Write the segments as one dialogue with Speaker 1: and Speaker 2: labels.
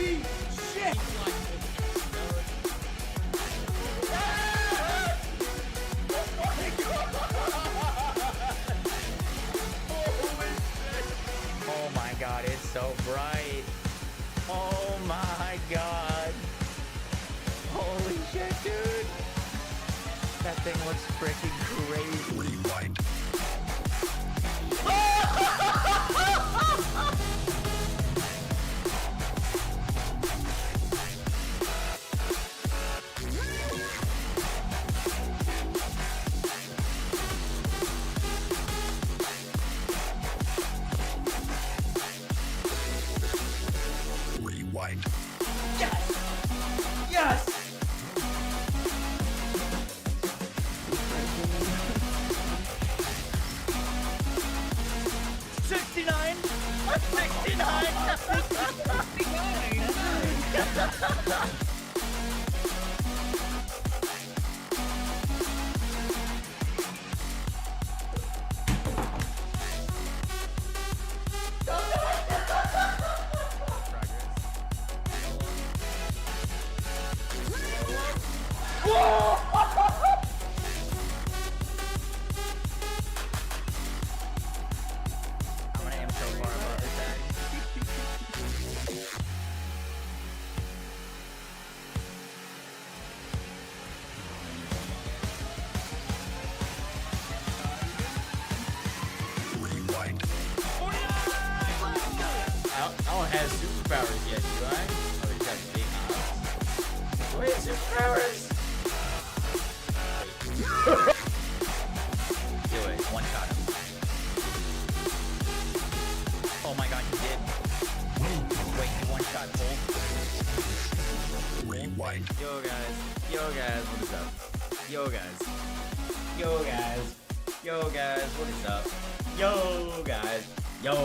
Speaker 1: shit!
Speaker 2: Oh my god, it's so bright. Oh my god. Holy shit, dude. That thing looks freaking crazy.
Speaker 3: Rewind. Rewind.
Speaker 1: Yes! Yes! $69!
Speaker 2: I'm gonna aim so far above this thing.
Speaker 3: Rewind.
Speaker 2: I don't have superpowers yet, do I? Oh, he's got big eyes. Wait, superpowers? Do it. One shot him. Oh my god, he did. Wait, he one shot Cole.
Speaker 3: Rewind.
Speaker 2: Yo guys, what is up? Yo guys, what is up? Yo guys, yo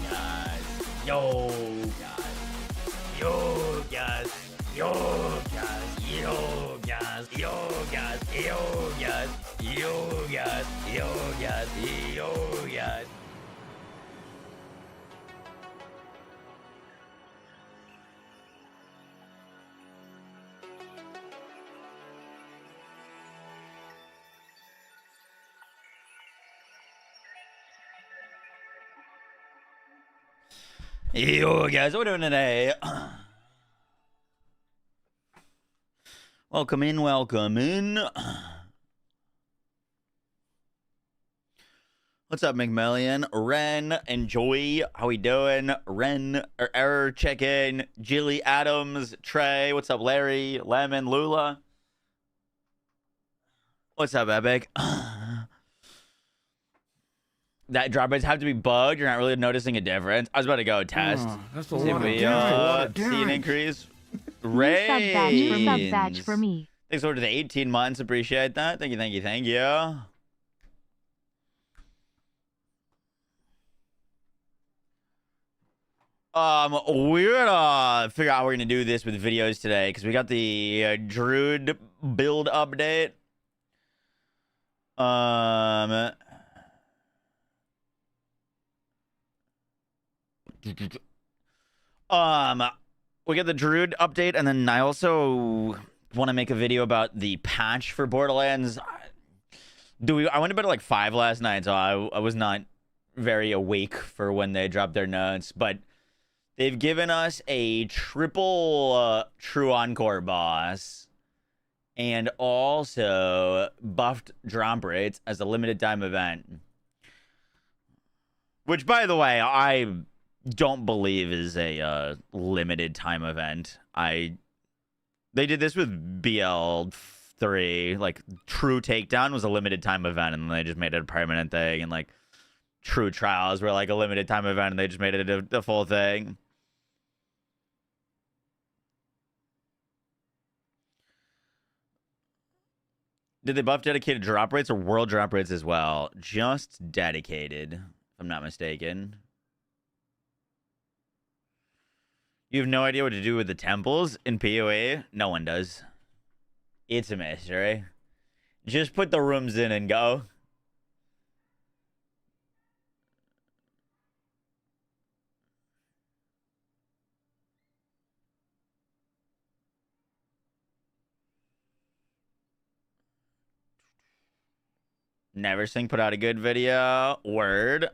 Speaker 2: guys, Yo guys, what we doing today? Welcome in. What's up, McMillian? Ren, Enjoy, how we doing? Ren, Error Chicken, Jilly Adams, Trey, what's up, Larry, Lemon, Lula? What's up, Epic? That drop rates have to be bugged. You're not really noticing a difference. I was about to go test.
Speaker 4: That's
Speaker 2: See if we see an increase. Rains.
Speaker 5: New sub badge for me.
Speaker 2: Thanks for the 18 months. Appreciate that. Thank you. We're gonna figure out how we're gonna do this with videos today because we got the Druid build update. We get the Druid update, and then I also want to make a video about the patch for Borderlands. I went to bed at like 5 last night, so I was not very awake for when they dropped their notes, but they've given us a triple True Encore boss and also buffed drop rates as a limited time event, which, by the way, I don't believe is a limited time event. They did this with BL3, like True Takedown was a limited time event, and then they just made it a permanent thing, and like True Trials were like a limited time event, and they just made it the full thing. Did they buff dedicated drop rates or world drop rates as well? Just dedicated, if I'm not mistaken. You have no idea what to do with the temples in PoE? No one does. It's a mystery. Just put the rooms in and go. Never Sing put out a good video. Word.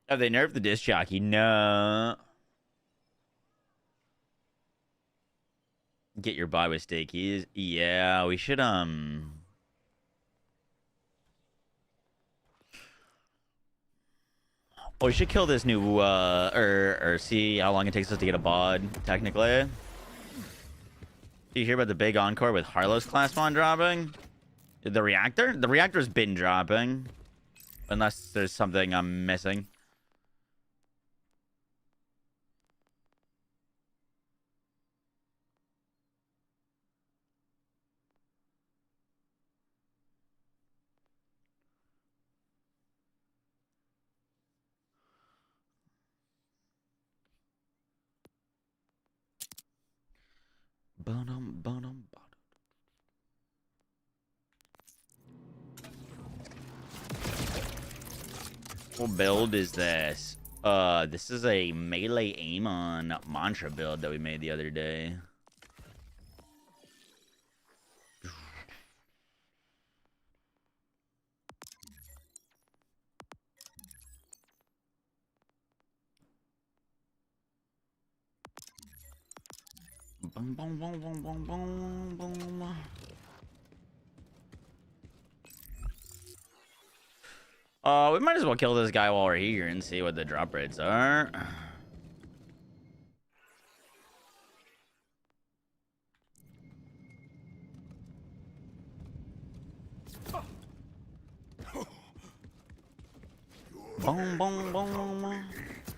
Speaker 2: Have they nerfed the disc jockey? No. Get your buy with steakies. Yeah, we should we should kill this new or see how long it takes us to get a bod, technically. Do you hear about the big encore with Harlow's class mod dropping? The reactor? The reactor's been dropping. Unless there's something I'm missing. What build is this? This is a melee aim on mantra build that we made the other day. Boom, boom, boom, boom, boom, boom, boom. We might as well kill this guy while we're here and see what the drop rates are. Boom, boom, boom.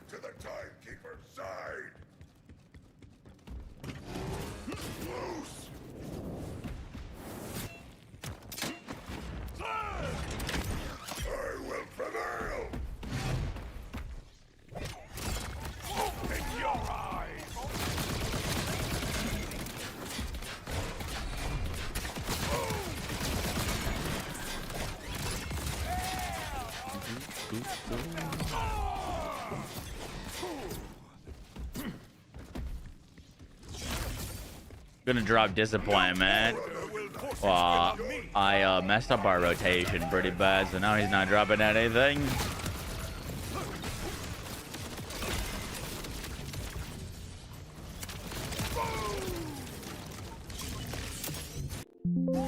Speaker 3: To the timekeeper's side. Loose. I will prevail. Open your eyes.
Speaker 2: Gonna drop disappointment. Well, I messed up our rotation pretty bad, so now he's not dropping anything.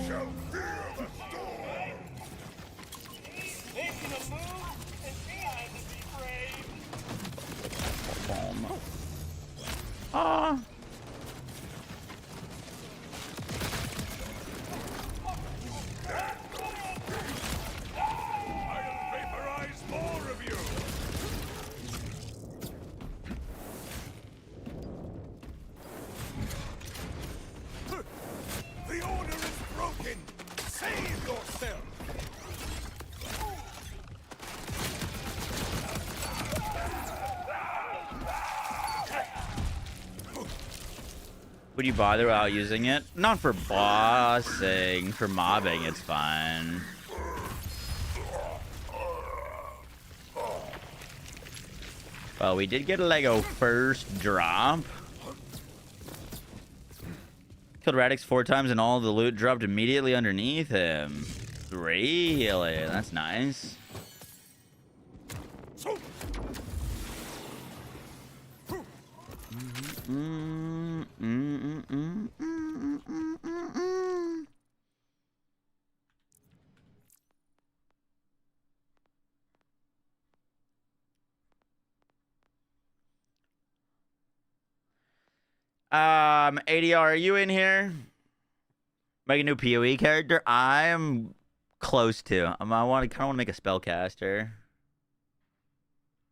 Speaker 3: Shall fear the storm.
Speaker 1: Making a move and behind to be brave.
Speaker 2: Boom. Ah.
Speaker 3: I'll vaporize more of you. The order is broken. Save yourself.
Speaker 2: Would you bother without using it? Not for bossing. For mobbing, it's fine. Well, we did get a Lego first drop. Killed Radix 4 times and all the loot dropped immediately underneath him. Really? That's nice. ADR, are you in here? Make a new PoE character? I'm close to. I kind of want to make a spellcaster.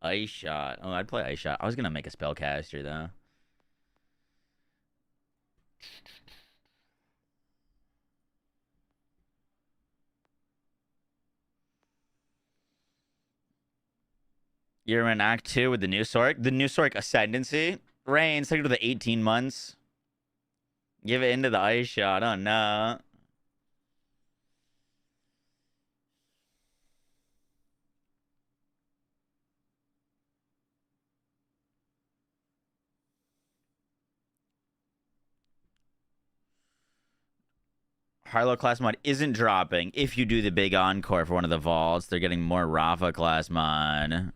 Speaker 2: Ice shot. Oh, I'd play ice shot. I was gonna make a spellcaster though. You're in Act 2 with the new Sork. The new Sork Ascendancy. Rain, stick to the 18 months. Give it into the ice shot. Oh no. Harlow class mod isn't dropping if you do the big encore for one of the vaults. They're getting more Rafa class mod.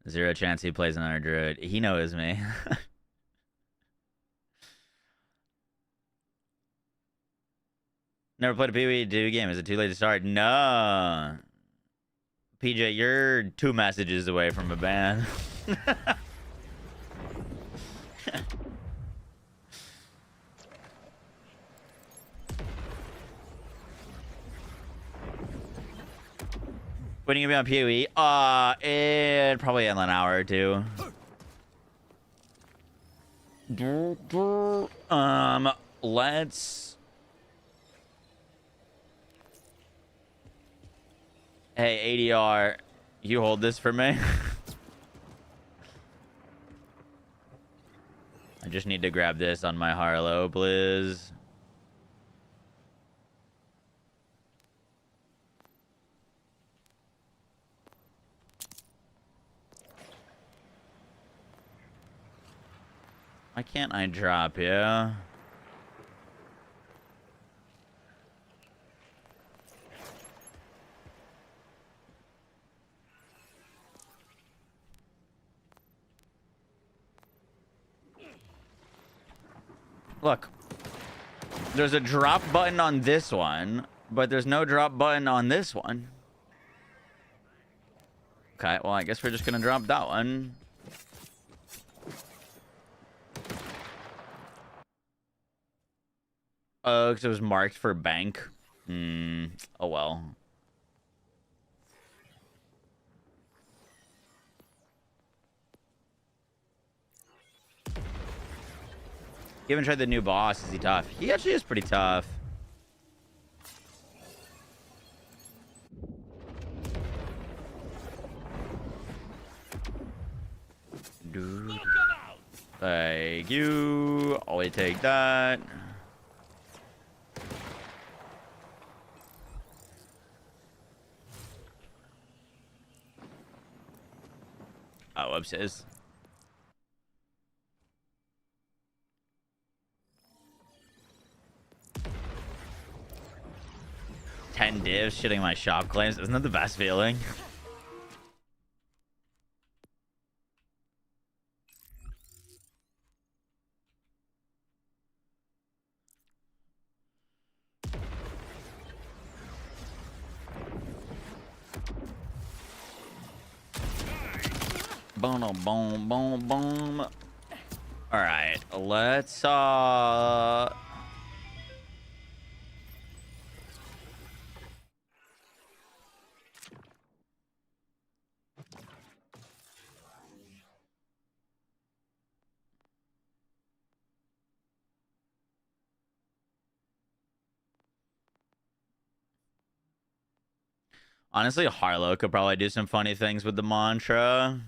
Speaker 2: 0 chance he plays another Druid. He knows me. Never played a PvE 2 game. Is it too late to start? No. PJ, you're 2 messages away from a ban. When are you gonna be on PoE? In probably in an hour or 2. Let's. Hey, ADR, you hold this for me. I just need to grab this on my Harlow, please. Why can't I drop you? Look, there's a drop button on this one, but there's no drop button on this one. Okay, well, I guess we're just gonna drop that one. Oh, because it was marked for bank. Oh well. You haven't tried the new boss. Is he tough? He actually is pretty tough. Dude. Thank you. Always take that. Oh, whoopsies. Ten divs shitting my shop claims. Isn't that the best feeling? Boom, boom, boom, boom. All right, let's honestly, Harlow could probably do some funny things with the mantra.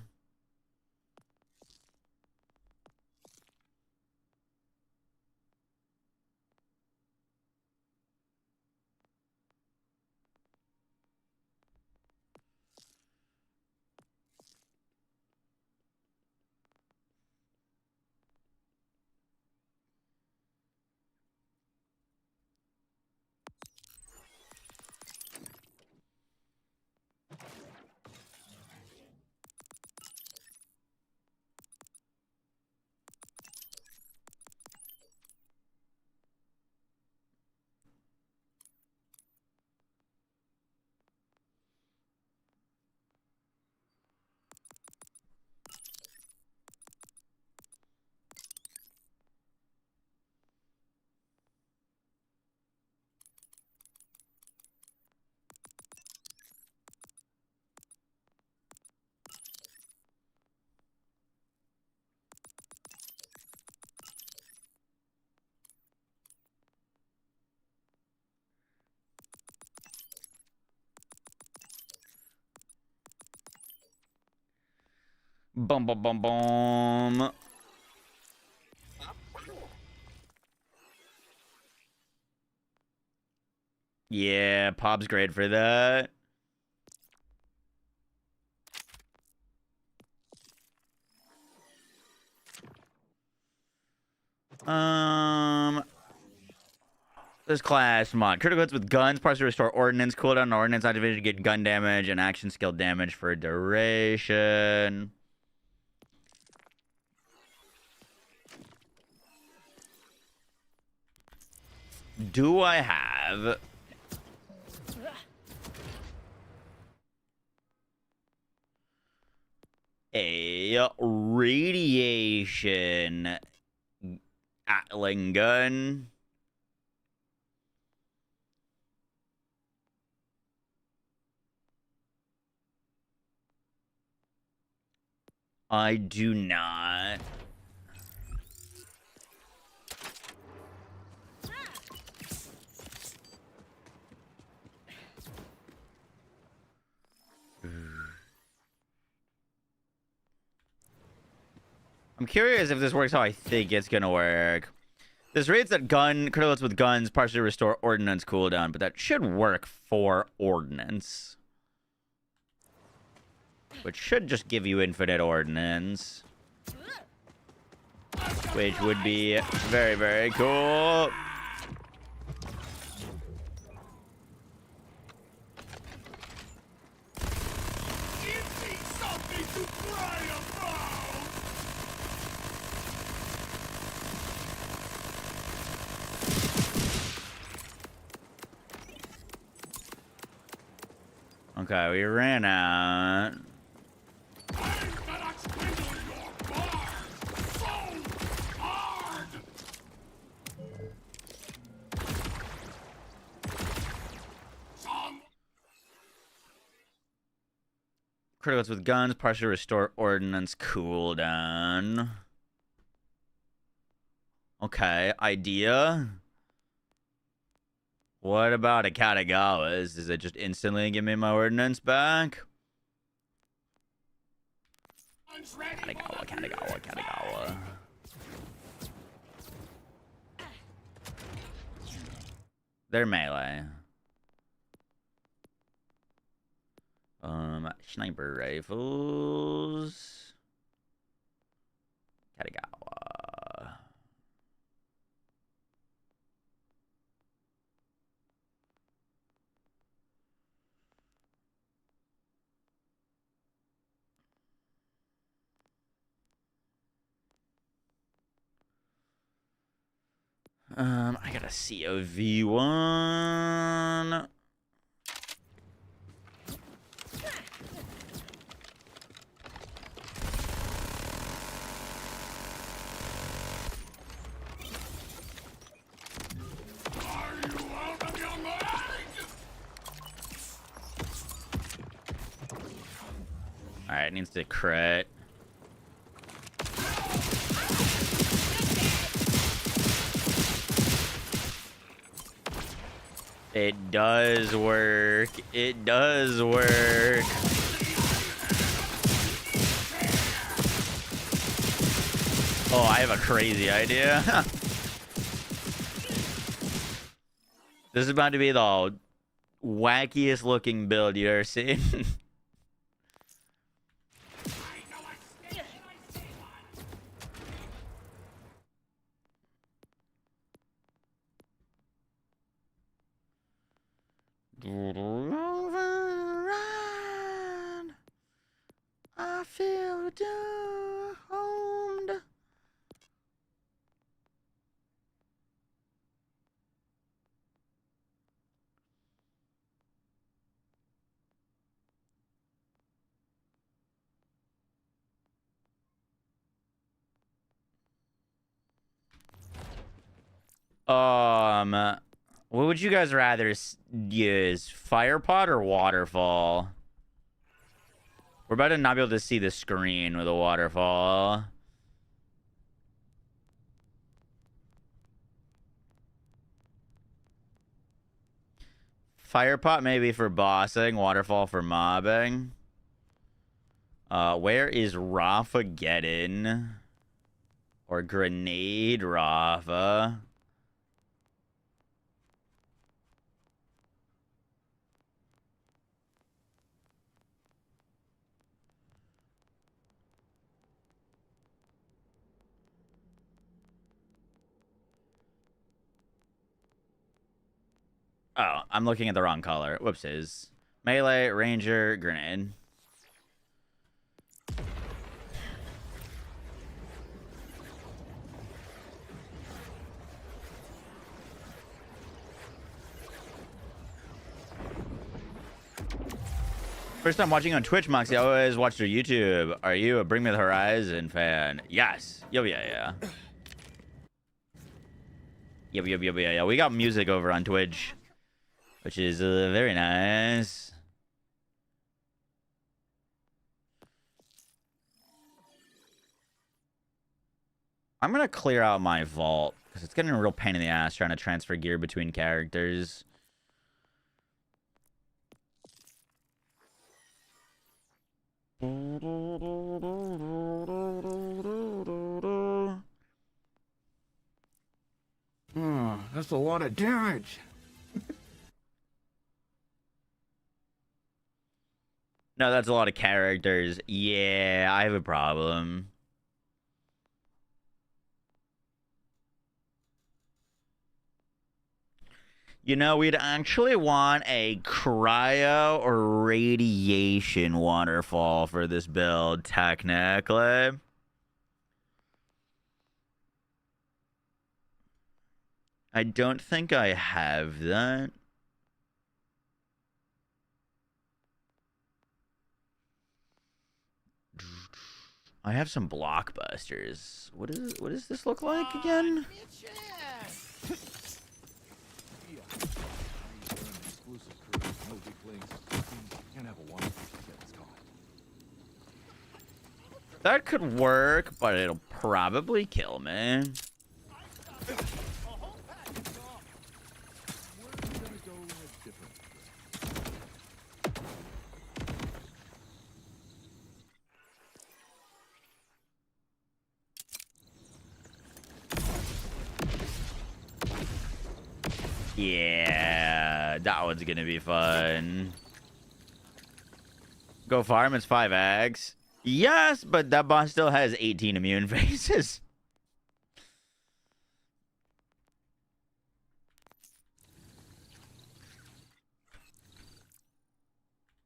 Speaker 2: Boom, boom, boom, boom. Yeah, Pop's great for that. This class mod. Critical hits with guns. Partially restore ordnance. Cooldown. Ordnance activated to get gun damage and action skill damage for a duration. Do I have... a radiation Atling gun? I do not. I'm curious if this works how I think it's gonna work. This rates that gun critical hits with guns partially restore ordnance cooldown, but that should work for ordnance, which should just give you infinite ordnance, which would be very, very cool. Okay, we ran out. Criticals with guns, partially restore ordnance cooldown. Okay, idea. What about a Katagawa's? Does it just instantly give me my ordnance back? Katagawa. They're melee. Sniper rifles. Katagawa. I got a COV one. Alright, needs to crit. It does work. It does work. Oh, I have a crazy idea. This is about to be the wackiest looking build you've ever seen. I feel doomed. What would you guys rather use? Fire pot or waterfall? We're about to not be able to see the screen with a waterfall. Fire pot maybe for bossing, waterfall for mobbing. Where is Rafa-geddon? Or grenade Rafa? Oh, I'm looking at the wrong color. Whoopsies. Melee, ranger, grenade. First time watching on Twitch, Moxie. I always watched your YouTube. Are you a Bring Me the Horizon fan? Yes. Yo, yeah. Yeah. We got music over on Twitch, which is very nice. I'm going to clear out my vault because it's getting a real pain in the ass trying to transfer gear between characters.
Speaker 3: Oh, that's a lot of damage.
Speaker 2: No, that's a lot of characters. Yeah, I have a problem. You know, we'd actually want a cryo or radiation waterfall for this build, technically. I don't think I have that. I have some blockbusters. What does this look like again? That could work, but it'll probably kill me. Yeah, that one's gonna be fun. Go farm, it's 5 eggs. Yes, but that boss still has 18 immune phases.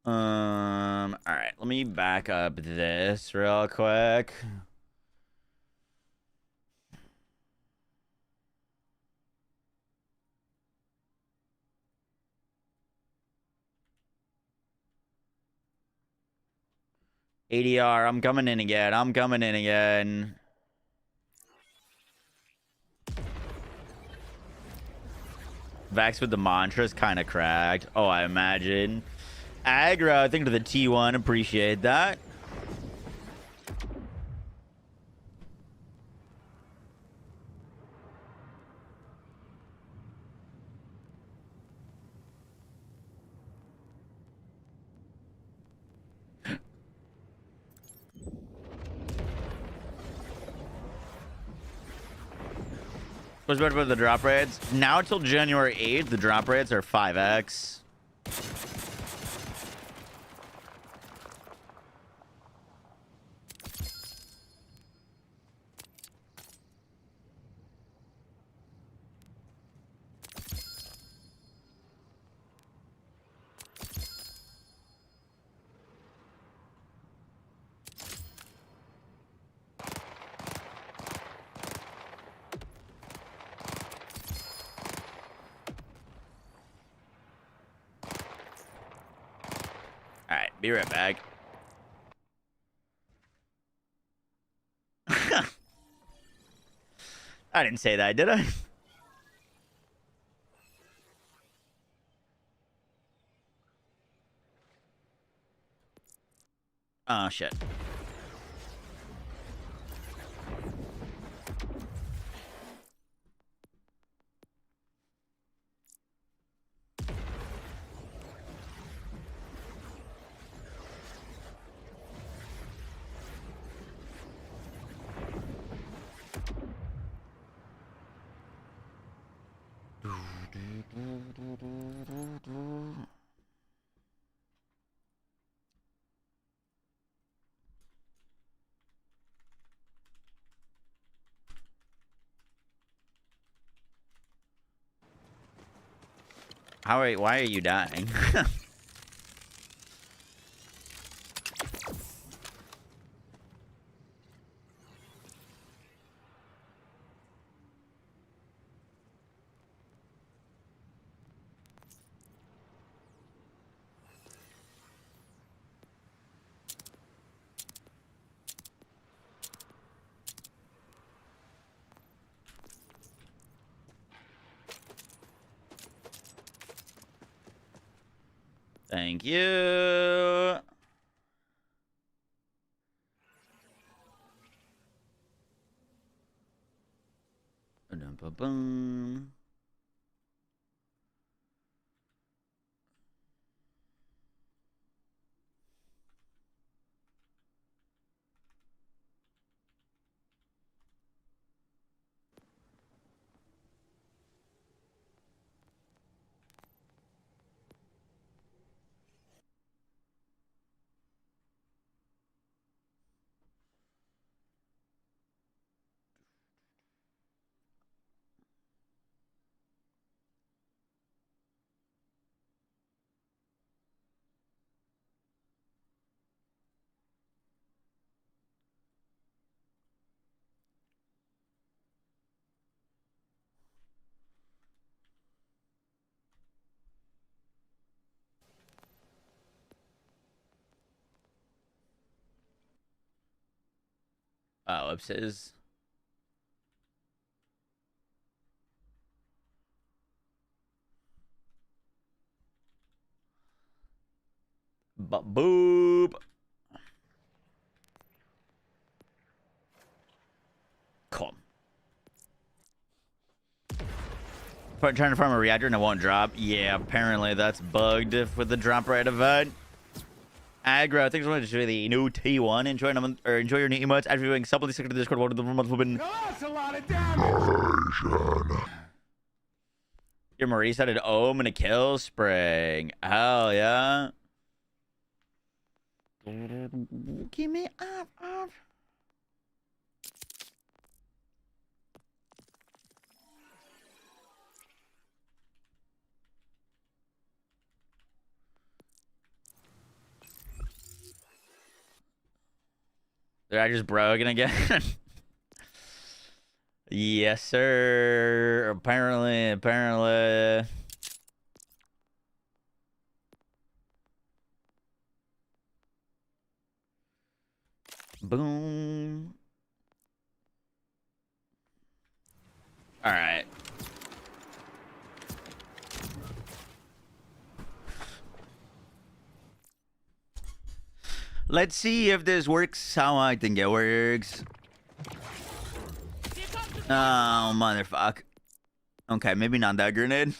Speaker 2: All right, let me back up this real quick. ADR, I'm coming in again. Vax with the mantra's kind of cracked. Oh, I imagine. Aggro, thank you to the T1. Appreciate that. What's better about the drop rates? Now until January 8th, the drop rates are 5x. Alright, be right back. I didn't say that, did I? Oh, shit. Why are you dying? Thank you. Ba-dum-ba-bum. Oh, upstairs. Boop. Cool. Trying to farm a reactor and it won't drop. Yeah, apparently that's bugged with the drop rate event. Aggro, thanks so much for the new T1. Enjoy your new emotes. After doing somebody sick to the Discord, one of the months will be.
Speaker 3: That's a lot of damage.
Speaker 2: Your Maurice had an ohm and a kill spring. Hell yeah. Give me up. They're just broken again. Yes, sir. Apparently. Boom. All right. Let's see if this works how I think it works. Oh, motherfuck. Okay, maybe not that grenade.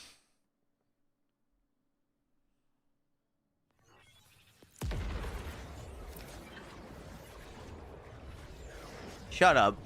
Speaker 2: Shut up.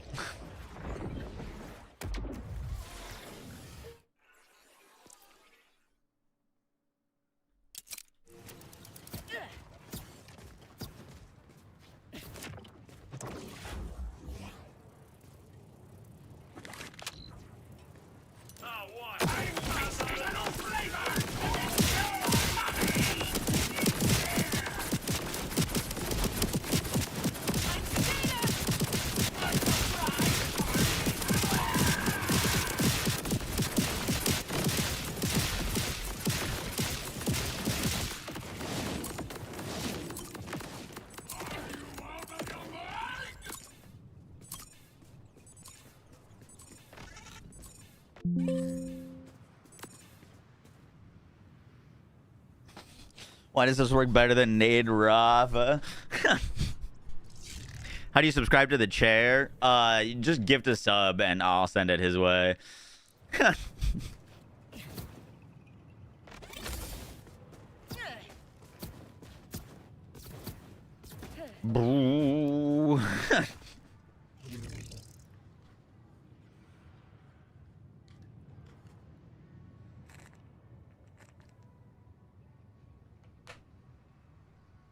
Speaker 2: Why does this work better than Nade Rafa? How do you subscribe to the chair? Just gift a sub and I'll send it his way. Boo.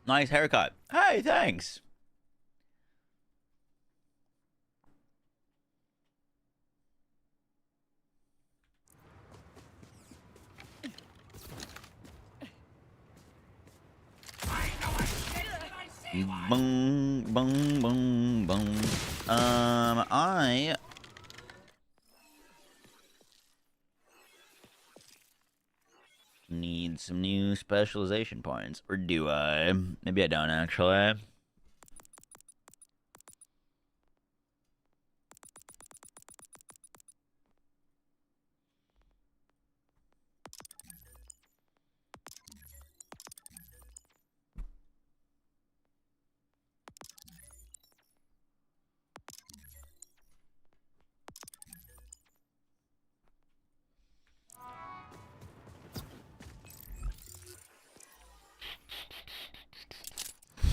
Speaker 2: Nice haircut. Hey, thanks. Boom, boom, boom, boom. I need some new specialization points, or do I? Maybe I don't actually.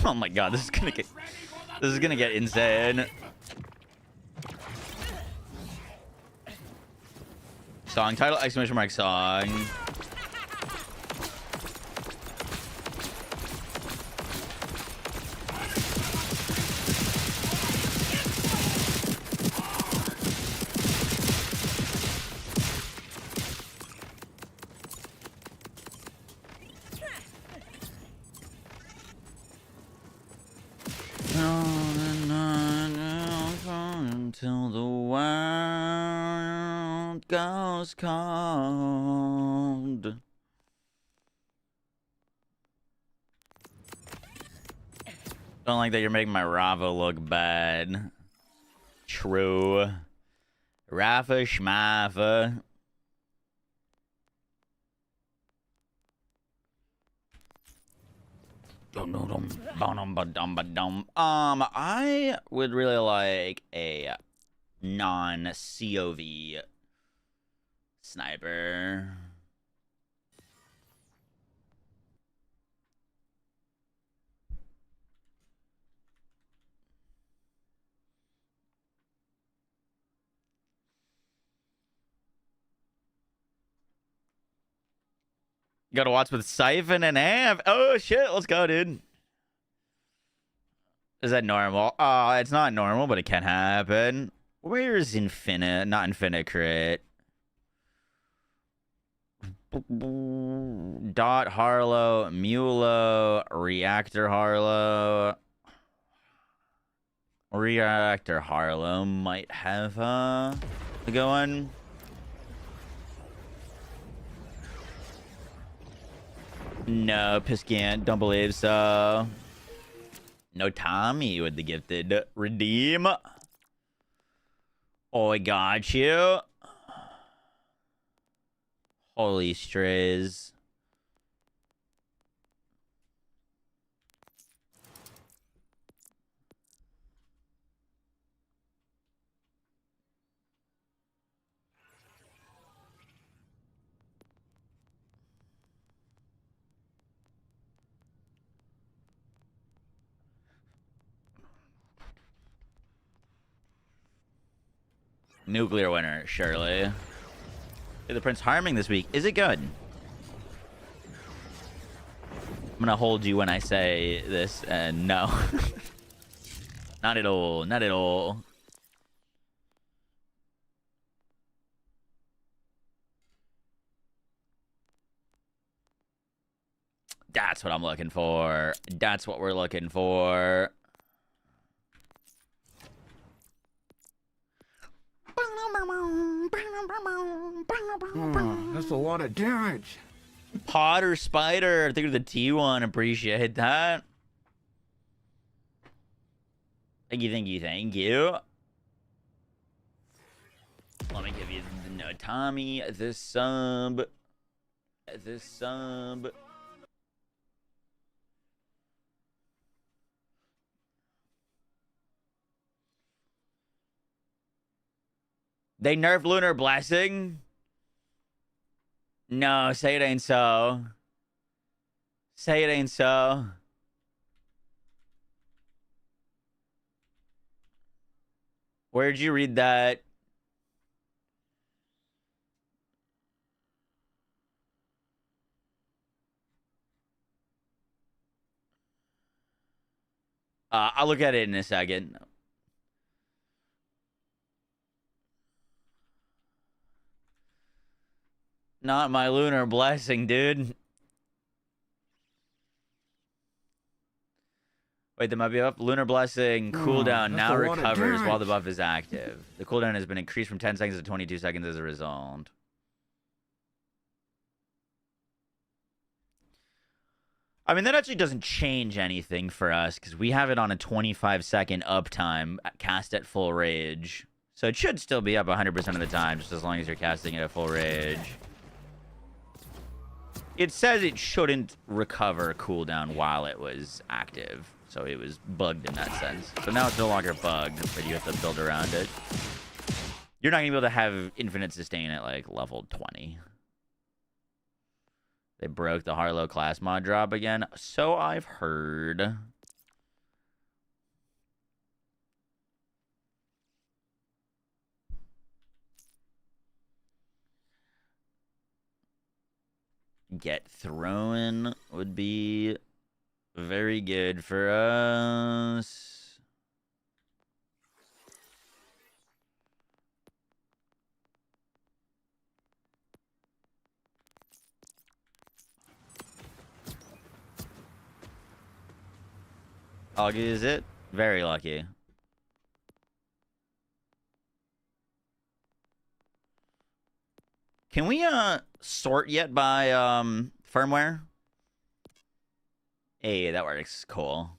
Speaker 2: Oh my god, this is gonna get insane. Song title, exclamation mark song. Until the world goes cold. Don't like that you're making my Rava look bad. True. Rafa Schmafa. I would really like a non-COV sniper. Gotta watch with Siphon and Amp. Oh shit, let's go, dude. Is that normal? It's not normal, but it can happen. Where's Infinite? Not Infinite Crit. Dot Harlow, Mulo, Reactor Harlow. Reactor Harlow might have a good one. No, Piscant, don't believe so. No Tommy with the gifted redeem. Oh, I got you. Holy strays. Nuclear winner, surely. Hey, the Prince harming this week. Is it good? I'm gonna hold you when I say this, and no. Not at all. Not at all. That's what I'm looking for. That's what we're looking for.
Speaker 3: That's a lot of damage.
Speaker 2: Potter Spider, thank you for the T1. Appreciate that. Thank you, thank you, thank you. Let me give you the no Tommy, this sub. This sub. They nerfed Lunar Blessing? No, say it ain't so. Say it ain't so. Where'd you read that? I'll look at it in a second. Not my Lunar Blessing, dude. Wait, there might be a buff. Lunar Blessing cooldown now
Speaker 3: that's a lot of
Speaker 2: recovers while the
Speaker 3: damage.
Speaker 2: buff is active. The cooldown has been increased from 10 seconds to 22 seconds as a result. I mean, that actually doesn't change anything for us because we have it on a 25-second uptime cast at full rage. So it should still be up 100% of the time, just as long as you're casting it at full rage. It says it shouldn't recover cooldown while it was active. So it was bugged in that sense. So now it's no longer bugged, but you have to build around it. You're not going to be able to have infinite sustain at, like, level 20. They broke the Harlow class mod drop again. So I've heard. Get thrown would be very good for us. Augie, is it? Very lucky. Can we sort yet by firmware? Hey, that works. Cool.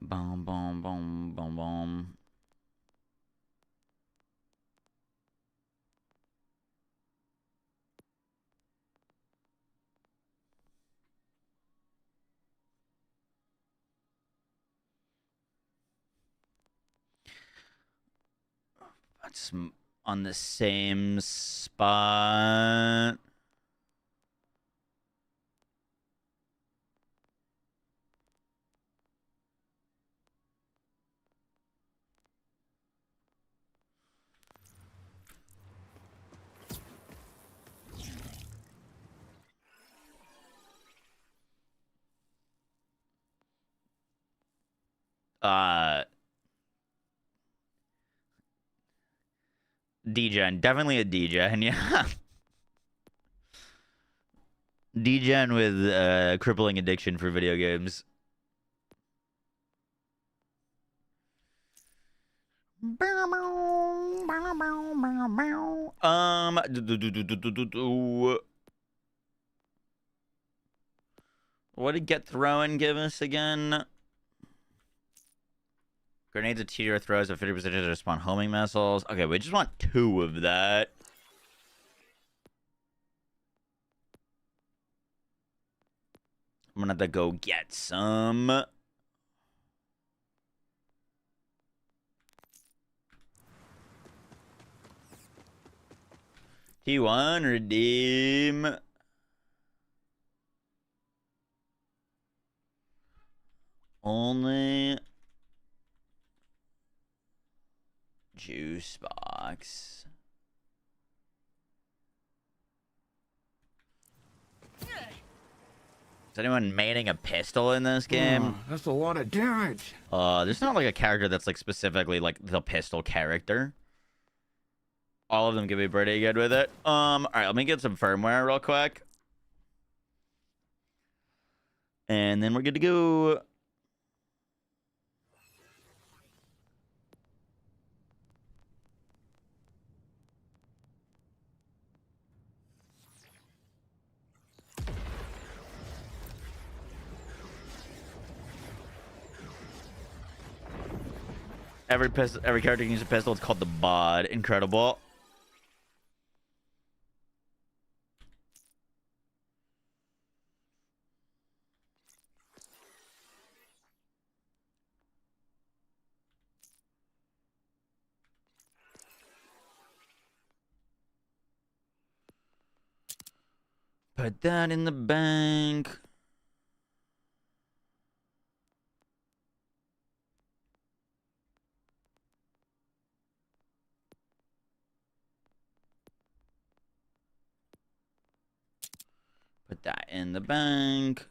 Speaker 2: Boom, boom, boom, boom, boom. That's on the same spot. Degen, definitely a Degen, yeah. Degen with crippling addiction for video games. What did Get Thrown give us again? Grenades of teeter throws at 50% to spawn homing missiles. Okay, we just want 2 of that. I'm gonna have to go get some. T1 redeem. Only juice box. Is anyone maining a pistol in this game?
Speaker 3: That's a lot of damage.
Speaker 2: There's not like a character that's like specifically like the pistol character. All of them can be pretty good with it. All right, let me get some firmware real quick. And then we're good to go. Every character can use a pistol. It's called the bod. Incredible. Put that in the bank. Put that in the bank.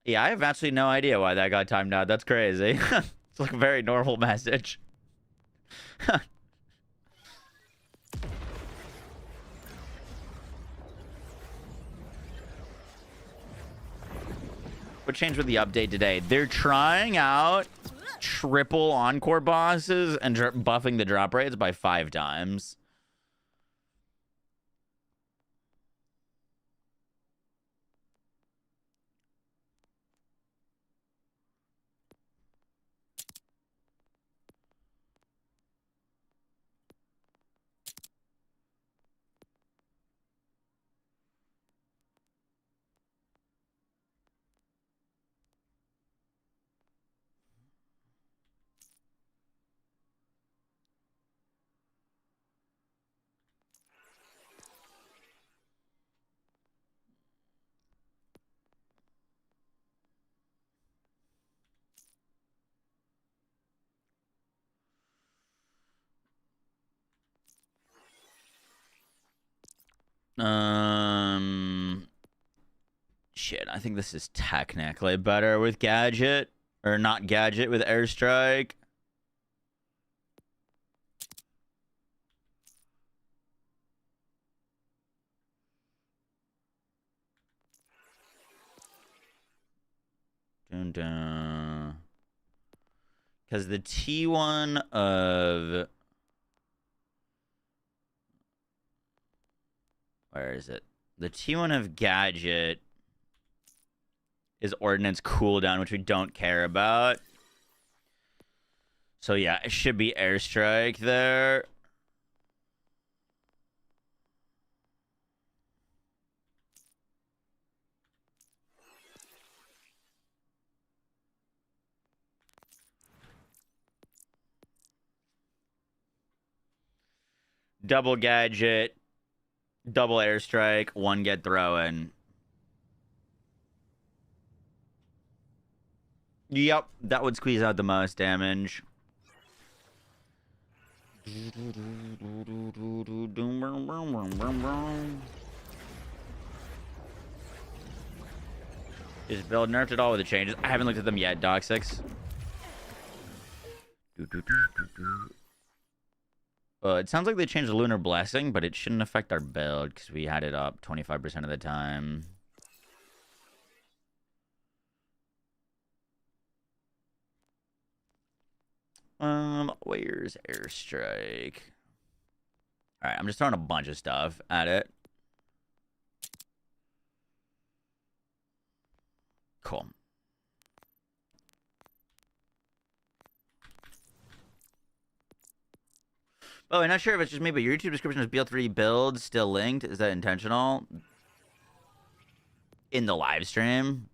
Speaker 2: Yeah, I have absolutely no idea why that got timed out. That's crazy. It's like a very normal message. What changed with the update today? They're trying out triple encore bosses and buffing the drop rates by 5 times. Shit, I think this is technically better with Gadget. Or not Gadget, with Airstrike. Dun dun. Because the T1 of... Where is it? The T1 of Gadget is Ordnance cooldown, which we don't care about. So yeah, it should be Airstrike there. Double Gadget, double Airstrike, 1 get throw-in. Yep, that would squeeze out the most damage. Is build nerfed at all with the changes? I haven't looked at them yet, Doc6. It sounds like they changed the Lunar Blessing, but it shouldn't affect our build because we had it up 25% of the time. Where's Airstrike? All right, I'm just throwing a bunch of stuff at it. Cool. Oh, I'm not sure if it's just me, but your YouTube description is BL3 builds still linked. Is that intentional? In the live stream?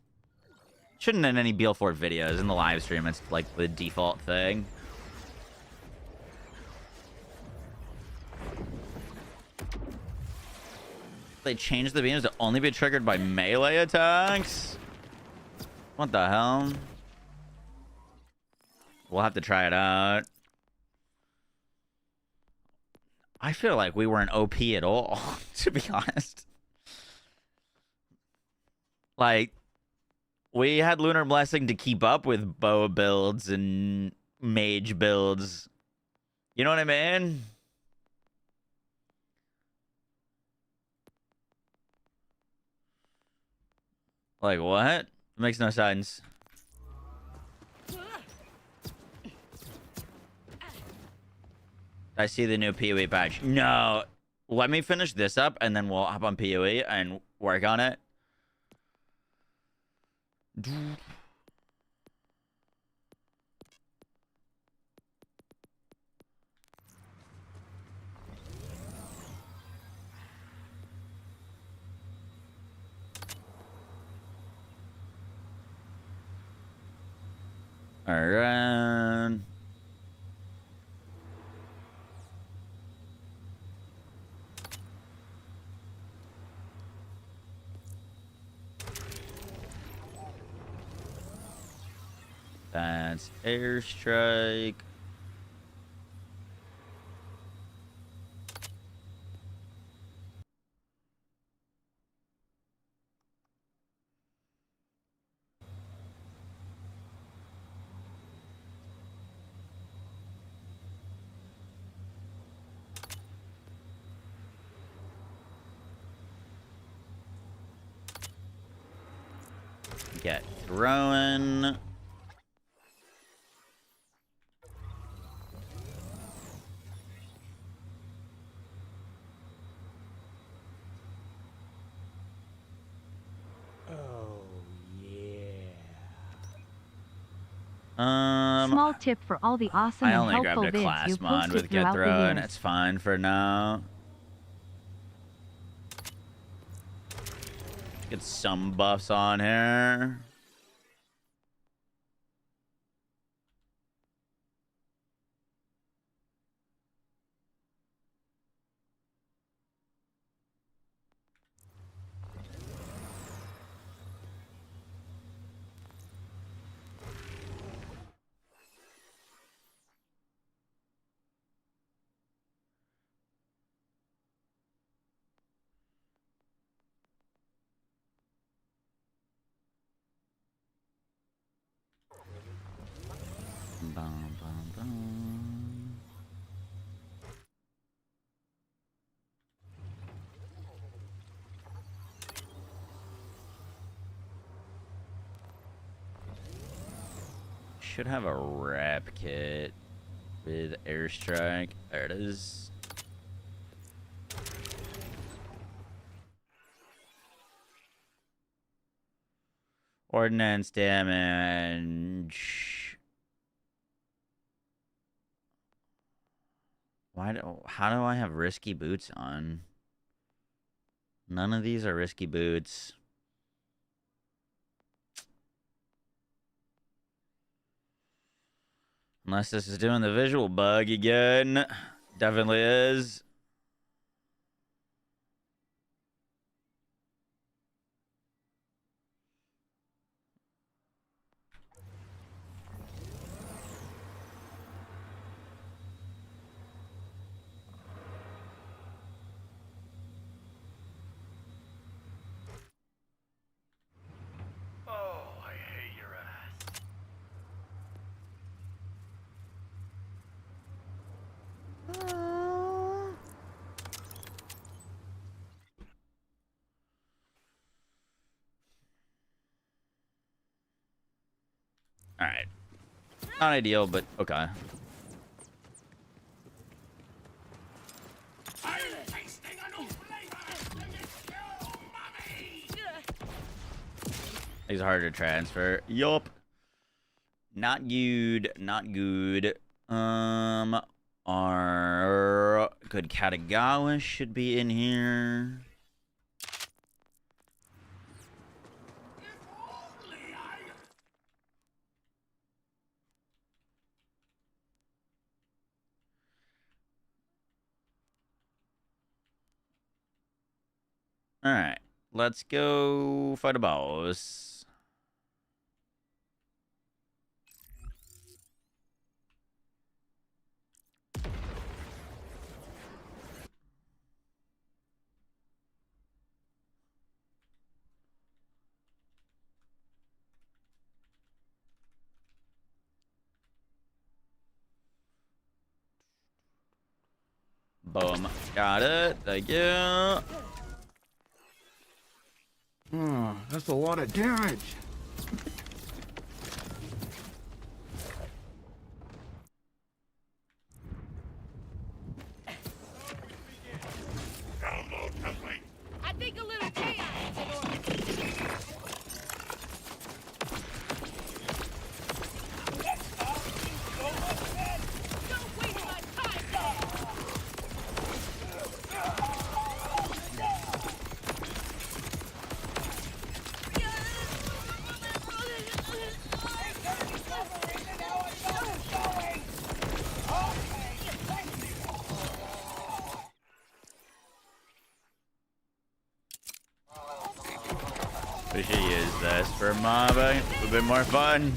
Speaker 2: Shouldn't in any BL4 videos. In the live stream, it's like the default thing. They changed the beams to only be triggered by melee attacks? What the hell? We'll have to try it out. I feel like we weren't OP at all, to be honest. Like, we had Lunar Blessing to keep up with bow builds and mage builds. You know what I mean? Like, what? It makes no sense. I see the new PoE patch. No. Let me finish this up, and then we'll hop on PoE and work on it. Alright. That's airstrike. Get throwing.
Speaker 5: Small tip for all the awesome
Speaker 2: I
Speaker 5: and
Speaker 2: only
Speaker 5: helpful
Speaker 2: grabbed a
Speaker 5: vids
Speaker 2: class
Speaker 5: you've
Speaker 2: mod
Speaker 5: posted
Speaker 2: with Get
Speaker 5: throughout the
Speaker 2: Thrown.
Speaker 5: years.
Speaker 2: It's fine for now. Get some buffs on here. Bum, bum, bum. Should have a wrap kit with airstrike. There it is. Ordnance damage. How do I have risky boots on? None of these are risky boots. Unless this is doing the visual bug again. Definitely is.
Speaker 3: Oh, I hate your ass.
Speaker 2: Alright. Not ideal, but okay.
Speaker 3: I'm tasting a new flavor. Mommy.
Speaker 2: These are hard to transfer. Yup. Not good. Not good. Our good Katagawa should be in here. Alright. Let's go fight a boss. Boom. Got it. Thank you.
Speaker 4: Oh, that's a lot of damage.
Speaker 3: Download template.
Speaker 6: I think a little chaos is in order. Don't waste my time, dog.
Speaker 2: We should use this for mobbing. A bit more fun.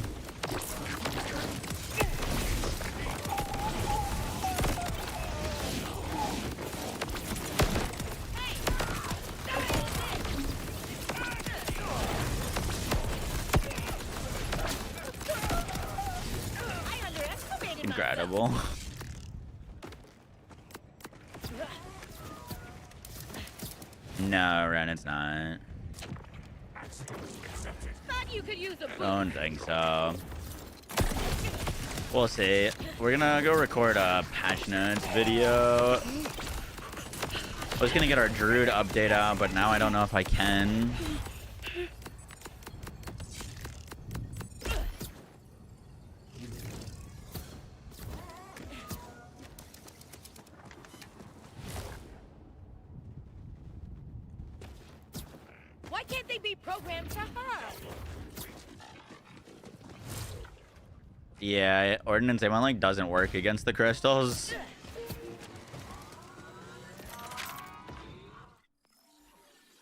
Speaker 6: I underestimated
Speaker 2: Incredible. No, Ren, it's not.
Speaker 6: Thought you could use a boost.
Speaker 2: Don't think so. We'll see. We're gonna go record a patch notes video. I was gonna get our Druid update out, but now I don't know if I can.
Speaker 6: Why can't they be programmed to hug?
Speaker 2: Yeah, Ordnance A1 like doesn't work against the crystals.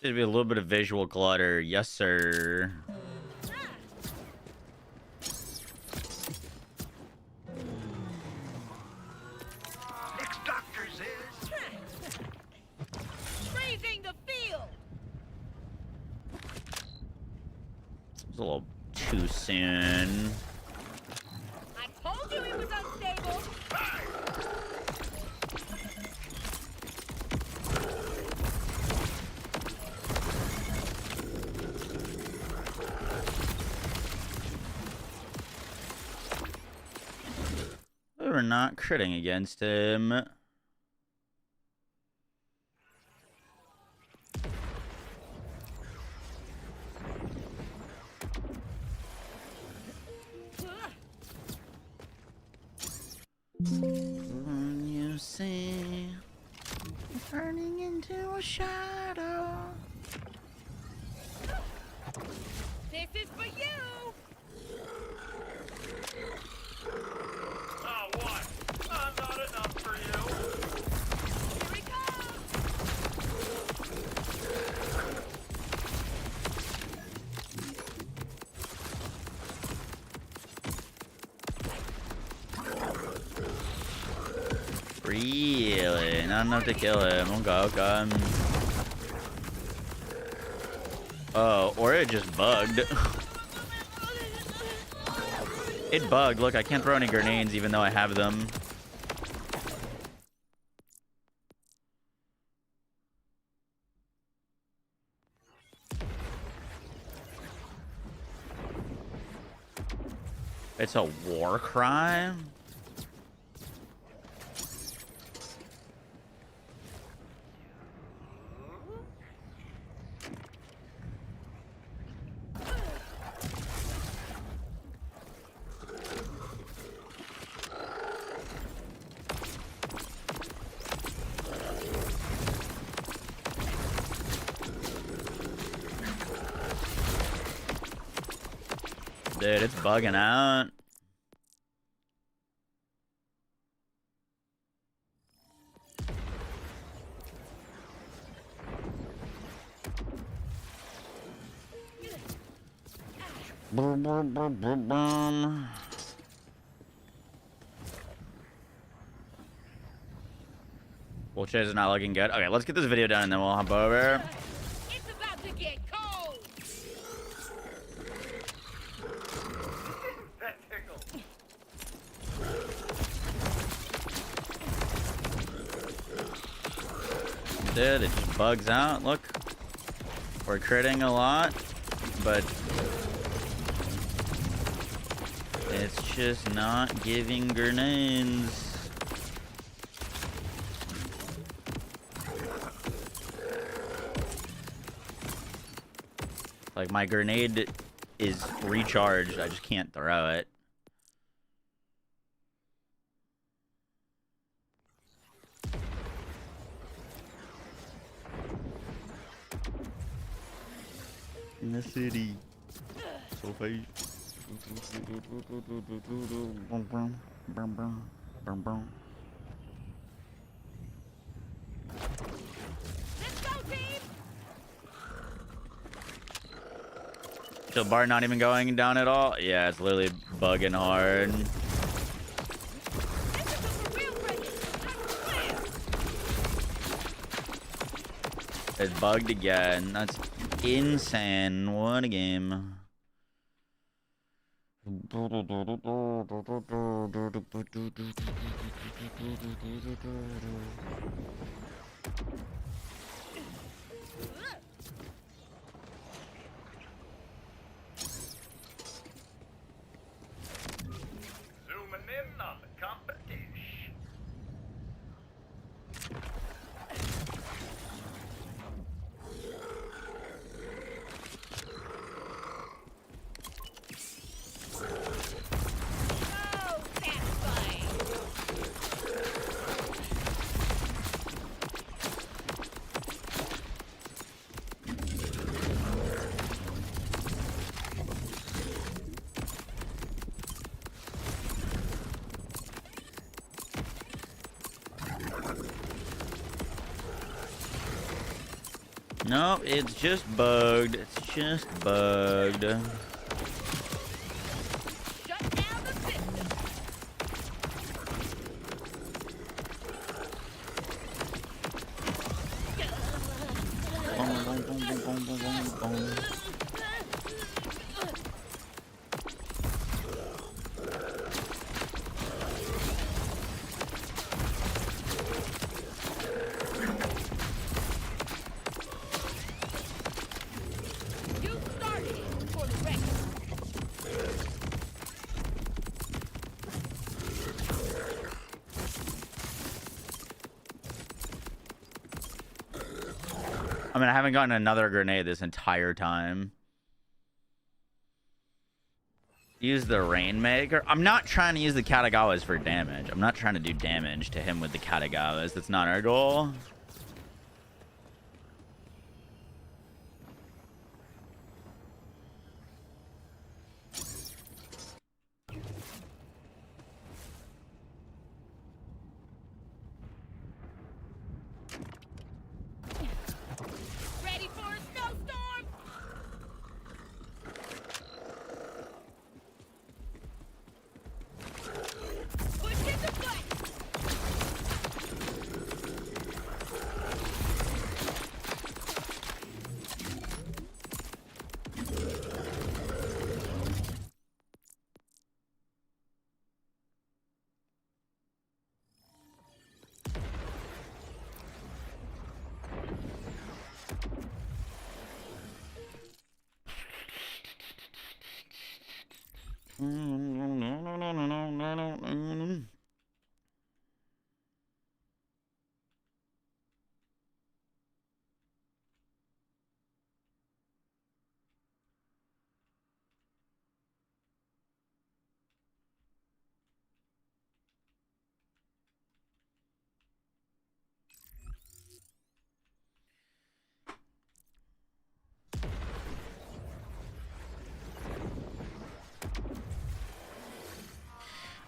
Speaker 2: Should be a little bit of visual clutter, yes sir.
Speaker 3: Next doctor says.
Speaker 6: Freezing the field.
Speaker 2: It's a little too soon.
Speaker 6: I told you it was unstable.
Speaker 2: We're not critting against him. When you see turning into a shadow.
Speaker 6: This is for you.
Speaker 1: Oh, what? I'm not enough for you.
Speaker 6: Here we go.
Speaker 2: Really? Not enough to kill him. Okay. Oh, or it just bugged. It bugged. Look, I can't throw any grenades even though I have them. It's a war cry? Dude, it's bugging out. Boom, boom, boom, boom, boom. Bullshit is not looking good. Okay, let's get this video done and then we'll hop over.
Speaker 6: It's about to get cold.
Speaker 1: That tickles.
Speaker 2: Dude, it just bugs out. Look, we're critting a lot, but it's just not giving grenades. Like, my grenade is recharged. I just can't throw it. In the city. So fast.
Speaker 6: Let's go, team.
Speaker 2: So bar not even going down at all? Yeah, it's literally bugging hard. It's bugged again. That's insane. What a game.
Speaker 1: Zooming in on the competition.
Speaker 6: Oh, satisfying.
Speaker 2: No, it's just bugged. It's just bugged.
Speaker 6: Shut down the system. You started it for the record.
Speaker 2: I mean, I haven't gotten another grenade this entire time. Use the Rainmaker. I'm not trying to use the Katagawas for damage. I'm not trying to do damage to him with the Katagawas. That's not our goal.
Speaker 6: Ready for a snowstorm? Push in the button.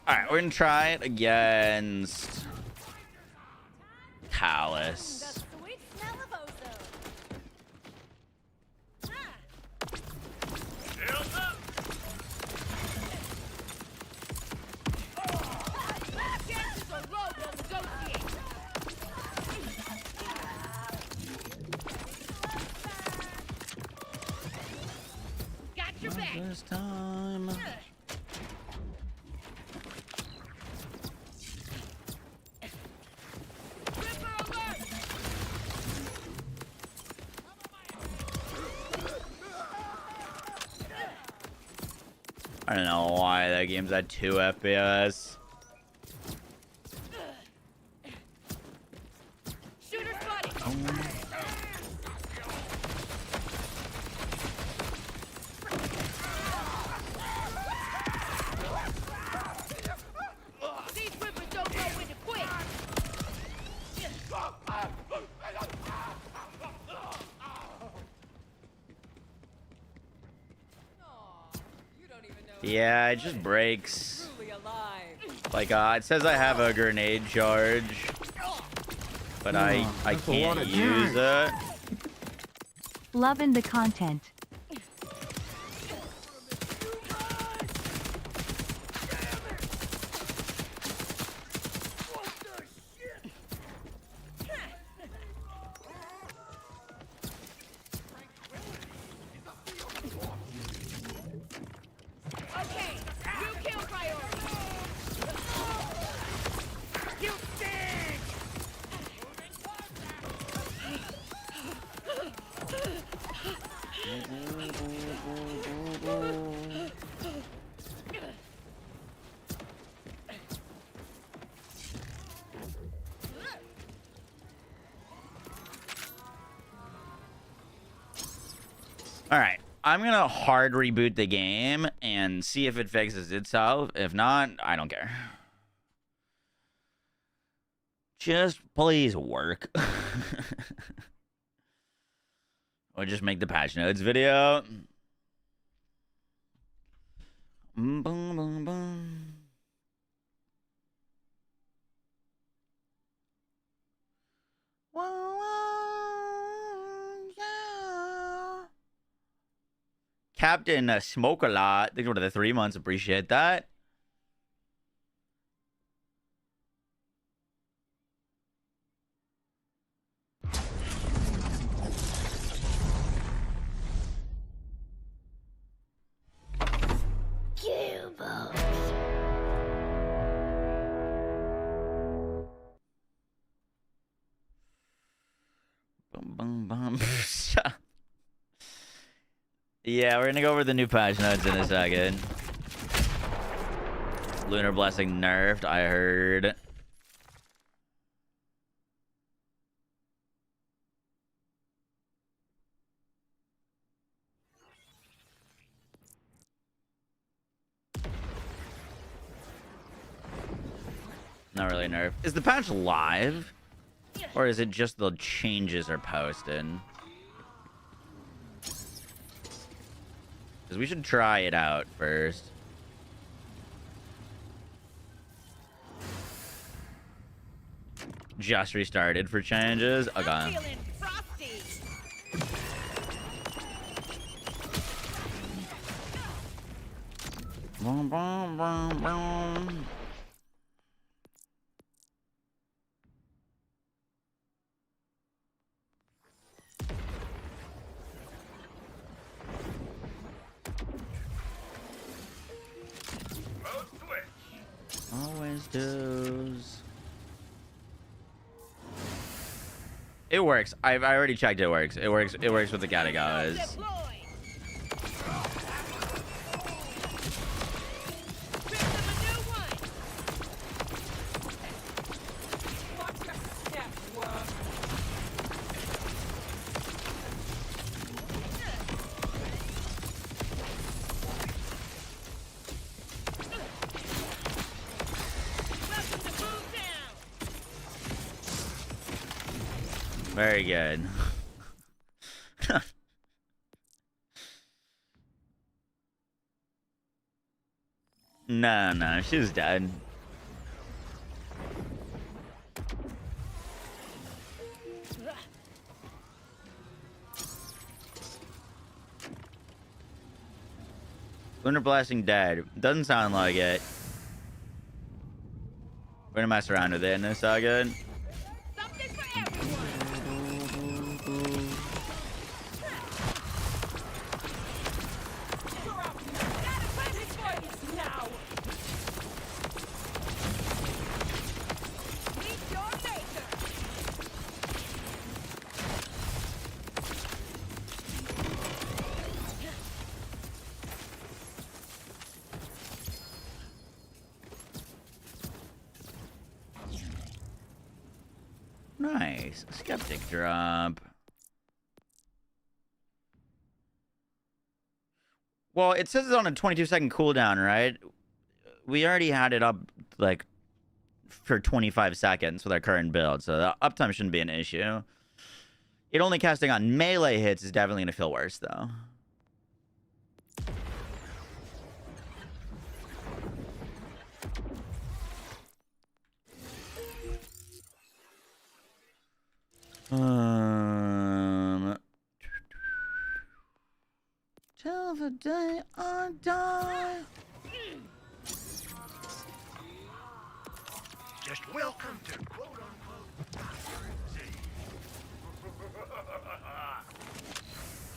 Speaker 2: Alright, we're gonna try it against Callus.
Speaker 6: The sweet smell of ozone.
Speaker 1: Shields up.
Speaker 6: Chances are low, we'll negotiate. Got your back.
Speaker 2: This time.
Speaker 6: Ripper alert.
Speaker 2: I don't know why that game's at 2 FPS.
Speaker 6: Shooter spotted. These rippers don't know when to quit.
Speaker 2: Yeah, it just breaks. Like, it says I have a grenade charge, but I
Speaker 4: that's a lot
Speaker 2: can't
Speaker 4: of
Speaker 2: use it.
Speaker 5: Loving the content.
Speaker 2: All right, I'm gonna hard reboot the game and see if it fixes itself. If not, I don't care. Just please work. Or just make the patch notes video. Boom, boom, boom. Yeah. Captain Smoke a lot. Thanks for the 3 months. Appreciate that. Boom, boom, boom. Yeah, we're gonna go over the new patch notes in a second. Lunar Blessing nerfed, I heard. Not really nerfed. Is the patch live? Or is it just the changes are posted? Because we should try it out first. Just restarted for changes. Okay.
Speaker 6: I'm feeling frosty.
Speaker 2: Boom, boom, boom, boom.
Speaker 1: Mode switch.
Speaker 2: Always does. It works. I already checked. It works. It works. It works with the categories.
Speaker 6: Deploy. Pick up a new one. Watch your step, worm. Welcome to Boomtown.
Speaker 2: Very good. No, she's dead. Lunar Blasting dead. Doesn't sound like it. We're gonna mess around with it and it's all good.
Speaker 6: Something for everyone. Got a present for you now. Meet your maker.
Speaker 2: Nice. Skeptic drop. Well, it says it's on a 22-second cooldown, right? We already had it up, like, for 25 seconds with our current build, so the uptime shouldn't be an issue. It only casting on melee hits is definitely going to feel worse, though. Till the day I die.
Speaker 3: Just welcome to quote-unquote City.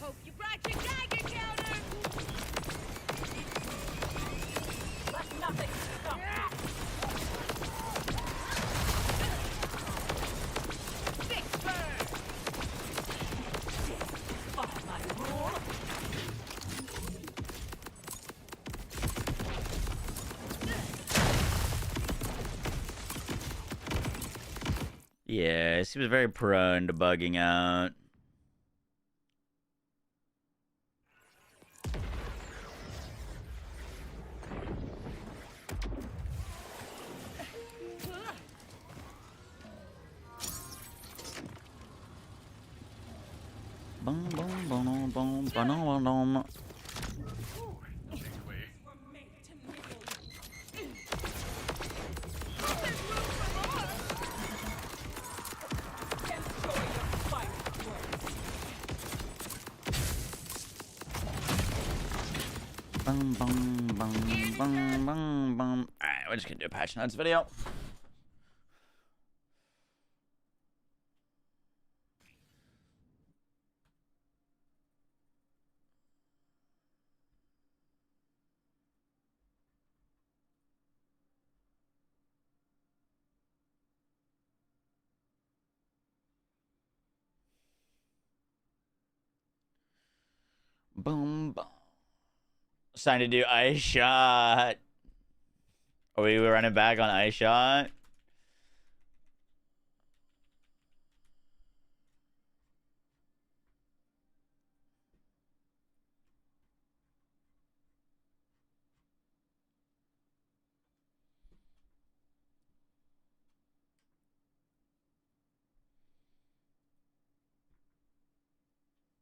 Speaker 6: Hope you brought your dagger counter. Let nothing stop. Big bird. Fuck my rule.
Speaker 2: Yeah, it seems very prone to bugging out. Boom, boom, boom, boom, boom, boom. Bum, bum, bum, bum, bum, bum. Alright, we're just gonna do a patch notes video. Boom, boom. It's time to do ice shot. Are we running back on ice shot?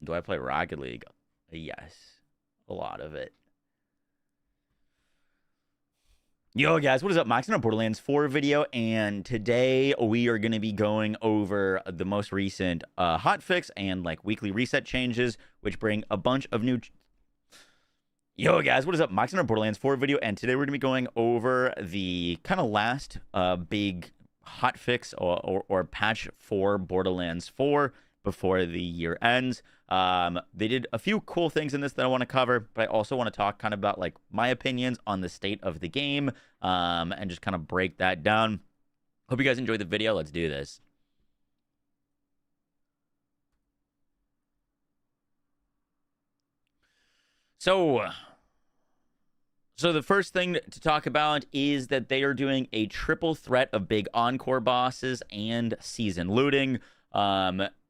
Speaker 2: Do I play Rocket League? Yes. A lot of it. Yo, guys, what is up? Max on a Borderlands 4 video, and today we are going to be going over the most recent hotfix and like weekly reset changes, which bring a bunch of new... Yo, guys, what is up? Max on a Borderlands 4 video, and today we're going to be going over the kind of last big hotfix or patch for Borderlands 4 before the year ends. They did a few cool things in this that I want to cover, but I also want to talk kind of about like my opinions on the state of the game, and just kind of break that down. Hope you guys enjoyed the video. Let's do this. So the first thing to talk about is that they are doing a triple threat of big encore bosses and season looting.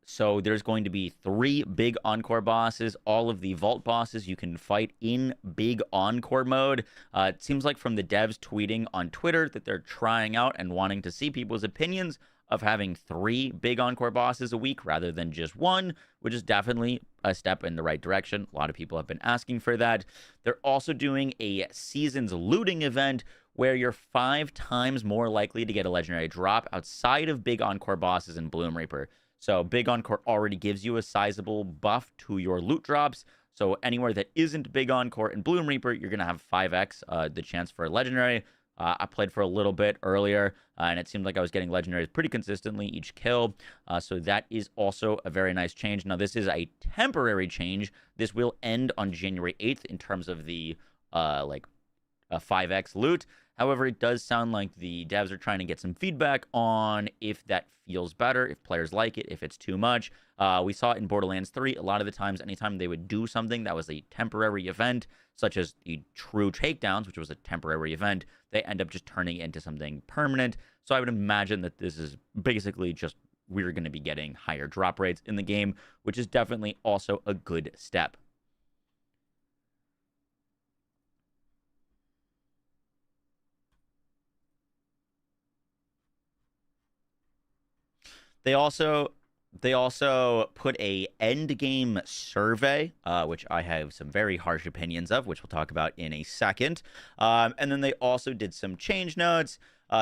Speaker 2: So there's going to be 3 big encore bosses. All of the vault bosses you can fight in big encore mode. It seems like from the devs tweeting on Twitter that they're trying out and wanting to see people's opinions of having 3 big encore bosses a week rather than just 1, which is definitely a step in the right direction. A lot of people have been asking for that. They're also doing a seasons looting event where you're 5 times more likely to get a legendary drop outside of big encore bosses and Bloom Reaper. So Big Encore already gives you a sizable buff to your loot drops. So anywhere that isn't Big Encore and Bloom Reaper, you're going to have 5x the chance for a legendary. I played for a little bit earlier, and it seemed like I was getting legendaries pretty consistently each kill. So that is also a very nice change. Now, this is a temporary change. This will end on January 8th in terms of the 5x loot. However, it does sound like the devs are trying to get some feedback on if that feels better, if players like it, if it's too much. We saw it in Borderlands 3. A lot of the times, anytime they would do something that was a temporary event, such as the True Takedowns, which was a temporary event, they end up just turning into something permanent. So I would imagine that this is basically just we're going to be getting higher drop rates in the game, which is definitely also a good step. They also put a Endgame survey, which I have some very harsh opinions of, which we'll talk about in a second. And then they also did some change notes.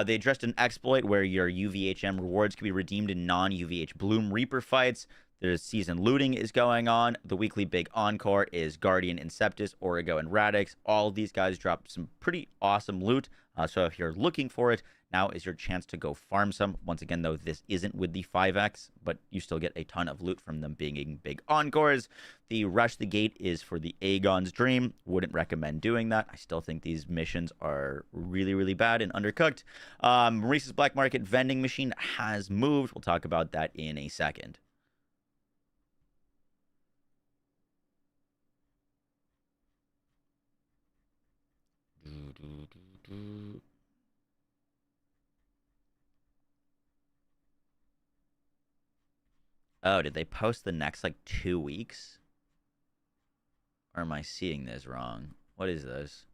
Speaker 2: They addressed an exploit where your UVHM rewards can be redeemed in non-UVH Bloom Reaper fights. There's season looting is going on. The weekly big encore is Guardian, Inceptus, Origo, and Radix. All of these guys drop some pretty awesome loot. So if you're looking for it, now is your chance to go farm some. Once again, though, this isn't with the 5x, but you still get a ton of loot from them being big encores. The Rush the Gate is for the Aegon's Dream. Wouldn't recommend doing that. I still think these missions are really, really bad and undercooked. Maurice's Black Market vending machine has moved. We'll talk about that in a second. Oh, did they post the next like 2 weeks? Or am I seeing this wrong? What is this?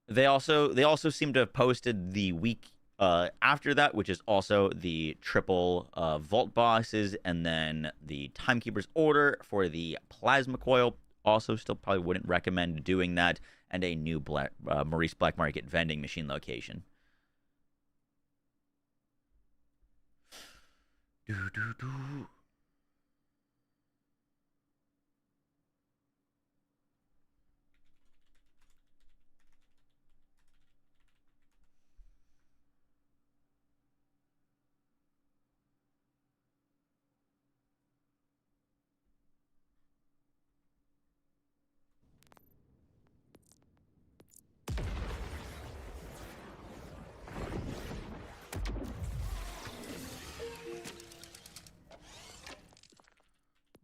Speaker 2: They also seem to have posted the week after that, which is also the triple vault bosses, and then the Timekeeper's Order for the plasma coil. Also, still probably wouldn't recommend doing that, and a new Maurice Black Market vending machine location.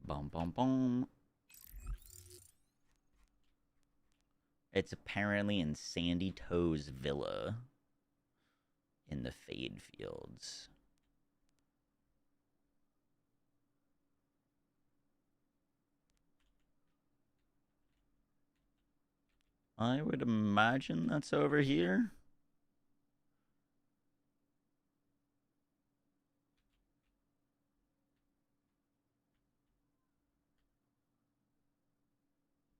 Speaker 2: Boom, boom, boom. It's apparently in Sandy Toe's villa in the Fade Fields. I would imagine that's over here.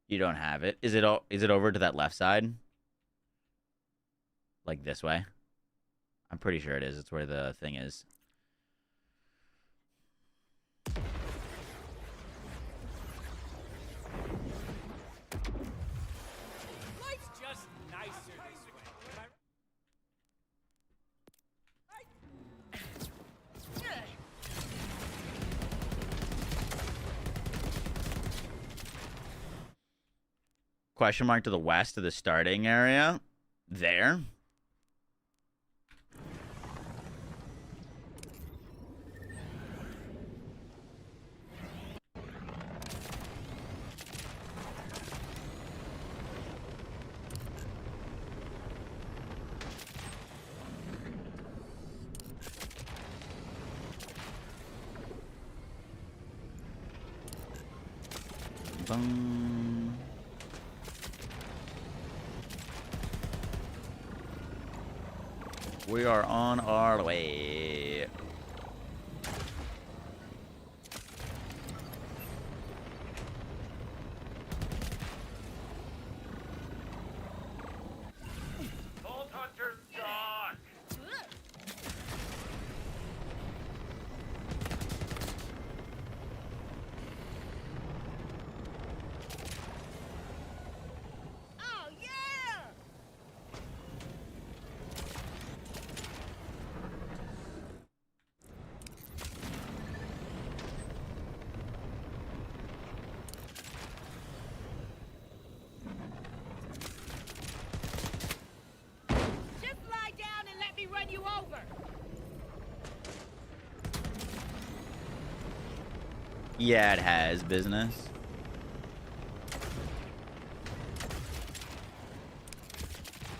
Speaker 2: You don't have it. Is it over to that left side? Like this way? I'm pretty sure it is. It's where the thing is.
Speaker 3: Life's just nicer this way.
Speaker 2: Question mark to the west of the starting area. There. Boom. We are on our way.
Speaker 1: Vault Hunters suck.
Speaker 6: Oh, yeah! Just lie down and let me run you over.
Speaker 2: Yeah, it has business.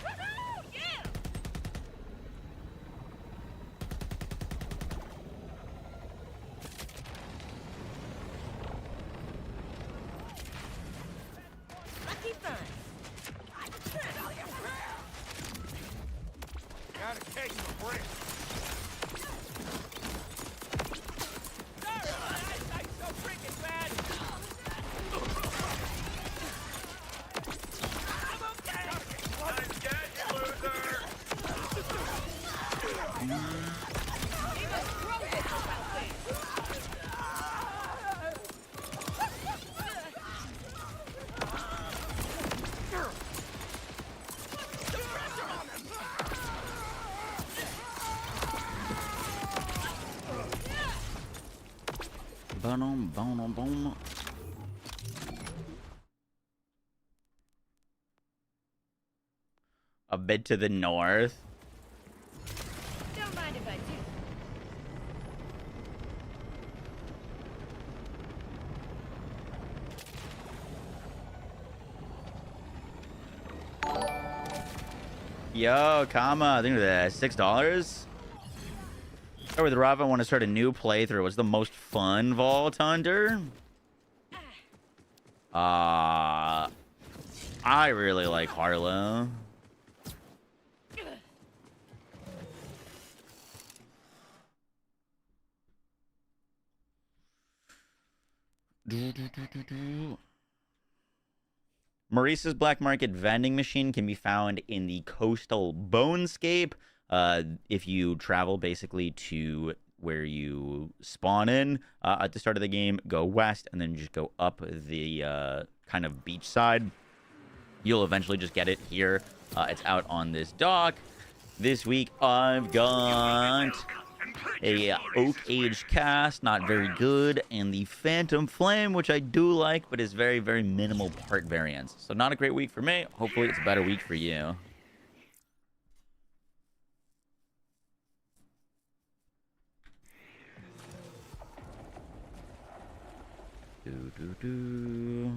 Speaker 6: Woohoo! Yeah! Lucky fun.
Speaker 3: Got a case of bricks. Sorry, my eyesight's so freaking bad. I'm okay.
Speaker 1: I'm dead, you loser.
Speaker 6: He must throw this about things.
Speaker 2: Boom, boom, boom. A bit to the north.
Speaker 6: Don't mind if I do.
Speaker 2: Yo, comma, I think that's $6. Start with Rav. I want to start a new playthrough. What's the most fun Vault Hunter? I really like Harlow. Maurice's Black Market vending machine can be found in the coastal Bonescape. If you travel basically to where you spawn in at the start of the game, go west, and then just go up the kind of beach side, you'll eventually just get it here. It's out on this dock. This week I've got a Oak Age cast, not very good, and the Phantom Flame, which I do like, but is very, very minimal part variance. So not a great week for me. Hopefully it's a better week for you. Do.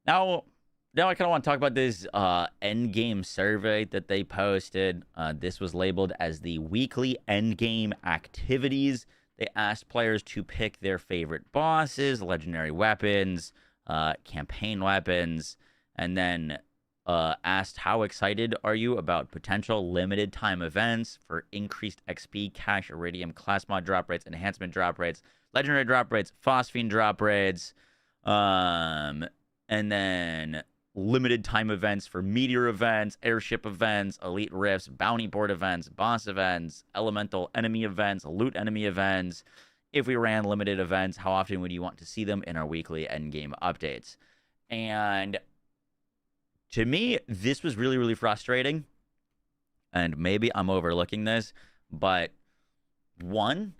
Speaker 2: Now I kind of want to talk about this Endgame survey that they posted. This was labeled as the weekly Endgame activities. They asked players to pick their favorite bosses, legendary weapons, campaign weapons, and then asked how excited are you about potential limited time events for increased XP, cash, iridium, class mod drop rates, enhancement drop rates, legendary drop rates, phosphine drop rates, and then limited time events for meteor events, airship events, elite rifts, bounty board events, boss events, elemental enemy events, loot enemy events. If we ran limited events, how often would you want to see them in our weekly endgame updates? And to me, this was really, really frustrating. And maybe I'm overlooking this, but one,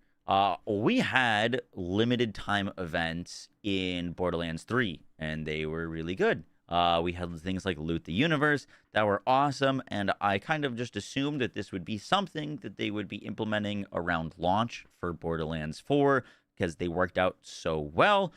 Speaker 2: we had limited time events in Borderlands 3, and they were really good. We had things like Loot the Universe that were awesome, and I kind of just assumed that this would be something that they would be implementing around launch for Borderlands 4 because they worked out so well.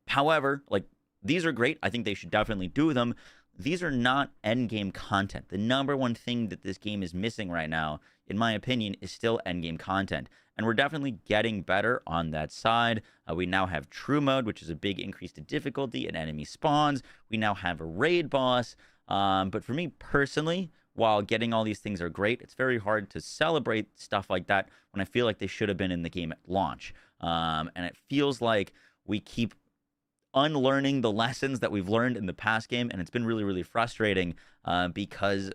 Speaker 2: However, like, these are great. I think they should definitely do them. These are not endgame content. The number one thing that this game is missing right now, in my opinion, is still endgame content. And we're definitely getting better on that side. We now have True Mode, which is a big increase to difficulty and enemy spawns. We now have a raid boss. But for me personally, while getting all these things are great, it's very hard to celebrate stuff like that when I feel like they should have been in the game at launch. And it feels like we keep unlearning the lessons that we've learned in the past game, and it's been really, really frustrating because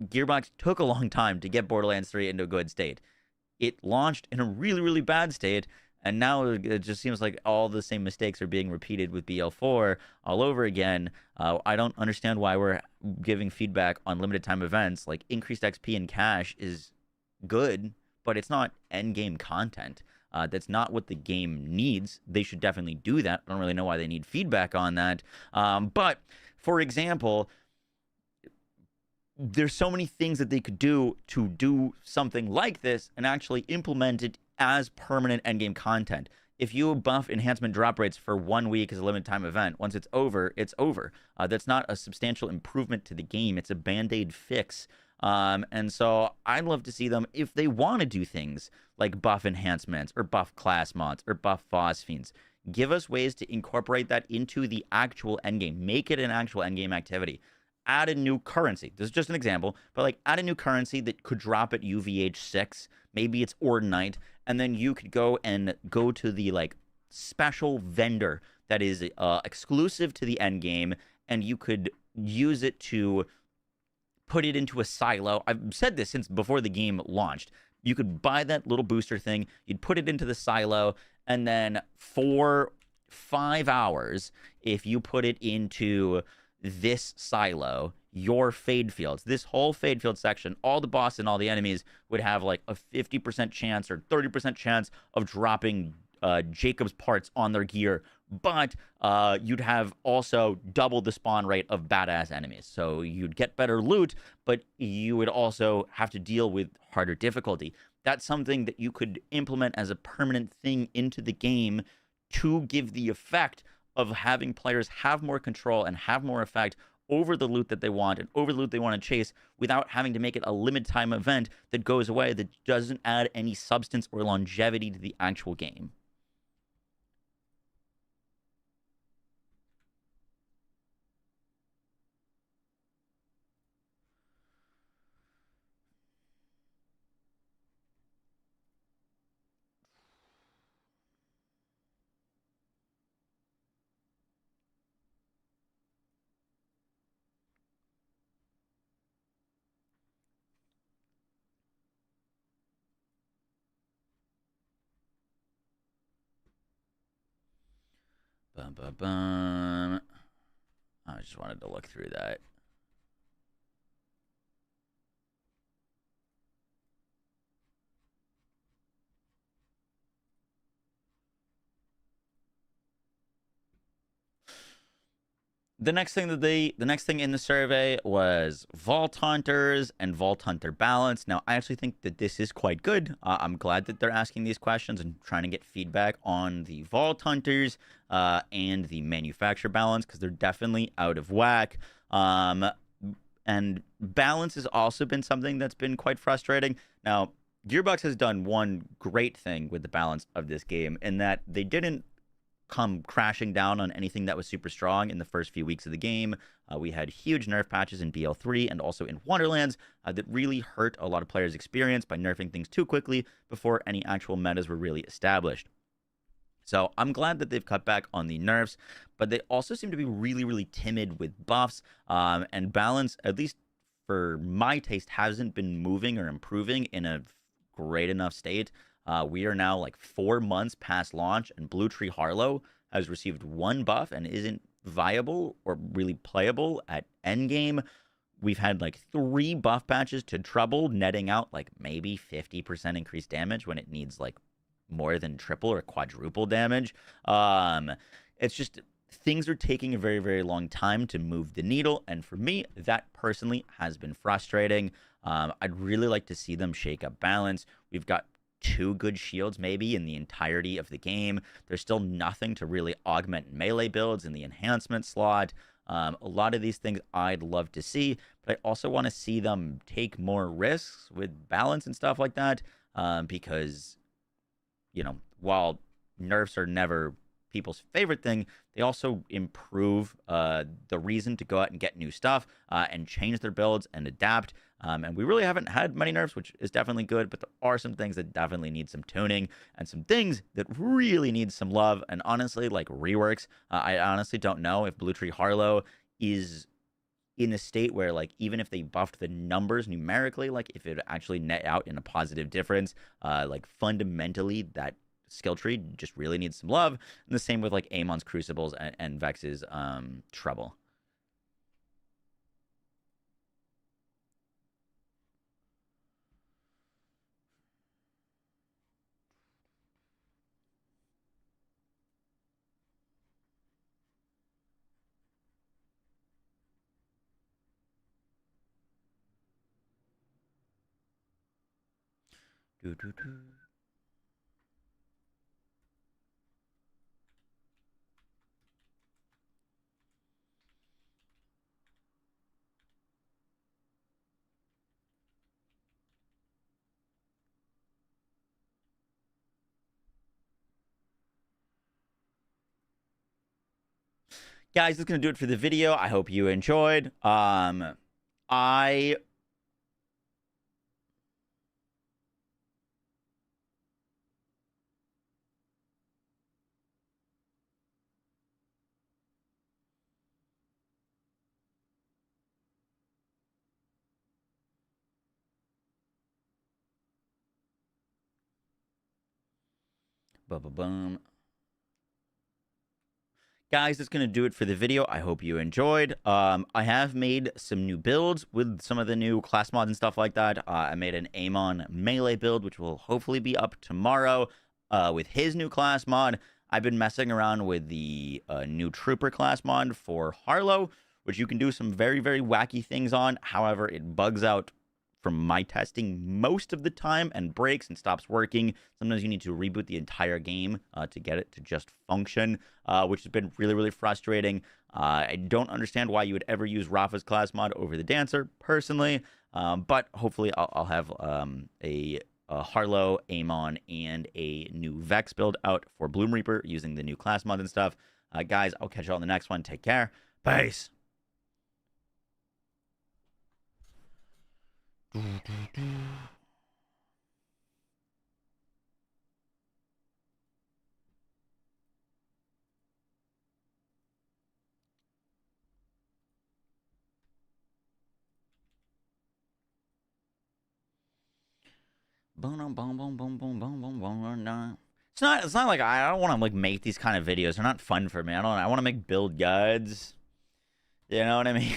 Speaker 2: Gearbox took a long time to get Borderlands 3 into a good state. It launched in a really, really bad state, and now it just seems like all the same mistakes are being repeated with BL4 all over again. I don't understand why we're giving feedback on limited time events. Like, increased XP and cash is good, but it's not endgame content. That's not what the game needs. They should definitely do that. I don't really know why they need feedback on that. But, for example, there's so many things that they could do to do something like this and actually implement it as permanent endgame content. If you buff enhancement drop rates for 1 week as a limited time event, once it's over, it's over. That's not a substantial improvement to the game. It's a band-aid fix. And so I'd love to see them, if they want to do things like buff enhancements or buff class mods or buff phosphines, give us ways to incorporate that into the actual endgame. Make it an actual endgame activity. Add a new currency. This is just an example, but like add a new currency that could drop at UVH 6. Maybe it's Ordinite, and then you could go to the like special vendor that is exclusive to the endgame, and you could use it to put it into a silo. I've said this since before the game launched. You could buy that little booster thing, you'd put it into the silo, and then for 5 hours, if you put it into this silo, your fade fields, this whole fade field section, all the boss and all the enemies would have like a 50% chance or 30% chance of dropping Jacob's parts on their gear, but you'd have also double the spawn rate of badass enemies. So you'd get better loot, but you would also have to deal with harder difficulty. That's something that you could implement as a permanent thing into the game to give the effect of having players have more control and have more effect over the loot that they want and over the loot they want to chase without having to make it a limited time event that goes away, that doesn't add any substance or longevity to the actual game. Bum, bum, bum. I just wanted to look through that. The next thing in the survey was Vault Hunters and Vault Hunter balance. Now, I actually think that this is quite good. I'm glad that they're asking these questions and trying to get feedback on the Vault Hunters and the manufacturer balance, because they're definitely out of whack. And balance has also been something that's been quite frustrating. Now, Gearbox has done one great thing with the balance of this game, in that they didn't come crashing down on anything that was super strong in the first few weeks of the game. We had huge nerf patches in BL3 and also in Wonderlands that really hurt a lot of players' experience by nerfing things too quickly before any actual metas were really established. So I'm glad that they've cut back on the nerfs, but they also seem to be really, really timid with buffs, and balance, at least for my taste, hasn't been moving or improving in a great enough state. We are now like 4 months past launch, and Blue Tree Harlow has received one buff and isn't viable or really playable at Endgame. We've had like 3 buff patches to Trouble, netting out like maybe 50% increased damage when it needs like more than triple or quadruple damage. It's just, things are taking a very, very long time to move the needle, and for me, that personally has been frustrating. I'd really like to see them shake up balance. We've got 2 good shields maybe in the entirety of the game. There's still nothing to really augment melee builds in the enhancement slot. A lot of these things I'd love to see, but I also want to see them take more risks with balance and stuff like that, because, you know, while nerfs are never people's favorite thing, they also improve the reason to go out and get new stuff and change their builds and adapt. And we really haven't had many nerfs, which is definitely good, but there are some things that definitely need some tuning and some things that really need some love. And honestly, like reworks, I honestly don't know if Blue Tree Harlow is in a state where, like, even if they buffed the numbers numerically, like if it actually net out in a positive difference, like fundamentally that skill tree just really needs some love. And the same with like Amon's Crucibles and Vex's Trouble. Do, do, do. Guys, that's going to do it for the video. I hope you enjoyed. I Boom. Guys, that's going to do it for the video. I hope you enjoyed. I have made some new builds with some of the new class mods and stuff like that. I made an Amon melee build, which will hopefully be up tomorrow. with his new class mod. I've been messing around with the new Trooper class mod for Harlow, which you can do some very, very wacky things on. However, it bugs out from my testing most of the time and breaks and stops working. Sometimes you need to reboot the entire game to get it to just function, which has been really, really frustrating. I don't understand why you would ever use Rafa's class mod over the Dancer, personally, but hopefully I'll have a Harlow, Amon, and a new Vex build out for Bloom Reaper using the new class mod and stuff. Guys, I'll catch you all in the next one. Take care. Peace. It's not like I don't want to like make these kind of videos. They're not fun for me. I want to make build guides. You know what I mean?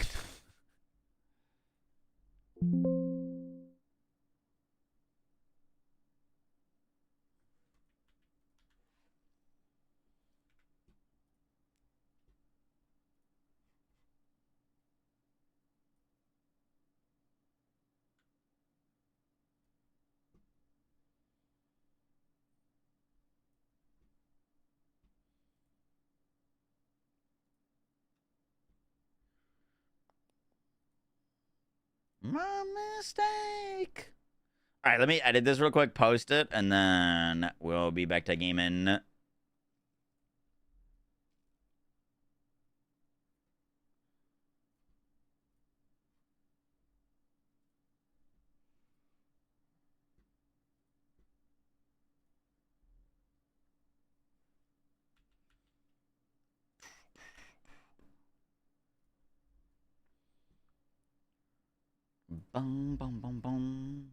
Speaker 2: My mistake. All right, let me edit this real quick, post it, and then we'll be back to gaming. Bum, bum, bum, bum.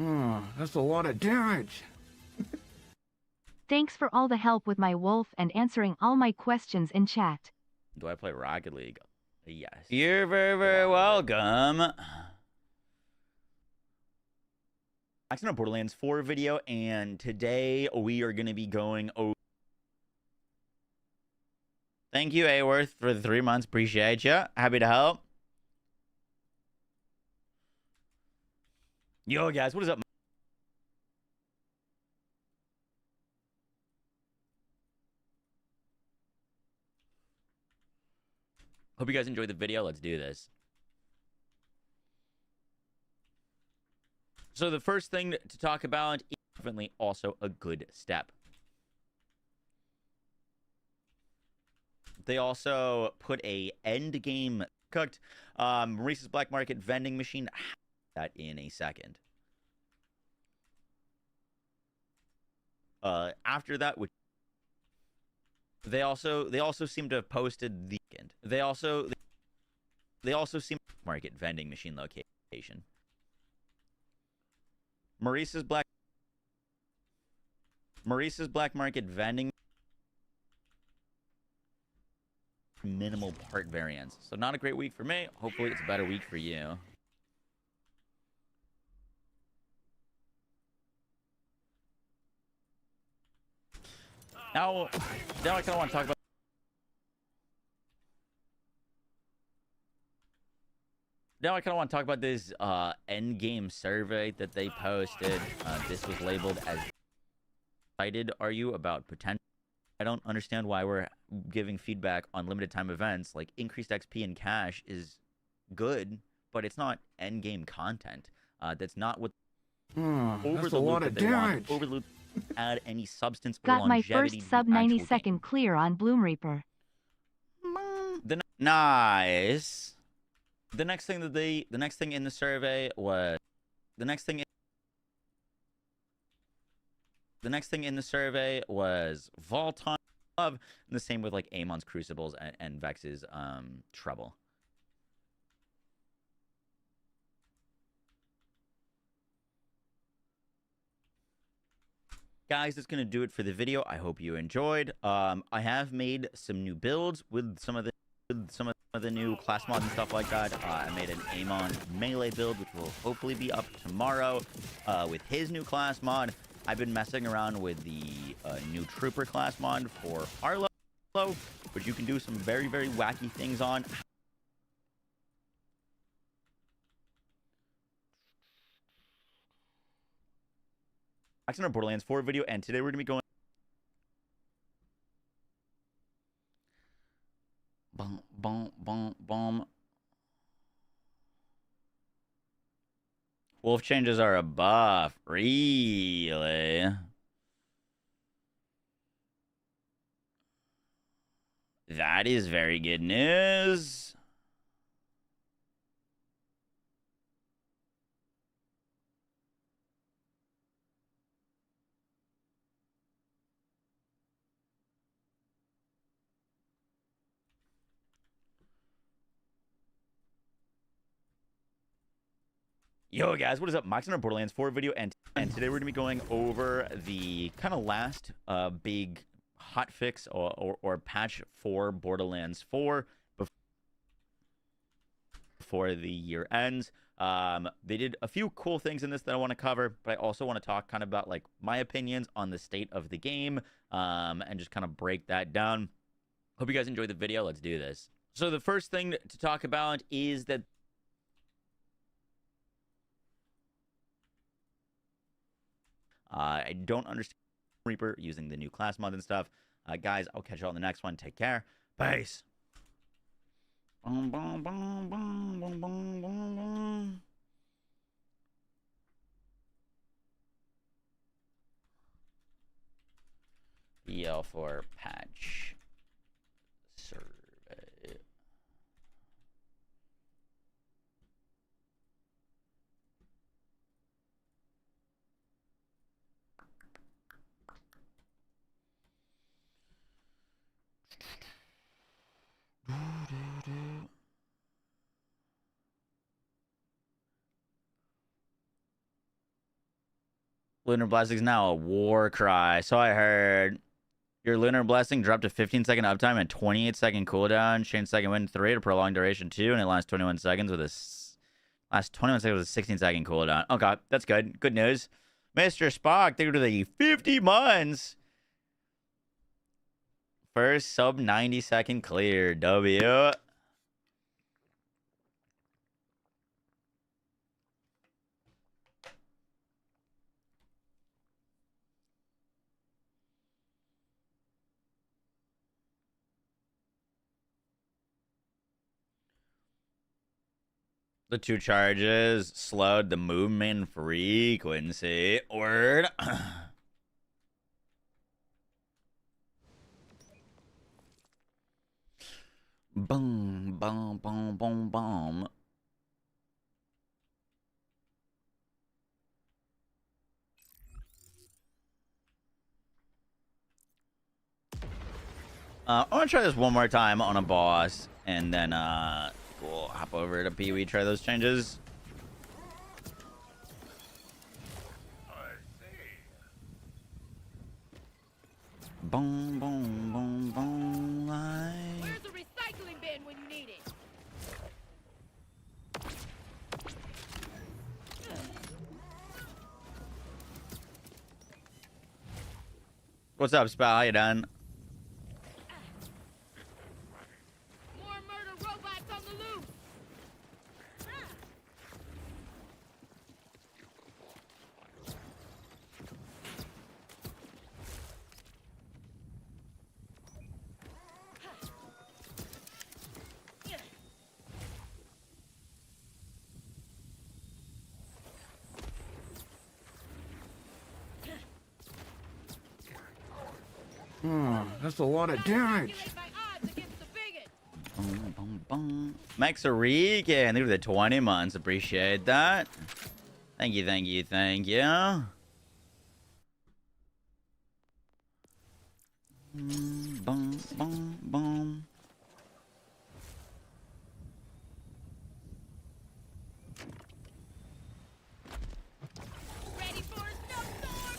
Speaker 4: Oh, that's a lot of damage.
Speaker 5: Thanks for all the help with my wolf and answering all my questions in chat.
Speaker 2: Do I play Rocket League? Yes. You're very, very welcome. Accident Borderlands 4 video, and today we are going to be going over. Thank you, Aworth, for the 3 months. Appreciate you. Happy to help. Yo, guys, what is up? Hope you guys enjoyed the video. Let's do this. So the first thing to talk about is definitely also a good step. They also put a Endgame cooked Maurice's Black Market vending machine. That in a second. After that, which they also seem to have posted the they also seem market vending machine location. Maurice's Black Market vending minimal part variance. So not a great week for me. Hopefully it's a better week for you. Now I kind of want to talk about. Now I kind of want to talk about this Endgame survey that they posted. This was labeled as excited are you about potential. I don't understand why we're giving feedback on limited time events. Like increased XP and cash is good, but it's not Endgame content. That's not what
Speaker 4: That's a
Speaker 2: the
Speaker 4: lot
Speaker 2: loop
Speaker 4: of
Speaker 2: that they want.
Speaker 4: damage.
Speaker 2: Over the loop, add any substance or
Speaker 5: Got my
Speaker 2: longevity
Speaker 5: first
Speaker 2: to
Speaker 5: sub
Speaker 2: the
Speaker 5: 90
Speaker 2: actual
Speaker 5: second
Speaker 2: game.
Speaker 5: clear on Bloom Reaper.
Speaker 2: Nice. The next thing in the survey was Volton Love, and the same with like Amon's Crucibles and Vex's Trouble. Guys, that's gonna do it for the video. I hope you enjoyed. I have made some new builds with some of the new class mods and stuff like that. I made an Amon melee build, which will hopefully be up tomorrow with his new class mod. I've been messing around with the new Trooper class mod for Harlow, which you can do some very, very wacky things on. On our Borderlands 4 video, and today we're gonna be going Wolf changes are a buff, really? That is very good news. Yo guys, what is up? Max on our Borderlands 4 video, and today we're gonna be going over the kind of last big hotfix or patch for Borderlands 4 before the year ends. They did a few cool things in this that I want to cover, but I also want to talk kind of about like my opinions on the state of the game, and just kind of break that down. Hope you guys enjoyed the video. Let's do this. So the first thing to talk about is that I don't understand Reaper using the new class mod and stuff. Guys, I'll catch you on the next one. Take care. Peace. BL4 patch survey. Lunar Blessing is now a war cry. So I heard. Your Lunar Blessing dropped to 15-second uptime and 28-second cooldown. Chain second wind 3 to prolonged duration 2, and it lasts 21 seconds with a 16-second cooldown. Okay, that's good. Good news. Mr. Spock, thank you to the 50 months. First sub 90-second clear. W. The 2 charges slowed the movement frequency. Word. Boom, boom, boom, boom, boom. I want to try this one more time on a boss, and then we'll hop over to Pee-wee, try those changes.
Speaker 1: I see.
Speaker 2: Boom, boom, boom, boom, like...
Speaker 6: Where's the recycling bin when you need it?
Speaker 2: What's up, Spell? How you done?
Speaker 6: More murder robots on the loose.
Speaker 4: Oh, that's a lot of damage.
Speaker 6: Calculate my odds against the bigot.
Speaker 2: Boom, boom, boom. Max Rican, look at the 20 months. Appreciate that. Thank you, thank you, thank you. Boom, boom, boom.
Speaker 6: Ready for a snowstorm?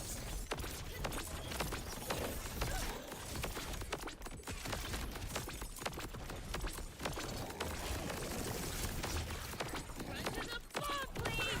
Speaker 6: Run to the bomb, please.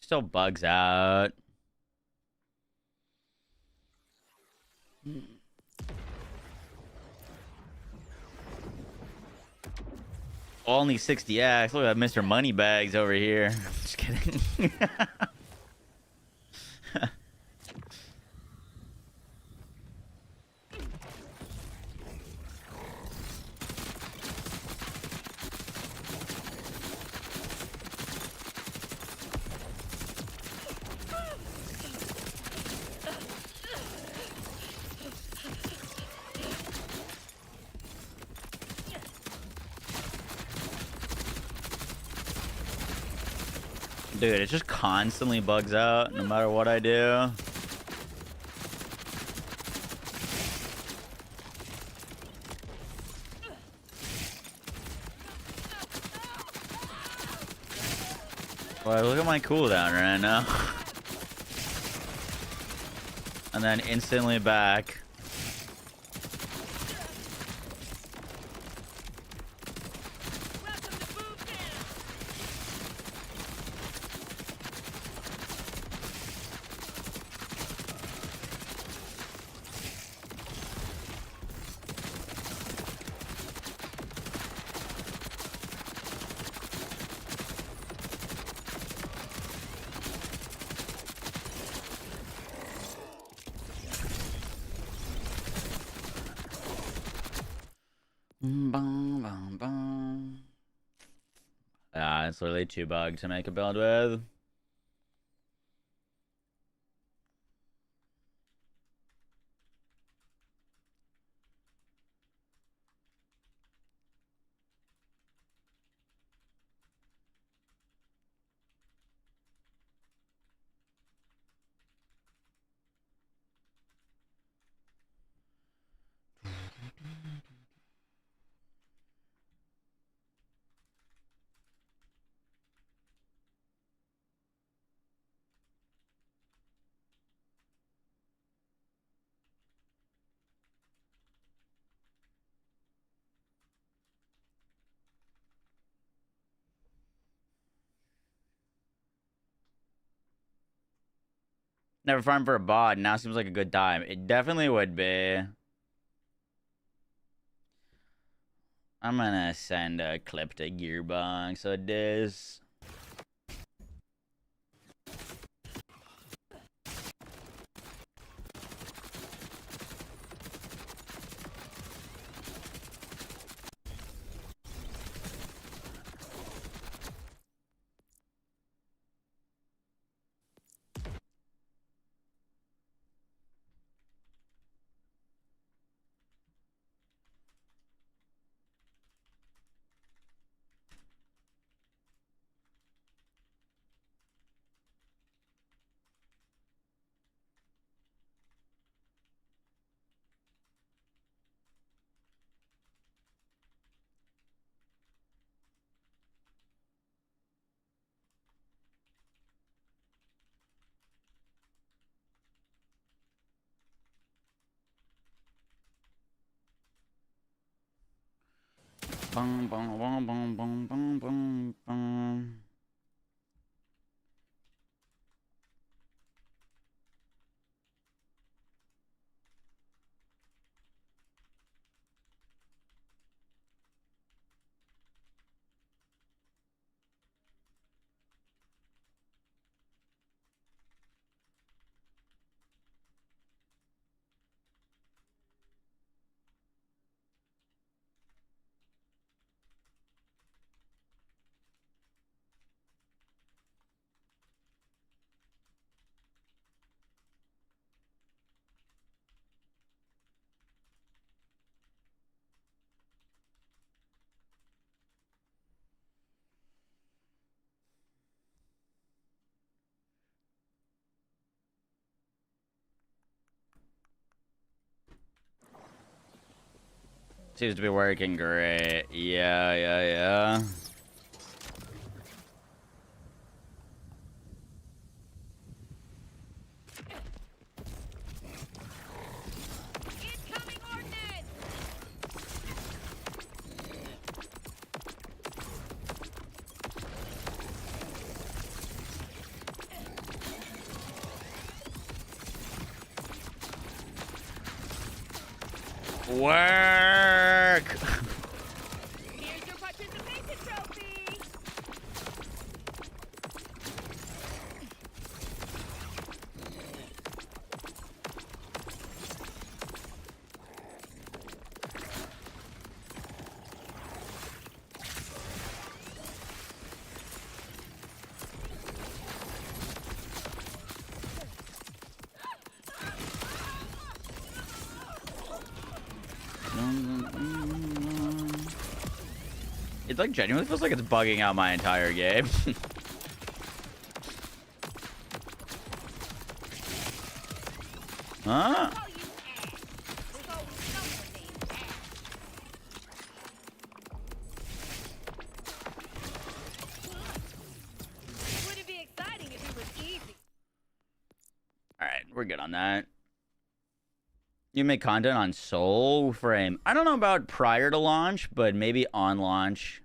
Speaker 2: Still bugs out. Only 60x. Look at Mr. Moneybags over here. Just kidding. Dude, it just constantly bugs out no matter what I do. Well, look at my cooldown right now. And then instantly back.
Speaker 6: Welcome to Boom Town.
Speaker 2: Bum, bum, bum. Ah, it's literally too bugged to make a build with. Never farmed for a bot. Now seems like a good time. It definitely would be. I'm gonna send a clip to Gearbox so this. Bum, bum, bum, bum, bum, bum, bum, bum. Seems to be working great. Yeah.
Speaker 6: Incoming ordnance!
Speaker 2: Work!
Speaker 6: Here's your participation trophy!
Speaker 2: It like genuinely feels like it's bugging out my entire game. Huh?
Speaker 6: Oh, you ass! There's always someone named ass. Wouldn't be exciting if it was easy.
Speaker 2: Alright, we're good on that. You make content on Soul Frame. I don't know about prior to launch, but maybe on launch.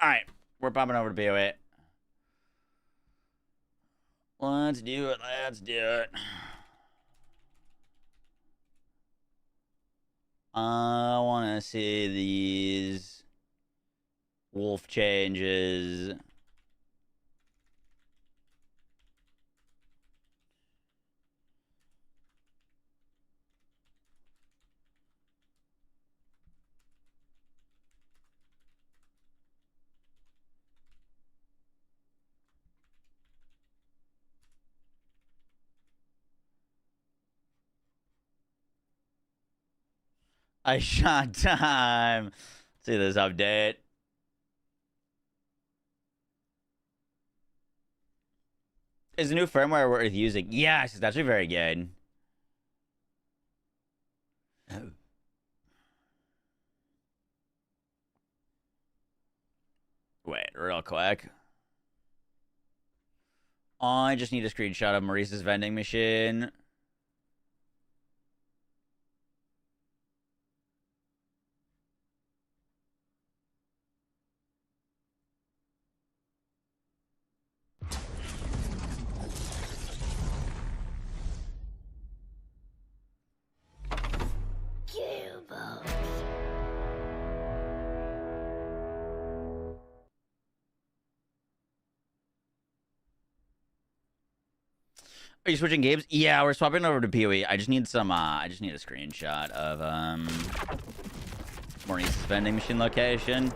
Speaker 2: Alright, we're popping over to BO8. Let's do it. I want to see these wolf changes. I shot time. See this update. Is the new firmware worth using? Yes, it's actually very good. Wait, real quick. I just need a screenshot of Maurice's vending machine. Are you switching games? Yeah, we're swapping over to PoE. I just need some, I just need a screenshot of, Maurice's vending machine location.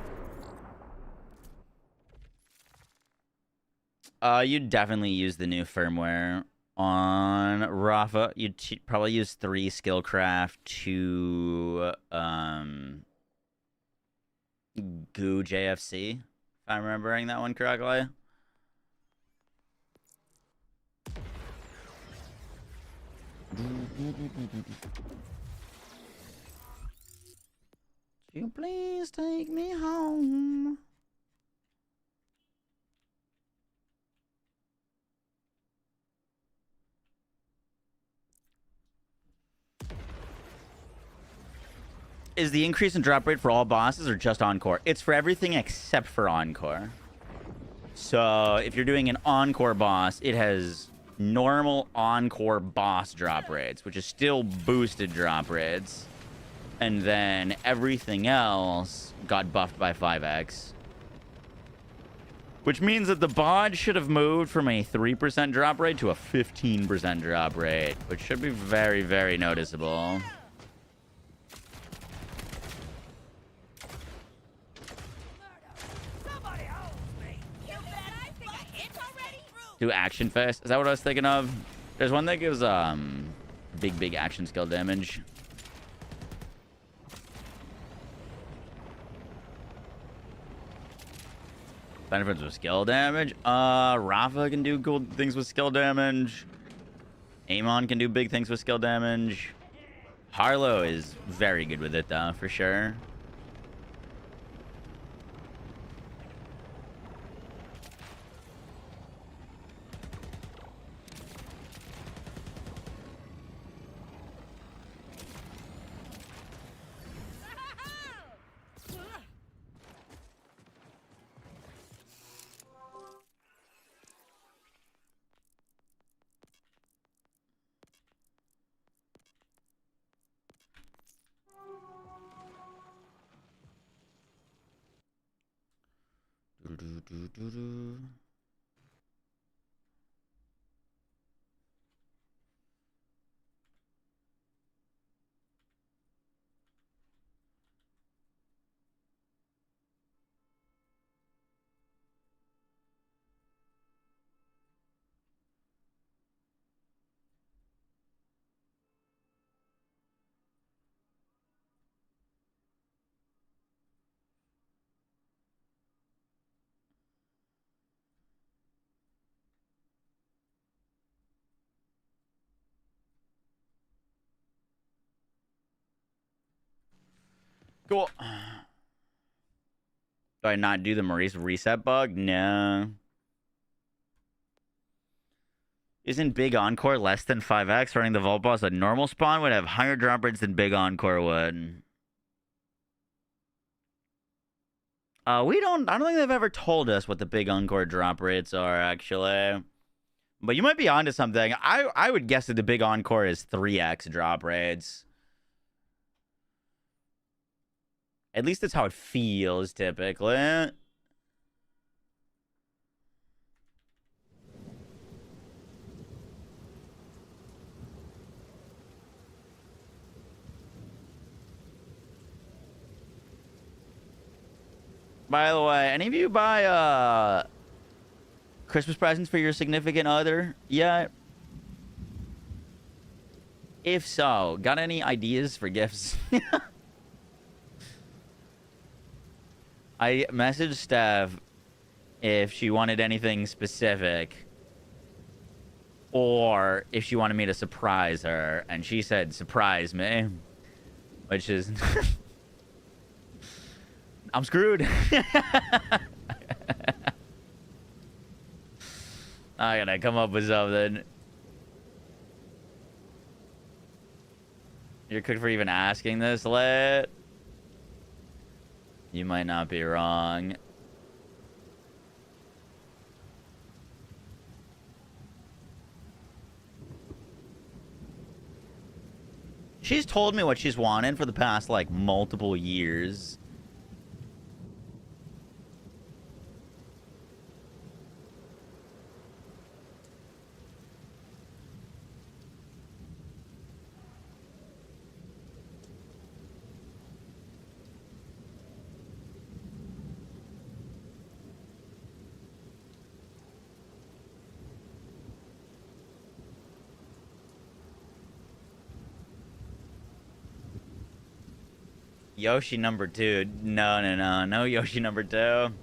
Speaker 2: You definitely use the new firmware on Rafa. You'd probably use 3 Skillcraft, 2, Goo JFC, if I'm remembering that one correctly. You please take me home. Is the increase in drop rate for all bosses or just Encore? It's for everything except for Encore. So if you're doing an Encore boss, it has normal Encore boss drop rates, which is still boosted drop rates. And then everything else got buffed by 5x. Which means that the bod should have moved from a 3% drop rate to a 15% drop rate, which should be very, very noticeable. Do Action Fest? Is that what I was thinking of? There's one that gives big action skill damage. Benefits with skill damage. Rafa can do cool things with skill damage. Amon can do big things with skill damage. Harlow is very good with it though, for sure. Cool. Do I not do the Maurice reset bug? No. Isn't Big Encore less than 5x? Running the Vault Boss at normal spawn would have higher drop rates than Big Encore would. I don't think they've ever told us what the Big Encore drop rates are, actually. But you might be onto something. I would guess that the Big Encore is 3x drop rates. At least that's how it feels, typically. By the way, any of you buy Christmas presents for your significant other yet? If so, got any ideas for gifts? I messaged Steph if she wanted anything specific or if she wanted me to surprise her, and she said surprise me, which is I'm screwed. I gotta come up with something. You're cooked for even asking this, Lit. You might not be wrong. She's told me what she's wanted for the past, like, multiple years. Yoshi number 2. No, no, no. No Yoshi number 2.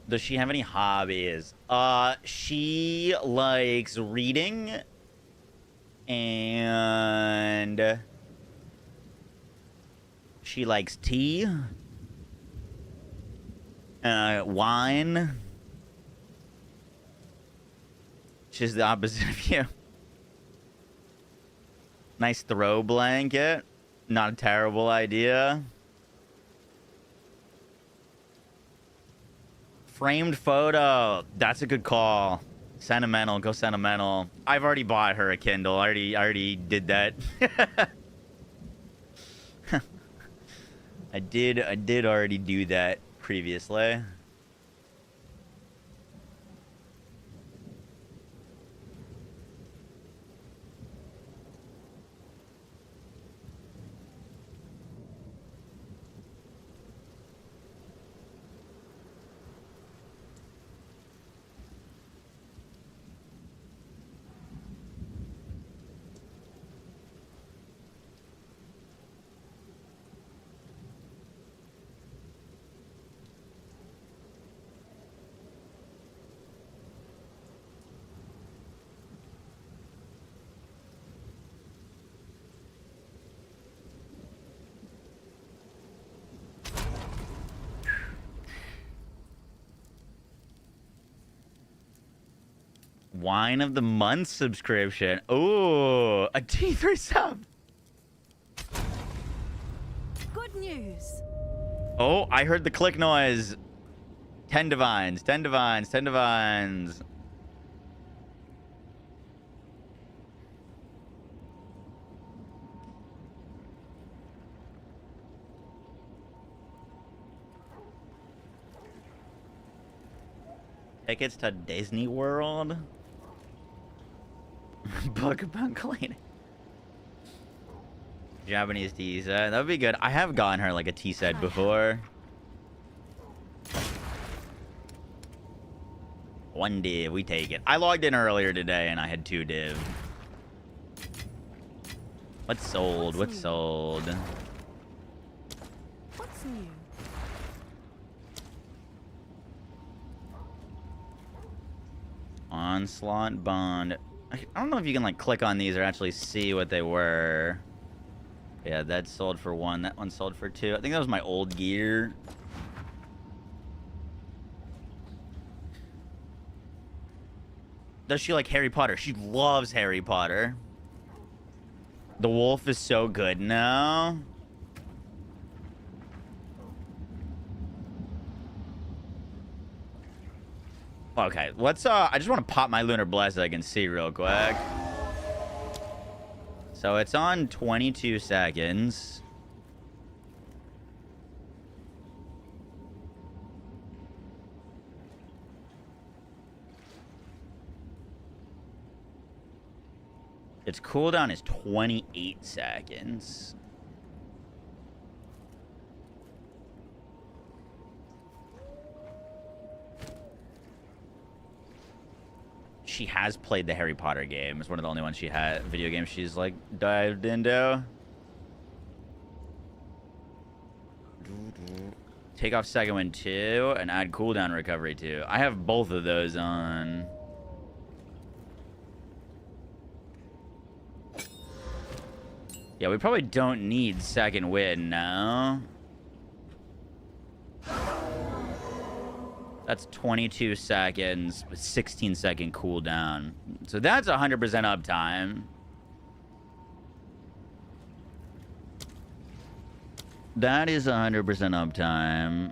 Speaker 2: Does she have any hobbies? She likes reading and she likes tea, wine. She's the opposite of you. Nice throw blanket. Not a terrible idea. Framed photo. That's a good call. Sentimental. Go sentimental. I've already bought her a Kindle. I already did that. I did already do that previously. Wine of the month subscription. Ooh, a T3 sub.
Speaker 6: Good news.
Speaker 2: Oh, I heard the click noise. 10 divines, 10 divines, 10 divines. Tickets to Disney World. Book about cleaning. Japanese tea set. That would be good. I have gotten her like a tea set before. One div, we take it. I logged in earlier today and I had 2 div. What's sold? What's sold?
Speaker 6: What's new?
Speaker 2: Onslaught bond. I don't know if you can like click on these or actually see what they were. Yeah, that sold for 1. That one sold for 2. I think that was my old gear. Does she like Harry Potter? She loves Harry Potter. The wolf is so good now. Okay, let's I just want to pop my Lunar Bless so I can see real quick. So it's on 22 seconds. Its cooldown is 28 seconds. She has played the Harry Potter game. It's one of the only ones she had video games she's like dived into. Take off second wind 2 and add cooldown recovery 2. I have both of those on. Yeah, we probably don't need second wind now. That's 22 seconds with 16-second cooldown. So that's 100% uptime. That is 100% uptime.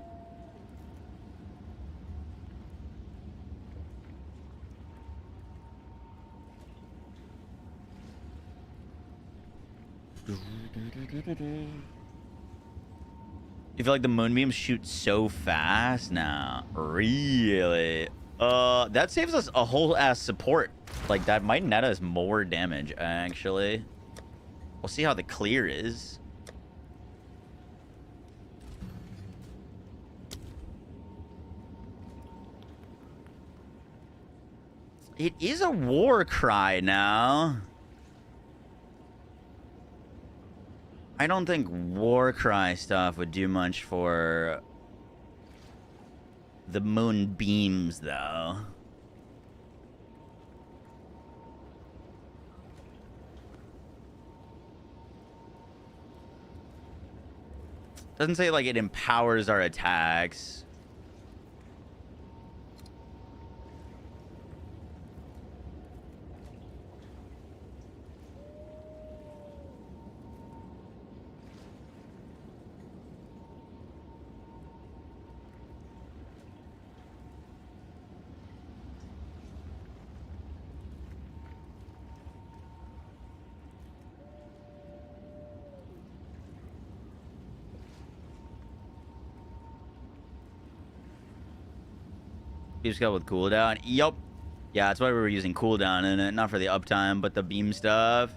Speaker 2: You feel like the moonbeams shoot so fast now? Really? That saves us a whole ass support. Like, that might net us more damage, actually. We'll see how the clear is. It is a war cry now. I don't think Warcry stuff would do much for the moonbeams, though. Doesn't say like it empowers our attacks. Beam skill with cooldown. Yup. Yeah, that's why we were using cooldown in it. Not for the uptime, but the beam stuff.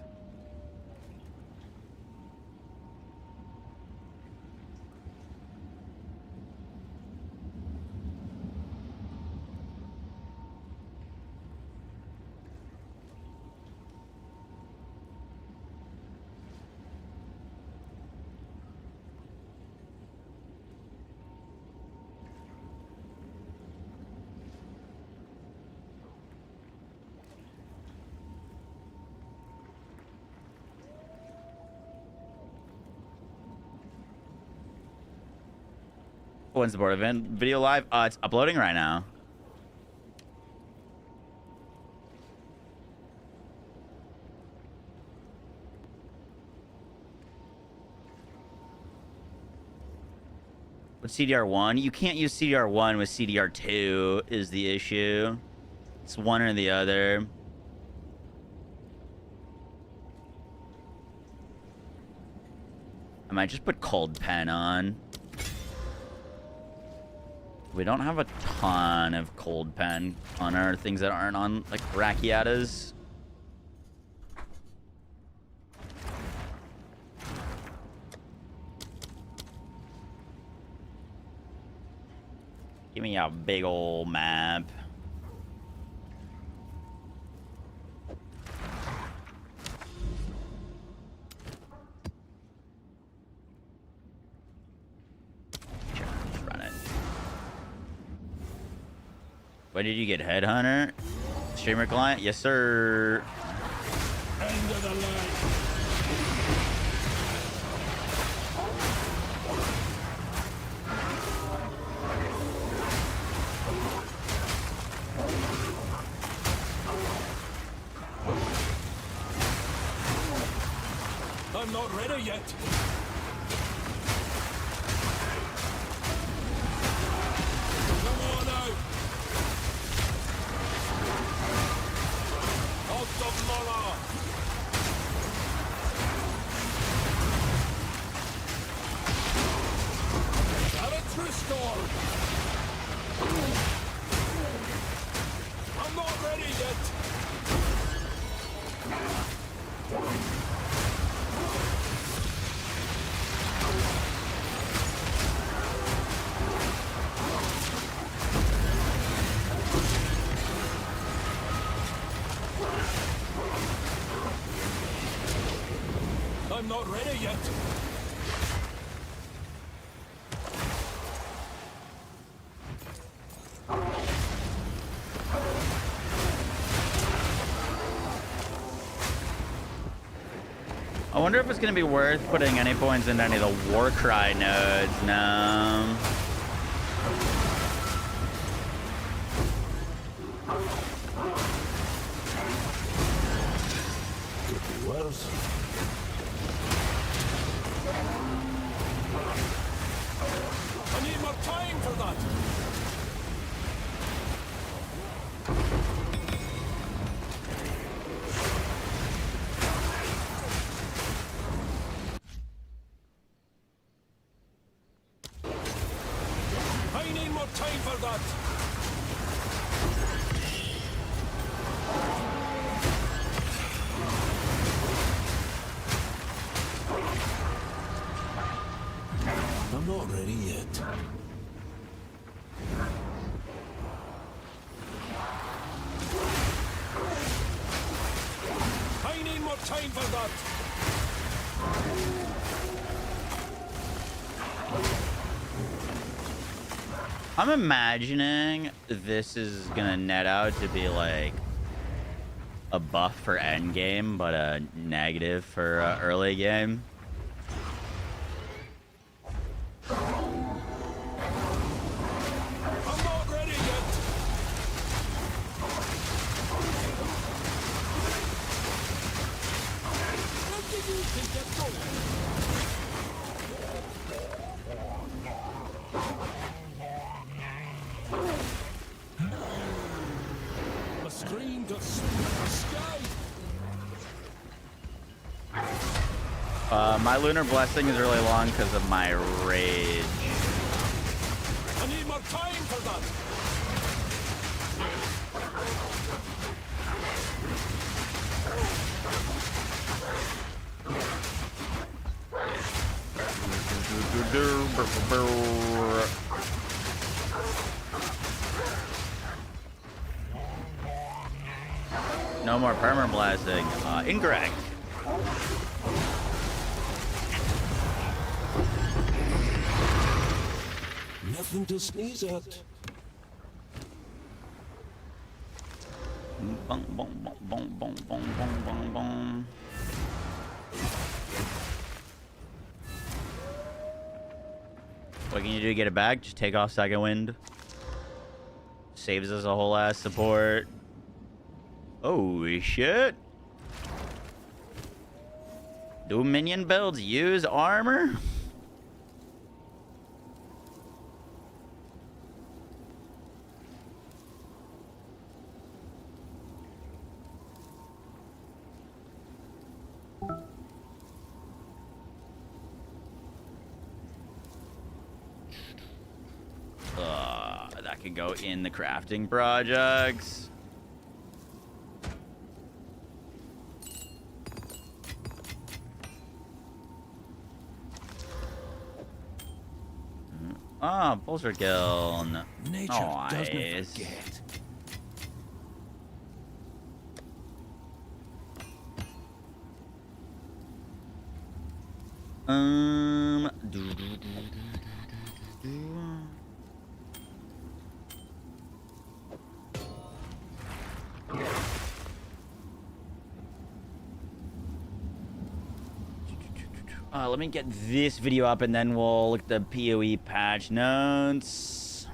Speaker 2: When's the board event video live? It's uploading right now. With CDR1, you can't use CDR1 with CDR2 is the issue. It's one or the other. I might just put Cold Pen on. We don't have a ton of Cold Pen on our things that aren't on, like, Rakiatas. Give me a big old map. When did you get Headhunter? Streamer client? Yes, sir.
Speaker 3: End of the line. I'm not ready yet. Come on out. Out of Mara. Carrots restored. I'm not ready yet. I'm not ready yet.
Speaker 2: I wonder if it's going to be worth putting any points into any of the Warcry nodes. No.
Speaker 3: Could be worse. I need more time for that. I need more time for that. I'm not ready yet. I need more time for that.
Speaker 2: I'm imagining this is gonna net out to be like a buff for endgame, but a negative for early game.
Speaker 3: I'm not ready yet. When do you think that's going? A scream to split the sky.
Speaker 2: My lunar blessing is really long because of my rage.
Speaker 3: I need more time for that.
Speaker 2: No more perma blasting. Incorrect.
Speaker 3: Nothing to sneeze at.
Speaker 2: Bong, bong, bong, bong, bong, bong, bong, bong, bong. What can you do to get it back? Just take off second wind. Saves us a whole ass support. Oh shit. Do minion builds use armor? That could go in the crafting projects. Ah, Pulsar Kiln.
Speaker 3: Nature doesn't forget. Let me get this video up and then we'll look at the PoE patch notes.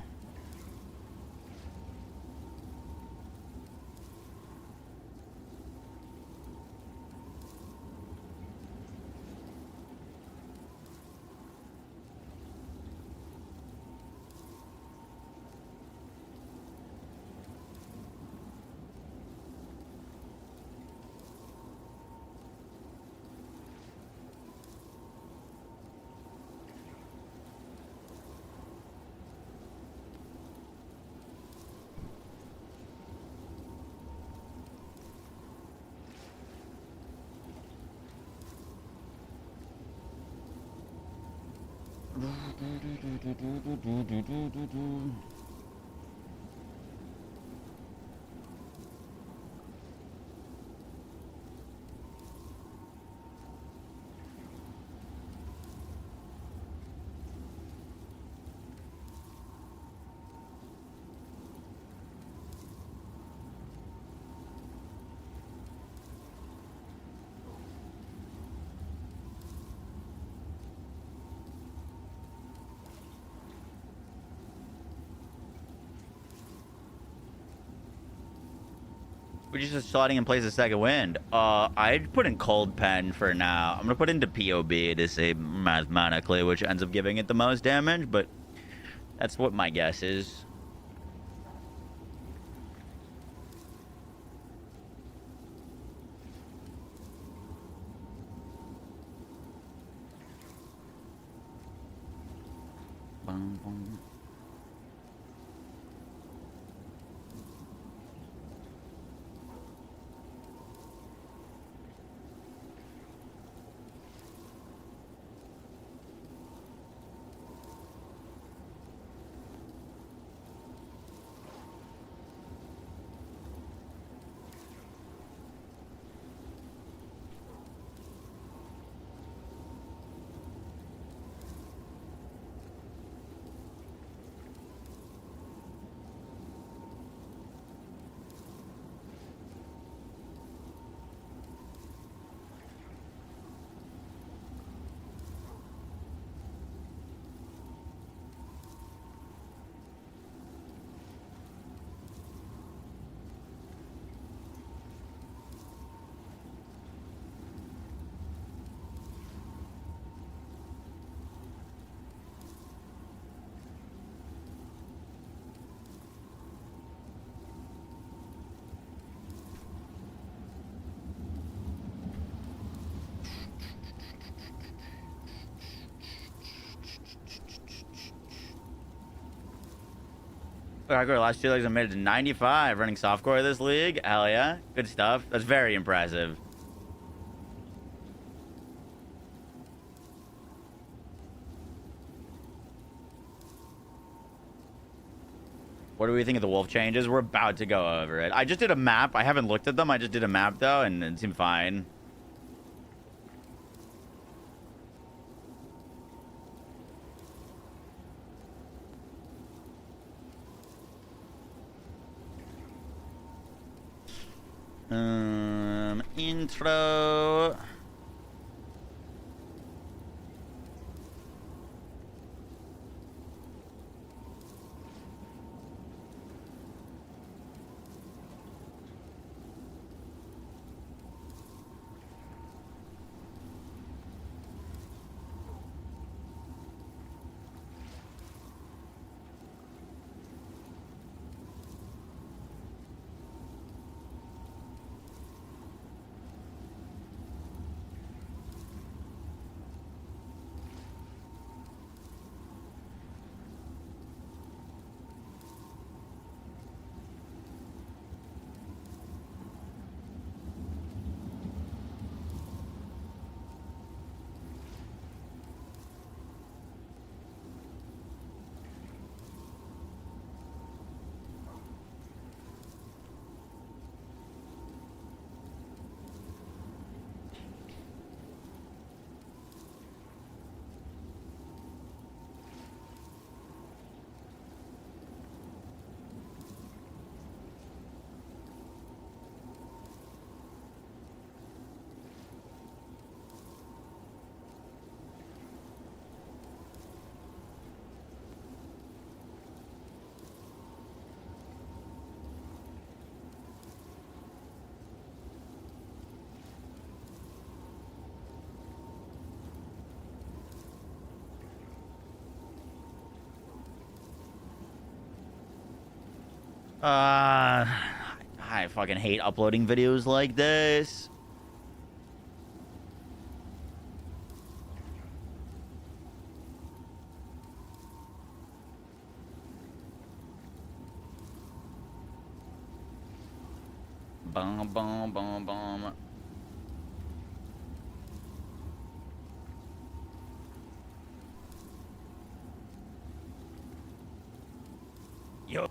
Speaker 3: We're just slotting in place a second wind. I'd put in cold pen for now. I'm gonna put into POB to say mathematically which ends up giving it the most damage, but that's what my guess is. Bum, bum. Hardcore last 2 legs I made it to 95 running softcore this league. Hell yeah. Good stuff. That's very impressive. What do we think of the wolf changes? We're about to go over it. I just did a map. I haven't looked at them. I just did a map though, and it seemed fine. Intro. I fucking hate uploading videos like this. Boom, boom, boom, boom. Yo.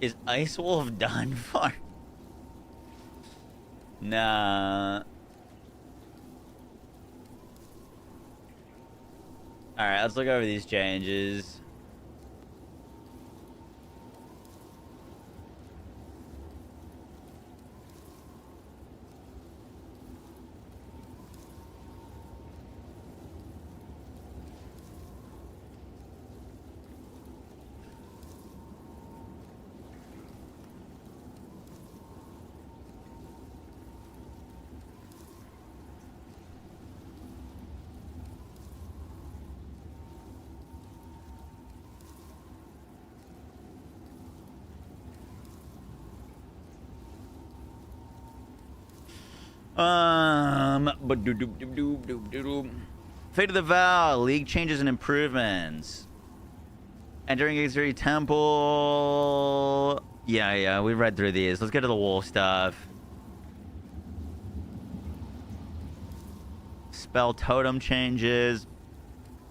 Speaker 3: Is Ice Wolf done for? Nah. Alright, let's look over these changes. But Fate of the Vow, League changes and improvements. Entering X3 Temple. Yeah, we read through these. Let's get to the wolf stuff. Spell totem changes.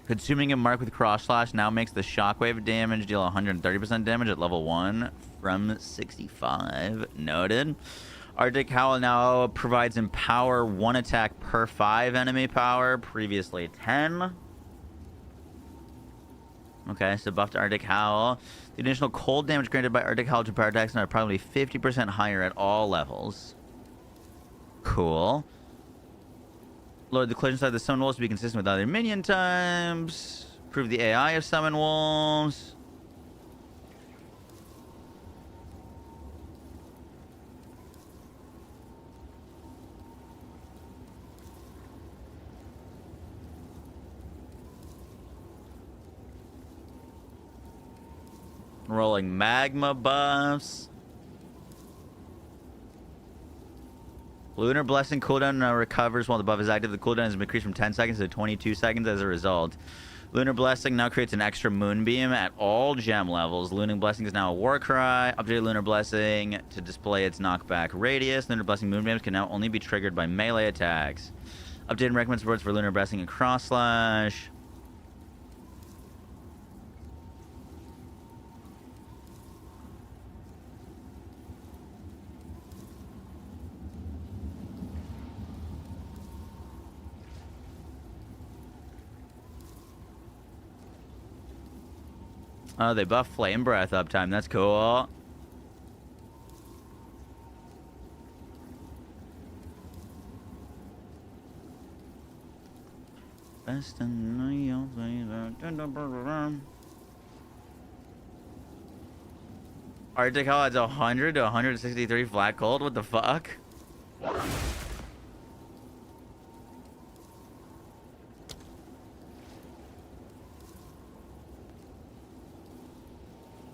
Speaker 3: Consuming a mark with cross slash now makes the shockwave damage deal 130% damage at level 1 from 65. Noted. Arctic Howl now provides Empower 1 attack per 5 enemy power, previously 10. Okay, so buffed Arctic Howl. The additional cold damage granted by Arctic Howl to power attacks are probably 50% higher at all levels. Cool. Lower the collision side of the summon wolves to be consistent with other minion types. Improve the AI of summon wolves. Rolling magma buffs. Lunar Blessing cooldown recovers while the buff is active. The cooldown has been increased from 10 seconds to 22 seconds as a result. Lunar Blessing now creates an extra moonbeam at all gem levels. Lunar Blessing is now a war cry. Updated Lunar Blessing to display its knockback radius. Lunar Blessing moonbeams can now only be triggered by melee attacks. Updated recommend supports for Lunar Blessing and Cross Slash. Oh, they buff Flame Breath uptime. That's cool. Best Arctic Hell adds 100 to 163 flat cold. What the fuck?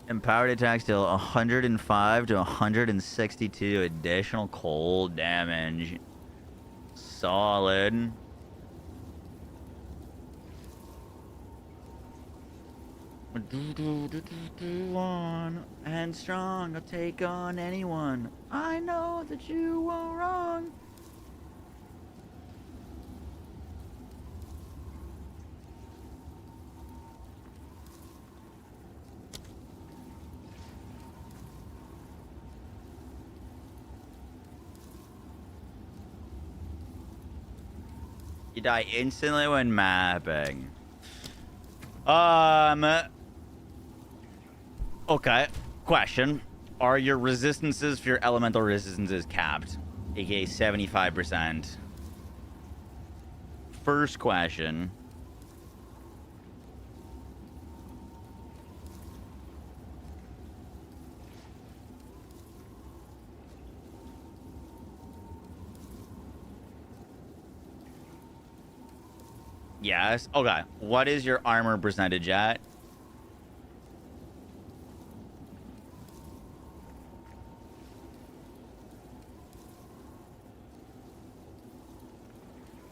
Speaker 3: Empowered attacks deal 105 to 162 additional cold damage. Solid. One and strong, I'll take on anyone. I know that you were wrong. You die instantly when mapping. Okay. Question. Are your resistances for your elemental resistances capped? AKA 75%. First question. Yes. Okay. What is your armor percentage at?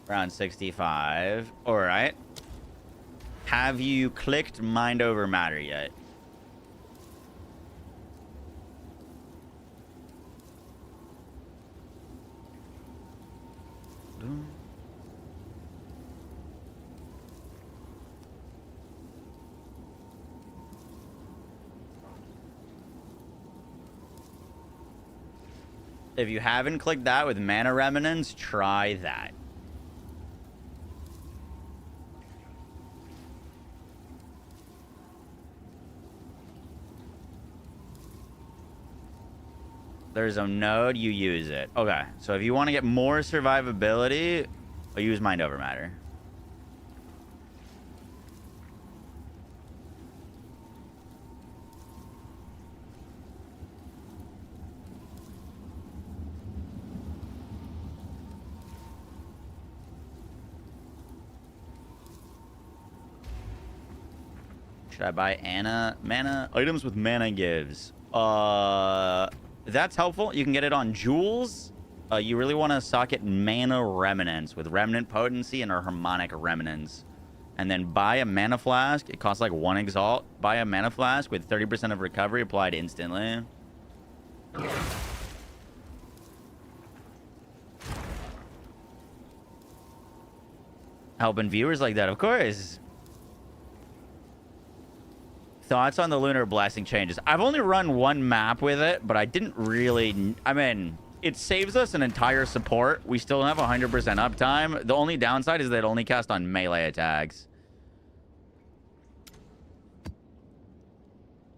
Speaker 3: Around 65. All right. Have you clicked Mind Over Matter yet? If you haven't clicked that with Mana Remnants, try that. There's a node, you use it. Okay, so if you want to get more survivability, I'll use Mind Over Matter. Should I buy mana items with mana gives? That's helpful. You can get it on jewels. You really want to socket Mana Remnants with Remnant Potency and or Harmonic Remnants. And then buy a Mana Flask. It costs like 1 Exalt. Buy a Mana Flask with 30% of recovery applied instantly. Helping viewers like that, of course. Thoughts on the Lunar Blessing changes? I've only run one map with it, but I didn't really... I mean, it saves us an entire support. We still have 100% uptime. The only downside is that it only cast on melee attacks.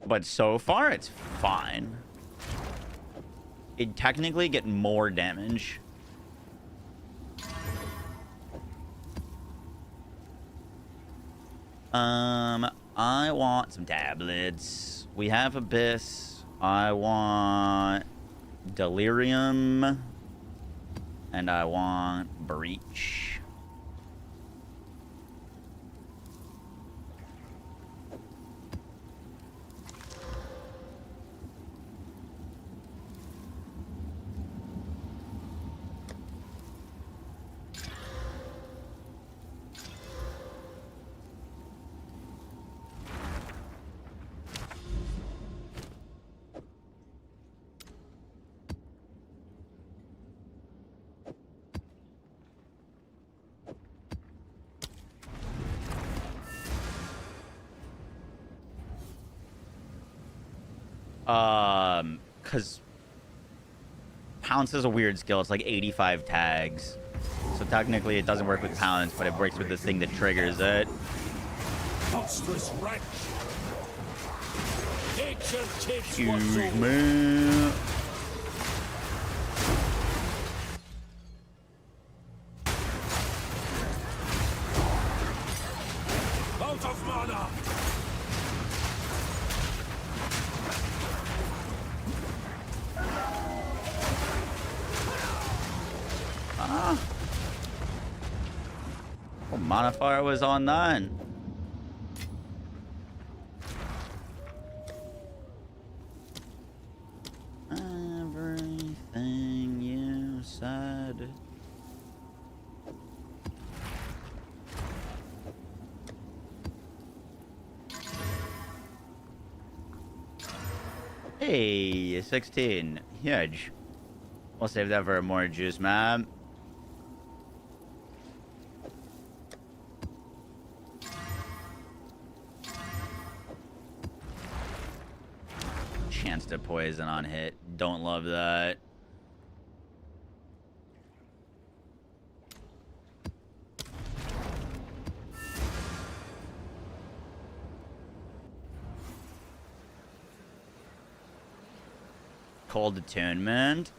Speaker 3: But so far, it's fine. It'd technically get more damage. I want some tablets. We have Abyss. I want Delirium. And I want Breach.
Speaker 2: Because Pounce is a weird skill. It's like 85 tags. So technically it doesn't work with Pounce, but it works with the thing that triggers it.
Speaker 1: Monstrous wretch. Nature takes
Speaker 2: Excuse
Speaker 1: what's
Speaker 2: me.
Speaker 1: out of mana.
Speaker 2: What modifier was on that? Everything you said. Hey, 16. Huge. We'll save that for more juice, man. Chance to poison on hit. Don't love that. Cold Attunement.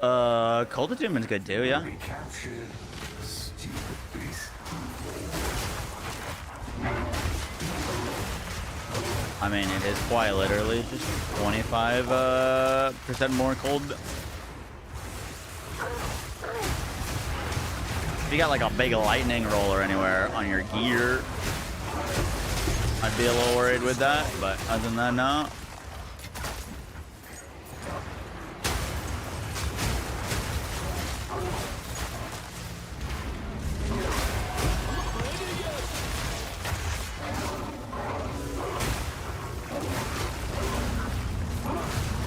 Speaker 2: Cold Attunement's good too, yeah.
Speaker 4: Recaptured, stupid beast.
Speaker 2: I mean, it is quite literally just 25% more cold. If you got like a big lightning roller anywhere on your gear, I'd be a little worried with that, but other than that, no.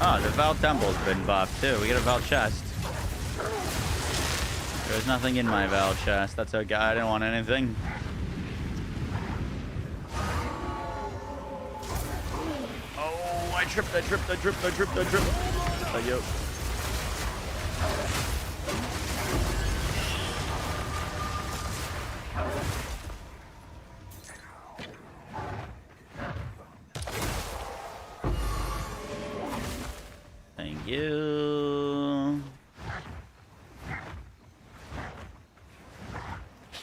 Speaker 2: Oh, the Val Temple's been buffed too. We get a Val chest. There's nothing in my Val chest. That's okay. I didn't want anything. Oh, I tripped. Oh, yo. Thank you.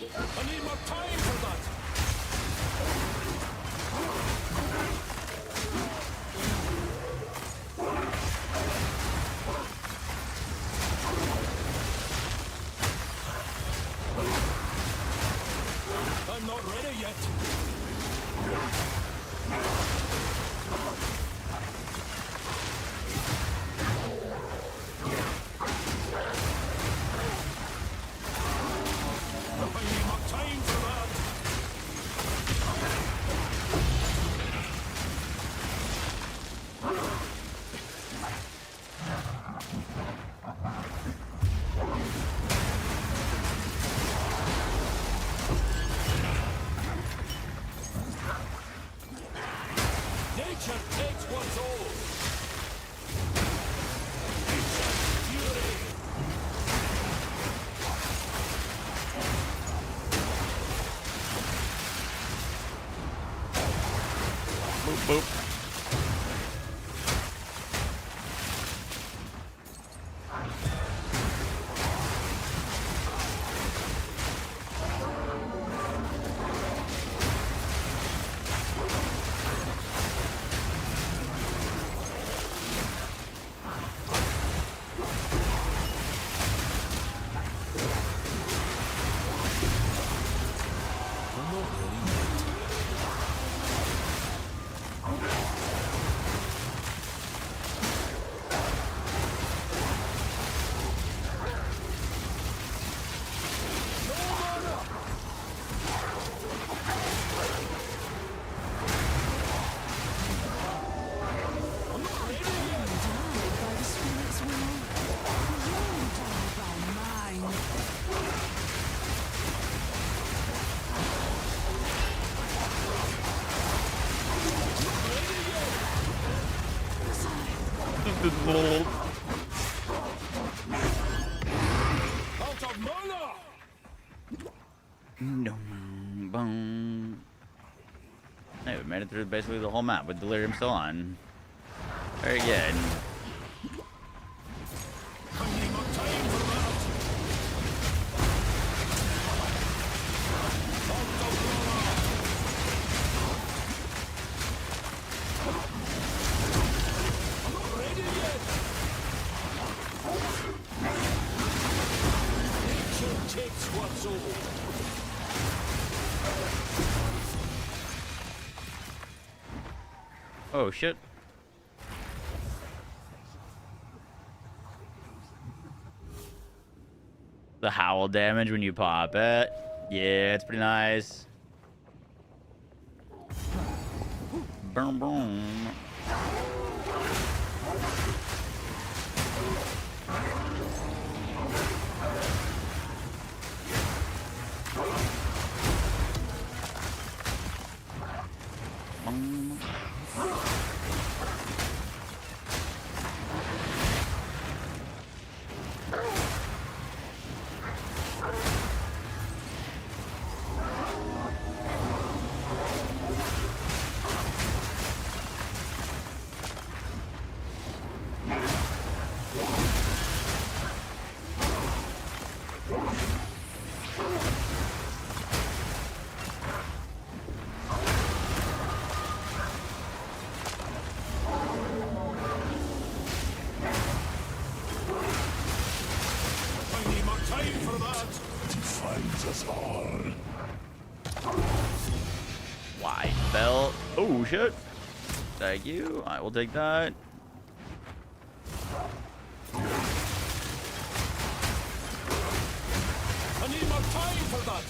Speaker 1: I need more time for that. I'm not ready yet. I need more time for that. Nature takes what's old. Nature's fury.
Speaker 2: Boop, boop.
Speaker 1: I'm not ready yet. Out of mana!
Speaker 2: No, boom. Hey, we made it through basically the whole map with Delirium still on. Very good.
Speaker 1: Finding no time for that! Out of mana! I'm not ready yet! Nature takes what's old.
Speaker 2: Oh shit. The howl damage when you pop it. Yeah, it's pretty nice. Boom, boom. Boom.
Speaker 1: I need more time for that!
Speaker 4: Finds us all.
Speaker 2: Wide belt. Oh shit. Thank you. I will take that.
Speaker 1: I need more time for that!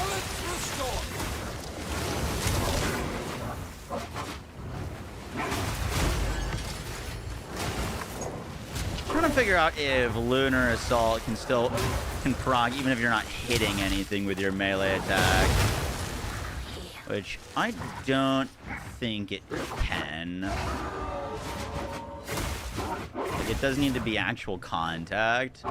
Speaker 1: Let's restore!
Speaker 2: Trying to figure out if Lunar Assault can proc even if you're not hitting anything with your melee attack. Which I don't think it can. Like, it does need to be actual contact.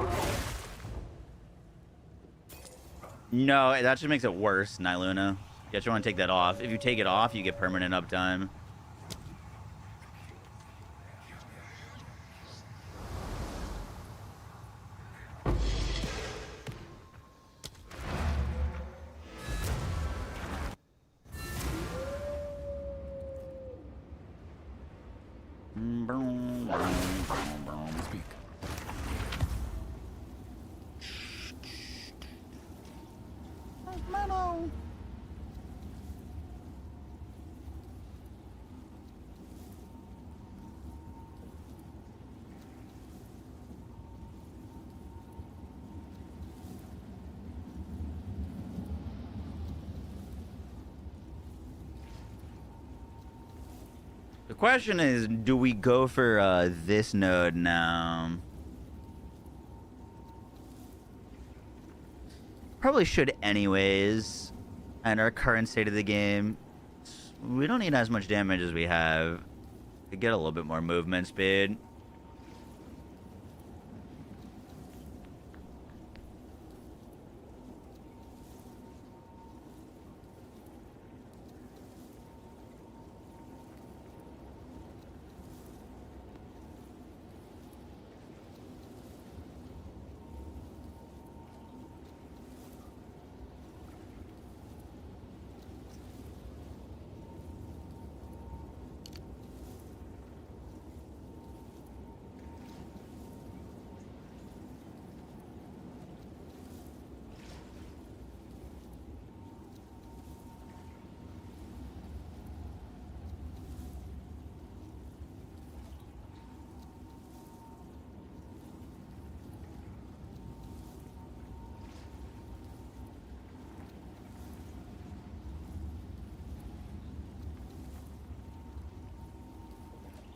Speaker 2: No, that just makes it worse, Nyluna. You actually want to take that off. If you take it off, you get permanent uptime.
Speaker 4: Speak.
Speaker 2: The question is, do we go for this node now? Probably should anyways. At our current state of the game, we don't need as much damage as we have to get a little bit more movement speed.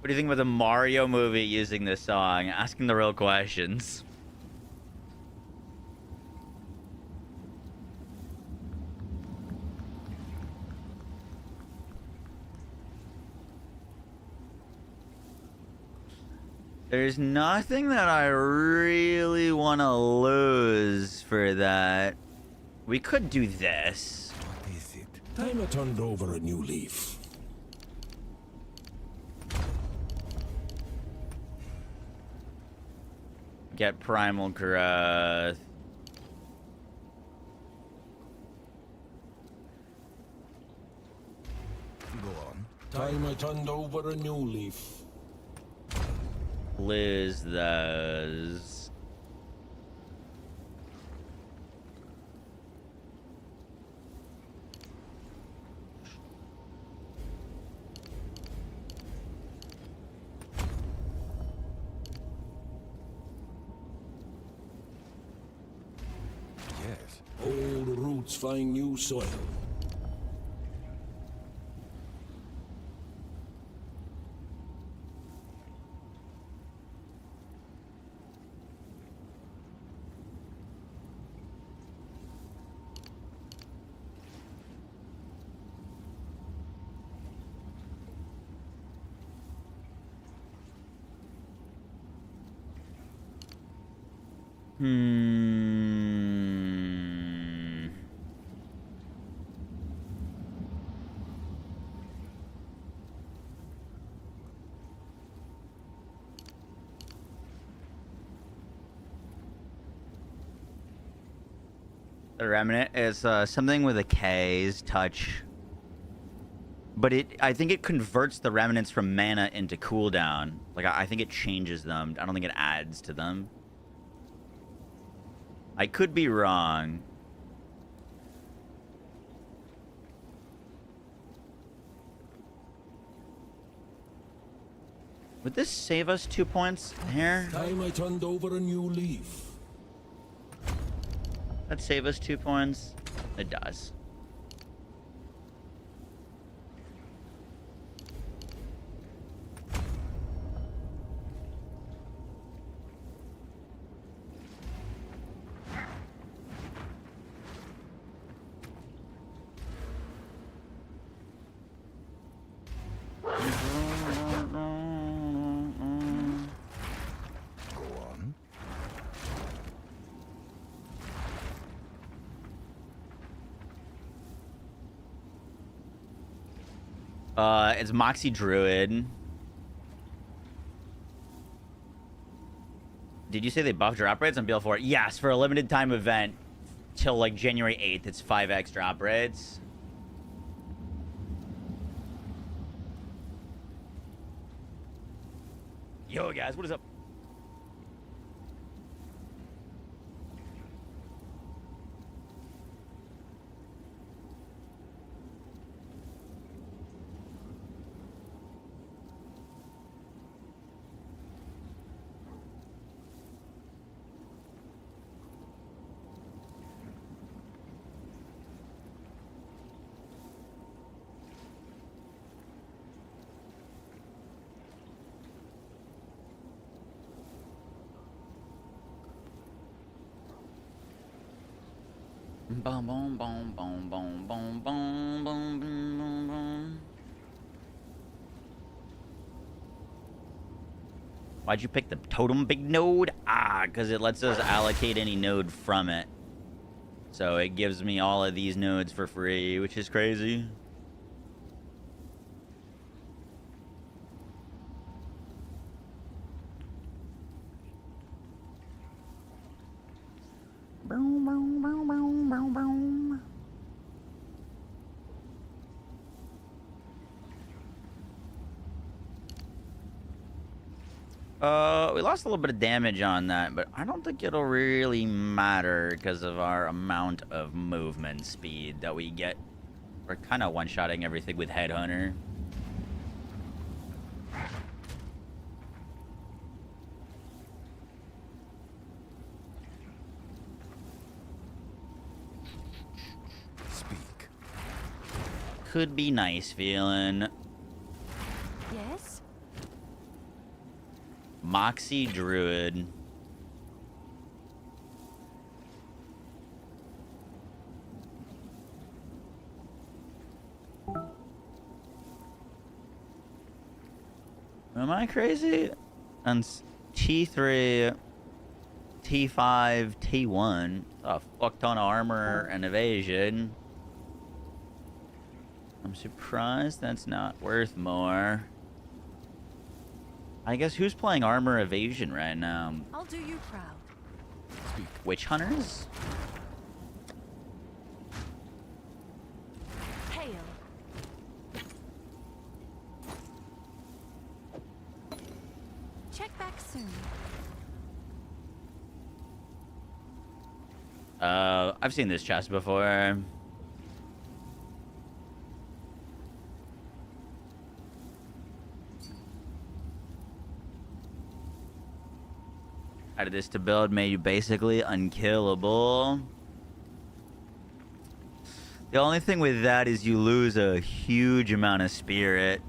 Speaker 2: What do you think about the Mario movie using this song? Asking the real questions. There's nothing that I really want to lose for that. We could do this.
Speaker 4: What is it? Time I turned over a new leaf.
Speaker 2: Get primal growth.
Speaker 4: Go on.
Speaker 7: Time I turned over a new leaf.
Speaker 2: Lose those.
Speaker 4: Yes.
Speaker 7: Old roots find new soil.
Speaker 2: Hmm. The Remnant is something with a K's touch. But I think it converts the remnants from mana into cooldown. Like, I think it changes them. I don't think it adds to them. I could be wrong. Would this save us 2 points here?
Speaker 7: Time I turned over a new leaf.
Speaker 2: That'd save us 2 points. It does.
Speaker 4: Go on.
Speaker 2: It's Moxie Druid. Did you say they buffed drop rates on BL4? Yes, for a limited time event till like January 8th, it's 5x drop rates. Yo, guys, what is up? Boom, boom, boom, boom, boom, boom, boom, boom, boom, boom. Why'd you pick the totem big node? Because it lets us allocate any node from it. So it gives me all of these nodes for free, which is crazy. Boom, boom, boom, boom, boom, boom. We lost a little bit of damage on that, but I don't think it'll really matter because of our amount of movement speed that we get. We're kind of one-shotting everything with Headhunter.
Speaker 4: Speak.
Speaker 2: Could be nice feeling.
Speaker 6: Yes?
Speaker 3: Moxie Druid. Am I crazy? And T3, T5, T1. A fuck ton of armor and evasion. I'm surprised that's not worth more. I guess who's playing armor evasion right now?
Speaker 6: I'll do you proud.
Speaker 3: Witch hunters?
Speaker 6: Hail. Check back soon.
Speaker 3: I've seen this chest before. Added this to build, made you basically unkillable. The only thing with that is you lose a huge amount of spirit.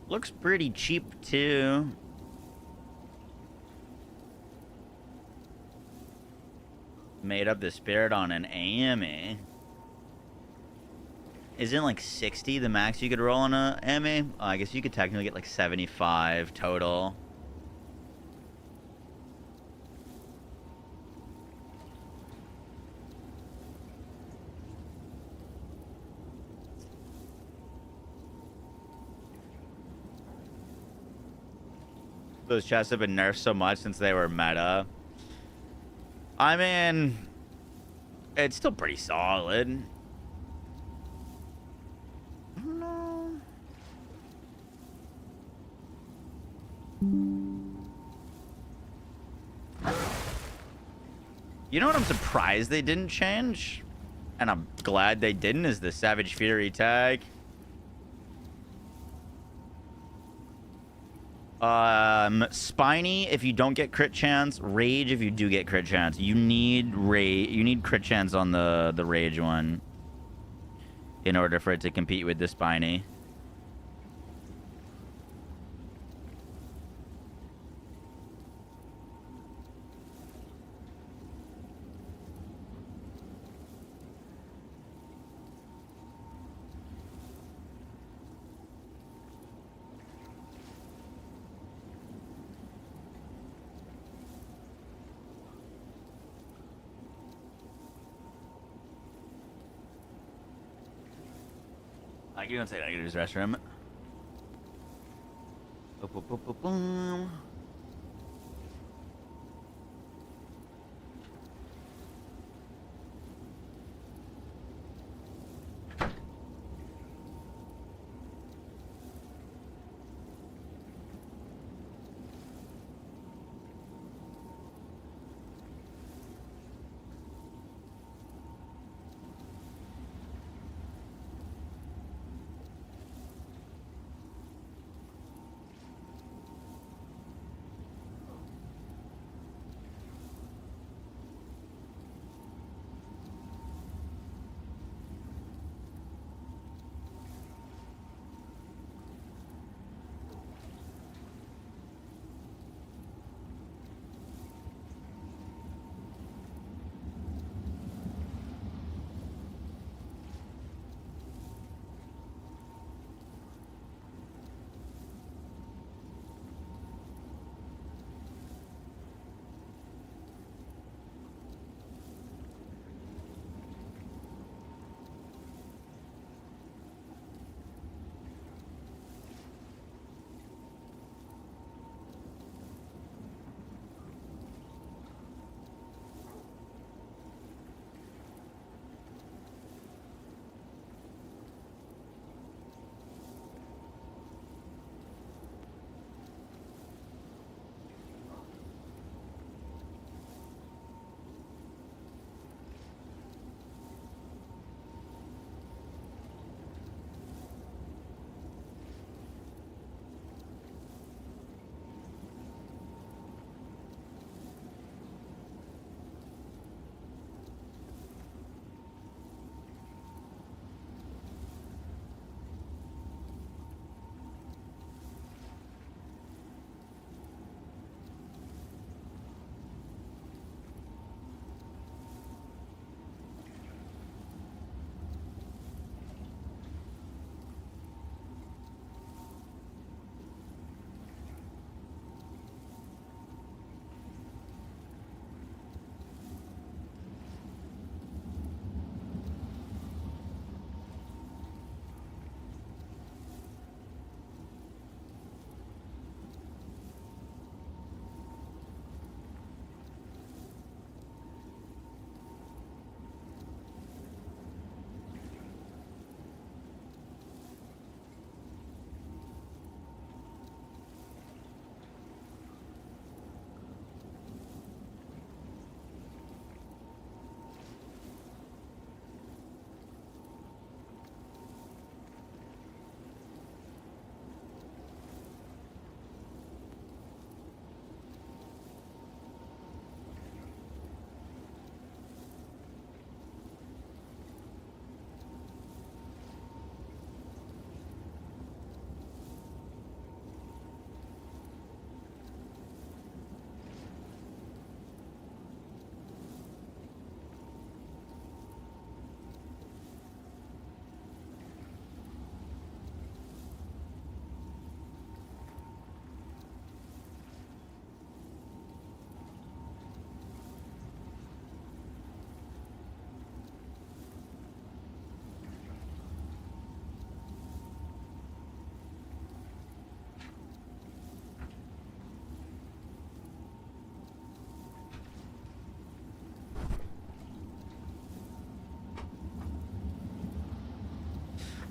Speaker 3: Looks pretty cheap too. Made up the spirit on an AME. Isn't like 60 the max you could roll on a AME? Oh, I guess you could technically get like 75 total. Those chests have been nerfed so much since they were meta. I mean, it's still pretty solid. I don't know. You know what I'm surprised they didn't change? And I'm glad they didn't, is the Savage Fury tag. Spiny if you don't get crit chance, Rage if you do get crit chance. You need crit chance on the Rage one in order for it to compete with the Spiny. I can say I can use the restroom. Boom, boom, boom, boom, boom.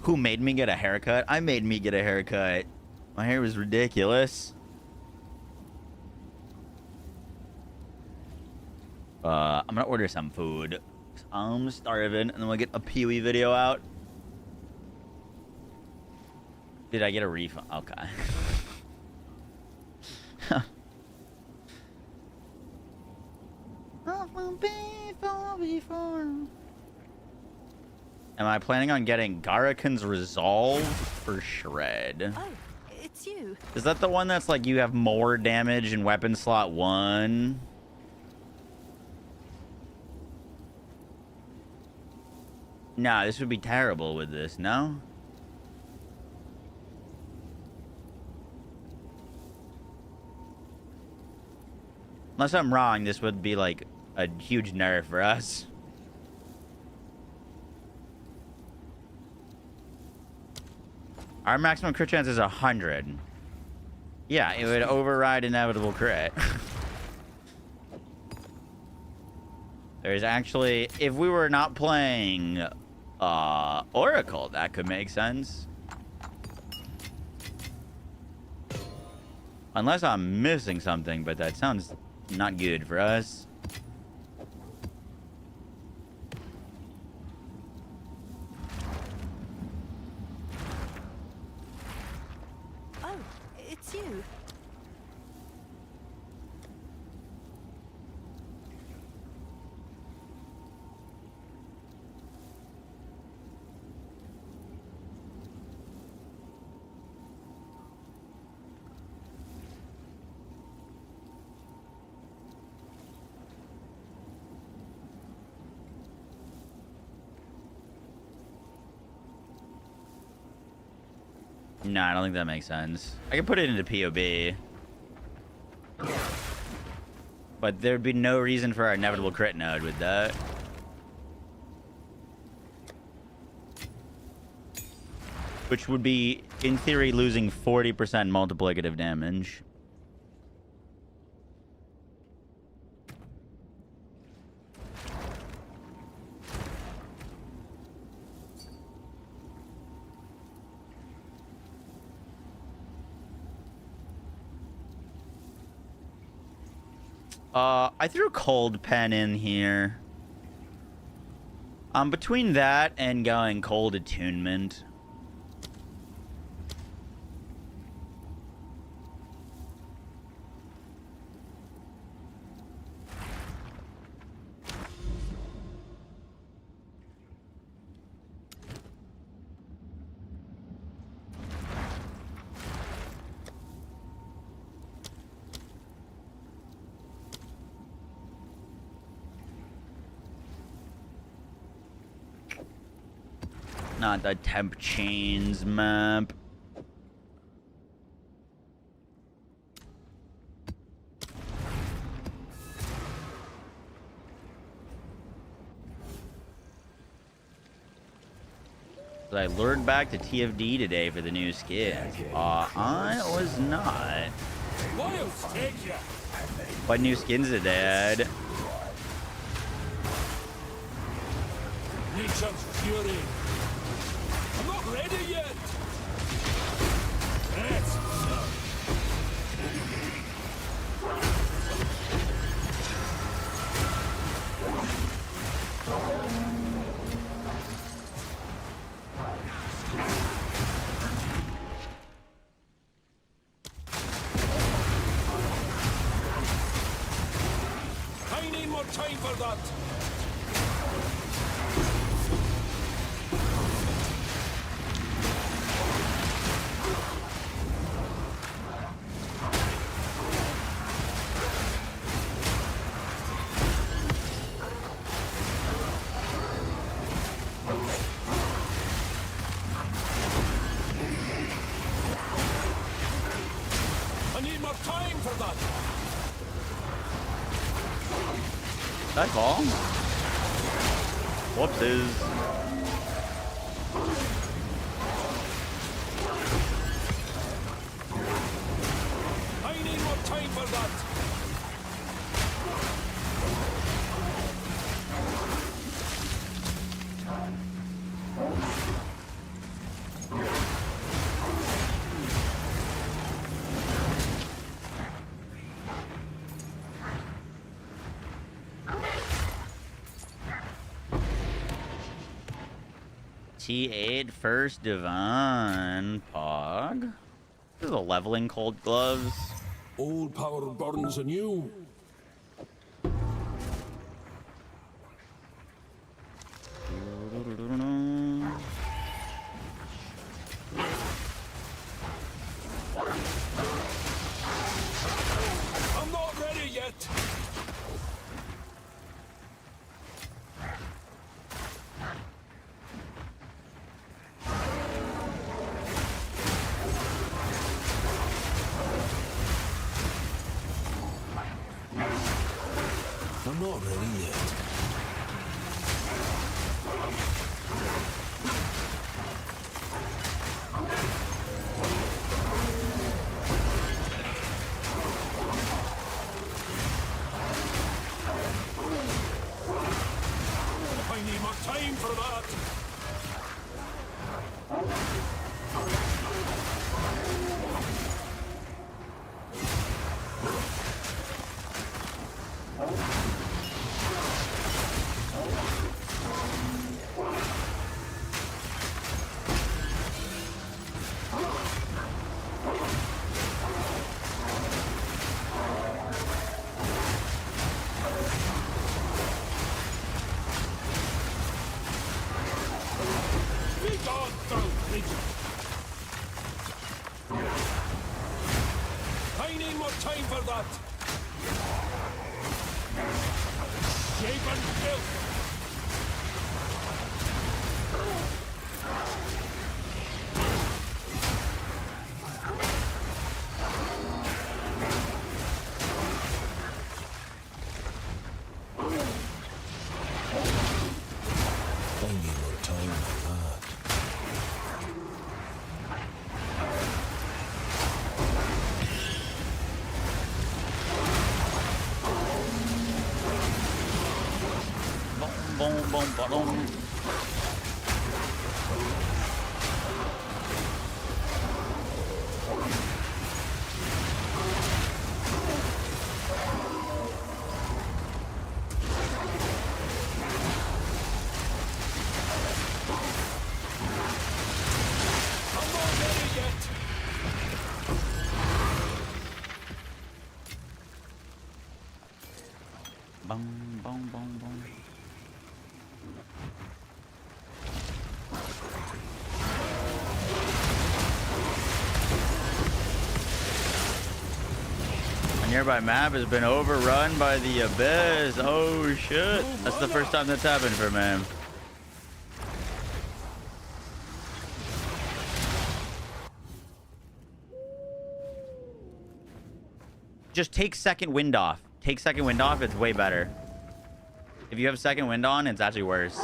Speaker 2: Who made me get a haircut? I made me get a haircut. My hair was ridiculous. I'm gonna order some food. I'm starving, and then we'll get a PoE video out. Did I get a refund? Okay. Am I planning on getting Garakan's Resolve for Shred?
Speaker 6: Oh, it's you.
Speaker 2: Is that the one that's like you have more damage in weapon slot 1? Nah, this would be terrible with this, no? Unless I'm wrong, this would be like a huge nerf for us. Our maximum crit chance is 100. Yeah, it would override inevitable crit. There's actually, if we were not playing Oracle, that could make sense. Unless I'm missing something, but that sounds not good for us.
Speaker 6: Oh, it's you.
Speaker 2: No, I don't think that makes sense. I could put it into POB. But there'd be no reason for our inevitable crit node with that. Which would be, in theory, losing 40% multiplicative damage. I threw Cold Pen in here. Between that and going Cold Attunement. Not the temp chains map. I lured back to TFD today for the new skins. I was not. What new skins did they add?
Speaker 7: Nature's fury. I'm not ready yet. Let's go. I need more time for that.
Speaker 2: That call? Whoopsies.
Speaker 7: I need more time for that.
Speaker 3: T8 first divine. Pog. This is a leveling cold gloves.
Speaker 4: Old power burns anew.
Speaker 7: I'm not ready yet.
Speaker 4: I'm not ready yet.
Speaker 7: I need more time for that. Be gone, Druid Legion. I need more time for that. Shape and filth.
Speaker 4: I need more time for that.
Speaker 3: Boom, boom, boom, boom.
Speaker 7: I'm not ready yet.
Speaker 3: Boom, boom, boom, boom. A nearby map has been overrun by the abyss. Oh shit. That's the first time that's happened for me. Just take second wind off. Take second wind off, it's way better. If you have second wind on, it's actually worse.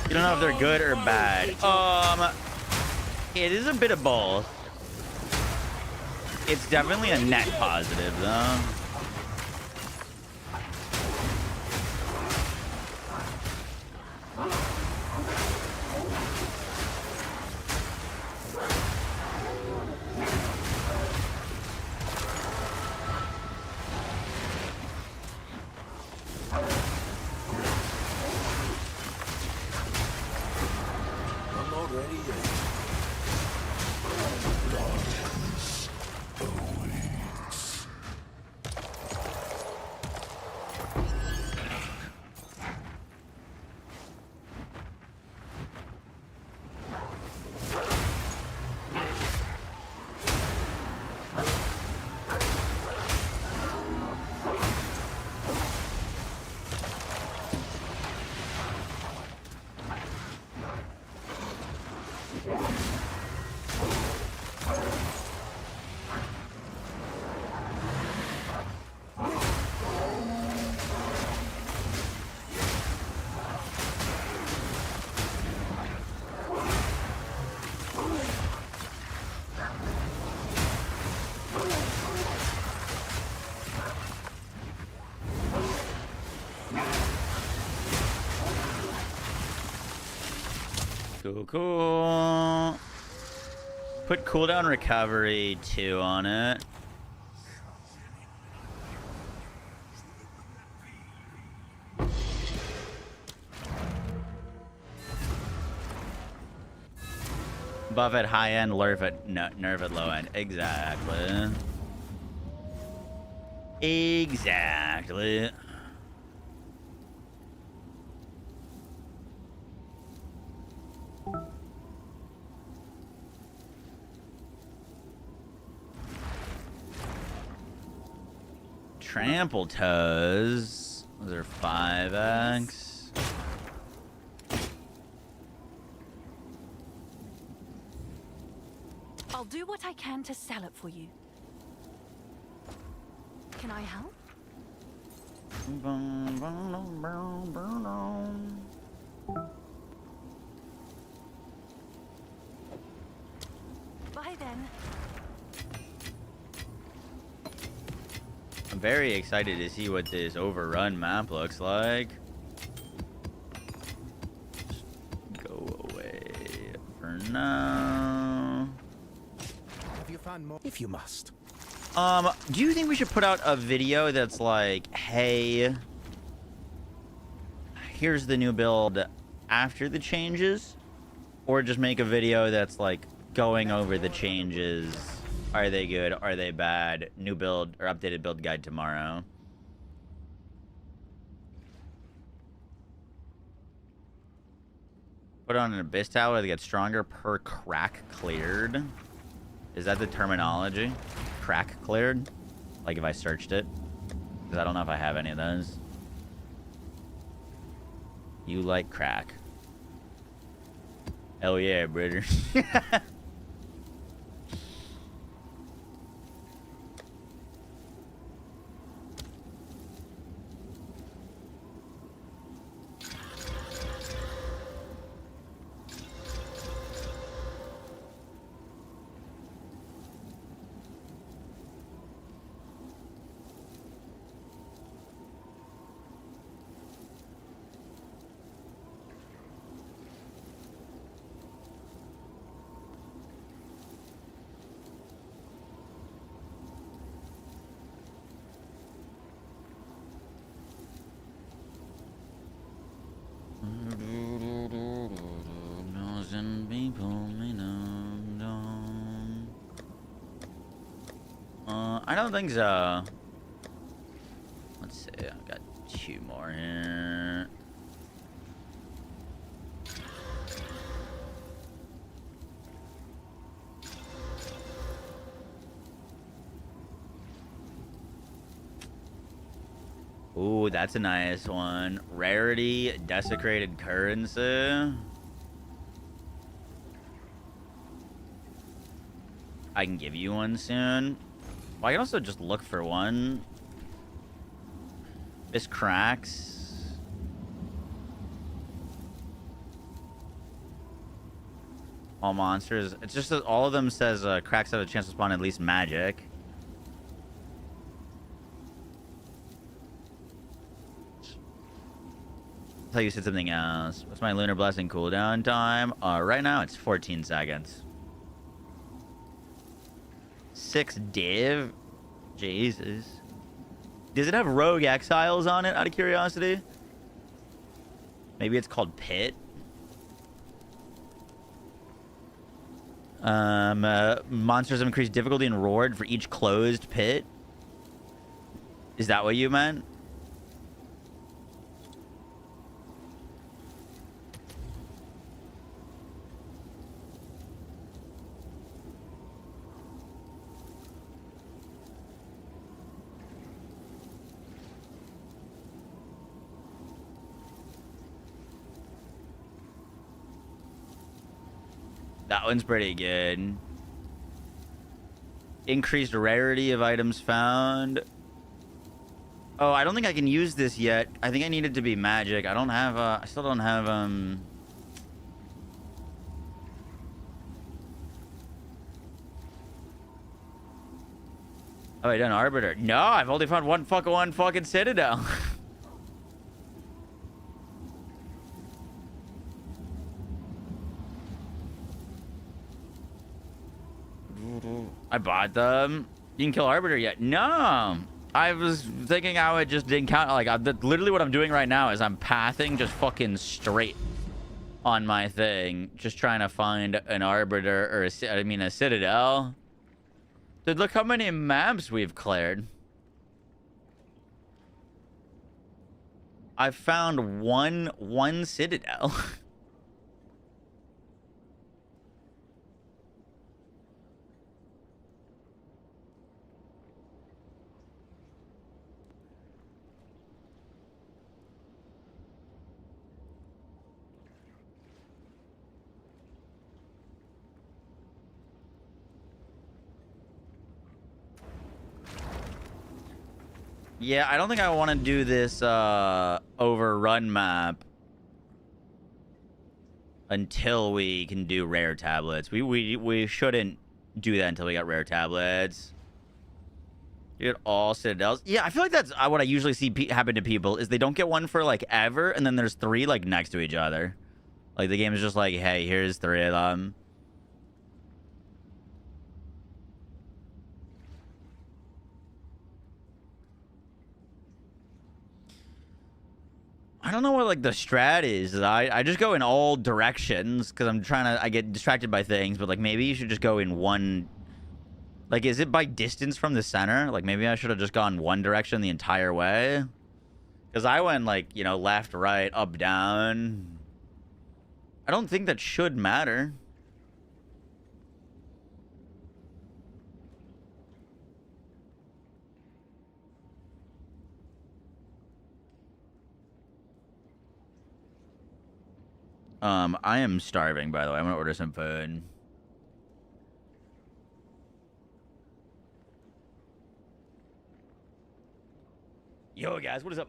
Speaker 3: You don't know if they're good or bad. It is a bit of both. It's definitely a net positive, though.
Speaker 4: I'm not ready yet.
Speaker 3: Cool, cool. Put cooldown recovery 2 on it. Buff at high end, nerf at low end. Exactly. Exactly. Trample toes. Those are 5x.
Speaker 8: I'll do what I can to sell it for you. Can I help? Bye then.
Speaker 3: I'm very excited to see what this overrun map looks like. Just go away for now.
Speaker 4: Have you found more? If you must.
Speaker 3: Do you think we should put out a video that's like, hey, here's the new build after the changes? Or just make a video that's like going over the changes? Are they good? Are they bad? New build or updated build guide tomorrow. Put on an Abyss Tower to get stronger per crack cleared. Is that the terminology? Crack cleared? Like if I searched it? Because I don't know if I have any of those. You like crack. Hell yeah, brother. I don't think so. Let's see. I've got 2 more here. Ooh, that's a nice one. Rarity, desecrated currency. I can give you one soon. Well, I can also just look for one. This cracks. All monsters. It's just that all of them says cracks have a chance to spawn at least magic. I thought you said something else. What's my Lunar Blessing cooldown time? Right now it's 14 seconds. 6 div? Jesus. Does it have rogue exiles on it, out of curiosity? Maybe it's called Pit? Monsters have increased difficulty and reward for each closed pit? Is that what you meant? That one's pretty good. Increased rarity of items found. Oh, I don't think I can use this yet. I think I need it to be magic. I don't have, I still don't have, Oh, I done Arbiter. No, I've only found one fucking Citadel.
Speaker 2: I bought them. You can kill Arbiter yet? No. I was thinking how it just didn't count. Like, literally what I'm doing right now is I'm pathing just fucking straight on my thing. Just trying to find an Arbiter or a Citadel. Dude, look how many maps we've cleared. I found one Citadel. Yeah, I don't think I want to do this overrun map until we can do rare tablets. We shouldn't do that until we got rare tablets. Get all Citadels. Yeah, I feel like that's what I usually see happen to people is they don't get one for like ever, and then there's 3 like next to each other. Like the game is just like, hey, here's 3 of them. I don't know what like the strat is. I just go in all directions because I get distracted by things, but like maybe you should just go in one. Like, is it by distance from the center? Like maybe I should have just gone one direction the entire way. Because I went like, you know, left, right, up, down. I don't think that should matter. I am starving, by the way. I'm gonna order some food. Yo, guys, what is up?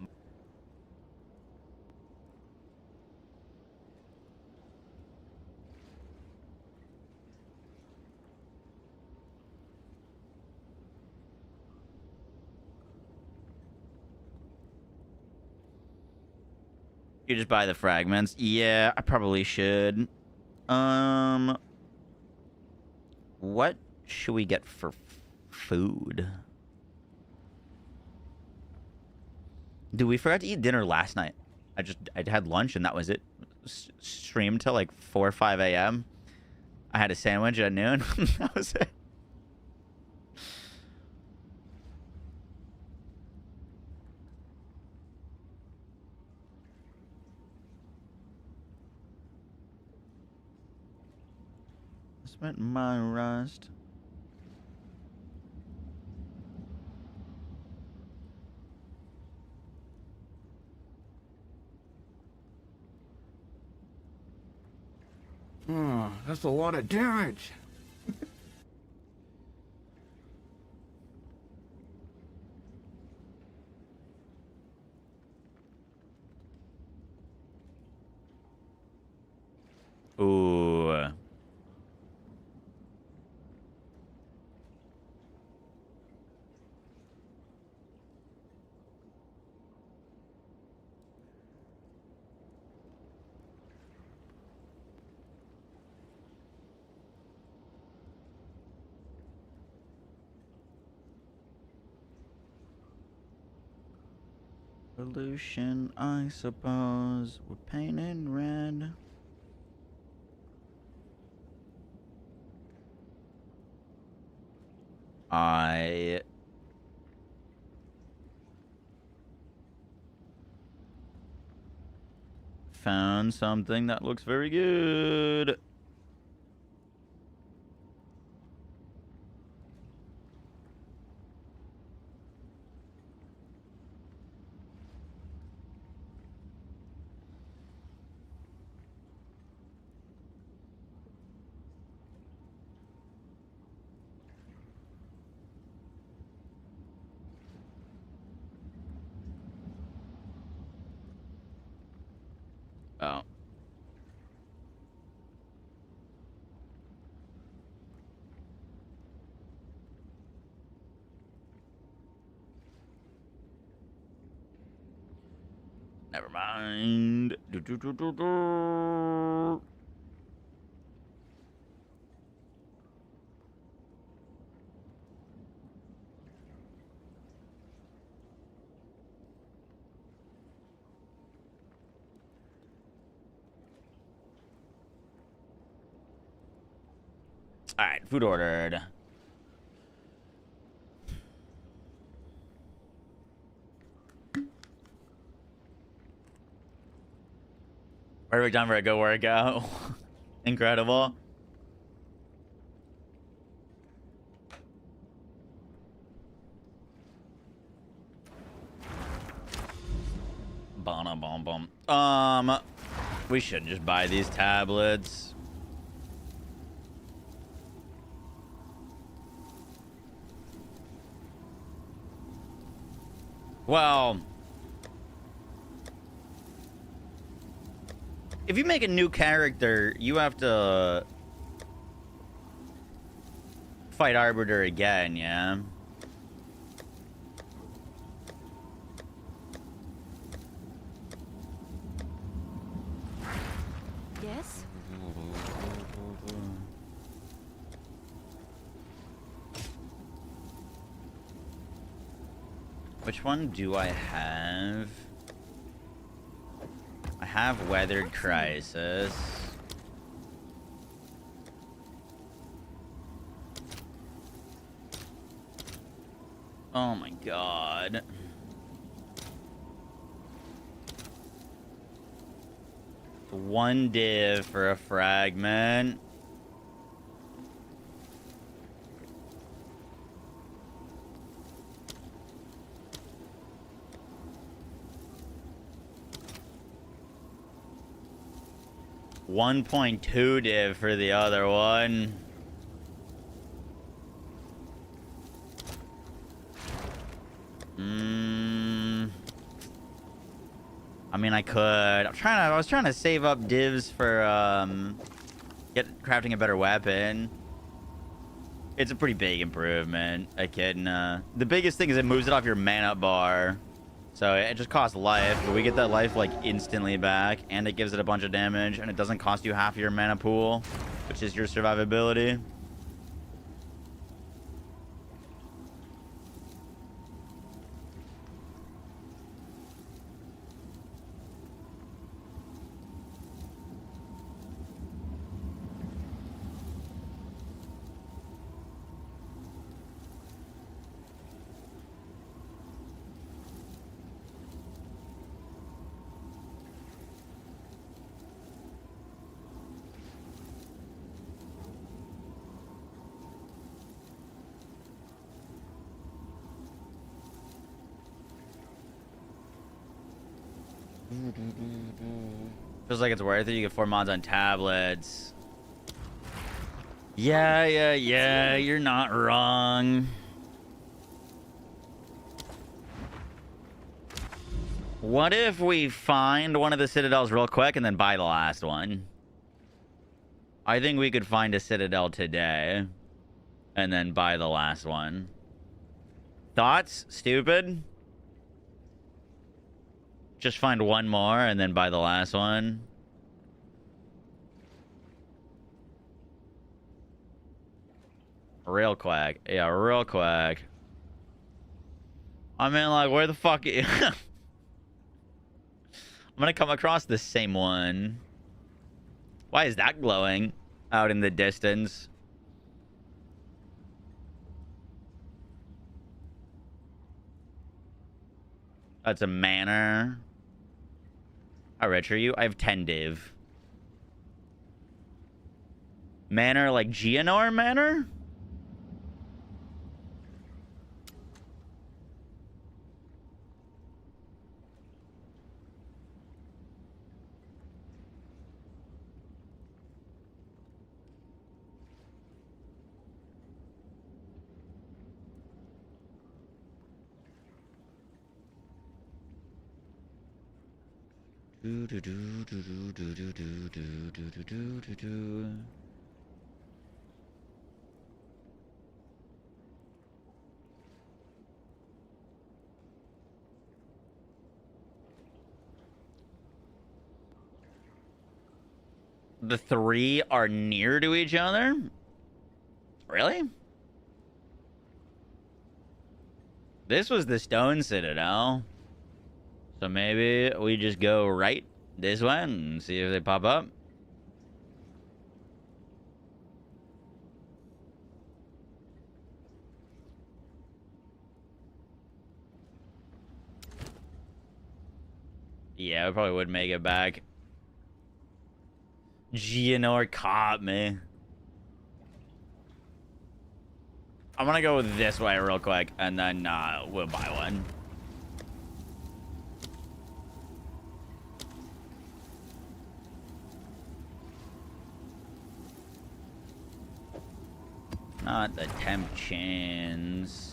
Speaker 2: You just buy the fragments? Yeah, I probably should. What should we get for food? Dude, we forgot to eat dinner last night. I had lunch and that was it. Streamed till like 4 or 5 a.m. I had a sandwich at noon. That was it. Spent my rust.
Speaker 7: Oh, that's a lot of damage.
Speaker 2: Ooh. Pollution, I suppose. We're painted red. I found something that looks very good. Oh. Never mind. All right, food ordered. Perfect time for a good workout. Incredible. Bum bum. We should just buy these tablets. Well, if you make a new character, you have to fight Arbiter again, yeah?
Speaker 8: Yes?
Speaker 2: Which one do I have? I have Weathered Crisis. Oh my god. One div for a fragment. .2 div for the other one. I mean, I could. I was trying to save up divs for crafting a better weapon. It's a pretty big improvement. I can. The biggest thing is it moves it off your mana bar, so it just costs life. But we get that life like instantly back, and it gives it a bunch of damage, and it doesn't cost you half your mana pool, which is your survivability. Feels like it's worth it. You get 4 mods on tablets. Yeah. You're not wrong. What if we find one of the citadels real quick and then buy the last one? I think we could find a citadel today and then buy the last one. Thoughts? Stupid? Just find one more and then buy the last one. Real quick. Yeah, real quick. I mean, like, where the fuck... I'm gonna come across the same one. Why is that glowing out in the distance? That's a manor. How rich are you? I have 10 div. Manor like Geonor Manor? The 3 are near to each other? Really? This was the Stone Citadel. So maybe we just go right this way and see if they pop up. Yeah, we probably would make it back. Gianor caught me. I'm gonna go this way real quick, and then we'll buy one. Not the temp chains.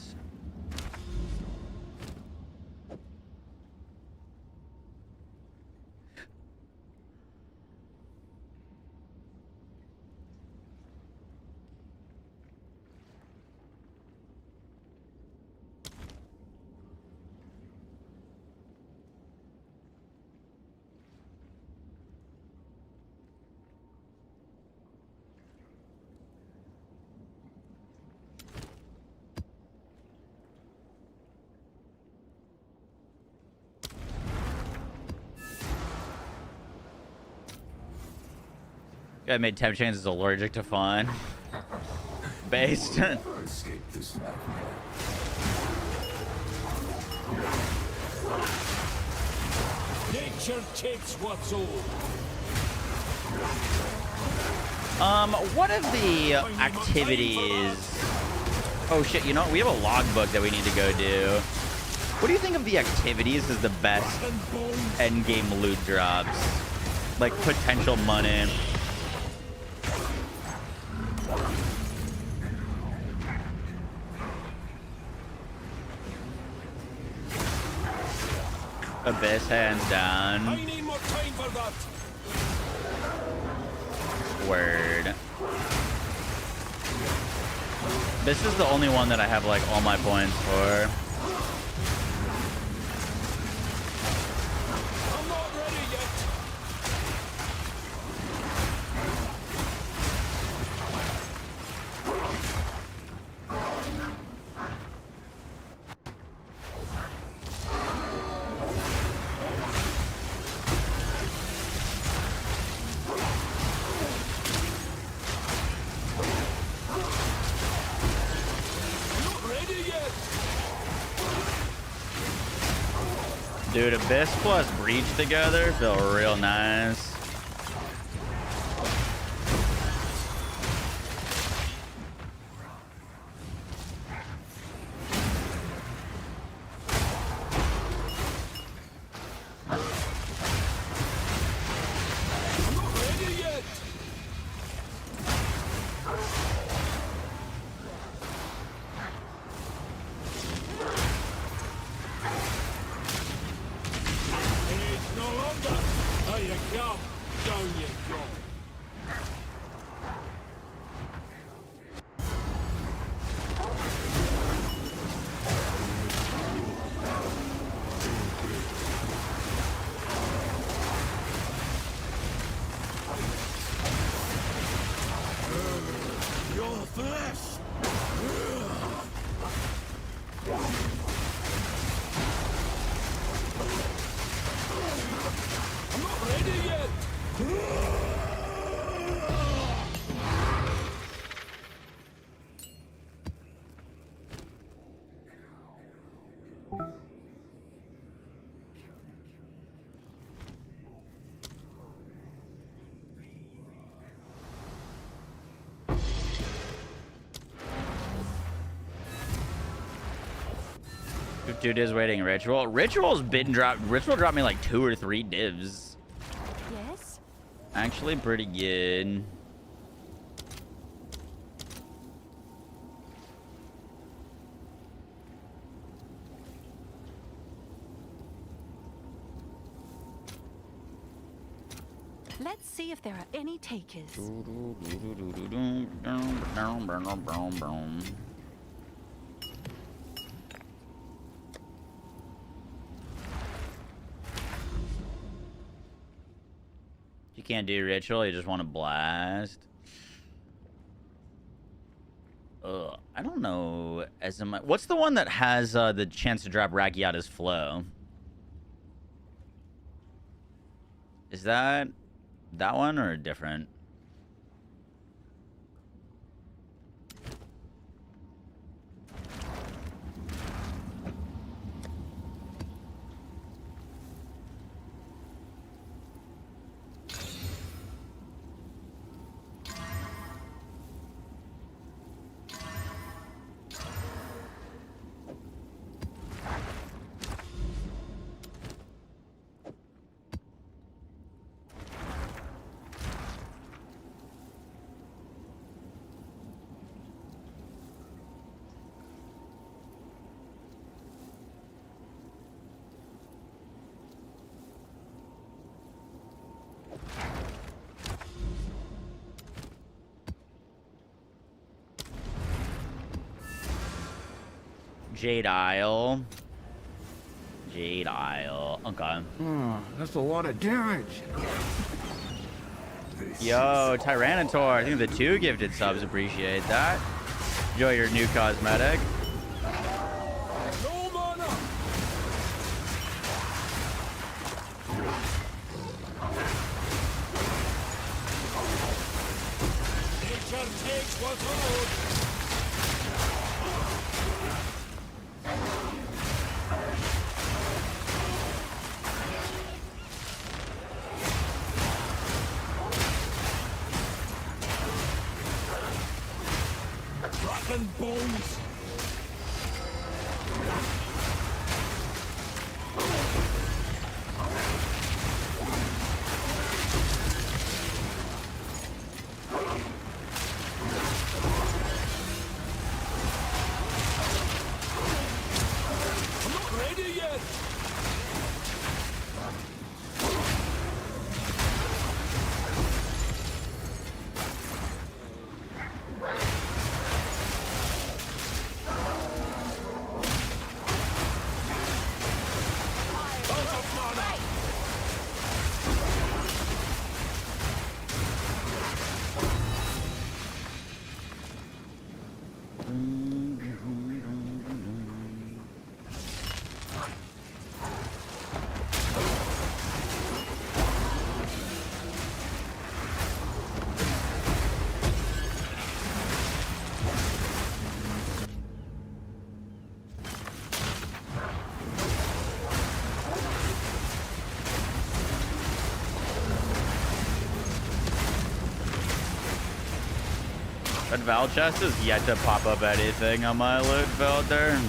Speaker 2: Guy made temp chains is allergic to fun. Based.
Speaker 4: Escape this nightmare.
Speaker 7: Nature takes what's old.
Speaker 2: What of the activities? Oh shit, you know what? We have a logbook that we need to go do. What do you think of the activities as the best endgame loot drops? Like potential money. Abyss, hands down.
Speaker 7: I need more time for that.
Speaker 2: Word. This is the only one that I have like all my points for.
Speaker 7: I'm not ready yet.
Speaker 2: Dude, Abyss plus Breach together feel real nice. Dude is waiting ritual. Ritual dropped me like 2 or 3 divs.
Speaker 8: Yes?
Speaker 2: Actually pretty good.
Speaker 8: Let's see if there are any takers.
Speaker 2: You can't do ritual, you just want to blast. I don't know. What's the one that has the chance to drop Rakiata's flow? Is that one or different?
Speaker 3: Jade Isle. Jade Isle. Okay.
Speaker 7: Oh, that's a lot of damage.
Speaker 3: Yo, Tyranitar. I think the 2 gifted subs appreciate that. Enjoy your new cosmetic.
Speaker 7: No mana. Nature takes what's owed. Rotten bones. I'm not ready yet. Out of mana.
Speaker 3: But Val chest is yet to pop up anything on my loot filter.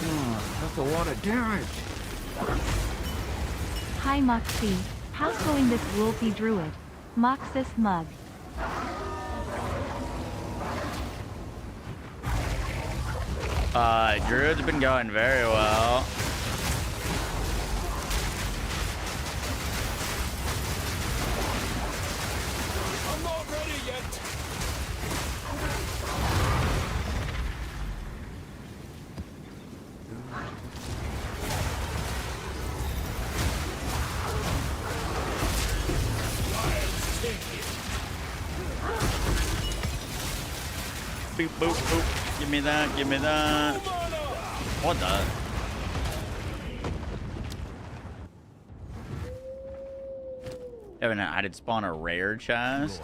Speaker 7: Oh, that's a lot of damage.
Speaker 5: Hi Moxie. How's going this wolfy druid? Moxus mug.
Speaker 3: Druid's been going very well.
Speaker 7: I'm not ready yet. I'll take it.
Speaker 3: Boop, boop, boop. Give me that, give me that.
Speaker 7: No mana.
Speaker 3: What the? Haven't I did spawn a rare chest?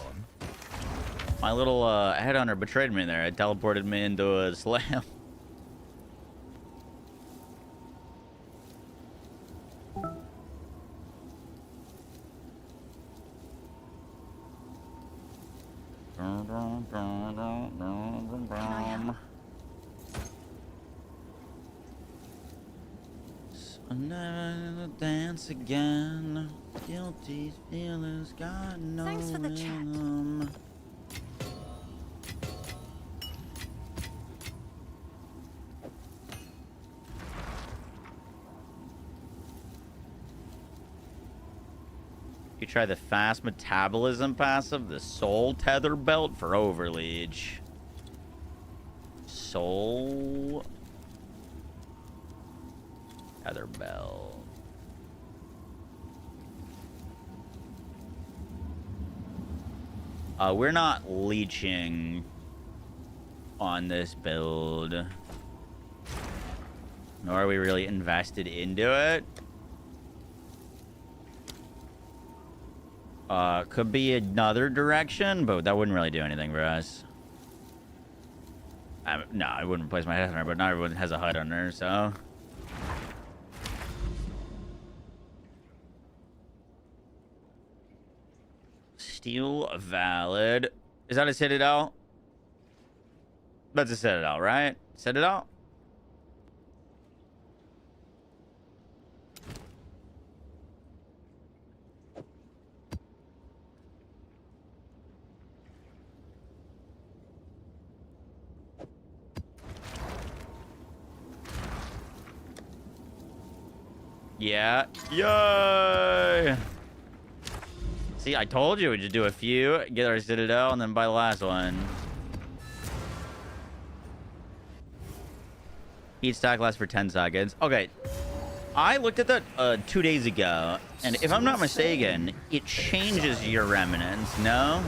Speaker 3: My little headhunter betrayed me there. It teleported me into a slam. Another dance again. Guilty feelings got no
Speaker 8: Thanks for the chat.
Speaker 3: rhythm. You try the fast metabolism passive, the soul tether belt for overleech. Soul tether belt. We're not leeching on this build, nor are we really invested into it. Could be another direction, but that wouldn't really do anything for us. No, I wouldn't place my head on her, but not everyone has a hut on her, so. Steel valid. Is that a Citadel? That's a Citadel, right? Citadel? Yeah. Yay! See, I told you we'd just do a few, get our Citadel, and then buy the last one.
Speaker 2: Heat stack lasts for 10 seconds. Okay. I looked at that 2 days ago, and if I'm not mistaken, it changes your remnants, no?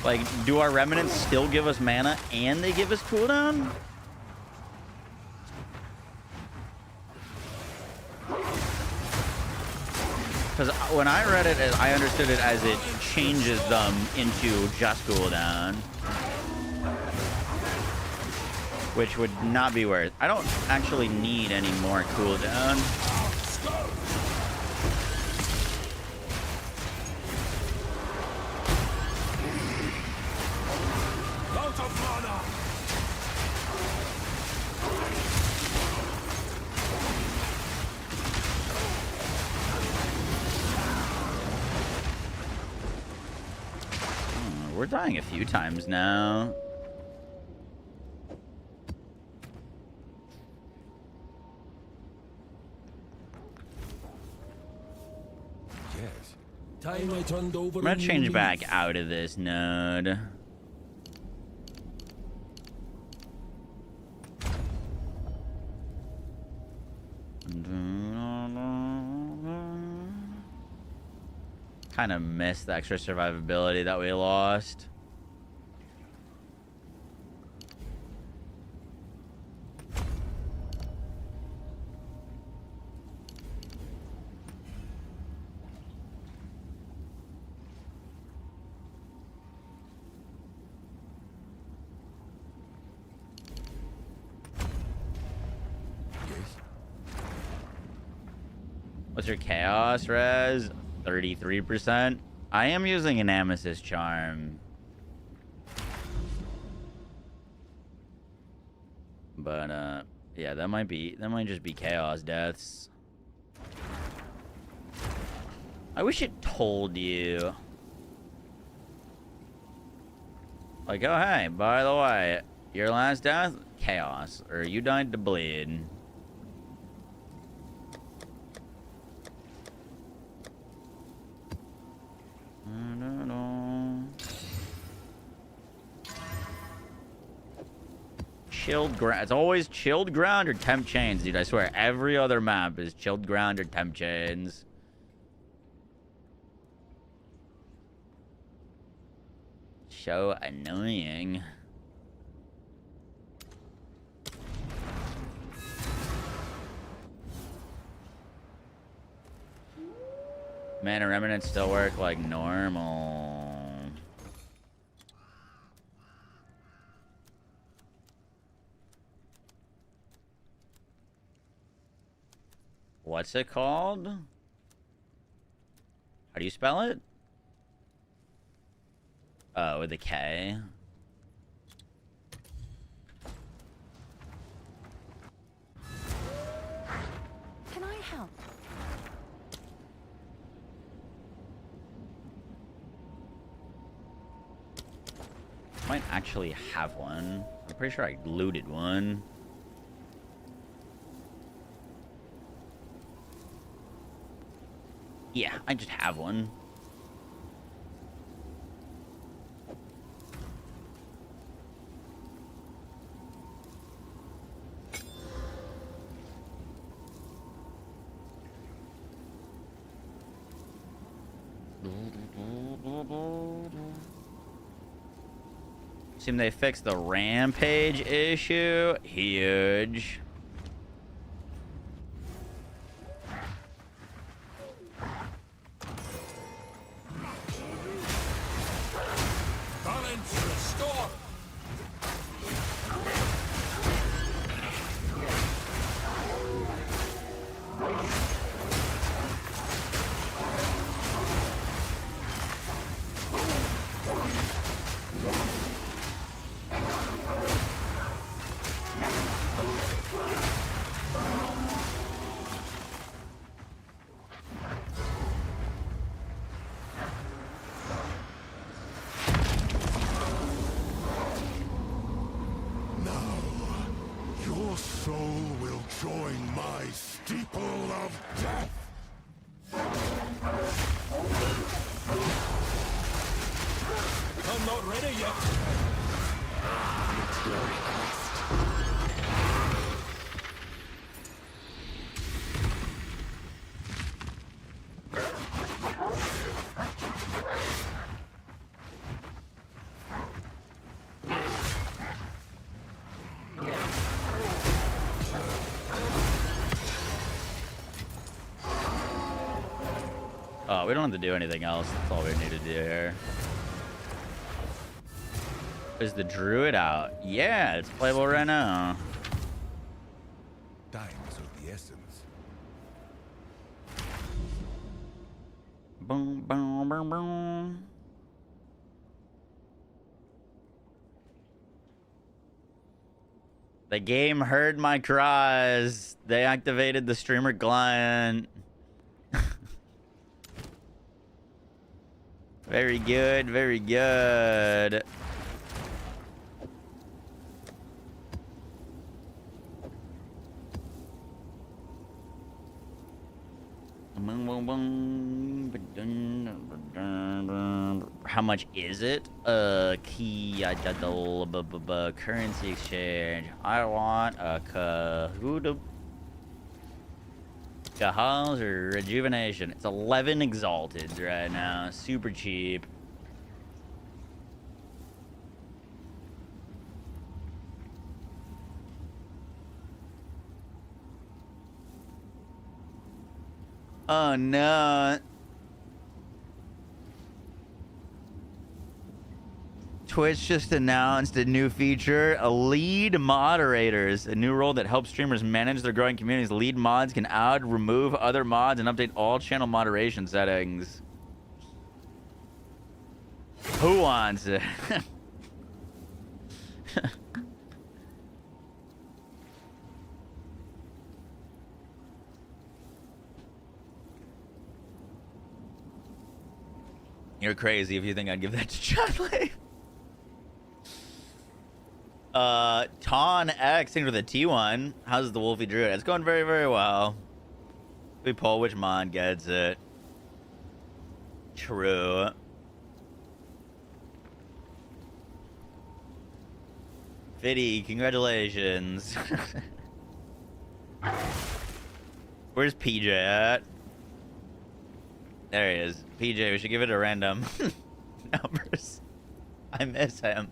Speaker 2: Like, do our remnants still give us mana and they give us cooldown? Because when I read it, I understood it as it changes them into just cooldown. Which would not be worth. I don't actually need any more cooldown.
Speaker 7: Out of mana.
Speaker 2: We're dying a few times now.
Speaker 7: Yes. Time I turned over.
Speaker 2: I'm gonna change back out of this node. Kind of missed the extra survivability that we lost. What's your chaos res? 33%. I am using an Amethyst charm. But yeah, that might just be chaos deaths. I wish it told you. Like, oh hey, by the way, your last death, chaos, or you died to bleed. Chilled ground. It's always chilled ground or temp chains, dude. I swear, every other map is chilled ground or temp chains. So annoying. Mana remnants still work like normal. What's it called? How do you spell it? Oh, with a K.
Speaker 8: Can I help?
Speaker 2: Might actually have one. I'm pretty sure I looted one. Yeah, I just have one. Seem they fixed the rampage issue. Huge.
Speaker 7: Balance restored.
Speaker 4: Your soul will join my steeple of death.
Speaker 7: I'm not ready yet.
Speaker 2: Oh, we don't have to do anything else. That's all we need to do here. Is the Druid out? Yeah, it's playable right now.
Speaker 4: Time is of the essence.
Speaker 2: Boom, boom, boom, boom. The game heard my cries. They activated the streamer client. Very good, very good. How much is it? Key currency exchange. I want a Kahoot. Hoze or rejuvenation. It's 11 exalted right now. Super cheap. Oh no. Twitch just announced a new feature, lead moderators, a new role that helps streamers manage their growing communities. Lead mods can add, remove other mods, and update all channel moderation settings. Who wants it? You're crazy if you think I'd give that to Chadley. Ton X into the T1. How's the Wolfie Druid? It's going very, very well. We pull which mod gets it. True. Fiddy, congratulations. Where's PJ at? There he is. PJ, we should give it a random numbers. I miss him.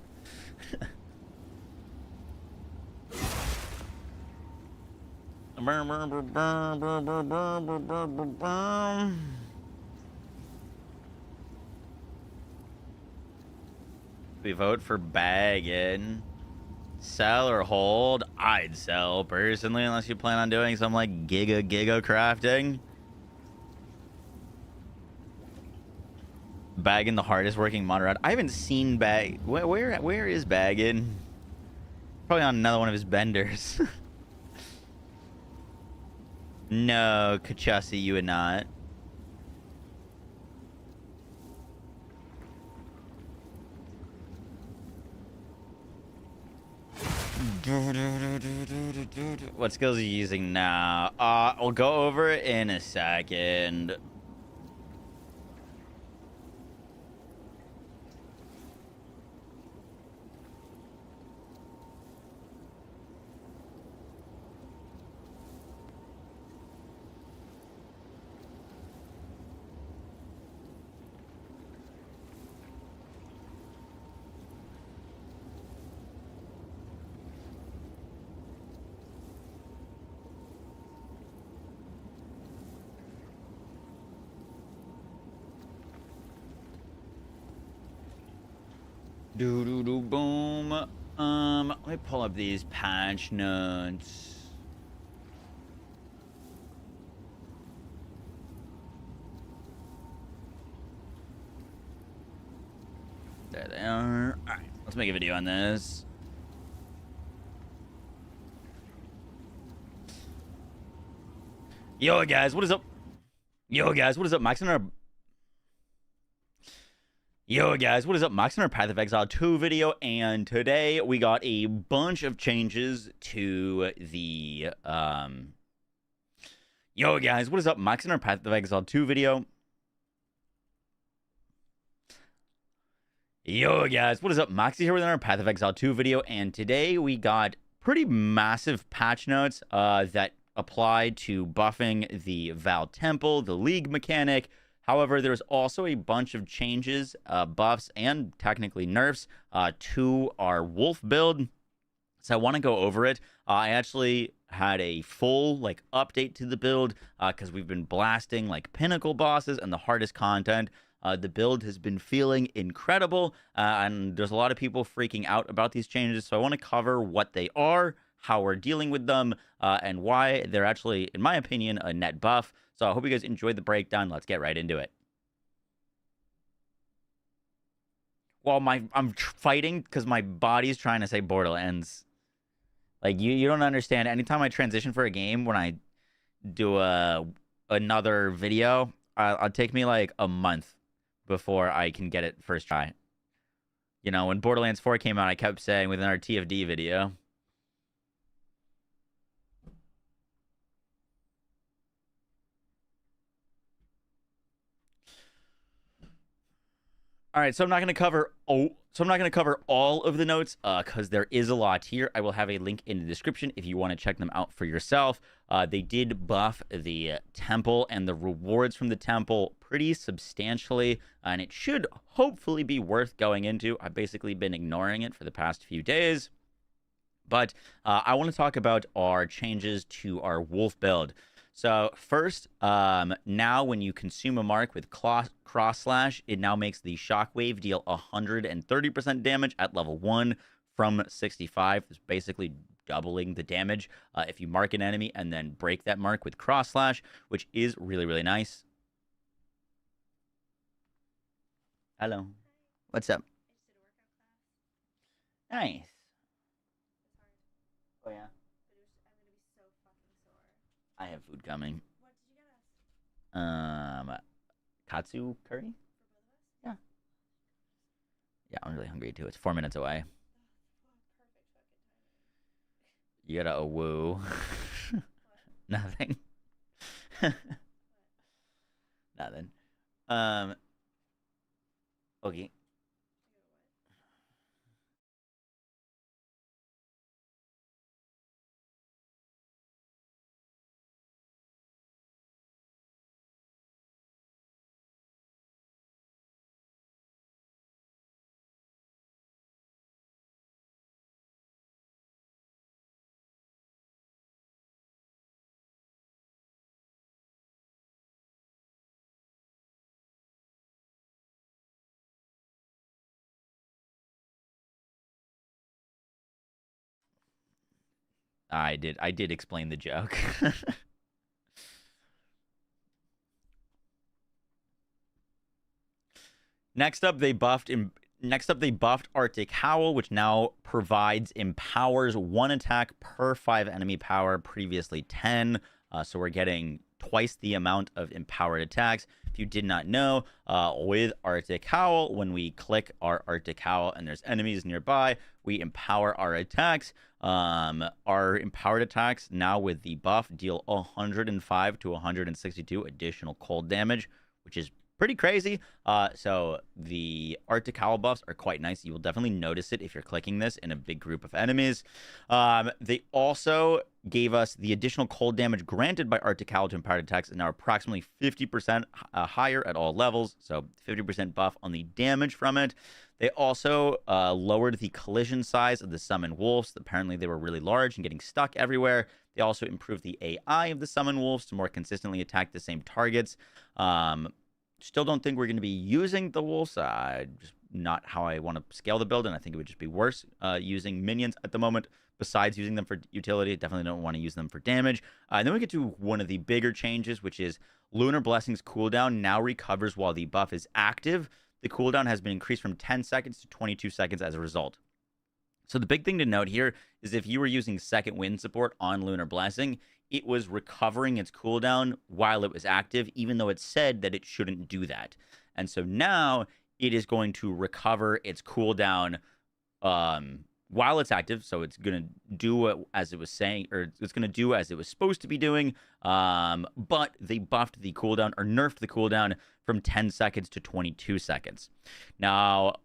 Speaker 2: We vote for bagging. Sell or hold? I'd sell personally, unless you plan on doing some like giga crafting. Bagging, the hardest working mod around. I haven't seen Bag. Where is Baggin? Probably on another one of his benders. No, Kachasi, you would not. What skills are you using now? I'll go over it in a second. Boom. Let me pull up these patch notes. There they are. All right, let's make a video on this. Yo guys, what is up? Yo guys, what is up? Max in our Yo guys, what is up? Max in our Path of Exile 2 video, and today we got a bunch of changes to the Yo guys, what is up? Max in our Path of Exile 2 video. Yo guys, what is up? Moxie here with another Path of Exile 2 video, and today we got pretty massive patch notes that apply to buffing the Val Temple, the League mechanic. However, there's also a bunch of changes, buffs, and technically nerfs to our Wolf build. So I want to go over it. I actually had a full update to the build because we've been blasting pinnacle bosses and the hardest content. The build has been feeling incredible, and there's a lot of people freaking out about these changes. So I want to cover what they are, how we're dealing with them, and why they're actually, in my opinion, a net buff. So I hope you guys enjoyed the breakdown. Let's get right into it. Well, I'm fighting because my body's trying to say Borderlands. You don't understand. Anytime I transition for a game, when I do another video, it'll take me a month before I can get it first try. You know, when Borderlands 4 came out, I kept saying within our TFD video. All right, so I'm not going to cover all of the notes because there is a lot here. I will have a link in the description if you want to check them out for yourself. They did buff the temple and the rewards from the temple pretty substantially, and it should hopefully be worth going into. I've basically been ignoring it for the past few days. But I want to talk about our changes to our Wolf build. So first, now when you consume a mark with cross slash, it now makes the shockwave deal 130% damage at level 1 from 65. It's basically doubling the damage if you mark an enemy and then break that mark with cross slash, which is really, really nice. Hello. What's up? Nice. Oh, yeah. I have food coming. What did you get us? Katsu curry? Yeah. Yeah, I'm really hungry too. It's 4 minutes away. You gotta woo. Nothing. Nothing. Okay. I did explain the joke. Next up, they buffed Arctic Howl, which now empowers 1 attack per 5 enemy power, previously 10. So we're getting twice the amount of empowered attacks. If you did not know, with Arctic Howl, when we click our Arctic Howl and there's enemies nearby, we empower our attacks. Our empowered attacks now with the buff deal 105 to 162 additional cold damage, which is pretty crazy. So the Arctic Howl buffs are quite nice. You will definitely notice it if you're clicking this in a big group of enemies. They also gave us the additional cold damage granted by Arctic Howl to empowered attacks is now approximately 50% higher at all levels. So 50% buff on the damage from it. They also lowered the collision size of the summoned wolves. Apparently they were really large and getting stuck everywhere. They also improved the AI of the summoned wolves to more consistently attack the same targets. Still don't think we're going to be using the wolves. Just not how I want to scale the build, and I think it would just be worse using minions at the moment, besides using them for utility. Definitely don't want to use them for damage. And then we get to one of the bigger changes, which is Lunar Blessing's cooldown now recovers while the buff is active. The cooldown has been increased from 10 seconds to 22 seconds as a result. So the big thing to note here is if you were using second wind support on Lunar Blessing, it was recovering its cooldown while it was active, even though it said that it shouldn't do that. And so now it is going to recover its cooldown while it's active. So it's going to do as it was saying, or it's going to do as it was supposed to be doing. But they buffed the cooldown or nerfed the cooldown from 10 seconds to 22 seconds. Now,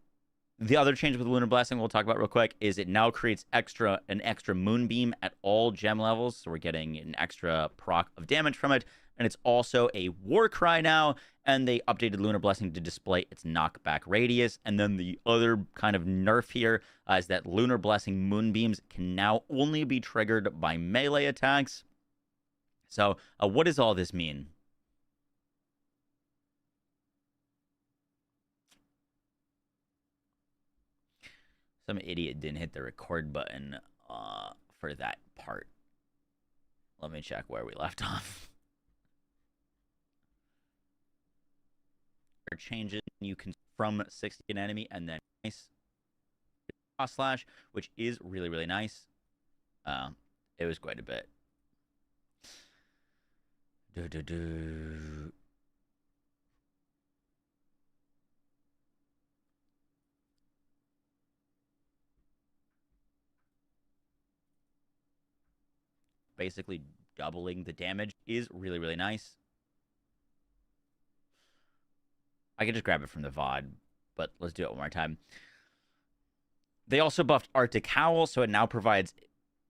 Speaker 2: The other change with Lunar Blessing we'll talk about real quick is it now creates an extra Moonbeam at all gem levels. So we're getting an extra proc of damage from it. And it's also a war cry now. And they updated Lunar Blessing to display its knockback radius. And then the other kind of nerf here is that Lunar Blessing Moonbeams can now only be triggered by melee attacks. So what does all this mean? Some idiot didn't hit the record button for that part. Let me check where we left off. Changes you can from 60 an enemy and then nice cross slash, which is really, really nice. It was quite a bit. Basically doubling the damage is really, really nice. I could just grab it from the VOD, but let's do it one more time. They also buffed Arctic Howl, so it now provides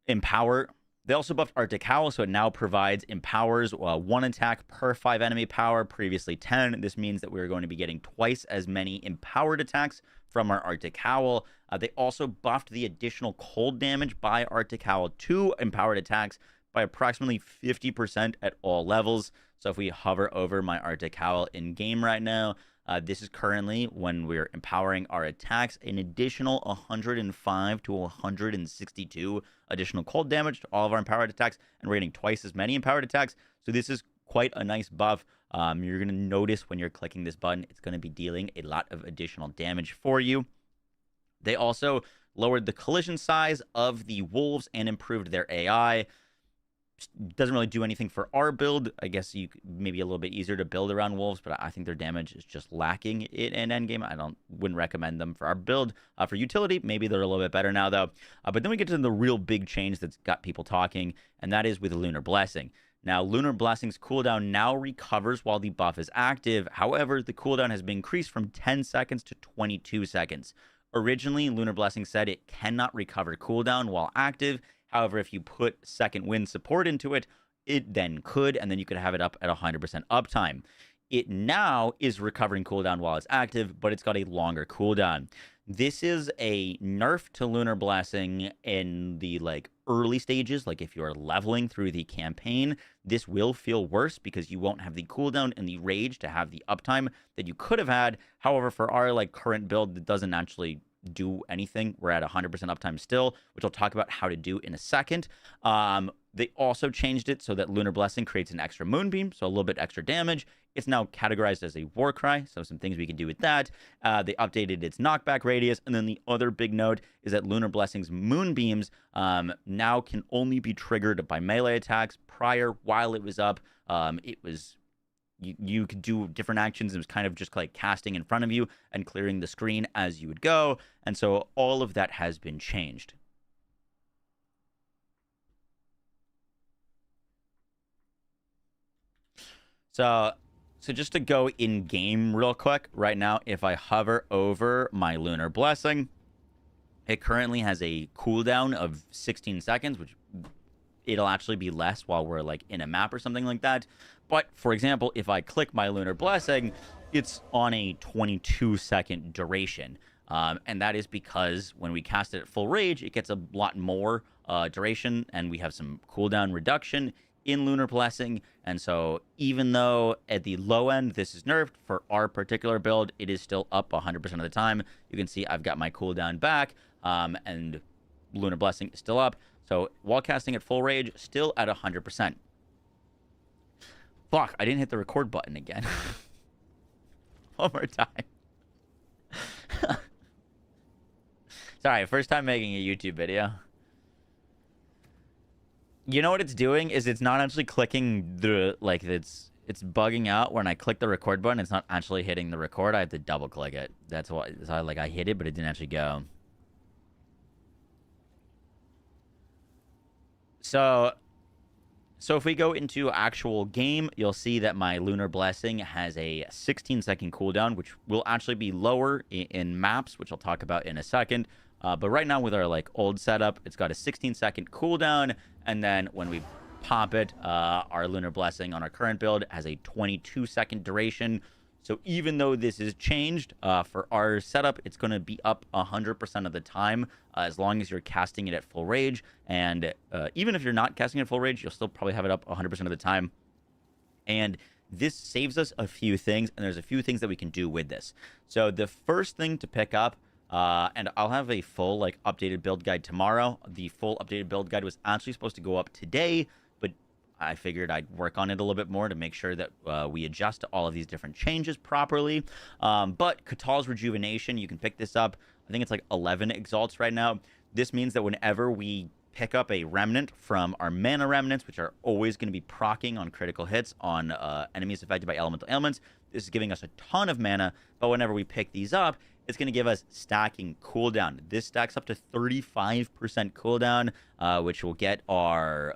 Speaker 2: Empower. They also buffed Arctic Howl, so it now provides Empowers 1 attack per 5 enemy power, previously 10. This means that we're going to be getting twice as many empowered attacks from our Arctic Howl. They also buffed the additional cold damage by Arctic Howl to empowered attacks by approximately 50% at all levels. So if we hover over my Arctic Howl in game right now, this is currently, when we're empowering our attacks, an additional 105 to 162 additional cold damage to all of our empowered attacks, and we're getting twice as many empowered attacks. So this is quite a nice buff. You're going to notice when you're clicking this button, it's going to be dealing a lot of additional damage for you. They also lowered the collision size of the wolves and improved their AI. Doesn't really do anything for our build. I guess you maybe a little bit easier to build around wolves, but I think their damage is just lacking in endgame. Wouldn't recommend them for our build. For utility, maybe they're a little bit better now though. But then we get to the real big change that's got people talking, and that is with Lunar Blessing. Now, Lunar Blessing's cooldown now recovers while the buff is active. However, the cooldown has been increased from 10 seconds to 22 seconds. Originally, Lunar Blessing said it cannot recover cooldown while active. However, if you put second wind support into it, it then could, and then you could have it up at 100% uptime. It now is recovering cooldown while it's active, but it's got a longer cooldown. This is a nerf to Lunar Blessing in the early stages. Like if you're leveling through the campaign, this will feel worse because you won't have the cooldown and the rage to have the uptime that you could have had. However, for our current build, it doesn't actually do anything. We're at 100% uptime still, which I'll talk about how to do in a second. They also changed it so that Lunar Blessing creates an extra moonbeam, so a little bit extra damage. It's now categorized as a war cry, so some things we can do with that. They updated its knockback radius, and then the other big note is that Lunar Blessing's moonbeams now can only be triggered by melee attacks. Prior, while it was up, it was you could do different actions. It was kind of just casting in front of you and clearing the screen as you would go. And so all of that has been changed. So just to go in game real quick, right now, if I hover over my Lunar Blessing, it currently has a cooldown of 16 seconds, which it'll actually be less while we're in a map or something like that. But for example, if I click my Lunar Blessing, it's on a 22-second duration. And that is because when we cast it at full rage, it gets a lot more duration, and we have some cooldown reduction in Lunar Blessing. And so even though at the low end this is nerfed, for our particular build, it is still up 100% of the time. You can see I've got my cooldown back, and Lunar Blessing is still up. So while casting at full rage, still at 100%. Fuck, I didn't hit the record button again. One more time. Sorry, first time making a YouTube video. You know what it's doing is it's not actually clicking the it's bugging out when I click the record button. It's not actually hitting the record. I have to double click it. That's why I hit it, but it didn't actually go. So So if we go into actual game, you'll see that my Lunar Blessing has a 16-second cooldown, which will actually be lower in maps, which I'll talk about in a second. But right now with our like old setup, it's got a 16-second cooldown, and then when we pop it, our Lunar Blessing on our current build has a 22-second duration. So even though this is changed for our setup, it's going to be up 100% of the time as long as you're casting it at full rage. And even if you're not casting it at full rage, you'll still probably have it up 100% of the time. And this saves us a few things, and there's a few things that we can do with this. So the first thing to pick up, and I'll have a full like updated build guide tomorrow. The full updated build guide was actually supposed to go up today, but I figured I'd work on it a little bit more to make sure that we adjust to all of these different changes properly. But Katal's Rejuvenation, you can pick this up. I think it's like 11 exalts right now. This means that whenever we pick up a remnant from our mana remnants, which are always going to be proccing on critical hits on enemies affected by elemental ailments, this is giving us a ton of mana. But whenever we pick these up, it's going to give us stacking cooldown. This stacks up to 35% cooldown, which will get our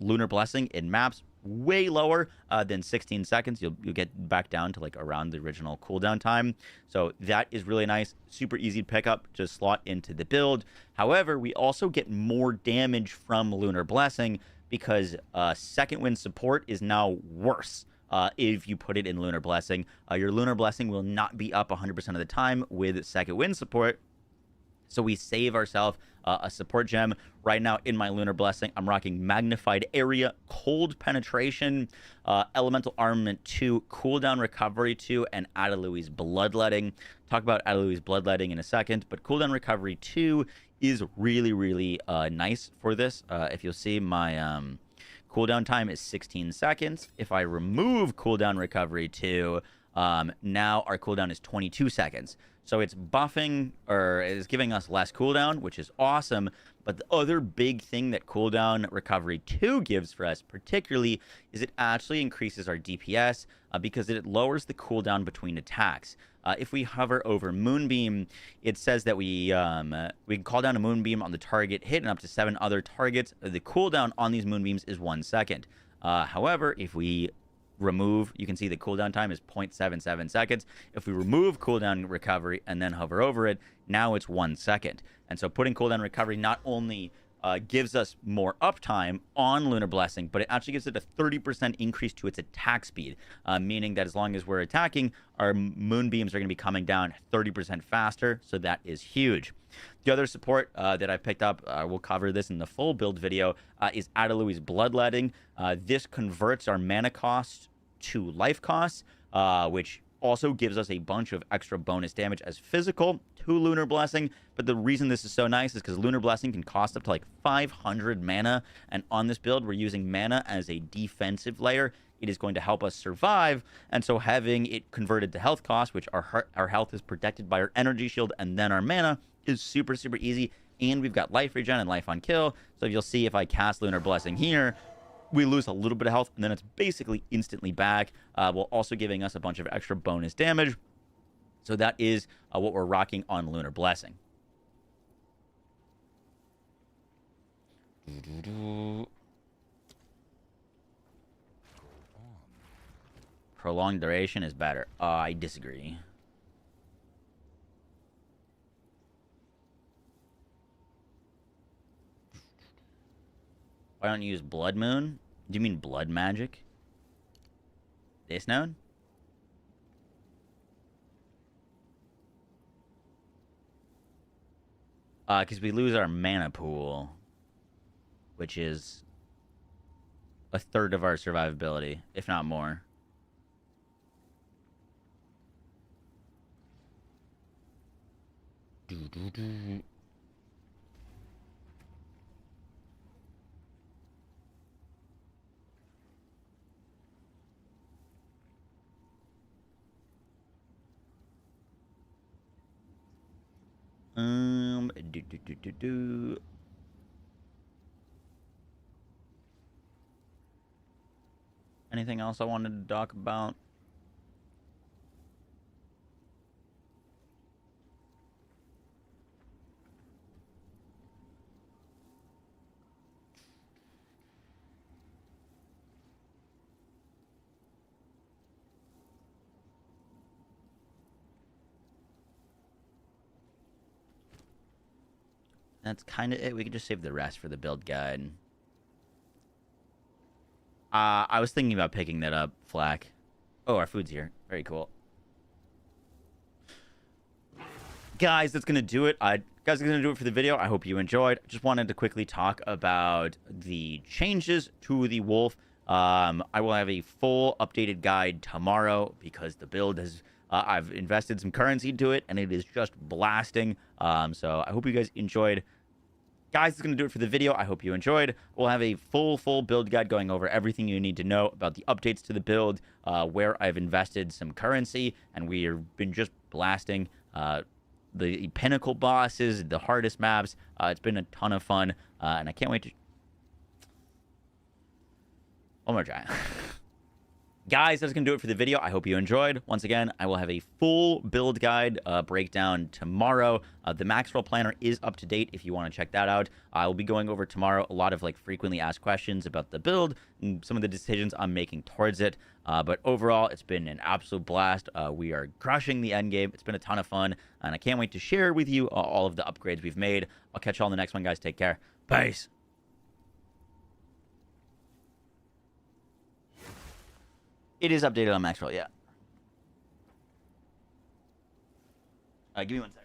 Speaker 2: Lunar Blessing in maps way lower than 16 seconds. You'll get back down to like around the original cooldown time. So that is really nice. Super easy to pick up, just slot into the build. However, we also get more damage from Lunar Blessing because second wind support is now worse. If you put it in Lunar Blessing, your Lunar Blessing will not be up 100% of the time with second wind support. So we save ourselves a support gem. Right now in my Lunar Blessing, I'm rocking Magnified Area, Cold Penetration, Elemental Armament 2, Cooldown Recovery 2, and Adelui's Bloodletting. Talk about Adelui's Bloodletting in a second, but Cooldown Recovery 2 is really, really nice for this. If you'll see, my cooldown time is 16 seconds. If I remove Cooldown Recovery 2, now our cooldown is 22 seconds. So it's buffing, or is giving us less cooldown, which is awesome. But the other big thing that Cooldown Recovery 2 gives for us particularly is it actually increases our DPS because it lowers the cooldown between attacks. If we hover over Moonbeam, it says that we can call down a Moonbeam on the target hit and up to 7 other targets. The cooldown on these Moonbeams is 1 second. However, if we remove, you can see the cooldown time is 0.77 seconds. If we remove Cooldown Recovery and then hover over it, now it's 1 second. And so putting Cooldown Recovery not only gives us more uptime on Lunar Blessing, but it actually gives it a 30% increase to its attack speed, meaning that as long as we're attacking, our Moonbeams are going to be coming down 30% faster, so that is huge. The other support that I picked up, we'll cover this in the full build video, is Adelui's Bloodletting. This converts our mana cost to life costs, which also gives us a bunch of extra bonus damage as physical to Lunar Blessing. But the reason this is so nice is because Lunar Blessing can cost up to like 500 mana, and on this build we're using mana as a defensive layer. It is going to help us survive, and so having it converted to health cost, which our health is protected by our energy shield and then our mana, is super, super easy. And we've got life regen and life on kill. So if you'll see, if I cast Lunar Blessing here, we lose a little bit of health, and then it's basically instantly back, while also giving us a bunch of extra bonus damage. So that is what we're rocking on Lunar Blessing. Prolonged duration is better. I disagree. Why don't you use Blood Moon? Do you mean Blood Magic? This node? Because we lose our mana pool, which is a third of our survivability, if not more. Anything else I wanted to talk about? That's kind of it. We can just save the rest for the build guide. I was thinking about picking that up, Flack. Oh, our food's here. Very cool. Guys, that's going to do it. Guys, that's going to do it for the video. I hope you enjoyed. Just wanted to quickly talk about the changes to the wolf. I will have a full updated guide tomorrow because the build has... I've invested some currency into it, and it is just blasting. So I hope you guys enjoyed. Guys, that's going to do it for the video. I hope you enjoyed. We'll have a full build guide going over everything you need to know about the updates to the build, where I've invested some currency, and we have been just blasting the pinnacle bosses, the hardest maps. It's been a ton of fun, and I can't wait to... One more try. Guys, that's going to do it for the video. I hope you enjoyed. Once again, I will have a full build guide breakdown tomorrow. The Maxwell Planner is up to date if you want to check that out. I will be going over tomorrow a lot of like frequently asked questions about the build and some of the decisions I'm making towards it. But overall, it's been an absolute blast. We are crushing the endgame. It's been a ton of fun, and I can't wait to share with you all of the upgrades we've made. I'll catch you all in the next one, guys. Take care. Peace. It is updated on Maxwell, yeah. Give me 1 sec.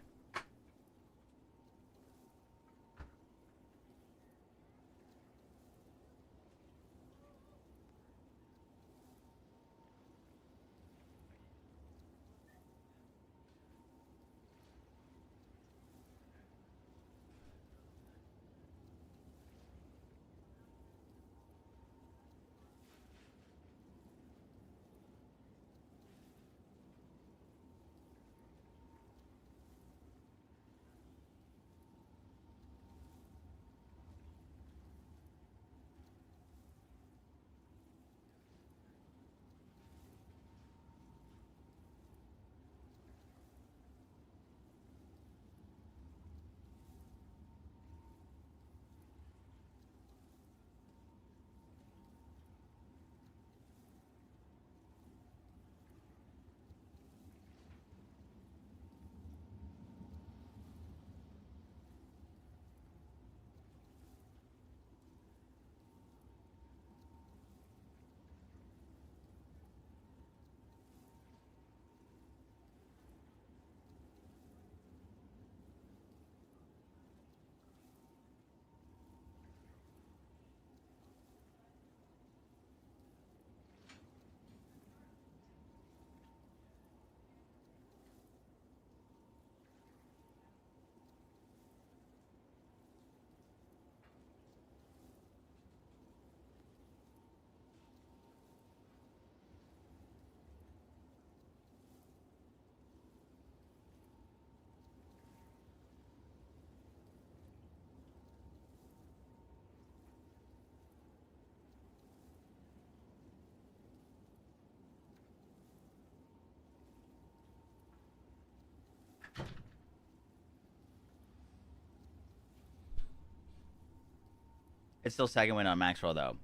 Speaker 2: It's still second win on Maxwell, though.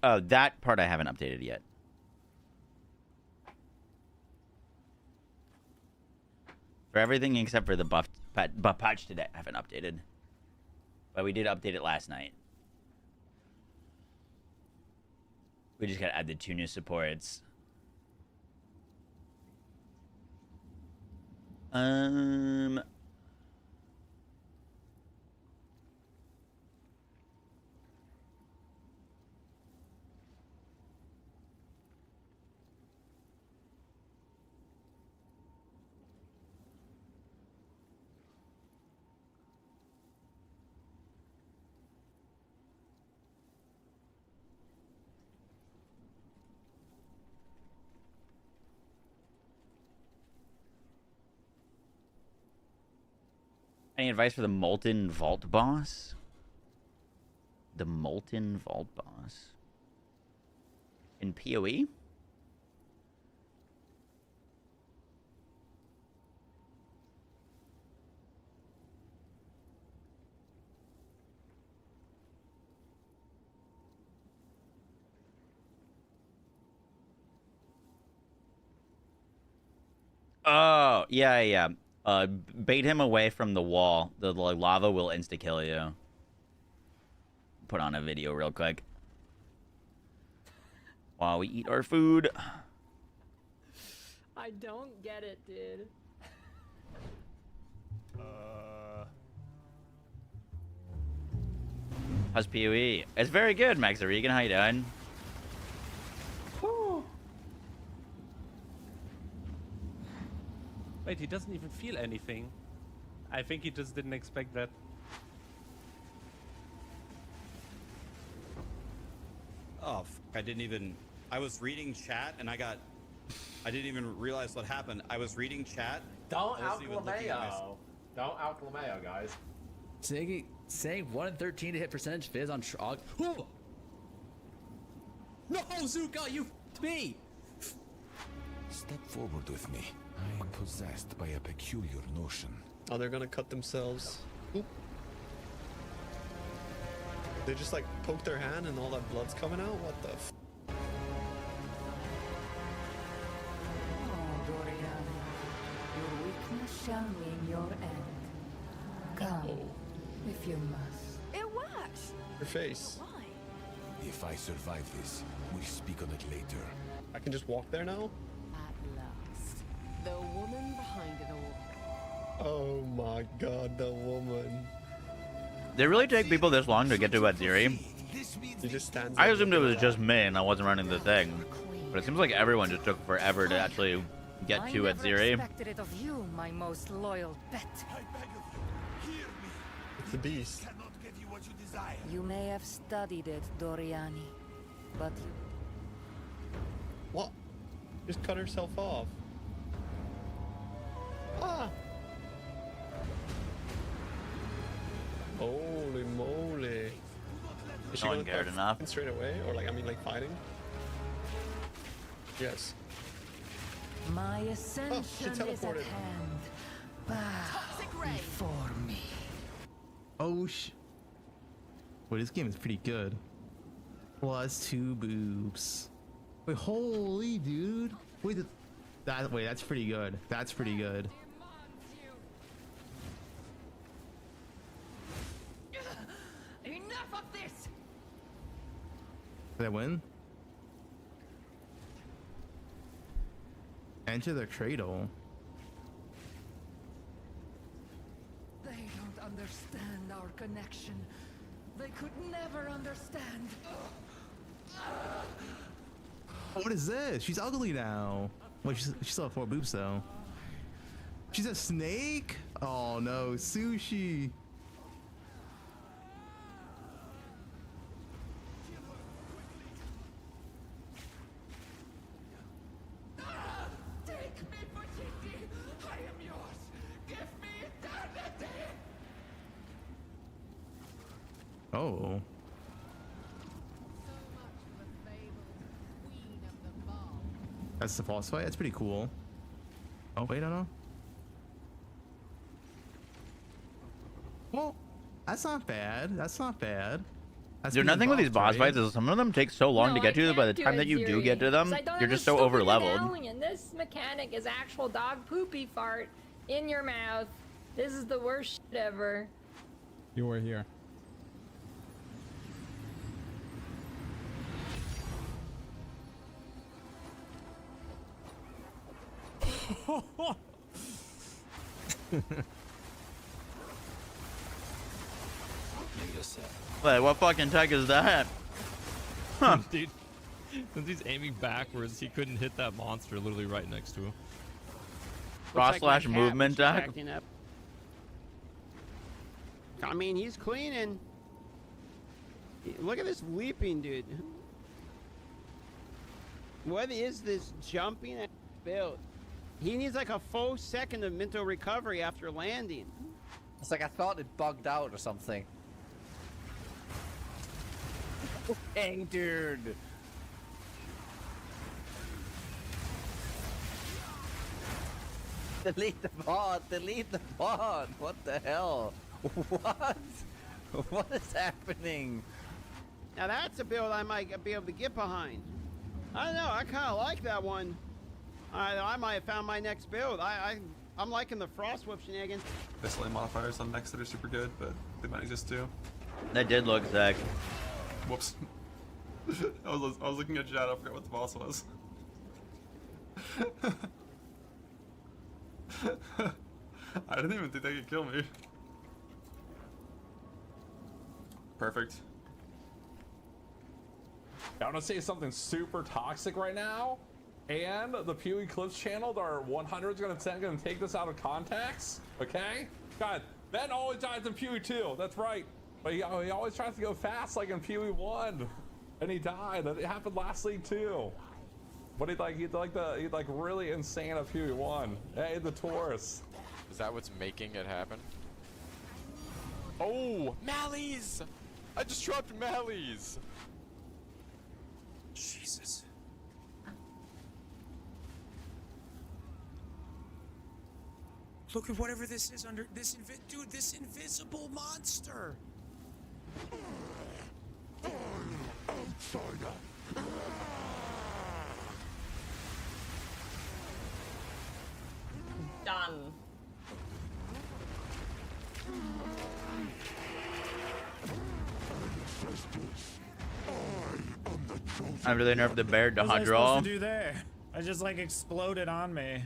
Speaker 2: Oh, that part I haven't updated yet. For everything except for the buff patch today, I haven't updated. But we did update it last night. We just gotta add the 2 new supports. Any advice for the Molten Vault boss? The Molten Vault boss. In PoE? Oh, yeah. Bait him away from the wall. The like, lava will insta-kill you. Put on a video real quick. While we eat our food.
Speaker 9: I don't get it, dude.
Speaker 2: How's PoE? It's very good, Max Regan. How you doing?
Speaker 10: Wait, he doesn't even feel anything. I think he just didn't expect that.
Speaker 11: Oh, I didn't even... I was reading chat and I didn't even realize what happened. I was reading chat.
Speaker 1: Don't Alclameo. Don't Alclameo, guys.
Speaker 12: Saying 1 in 13 to hit percentage fizz on Trog. No, Zuka, you f***ed me!
Speaker 4: Step forward with me. I am possessed by a peculiar notion.
Speaker 13: Oh, they're gonna cut themselves. Oop. They just like poke their hand and all that blood's coming out? What the f?
Speaker 8: Oh, Dorian. Your weakness shall mean your end. Come, if you must.
Speaker 6: It works.
Speaker 13: Your face.
Speaker 6: Why?
Speaker 4: If I survive this, we'll speak on it later.
Speaker 13: I can just walk there now?
Speaker 6: At last. The woman behind it all.
Speaker 13: Oh my god, the woman.
Speaker 2: They really take people this long to get to Adziri?
Speaker 13: He just stands
Speaker 2: I
Speaker 13: there
Speaker 2: assumed it was
Speaker 13: looking
Speaker 2: just me and I wasn't running the thing. But it seems like everyone just took forever to actually get to Adziri.
Speaker 8: I never expected it of you, my most loyal pet.
Speaker 13: It's the beast.
Speaker 8: You may have studied it, Doriani, but you...
Speaker 13: What? Just cut herself off. Ah! Holy moly. Is she
Speaker 2: No one
Speaker 13: gonna
Speaker 2: cared
Speaker 13: start
Speaker 2: enough.
Speaker 13: fighting straight away? Or like, I mean like fighting? Yes.
Speaker 8: My
Speaker 13: she
Speaker 8: ascension is at
Speaker 13: teleported.
Speaker 8: hand. Bow before me.
Speaker 12: Oh Wait, this game is pretty good. +2 boobs. Wait, holy dude. Wait, that's pretty good. That's pretty good.
Speaker 6: Enough of this!
Speaker 12: Did I win? Enter the cradle.
Speaker 8: They don't understand our connection. They could never understand.
Speaker 12: What is this? She's ugly now. Wait, she still have 4 boobs though. She's a snake? Oh no, sushi.
Speaker 6: Take me, Vegiti! I am yours! Give me eternity!
Speaker 12: Oh. That's the boss fight? That's pretty cool. Oh, wait, no. Well, that's not bad. That's not bad. That's
Speaker 2: Dude, nothing with these boss fights is some of them take so long to get to, by the time that you do get to them, you're just so over leveled.
Speaker 9: And this mechanic is actual dog poopy fart in your mouth. This is the worst shit ever.
Speaker 14: You were here.
Speaker 2: Wait, what fucking tech is that? Huh.
Speaker 14: Dude, since he's aiming backwards, he couldn't hit that monster literally right next to him.
Speaker 2: Cross slash movement tech?
Speaker 15: I mean, he's cleaning. Look at this leaping, dude. What is this jumping and build? He needs like a full second of mental recovery after landing.
Speaker 16: It's like I thought it bugged out or something. Dang, dude. Delete the bot. Delete the bot. What the hell? What? What is happening?
Speaker 15: Now that's a build I might be able to get behind. I don't know. I kind of like that one. I might have found my next build. I I'm liking the Frostwolf shenanigans.
Speaker 17: Miscellaneous modifiers on next that are super good, but they might exist too.
Speaker 2: That did look sick.
Speaker 17: Whoops. I was looking at chat, I forgot what the boss was. I didn't even think they could kill me. Perfect.
Speaker 18: I want to say something super toxic right now, and the Pew Eclipse channel, our 100 is gonna take this out of context. Okay, God, Ben always dies in Pew 2. That's right, but he always tries to go fast like in Pew 1, and he died. It happened last league too. But he's like really insane at Pew 1. Hey, the Taurus.
Speaker 19: Is that what's making it happen? Oh, Mallies! I just dropped Mallies!
Speaker 20: Jesus. Look at whatever this is under this dude, this invisible monster.
Speaker 9: Done.
Speaker 2: After they nerfed the bear to
Speaker 21: What was I
Speaker 2: draw.
Speaker 21: supposed to do there? I just like exploded on me.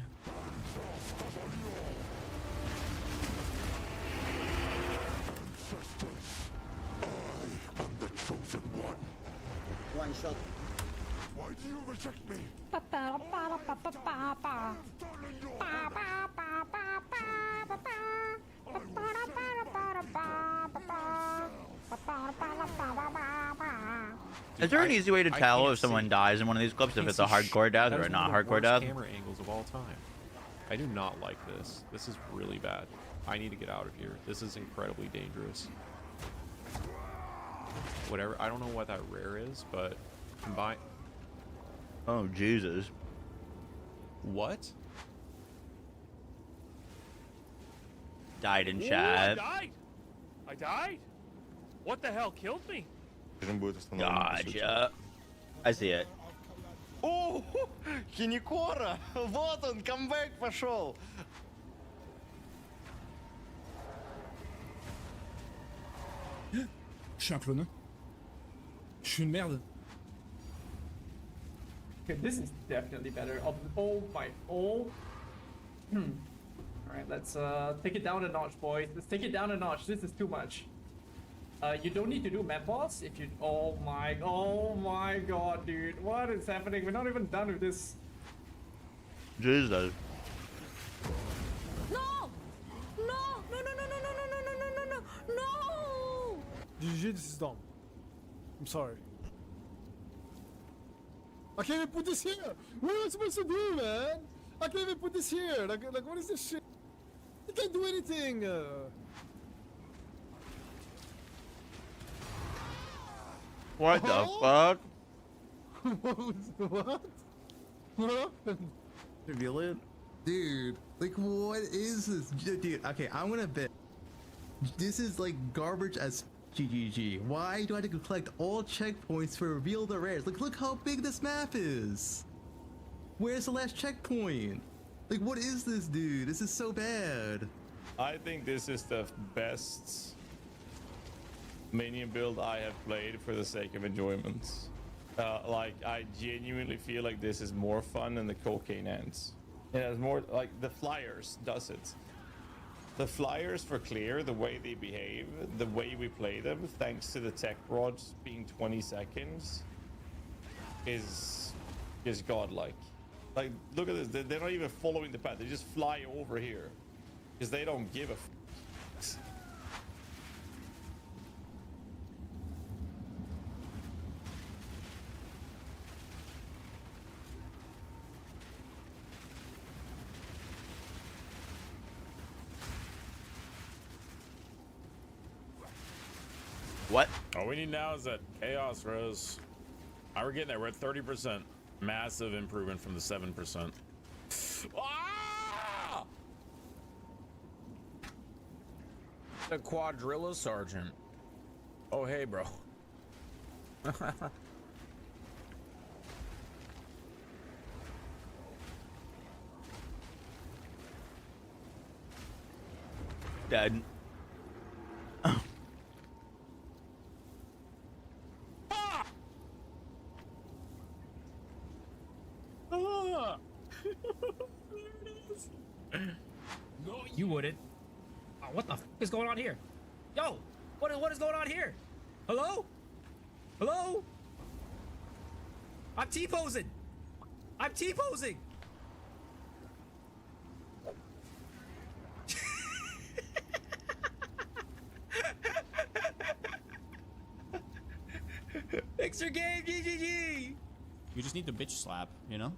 Speaker 15: One shot.
Speaker 4: Why do you reject me?
Speaker 2: Is there an easy way to tell if someone dies in one of these clips if it's a hardcore death or a not hardcore death?
Speaker 22: Camera angles of all time. I do not like this. This is really bad. I need to get out of here. This is incredibly dangerous. Whatever. I don't know what that rare is, but combine.
Speaker 2: Oh Jesus!
Speaker 22: What?
Speaker 2: Died in
Speaker 1: Ooh,
Speaker 2: chat.
Speaker 1: I died? What the hell killed me?
Speaker 2: Gotcha. I see it.
Speaker 16: О, Хиникора! Вот он, камбэк пошел!
Speaker 7: Je suis un clone. Je suis une merde.
Speaker 23: Okay, this is definitely better. Oh my, oh. Alright, let's take it down a notch, boys. Let's take it down a notch. This is too much. You don't need to do map boss if you. Oh my god, dude. What is happening? We're not even done with this.
Speaker 2: Jesus.
Speaker 9: No! No! No! No! No! No! No! No! No! No! No! No! No!
Speaker 7: GG, this is dumb. I'm sorry. I can't even put this here! What am I supposed to do, man? I can't even put this here! Like what is this shit? I can't do anything!
Speaker 2: What the fuck?
Speaker 7: What? What happened?
Speaker 12: Reveal it? Dude, like what is this? Dude, okay, I'm gonna bet. This is like garbage as GGG. Why do I have to collect all checkpoints to reveal the rares? Like, look how big this map is. Where's the last checkpoint? Like, what is this, dude? This is so bad.
Speaker 24: I think this is the best minion build I have played for the sake of enjoyment. Like, I genuinely feel like this is more fun than the cocaine ants. It has more, like, the flyers does it. The flyers for clear, the way they behave, the way we play them, thanks to the tech rods being 20 seconds, is godlike. Like, look at this, they're not even following the path, they just fly over here. Because they don't give a f.
Speaker 2: What?
Speaker 1: All we need now is that chaos rose. We're getting there. We're at 30%. Massive improvement from the 7%. Ah!
Speaker 16: The quadrilla sergeant.
Speaker 1: Oh, hey, bro.
Speaker 2: Dead.
Speaker 20: No, you wouldn't. Oh, what the f is going on here? Yo, what is going on here? Hello? Hello? I'm T-posing. I'm T-posing. Fix your game, GGG. You just need to bitch slap, you know?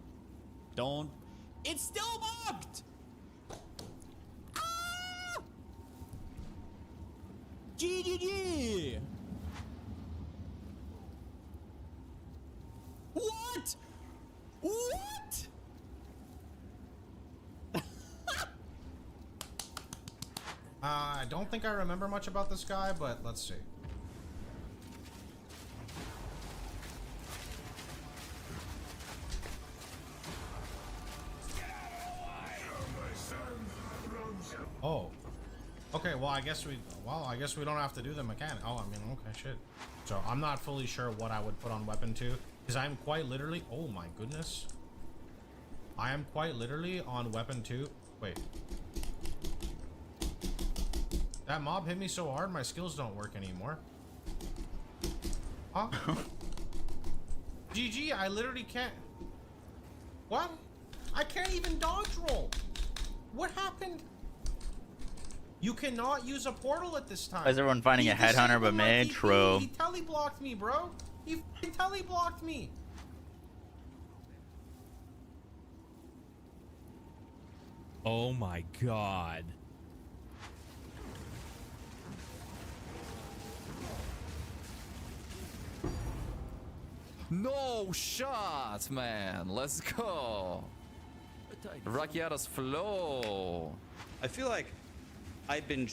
Speaker 20: Don't. It's still mocked. Ah! GGG. What? What?
Speaker 3: I don't think I remember much about this guy, but let's see. Oh. Okay, well I guess we don't have to do the mechanic. Oh, I mean, okay, shit. So I'm not fully sure what I would put on weapon 2, because I'm quite literally, oh my goodness. I am quite literally on weapon 2. Wait. That mob hit me so hard my skills don't work anymore. Huh? GG, I literally can't. What? I can't even dodge roll. What happened? You cannot use a portal at this time.
Speaker 2: Why is everyone finding a headhunter but me? True.
Speaker 3: He teleblocked me, bro. He teleblocked me.
Speaker 20: Oh my god.
Speaker 19: No shot, man. Let's go. Rakiata's flow.
Speaker 16: I feel like I've been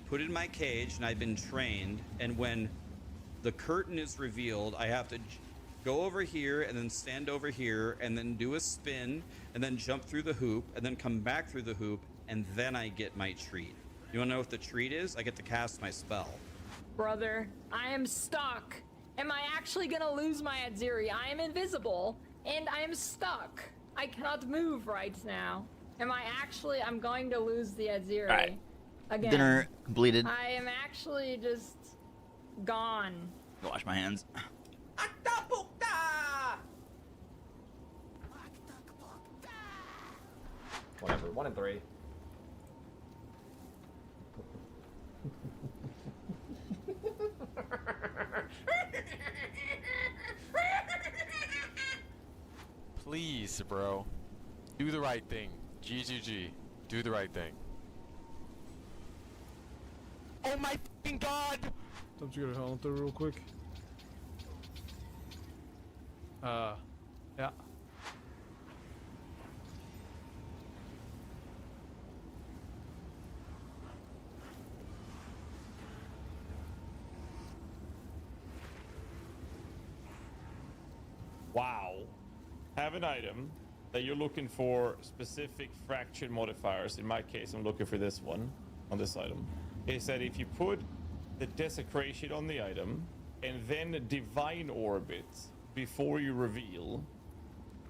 Speaker 16: put in my cage and I've been trained, and when the curtain is revealed, I have to go over here and then stand over here and then do a spin and then jump through the hoop and then come back through the hoop, and then I get my treat. You wanna know what the treat is? I get to cast my spell.
Speaker 9: Brother, I am stuck. Am I actually gonna lose my Adziri? I am invisible and I am stuck. I cannot move right now. Am I actually? I'm going to lose the Adziri.
Speaker 2: Right.
Speaker 9: Again.
Speaker 2: Dinner completed.
Speaker 9: I am actually just gone.
Speaker 2: Go wash my hands.
Speaker 23: Whatever, 1 and 3.
Speaker 19: Please, bro. Do the right thing. GGG. Do the right thing. Oh my fucking god!
Speaker 7: Don't you get a Haunter real quick?
Speaker 18: Yeah.
Speaker 24: Wow. Have an item that you're looking for specific fraction modifiers. In my case, I'm looking for this one on this item. Is that if you put the desecration on the item and then divine orbit before you reveal,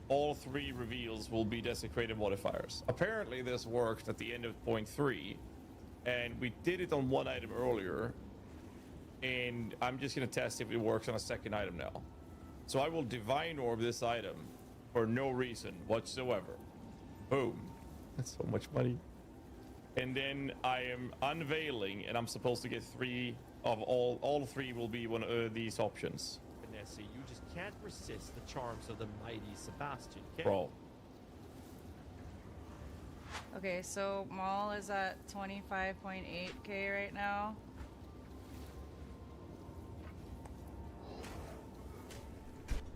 Speaker 24: all 3 reveals will be desecrated modifiers. Apparently this worked at the end of point 3, and we did it on one item earlier, and I'm just gonna test if it works on a second item now. So I will divine orb this item for no reason whatsoever. Boom. That's so much money. And then I am unveiling, and I'm supposed to get 3 of all 3 will be one of these options.
Speaker 5: Vanessa, you just can't resist the charms of the mighty Sebastian, can
Speaker 24: Bro.
Speaker 10: Okay, so Maul is at 25.8k right now.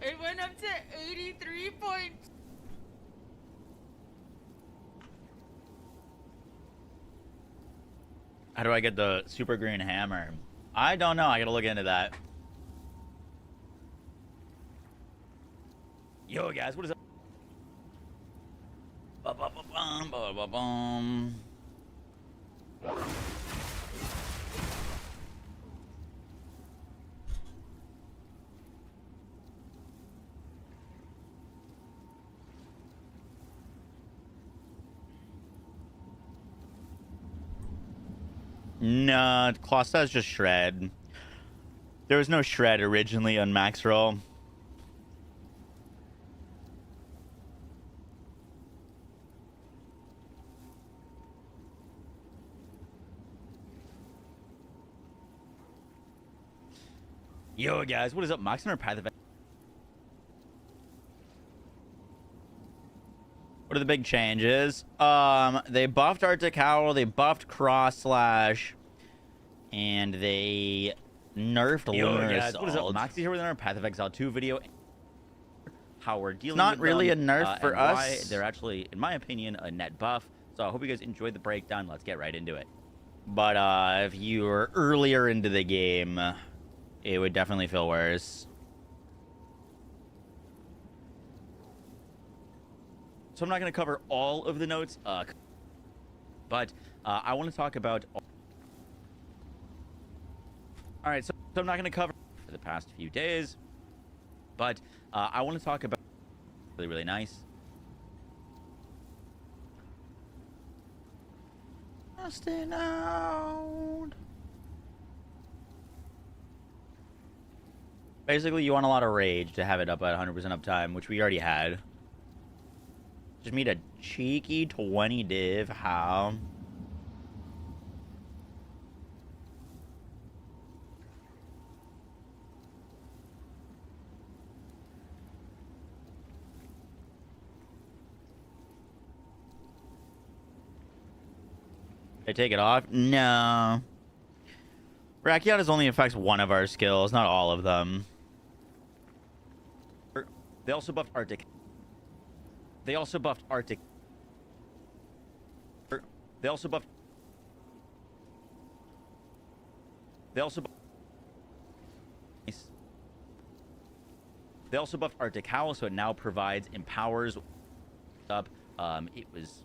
Speaker 10: It went up to 83 points.
Speaker 2: How do I get the super green hammer? I don't know. I gotta look into that. Yo, guys, what is up? Ba-ba-ba-bum, ba-ba-ba-bum. No, Clawsta is just shred. There was no shred originally on max roll. Yo guys, what is up? Max and our Path of... What are the big changes? They buffed Arctic Howl, they buffed Cross Slash, and they nerfed Lunar
Speaker 21: guys, what is up?
Speaker 2: Assault.
Speaker 21: Maxi
Speaker 2: here with our Path of Exile 2 video. How we're dealing
Speaker 21: Not
Speaker 2: with
Speaker 21: really
Speaker 2: them,
Speaker 21: a nerf for
Speaker 2: and why
Speaker 21: us.
Speaker 2: they're actually, in my opinion, a net buff. So I hope you guys enjoyed the breakdown. Let's get right into it. But if you were earlier into the game, it would definitely feel worse. So I'm not going to cover all of the notes, but I want to talk about... All right, so I'm not going to cover for the past few days, but I want to talk about really, really nice. Busting out. Basically, you want a lot of rage to have it up at 100% uptime, which we already had. Just made a cheeky 20 div. How? Did I take it off? No. Brachiotis only affects one of our skills, not all of them. They also buffed Arctic. They also buffed Arctic. They also buffed. They also. Nice. They also buffed Arctic Howl, so it now provides empowers up. It was.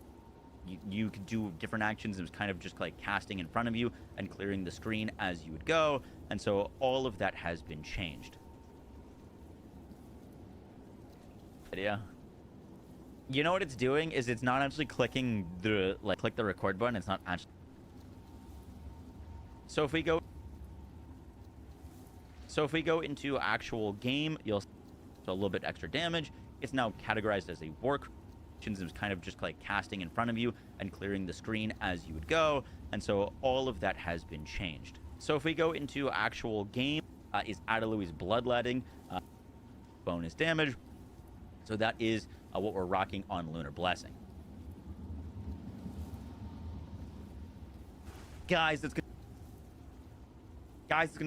Speaker 2: You could do different actions. It was kind of just like casting in front of you and clearing the screen as you would go. And so all of that has been changed. Yeah. You know what it's doing is it's not actually clicking the click the record button. It's not actually. So if we go into actual game, you'll see a little bit extra damage. It's now categorized as a war. It was kind of just like casting in front of you and clearing the screen as you would go. And so all of that has been changed. So if we go into actual game, is Adelui's Bloodletting, bonus damage. So that is what we're rocking on Lunar Blessing. Guys, that's gonna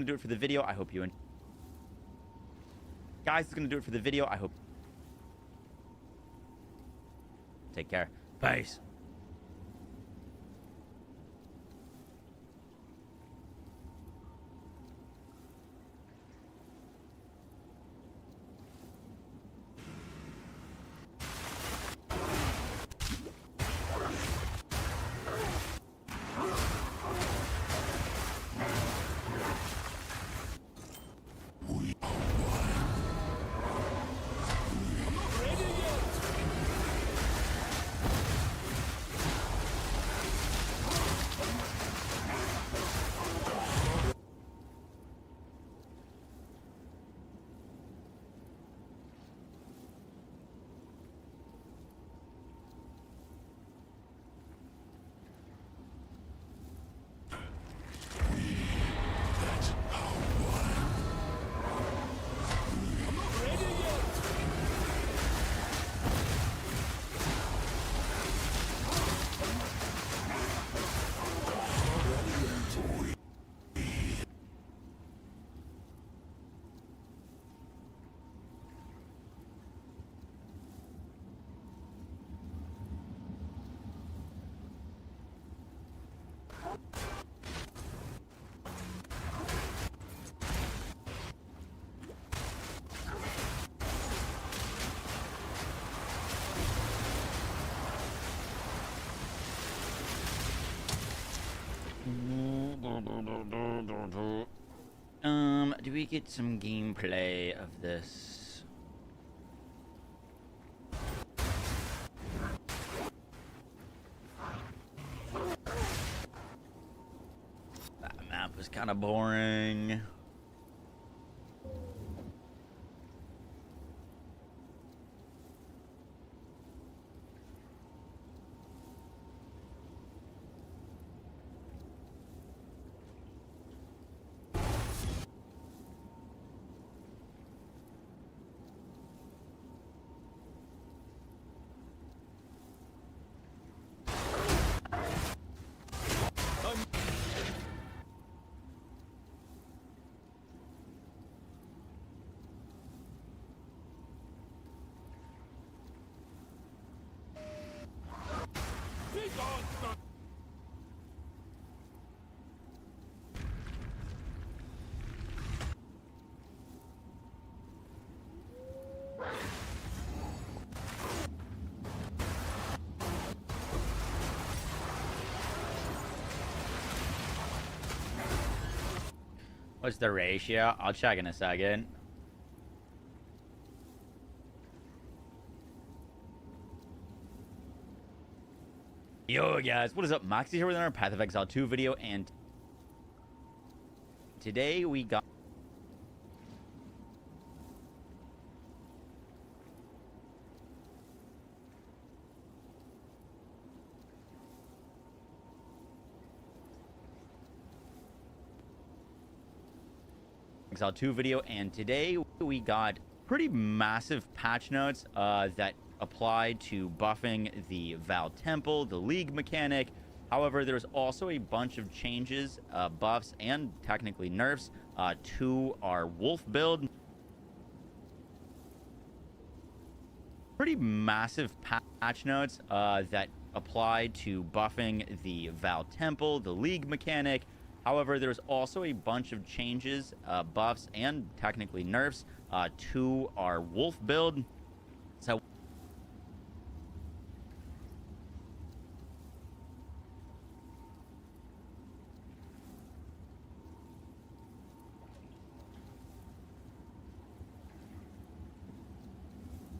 Speaker 2: do it for the video. I hope you enjoy. Guys, it's gonna do it for the video. I hope. Take care. Peace. Do we get some gameplay of this? kind of boring. What's the ratio? I'll check in a second. Yo guys, what is up? Moxie here with another Path of Exile 2 video, and today we got Exile 2 video, and today we got pretty massive patch notes that apply to buffing the Val Temple, the League mechanic. However, there's also a bunch of changes, buffs, and technically nerfs to our Wolf build. Pretty massive patch notes that apply to buffing the Val Temple, the League mechanic. However, there's also a bunch of changes, buffs, and technically nerfs to our Wolf build. So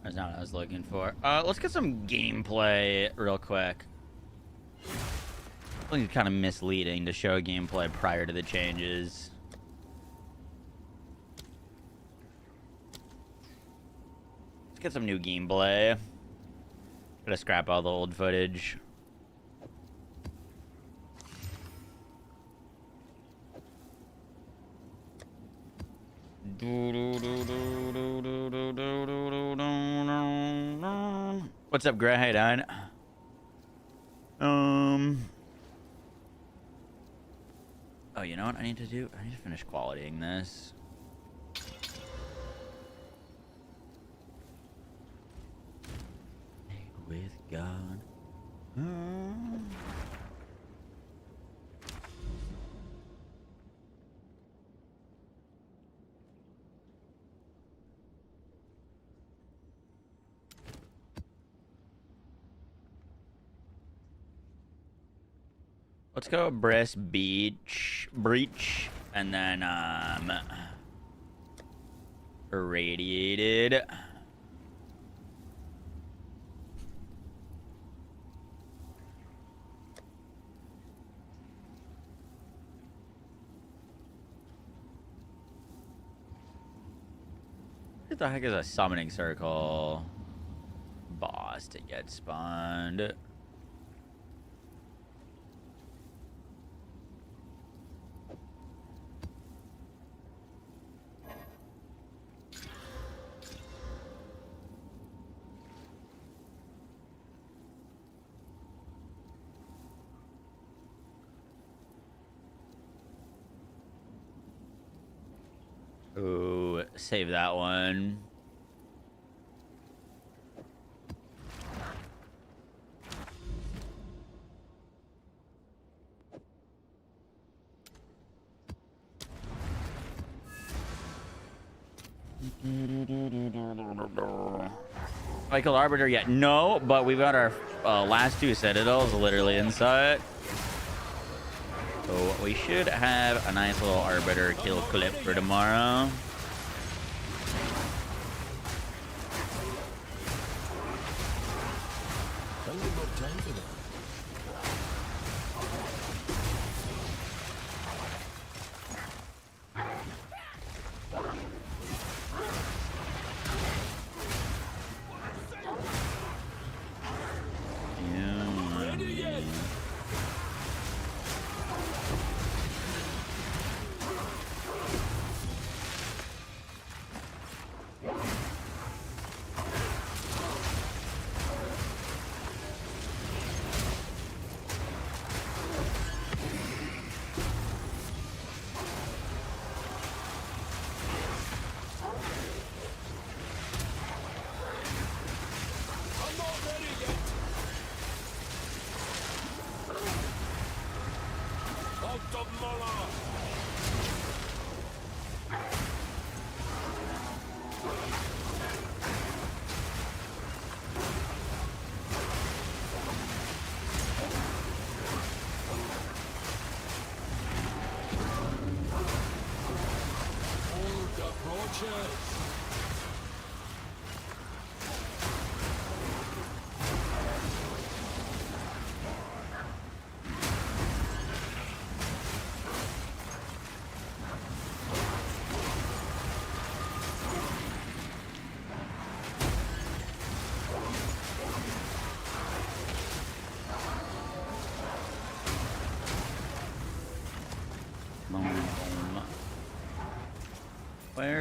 Speaker 2: that's not what I was looking for. Let's get some gameplay real quick. I think it's kind of misleading to show gameplay prior to the changes. Let's get some new gameplay. Gotta scrap all the old footage. What's up, Gray? How you doing? Oh, you know what I need to do? I need to finish qualitying this. With God. Let's go breast breach, and then irradiated. What the heck is a summoning circle boss to get spawned? Ooh, save that one. Michael Arbiter yet? No, but we've got our last two Citadels literally inside. So we should have a nice little Arbiter kill clip for tomorrow.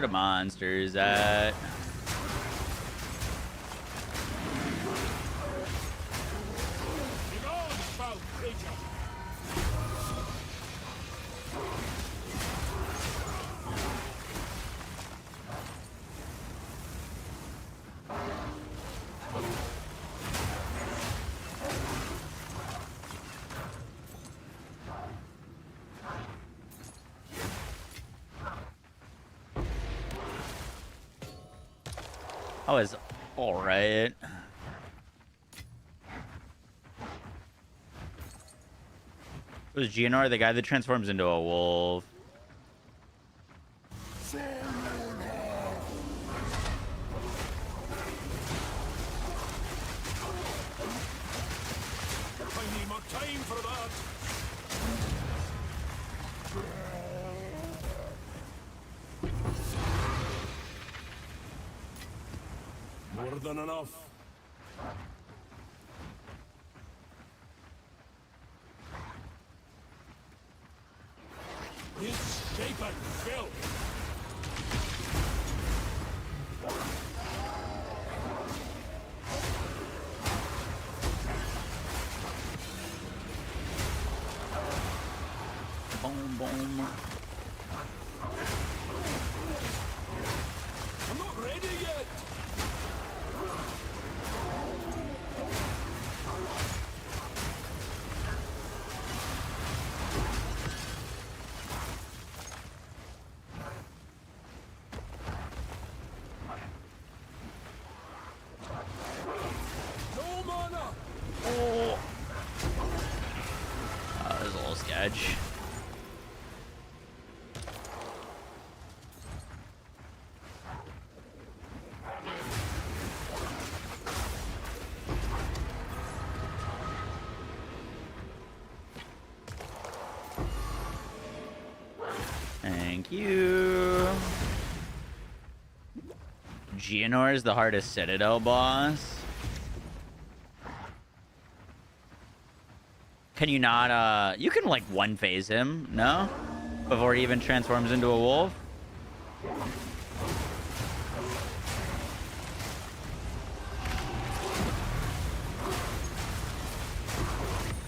Speaker 2: the monsters at? I was alright. Was GNR the guy that transforms into a wolf?
Speaker 4: I need more time for that. More than enough. It's shapen, Phil.
Speaker 2: Boom, boom.
Speaker 4: I'm not ready yet. No mana.
Speaker 2: Oh. That was a little sketch. Thank you. Geonor is the hardest Citadel boss. Can you not, you can like one phase him, no? Before he even transforms into a wolf?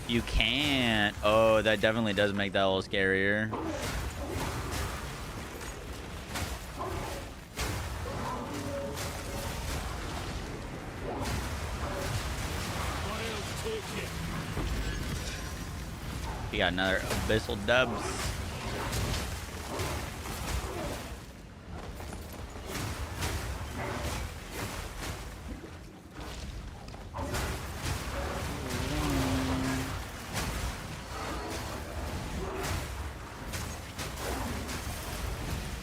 Speaker 2: You can't. Oh, that definitely does make that a little scarier. We got another abyssal dubs.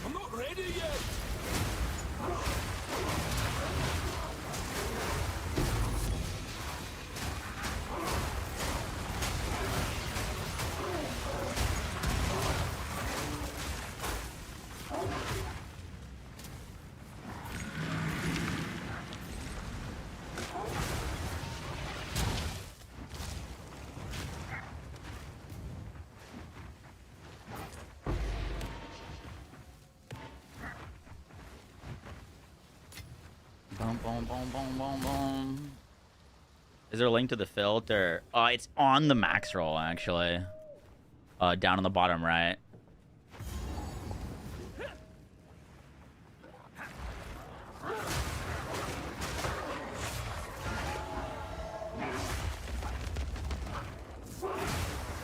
Speaker 4: I'm not ready yet.
Speaker 2: Boom, boom, boom, boom, boom, boom. Is there a link to the filter? It's on the max roll, actually. Down on the bottom right.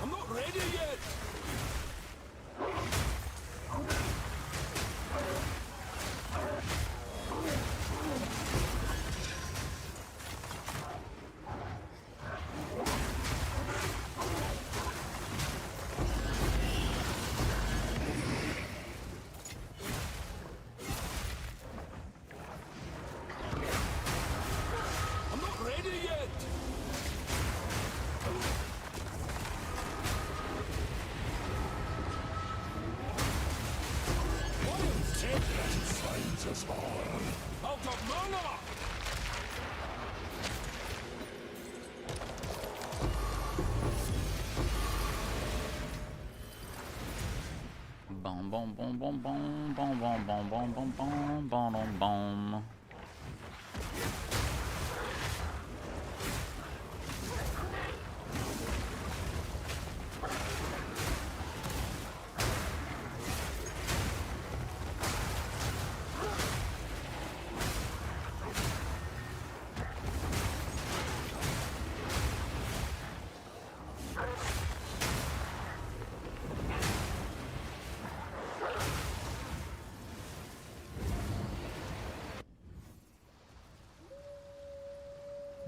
Speaker 4: I'm not ready yet. I'm not ready yet. Finds us all. Out of mana.
Speaker 2: Boom, boom, boom, boom, boom, boom, boom, boom, boom, boom, boom, boom, boom.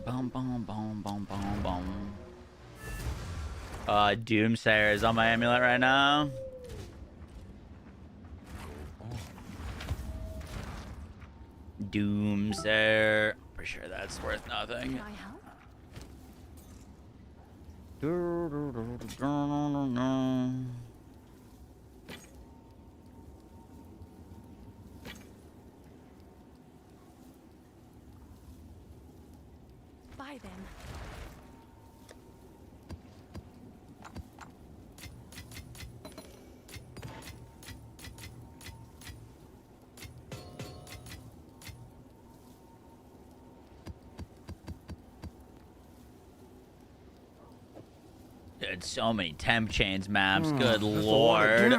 Speaker 2: Boom, boom, boom, boom, boom, boom. Doomsayer is on my amulet right now. Doomsayer. Pretty sure that's worth nothing.
Speaker 6: Buy them.
Speaker 2: Dude, so many temp chains maps. Good lord.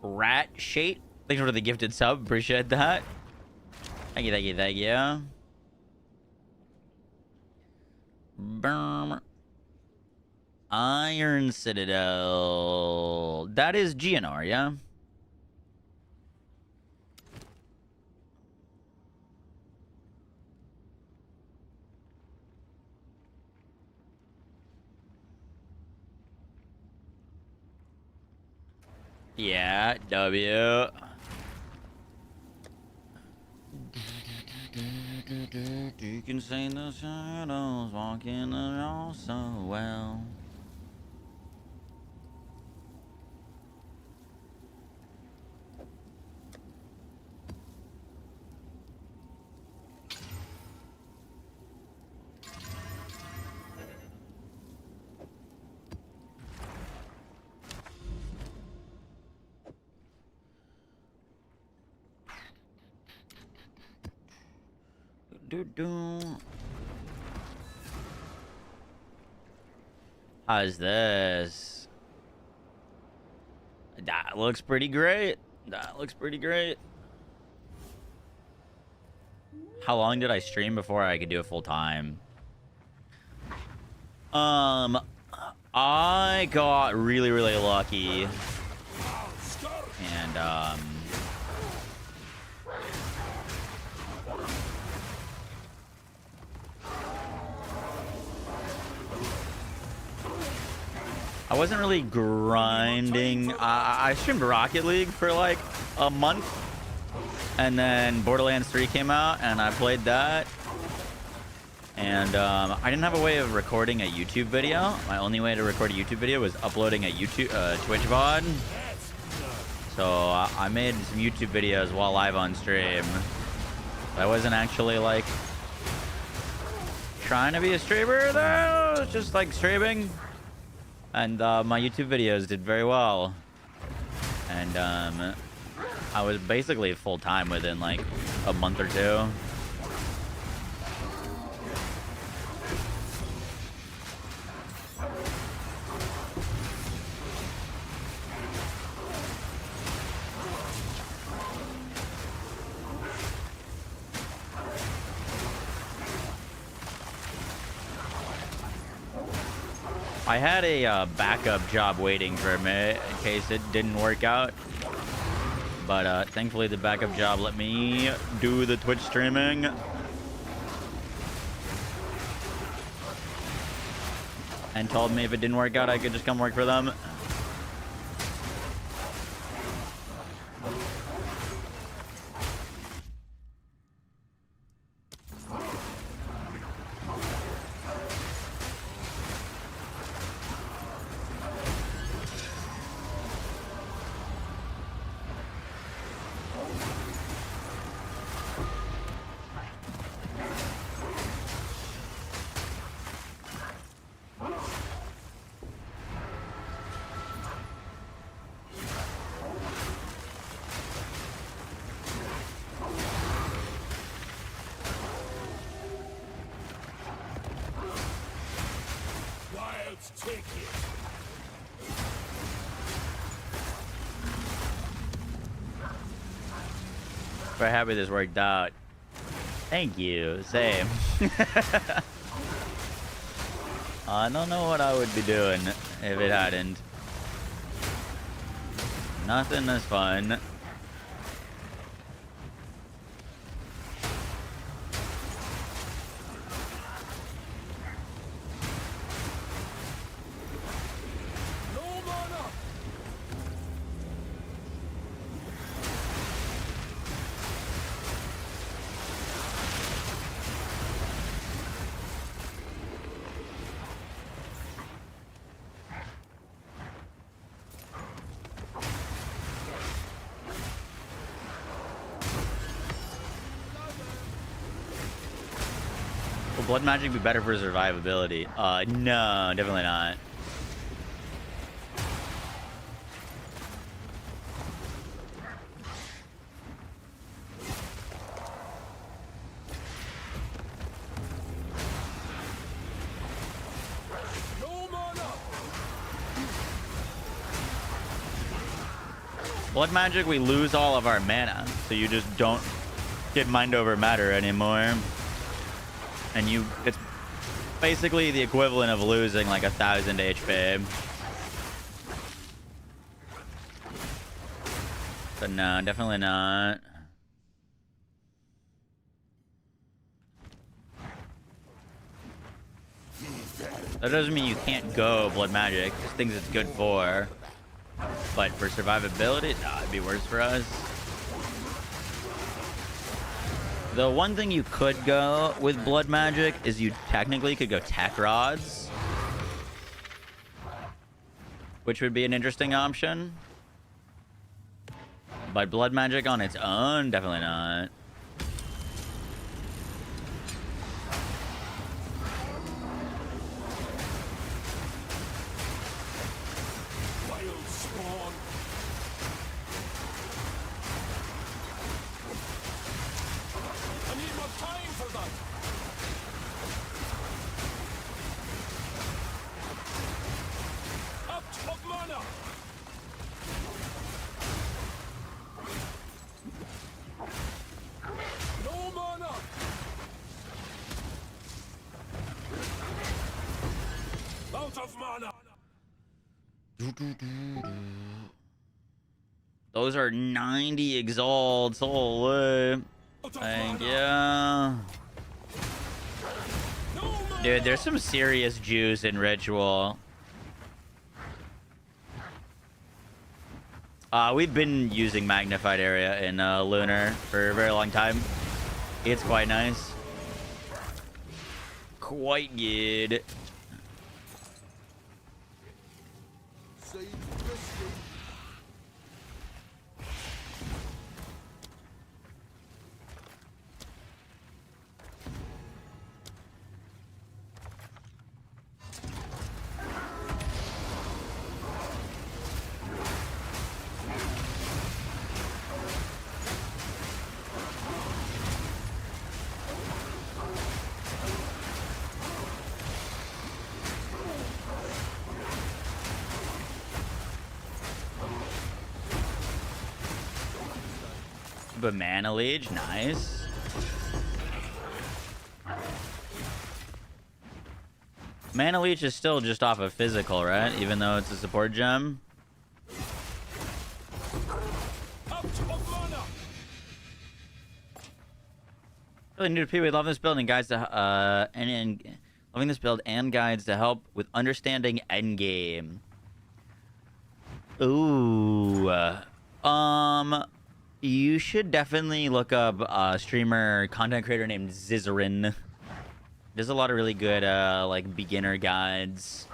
Speaker 2: Rat Shade. Thanks for the gifted sub. Appreciate that. Thank you, thank you, thank you. Burm. Iron Citadel. That is GNR, yeah? Yeah, W. You can see the shadows walking around so well. How's this? That looks pretty great. That looks pretty great. How long did I stream before I could do it full time? I got really, really lucky. And, I wasn't really grinding. I streamed Rocket League for like a month, and then Borderlands 3 came out, and I played that. And I didn't have a way of recording a YouTube video. My only way to record a YouTube video was uploading a Twitch VOD. So I made some YouTube videos while live on stream. I wasn't actually like trying to be a streamer though. I was just like streaming. And my YouTube videos did very well. And I was basically full time within like a month or two. I had a backup job waiting for me in case it didn't work out. But thankfully the backup job let me do the Twitch streaming. And told me if it didn't work out, I could just come work for them. Very happy this worked out. Thank you. Same. I don't know what I would be doing if it hadn't. Nothing as fun. Will blood magic be better for survivability? No, definitely not. Blood magic, we lose all of our mana, so you just don't get mind over matter anymore. And it's basically the equivalent of losing like 1,000 HP. But no, definitely not. That doesn't mean you can't go blood magic. Just things it's good for. But for survivability, no, it'd be worse for us. The one thing you could go with blood magic is you technically could go tech rods, which would be an interesting option. But blood magic on its own, definitely not. Those are 90 exalts. Holy. Thank you. Dude, there's some serious juice in Ritual. We've been using Magnified Area in Lunar for a very long time. It's quite nice. Quite good. But Mana Leech, nice. Mana Leech is still just off of physical, right? Even though it's a support gem. Really new to people. We love this build and guides to loving this build and guides to help with understanding Endgame. Ooh. You should definitely look up a streamer, content creator named Zizarin. There's a lot of really good, like, beginner guides.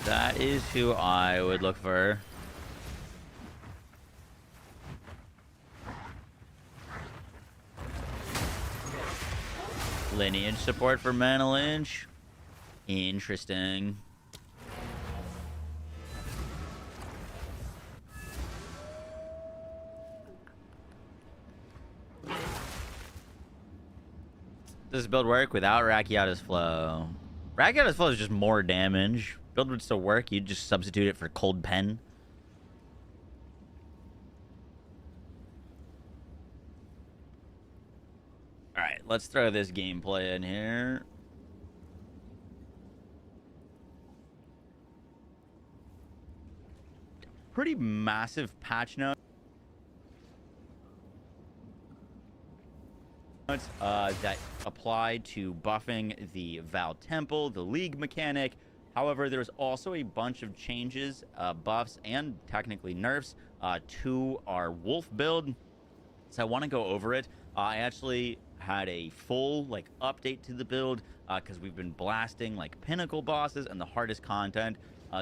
Speaker 2: That is who I would look for. Lineage support for Mana Lynch. Interesting. Does this build work without Rakiata's Flow? Rakiata's Flow is just more damage. Build would still work. You'd just substitute it for Cold Pen. All right, let's throw this gameplay in here. Pretty massive patch note. That apply to buffing the Val Temple, the League mechanic. However, there's also a bunch of changes, buffs, and technically nerfs to our Wolf build. So I want to go over it. I actually had a full update to the build because we've been blasting pinnacle bosses and the hardest content.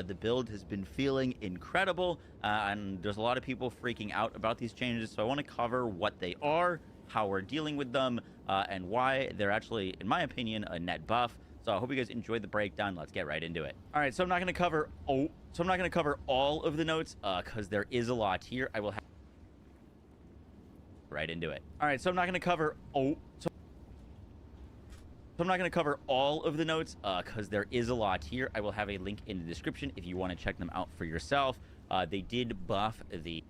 Speaker 2: The build has been feeling incredible, and there's a lot of people freaking out about these changes. So I want to cover what they are, how we're dealing with them, and why they're actually, in my opinion, a net buff. So I hope you guys enjoyed the breakdown. Let's get right into it. All right, so I'm not going to cover all of the notes because there is a lot here. I will have right into it. All right, so I'm not going to cover I'm not going to cover all of the notes because there is a lot here. I will have a link in the description if you want to check them out for yourself. They did buff the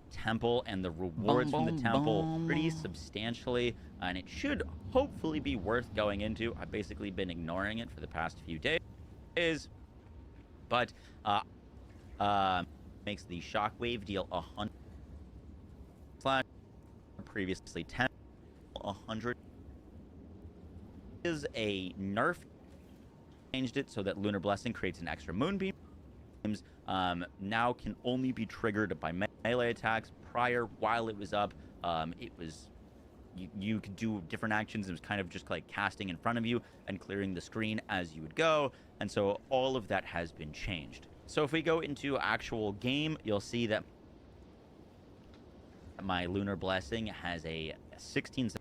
Speaker 2: temple and the rewards from the temple pretty substantially, and it should hopefully be worth going into. I've basically been ignoring it for the past few days, but makes the shockwave deal 100 previously 10 100 is a nerf. Changed it so that Lunar Blessing creates an extra moonbeam. Now can only be triggered by melee attacks. Prior, while it was up, it was you could do different actions. It was kind of just like casting in front of you and clearing the screen as you would go, and so all of that has been changed. So if we go into actual game, you'll see that my Lunar Blessing has a 16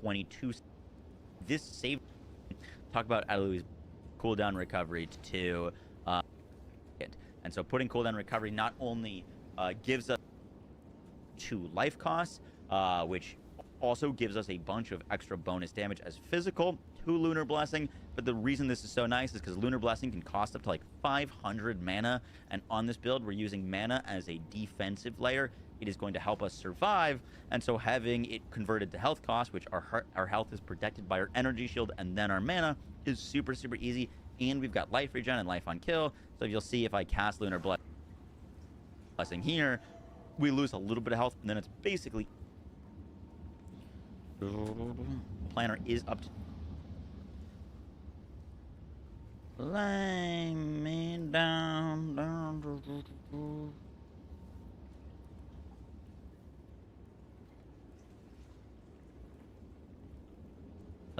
Speaker 2: 22. This save talk about Alui's cooldown recovery to 2. And so putting cooldown recovery not only gives us 2 life costs, which also gives us a bunch of extra bonus damage as physical to Lunar Blessing. But the reason this is so nice is because Lunar Blessing can cost up to 500 mana, and on this build we're using mana as a defensive layer. It is going to help us survive, and so having it converted to health cost, which our health is protected by our energy shield and then our mana, is super easy. And we've got life regen and life on kill. So you'll see if I cast Lunar Blessing here, we lose a little bit of health, and then it's basically planner is up to lay me down.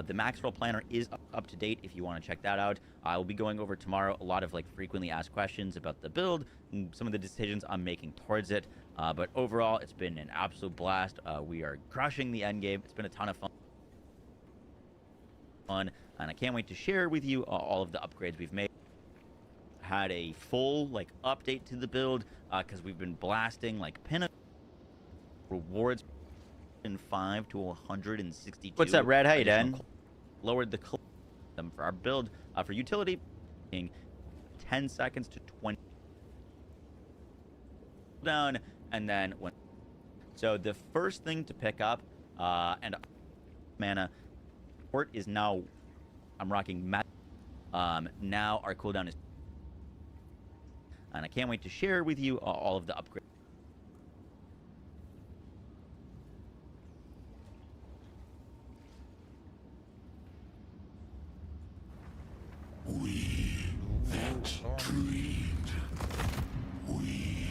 Speaker 2: The max roll planner is up to date if you want to check that out. I will be going over tomorrow a lot of frequently asked questions about the build and some of the decisions I'm making towards it. But overall, it's been an absolute blast. We are crushing the end game. It's been a ton of fun, and I can't wait to share with you all of the upgrades we've made. Had a full update to the build because we've been blasting pinnacle rewards in 5 to 162. What's up, Red? How you doing? Lowered the them for our build for utility, 10 seconds to 20 down, and then when. So the first thing to pick up and mana port is now. I'm rocking now our cooldown is, and I can't wait to share with you all of the upgrades.
Speaker 4: We that dreamed. We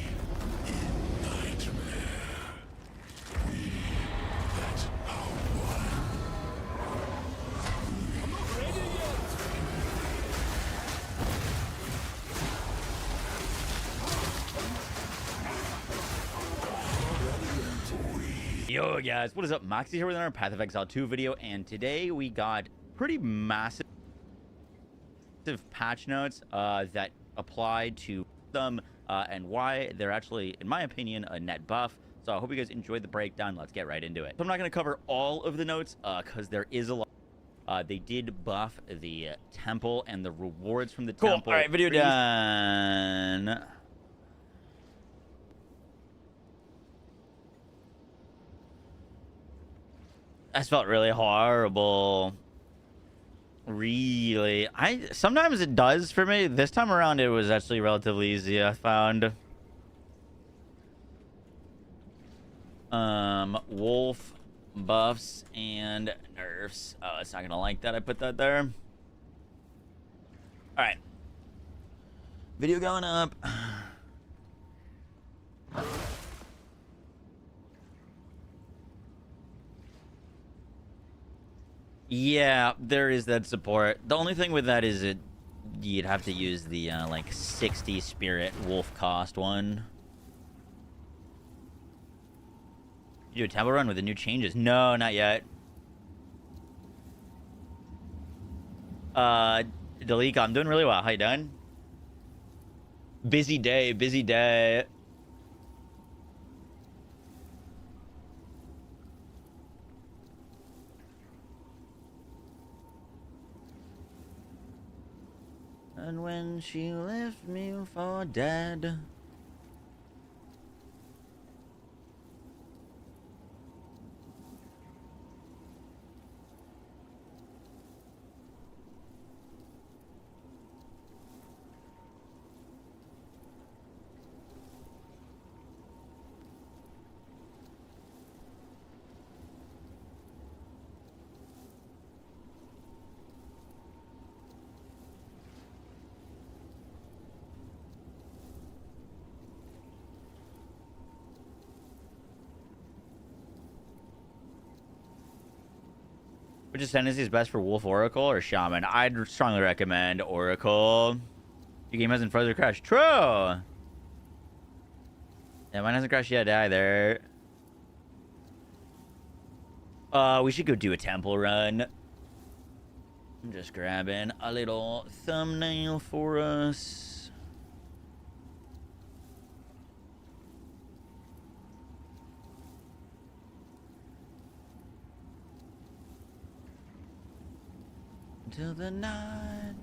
Speaker 4: in nightmare. We that are one. I'm not ready yet.
Speaker 2: Yo guys, what is up? Moxie here with another Path of Exile 2 video, and today we got pretty massive patch notes that apply to them and why they're actually, in my opinion, a net buff. So I hope you guys enjoyed the breakdown. Let's get right into it. So I'm not going to cover all of the notes because there is a lot. They did buff the temple and the rewards from the temple. All right, video done. That felt really horrible. Really. Sometimes it does for me. This time around, it was actually relatively easy, I found. Wolf buffs and nerfs. Oh, it's not gonna like that I put that there. All right. Video going up. Yeah, there is that support. The only thing with that is you'd have to use the like 60 spirit wolf cost one. You do a temple run with the new changes? No, not yet. Dalika, I'm doing really well. How you doing? Busy day, busy day. And when she left me for dead. Which ascendancy is best for Wolf, Oracle, or Shaman? I'd strongly recommend Oracle. Your game hasn't frozen or crashed. True! Yeah, mine hasn't crashed yet either. We should go do a temple run. I'm just grabbing a little thumbnail for us. Till the night.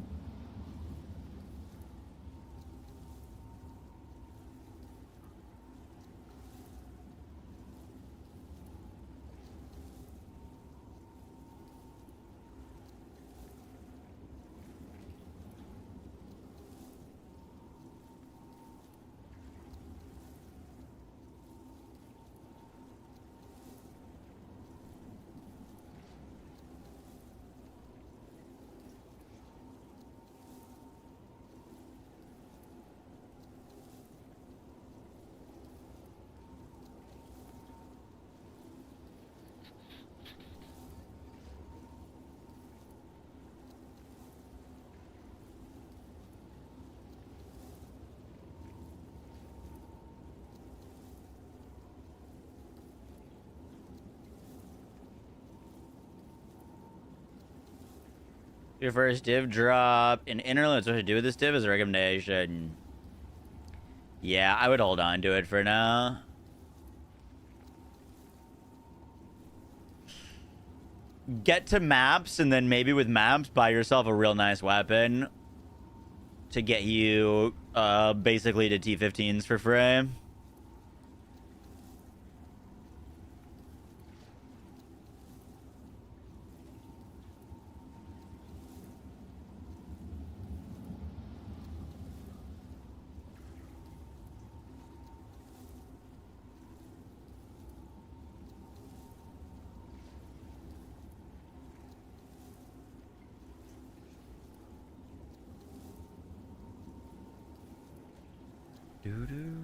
Speaker 2: Your first div drop in interludes. What to do with this div is a recommendation. Yeah, I would hold on to it for now. Get to maps, and then maybe with maps, buy yourself a real nice weapon to get you basically to T15s for free. Doo-doo.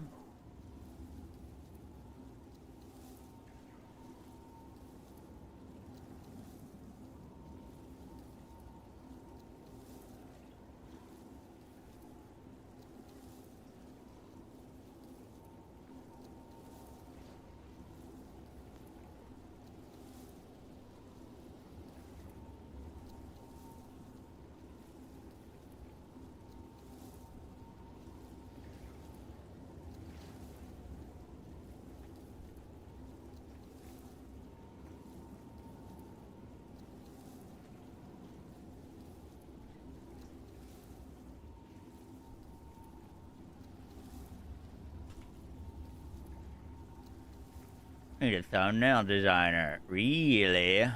Speaker 2: Need a thumbnail designer. Really?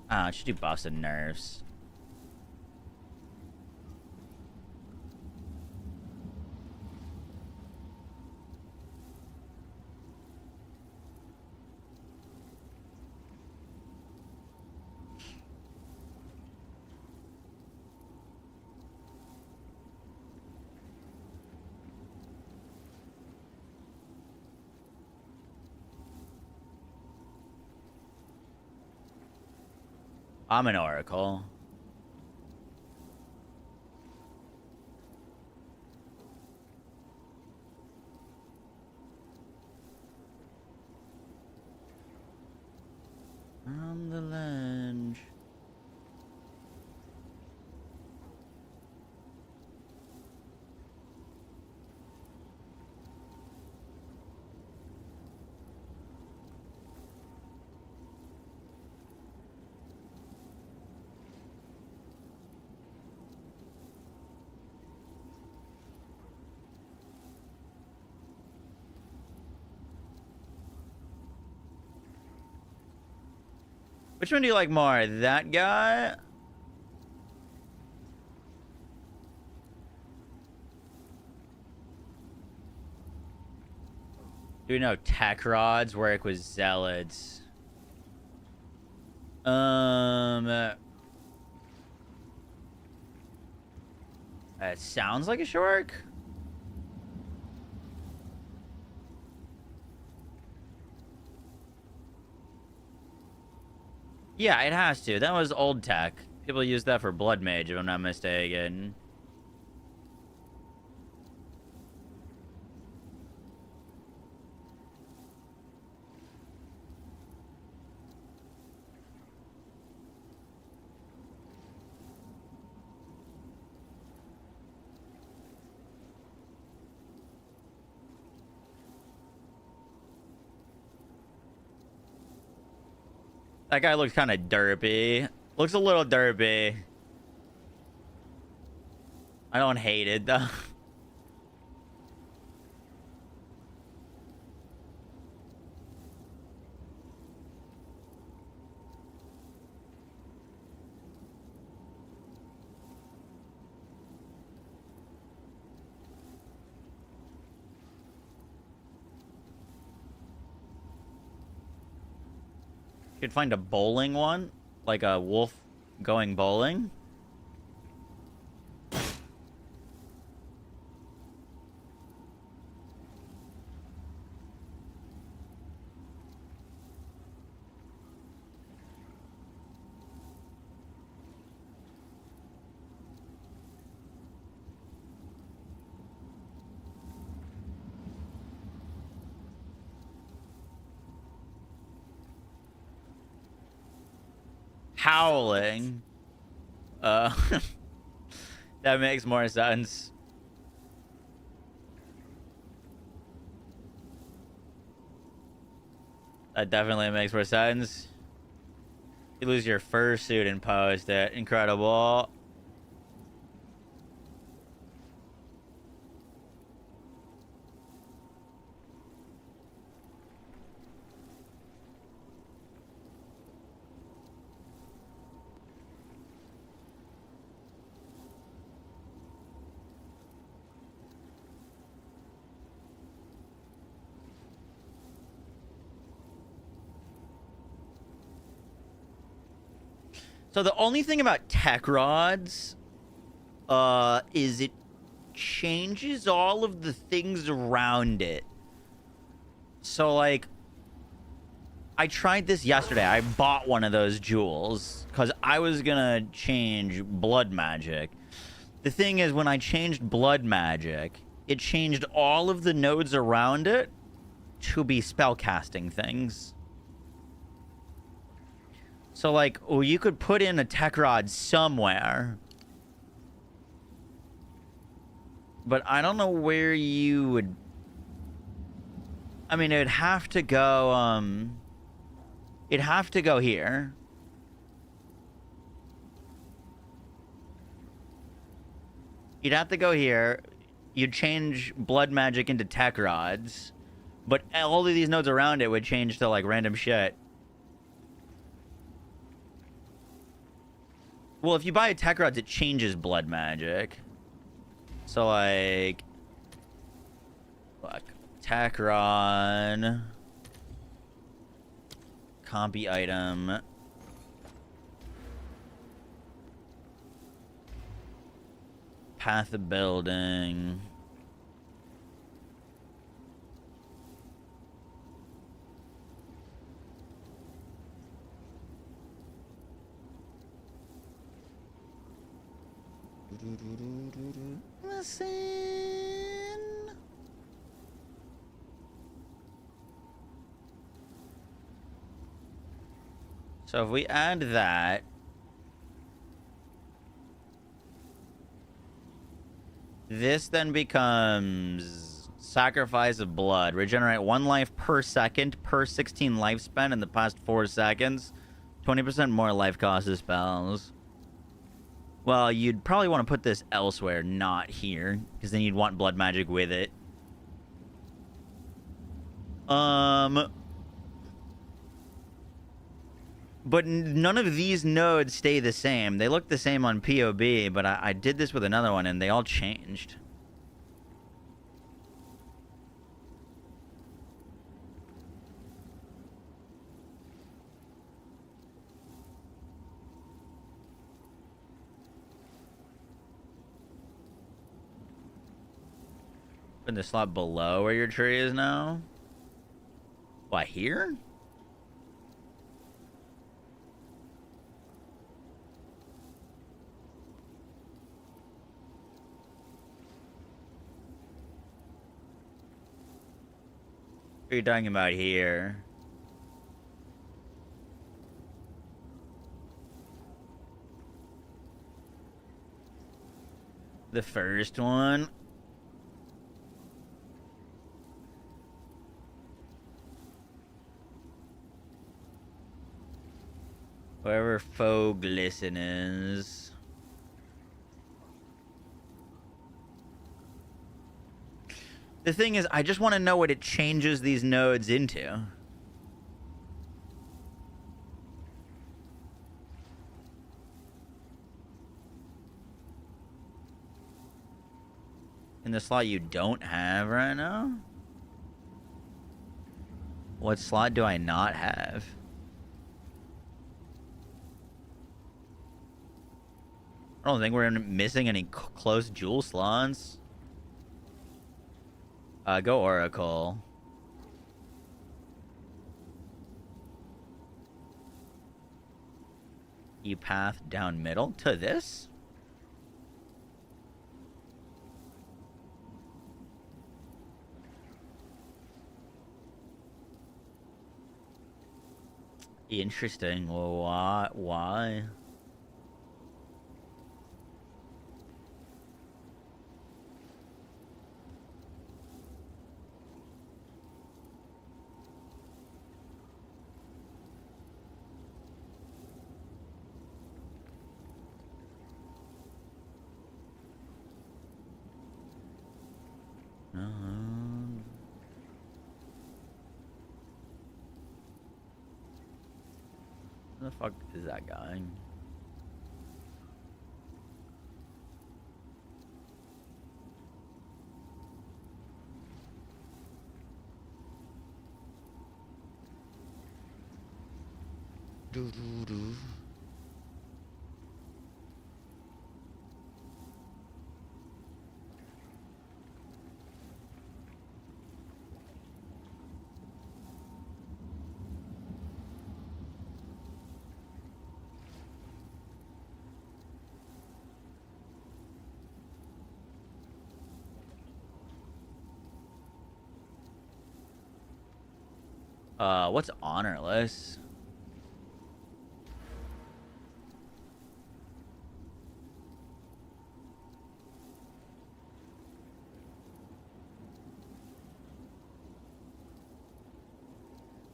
Speaker 2: Ah, I should do buffs and nerfs. I'm an oracle. On the ledge. Which one do you like more? That guy? Do we know tech rods work with zealots? It sounds like it should work. Yeah, it has to. That was old tech. People use that for blood mage, if I'm not mistaken. That guy looks kind of derpy. Looks a little derpy. I don't hate it, though. Could find a bowling one, like a wolf going bowling. Howling. That makes more sense. That definitely makes more sense. You lose your fursuit and post it. Incredible. So the only thing about tech rods is it changes all of the things around it. So like I tried this yesterday. I bought one of those jewels because I was gonna change blood magic. The thing is, when I changed blood magic, it changed all of the nodes around it to be spellcasting things. So, like, oh, you could put in a tech rod somewhere. But I don't know where you would... I mean, it would have to go, It'd have to go here. You'd have to go here. You'd change blood magic into tech rods. But all of these nodes around it would change to like random shit. Well, if you buy a tech rods, it changes blood magic. So like, look, tech rod, compy item. Path of building. Listen. So if we add that, this then becomes sacrifice of blood. Regenerate 1 life per second per 16 lifespan in the past 4 seconds. 20% more life cost of spells. Well, you'd probably want to put this elsewhere, not here, because then you'd want blood magic with it. But none of these nodes stay the same. They look the same on POB, but I did this with another one, and they all changed. In the slot below where your tree is now? What, here? What are you talking about here? The first one? Wherever faux glisten is. The thing is, I just want to know what it changes these nodes into. In the slot you don't have right now? What slot do I not have? I don't think we're missing any close jewel slots. Go Oracle. You path down middle to this? Interesting. Well, why? Where the fuck is that guy? Doo-doo-doo. What's honorless?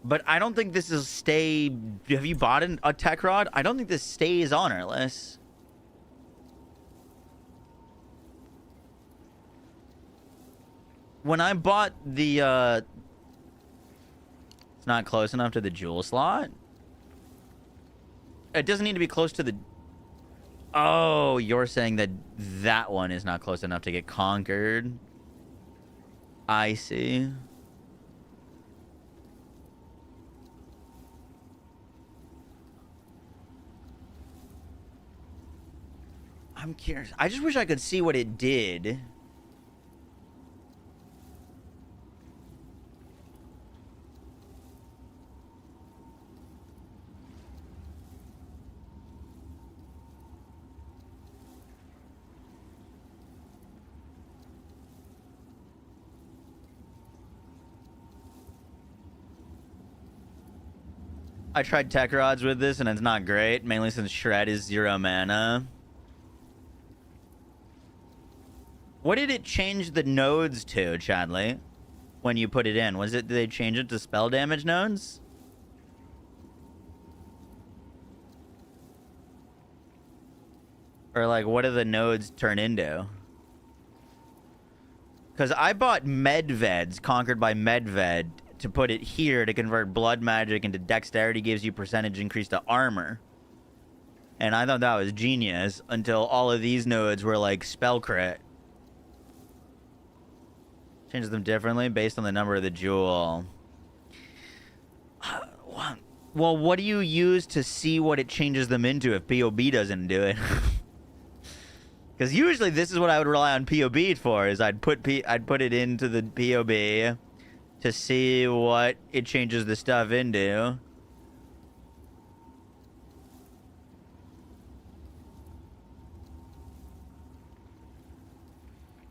Speaker 2: But I don't think this is stay... Have you bought a tech rod? I don't think this stays honorless. When I bought the... It's not close enough to the jewel slot? It doesn't need to be close to the... Oh, you're saying that that one is not close enough to get conquered. I see. I'm curious. I just wish I could see what it did. I tried tech rods with this and it's not great, mainly since shred is 0 mana. What did it change the nodes to, Chadley, when you put it in? Was it, did they change it to spell damage nodes? Or like, what do the nodes turn into? Because I bought Medveds, conquered by Medved, to put it here to convert blood magic into dexterity, gives you percentage increase to armor. And I thought that was genius until all of these nodes were like spell crit. Changes them differently based on the number of the jewel. Well, what do you use to see what it changes them into if POB doesn't do it? Because usually this is what I would rely on POB for, is I'd put it into the POB to see what it changes the stuff into.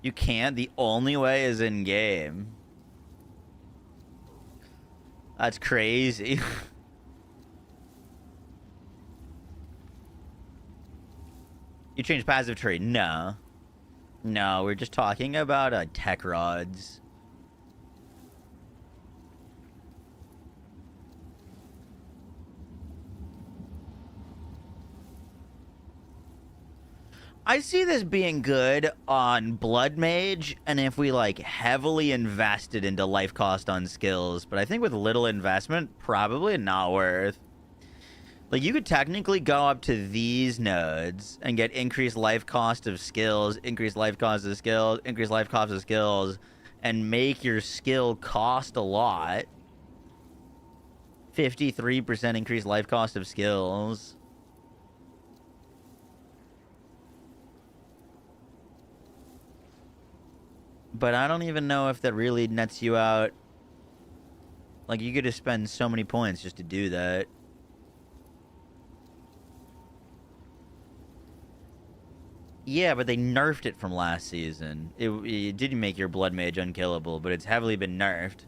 Speaker 2: You can't. The only way is in game. That's crazy. You change passive tree? No. No, we're just talking about tech rods. I see this being good on Blood Mage, and if we like heavily invested into life cost on skills, but I think with little investment, probably not worth. Like, you could technically go up to these nodes and get increased life cost of skills, increased life cost of skills, increased life cost of skills, and make your skill cost a lot. 53% increased life cost of skills. But I don't even know if that really nets you out. Like, you could just spend so many points just to do that. Yeah, but they nerfed it from last season. It didn't make your Blood Mage unkillable, but it's heavily been nerfed.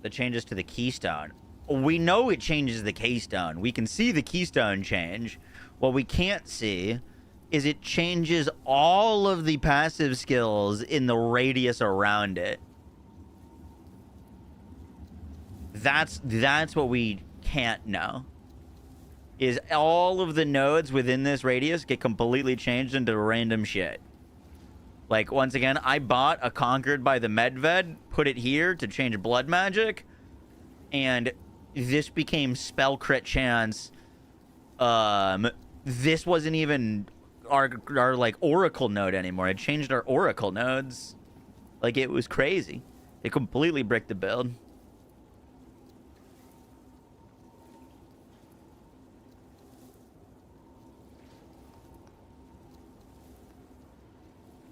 Speaker 2: The changes to the keystone. We know it changes the keystone. We can see the keystone change. What we can't see is it changes all of the passive skills in the radius around it. That's what we can't know. Is all of the nodes within this radius get completely changed into random shit. Like, once again, I bought a Conquered by the Medved, put it here to change blood magic, and this became spell crit chance. This wasn't even our like oracle node anymore. It changed our oracle nodes. Like, it was crazy. It completely bricked the build.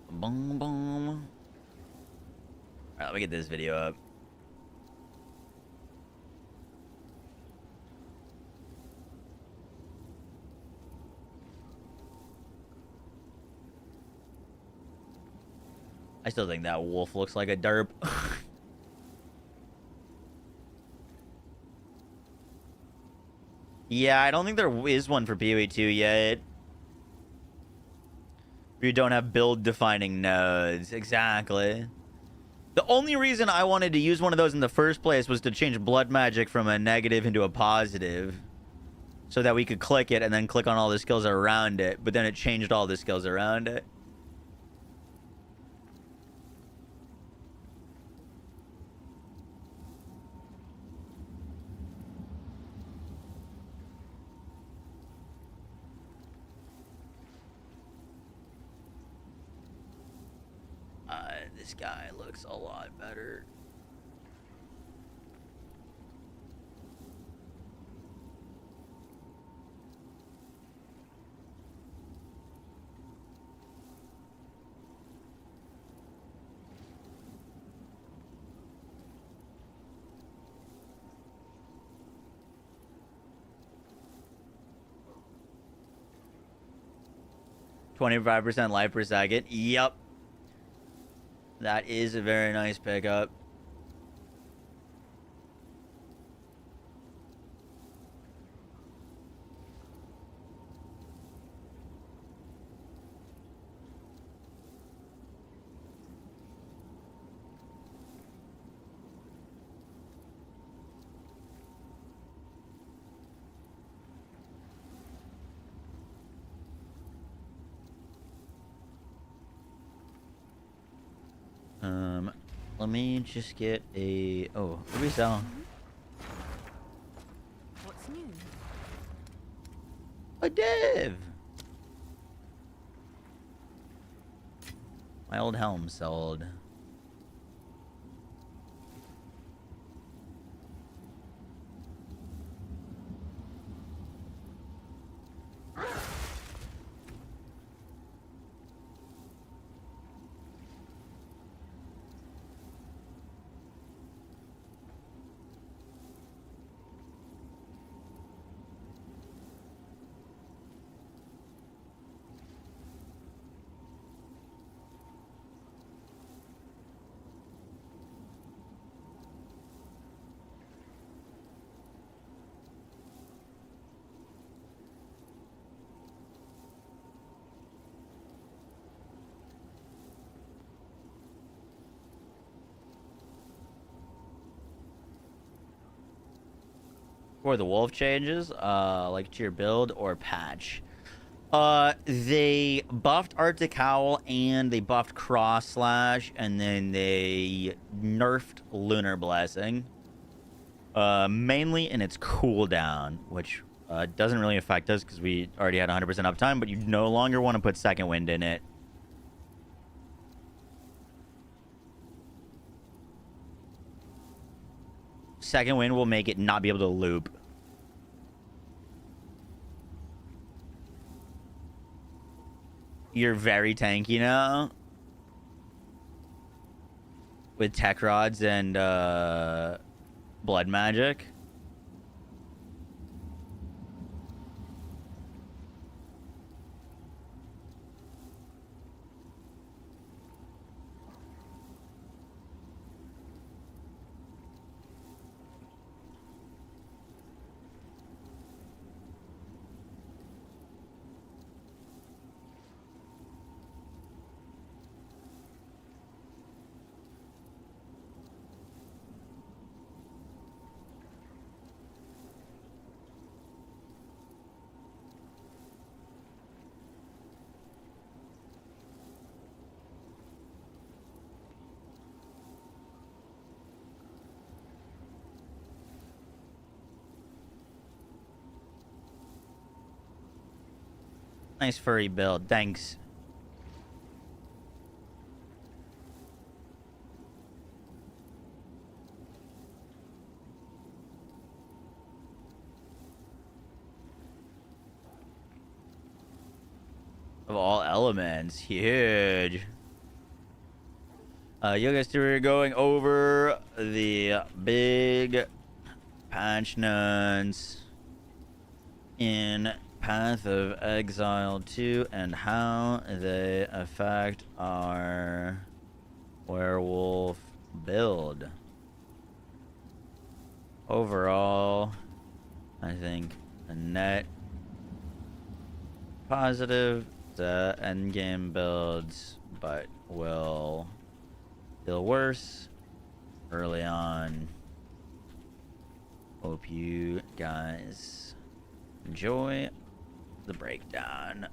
Speaker 2: Boom, boom. All right, let me get this video up. I still think that wolf looks like a derp. Yeah, I don't think there is one for PoE 2 yet. You don't have build-defining nodes. Exactly. The only reason I wanted to use one of those in the first place was to change blood magic from a negative into a positive. So that we could click it and then click on all the skills around it. But then it changed all the skills around it. This guy looks a lot better. $25% life per second. Yep. That is a very nice pickup. Let me just get a... Oh, what do we sell?
Speaker 6: What's new?
Speaker 2: A div! My old helm sold. For the wolf changes, like to your build or patch. They buffed Arctic Howl and they buffed Cross Slash, and then they nerfed Lunar Blessing. Mainly in its cooldown, which doesn't really affect us because we already had 100% uptime, but you no longer want to put Second Wind in it. Second Wind will make it not be able to loop. You're very tanky now. With Tech Rods and Blood Magic. Nice furry build. Thanks. Of all elements. Huge. You guys are going over the big patch notes in Path of Exile 2 and how they affect our werewolf build. Overall, I think a net positive. The endgame builds, but will feel worse early on. Hope you guys enjoy the breakdown.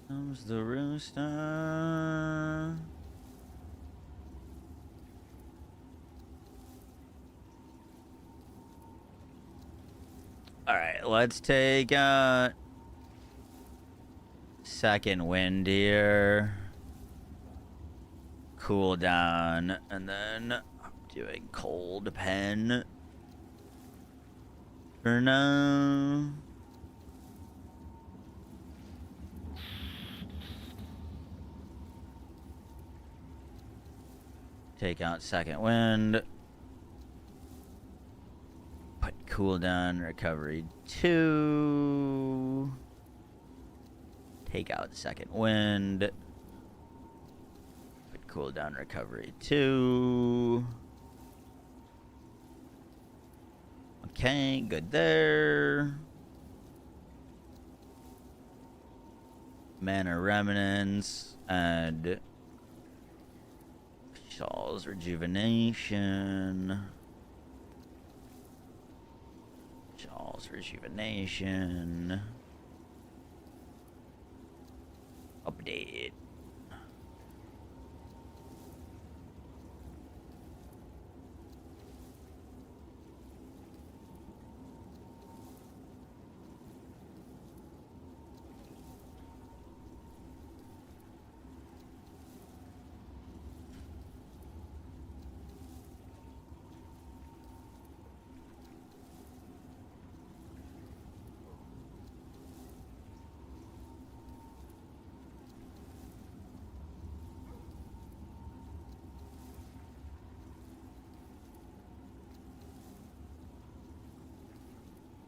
Speaker 2: Comes the rooster. All right, let's take second wind here. Cool down, and then I'm doing cold pen for now. Take out second wind. Put cooldown recovery 2. Take out second wind. Put cooldown recovery 2. Okay, good there. Mana remnants and Shawl's rejuvenation. Shawl's rejuvenation. Update.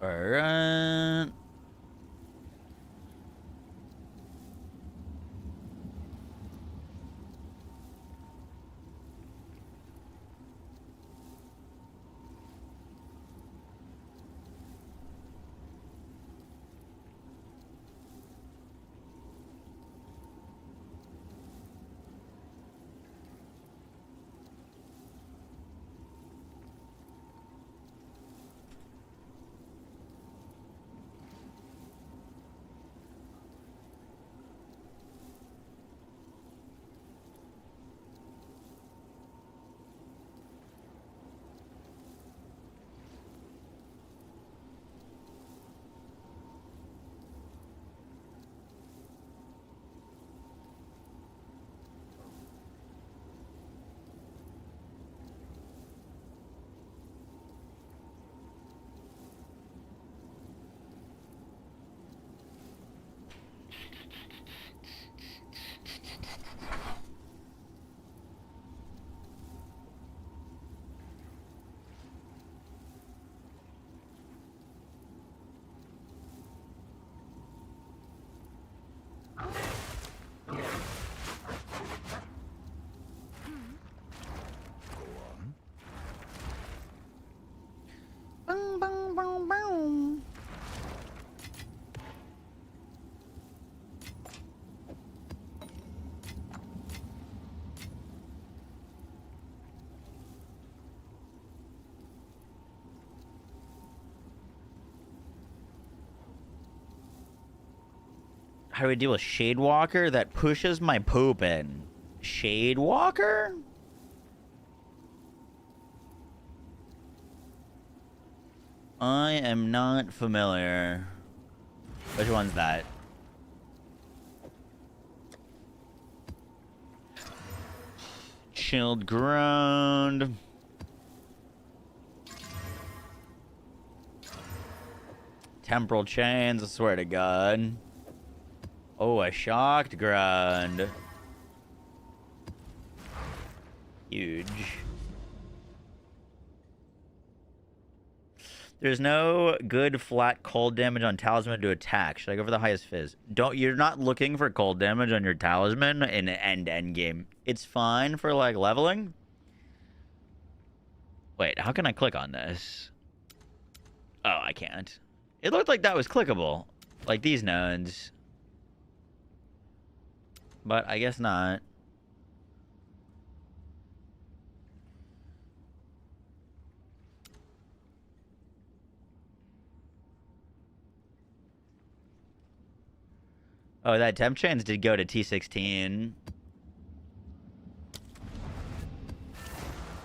Speaker 2: All right. Bang, bang, bang, bang. How do we deal with Shadewalker that pushes my poop in? Shadewalker? I am not familiar. Which one's that? Chilled ground. Temporal chains, I swear to God. Oh, a shocked ground. Huge. There's no good flat cold damage on Talisman to attack. Should I go for the highest fizz? You're not looking for cold damage on your Talisman in Endgame. It's fine for like leveling. Wait, how can I click on this? Oh, I can't. It looked like that was clickable. Like these nodes. But I guess not. Oh, that temp chains did go to T16.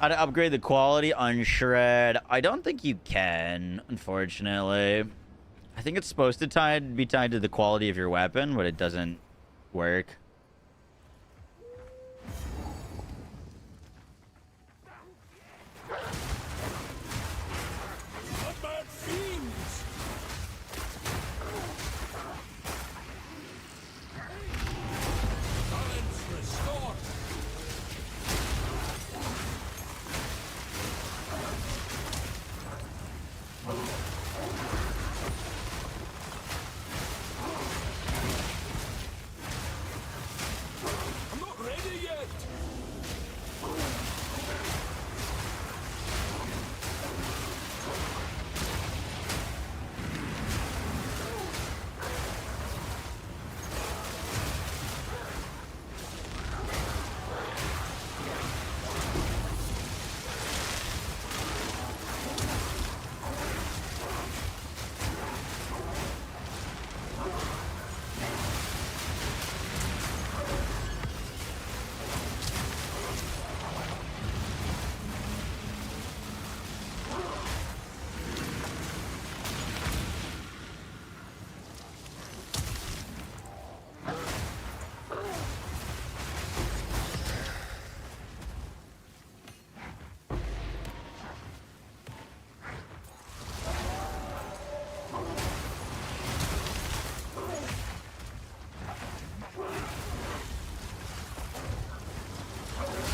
Speaker 2: How to upgrade the quality on Shred? I don't think you can, unfortunately. I think it's supposed to be tied to the quality of your weapon, but it doesn't work.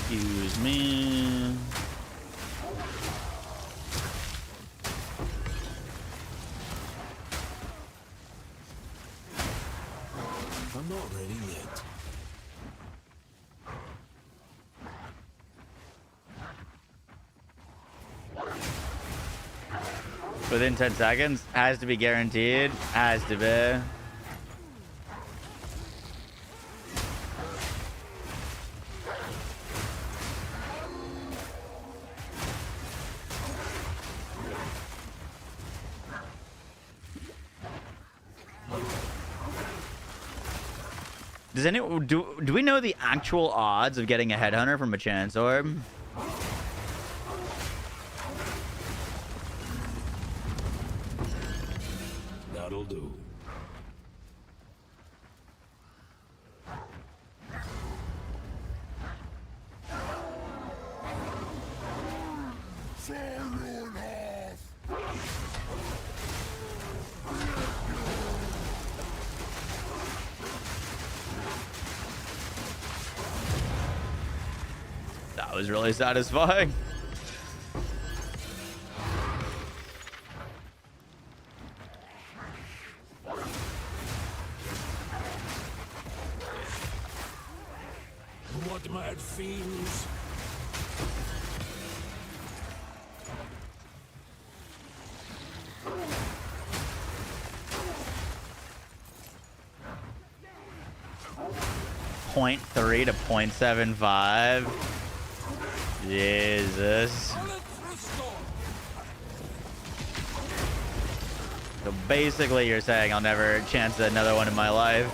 Speaker 2: Excuse me.
Speaker 4: I'm not ready yet.
Speaker 2: Within 10 seconds? Has to be guaranteed. Has to be. Does anyone do we know the actual odds of getting a headhunter from a chance orb?
Speaker 4: That'll do.
Speaker 2: That was really satisfying.
Speaker 4: What mad fiends?
Speaker 2: .3 to .75. Jesus. So basically you're saying I'll never chance another one in my life.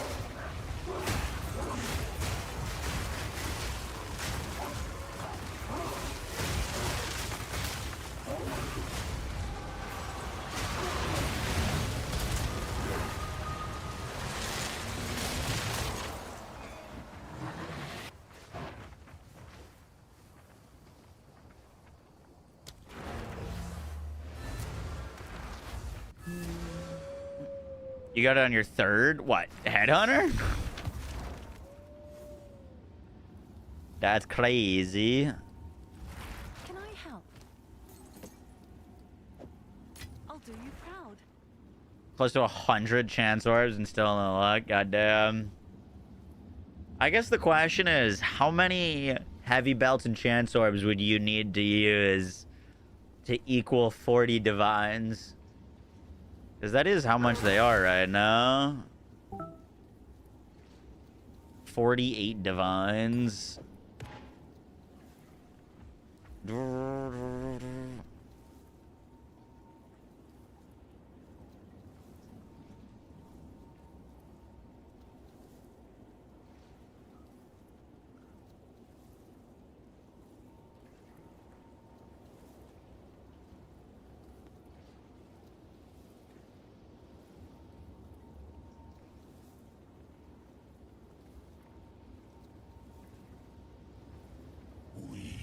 Speaker 2: You got it on your third? What? Headhunter? That's crazy.
Speaker 6: Can I help? I'll do you proud.
Speaker 2: Close to 100 chance orbs and still no luck. Goddamn. I guess the question is, how many heavy belts and chance orbs would you need to use to equal 40 divines? Because that is how much they are right now. 48 divines.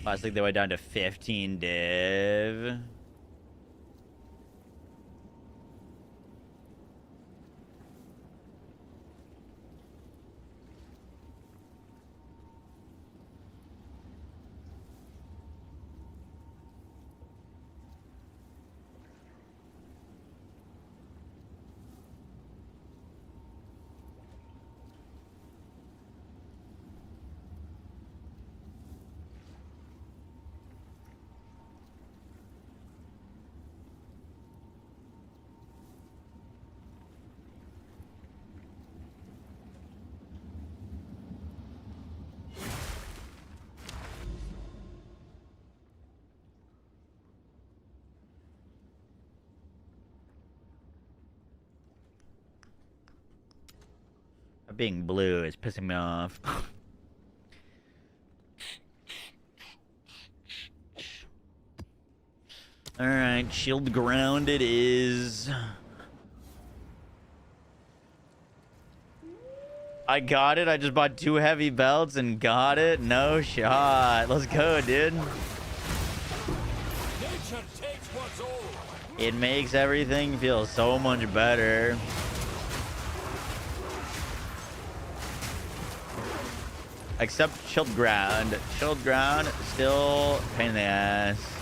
Speaker 2: Last think they went down to 15 div. Being blue is pissing me off. Alright, shield ground it is. I got it. I just bought 2 heavy belts and got it. No shot. Let's go, dude. It makes everything feel so much better. Except chilled ground. Chilled ground, still pain in the ass.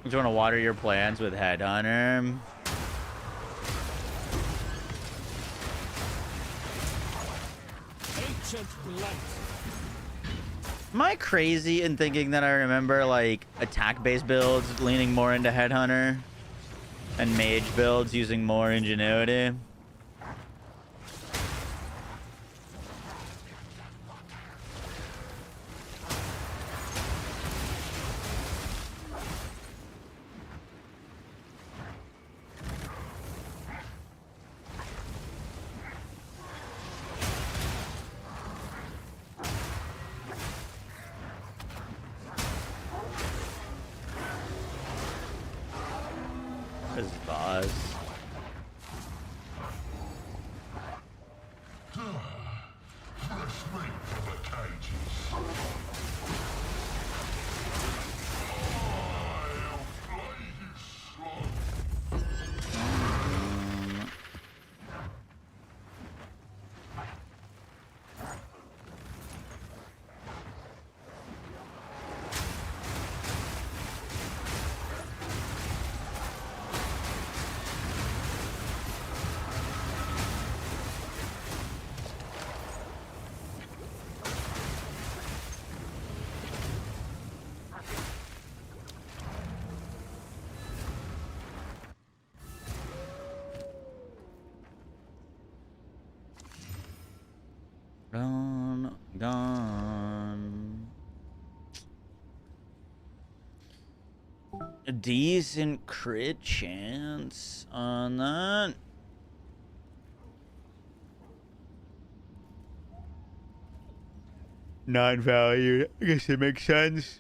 Speaker 2: Do you want to water your plants with Headhunter? Am I crazy in thinking that I remember like attack-based builds leaning more into Headhunter and mage builds using more ingenuity? a decent crit chance on that. Non-value. I guess it makes sense.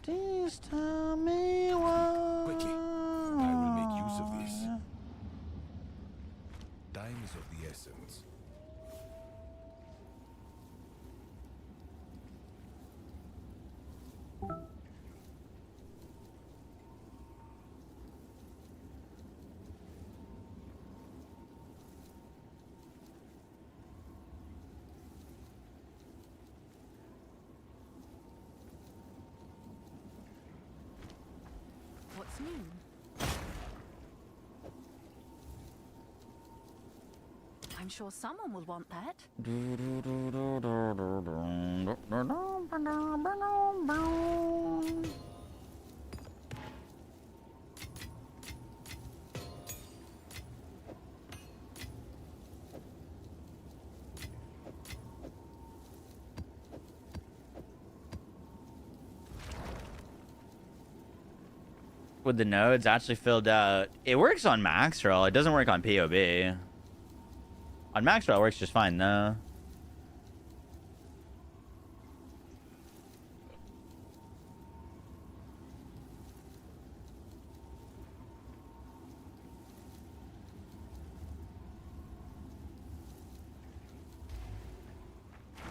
Speaker 2: Please tell me why.
Speaker 4: Quickly, I will make use of this. Time is of the essence.
Speaker 6: What's new? I'm sure someone will want that.
Speaker 2: With the nodes actually filled out. It works on max roll. It doesn't work on POB. On max roll, it works just fine though.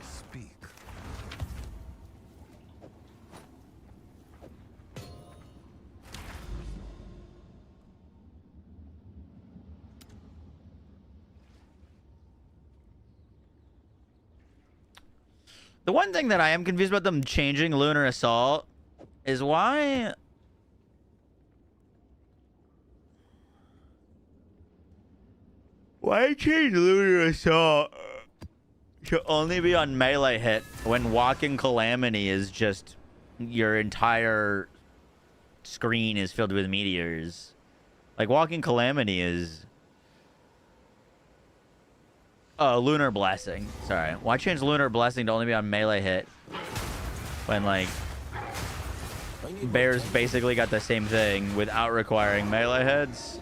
Speaker 4: Speak.
Speaker 2: The one thing that I am confused about them changing Lunar Assault is why change Lunar Assault to only be on melee hit when Walking Calamity is just your entire screen is filled with meteors? Like Walking Calamity is Lunar Blessing. Sorry. Why change Lunar Blessing to only be on melee hit when, like, Bears basically got the same thing without requiring melee heads?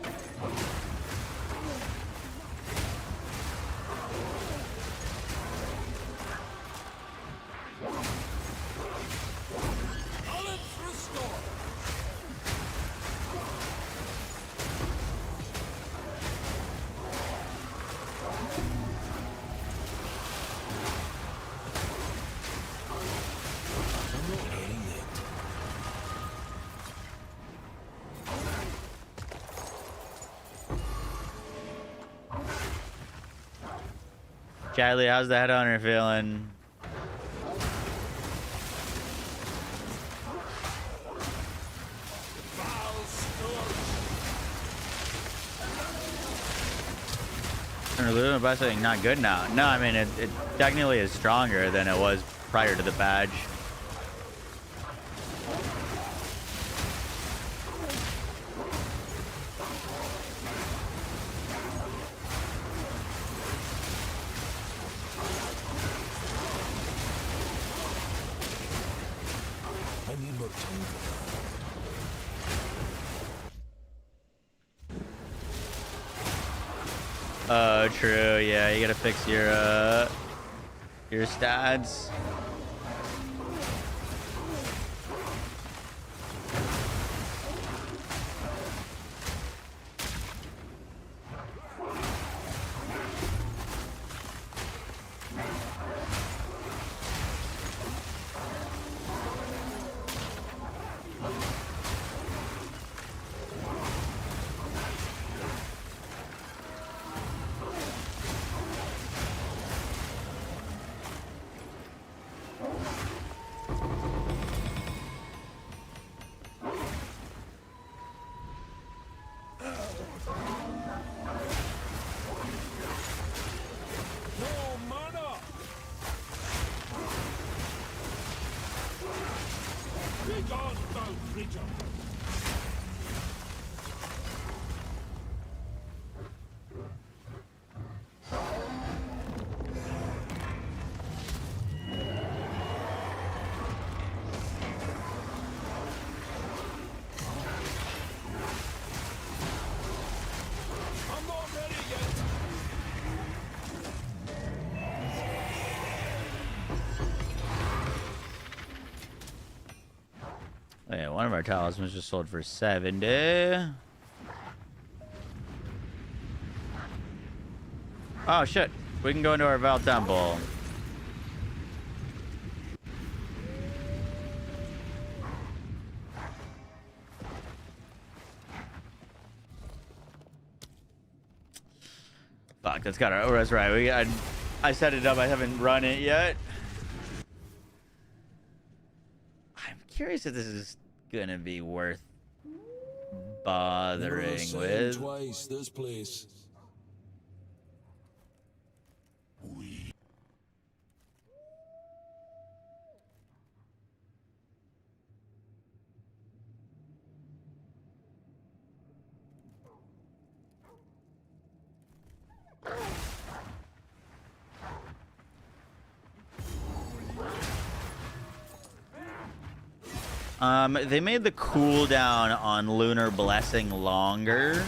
Speaker 2: Charlie, how's the headhunter feeling? Lunar Blessing not good now. No, I mean it technically is stronger than it was prior to the patch. Oh, true. Yeah, you gotta fix your stats. Yeah, one of our talismans just sold for 70. Oh shit, we can go into our Val Temple. Fuck, that's got our. Oh, that's right. I set it up. I haven't run it yet. I'm curious if this is gonna be worth bothering with.
Speaker 4: Twice this place.
Speaker 2: They made the cooldown on Lunar Blessing longer,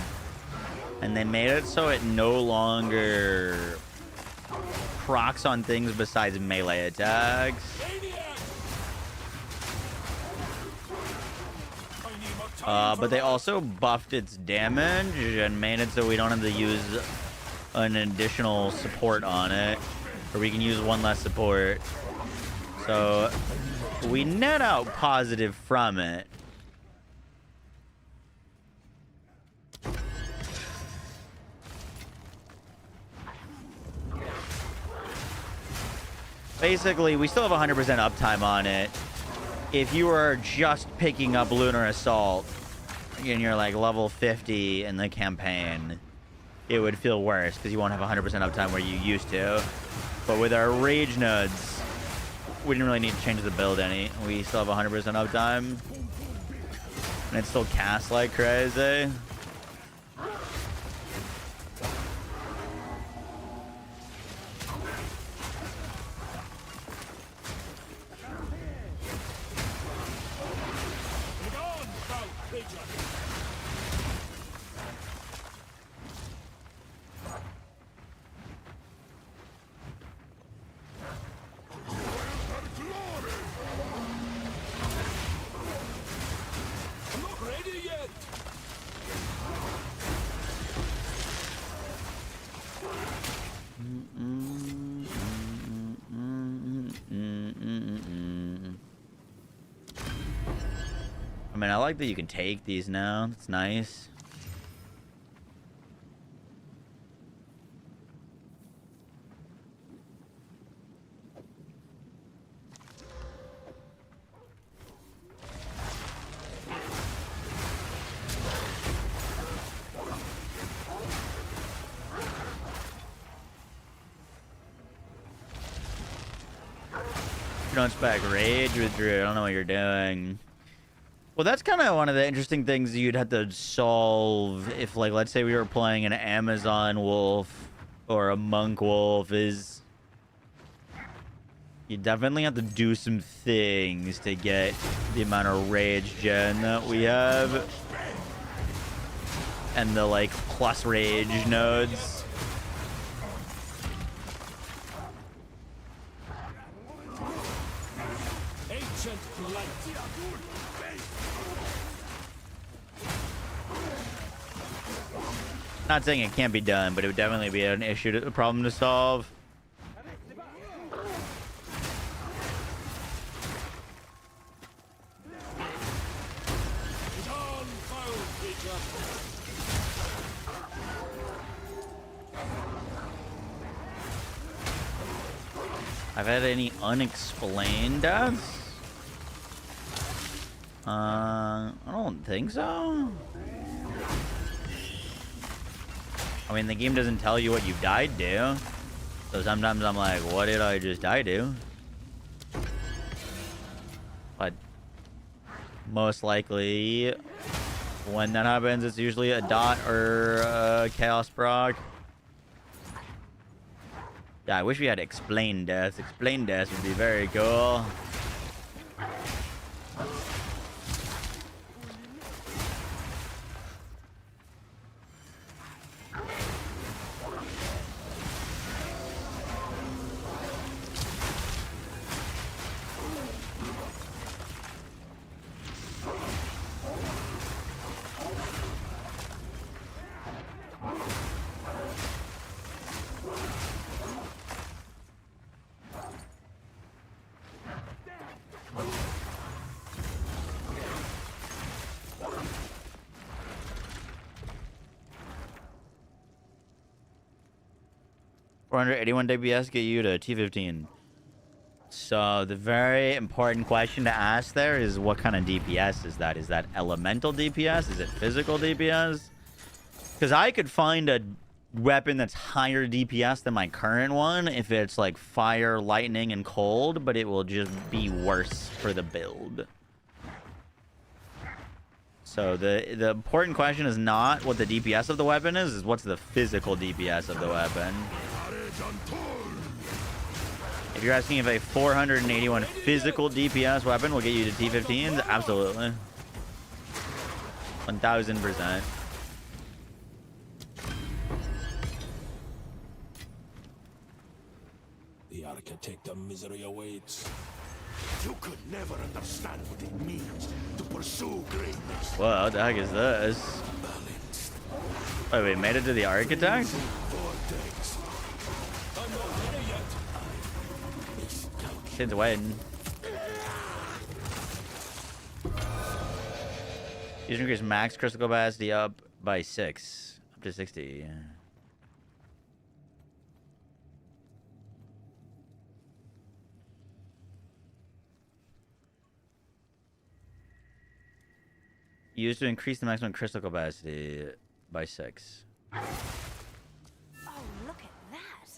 Speaker 2: and they made it so it no longer procs on things besides melee attacks. But they also buffed its damage and made it so we don't have to use an additional support on it, or we can use one less support. So we net out positive from it. Basically, we still have 100% uptime on it. If you were just picking up Lunar Assault and you're like level 50 in the campaign, it would feel worse because you won't have 100% uptime where you used to. But with our Rage Nodes, we didn't really need to change the build any. We still have 100% uptime. And it still casts like crazy. I mean, I like that you can take these now. It's nice. You don't spec Rage with Druid. I don't know what you're doing. Well, that's kind of one of the interesting things you'd have to solve if, like, let's say we were playing an Amazon wolf or a monk wolf, is you definitely have to do some things to get the amount of rage gen that we have and the, like, plus rage nodes. Not saying it can't be done, but it would definitely be an issue, a problem to solve. I've had any unexplained deaths? I don't think so. I mean, the game doesn't tell you what you've died to. So sometimes I'm like, what did I just die to? But most likely, when that happens, it's usually a dot or a chaos proc. Yeah, I wish we had explain deaths. Explain deaths would be very cool. 481 DPS get you to T15? So the very important question to ask there is what kind of DPS is that? Is that elemental DPS? Is it physical DPS? Because I could find a weapon that's higher DPS than my current one if it's like fire, lightning, and cold, but it will just be worse for the build. So the important question is not what the DPS of the weapon is what's the physical DPS of the weapon. If you're asking if a 481 physical DPS weapon will get you to T15s, absolutely. 1000%.
Speaker 4: The architect of misery awaits. You could never understand what it means to pursue greatness.
Speaker 2: Whoa, what the heck is this? Wait, we made it to the architect? Kid's waiting. You should increase max crystal capacity up by 6. Up to 60. Used to increase the maximum crystal capacity by 6.
Speaker 6: Oh, look at that.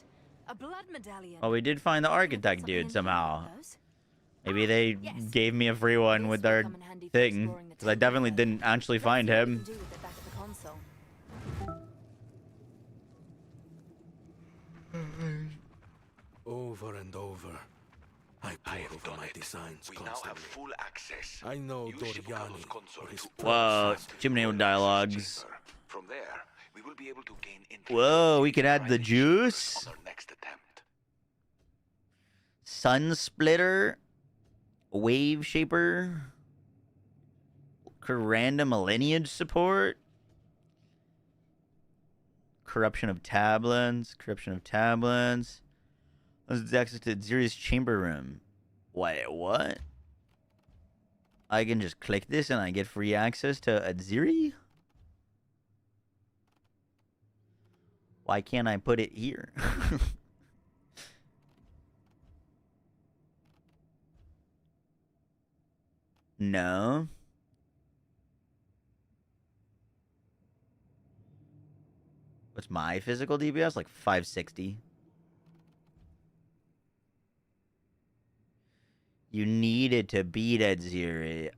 Speaker 6: A blood medallion.
Speaker 2: Well, we did find the architect dude somehow. Maybe they gave me a free one with their thing, because I definitely didn't actually find him.
Speaker 4: Over and over. I have done my designs we constantly. Now have full access. I know Doriani.
Speaker 2: Whoa, too many dialogues.
Speaker 4: From there, we will be able to gain
Speaker 2: Whoa, we could add the juice. Sun splitter, wave shaper, random lineage support, corruption of tablets. This is access to Ziri's chamber room. Wait, what? I can just click this and I get free access to Adziri? Why can't I put it here? No. What's my physical DPS? Like 560. You needed to beat Adziri.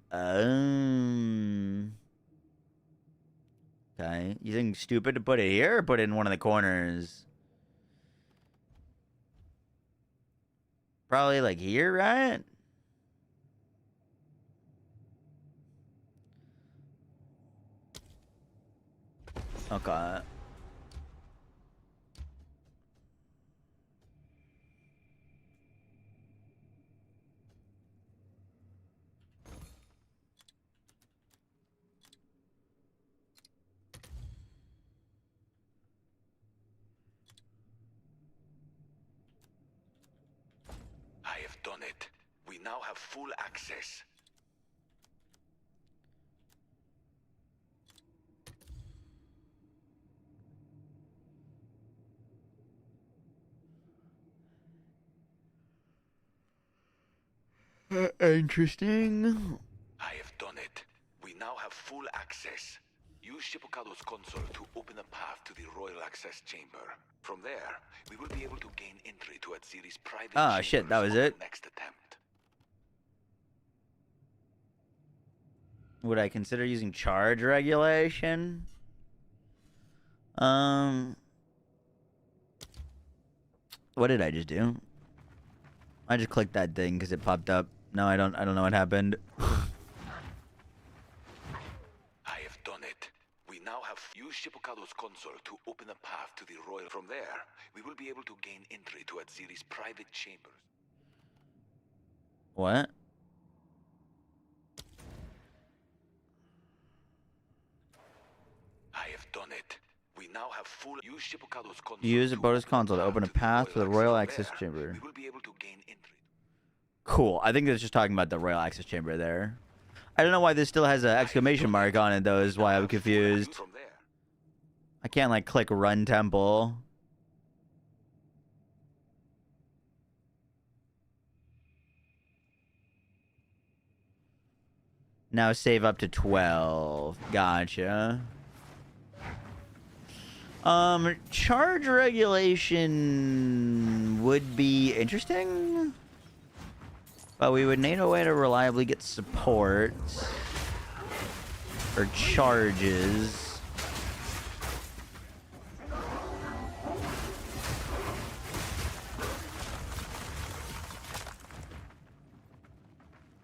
Speaker 2: Okay. You think stupid to put it here or put it in one of the corners? Probably like here, right? Okay.
Speaker 4: I have done it. We now have full access.
Speaker 2: Interesting.
Speaker 4: I have done it. We now have full access. Use Shippukado's console to open a path to the Royal Access Chamber. From there, we will be able to gain entry to Adziri's private
Speaker 2: Ah, shit, that was it.
Speaker 4: next attempt.
Speaker 2: Would I consider using charge regulation? What did I just do? I just clicked that thing because it popped up. No, I don't know what happened.
Speaker 4: I have done it. We now have used Shippukado's console to open a path to the Royal. From there, we will be able to gain entry to Adziri's private chambers.
Speaker 2: What?
Speaker 4: I have done it. We now have full use Shippukado's console.
Speaker 2: Use a bonus console to open a path to the Royal Access Chamber.
Speaker 4: We will be able to gain entry.
Speaker 2: Cool. I think it's just talking about the Royal Access Chamber there. I don't know why this still has an exclamation mark on it, though, is why I'm confused. I can't, like, click Run Temple. Now save up to 12. Gotcha. Charge regulation would be interesting. But we would need a way to reliably get support. Or charges.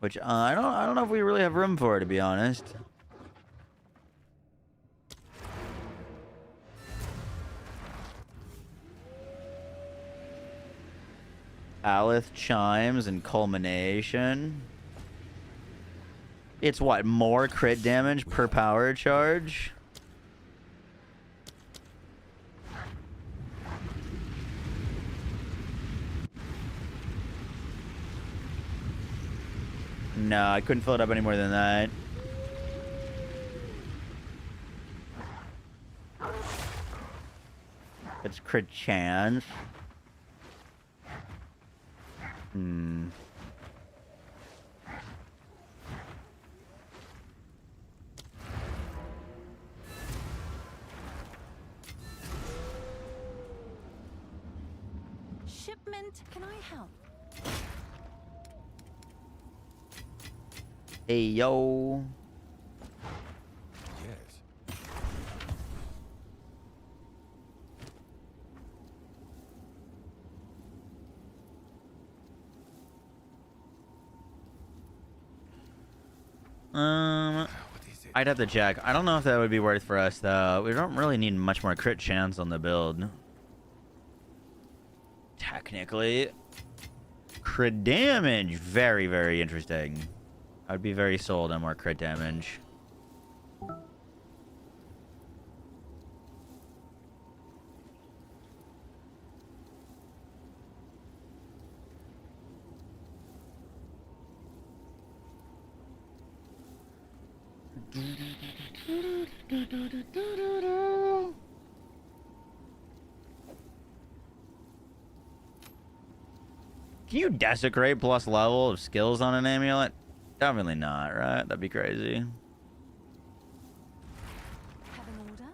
Speaker 2: Which I don't know if we really have room for, to be honest. Alith chimes and culmination. It's what, more crit damage per power charge? No, I couldn't fill it up any more than that. It's crit chance.
Speaker 6: Shipment, can I help?
Speaker 2: Hey, yo.
Speaker 4: Yes.
Speaker 2: I'd have to check. I don't know if that would be worth for us, though. We don't really need much more crit chance on the build. Technically. Crit damage. Very, very interesting. I'd be very sold on more crit damage. Can you desecrate plus level of skills on an amulet? Definitely not, right? That'd be crazy.
Speaker 6: Have an order?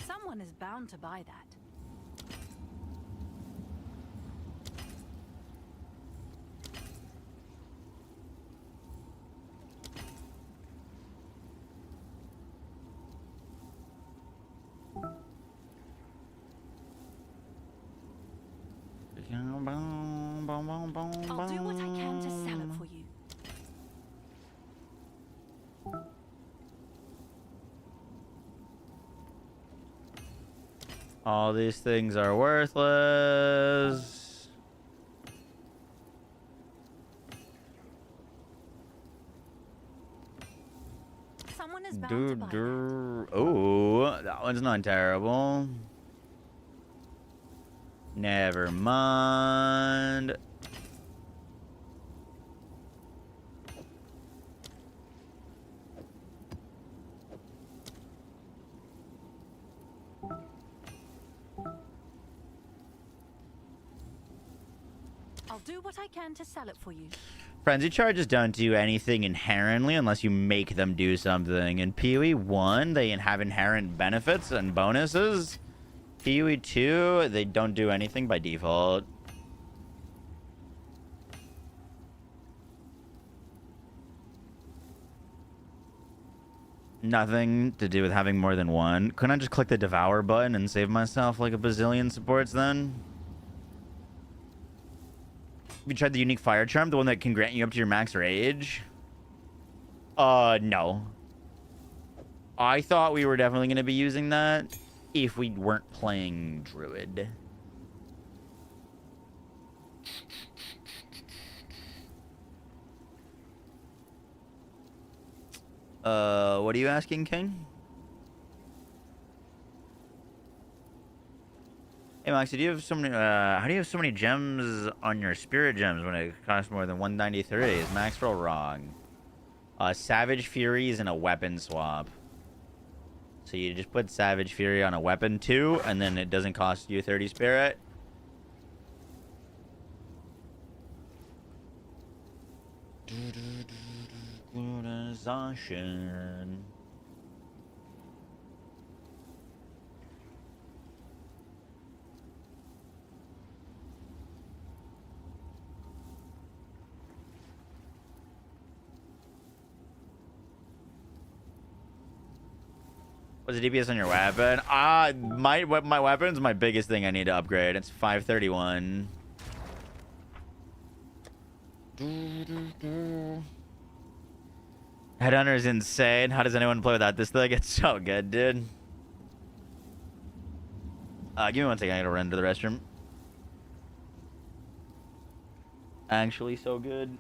Speaker 6: Someone is bound to buy that. I'll do what I can to sell it for you.
Speaker 2: All these things are worthless.
Speaker 6: Someone is bound to buy that.
Speaker 2: Oh, that one's not terrible. Never mind.
Speaker 6: I'll do what I can to sell it for you.
Speaker 2: Frenzy charges don't do anything inherently unless you make them do something. In PoE 1, they have inherent benefits and bonuses. PoE 2, they don't do anything by default. Nothing to do with having more than one. Couldn't I just click the Devour button and save myself like a bazillion supports then? Have you tried the unique fire charm? The one that can grant you up to your max rage? No. I thought we were definitely going to be using that if we weren't playing Druid. What are you asking, King? Hey, Max, do you have so many, how do you have so many gems on your spirit gems when it costs more than 193? Is Max roll wrong? Savage Furies and a weapon swap. So you just put Savage Fury on a weapon too, and then it doesn't cost you 30 spirit. Glutazation. What's the DPS on your weapon? My weapon's my biggest thing I need to upgrade. It's 531. Headhunter is insane. How does anyone play without this thing? It's so good, dude. Give me one second. I gotta run to the restroom. Actually, so good.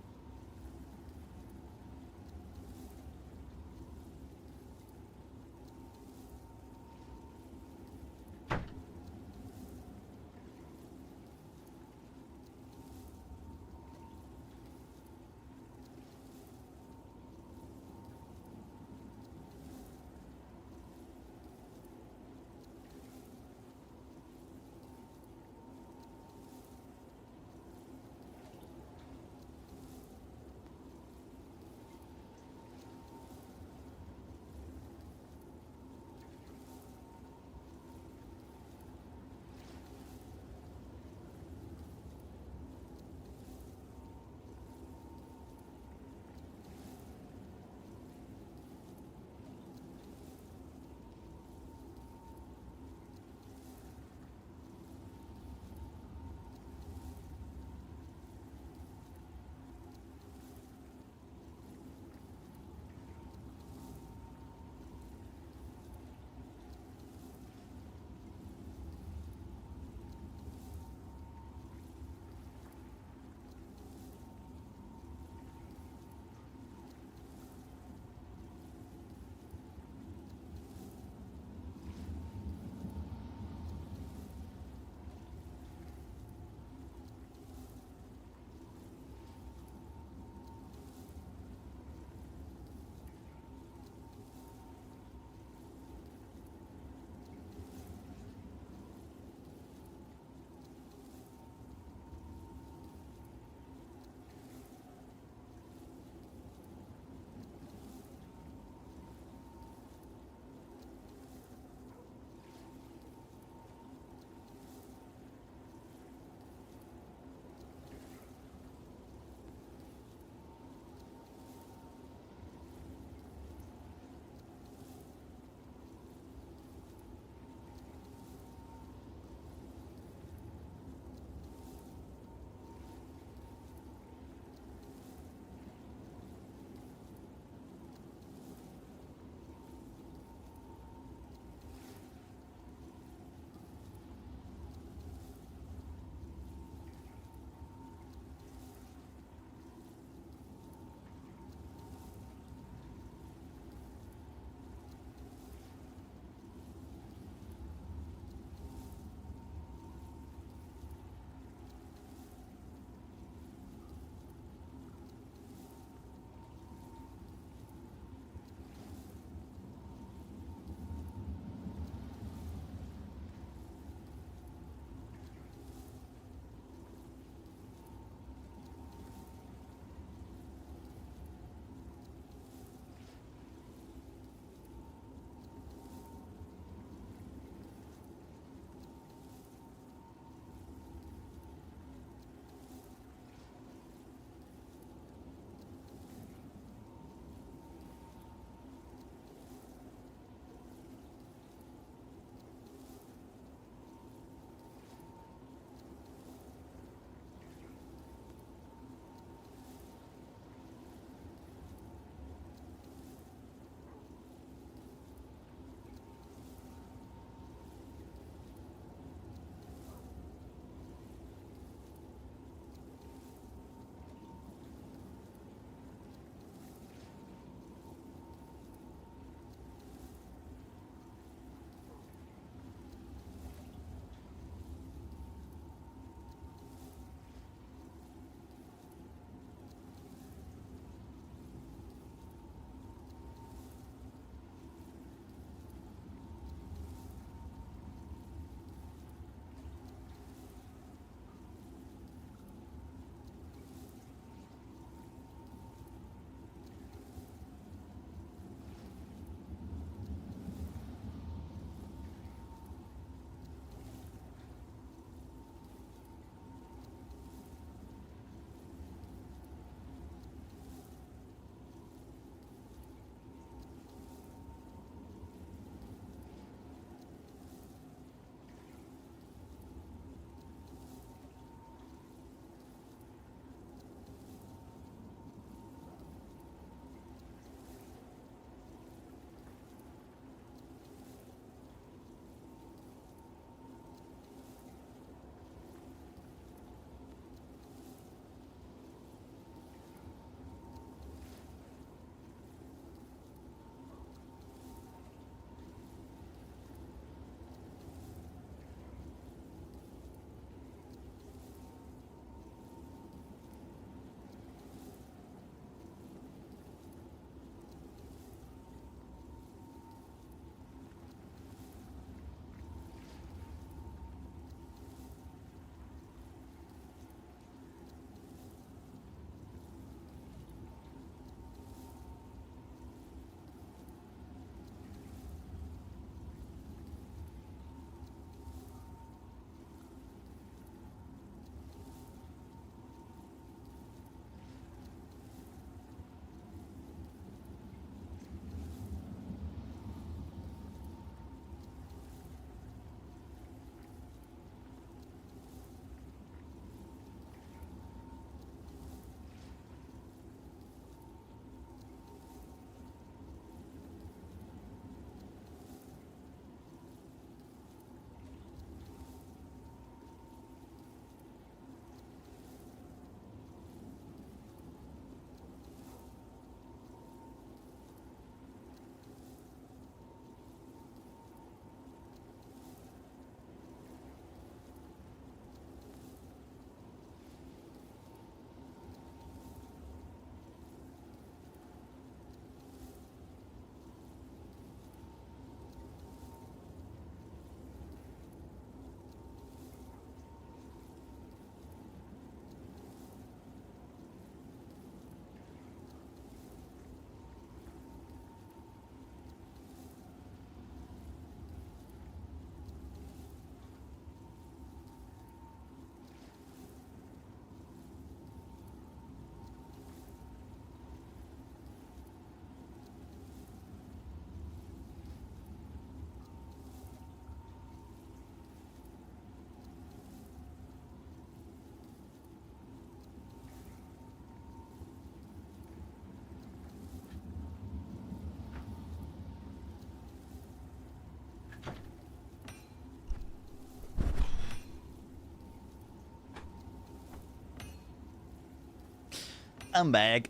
Speaker 2: I'm back.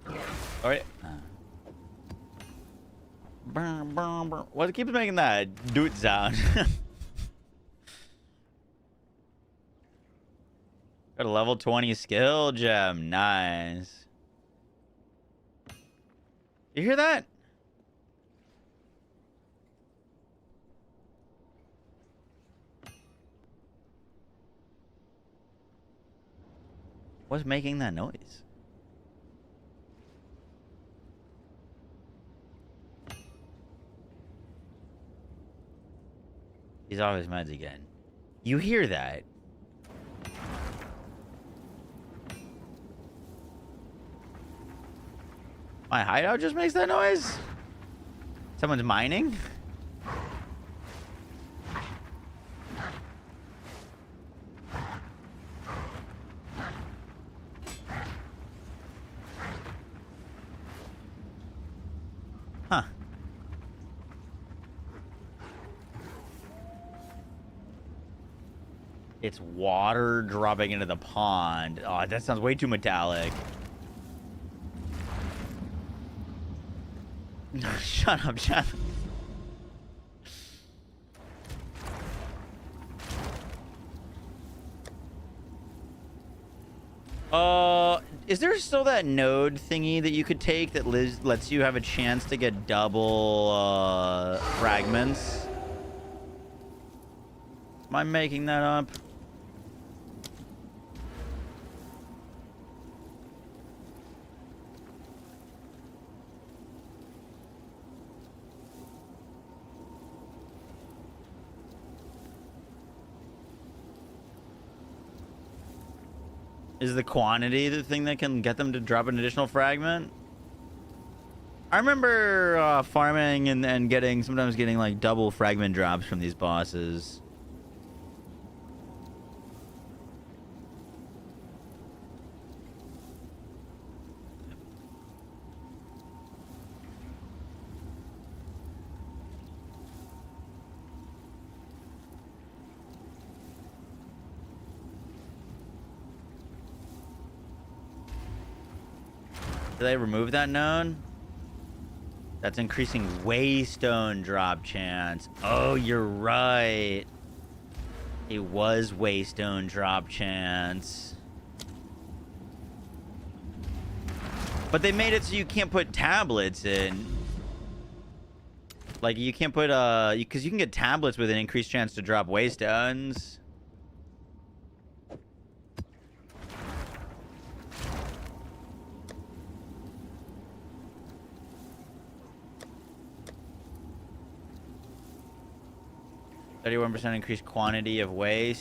Speaker 2: All right. What keeps making that doot sound? Got a level 20 skill gem. Nice. You hear that? What's making that noise? He's off his meds again. You hear that? My hideout just makes that noise? Someone's mining? Huh. It's water dropping into the pond. Oh, that sounds way too metallic. Shut up, shut up. Is there still that node thingy that you could take that lets you have a chance to get double fragments? Am I making that up? Is the quantity the thing that can get them to drop an additional fragment? I remember farming and sometimes getting like double fragment drops from these bosses. Did they remove that node? That's increasing Waystone drop chance. Oh, you're right. It was Waystone drop chance. But they made it so you can't put tablets in. Like, you can't put, because you can get tablets with an increased chance to drop Waystones. %, increased quantity of Waystones.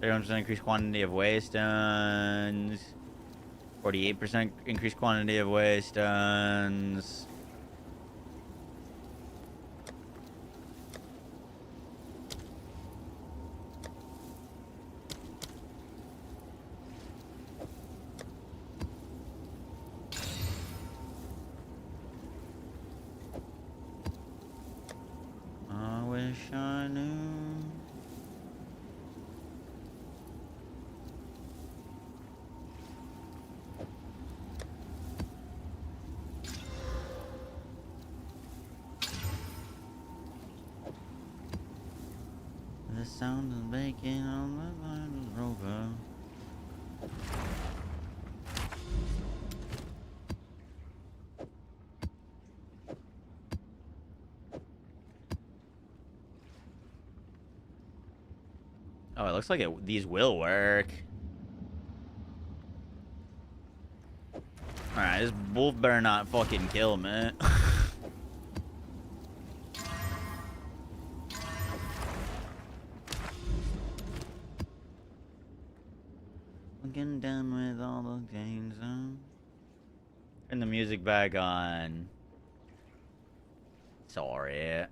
Speaker 2: 31% increased quantity of Waystones. 48% increased quantity of Waystones. I wish I knew. The sound of bacon on the Land Rover. Oh, it looks like these will work. Alright, this wolf better not fucking kill me. Looking done with all the games on. Turn the music back on. Sorry.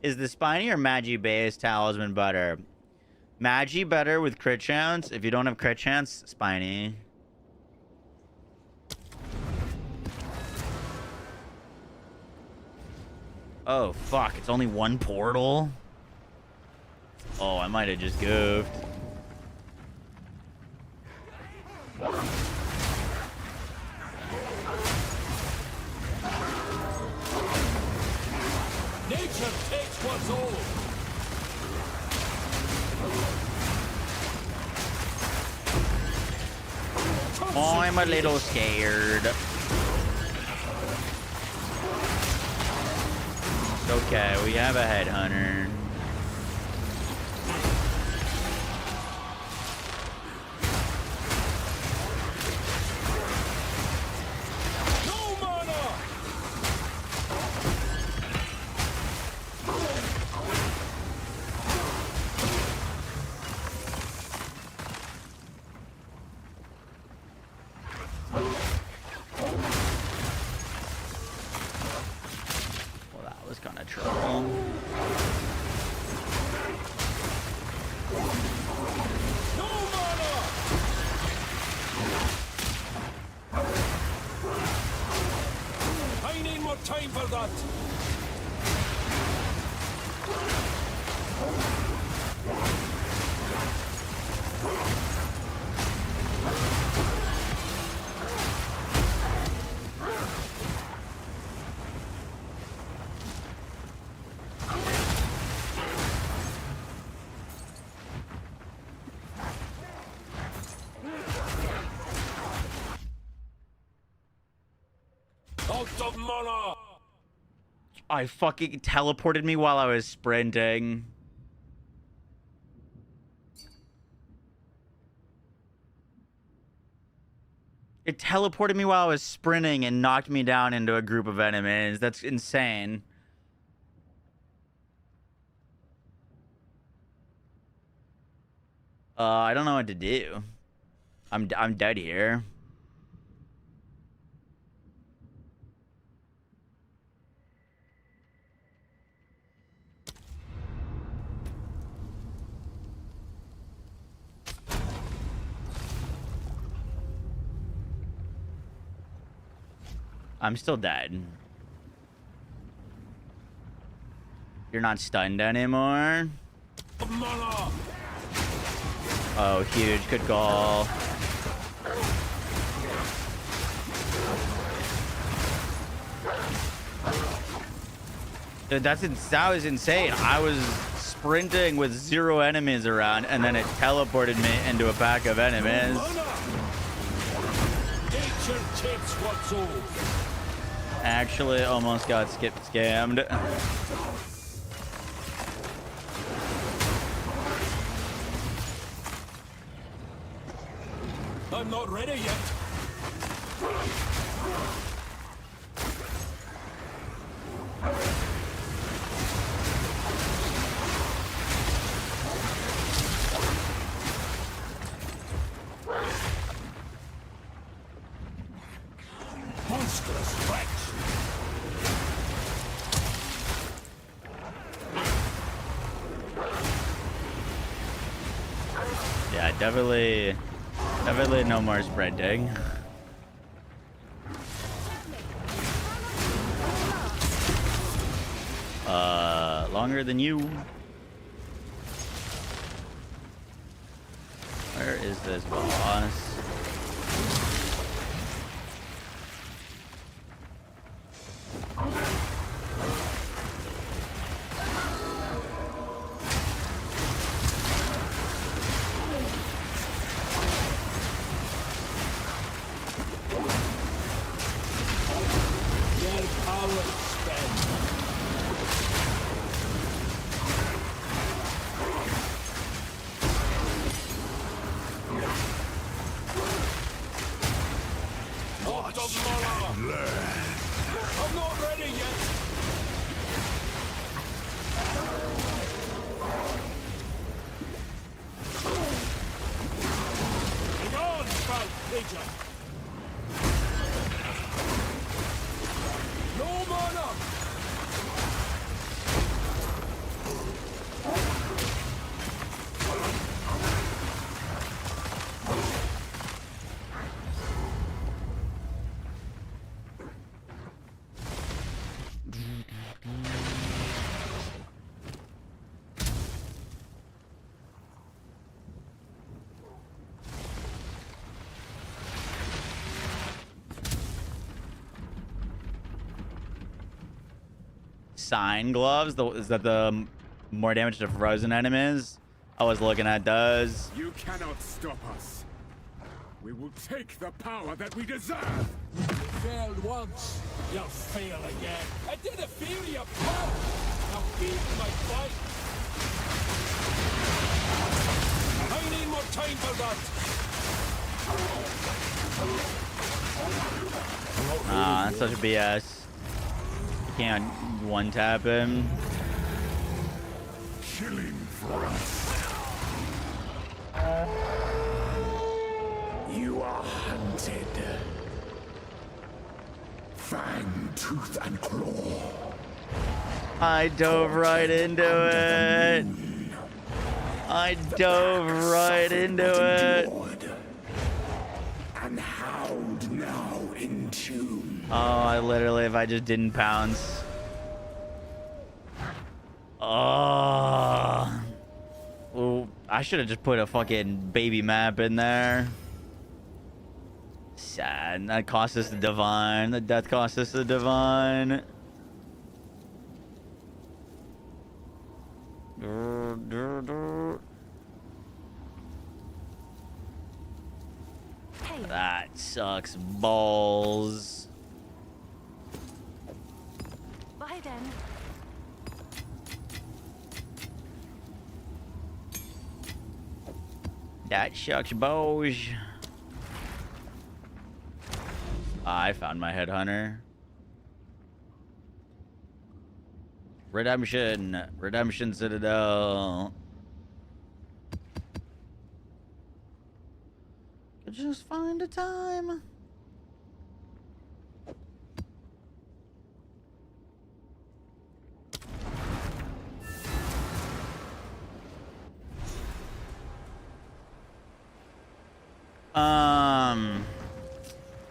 Speaker 2: Is the Spiny or Magi based Talisman better? Magi better with crit chance. If you don't have crit chance, Spiny. Oh, fuck. It's only one portal? Oh, I might have just goofed.
Speaker 8: Nature takes what's old.
Speaker 2: Oh, I'm a little scared. Okay, we have a headhunter.
Speaker 8: Time for that. Out of mana.
Speaker 2: I fucking teleported me while I was sprinting. It teleported me while I was sprinting and knocked me down into a group of enemies. That's insane. I don't know what to do. I'm dead here. I'm still dead. You're not stunned anymore. Oh, huge. Good call. Dude, that was insane. I was sprinting with 0 enemies around, and then it teleported me into a pack of enemies.
Speaker 8: Nature takes what's old.
Speaker 2: Actually, almost got scammed.
Speaker 8: I'm not ready yet. Monstrous threats.
Speaker 2: Yeah, definitely no more sprinting. Longer than you. Where is this boss?
Speaker 8: I'm not ready yet. Get on, foul creature. No mana.
Speaker 2: sign gloves. Is that the more damage to frozen enemies? I was looking at those.
Speaker 8: You cannot stop us. We will take the power that we deserve. You failed once. You'll fail again. I did a feel your power. Now feel my fight. I need more time for that.
Speaker 2: Ah, that's such a BS. You can't one-tap him.
Speaker 8: Killing for us. You are hunted. Fang, tooth, and claw.
Speaker 2: I dove right into it. I dove right into it.
Speaker 8: And howled now in tune.
Speaker 2: Oh, I literally, if I just didn't pounce. Oh. Ooh, I should have just put a fucking baby map in there. Sad. That cost us the divine. The death cost us the divine. That sucks balls.
Speaker 6: Bye then.
Speaker 2: That sucks balls. I found my headhunter. Redemption. Redemption Citadel. Could just find a time.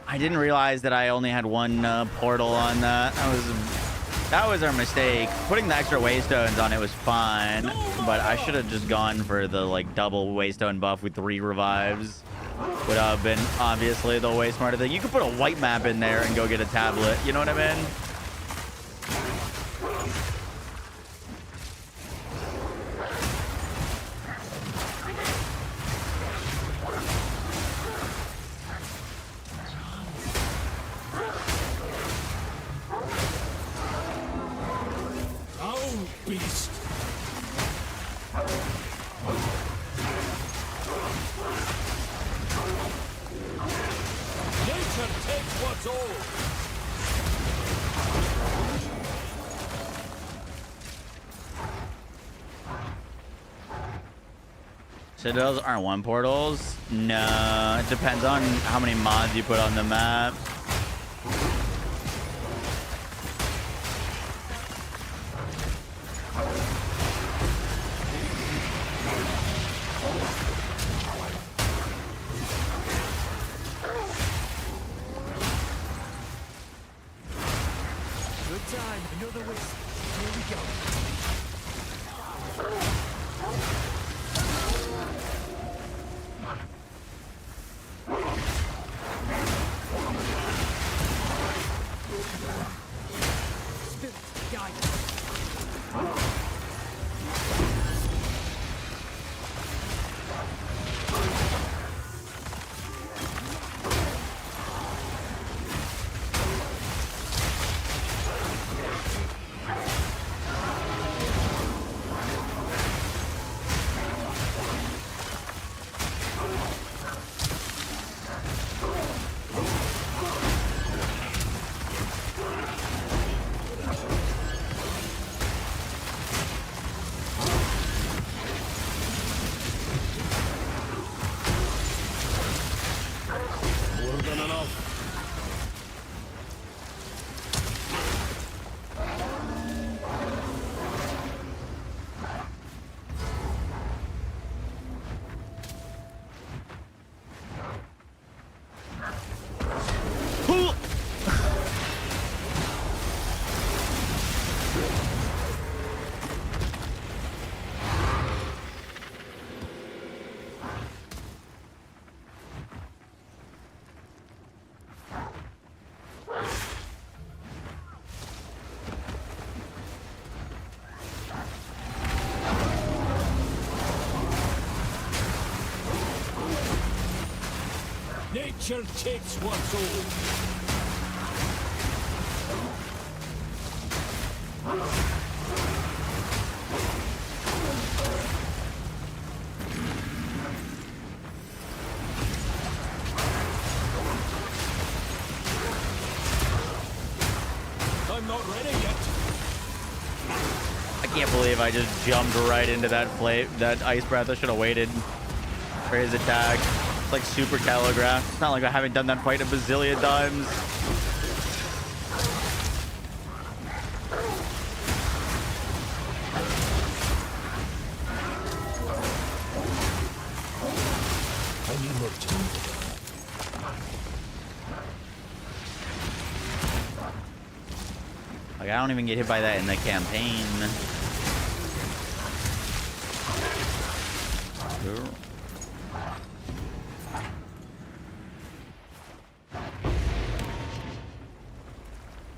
Speaker 2: I didn't realize that I only had one portal on that. That was our mistake. Putting the extra waystones on it was fine, but I should have just gone for the like double waystone buff with 3 revives. Would have been obviously the way smarter thing. You could put a white map in there and go get a tablet. You know what I mean?
Speaker 8: Beast. Nature takes what's old.
Speaker 2: Citadels aren't one portals? No, it depends on how many mods you put on the map.
Speaker 8: Nature takes what's I'm not ready yet.
Speaker 2: I can't believe I just jumped right into that that ice breath. I should have waited for his attack. It's like super telegraphed. It's not like I haven't done that fight a bazillion times. Like, I don't even get hit by that in the campaign.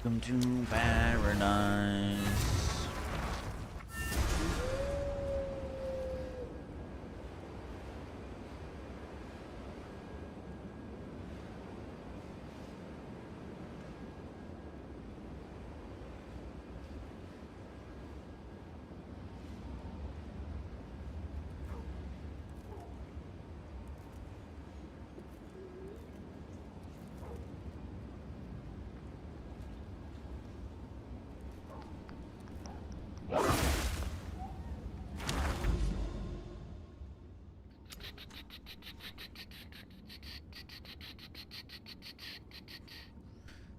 Speaker 2: Come to paradise.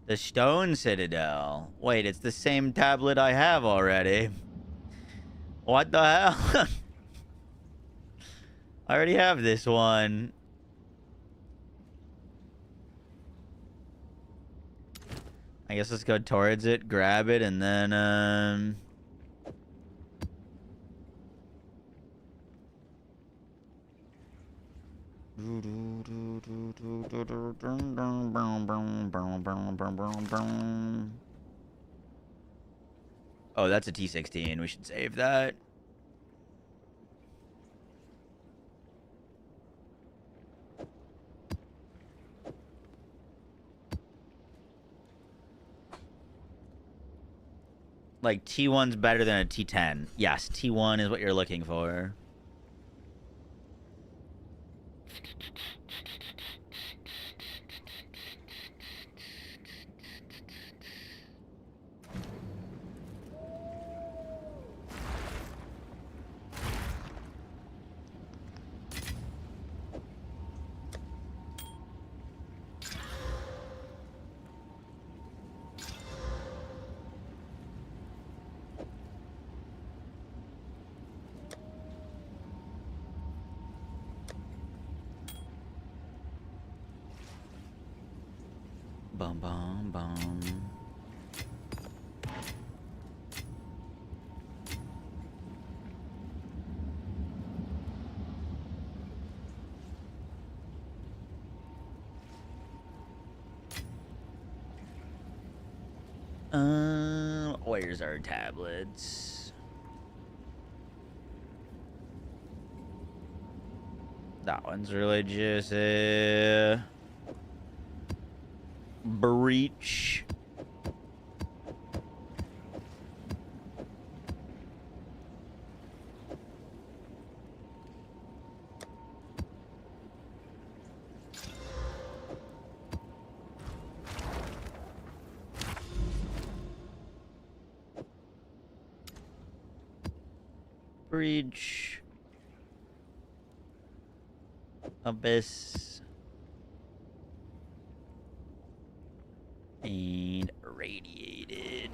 Speaker 2: The Stone Citadel. Wait, it's the same tablet I have already. What the hell? I already have this one. I guess let's go towards it, grab it, and then oh, that's a T16. We should save that. Like, T1's better than a T10. Yes, T1 is what you're looking for. Bum bum bum. Where's our tablets? That one's really juicy. Breach. Breach. Abyss. And irradiated.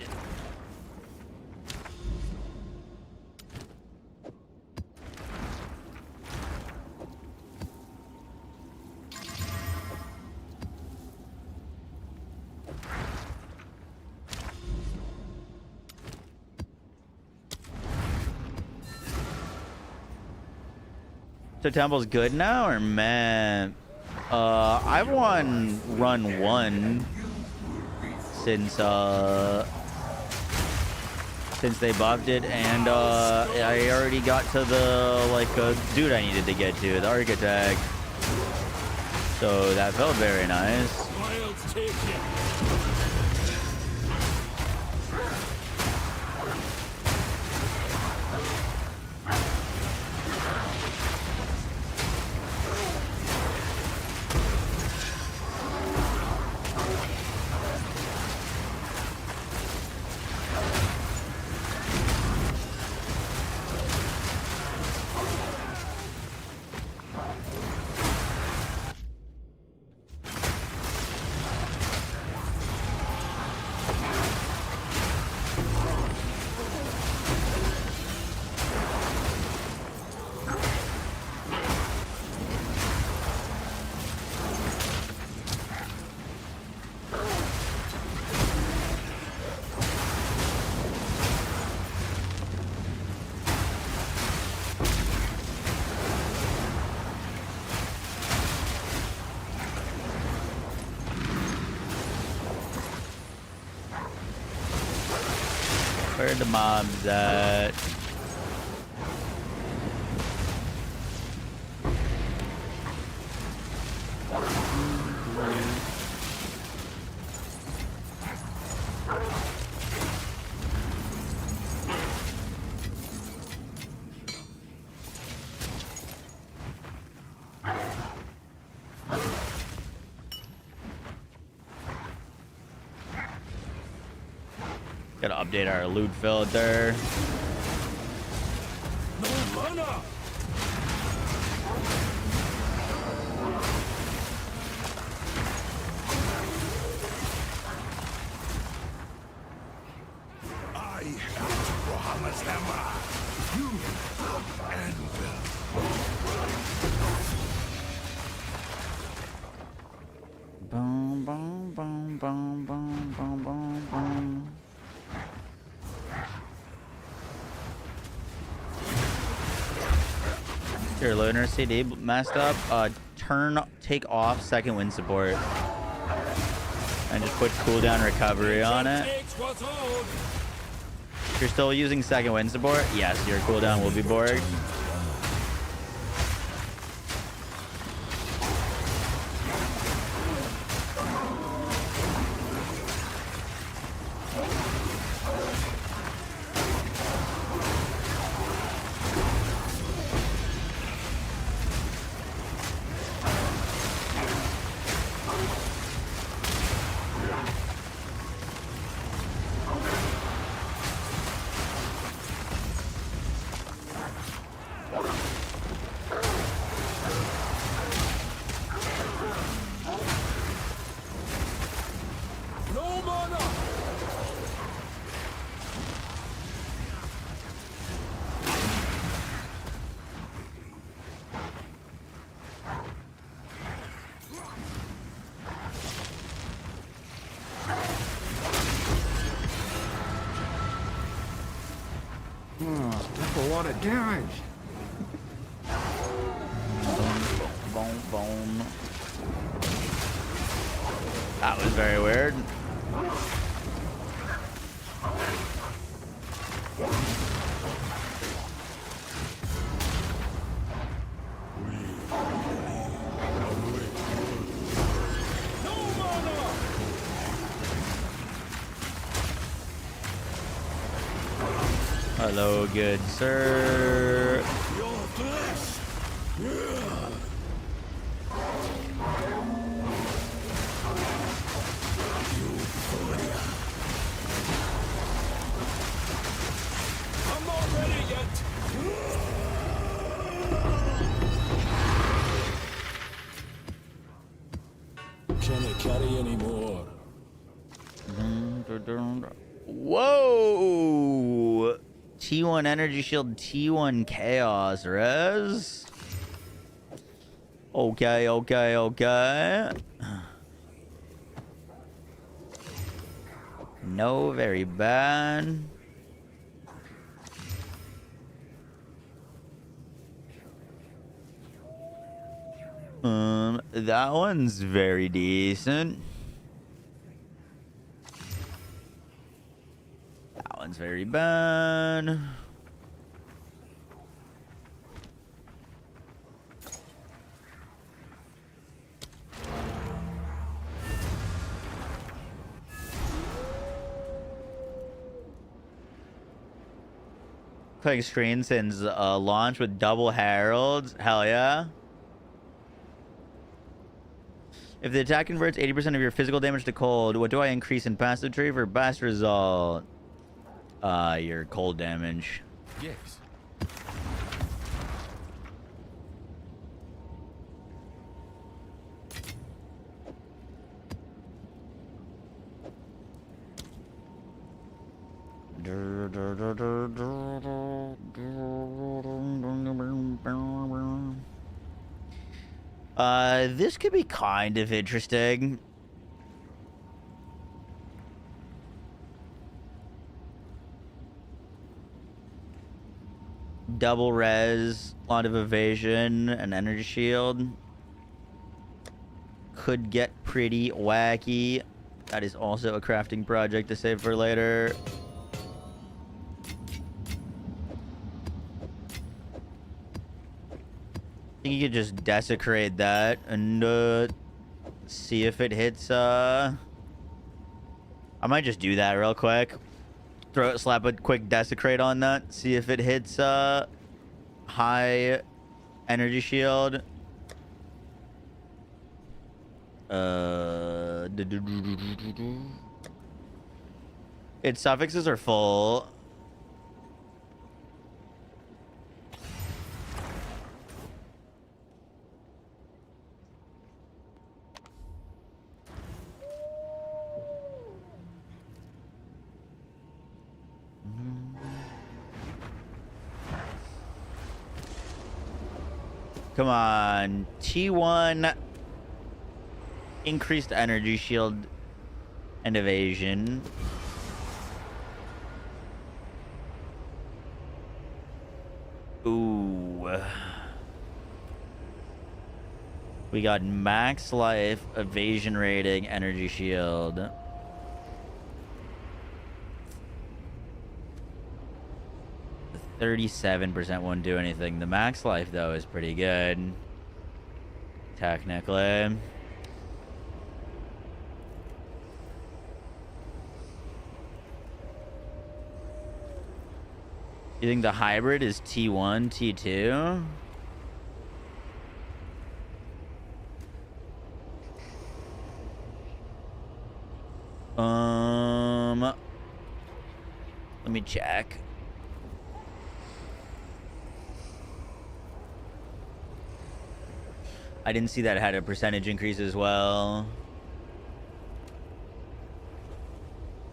Speaker 2: So Temple's good now, or man? I've won run 1 since they buffed it, and I already got to the dude I needed to get to, the architect. So that felt very nice.
Speaker 8: Wilds take you.
Speaker 2: Where the mobs at? Gotta update our loot filter.
Speaker 8: No mana. I have Muhammad's hammer. You and
Speaker 2: Boom, boom, boom, boom, boom, boom, boom, boom. Your loader CD messed up. Take off second wind support. And just put cooldown recovery on it. If you're still using second wind support, yes, your cooldown will be borged.
Speaker 8: no mana.
Speaker 7: That's a lot of damage.
Speaker 2: Boom, boom. That was very weird. Hello, good sir.
Speaker 8: I'm not ready yet. Can I carry any more?
Speaker 2: Whoa! T1 energy shield, T1 chaos res. Okay, okay, okay. No, very bad. That one's very decent. That one's very bad. playing screen since launch with double heralds. Hell yeah. If the attack converts 80% of your physical damage to cold, what do I increase in passive tree for best result? Your cold damage.
Speaker 8: Yes.
Speaker 2: This could be kind of interesting. Double res, lot of evasion, and energy shield. Could get pretty wacky. That is also a crafting project to save for later. I think you could just desecrate that and see if it hits. I might just do that real quick. Slap a quick desecrate on that. See if it hits high energy shield. Its suffixes are full. Come on. T1. Increased energy shield and evasion. Ooh. We got max life, evasion rating, energy shield. The 37% won't do anything. The max life, though, is pretty good. Technically. You think the hybrid is T1, T2? Let me check. I didn't see that it had a percentage increase as well.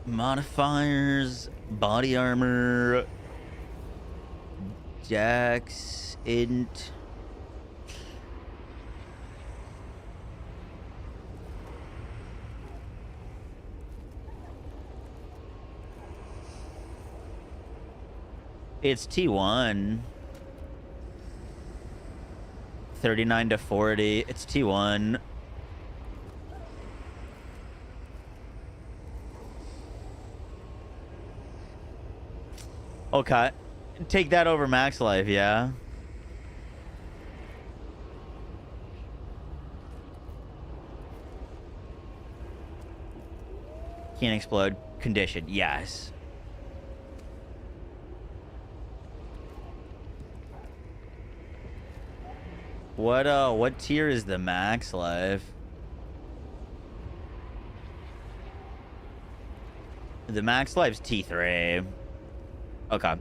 Speaker 2: Modifiers, body armor, Dex, int. It's T1. 39 to 40. It's T1. Okay. Take that over max life, yeah. Can't explode. Condition, yes. What tier is the max life? The max life's T3. Okay.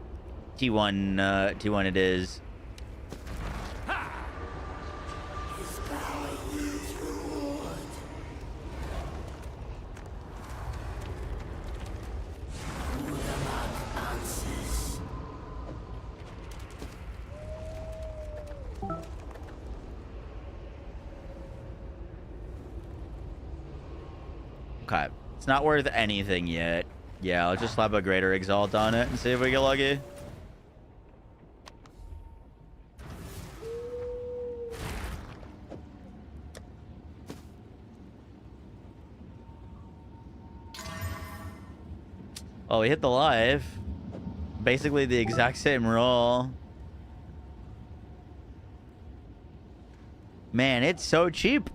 Speaker 2: T1 it is. Okay. It's not worth anything yet. Yeah, I'll just slap a greater exalt on it and see if we get lucky. Oh, we hit the live. Basically the exact same roll. Man, it's so cheap.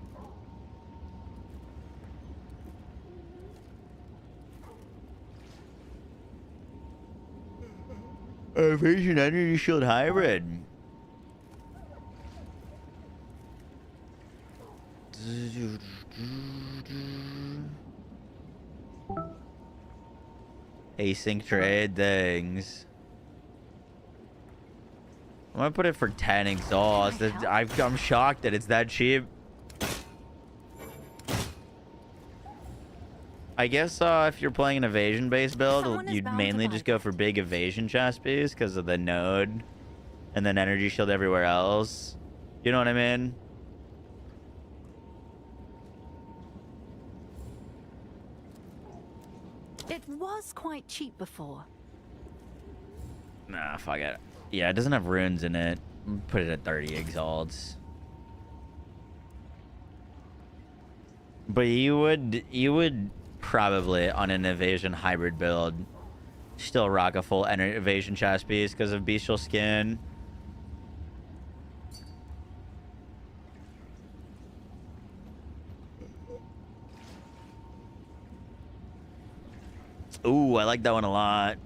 Speaker 2: Evasion Energy Shield Hybrid. Async trade things. I'm gonna put it for 10 exhaust. I'm shocked that it's that cheap. I guess if you're playing an evasion-based build, you'd mainly just go for big evasion chest piece because of the node, and then energy shield everywhere else. You know what I mean?
Speaker 6: It was quite cheap before.
Speaker 2: Nah, fuck it. Yeah, it doesn't have runes in it. Put it at 30 exalts. But you would probably on an evasion hybrid build still rock a full evasion chest piece because of bestial skin. Ooh, I like that one a lot.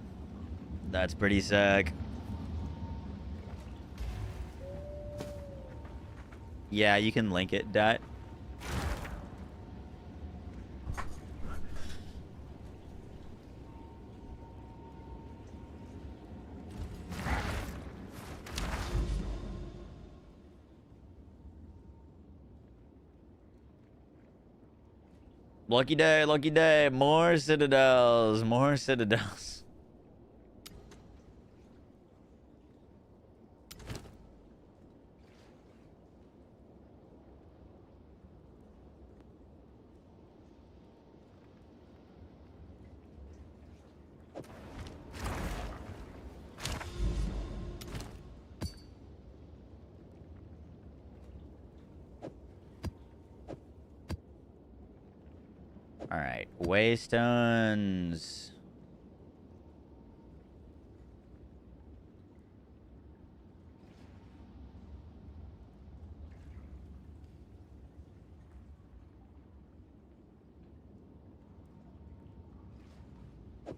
Speaker 2: That's pretty sick. Yeah, you can link it, Dat. Lucky day, more citadels, more citadels. All right, waystones.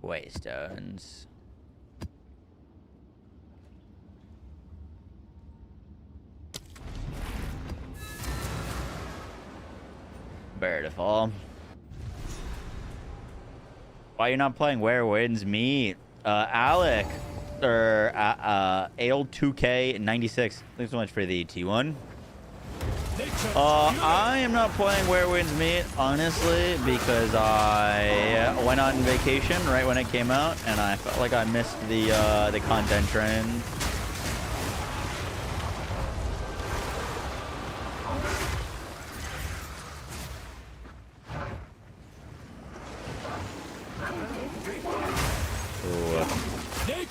Speaker 2: Waystones. Beautiful. Why you're not playing Where Winds Meet? Alec, or Ale2K96. Thanks so much for the T1. I am not playing Where Winds Meet, honestly, because I went on vacation right when it came out, and I felt like I missed the content train.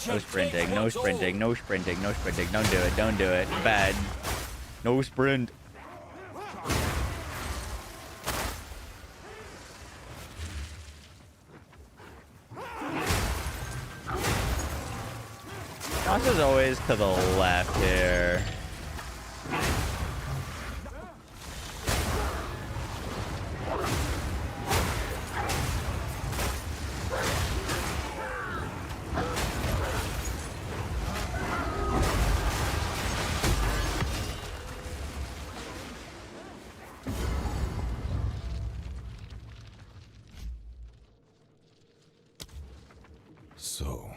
Speaker 2: No sprinting, no sprinting, no sprinting, no sprinting. Don't do it, don't do it. Bad. No sprint. Josh is always to the left here.
Speaker 4: So,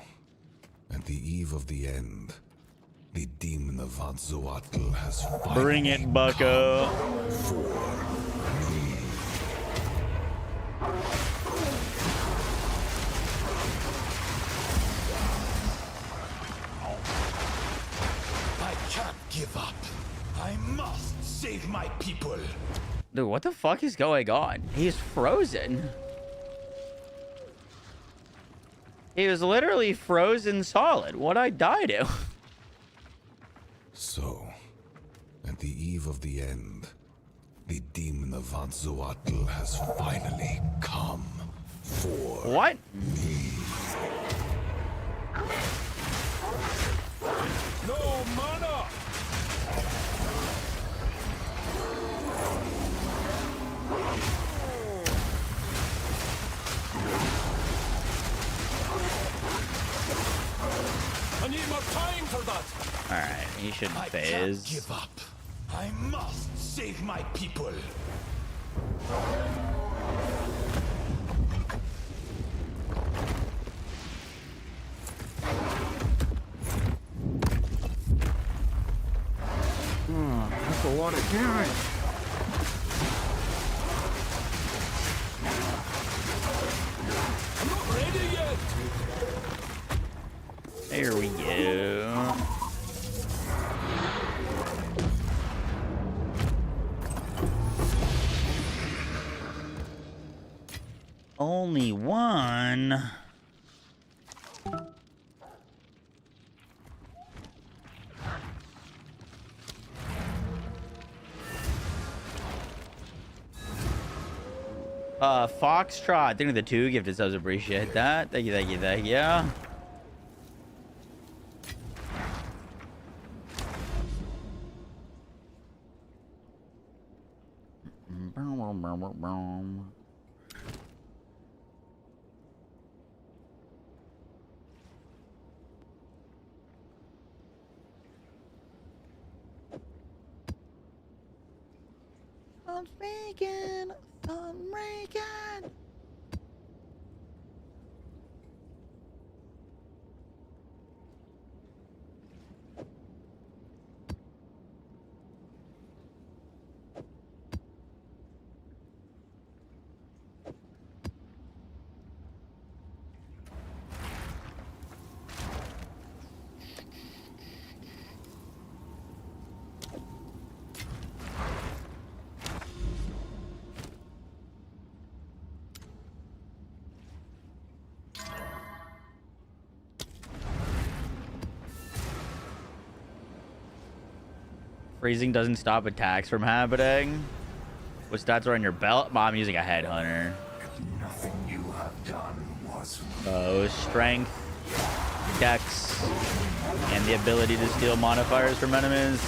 Speaker 4: at the eve of the end, the demon of Atzoatl has finally
Speaker 2: Bring it, bucko.
Speaker 4: come for me. I can't give up. I must save my people.
Speaker 2: Dude, what the fuck is going on? He's frozen. He was literally frozen solid. What'd I die to?
Speaker 4: So, at the eve of the end, the demon of Atzoatl has finally come for
Speaker 2: what?
Speaker 4: me.
Speaker 8: No mana! I need my
Speaker 2: He shouldn't
Speaker 4: I
Speaker 2: phase.
Speaker 4: can't give up. I must save my people.
Speaker 7: That's a lot of damage.
Speaker 8: I'm not ready yet.
Speaker 2: There we go. Only one. Foxtrot, thank you for the 2 gifted subs, appreciate that. Thank you, thank you, thank you. I'm speaking, I'm breaking. Freezing doesn't stop attacks from happening. What stats are on your belt? Well, I'm using a headhunter.
Speaker 4: Nothing you have done was.
Speaker 2: So strength, dex, and the ability to steal modifiers from enemies.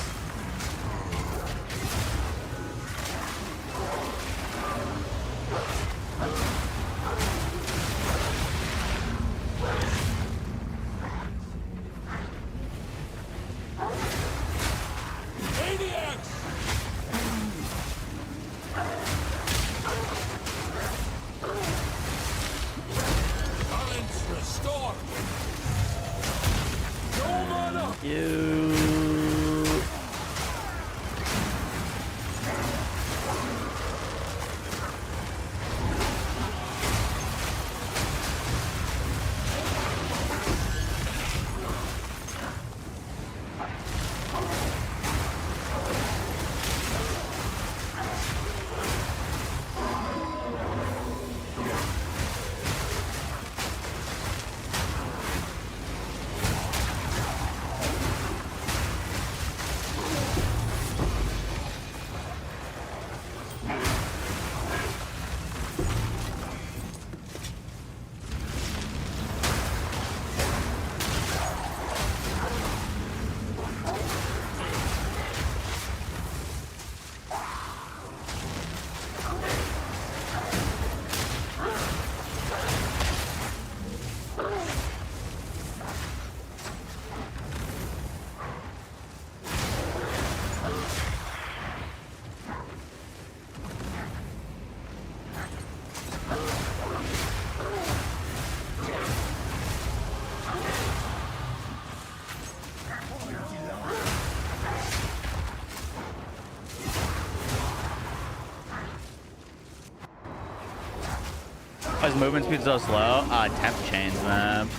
Speaker 2: His movement speed's so slow. Temp chains, man.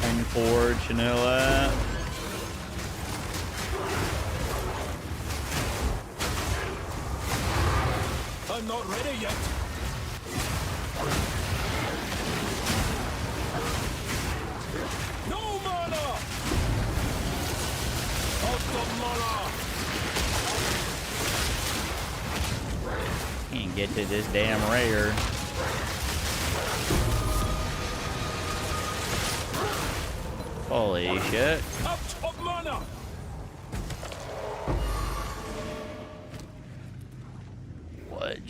Speaker 2: Unfortunately.
Speaker 8: I'm not ready yet. No mana! Out of mana!
Speaker 2: Can't get to this damn rare. Holy shit.
Speaker 8: Out of mana!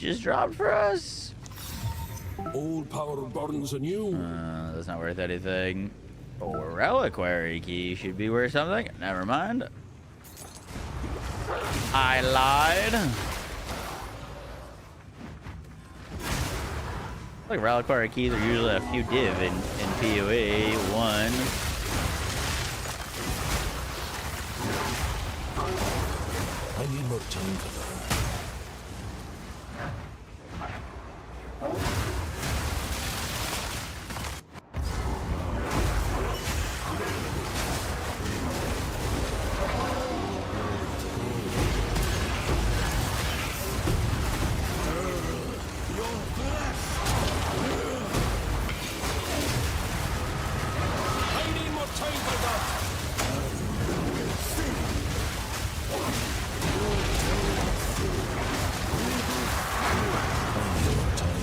Speaker 2: just dropped for us?
Speaker 8: Old power burns anew.
Speaker 2: That's not worth anything. Oh, a reliquary key should be worth something. Never mind. I lied. Like reliquary keys are usually a few div in PoE. One.
Speaker 8: I need more time for that.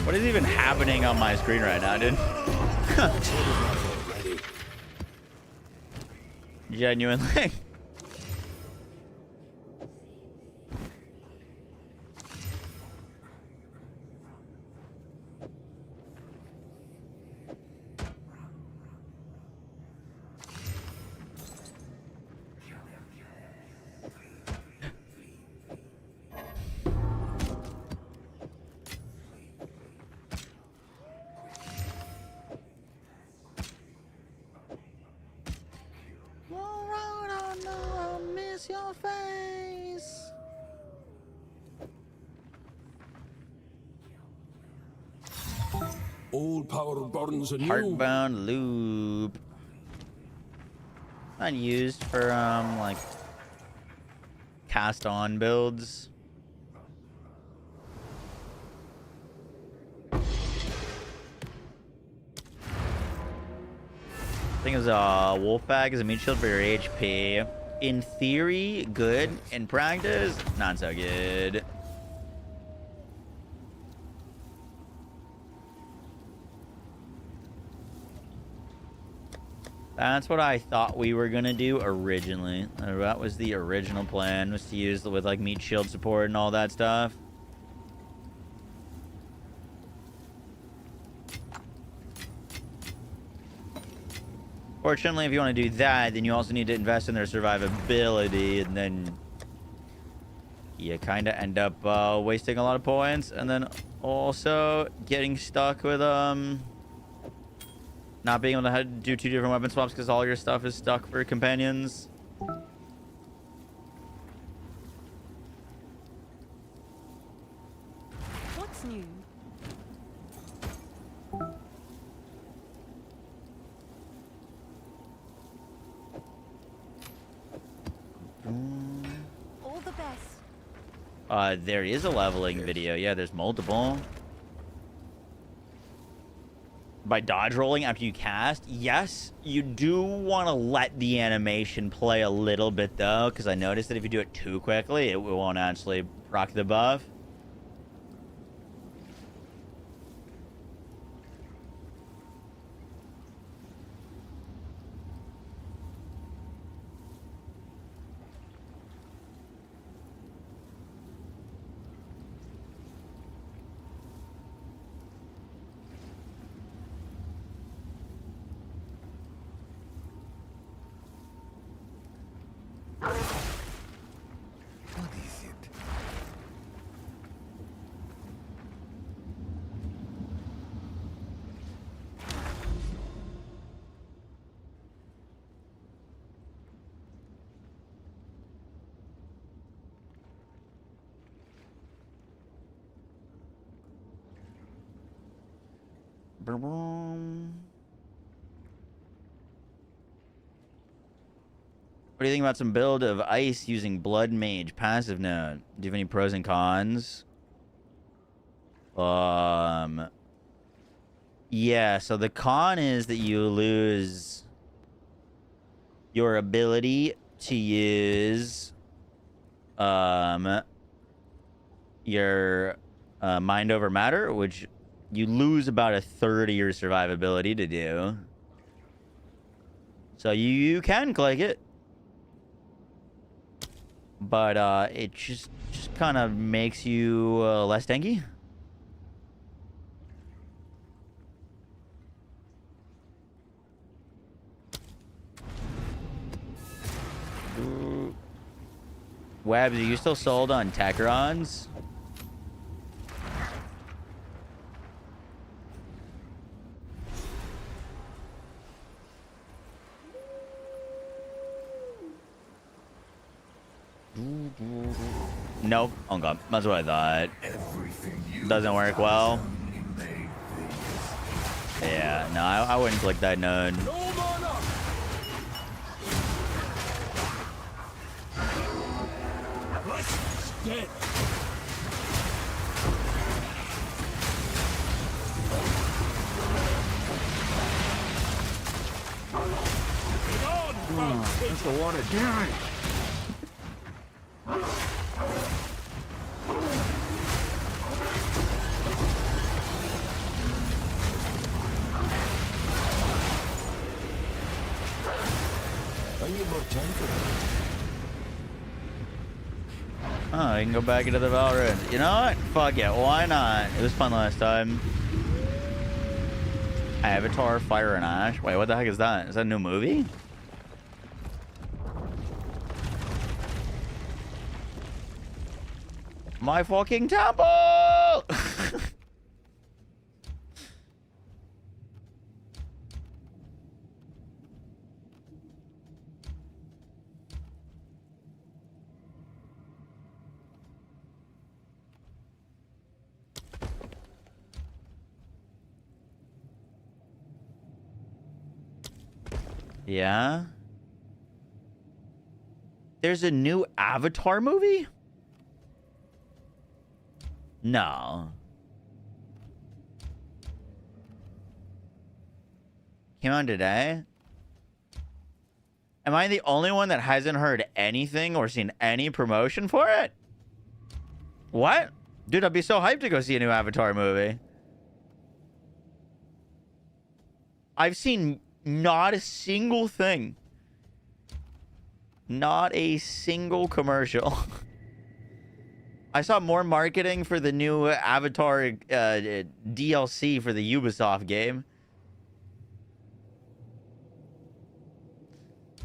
Speaker 2: What is even happening on my screen right now, dude? Genuinely.
Speaker 8: Miss your face. Old power burns anew.
Speaker 2: Heartbound loop. Unused for like cast on builds. I think it's a wolf bag is a meat shield for your HP. In theory, good. In practice, not so good. That's what I thought we were gonna do originally. That was the original plan, was to use with like meat shield support and all that stuff. Fortunately, if you want to do that, then you also need to invest in their survivability, and then you kind of end up wasting a lot of points, and then also getting stuck with not being able to do 2 different weapon swaps because all your stuff is stuck for companions.
Speaker 6: What's new? All the best.
Speaker 2: There is a leveling video. Yeah, there's multiple. By dodge rolling after you cast, yes, you do want to let the animation play a little bit though, because I noticed that if you do it too quickly, it won't actually proc the buff.
Speaker 8: What is it?
Speaker 2: What do you think about some build of ice using Blood Mage passive node? Do you have any pros and cons? Yeah, so the con is that you lose your ability to use your mind over matter, which you lose about a third of your survivability to do. So you can click it, but it just kind of makes you less tanky. Webs, are you still sold on Tekrons? Nope. Oh god, that's what I thought. Doesn't work well. Yeah, no, I wouldn't click that node.
Speaker 8: Dead.
Speaker 7: That's the one to die.
Speaker 8: I need more time for that.
Speaker 2: Oh, I can go back into the Valorant. You know what? Fuck it. Why not? It was fun last time. Avatar, Fire and Ash. Wait, what the heck is that? Is that a new movie? My fucking temple! Yeah? There's a new Avatar movie? No. Came out today? Am I the only one that hasn't heard anything or seen any promotion for it? What? Dude, I'd be so hyped to go see a new Avatar movie. I've seen not a single thing. Not a single commercial. I saw more marketing for the new Avatar DLC for the Ubisoft game.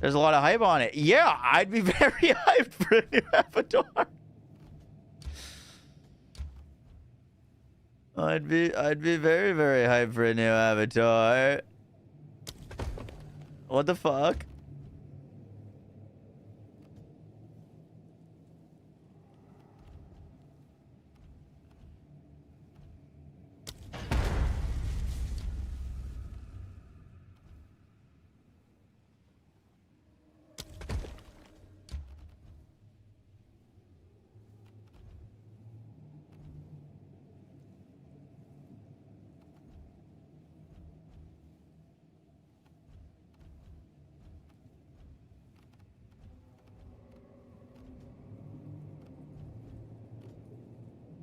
Speaker 2: There's a lot of hype on it. Yeah, I'd be very hyped for a new Avatar. I'd be very, very hyped for a new Avatar. What the fuck?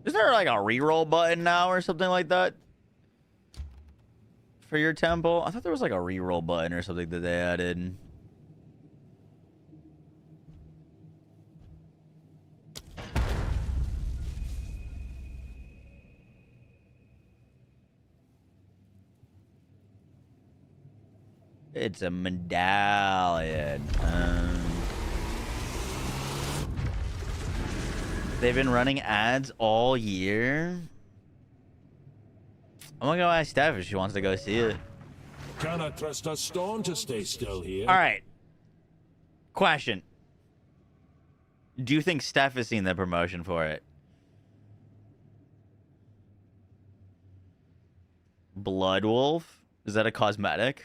Speaker 2: Is there like a reroll button now or something like that? For your temple? I thought there was like a reroll button or something that they added. It's a medallion. They've been running ads all year. I'm gonna go ask Steph if she wants to go see it.
Speaker 8: Cannot trust a stone to stay still here.
Speaker 2: All right. Question. Do you think Steph has seen the promotion for it? Blood Wolf? Is that a cosmetic?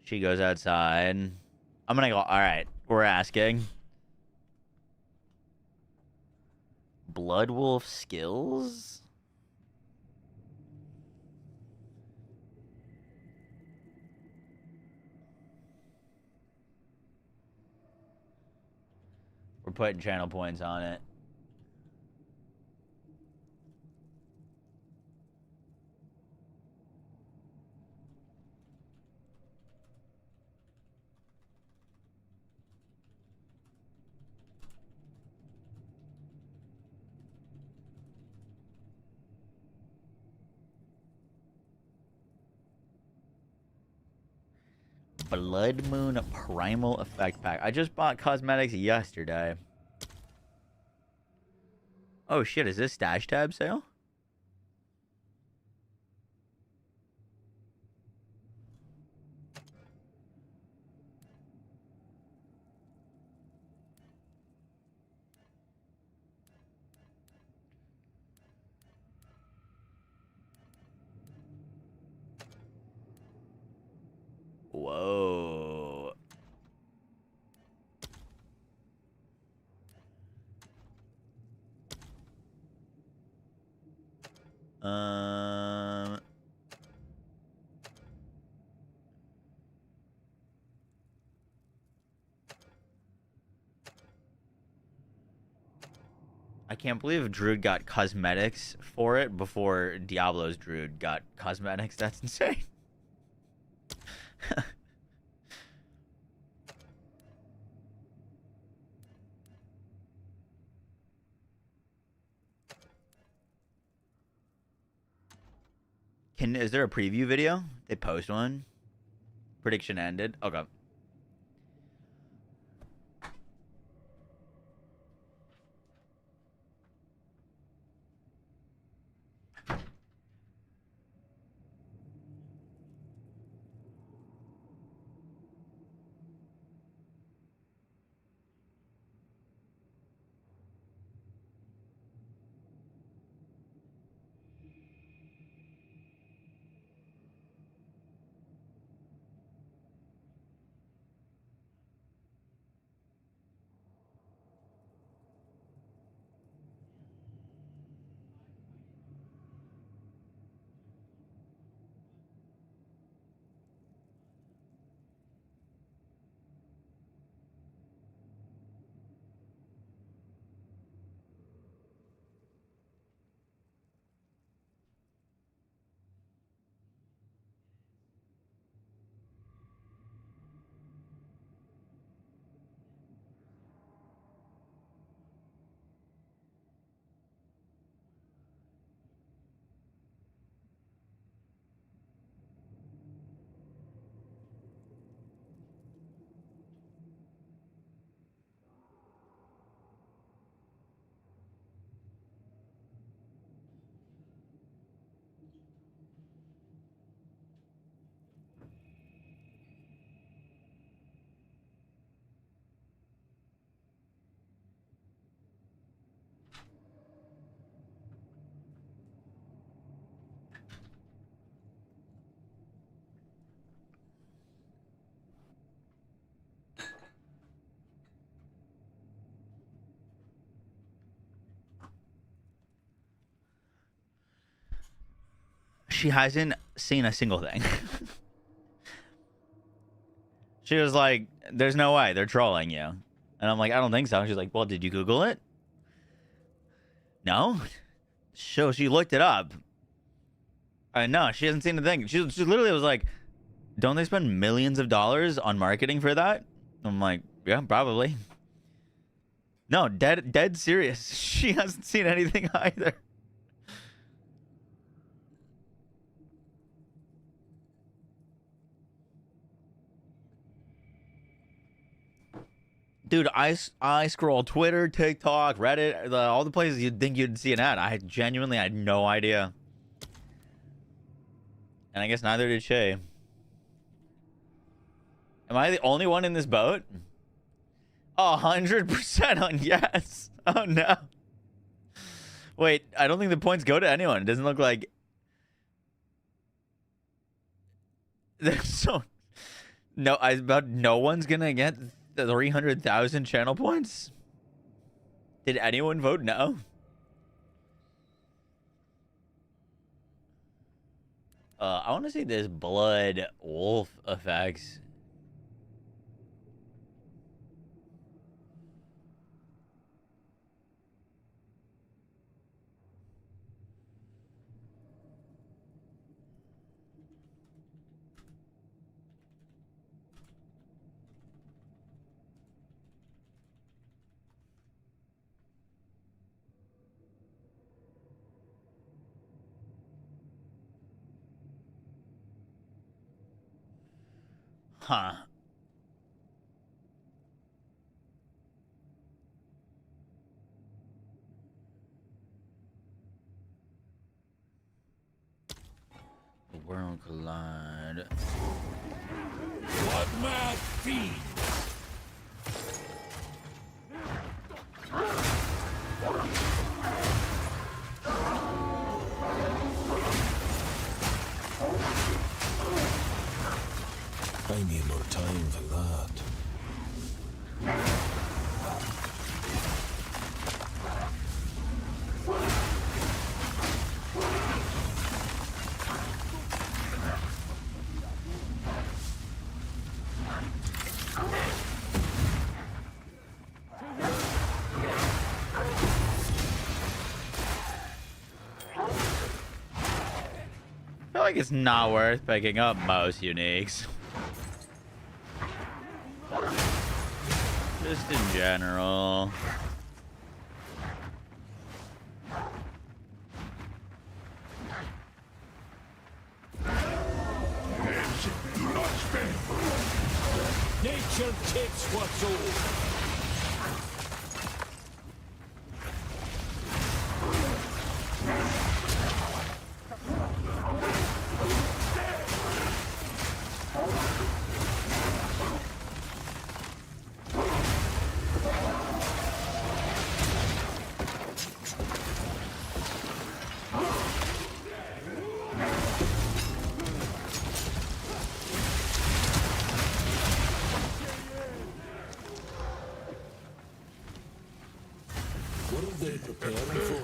Speaker 2: She goes outside. I'm gonna go. All right, we're asking. Blood Wolf skills? We're putting channel points on it. Blood Moon Primal Effect Pack. I just bought cosmetics yesterday. Oh shit, is this stash tab sale? Whoa. I can't believe Druid got cosmetics for it before Diablo's Druid got cosmetics. That's insane. Is there a preview video? They post one. Prediction ended. Okay. She hasn't seen a single thing. She was like, there's no way. They're trolling you. And I'm like, I don't think so. She's like, well, did you Google it? No. So she looked it up. No, she hasn't seen a thing. She literally was like, don't they spend millions of dollars on marketing for that? I'm like, yeah, probably. No, dead serious. She hasn't seen anything either. Dude, I scroll Twitter, TikTok, Reddit, all the places you'd think you'd see an ad. I genuinely had no idea. And I guess neither did Shay. Am I the only one in this boat? 100% on yes. Oh no. Wait, I don't think the points go to anyone. It doesn't look like... There's so... No, I about no one's gonna get 300,000 channel points? Did anyone vote no? I want to see this blood wolf effects. Huh. The world collide.
Speaker 8: What mad fiend? I need more time for that.
Speaker 2: I feel like it's not worth picking up most uniques. Just in general.
Speaker 8: Do not spend. Nature takes what's old. What are they preparing for?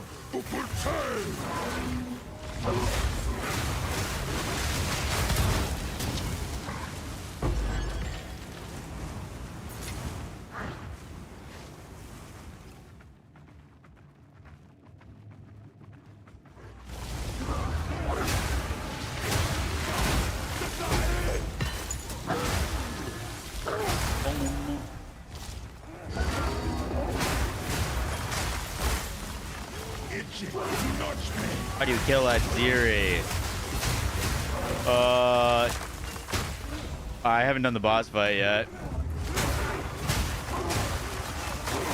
Speaker 2: How do you kill that Ziri? I haven't done the boss fight yet.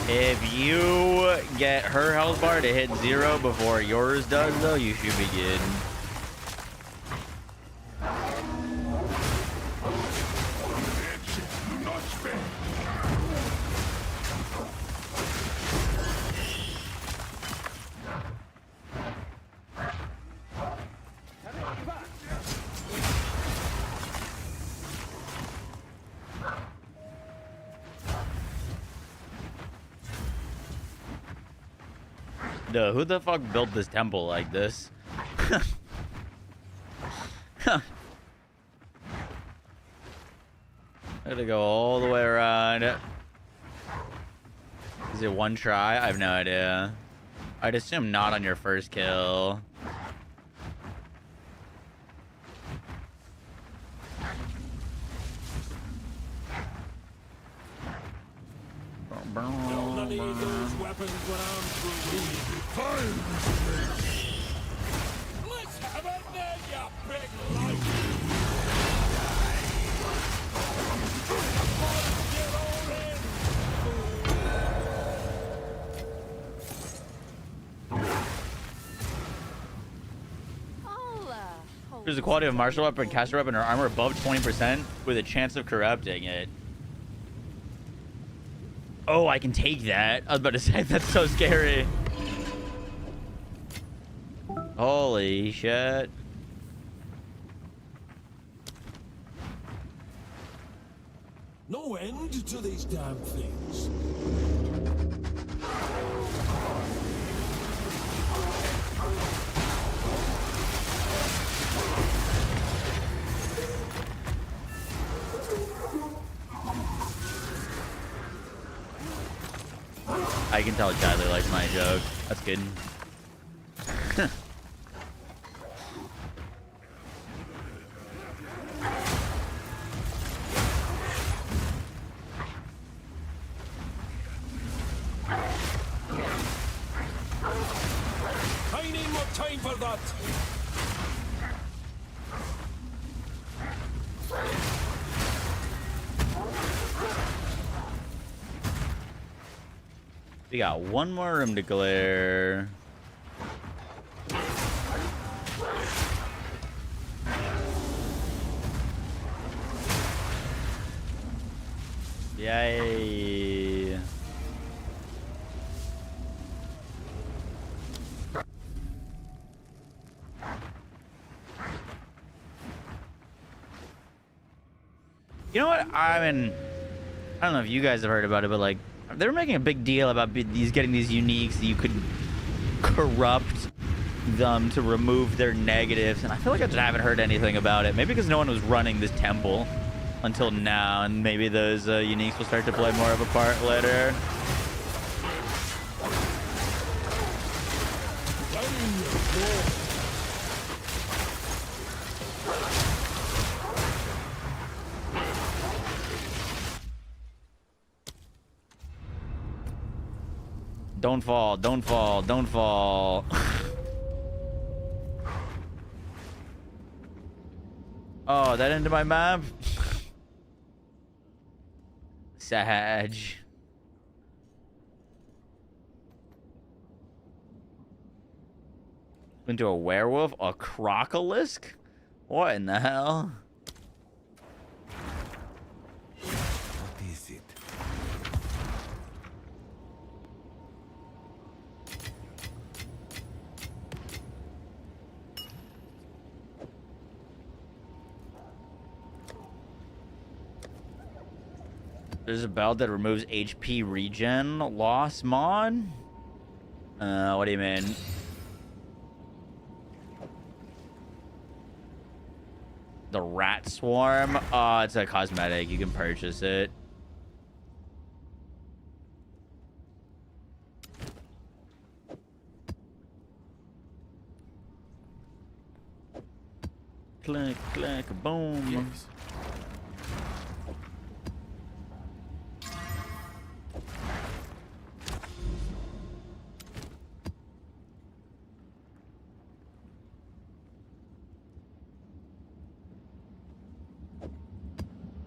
Speaker 2: If you get her health bar to hit 0 before yours does, though, you should be good. Duh, who the fuck built this temple like this? I gotta go all the way around. Is it one try? I have no idea. I'd assume not on your first kill.
Speaker 8: Don't need those weapons when I'm through. Let's have it there, you big light.
Speaker 2: There's a quality of martial weapon, caster weapon, or armor above 20% with a chance of corrupting it. Oh, I can take that. I was about to say, that's so scary. Holy shit.
Speaker 8: No end to these damn things.
Speaker 2: I can tell Tyler likes my joke. That's good.
Speaker 8: I need more time for that.
Speaker 2: We got one more room to clear. Yay. You know what? I mean, I don't know if you guys have heard about it, but like, they're making a big deal about getting these uniques that you could corrupt them to remove their negatives, and I feel like I just haven't heard anything about it. Maybe because no one was running this temple until now, and maybe those uniques will start to play more of a part later. Don't fall, don't fall, don't fall. Oh, that ended my map? Sag. Into a werewolf? A crocolisk? What in the hell?
Speaker 4: What is it?
Speaker 2: There's a belt that removes HP regen loss mod? What do you mean? The rat swarm? It's a cosmetic. You can purchase it. Click, click, boom. Yes.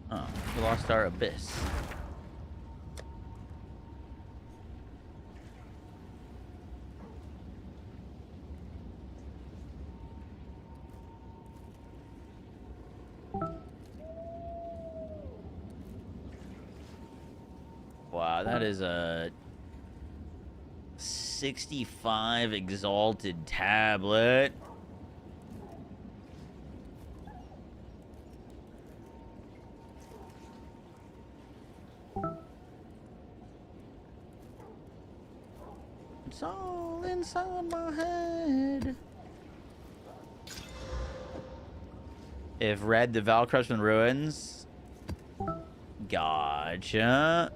Speaker 2: Oh, we lost our abyss. Wow, that is a 65 exalted tablet. It's all inside my head. If read the Valkrustman Ruins. Gotcha.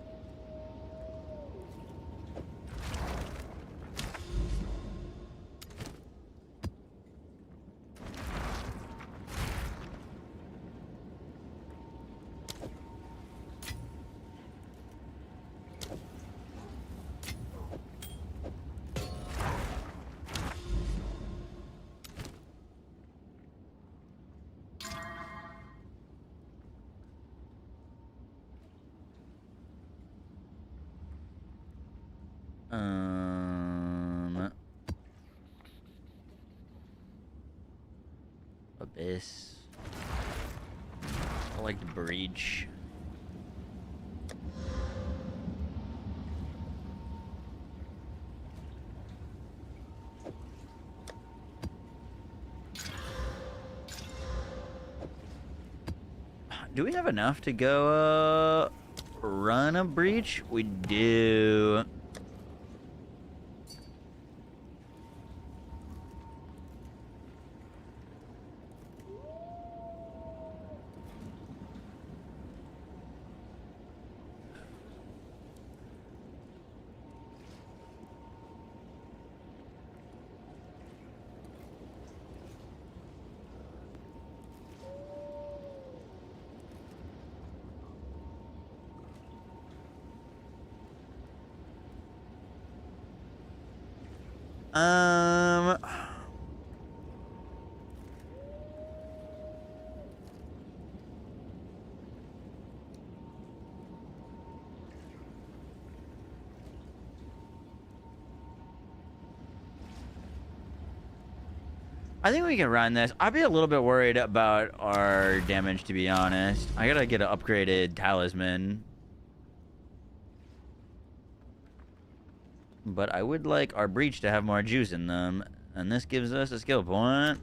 Speaker 2: Abyss. I like the breach. Do we have enough to go run a breach? We do. I think we can run this. I'd be a little bit worried about our damage, to be honest. I gotta get an upgraded Talisman. But I would like our Breach to have more juice in them. And this gives us a skill point.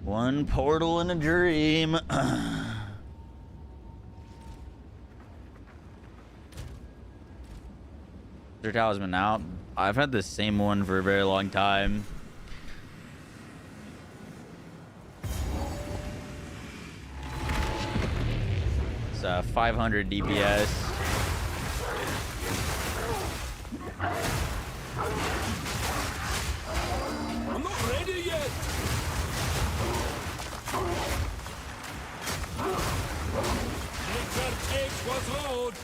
Speaker 2: One portal in a dream. Their Talisman out. I've had the same one for a very long time. It's 500 DPS.
Speaker 8: I'm not ready yet. Nature takes what's owed.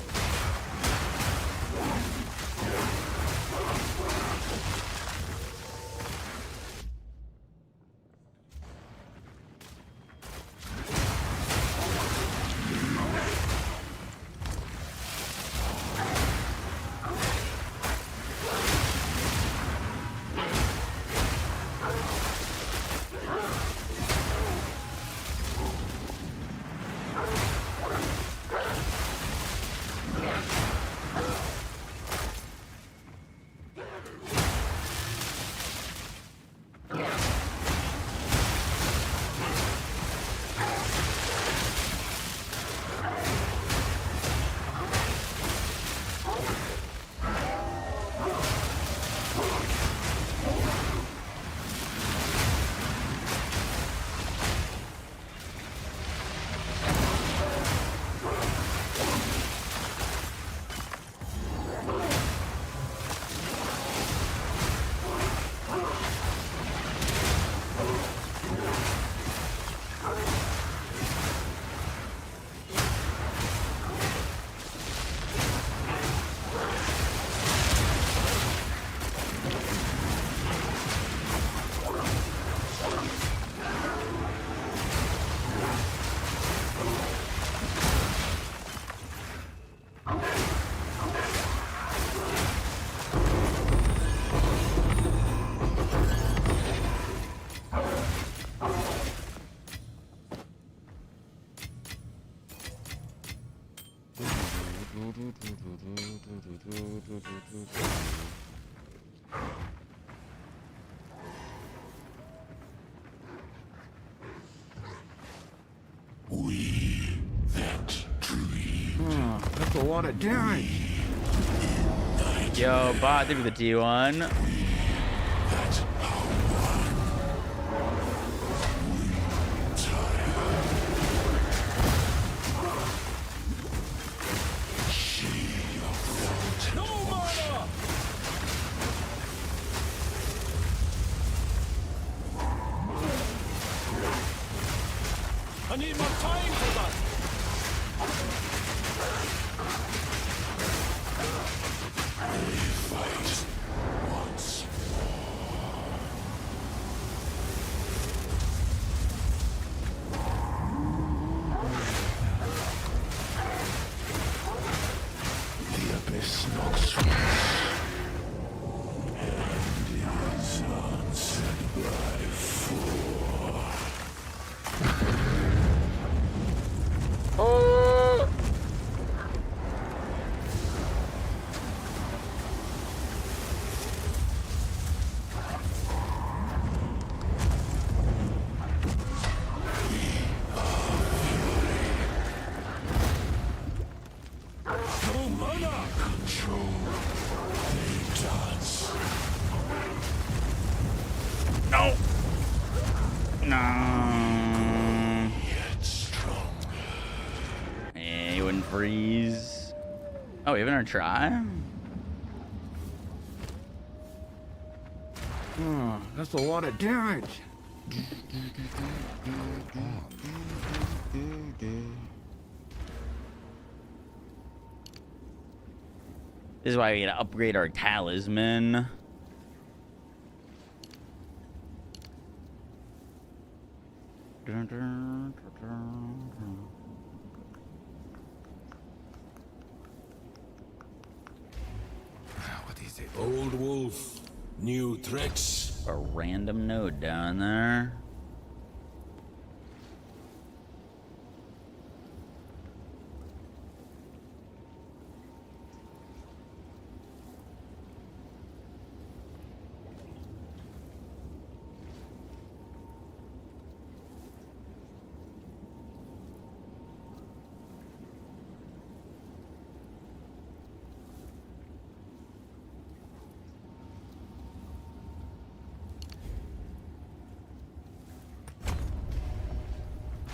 Speaker 8: That's a lot of damage.
Speaker 2: Yo, bot, thank you for the T1.
Speaker 8: I need more time for that. Freeze. Oh, even our try? Oh, that's a lot of damage.
Speaker 2: This is why we gotta upgrade our Talisman.
Speaker 8: Old wolf, new tricks.
Speaker 2: A random node down there.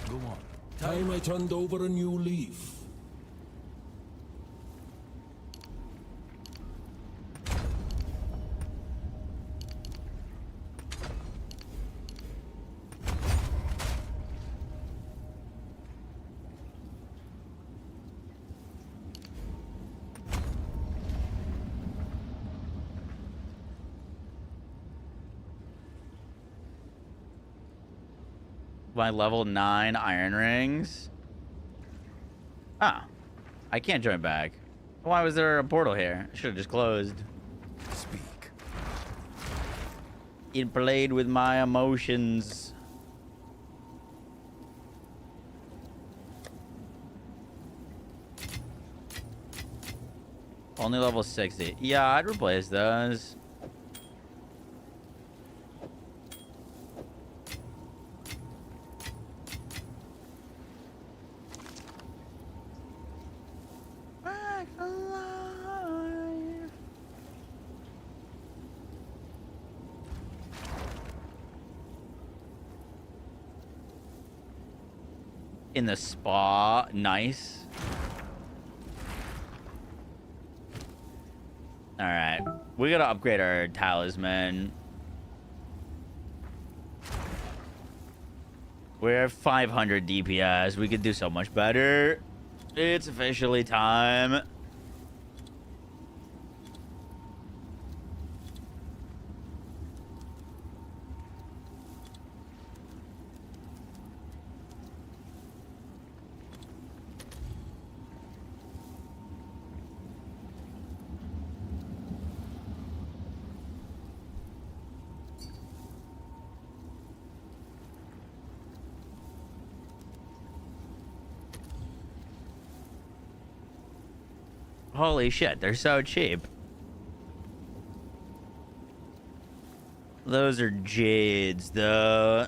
Speaker 8: Go on. Time I turned over a new leaf.
Speaker 2: My level 9 iron rings. Ah, I can't join back. Why was there a portal here? I should have just closed.
Speaker 8: Speak.
Speaker 2: It played with my emotions. Only level 60. Yeah, I'd replace those. In the spa, nice. All right, we gotta upgrade our talisman. We're 500 DPS. We could do so much better. It's officially time. Holy shit, they're so cheap. Those are jades, though.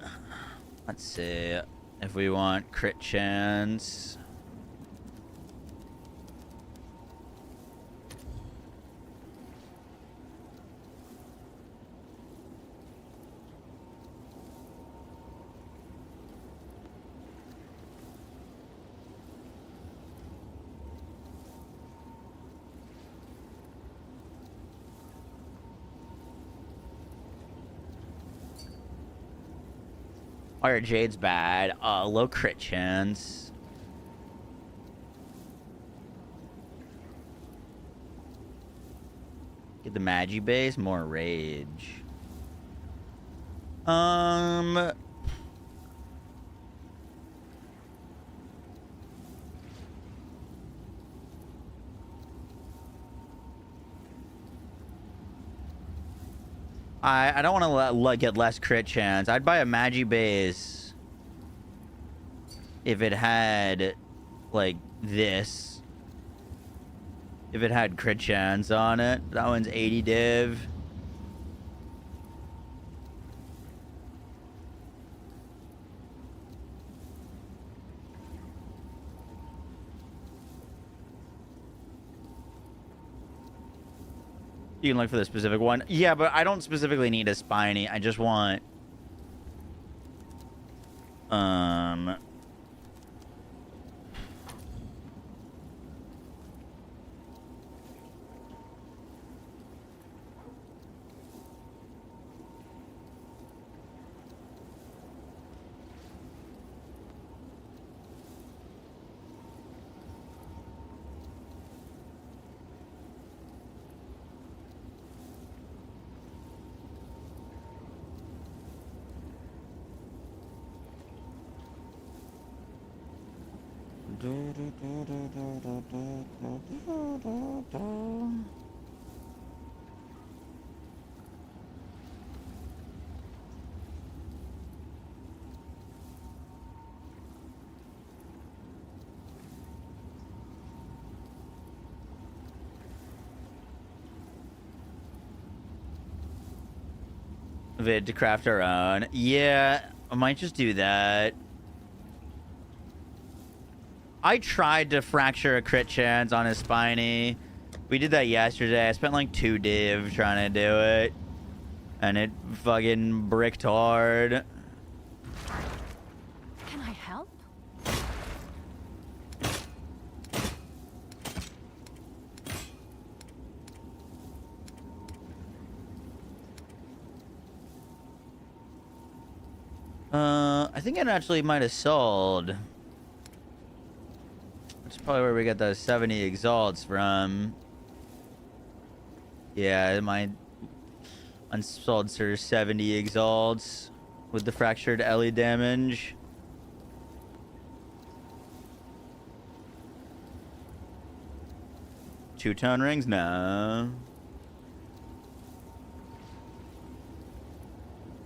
Speaker 2: Let's see if we want crit chance. Alright, jade's bad. Low crit chance. Get the Magi base, more rage. I don't want to get less crit chance. I'd buy a Magi base if it had, like, this. If it had crit chance on it. That one's 80 div. You can look for the specific one. Yeah, but I don't specifically need a spiny. I just want... vid to craft our own. Yeah, I might just do that. I tried to fracture a crit chance on his spiny. We did that yesterday. I spent like 2 div trying to do it. And it fucking bricked hard.
Speaker 6: Can I help?
Speaker 2: I think it actually might have sold. Which is probably where we got those 70 exalts from. Yeah, my unsold Sir 70 exalts with the fractured Ellie damage. Two-tone rings? No.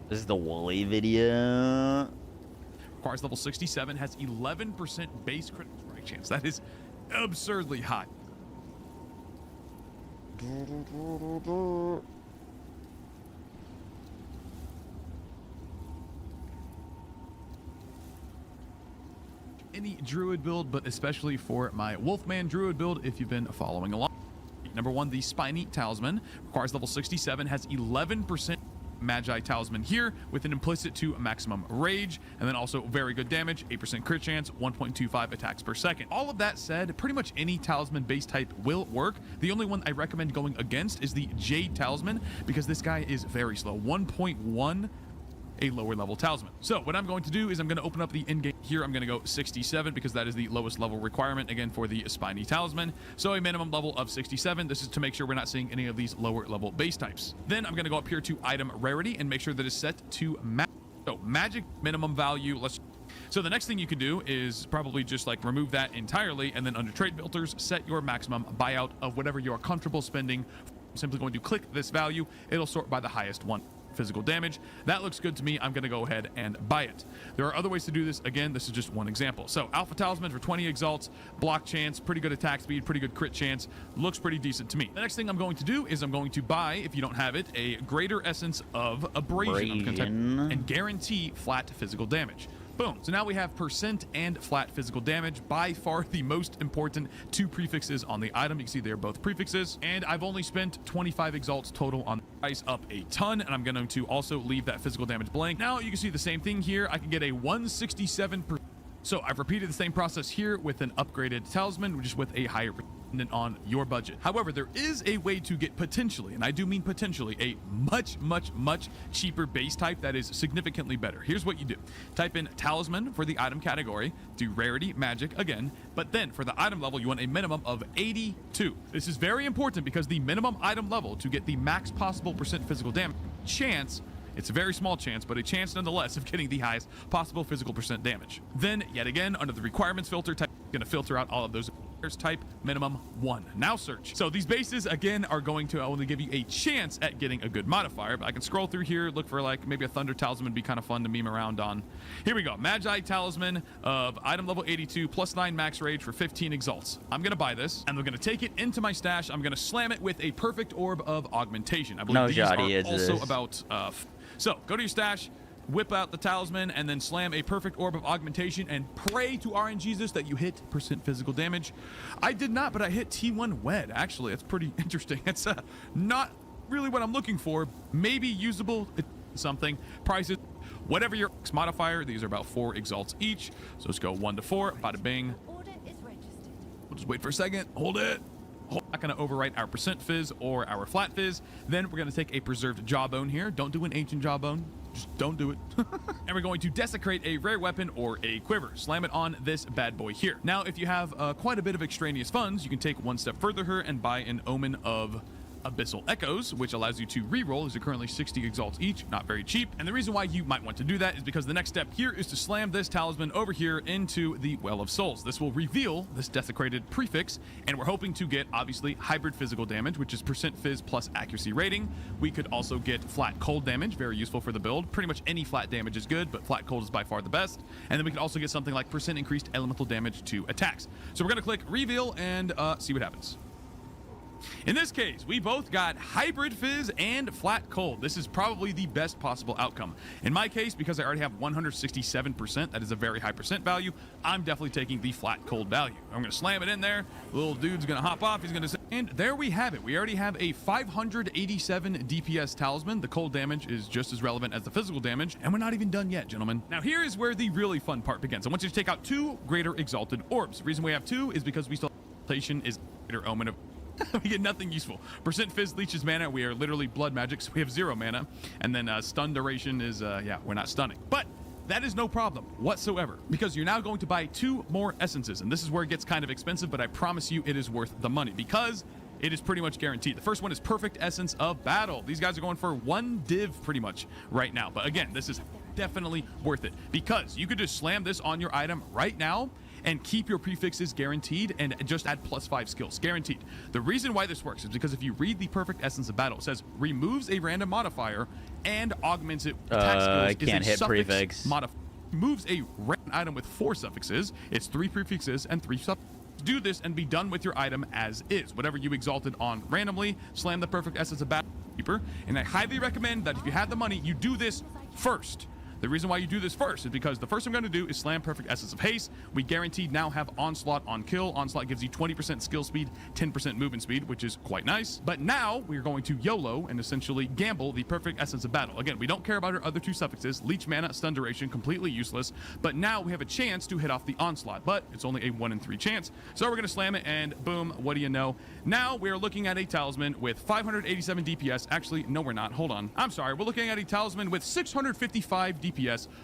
Speaker 2: This is the Wooly video.
Speaker 11: Requires level 67, has 11% base critical strike chance. That is absurdly high. Any Druid build, but especially for my Wolfman Druid build if you've been following along. Number 1, the Spiny Talisman. Requires level 67, has 11% Magi Talisman here with an implicit to maximum rage, and then also very good damage, 8% crit chance, 1.25 attacks per second. All of that said, pretty much any Talisman base type will work. The only one I recommend going against is the Jade Talisman, because this guy is very slow. 1.1, a lower level Talisman. So what I'm going to do is I'm going to open up the Endgame here. I'm going to go 67 because that is the lowest level requirement, again, for the Spiny Talisman. So a minimum level of 67. This is to make sure we're not seeing any of these lower level base types. Then I'm going to go up here to item rarity and make sure that it's set to magic. So magic minimum value. So the next thing you can do is probably just like remove that entirely, and then under trade filters, set your maximum buyout of whatever you're comfortable spending. I'm simply going to click this value. It'll sort by the highest one. Physical damage. That looks good to me. I'm going to go ahead and buy it. There are other ways to do this. Again, this is just one example. So Alpha Talisman for 20 exalts, block chance, pretty good attack speed, pretty good crit chance. Looks pretty decent to me. The next thing I'm going to do is I'm going to buy, if you don't have it, a greater essence of abrasion. I'm going to type and guarantee flat physical damage. Boom. So now we have percent and flat physical damage, by far the most important 2 prefixes on the item. You can see they're both prefixes, and I've only spent 25 exalts total on the price, up a ton, and I'm going to also leave that physical damage blank. Now you can see the same thing here. I can get a 167%. So I've repeated the same process here with an upgraded talisman, just with a higher dependent on your budget. However, there is a way to get potentially, and I do mean potentially, a much cheaper base type that is significantly better. Here's what you do. Type in talisman for the item category, do rarity, magic again, but then for the item level, you want a minimum of 82. This is very important because the minimum item level to get the max possible percent physical damage chance, it's a very small chance, but a chance nonetheless of getting the highest possible physical percent damage. Then, yet again, under the requirements filter, type, going to filter out all of those. Type minimum 1. Now search. So these bases, again, are going to only give you a chance at getting a good modifier, but I can scroll through here, look for like maybe a Thunder Talisman would be kind of fun to meme around on. Here we go. Magi Talisman of item level 82, +9 max rage for 15 exalts. I'm going to buy this, and I'm going to take it into my stash. I'm going to slam it with a perfect orb of augmentation. I believe these are also about... So go to your stash, whip out the talisman, and then slam a perfect orb of augmentation and pray to RNGesus that you hit percent physical damage. I did not, but I hit T1 Wed. Actually, that's pretty interesting. It's not really what I'm looking for. Maybe usable something. Prices, whatever your X modifier. These are about 4 exalts each. So let's go 1 to 4. Bada bing. We'll just wait for a second. Hold it. Not going to overwrite our percent fizz or our flat fizz. Then we're going to take a preserved jawbone here. Don't do an ancient jawbone. Just don't do it. And we're going to desecrate a rare weapon or a quiver. Slam it on this bad boy here. Now, if you have quite a bit of extraneous funds, you can take one step further here and buy an Omen of Abyssal Echoes, which allows you to reroll. These are currently 60 exalts each, not very cheap. And the reason why you might want to do that is because the next step here is to slam this talisman over here into the Well of Souls. This will reveal this desecrated prefix, and we're hoping to get, obviously, hybrid physical damage, which is percent fizz plus accuracy rating. We could also get flat cold damage, very useful for the build. Pretty much any flat damage is good, but flat cold is by far the best. And then we could also get something like percent increased elemental damage to attacks. So we're going to click reveal and see what happens. In this case, we both got Hybrid Fizz and Flat Cold. This is probably the best possible outcome. In my case, because I already have 167%, that is a very high percent value, I'm definitely taking the Flat Cold value. I'm going to slam it in there. Little dude's going to hop off. He's going to... And there we have it. We already have a 587 DPS Talisman. The cold damage is just as relevant as the physical damage, and we're not even done yet, gentlemen. Now, here is where the really fun part begins. I want you to take out 2 Greater Exalted Orbs. The reason we have 2 is because we still have is Greater Omen of... we get nothing useful. Percent Fizz leeches mana. We are literally blood magic, so we have 0 mana. And then stun duration is, yeah, we're not stunning. But that is no problem whatsoever, because you're now going to buy 2 more essences. And this is where it gets kind of expensive, but I promise you it is worth the money, because it is pretty much guaranteed. The first one is Perfect Essence of Battle. These guys are going for 1 div pretty much right now. But again, this is definitely worth it, because you could just slam this on your item right now and keep your prefixes guaranteed and just add +5 skills, guaranteed. The reason why this works is because if you read the Perfect Essence of Battle, it says removes a random modifier and augments it with attack skills.
Speaker 2: I can't hit prefix.
Speaker 11: Moves a random item with 4 suffixes. It's 3 prefixes and 3 suffixes. Do this and be done with your item as is. Whatever you exalted on randomly, slam the Perfect Essence of Battle Keeper. And I highly recommend that if you have the money, you do this first. The reason why you do this first is because the first thing I'm going to do is slam Perfect Essence of Haste. We guaranteed now have Onslaught on kill. Onslaught gives you 20% skill speed, 10% movement speed, which is quite nice. But now we're going to YOLO and essentially gamble the Perfect Essence of Battle. Again, we don't care about our other 2 suffixes. Leech mana, stun duration, completely useless. But now we have a chance to hit off the Onslaught, but it's only a 1 in 3 chance. So we're going to slam it, and boom, what do you know? Now we're looking at a Talisman with 587 DPS. Actually, no, we're not. Hold on. I'm sorry. We're looking at a Talisman with 655 DPS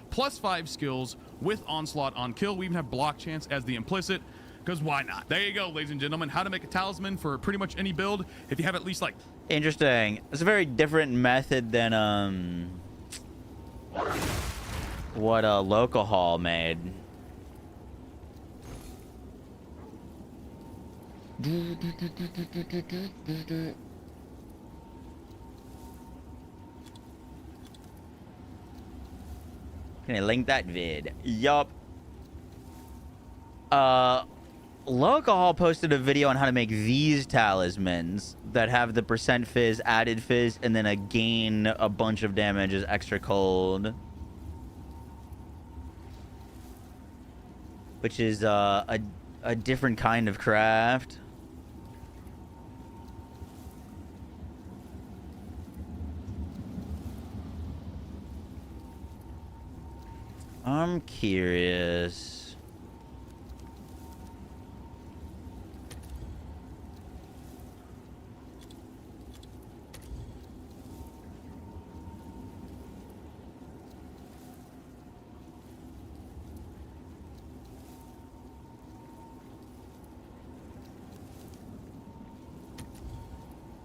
Speaker 11: plus 5 skills with Onslaught on kill. We even have block chance as the implicit, because why not? There you go, ladies and gentlemen. How to make a Talisman for pretty much any build if you have at least like...
Speaker 2: Interesting. It's a very different method than what Local Hall made. Can I link that vid? Yup. Local Hall posted a video on how to make these talismans that have the percent fizz, added fizz, and then gain a bunch of damage as extra cold. Which is a different kind of craft. I'm curious.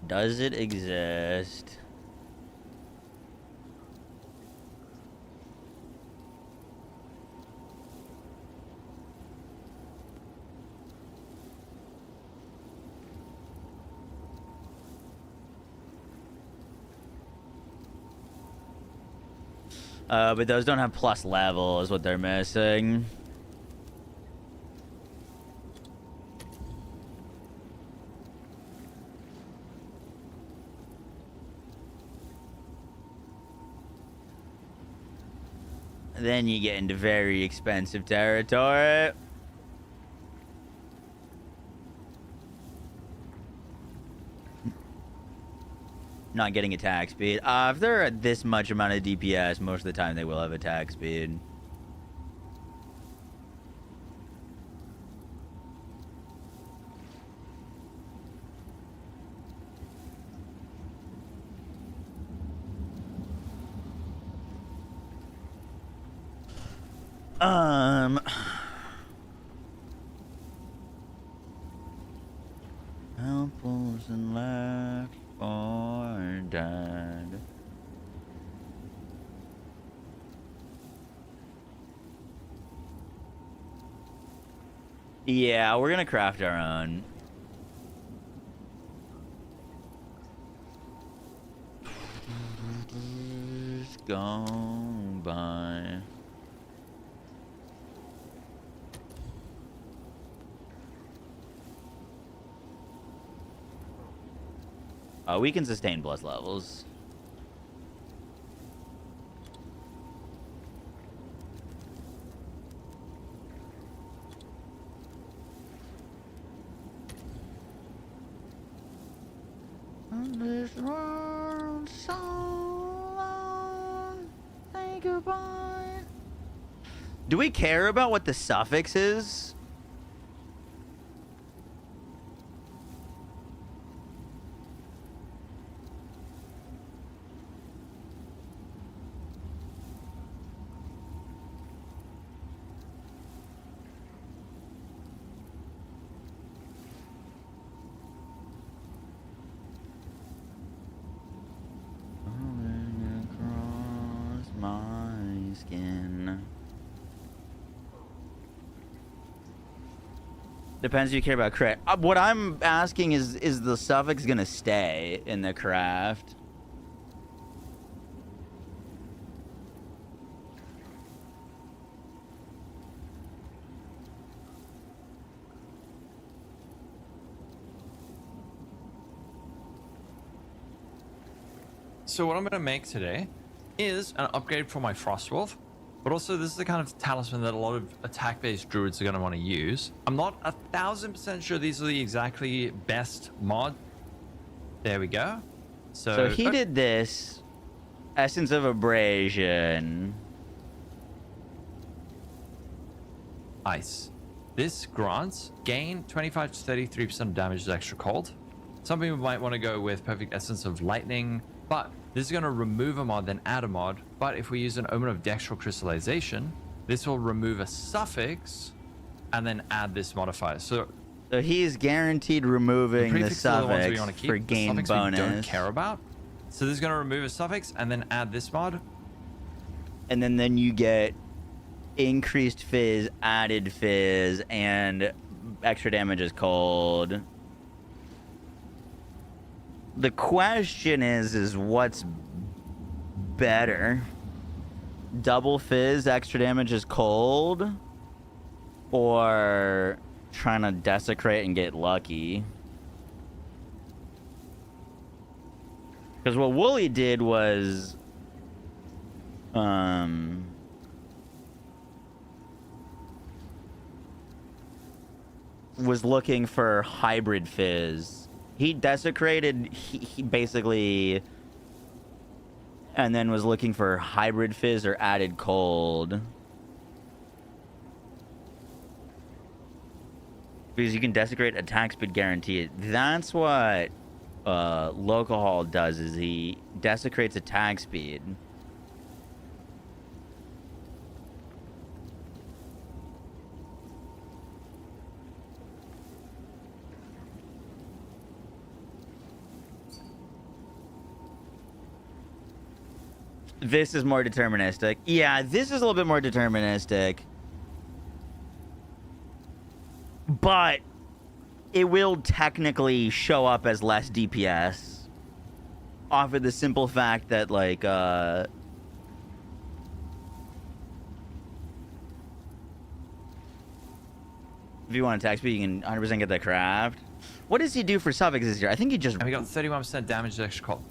Speaker 2: Does it exist? But those don't have plus level is what they're missing. Then you get into very expensive territory. Not getting attack speed. If they're at this much amount of DPS, most of the time they will have attack speed. Apples and left for dead. Yeah, we're gonna craft our own. Go by. We can sustain plus levels. This world so long, say goodbye. Do we care about what the suffix is? My skin. Depends if you care about crit. What I'm asking is the suffix gonna stay in the craft?
Speaker 13: So what I'm going to make today is an upgrade for my Frostwolf, but also this is the kind of talisman that a lot of attack-based druids are going to want to use. I'm not 1000% sure these are the exactly best mod. There we go.
Speaker 2: So he did this Essence of Abrasion.
Speaker 13: Nice. This grants gain 25 to 33% of damage to extra cold. Some people might want to go with Perfect Essence of Lightning, but this is going to remove a mod, then add a mod. But if we use an Omen of Dextral Crystallization, this will remove a suffix and then add this modifier. So
Speaker 2: he's guaranteed removing the suffix for gain
Speaker 13: the
Speaker 2: bonus.
Speaker 13: We don't care about. So this is going to remove a suffix and then add this mod.
Speaker 2: And then you get increased fizz, added fizz, and extra damage is cold. The question is what's better? Double fizz, extra damage is cold? Or trying to desecrate and get lucky? Because what Wooly did was looking for hybrid fizz. He desecrated, he basically, and then was looking for hybrid fizz or added cold. Because you can desecrate attack speed guaranteed. That's what Local Haul does, is he desecrates attack speed. This is more deterministic. Yeah, this is a little bit more deterministic. But it will technically show up as less DPS. Off of the simple fact that, like, if you want attack speed, you can 100% get that craft. What does he do for suffixes here? I think he just...
Speaker 13: And we got 31% damage to extra cold.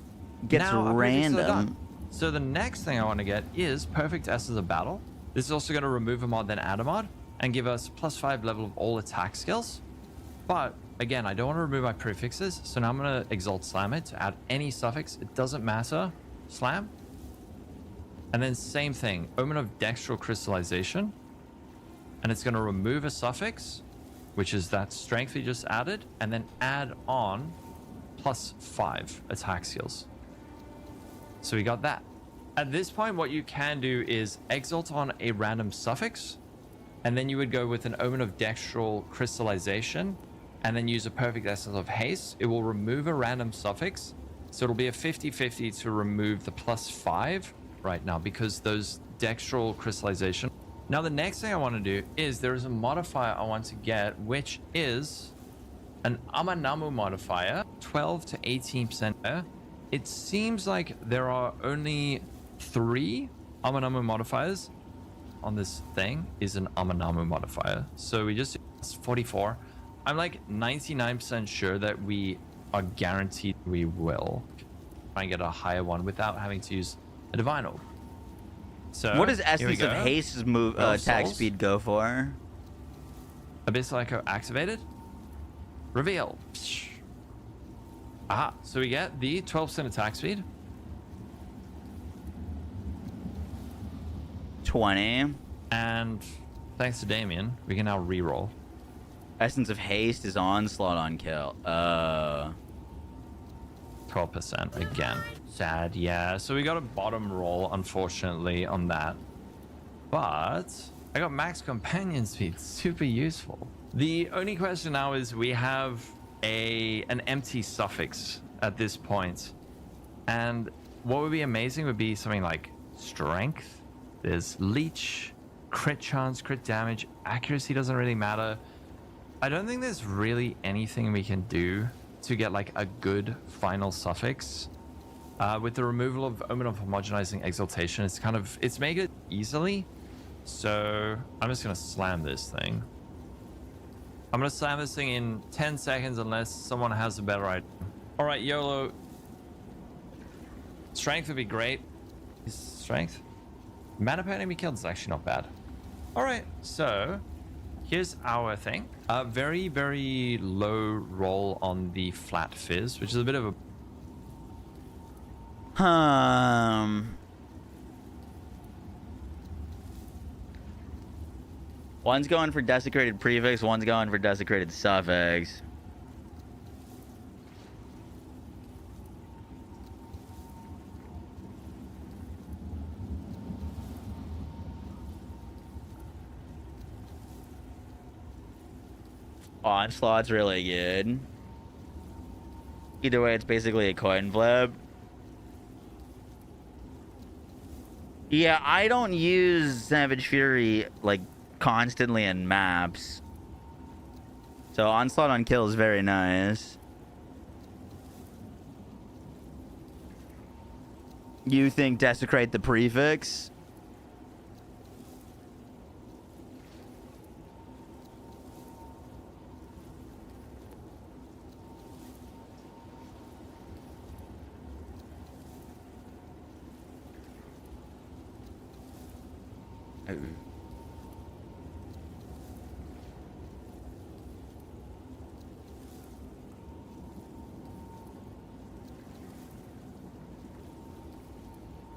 Speaker 2: Gets
Speaker 13: now,
Speaker 2: random.
Speaker 13: So the next thing I want to get is Perfect Essence of Battle. This is also going to remove a mod, then add a mod, and give us +5 level of all attack skills. But again, I don't want to remove my prefixes, so now I'm going to Exalt Slam it to add any suffix. It doesn't matter. Slam. And then same thing, Omen of Dextral Crystallization. And it's going to remove a suffix, which is that strength we just added, and then add on +5 attack skills. So we got that. At this point, what you can do is exalt on a random suffix, and then you would go with an Omen of Dextral Crystallization, and then use a Perfect Essence of Haste. It will remove a random suffix, so it'll be a 50-50 to remove the +5 right now, because those Dextral Crystallization. Now, the next thing I want to do is there is a modifier I want to get, which is an Amanamu modifier, 12 to 18%. It seems like there are only 3 Amanamu modifiers on this thing. Is an Amanamu modifier. So we just 44. I'm like 99% sure that we are guaranteed we will try and get a higher one without having to use a divine orb. So
Speaker 2: What does
Speaker 13: here we
Speaker 2: Essence of
Speaker 13: go.
Speaker 2: Haste's move
Speaker 13: 12
Speaker 2: attack
Speaker 13: souls.
Speaker 2: speed go for?
Speaker 13: Abyss Echo activated. Reveal. Aha. So we get the 12% attack speed.
Speaker 2: 20.
Speaker 13: And thanks to Damien, we can now reroll.
Speaker 2: Essence of Haste is onslaught on kill.
Speaker 13: 12% again. Sad, yeah. So we got a bottom roll, unfortunately, on that. But I got max companion speed. Super useful. The only question now is we have an empty suffix at this point. And what would be amazing would be something like strength. There's leech, crit chance, crit damage. Accuracy doesn't really matter. I don't think there's really anything we can do to get like a good final suffix. With the removal of Omen of Homogenizing Exaltation, it's made it easily. So I'm just gonna slam this thing. I'm gonna slam this thing in 10 seconds unless someone has a better idea. All right, YOLO. Strength would be great. Is strength? Mana per enemy killed is actually not bad. All right, so here's our thing. A very, very low roll on the flat fizz, which is a bit of a...
Speaker 2: One's going for desecrated prefix, one's going for desecrated suffix. Onslaught's really good. Either way, it's basically a coin flip. Yeah, I don't use Savage Fury like constantly in maps. So Onslaught on kill is very nice. You think desecrate the prefix?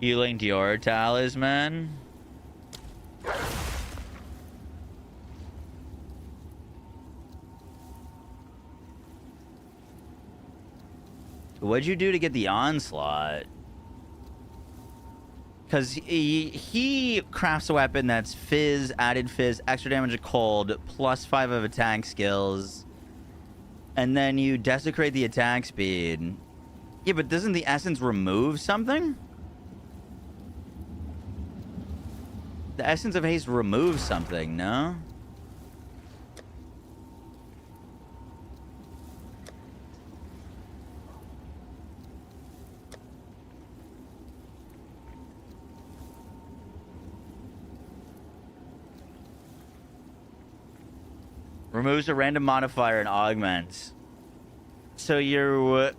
Speaker 2: You linked your talisman? What'd you do to get the onslaught? Because he crafts a weapon that's fizz, added fizz, extra damage to cold, +5 of attack skills. And then you desecrate the attack speed. Yeah, but doesn't the essence remove something? The Essence of Haste removes something, no? Removes a random modifier and augments. So you're...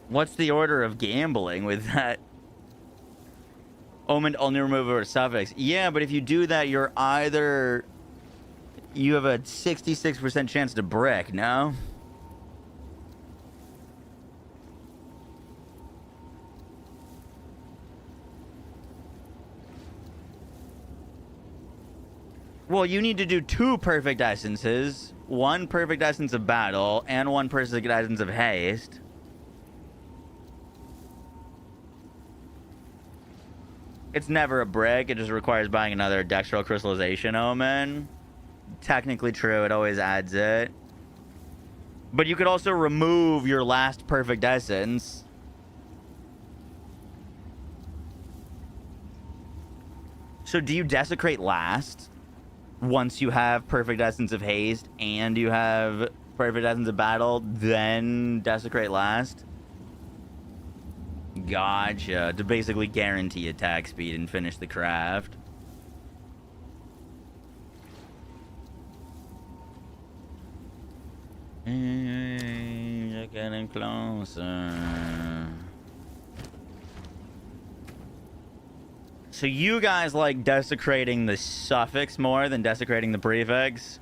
Speaker 2: What's the order of gambling with that? Omen only remove a suffix. Yeah, but if you do that, you're either... You have a 66% chance to brick, no? Well, you need to do 2 perfect essences. 1 perfect essence of battle, and 1 perfect essence of haste. It's never a brick. It just requires buying another Dextral Crystallization Omen. Technically true. It always adds it. But you could also remove your last perfect essence. So do you desecrate last? Once you have perfect essence of haste and you have perfect essence of battle, then desecrate last? Gotcha. To basically guarantee attack speed and finish the craft. You're getting closer. So you guys like desecrating the suffix more than desecrating the prefix?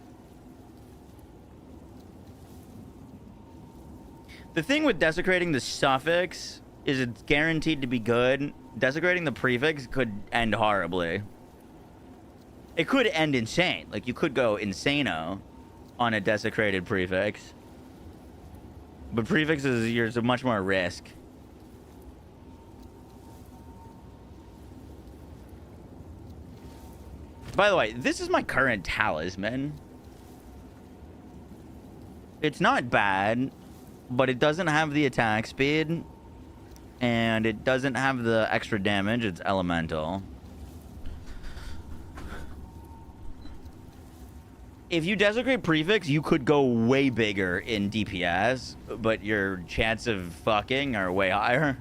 Speaker 2: The thing with desecrating the suffix is it's guaranteed to be good. Desecrating the prefix could end horribly. It could end insane. Like, you could go insano on a desecrated prefix. But prefixes, there's much more risk. By the way, this is my current talisman. It's not bad, but it doesn't have the attack speed. And it doesn't have the extra damage. It's elemental. If you desecrate prefix, you could go way bigger in DPS, but your chance of fucking are way higher.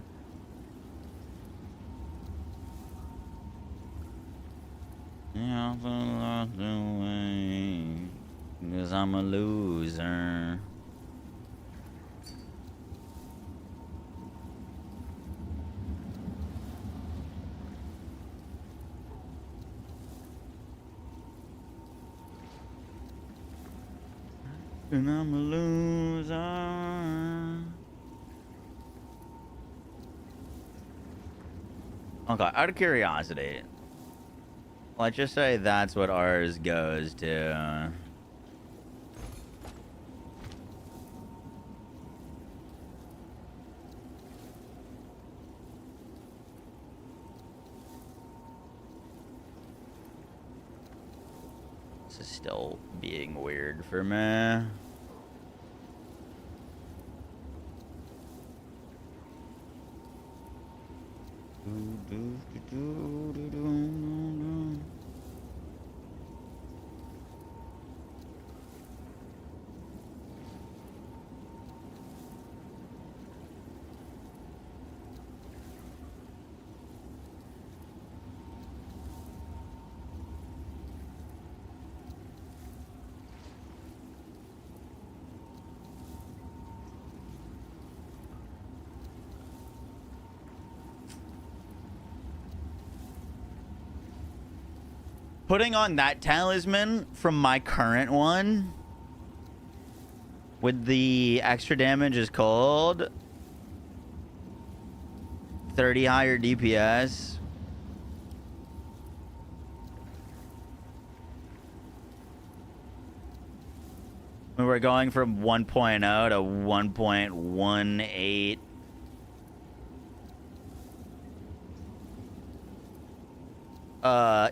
Speaker 2: Yeah, because I'm a loser. And I'm a loser. Okay, out of curiosity, let's just say that's what ours goes to. This is still being weird for me. Putting on that talisman from my current one with the extra damage is cold. 30 higher DPS. We're going from 1.0 to 1.18.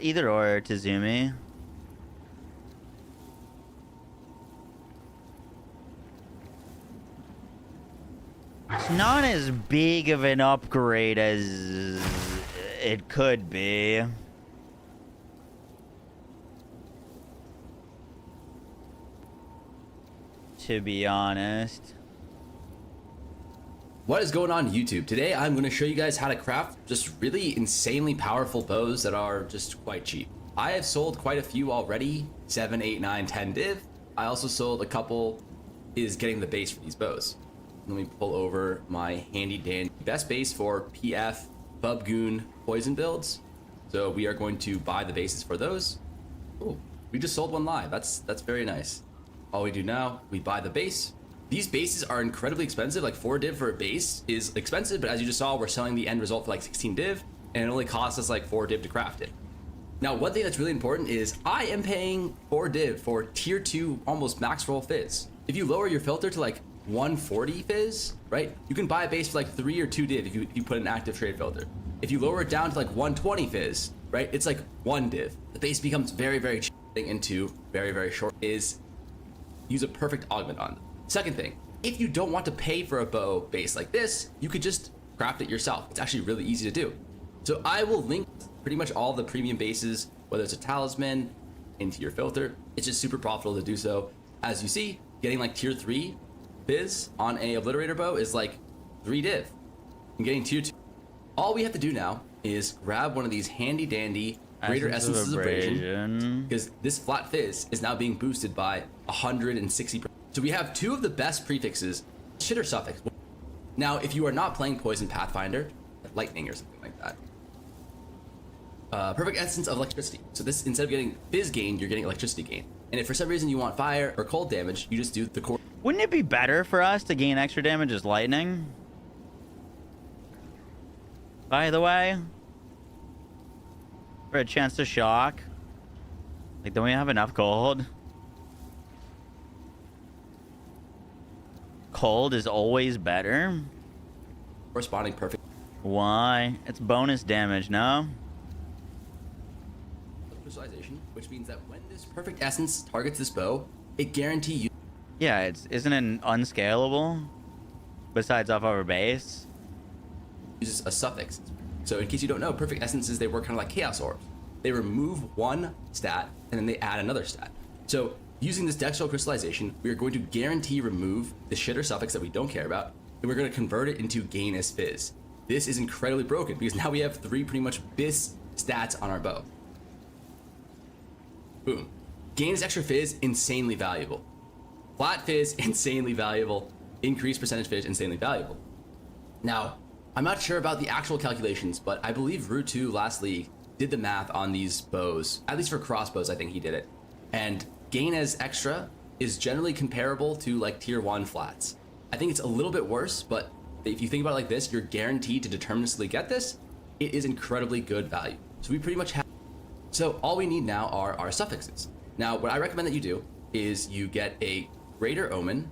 Speaker 2: Either or, Tazumi. It's not as big of an upgrade as it could be. To be honest.
Speaker 14: What is going on YouTube? Today I'm going to show you guys how to craft just really insanely powerful bows that are just quite cheap. I have sold quite a few already, 7, 8, 9, 10 div. I also sold a couple is getting the base for these bows. Let me pull over my handy dandy best base for PF, Bubgoon, Poison builds. So we are going to buy the bases for those. Oh, we just sold one live. That's very nice. All we do now, we buy the base. These bases are incredibly expensive. Like 4 div for a base is expensive, but as you just saw, we're selling the end result for like 16 div, and it only costs us like 4 div to craft it. Now, one thing that's really important is I am paying 4 div for tier 2, almost max roll fizz. If you lower your filter to like 140 fizz, right? You can buy a base for like 3 or 2 div if you put an active trade filter. If you lower it down to like 120 fizz, right? It's like 1 div. The base becomes very, very cheap into very, very short is use a perfect augment on them. Second thing, if you don't want to pay for a bow base like this, you could just craft it yourself. It's actually really easy to do. So I will link pretty much all the premium bases, whether it's a talisman, into your filter. It's just super profitable to do so. As you see, getting like tier 3 fizz on a obliterator bow is like 3 div. And getting tier 2. All we have to do now is grab one of these handy dandy greater essences of abrasion, because this flat fizz is now being boosted by 160%. So we have two of the best prefixes, shitter suffix. Now, if you are not playing Poison Pathfinder, lightning or something like that, perfect essence of electricity. So this, instead of getting fizz gain, you're getting electricity gain. And if for some reason you want fire or cold damage, you just do the core.
Speaker 2: Wouldn't it be better for us to gain extra damage as lightning? By the way, for a chance to shock. Like, don't we have enough gold? Cold is always better.
Speaker 14: Corresponding perfect.
Speaker 2: Why? It's bonus damage, no?
Speaker 14: Crystallization, which means that when this perfect essence targets this bow, it guarantees you.
Speaker 2: Yeah, isn't it unscalable? Besides off our base?
Speaker 14: Uses a suffix. So in case you don't know, perfect essences, they work kind of like chaos orbs. They remove one stat and then they add another stat. So using this Dextral Crystallization, we are going to guarantee remove the shitter suffix that we don't care about, and we're going to convert it into gain as fizz. This is incredibly broken because now we have 3 pretty much bis stats on our bow. Boom. Gain as extra fizz, insanely valuable. Flat fizz, insanely valuable. Increased percentage fizz, insanely valuable. Now, I'm not sure about the actual calculations, but I believe Root 2 last league did the math on these bows. At least for crossbows, I think he did it. And gain as extra is generally comparable to like tier 1 flats. I think it's a little bit worse, but if you think about it like this, you're guaranteed to deterministically get this. It is incredibly good value. So we pretty much have. So all we need now are our suffixes. Now, what I recommend that you do is you get a Greater Omen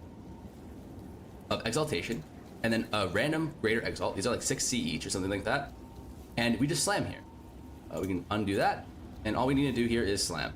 Speaker 14: of Exaltation, and then a random Greater Exalt. These are like 6C each or something like that. And we just slam here. We can undo that, and all we need to do here is slam.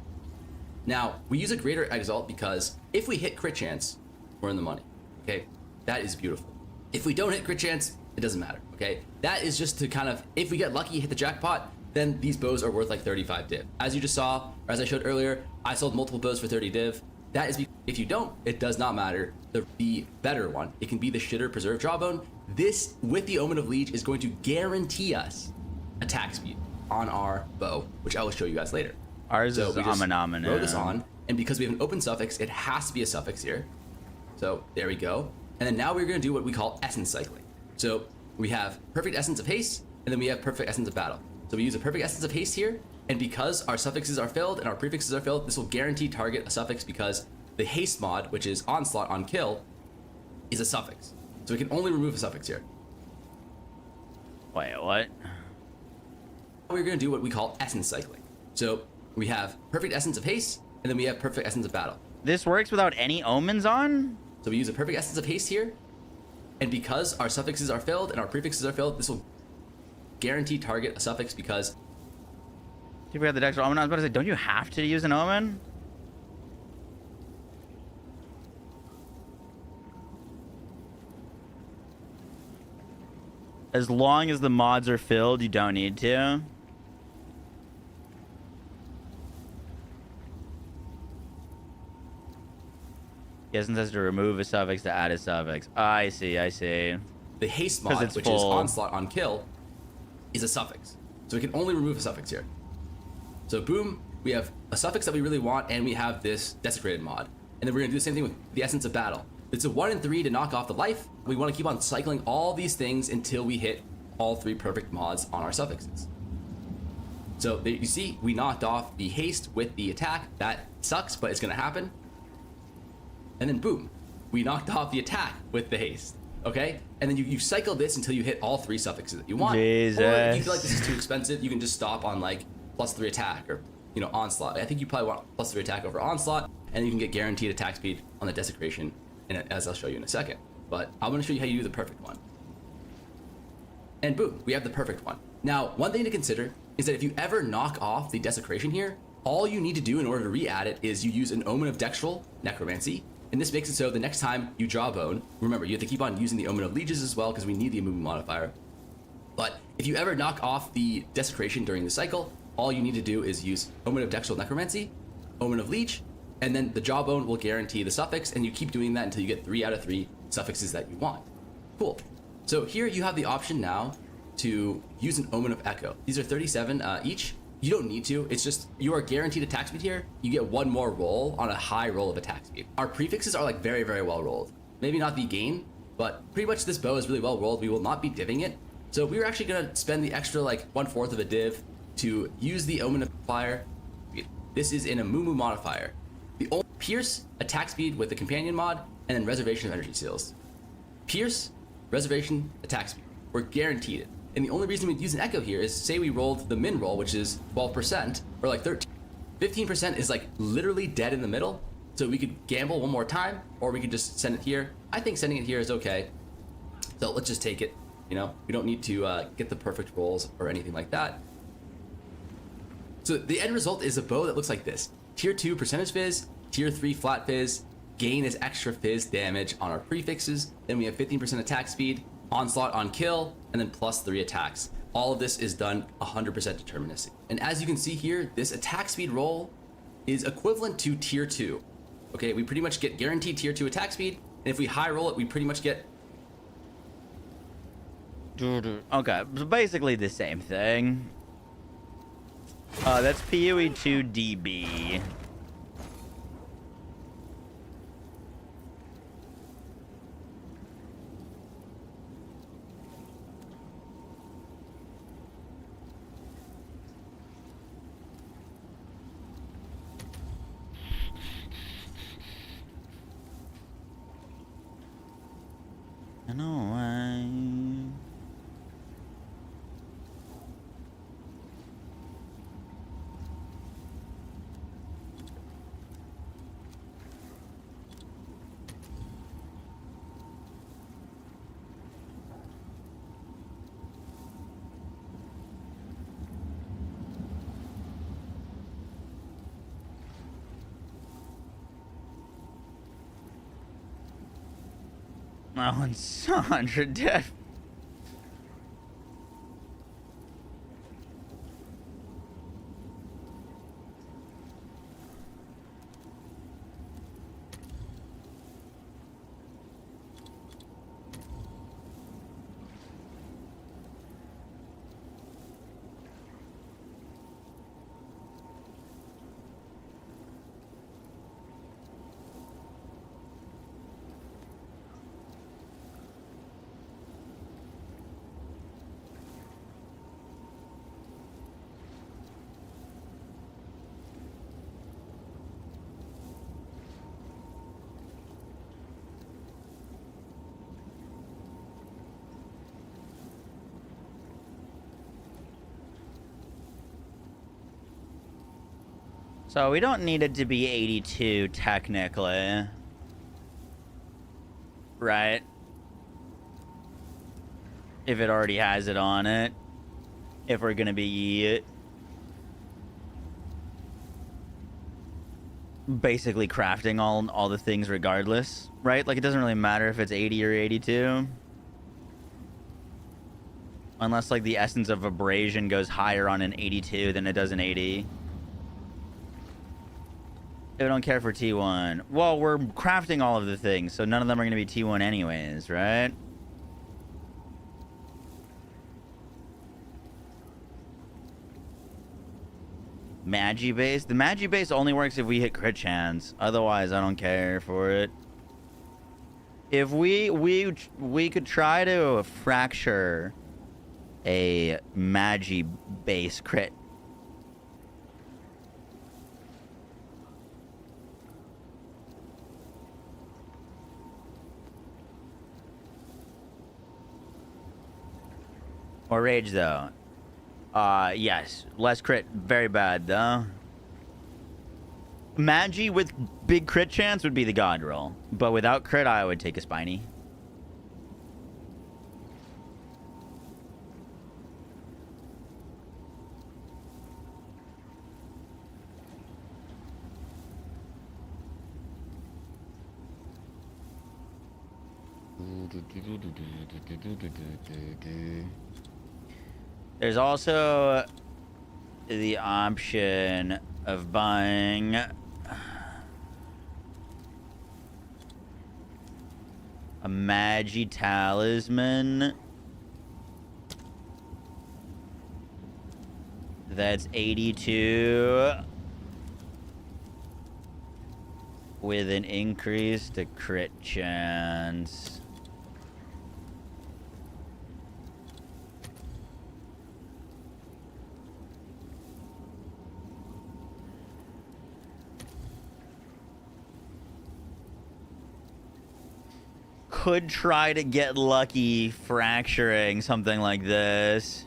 Speaker 14: Now, we use a Greater Exalt because if we hit crit chance, we're in the money, okay? That is beautiful. If we don't hit crit chance, it doesn't matter, okay? That is just to kind of, if we get lucky, hit the jackpot, then these bows are worth like 35 div. As you just saw, or as I showed earlier, I sold multiple bows for 30 div. That is because if you don't, it does not matter. The better one, it can be the shitter Preserve Jawbone. This, with the Omen of Liege, is going to guarantee us attack speed on our bow, which I will show you guys later.
Speaker 2: Ours
Speaker 14: so
Speaker 2: is
Speaker 14: we just
Speaker 2: Amen.
Speaker 14: throw this on, and because we have an open suffix, it has to be a suffix here. So there we go. And then now we're going to do what we call essence cycling. So we have perfect essence of haste, and then we have perfect essence of battle. So we use a perfect essence of haste here, and because our suffixes are filled and our prefixes are filled, this will guarantee target a suffix because the haste mod, which is onslaught on kill, is a suffix. So we can only remove a suffix here.
Speaker 2: Wait, what?
Speaker 14: We're going to do what we call essence cycling. So we have perfect essence of haste, and then we have perfect essence of battle.
Speaker 2: This works without any omens on?
Speaker 14: So we use a perfect essence of haste here, and because our suffixes are filled and our prefixes are filled, this will guarantee target a suffix because...
Speaker 2: If we have the Dextral Omen, I was about to say, don't you have to use an omen? As long as the mods are filled, you don't need to. The essence has to remove a suffix to add a suffix. I see, I see.
Speaker 14: The haste mod, which is onslaught on kill, is a suffix. So we can only remove a suffix here. So boom, we have a suffix that we really want, and we have this desecrated mod. And then we're gonna do the same thing with the essence of battle. It's a 1 in 3 to knock off the life. We want to keep on cycling all these things until we hit all 3 perfect mods on our suffixes. So there, you see, we knocked off the haste with the attack. That sucks, but it's gonna happen. And then boom, we knocked off the attack with the haste. Okay, and then you cycle this until you hit all 3 suffixes that you want.
Speaker 2: Jesus.
Speaker 14: Or if you feel like this is too expensive, you can just stop on like +3 attack or onslaught. I think you probably want +3 attack over onslaught, and you can get guaranteed attack speed on the desecration, as I'll show you in a second. But I'm going to show you how you do the perfect one. And boom, we have the perfect one. Now, one thing to consider is that if you ever knock off the desecration here, all you need to do in order to re-add it is you use an Omen of Dextral Necromancy. And this makes it so the next time you draw a bone, remember, you have to keep on using the Omen of Lieges as well because we need the movement modifier. But if you ever knock off the desecration during the cycle, all you need to do is use Omen of Dextral Necromancy, Omen of Liege, and then the jawbone will guarantee the suffix, and you keep doing that until you get 3 out of 3 suffixes that you want. Cool. So here you have the option now to use an Omen of Echo. These are 37 each, you don't need to. It's just you are guaranteed attack speed here. You get one more roll on a high roll of attack speed. Our prefixes are like very, very well rolled. Maybe not the gain, but pretty much this bow is really well rolled. We will not be divving it. So we were actually gonna spend the extra like 1/4 of a div to use the Omen modifier. This is in a Moo modifier. The only Pierce, attack speed with the companion mod, and then reservation of energy seals. Pierce, reservation, attack speed. We're guaranteed it. And the only reason we'd use an echo here is say we rolled the min roll, which is 12%, or like 13. 15% is like literally dead in the middle. So we could gamble one more time, or we could just send it here. I think sending it here is okay. So let's just take it. You know, we don't need to get the perfect rolls or anything like that. So the end result is a bow that looks like this. Tier 2 percentage fizz, tier 3 flat fizz, gain is extra fizz damage on our prefixes, then we have 15% attack speed, onslaught on kill, and then +3 attacks. All of this is done 100% deterministic. And as you can see here, this attack speed roll is equivalent to tier 2. Okay, we pretty much get guaranteed tier 2 attack speed, and if we high roll it, we pretty much get...
Speaker 2: Okay, so basically the same thing. That's PoE 2 DB. I know That one's 100 death. So we don't need it to be 82 technically. Right? If it already has it on it. If we're gonna be basically crafting all the things regardless, right? Like it doesn't really matter if it's 80 or 82. Unless like the essence of abrasion goes higher on an 82 than it does an 80. I don't care for T1. Well, we're crafting all of the things, so none of them are going to be T1 anyways, right? Magi base? The Magi base only works if we hit crit chance. Otherwise, I don't care for it. If we could try to fracture a Magi base crit. Or rage though. Yes. Less crit, very bad though. Magi with big crit chance would be the god roll. But without crit, I would take a spiny. There's also the option of buying a Magi Talisman That's 82. With an increased crit chance. Could try to get lucky fracturing something like this.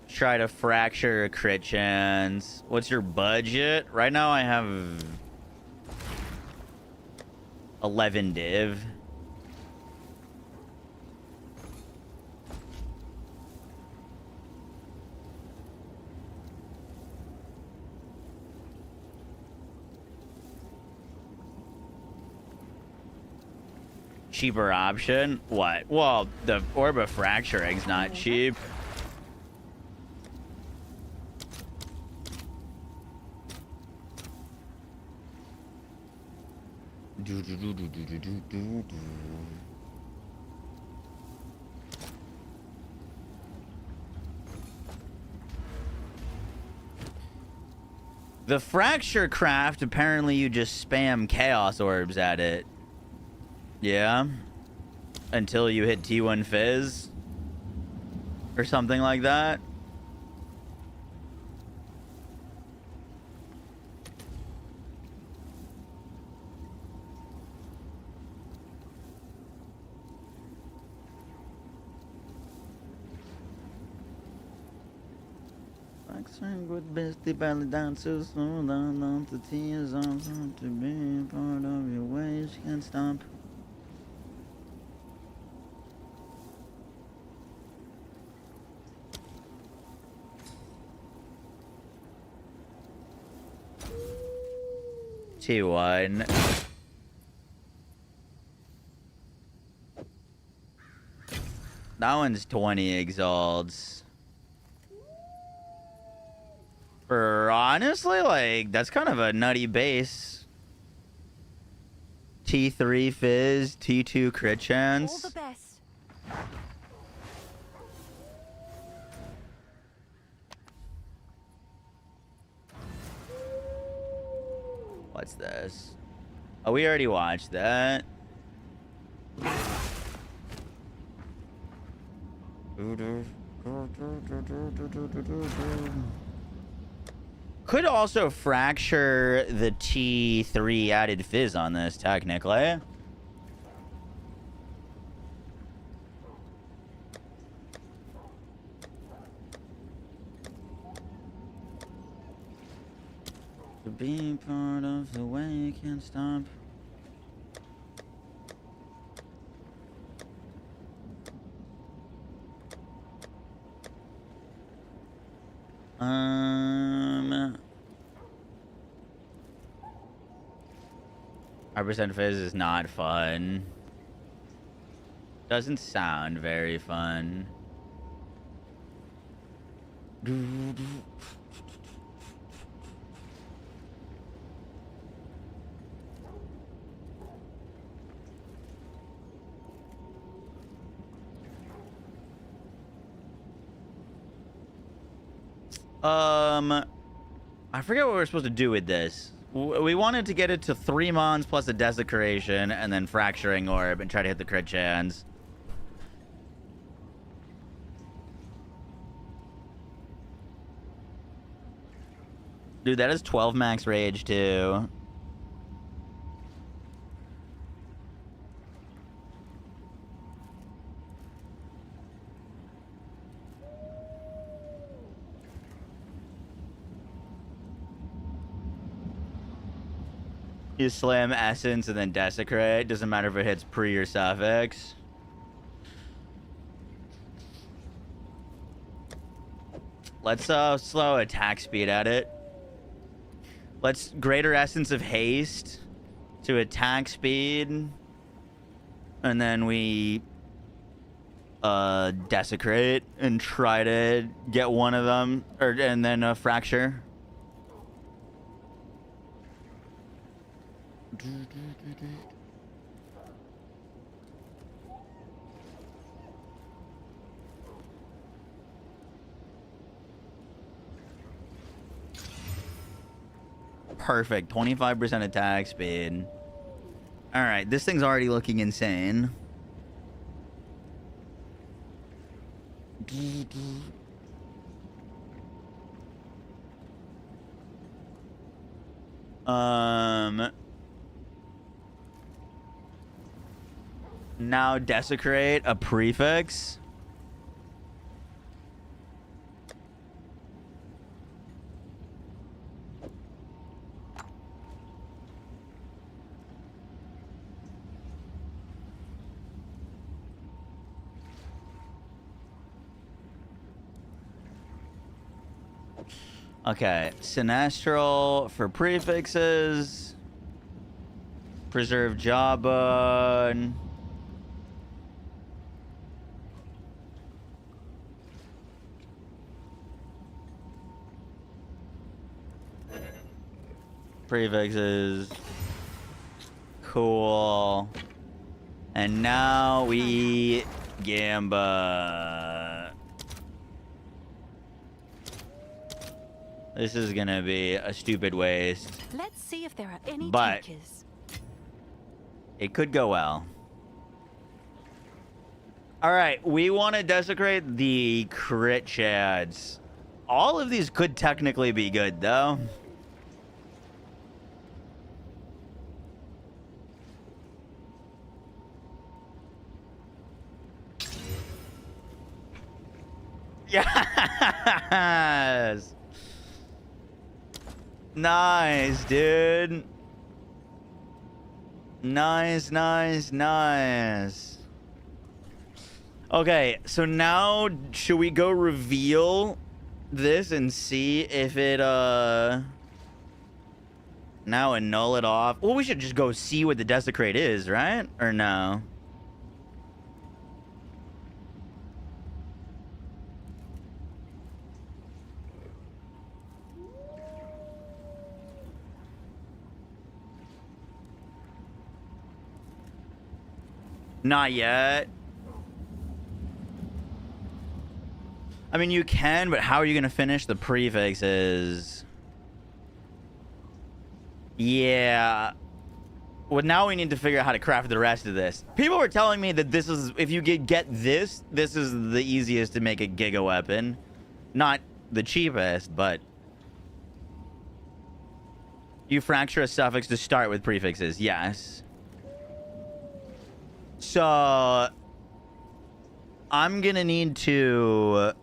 Speaker 2: Try to fracture a crit chance. What's your budget? Right now I have 11 div. Cheaper option? What? Well, the orb of fracturing's not cheap. The fracture craft, apparently you just spam chaos orbs at it. Yeah. Until you hit T1 Fizz. Or something like that. With bestie belly dancers, slow down on the tears on to be part of your ways, can't stop. T1. That one's 20 exalts. For honestly, like, that's kind of a nutty base. T3 Fizz, T2 crit chance.
Speaker 6: All the best.
Speaker 2: What's this? Oh, we already watched that. Could also fracture the T3 added Fizz on this, technically. To be part of the way you can't stop. % Fizz is not fun. Doesn't sound very fun. I forget what we're supposed to do with this. We wanted to get it to 3 mons plus a desecration and then fracturing orb and try to hit the crit chance. Dude, that is 12 max rage too. You slam Essence and then Desecrate. Doesn't matter if it hits pre or suffix. Let's slow attack speed at it. Let's greater Essence of Haste to attack speed. And then we Desecrate and try to get one of them. And then Fracture. Perfect. 25% attack speed. All right, this thing's already looking insane. Now desecrate a prefix. Okay, Sinestral for prefixes. Preserve Jawbone. Prefixes. Cool. And now we Gamba. This is gonna be a stupid waste.
Speaker 6: Let's see if there are any
Speaker 2: But
Speaker 6: takers.
Speaker 2: it could go well. All right, we want to desecrate the crit chads. All of these could technically be good, though. Yes. Nice, dude. Nice, nice, nice. Okay, so now should we go reveal this and see if it now annul it off? Well, we should just go see what the desecrate is, right? Or no? Not yet. I mean, you can, but how are you going to finish the prefixes? Yeah. Well, now we need to figure out how to craft the rest of this. People were telling me that this is, if you get this, this is the easiest to make a giga weapon. Not the cheapest, but you fracture a suffix to start with prefixes. Yes. So I'm gonna need to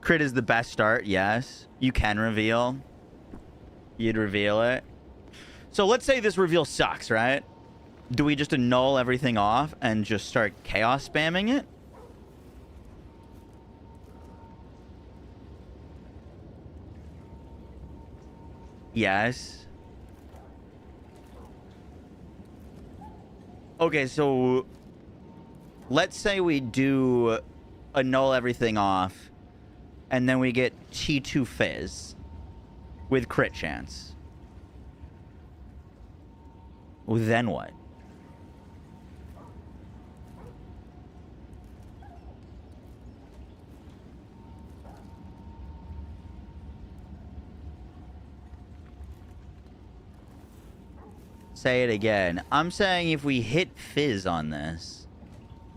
Speaker 2: crit is the best start. Yes, you can reveal. You'd reveal it. So let's say this reveal sucks, right? Do we just annul everything off and just start chaos spamming it? Yes. Okay, so let's say we do annul everything off, and then we get T2 Fizz with crit chance. Well, then what? Say it again. I'm saying if we hit Fizz on this,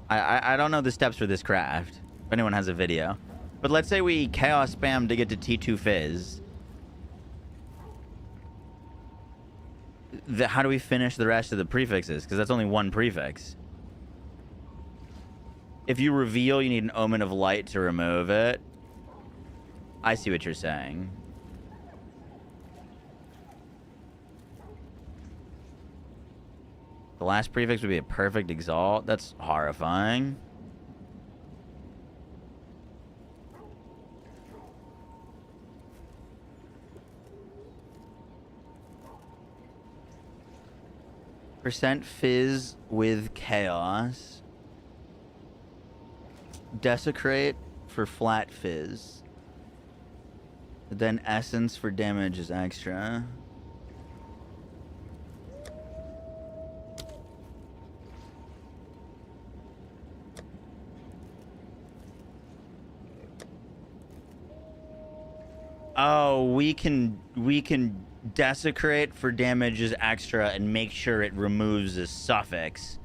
Speaker 2: I don't know the steps for this craft. If anyone has a video, but let's say we chaos spam to get to T2 Fizz. How do we finish the rest of the prefixes? Because that's only one prefix. If you reveal, you need an Omen of Light to remove it. I see what you're saying. The last prefix would be a perfect exalt. That's horrifying. Percent Fizz with chaos. Desecrate for flat Fizz. Then essence for damage is extra. Oh, we can desecrate for damages extra and make sure it removes a suffix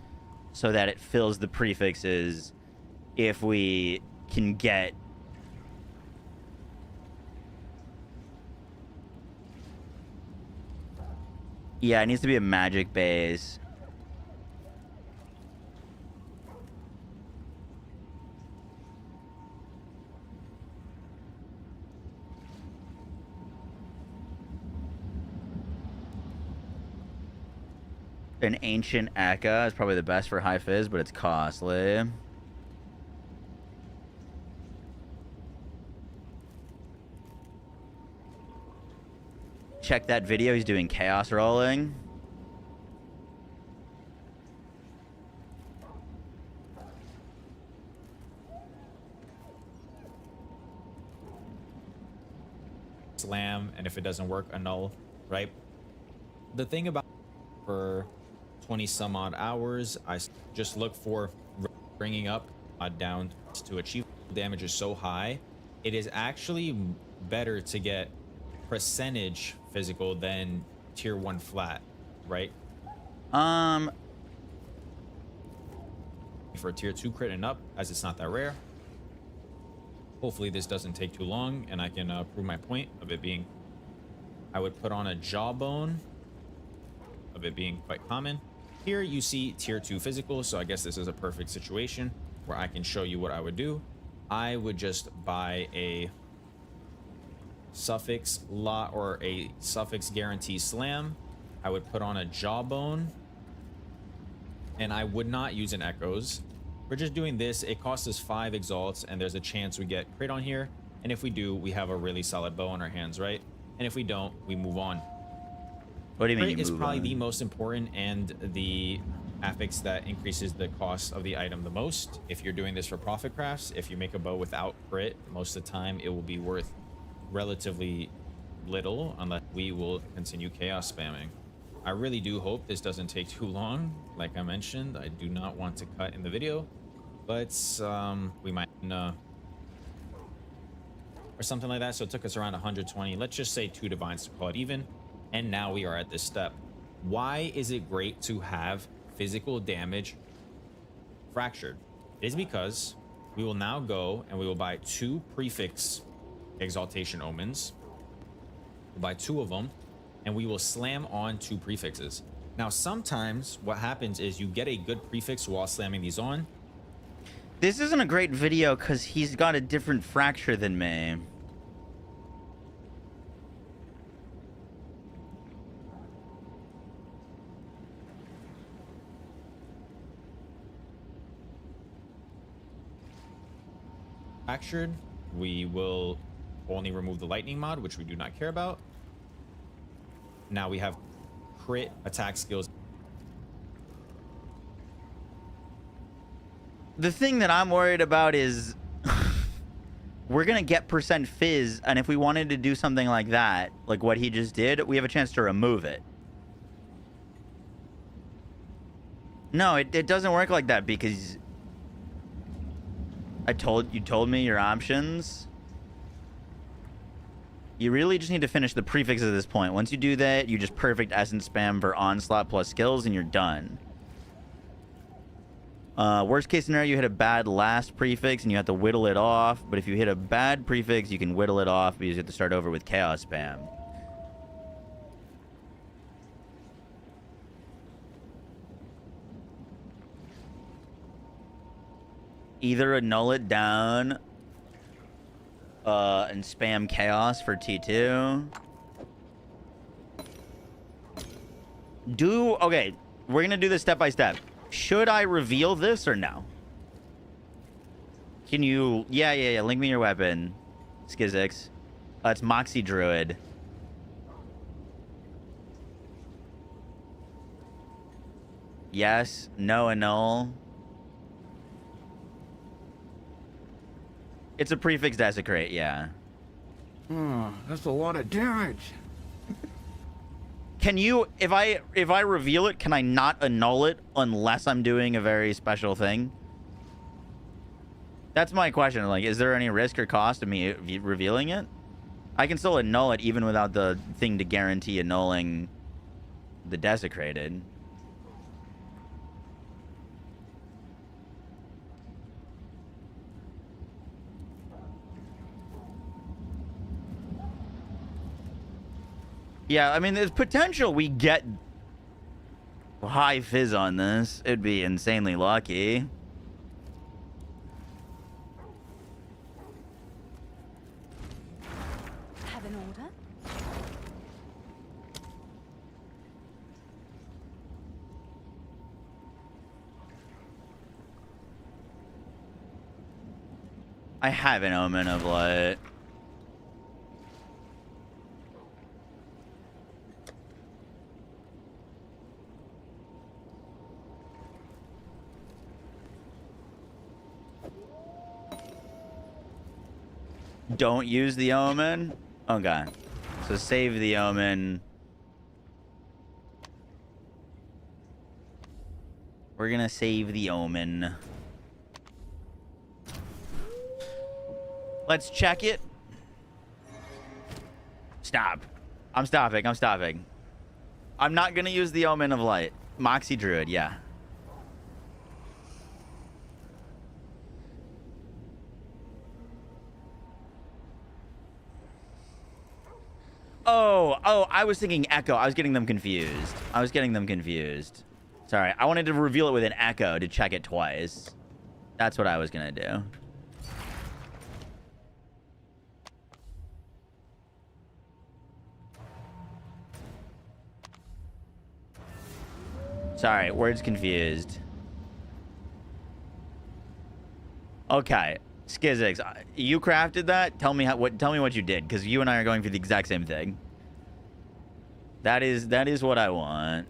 Speaker 2: so that it fills the prefixes if we can get... Yeah, it needs to be a magic base. An ancient Eka is probably the best for high fizz, but it's costly. Check that video. He's doing chaos rolling.
Speaker 12: Slam, and if it doesn't work, annul, right? The thing about for 20 some odd hours, I just look for bringing up down to achieve damage is so high. It is actually better to get percentage physical than tier 1 flat, right? For tier 2 crit and up, as it's not that rare. Hopefully this doesn't take too long and I can prove my point of it being, I would put on a jawbone of it being quite common. Here you see tier 2 physical, so I guess this is a perfect situation where I can show you what I would do. I would just buy a suffix lot or a suffix guarantee slam. I would put on a jawbone and I would not use an echoes. We're just doing this. It costs us 5 exalts and there's a chance we get crit on here, and if we do, we have a really solid bow in our hands, right? And if we don't, we move on.
Speaker 2: What do you mean?
Speaker 12: Crit is probably the most important and the affix that increases the cost of the item the most. If you're doing this for profit crafts, if you make a bow without crit, most of the time it will be worth relatively little unless we will continue chaos spamming. I really do hope this doesn't take too long. Like I mentioned, I do not want to cut in the video, but we might or something like that. So it took us around 120. Let's just say 2 divines to call it even. And now we are at this step. Why is it great to have physical damage fractured? It is because we will now go and we will buy 2 prefix exaltation omens. We'll buy 2 of them and we will slam on 2 prefixes. Now, sometimes what happens is you get a good prefix while slamming these on.
Speaker 2: This isn't a great video because he's got a different fracture than me.
Speaker 12: Fractured, we will only remove the lightning mod, which we do not care about. Now we have crit attack skills.
Speaker 2: The thing that I'm worried about is we're gonna get percent fizz, and if we wanted to do something like that, like what he just did, we have a chance to remove it. No, it doesn't work like that because you told me your options. You really just need to finish the prefixes at this point. Once you do that, you just perfect essence spam for onslaught plus skills and you're done. Worst case scenario, you hit a bad last prefix and you have to whittle it off. But if you hit a bad prefix, you can whittle it off because you have to start over with chaos spam. Either annul it down and spam chaos for T2. Okay, we're gonna do this step by step. Should I reveal this or no? Can you... Yeah. Link me your weapon, Skizix. It's Moxie Druid. Yes. No, annul. It's a prefix desecrate, yeah.
Speaker 8: Oh, that's a lot of damage.
Speaker 2: Can you, if I reveal it, can I not annul it unless I'm doing a very special thing? That's my question. Like, is there any risk or cost to me revealing it? I can still annul it even without the thing to guarantee annulling the desecrated. Yeah, I mean, there's potential we get high fizz on this. It'd be insanely lucky.
Speaker 6: Have an order?
Speaker 2: I have an Omen of Light. Don't use the Omen? Okay. So save the Omen. We're gonna save the Omen. Let's check it. Stop. I'm stopping. I'm stopping. I'm not gonna use the Omen of Light. Moxie Druid, yeah. Oh, I was thinking Echo. I was getting them confused. Sorry, I wanted to reveal it with an Echo to check it twice. That's what I was gonna do. Sorry, words confused. Okay, Skizix, you crafted that? Tell me what you did, because you and I are going through the exact same thing. That is what I want.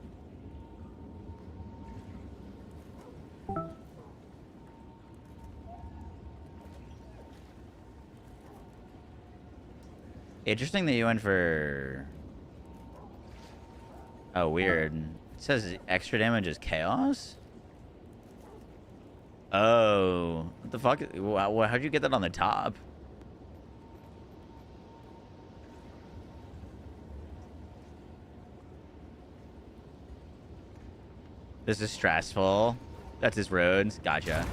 Speaker 2: Interesting that you went for... Oh, weird. It says extra damage is chaos? Oh. What the fuck? How'd you get that on the top? This is stressful. That's his roads. Gotcha.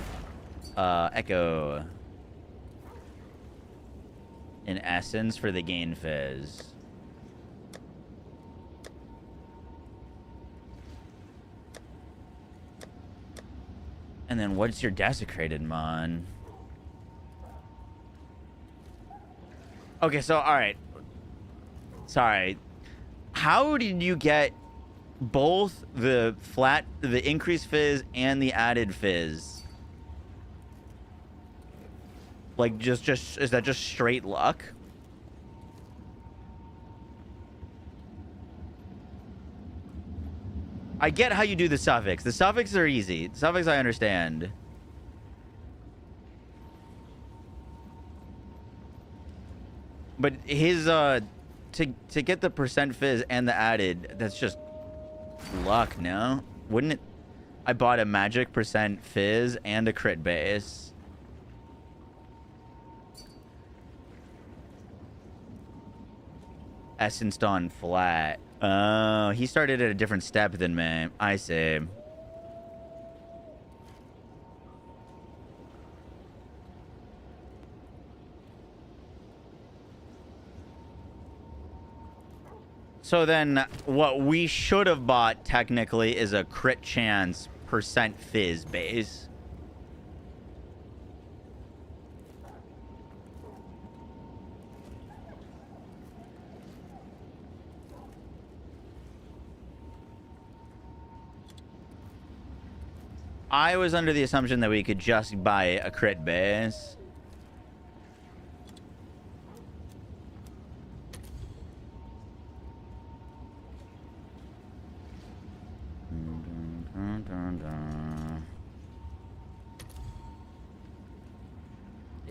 Speaker 2: Echo. In essence for the gain fizz. And then what's your desecrated mon? Okay, so alright. Sorry. How did you get both the increased fizz and the added fizz? Like just is that just straight luck? I get how you do the suffix. The suffixes are easy. The suffix I understand. But his to get the percent fizz and the added, that's just luck, no? Wouldn't it? I bought a magic percent fizz and a crit base. Essenced on flat. Oh, he started at a different step than me. I see. So then what we should have bought technically is a crit chance percent fizz base. I was under the assumption that we could just buy a crit base.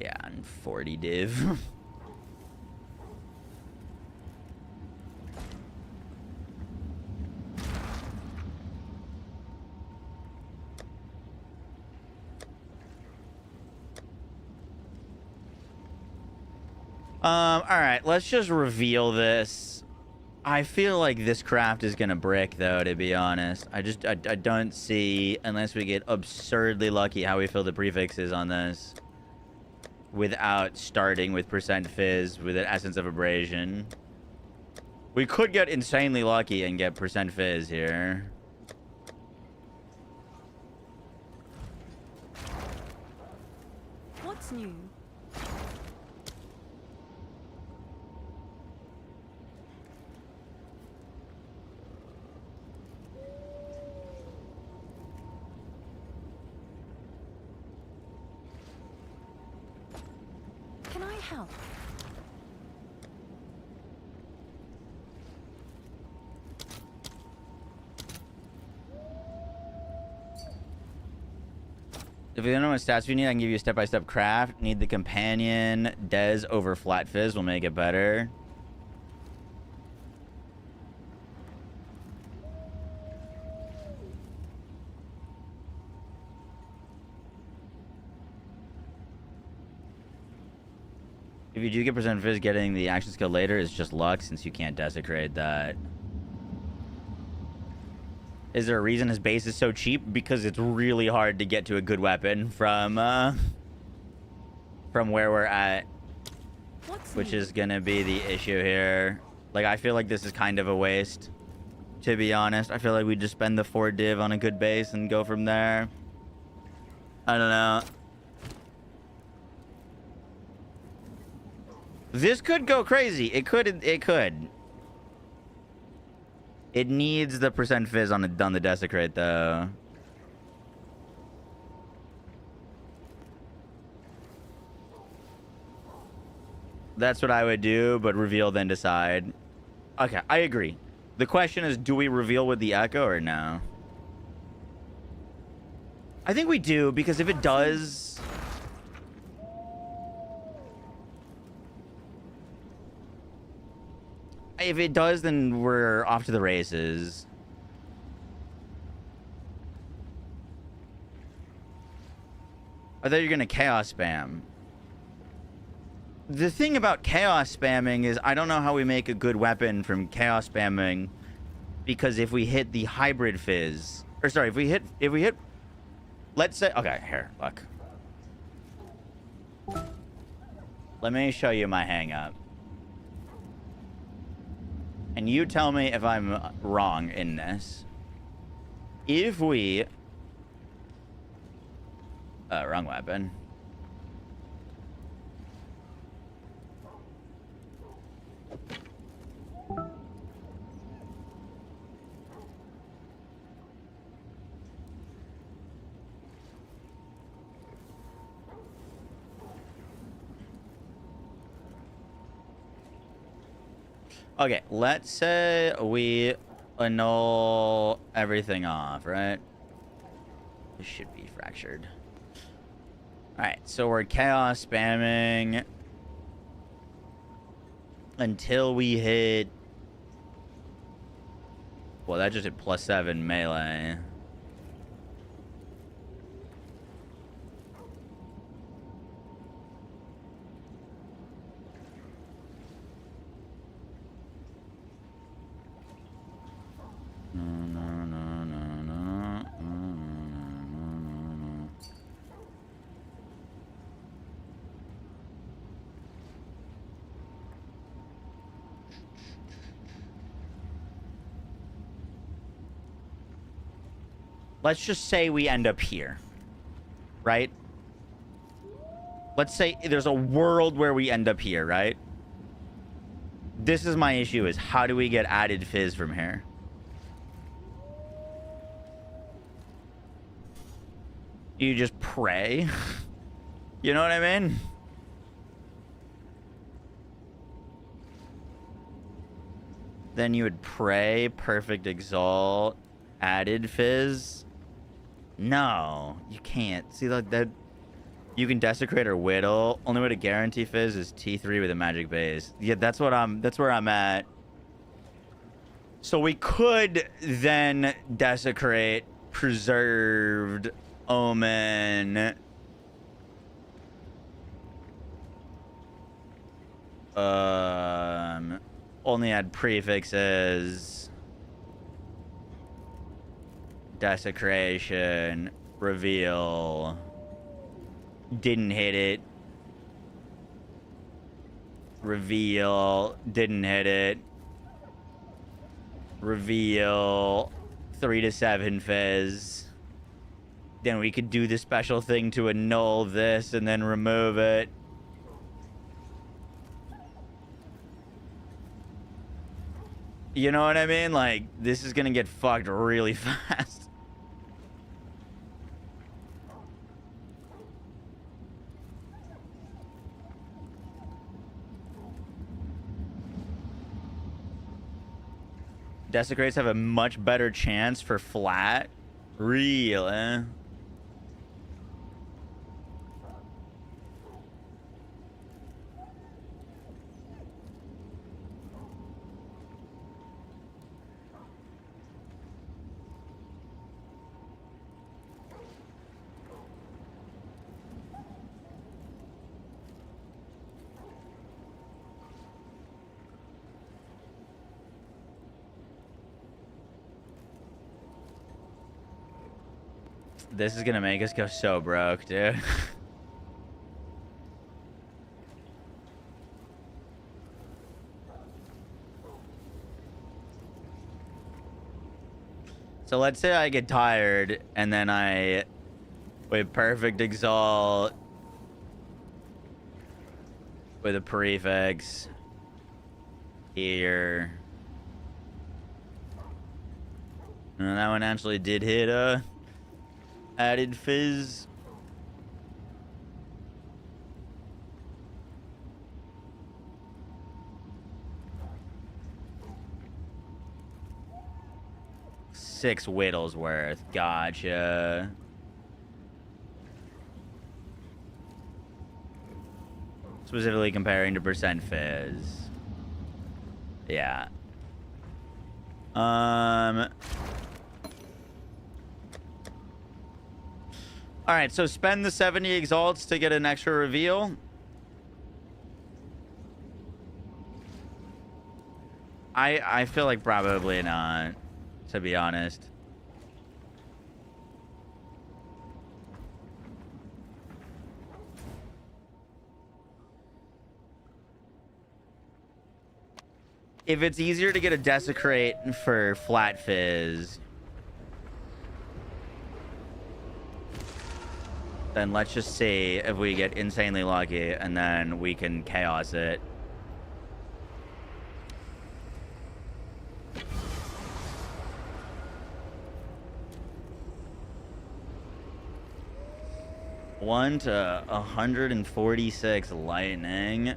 Speaker 2: Yeah, and 40 div. All right, let's just reveal this. I feel like this craft is gonna brick, though, to be honest. I don't see, unless we get absurdly lucky, how we fill the prefixes on this without starting with percent fizz with an essence of abrasion. We could get insanely lucky and get percent fizz here.
Speaker 6: What's new? Can I help?
Speaker 2: If you don't know what stats you need, I can give you a step-by-step craft. Need the companion. Des over flat fizz will make it better. If you do get percent fizz, getting the action skill later is just luck since you can't desecrate that. Is there a reason his base is so cheap? Because it's really hard to get to a good weapon from where we're at. Which is gonna be the issue here. Like, I feel like this is kind of a waste, to be honest. I feel like we just spend the 4 div on a good base and go from there. I don't know. This could go crazy. It could. It needs the percent fizz on the desecrate, though. That's what I would do, but reveal then decide. Okay, I agree. The question is, do we reveal with the echo or no? I think we do, because if it does... If it does, then we're off to the races. I thought you were going to chaos spam. The thing about chaos spamming is I don't know how we make a good weapon from chaos spamming, because if we hit the hybrid fizz, or sorry, if we hit, let's say, okay, here, look. Let me show you my hang up. And you tell me if I'm wrong in this. If we... wrong weapon. Okay, let's say we annul everything off, right? This should be fractured. Alright, so we're chaos spamming until we hit... Well, that just hit +7 melee. Let's just say we end up here, right? Let's say there's a world where we end up here, right? This is my issue, is how do we get added fizz from here? You just pray? You know what I mean? Then you would pray, perfect exalt, added fizz. No, you can't. See, like that, you can desecrate or whittle. Only way to guarantee fizz is T3 with a magic base. Yeah, that's where I'm at. So we could then desecrate preserved omen. Only had prefixes. Desecration. Reveal. Didn't hit it. Reveal. Didn't hit it. Reveal. 3 to 7 fizz. Then we could do the special thing to annul this and then remove it. You know what I mean? Like, this is gonna get fucked really fast. Desecrates have a much better chance for flat. Real, eh? This is gonna make us go so broke, dude. So let's say I get tired and then I with perfect exalt with a prefix here. And that one actually did hit added fizz. Six whittles worth. Gotcha. Specifically comparing to percent fizz. Yeah. All right, so spend the 70 exalts to get an extra reveal. I feel like probably not, to be honest. If it's easier to get a desecrate for flat fizz, then let's just see if we get insanely lucky and then we can chaos it. One to 146 lightning.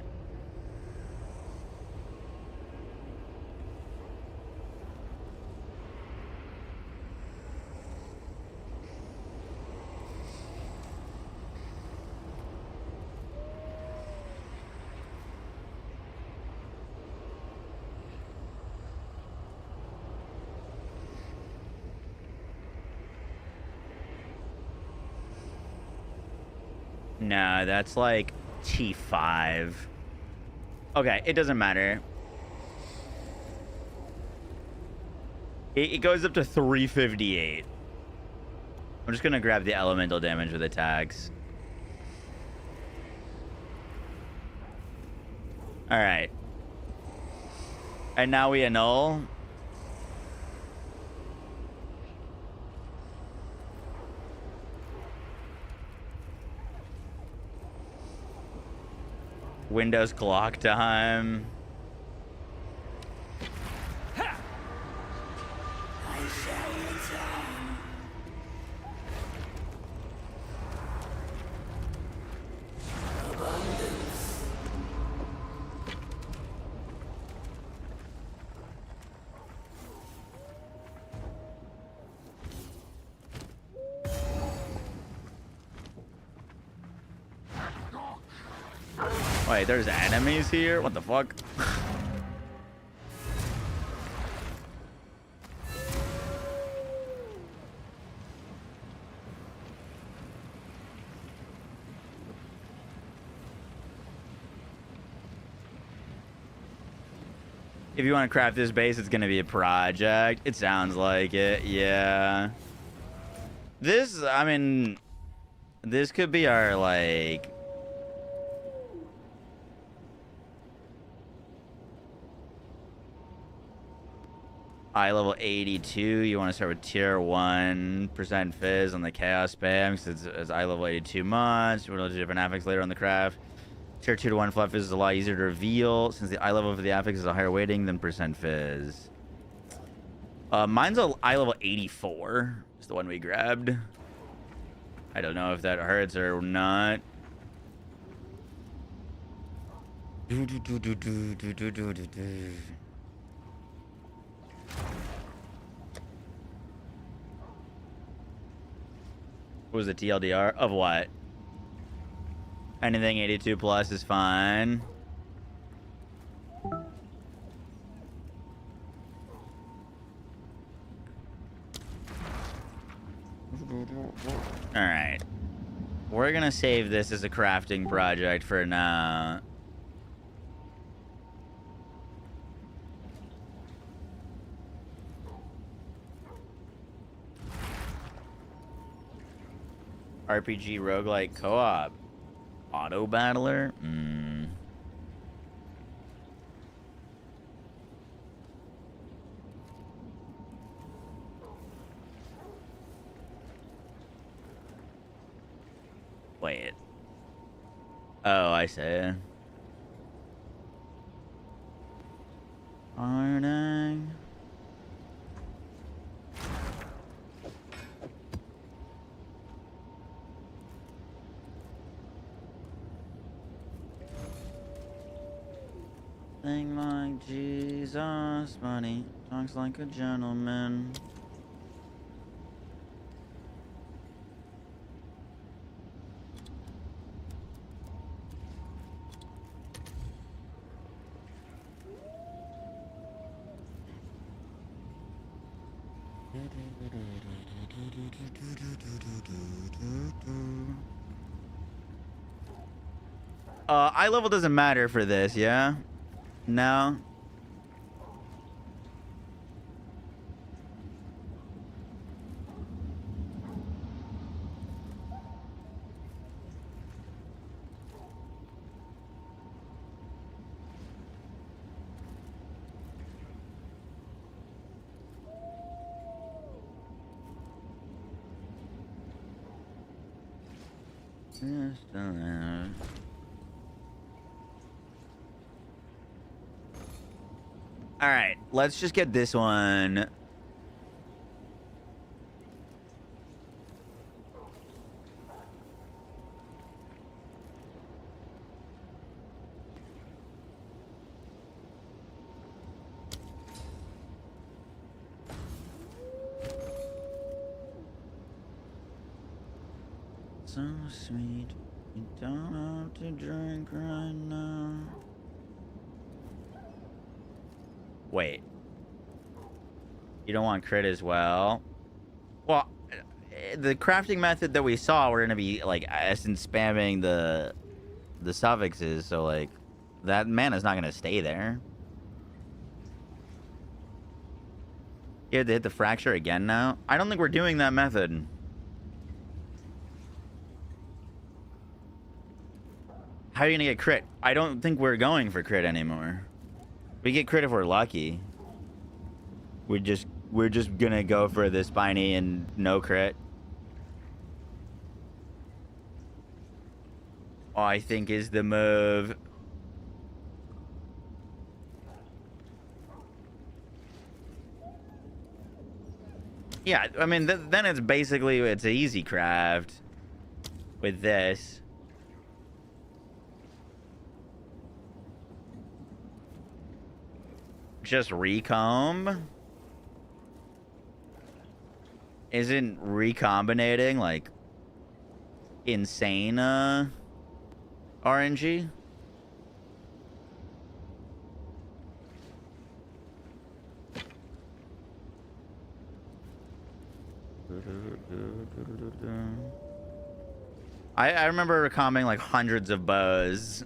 Speaker 2: No, that's like T5. Okay, it doesn't matter. It goes up to 358. I'm just gonna grab the elemental damage with attacks. All right. And now we annul. Windows clock time. Wait, there's enemies here? What the fuck? If you want to craft this base, it's going to be a project. It sounds like it. Yeah. This, I mean, this could be our, like... eye level 82. You want to start with tier 1% fizz on the chaos spam because it's eye level 82 months. We'll do different affix later on the craft. Tier 2 to 1 fluff fizz is a lot easier to reveal since the eye level for the affix is a higher weighting than percent fizz. Mine's a eye level 84. It's the one we grabbed. I don't know if that hurts or not. What was the TLDR? Of what? Anything 82 plus is fine. Alright. We're gonna save this as a crafting project for now. RPG roguelike co-op. Auto battler? Wait. Oh, I see. Ironing. Thing like Jesus, money talks like a gentleman. Eye level doesn't matter for this, yeah? No. All right, let's just get this one. So sweet, you don't have to drink right now. Wait. You don't want crit as well? Well, the crafting method that we saw, we're gonna be like essence spamming the suffixes, so like that mana's not gonna stay there. You had to hit the fracture again now? I don't think we're doing that method. How are you gonna get crit? I don't think we're going for crit anymore. We get crit if we're lucky. We're just gonna go for the spiny and no crit. I think is the move. Yeah, I mean, then it's basically, it's an easy craft with this. Just recomb? Isn't recombinating like insane RNG? I remember recombing like hundreds of bows.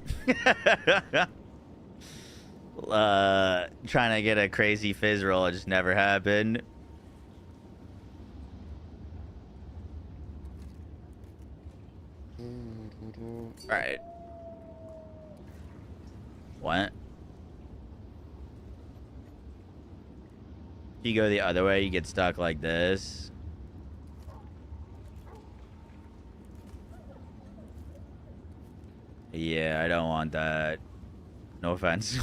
Speaker 2: trying to get a crazy fizz roll. It just never happened. All right. What? If you go the other way, you get stuck like this. Yeah, I don't want that. No offense.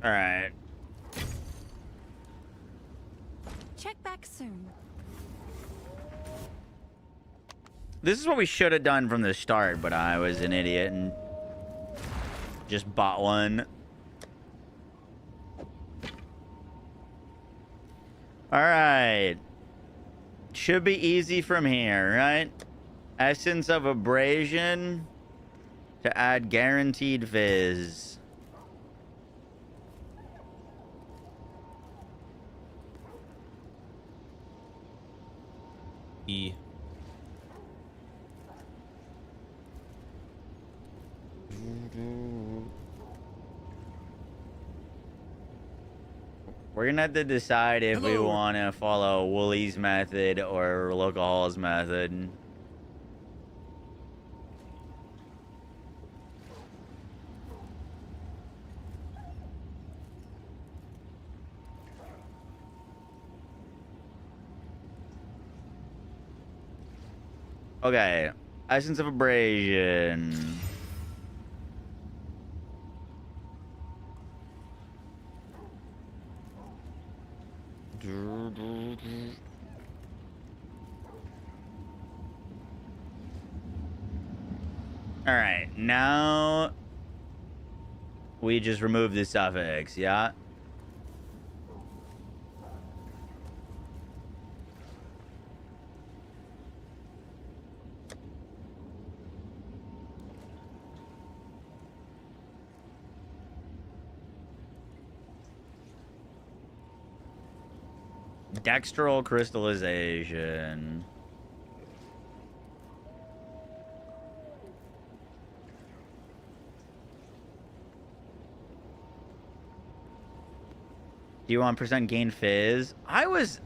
Speaker 2: All right.
Speaker 6: Check back soon.
Speaker 2: This is what we should have done from the start, but I was an idiot and just bought one. All right. Should be easy from here, right? Essence of Abrasion to add guaranteed fizz.
Speaker 12: E.
Speaker 2: We're gonna have to decide if we want to follow Wooly's method or Local Hall's method. Okay, Essence of Abrasion. All right, now we just remove the suffix, yeah? Dextral crystallization. Do you want percent gain fizz? I was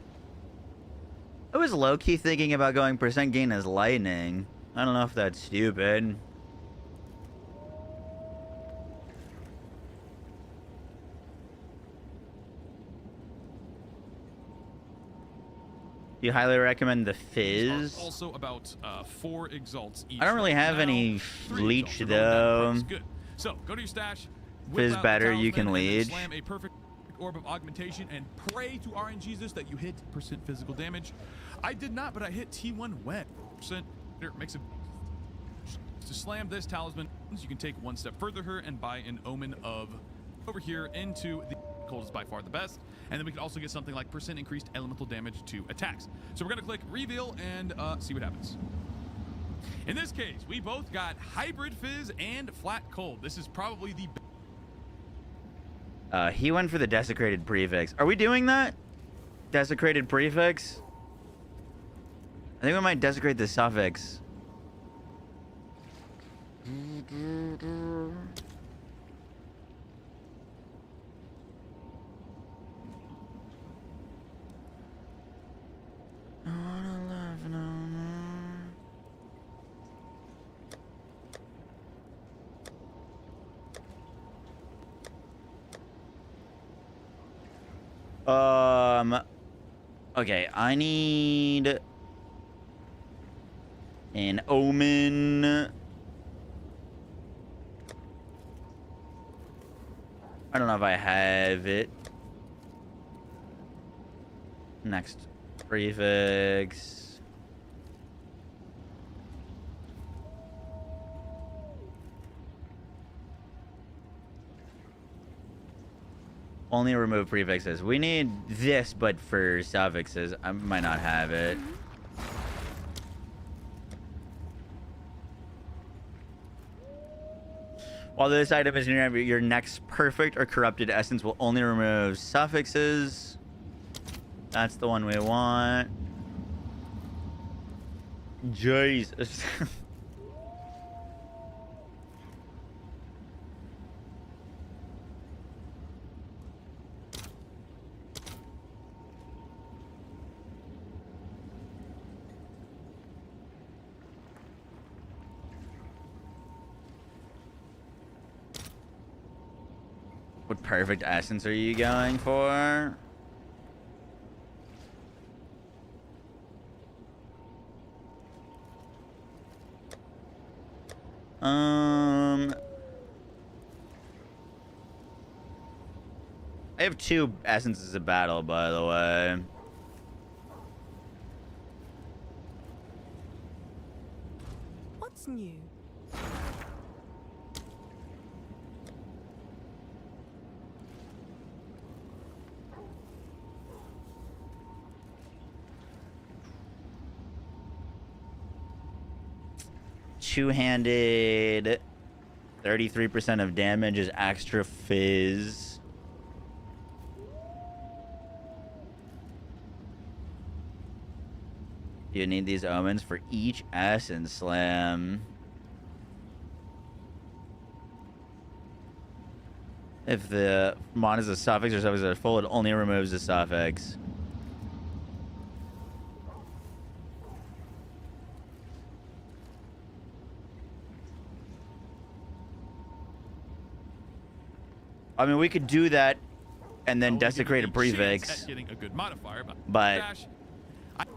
Speaker 2: low-key thinking about going percent gain as lightning. I don't know if that's stupid. You highly recommend the fizz?
Speaker 11: Also about 4 exalts each.
Speaker 2: I don't really have any leech though.
Speaker 11: Good. So go to your stash.
Speaker 2: Fizz better, you can leech.
Speaker 11: Slam a perfect orb of augmentation and pray to RNGesus that you hit percent physical damage. I did not, but I hit T1 wet. Percent makes it to slam this talisman. You can take one step further here and buy an omen of over here into the cold is by far the best. And then we can also get something like percent increased elemental damage to attacks. So we're gonna click reveal and see what happens. In this case, we both got hybrid fizz and flat cold. This is probably the best.
Speaker 2: He went for the desecrated prefix. Are we doing that? Desecrated prefix? I think we might desecrate the suffix. Okay, I need an omen. I don't know if I have it. Next prefix. Only remove prefixes. We need this, but for suffixes. I might not have it. While this item is in your next perfect or corrupted essence will only remove suffixes. That's the one we want. Jesus. What perfect essence are you going for? I have 2 essences of battle, by the way.
Speaker 6: What's new?
Speaker 2: Two-handed, 33% of damage is extra fizz. You need these omens for each essence slam. If the mod is a suffix or suffix are full, it only removes the suffix. I mean, we could do that and then desecrate a prefix.
Speaker 11: Getting a good modifier,
Speaker 2: But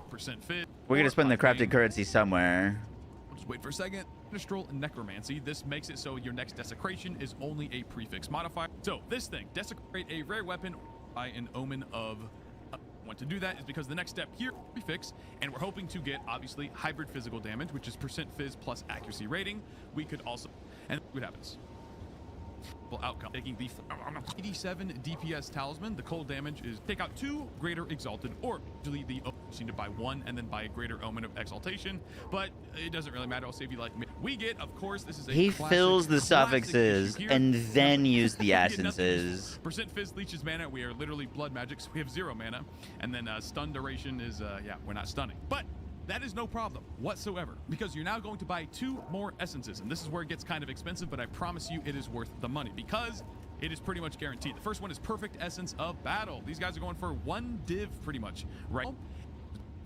Speaker 11: percent fit.
Speaker 2: we're gonna spend the crafted currency somewhere.
Speaker 11: We'll just wait for a second. Ministral and Necromancy. This makes it so your next desecration is only a prefix modifier. So this thing, desecrate a rare weapon by an omen of. Want to do that is because the next step here, prefix, and we're hoping to get obviously hybrid physical damage, which is percent fizz plus accuracy rating. We could also, and what happens? Outcome. Taking the 87 DPS Talisman, the cold damage is take out 2 greater exalted orbs. Usually the omen to buy 1 and then buy a greater omen of exaltation, but it doesn't really matter. I'll save you like we get, of course, this is a
Speaker 2: He
Speaker 11: classic,
Speaker 2: fills the suffixes and then use the
Speaker 11: We get
Speaker 2: essences.
Speaker 11: Percent fizz leeches mana. We are literally blood magic, so we have 0 mana, and then stun duration is yeah, we're not stunning, but that is no problem whatsoever because you're now going to buy 2 more essences, and this is where it gets kind of expensive, but I promise you it is worth the money because it is pretty much guaranteed. The first one is Perfect Essence of Battle. These guys are going for 1 div pretty much, right?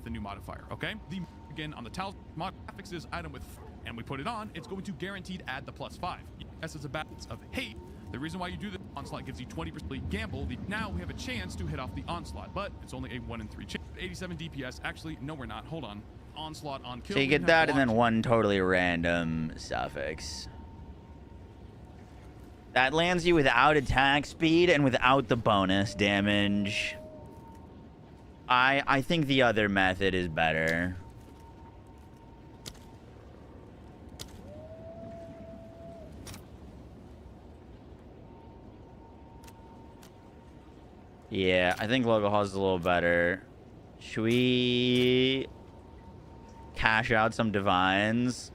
Speaker 11: The new modifier, okay? The again on the Talisman mod affixes item with, and we put it on, it's going to guaranteed add the +5. Essence of Balance of Hate. The reason why you do the onslaught gives you 20% gamble. Now we have a chance to hit off the onslaught, but it's only a 1 in 3 chance. 87 DPS. Actually, no, we're not. Hold on. Onslaught on kill.
Speaker 2: So you get that and then 1 totally random suffix. That lands you without attack speed and without the bonus damage. I think the other method is better. Yeah, I think local Hoze is a little better. Should we cash out some divines?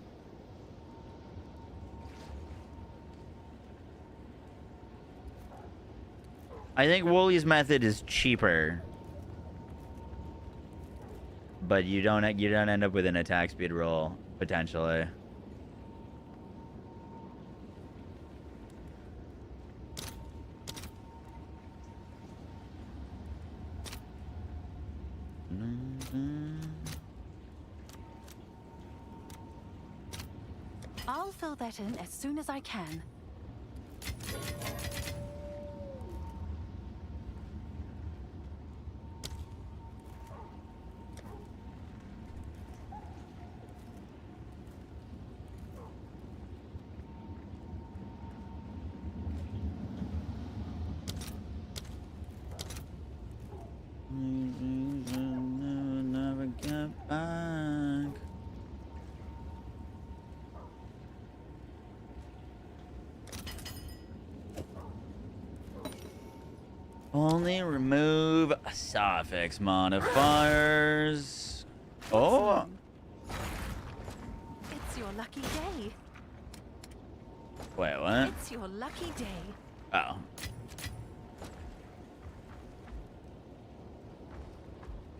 Speaker 2: I think Wooly's method is cheaper, but you don't end up with an attack speed roll potentially.
Speaker 6: I'll fill that in as soon as I can.
Speaker 2: Never get back. Only remove suffix modifiers. Oh.
Speaker 6: It's your lucky day.
Speaker 2: Wait, what?
Speaker 6: It's your lucky day.
Speaker 2: Oh.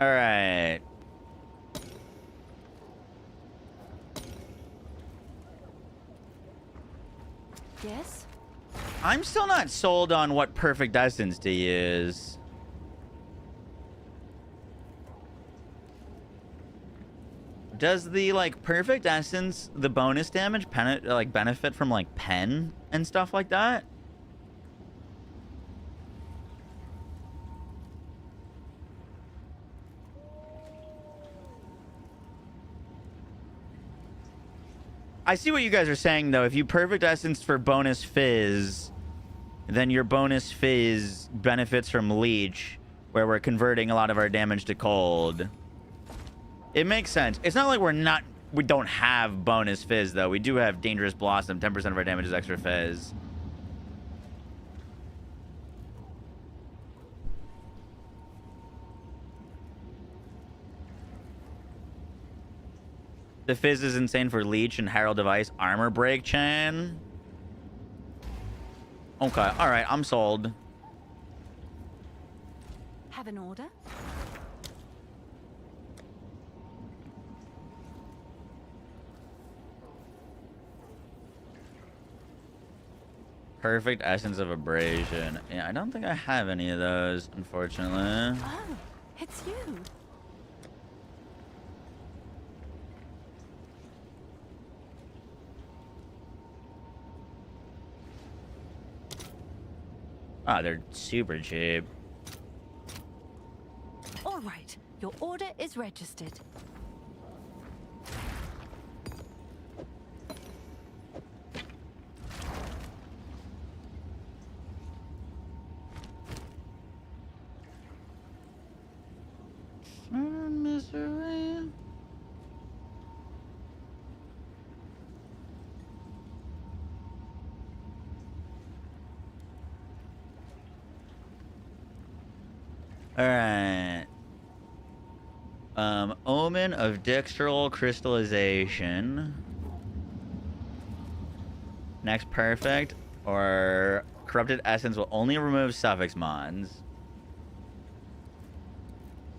Speaker 2: All right.
Speaker 6: Yes?
Speaker 2: I'm still not sold on what perfect essence to use. Does the perfect essence, the bonus damage benefit from pen and stuff like that? I see what you guys are saying, though. If you perfect essence for bonus fizz, then your bonus fizz benefits from leech, where we're converting a lot of our damage to cold. It makes sense. It's not like we don't have bonus fizz, though. We do have dangerous blossom. 10% of our damage is extra fizz. The fizz is insane for leech and Herald Device armor break chain. Okay, all right, I'm sold.
Speaker 6: Have an order?
Speaker 2: Perfect essence of abrasion. Yeah, I don't think I have any of those, unfortunately.
Speaker 6: Oh, it's you.
Speaker 2: Ah, they're super cheap.
Speaker 6: All right, your order is registered.
Speaker 2: Misery. All right. Omen of Dextral Crystallization. Next perfect. Or Corrupted Essence will only remove suffix mons.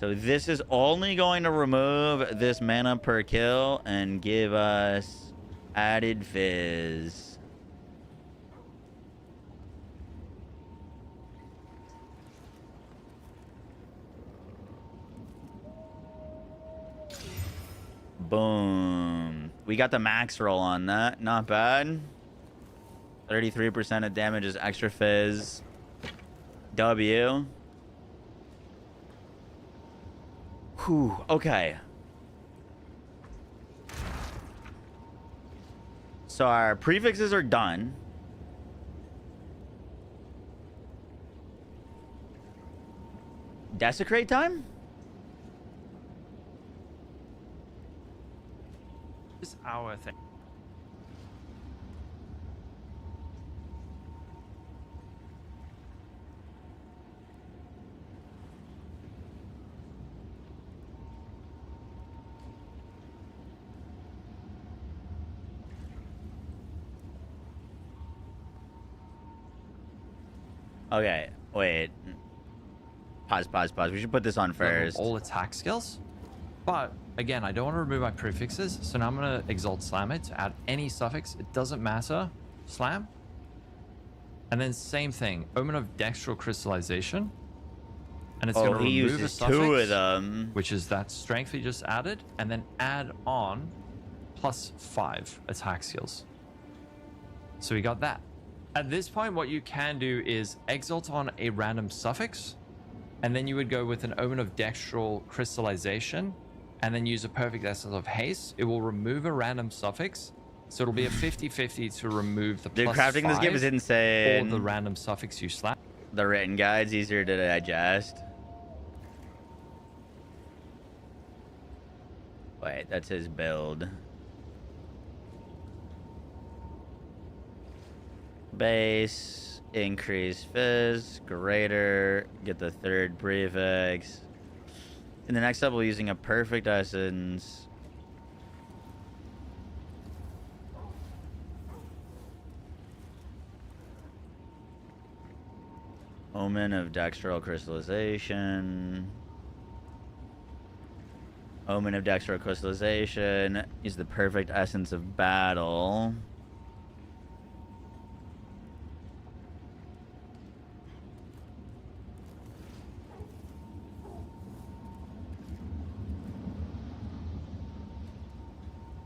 Speaker 2: So this is only going to remove this mana per kill and give us added fizz. Boom. We got the max roll on that. Not bad. 33% of damage is extra fizz. W. Whew. Okay. So our prefixes are done. Desecrate time?
Speaker 13: Is our thing.
Speaker 2: Okay, wait. Pause. We should put this on first.
Speaker 13: All attack skills. But again, I don't want to remove my prefixes, so now I'm going to Exalt Slam it to add any suffix. It doesn't matter. Slam. And then same thing. Omen of Dextral Crystallization. And it's going to remove a suffix,
Speaker 2: two of them,
Speaker 13: which is that strength we just added, and then add on +5 attack skills. So we got that. At this point, what you can do is Exalt on a random suffix, and then you would go with an Omen of Dextral Crystallization, and then use a Perfect Essence of Haste. It will remove a random suffix, so it'll be a 50-50 to remove the
Speaker 2: Dude,
Speaker 13: +5
Speaker 2: crafting this game is insane.
Speaker 13: or the random suffix you slap.
Speaker 2: The written guide's easier to digest. Wait, that's his build. Base, increase fizz, greater, get the third prefix. In the next level, using a perfect essence. Omen of Dextral Crystallization. Omen of Dextral Crystallization is the perfect essence of battle.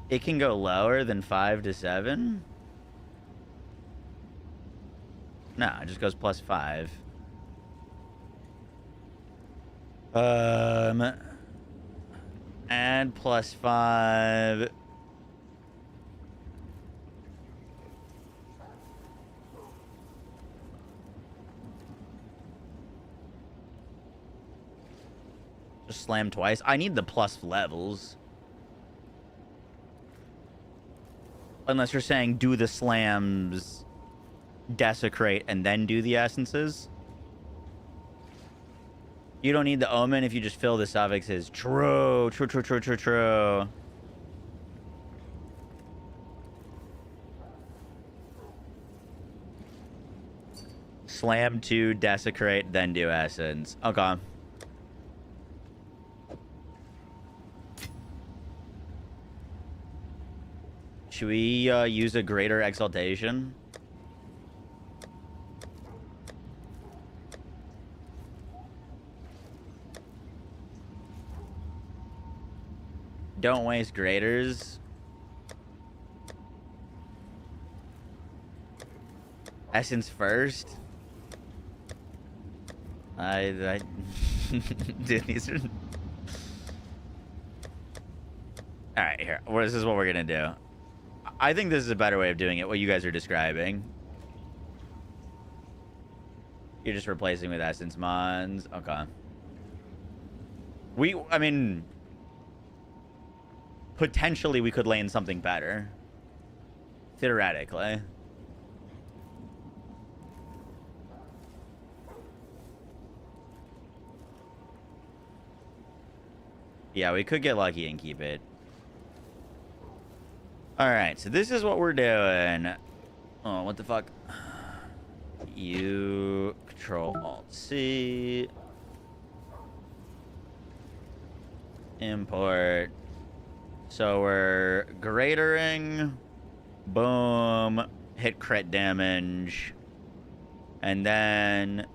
Speaker 2: It can go lower than 5 to 7? No, it just goes +5. Add +5. Just slam twice. I need the plus levels. Unless you're saying do the slams, desecrate, and then do the essences. You don't need the omen if you just fill the suffixes. True. True, true, true, true, true. Slam 2, desecrate, then do essence. Okay. Should we use a greater exaltation? Don't waste graders. Essence first. Dude, these are... Alright, here. This is what we're gonna do. I think this is a better way of doing it, what you guys are describing. You're just replacing with essence mons. Okay. I mean... Potentially, we could lane something better. Theoretically. Yeah, we could get lucky and keep it. Alright, so this is what we're doing. Oh, what the fuck? U, Control, Alt, C. Import. So we're gradering. Boom. Hit crit damage. And then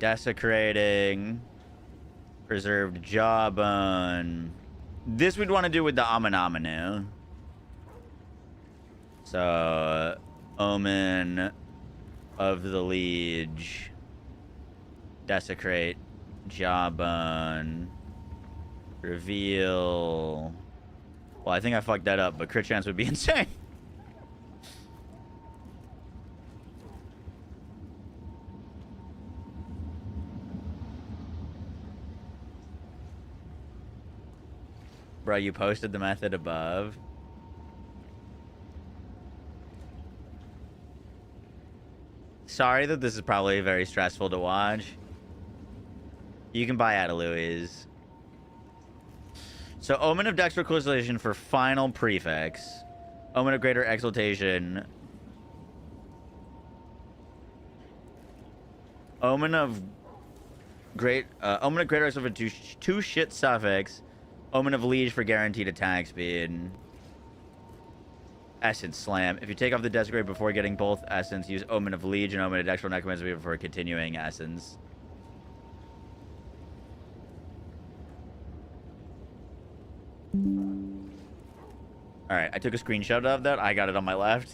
Speaker 2: desecrating. Preserved jawbone. This we'd want to do with the Amanamanu. So, Omen of the Liege. Desecrate jawbone. Reveal. Well, I think I fucked that up, but crit chance would be insane. Bro, you posted the method above. Sorry that this is probably very stressful to watch. You can buy Louis. So, Omen of Dexter Crystallization for final prefix. Omen of Greater Exaltation. Omen of Greater Exaltation for two shit suffix. Omen of Liege for guaranteed attack speed. Essence Slam. If you take off the Desecrate before getting both Essence, use Omen of Liege and Omen of Dextral Necromancy for continuing Essence. Alright, I took a screenshot of that. I got it on my left.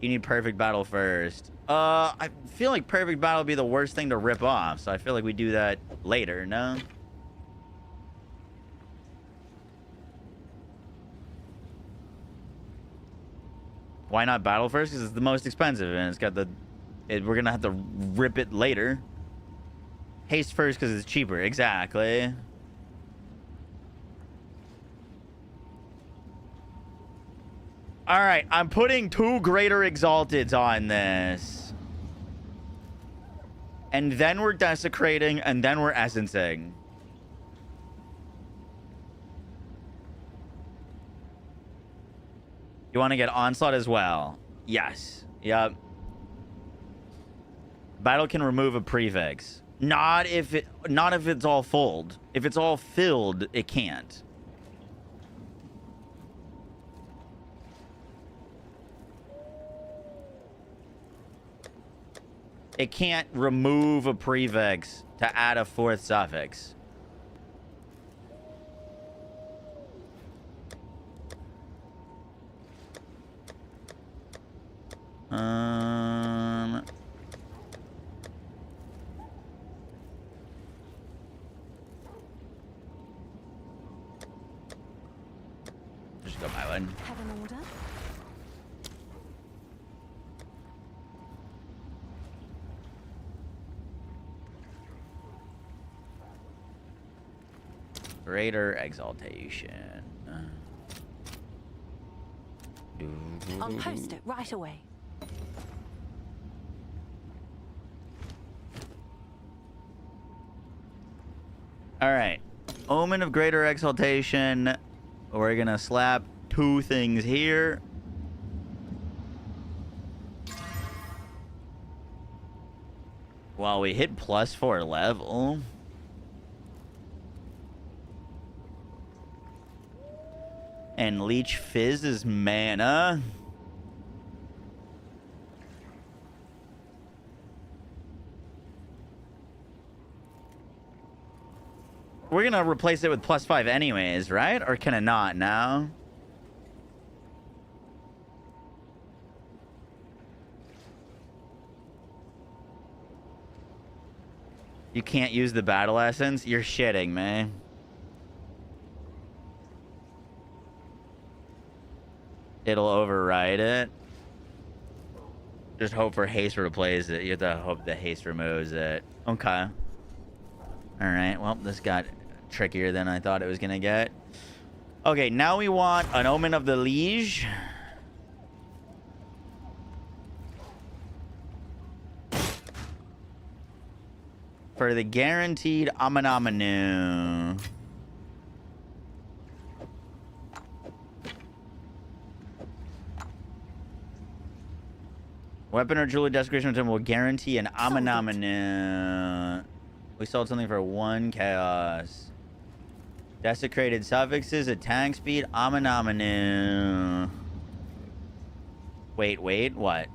Speaker 2: You need Perfect Battle first. I feel like Perfect Battle would be the worst thing to rip off, so I feel like we do that later, no? Why not Battle first? Because it's the most expensive, and it's got the... we're gonna have to rip it later. Haste first because it's cheaper. Exactly. Alright, I'm putting 2 Greater Exalteds on this. And then we're Desecrating, and then we're Essencing. You want to get Onslaught as well? Yes. Yep. Battle can remove a prefix. Not if it's all filled. If it's all filled, it can't. It can't remove a prefix to add a 4th suffix. Just go by one.
Speaker 6: Have an order?
Speaker 2: Greater exaltation.
Speaker 6: I'll post it right away.
Speaker 2: All right. Omen of Greater Exaltation. We're going to slap 2 things here. While we hit +4 level. And Leech Fizz is mana. We're going to replace it with +5 anyways, right? Or can it not now? You can't use the battle essence? You're shitting, man. It'll override it. Just hope for haste replace it. You have to hope that haste removes it. Okay. Alright, well, this got trickier than I thought it was going to get. Okay, now we want an Omen of the Liege. For the guaranteed Amanamanu. Weapon or jewelry desecration item will guarantee an Amanamanu. We sold something for 1 chaos. Desecrated suffixes, attack speed, Amanamanu. Wait, what?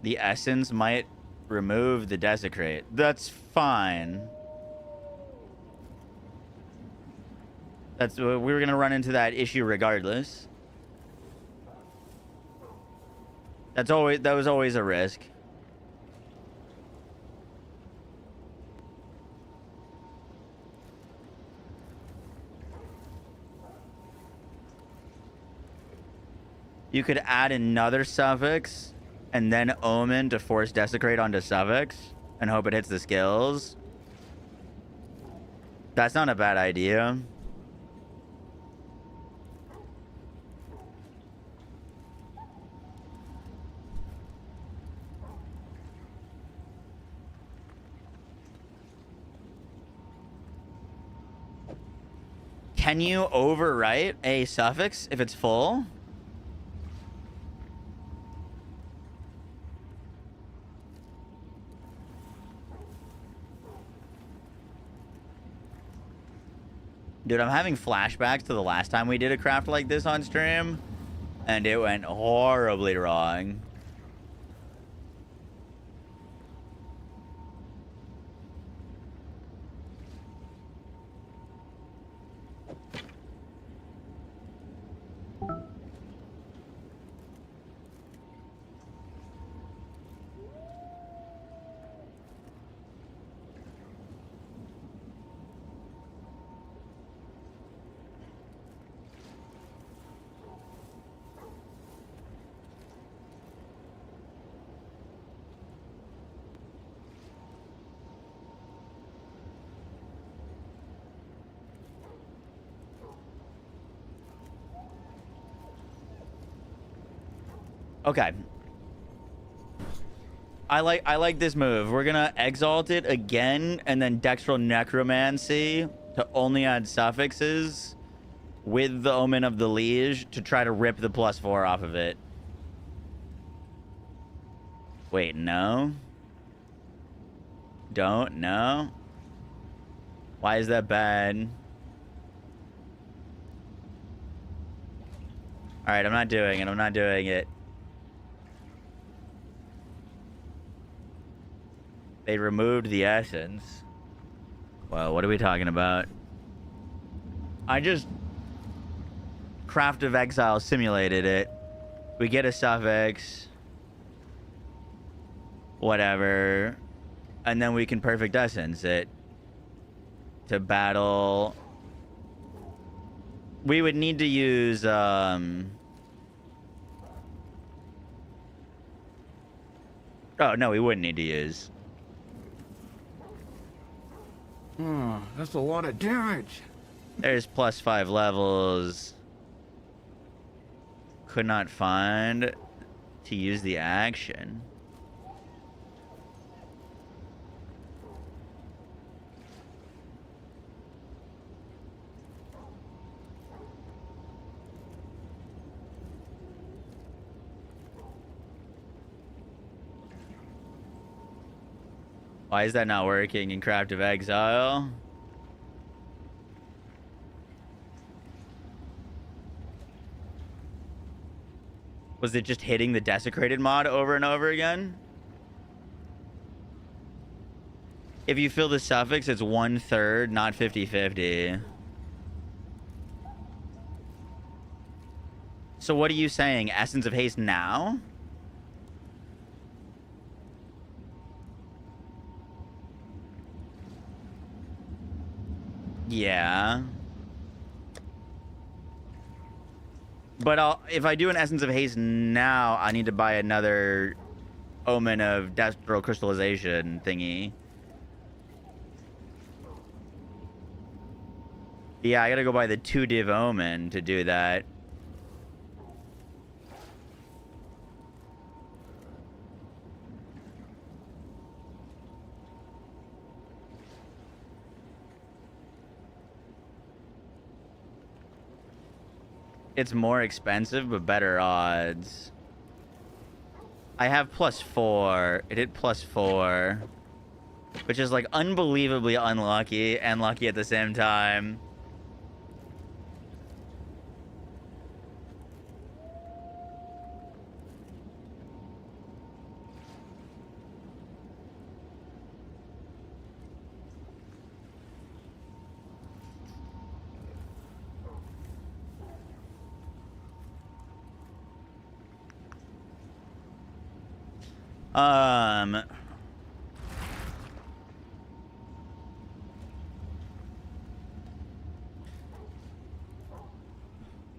Speaker 2: The essence might remove the desecrate. That's fine. That's we were gonna run into that issue regardless. That was always a risk. You could add another suffix and then Omen to force Desecrate onto suffix and hope it hits the skills. That's not a bad idea. Can you overwrite a suffix if it's full? Dude, I'm having flashbacks to the last time we did a craft like this on stream, and it went horribly wrong. Okay. I like this move. We're gonna exalt it again and then Dextral Necromancy to only add suffixes with the Omen of the Liege to try to rip the +4 off of it. Wait, no? Don't? No? Why is that bad? Alright, I'm not doing it. I'm not doing it. They removed the essence. Well, what are we talking about? I just Craft of Exile simulated it. We get a suffix. Whatever. And then we can perfect essence it to battle We would need to use oh no, we wouldn't need to use.
Speaker 8: Oh, that's a lot of damage.
Speaker 2: There's +5 levels. Could not find to use the action. Why is that not working in Craft of Exile? Was it just hitting the desecrated mod over and over again? If you fill the suffix, it's 1/3, not 50-50. So what are you saying? Essence of Haste now? Yeah. But if I do an Essence of Haste now, I need to buy another Omen of Destral Crystallization thingy. Yeah, I gotta go buy the 2-div Omen to do that. It's more expensive, but better odds. I have +4. It hit +4. Which is like unbelievably unlucky and lucky at the same time.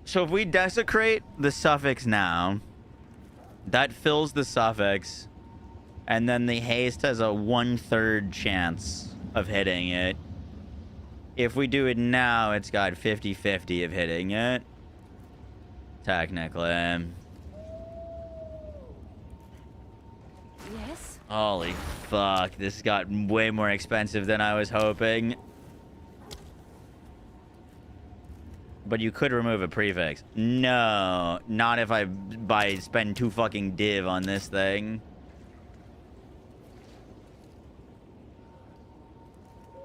Speaker 2: So if we desecrate the suffix now, that fills the suffix, and then the haste has a 1/3 chance of hitting it. If we do it now, it's got 50-50 of hitting it. Technically.
Speaker 6: Yes?
Speaker 2: Holy fuck, this got way more expensive than I was hoping. But you could remove a prefix. No, not if I spend 2 fucking div on this thing.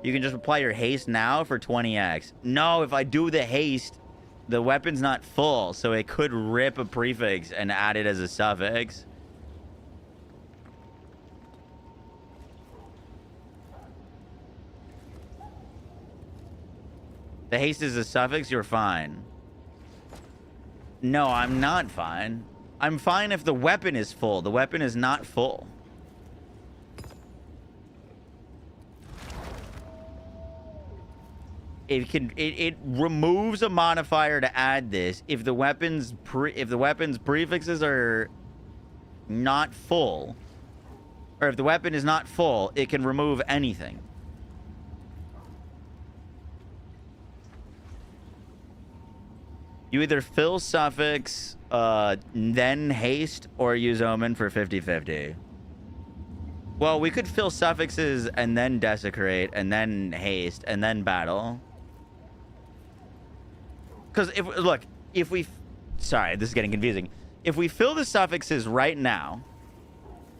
Speaker 2: You can just apply your haste now for 20x. No, if I do the haste, the weapon's not full, so it could rip a prefix and add it as a suffix. The haste is a suffix, you're fine. No, I'm not fine. I'm fine if the weapon is full. The weapon is not full. It removes a modifier to add this if the weapon's prefixes are not full, or if the weapon is not full, it can remove anything. You either fill suffix, then haste, or use omen for 50-50. Well, we could fill suffixes and then desecrate, and then haste, and then battle. Because if we... Sorry, this is getting confusing. If we fill the suffixes right now,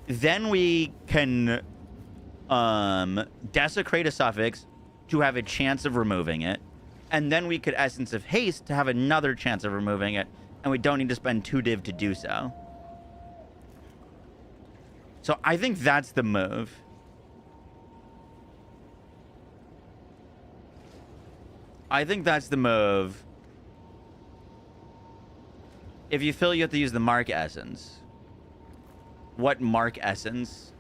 Speaker 2: then we can desecrate a suffix to have a chance of removing it. And then we could Essence of Haste to have another chance of removing it. And we don't need to spend 2 div to do so. So I think that's the move. I think that's the move. If you fill, you have to use the Mark Essence. What Mark Essence?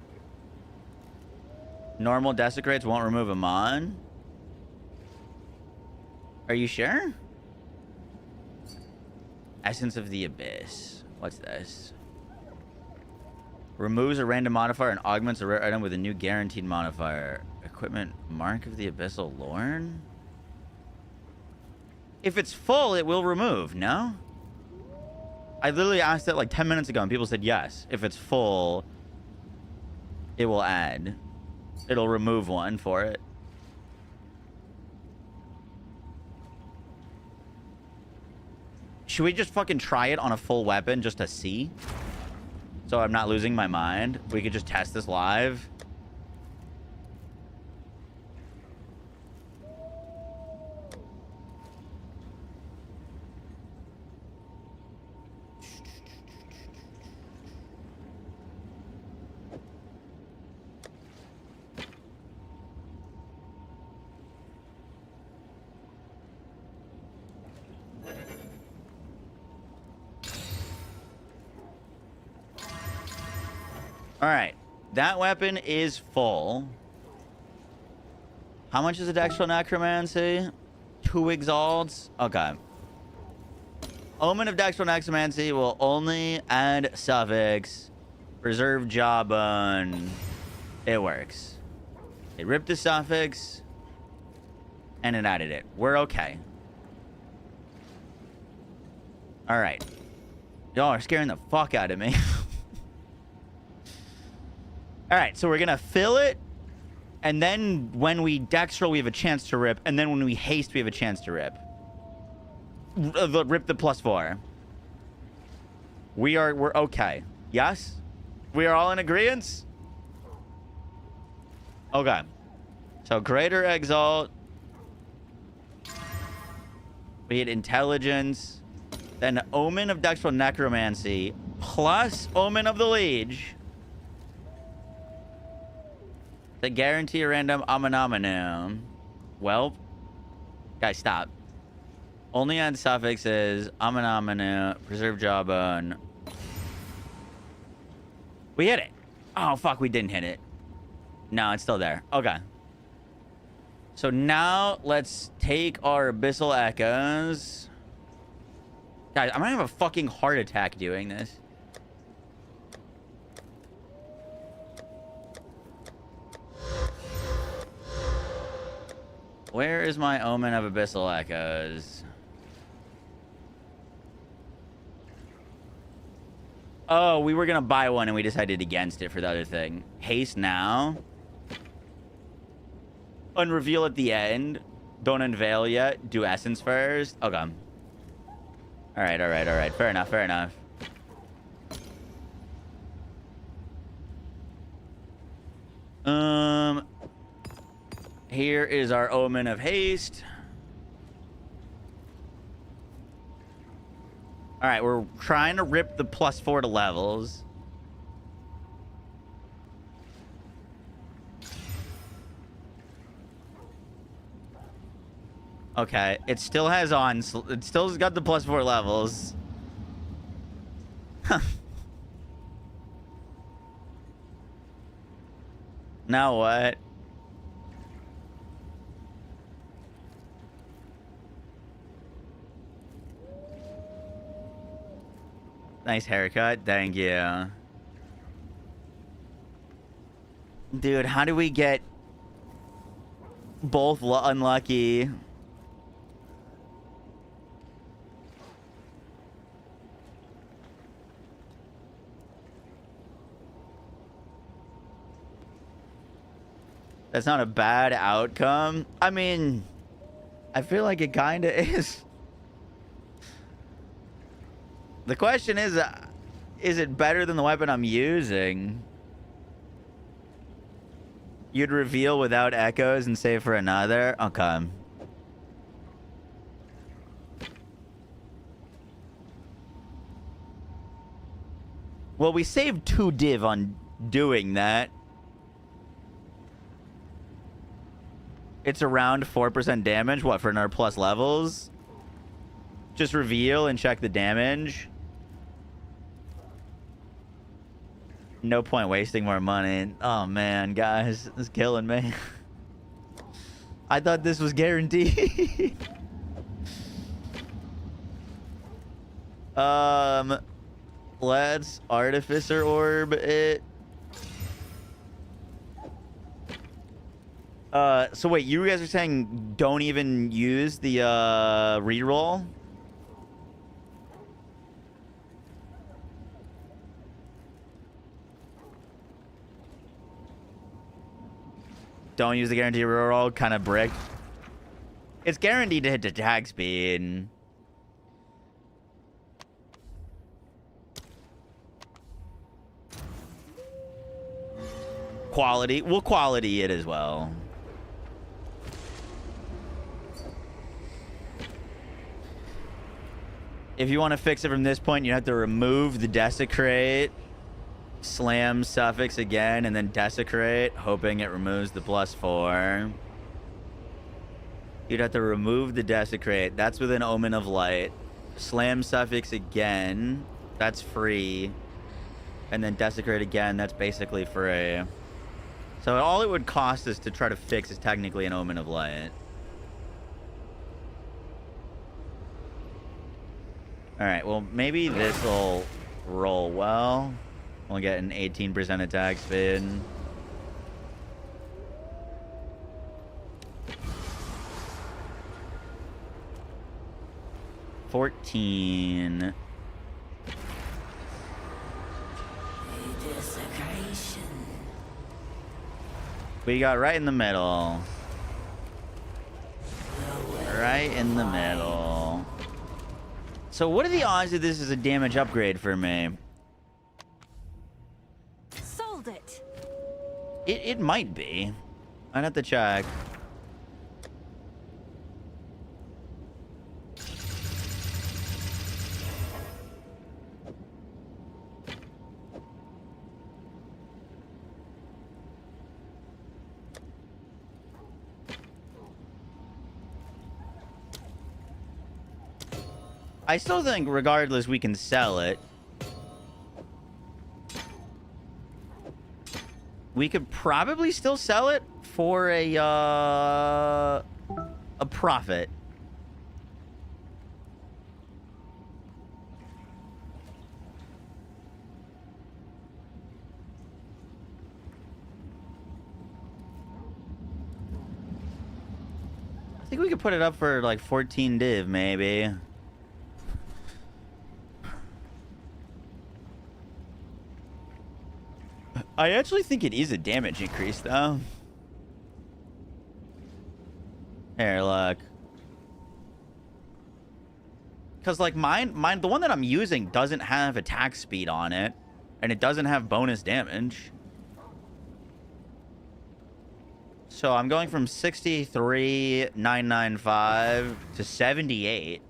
Speaker 2: Normal desecrates won't remove a mon? Are you sure? Essence of the Abyss. What's this? Removes a random modifier and augments a rare item with a new guaranteed modifier. Equipment, Mark of the Abyssal Lorn? If it's full, it will remove, no? I literally asked that like 10 minutes ago and people said yes. If it's full, it will add. It'll remove one for it. Should we just fucking try it on a full weapon just to see? So I'm not losing my mind. We could just test this live. Alright. That weapon is full. How much is a Dextral Necromancy? 2 Exalts? Okay. Omen of Dextral Necromancy will only add suffix. Preserve Jawbone. It works. It ripped the suffix. And it added it. We're okay. Alright. Y'all are scaring the fuck out of me. Alright, so we're going to fill it. And then when we Dextral, we have a chance to rip. And then when we haste, we have a chance to rip. Rip the +4. We're okay. Yes? We are all in agreement? Okay. So Greater Exalt. We hit Intelligence. Then Omen of Dextral Necromancy. Plus Omen of the Liege. To guarantee a random Amanominum. Well, guys, stop. Only on suffixes, Amanominum, Preserve Jawbone. We hit it. Oh, fuck, we didn't hit it. No, it's still there. Okay. So now let's take our Abyssal Echoes. Guys, I'm gonna have a fucking heart attack doing this. Where is my Omen of Abyssal Echoes? Oh, we were gonna buy one and we decided against it for the other thing. Haste now. Unreveal at the end. Don't unveil yet. Do Essence first. Okay. Alright, alright, alright. Fair enough, fair enough. Here is our Omen of Haste. Alright, we're trying to rip the +4 to levels. Okay, it still has on. It still's got the +4 levels. Now what? Nice haircut. Thank you. Dude, how do we get both unlucky? That's not a bad outcome. I mean, I feel like it kind of is. The question is it better than the weapon I'm using? You'd reveal without echoes and save for another? Okay. Well, we saved 2 div on doing that. It's around 4% damage. What, for another plus levels? Just reveal and check the damage. No point wasting more money. Oh, man, guys. This is killing me. I thought this was guaranteed. Let's Artificer Orb it. So wait, you guys are saying don't even use the reroll? Don't use the guaranteed reroll, kind of brick. It's guaranteed to hit the attack speed. Quality. We'll quality it as well. If you want to fix it from this point, you have to remove the Desecrate, slam Suffix again, and then Desecrate, hoping it removes the +4. You'd have to remove the Desecrate. That's with an Omen of Light. Slam Suffix again. That's free. And then Desecrate again. That's basically free. So all it would cost us to try to fix is technically an Omen of Light. Alright, well, maybe this will roll well. We'll get an 18% attack speed. $14. We got right in the middle. Right in the middle. So what are the odds that this is a damage upgrade for me?
Speaker 6: Sold it.
Speaker 2: It might be. I'd have to check. I still think, regardless, we can sell it. We could probably still sell it for a profit. I think we could put it up for like 14 div, maybe. I actually think it is a damage increase, though. Here, look. Because, like, mine, the one that I'm using doesn't have attack speed on it. And it doesn't have bonus damage. So I'm going from 63,995 to 78.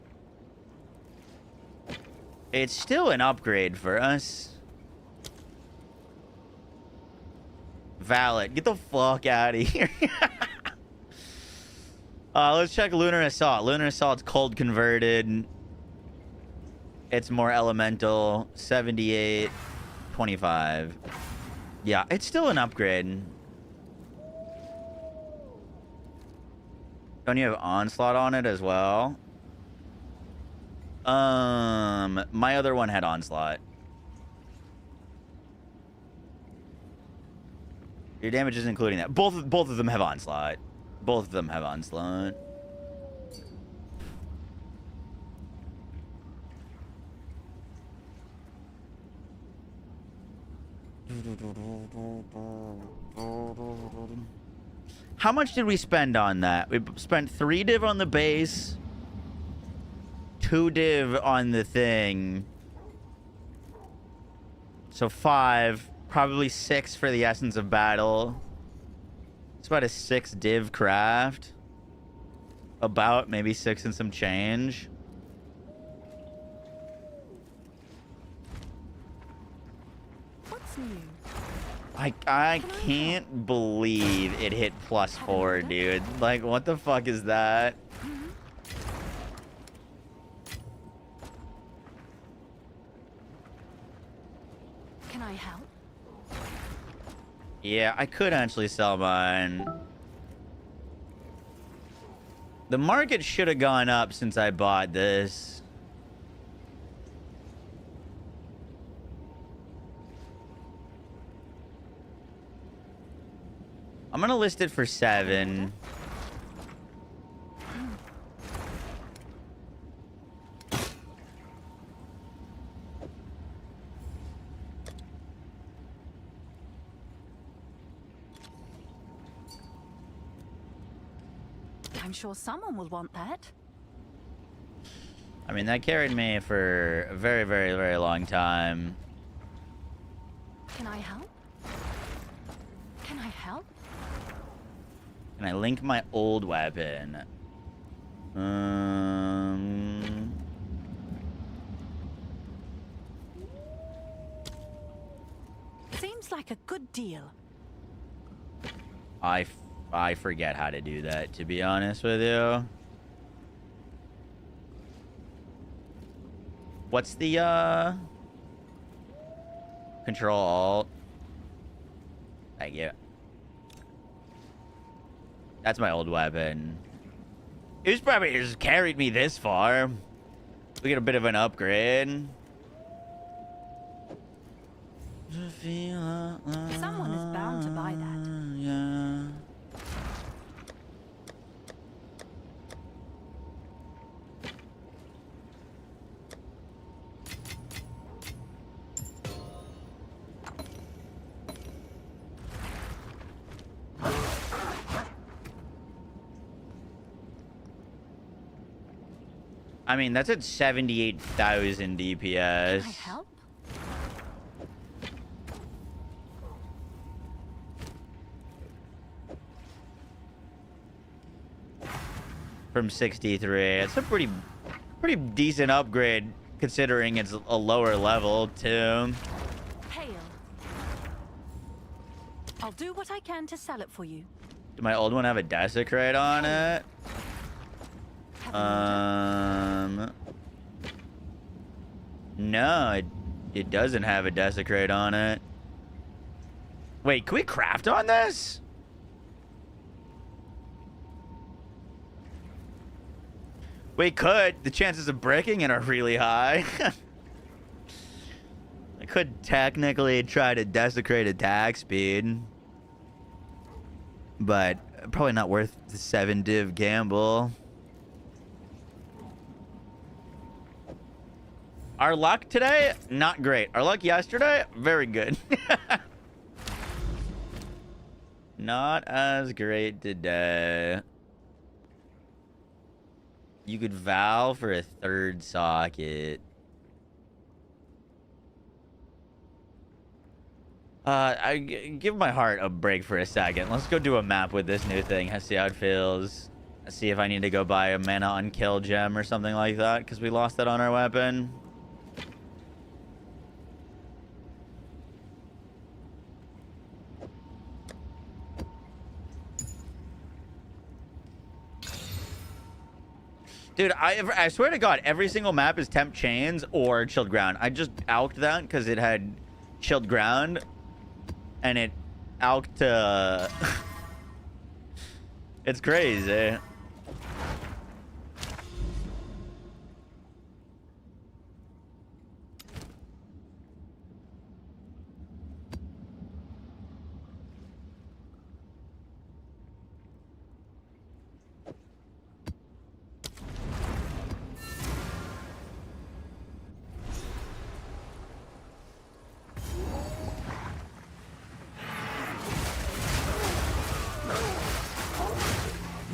Speaker 2: It's still an upgrade for us. Valid. Get the fuck out of here. Let's check Lunar Assault. Lunar Assault's cold converted. It's more elemental. 78, 25. Yeah, it's still an upgrade. Don't you have Onslaught on it as well? My other one had Onslaught. Your damage is including that. Both of them have Onslaught. Both of them have Onslaught. How much did we spend on that? We spent 3 div on the base, 2 div on the thing. So 5. Probably 6 for the Essence of Battle. It's about a 6 div craft. About maybe 6 and some change.
Speaker 6: What's new?
Speaker 2: I can't believe it hit +4, dude. Like, what the fuck is that?
Speaker 6: Can I help?
Speaker 2: Yeah, I could actually sell mine. The market should have gone up since I bought this. I'm gonna list it for 7.
Speaker 6: I'm sure someone will want that.
Speaker 2: I mean, that carried me for a very, very, very long time.
Speaker 6: Can I help? Can I help?
Speaker 2: Can I link my old weapon?
Speaker 6: Seems like a good deal.
Speaker 2: I forget how to do that, to be honest with you. What's the Control Alt? Thank you. That's my old weapon. It was probably just carried me this far. We get a bit of an upgrade.
Speaker 6: Someone is bound to buy that.
Speaker 2: Yeah. I mean, that's at 78,000 DPS.
Speaker 6: Can I help?
Speaker 2: From 63. It's a pretty decent upgrade considering it's a lower level too.
Speaker 6: Hail. I'll do what I can to sell it for you.
Speaker 2: Did my old one have a desecrate on it? No, it doesn't have a desecrate on it. Wait, can we craft on this? We could. The chances of breaking it are really high. I could technically try to desecrate attack speed, but probably not worth the 7 div gamble. Our luck today, not great. Our luck yesterday, very good. Not as great today. You could vow for a 3rd socket. I give my heart a break for a second. Let's go do a map with this new thing. Let's see how it feels. Let's see if I need to go buy a mana on kill gem or something like that, because we lost that on our weapon. Dude, I swear to God, every single map is Temp Chains or Chilled Ground. I just alked that because it had Chilled Ground, and it alked it's crazy.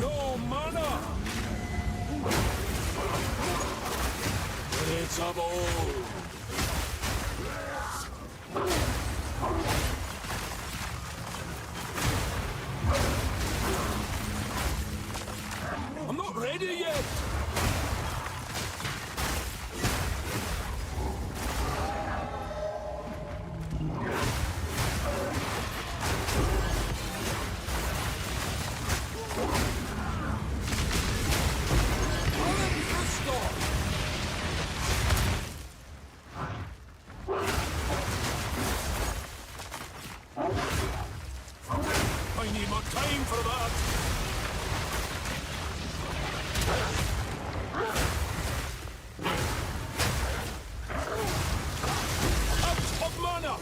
Speaker 8: No mana! It's of old. I'm not ready yet! I need more time for that! Out of mana!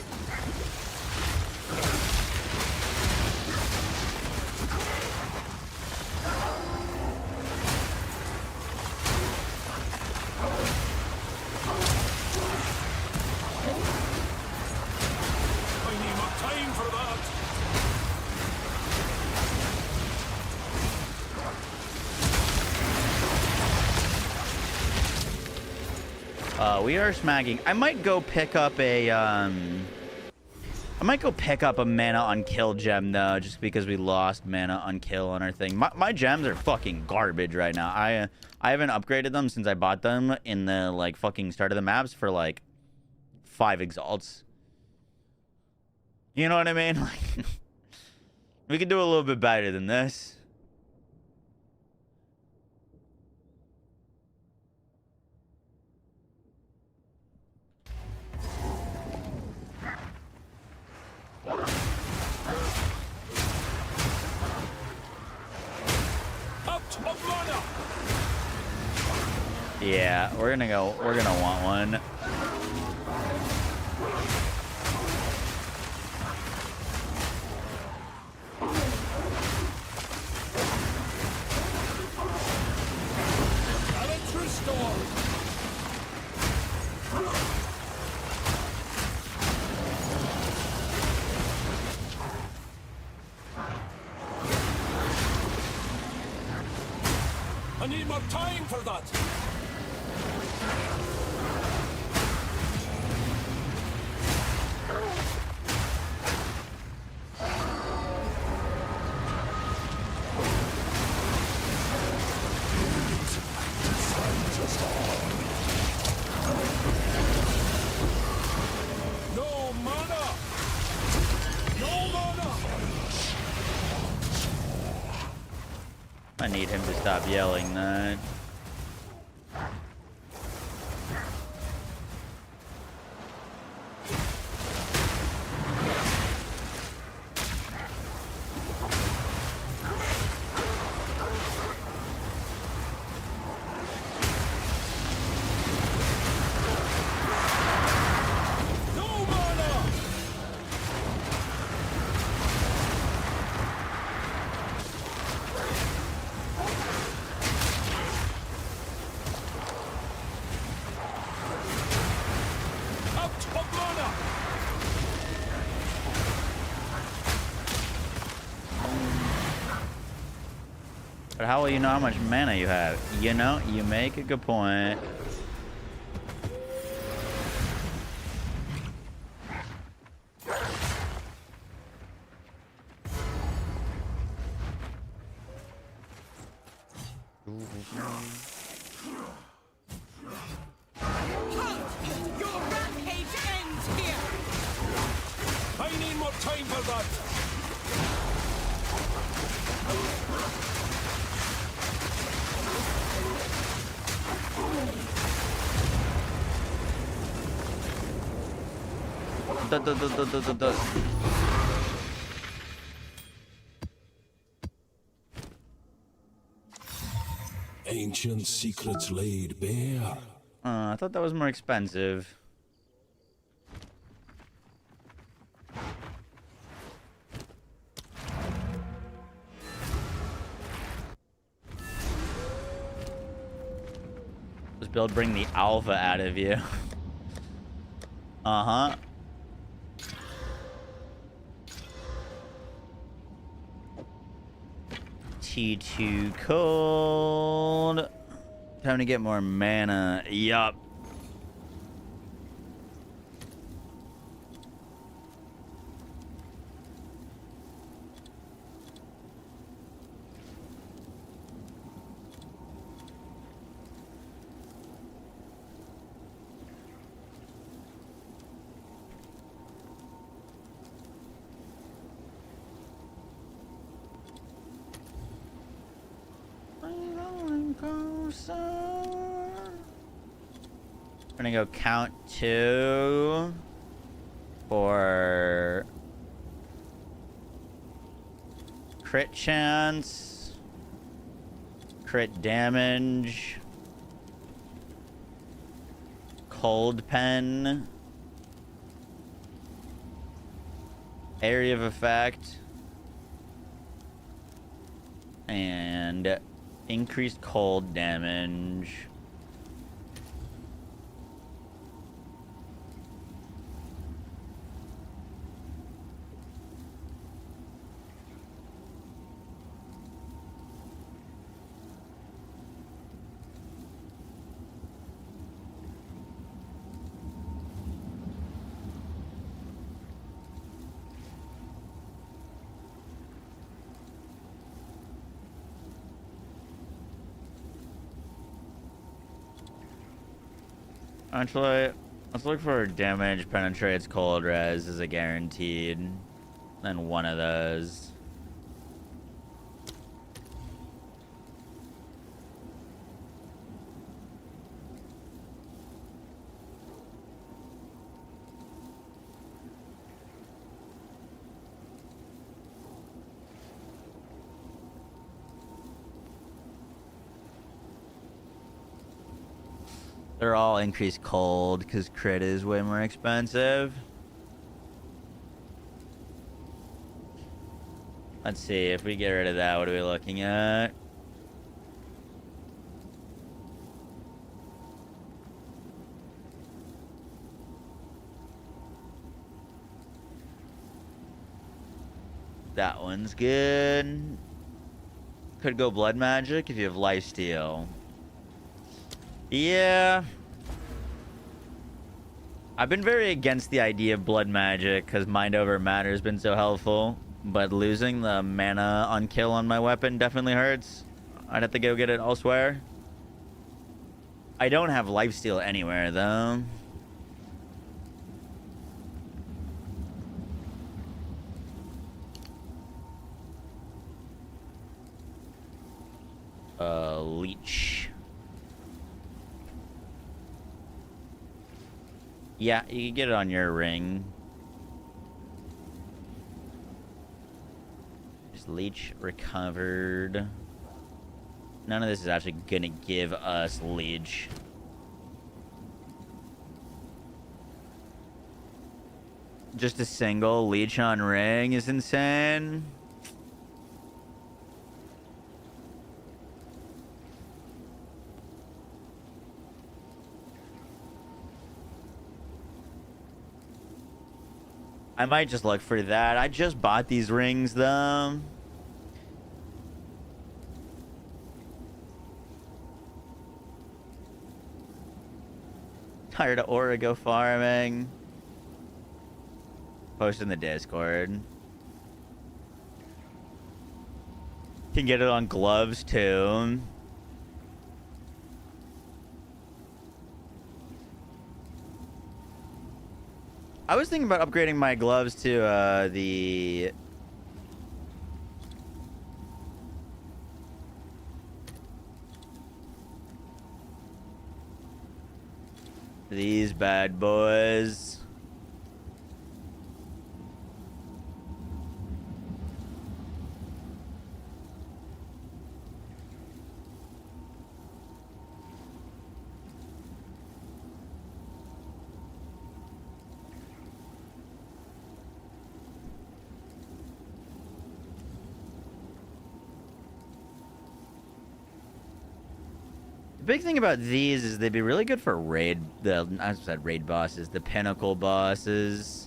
Speaker 2: We are smacking. I might go pick up a mana on kill gem though, just because we lost mana on kill on our thing. My gems are fucking garbage right now. I haven't upgraded them since I bought them in the like fucking start of the maps for like 5 exalts. You know what I mean? Like, we could do a little bit better than this. Yeah, we're gonna want one.
Speaker 8: I need more time for that. No mana. No mana.
Speaker 2: I need him to stop yelling that. But how will you know how much mana you have? You know, you make a good point.
Speaker 8: Your rampage ends here. I need more time for that. Ancient secrets laid bare.
Speaker 2: I thought that was more expensive. This build bring the alpha out of you. Uh-huh. T2 cold. Time to get more mana. Yup. We're gonna go count 2 for crit chance, crit damage, cold pen, area of effect, and increased cold damage. Actually, let's look for damage penetrates cold res as a guaranteed. Then one of those. They're all increased cold because crit is way more expensive. Let's see, if we get rid of that, what are we looking at? That one's good. Could go blood magic if you have lifesteal. Yeah. I've been very against the idea of blood magic because mind over matter has been so helpful. But losing the mana on kill on my weapon definitely hurts. I'd have to go get it elsewhere. I don't have lifesteal anywhere though. Leech. Yeah, you can get it on your ring. Just leech recovered. None of this is actually gonna give us leech. Just a single leech on ring is insane. I might just look for that. I just bought these rings, though. Tired of Origo farming. Post in the Discord. Can get it on gloves, too. I was thinking about upgrading my gloves to these bad boys. The big thing about these is they'd be really good for raid, I said raid bosses, the pinnacle bosses.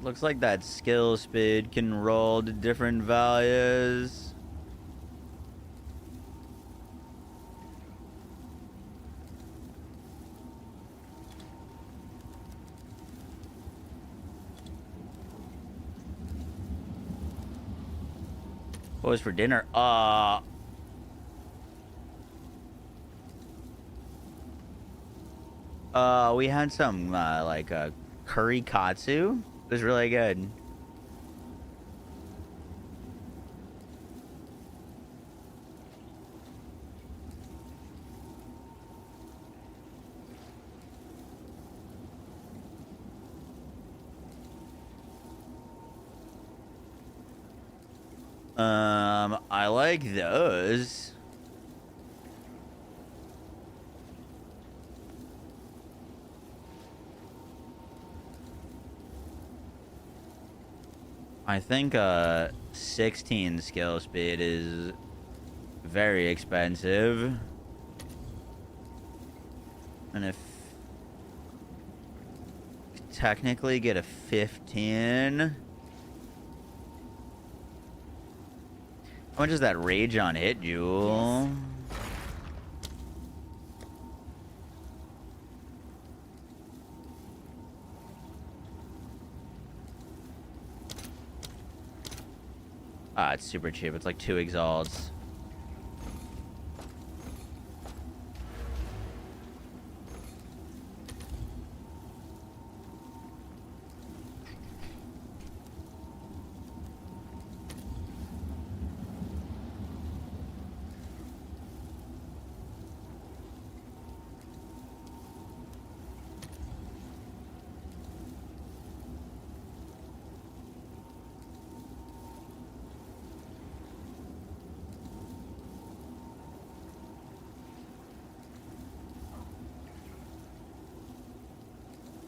Speaker 2: Looks like that skill speed can roll to different values. What was for dinner? We had some like a curry katsu. It was really good. I like those. I think 16 skill speed is very expensive. And if technically get a 15. How much is that rage on hit, Jewel? Ah, it's super cheap. It's like 2 exalts.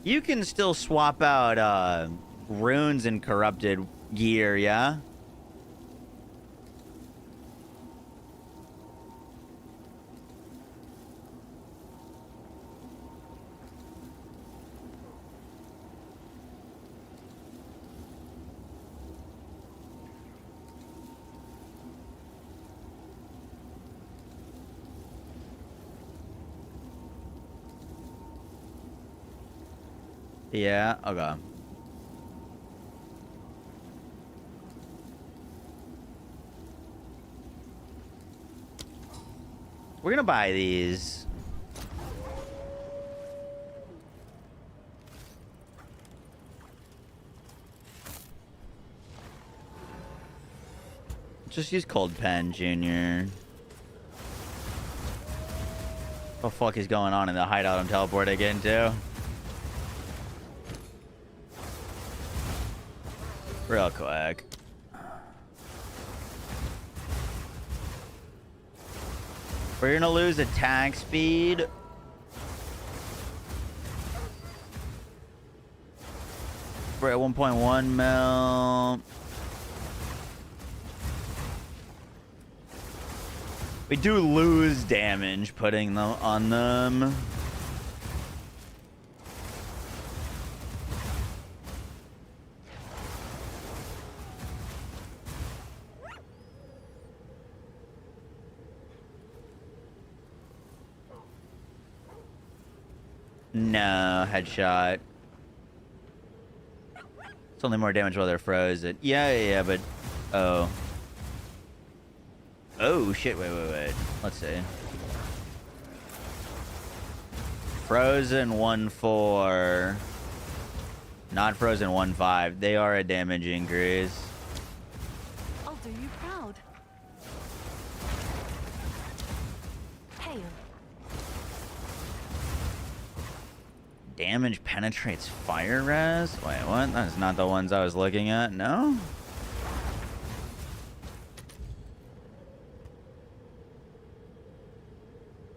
Speaker 2: You can still swap out runes and corrupted gear, yeah? Yeah, okay. We're gonna buy these. Just use Cold Pen, Junior. What the fuck is going on in the hideout I'm teleporting into? Real quick. We're gonna lose attack speed. We're at 1.1 mil. We do lose damage putting them on them. No, headshot. It's only more damage while they're frozen. Yeah, but... Oh. Oh, shit, wait. Let's see. Frozen 1-4. Not frozen 1-5. They are a damage increase.
Speaker 6: I'll do you proud. Hail.
Speaker 2: Damage penetrates fire res? Wait, what? That's not the ones I was looking at. No?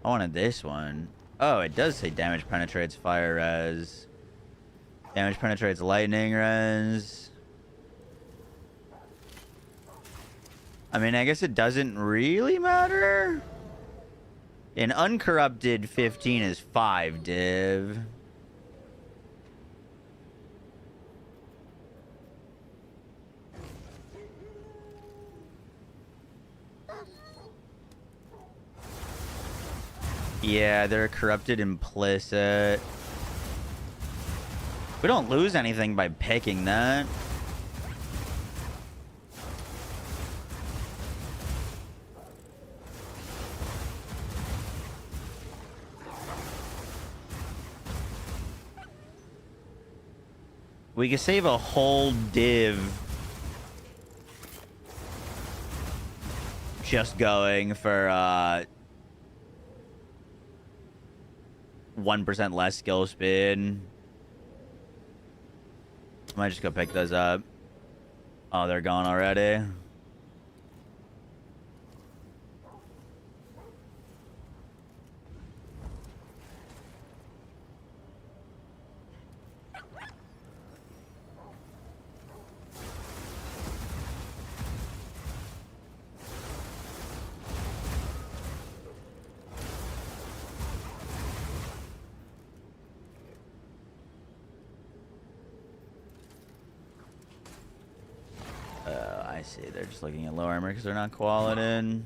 Speaker 2: I wanted this one. Oh, it does say damage penetrates fire res. Damage penetrates lightning res. I mean, I guess it doesn't really matter. An uncorrupted 15 is 5 div. Yeah, they're corrupted implicit. We don't lose anything by picking that. We can save a whole div just going for 1% less skill speed. Might just go pick those up. Oh, they're gone already. I see. They're just looking at low armor because they're not quality in.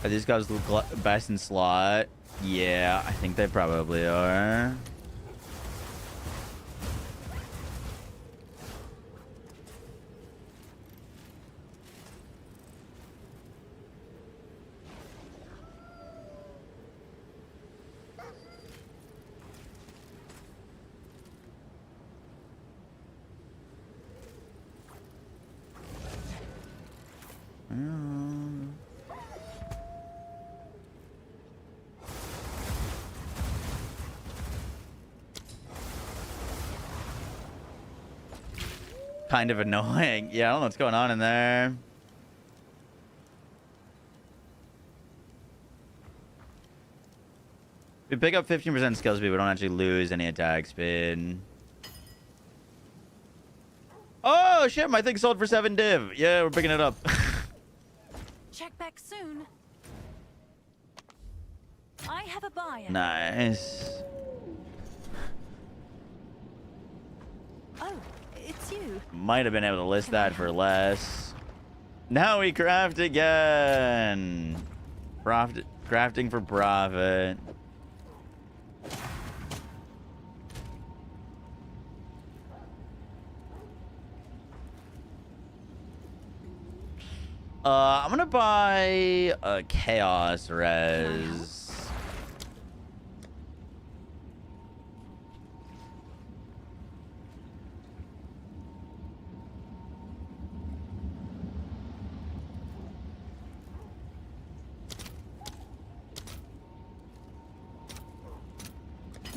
Speaker 2: Are these guys the best in slot? Yeah, I think they probably are. Kind of annoying. Yeah, I don't know what's going on in there. We pick up 15% skill speed, we don't actually lose any attack speed. Oh shit, my thing sold for 7 div. Yeah, we're picking it up.
Speaker 6: Check back soon. I have a buyer.
Speaker 2: Nice.
Speaker 6: Oh, it's you.
Speaker 2: Might have been able to list that for less. Now we craft again. Crafting for profit. I'm gonna buy a Chaos Res.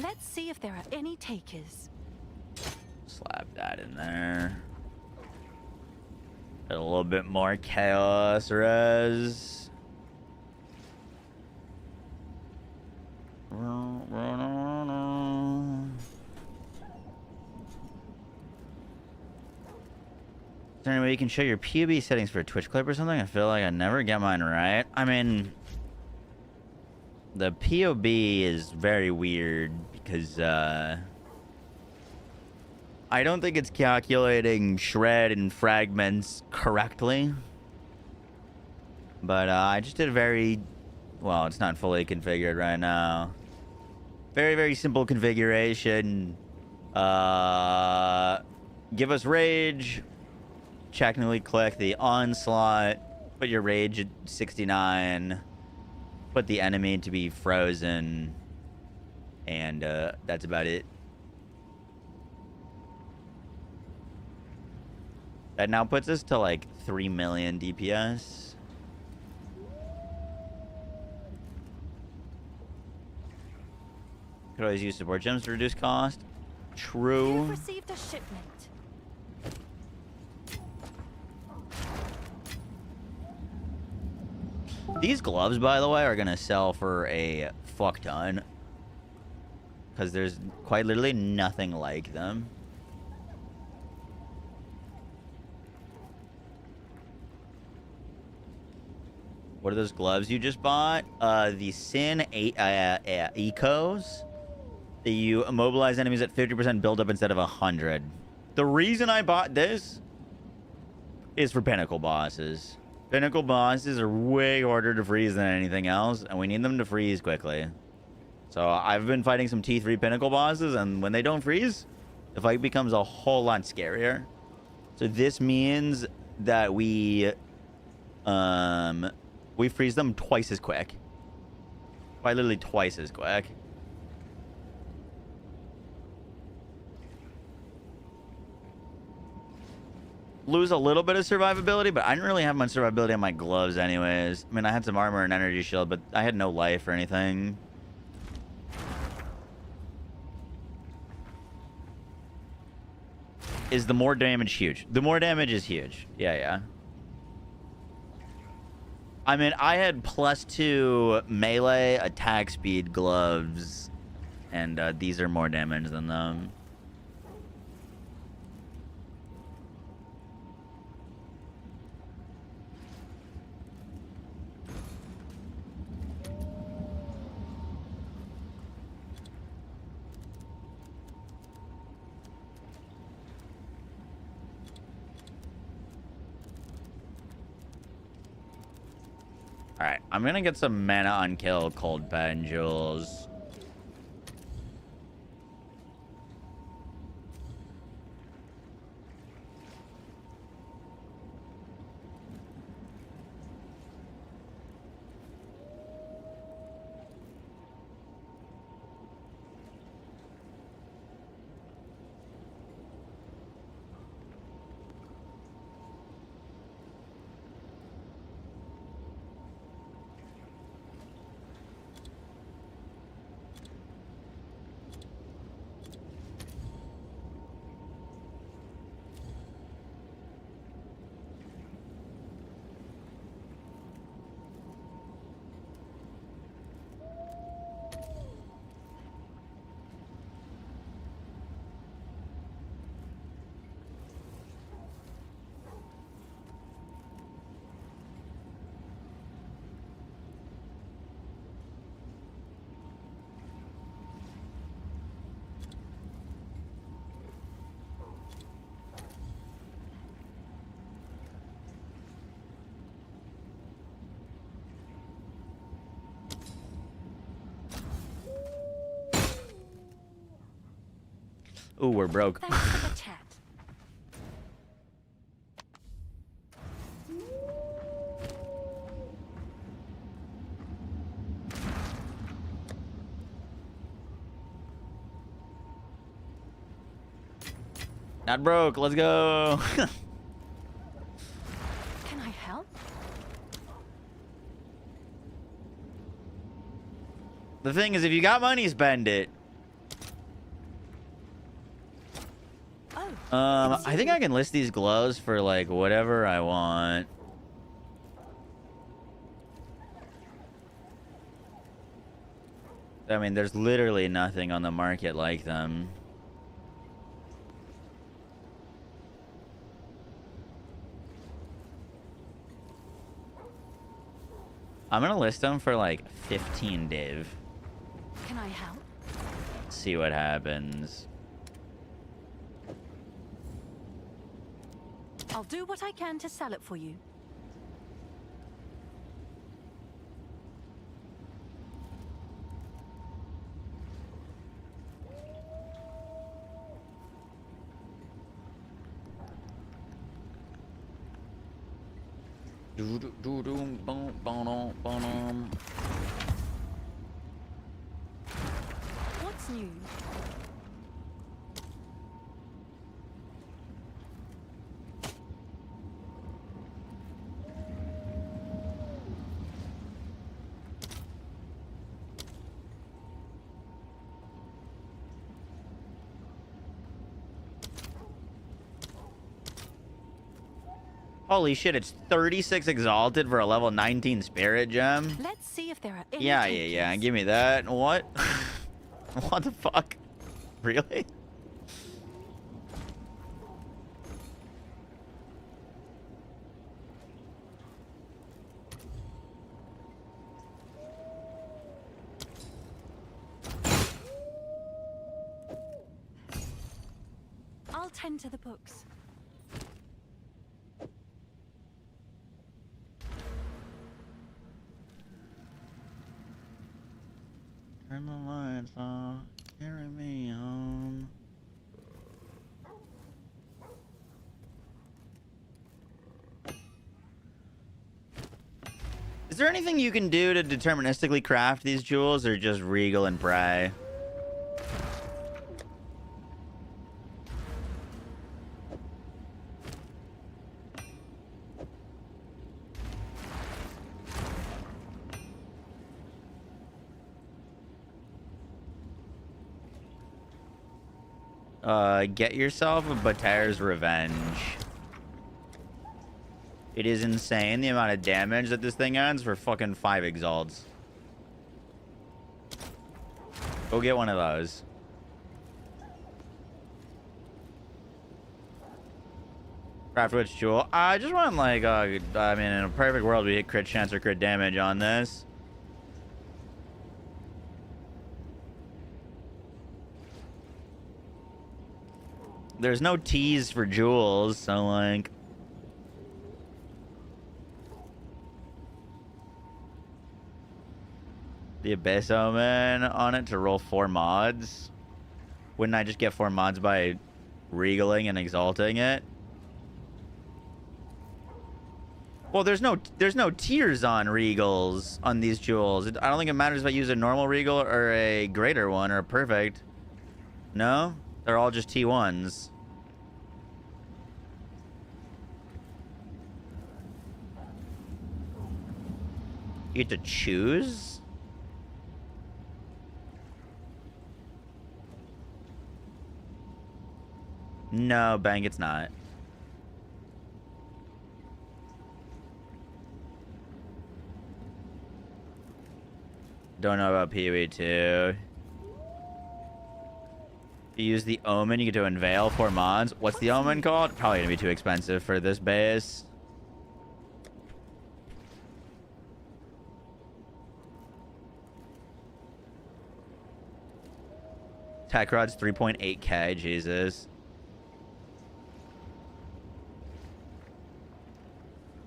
Speaker 6: Let's see if there are any takers.
Speaker 2: Slap that in there. A little bit more Chaos Res. Is there any way you can show your PUB settings for a Twitch clip or something? I feel like I never get mine right. I mean, the POB is very weird because I don't think it's calculating shred and fragments correctly. But I just did a very, well, it's not fully configured right now. Very, very simple configuration. Give us rage. Technically click the onslaught. Put your rage at 69. Put the enemy to be frozen. And that's about it. That now puts us to like 3 million DPS. Could always use support gems to reduce cost. True.
Speaker 6: You've received a shipment.
Speaker 2: These gloves, by the way, are gonna sell for a fuck ton. Because there's quite literally nothing like them. What are those gloves you just bought? The Sin 8 Ecos. You immobilize enemies at 50% buildup instead of 100. The reason I bought this is for Pinnacle bosses. Pinnacle bosses are way harder to freeze than anything else, and we need them to freeze quickly. So I've been fighting some T3 Pinnacle bosses, and when they don't freeze, the fight becomes a whole lot scarier. So this means that we freeze them twice as quick. Quite literally twice as quick. Lose a little bit of survivability, but I didn't really have much survivability on my gloves anyways. I mean, I had some armor and energy shield, but I had no life or anything. Is the more damage huge? The more damage is huge. Yeah, yeah. I mean, I had +2 melee attack speed gloves, and these are more damage than them. Alright, I'm gonna get some mana on kill cold pen jewels. Ooh, we're broke.
Speaker 6: Thanks for the chat.
Speaker 2: Not broke. Let's go.
Speaker 6: Can I help?
Speaker 2: The thing is, if you got money, spend it. I think I can list these gloves for like whatever I want. I mean, there's literally nothing on the market like them. I'm gonna list them for like 15 div.
Speaker 6: Can I help?
Speaker 2: See what happens.
Speaker 6: I'll do what I can to sell it for you. What's new?
Speaker 2: Holy shit, it's 36 exalted for a level 19 spirit gem.
Speaker 6: Let's see if there are any
Speaker 2: Yeah. Give me that. What? What the fuck? Really?
Speaker 6: I'll tend to the books.
Speaker 2: Turn the lights off. Carry me home. Is there anything you can do to deterministically craft these jewels, or just regal and pray? Get yourself a Batar's Revenge. It is insane the amount of damage that this thing adds for fucking 5 exalts. Go get one of those. Craft which jewel? I just want like, I mean, in a perfect world, we hit crit chance or crit damage on this. There's no T's for jewels, so like... The Abyss Omen on it to roll 4 mods. Wouldn't I just get 4 mods by regaling and exalting it? Well, there's no tiers on regals on these jewels. I don't think it matters if I use a normal regal or a greater one or a perfect. No? They're all just T1s. You get to choose? No, Bang, it's not. Don't know about PoE 2. You use the Omen, you get to unveil 4 mods. What's the Omen called? Probably gonna be too expensive for this base. Tech Rod's 3.8k, Jesus.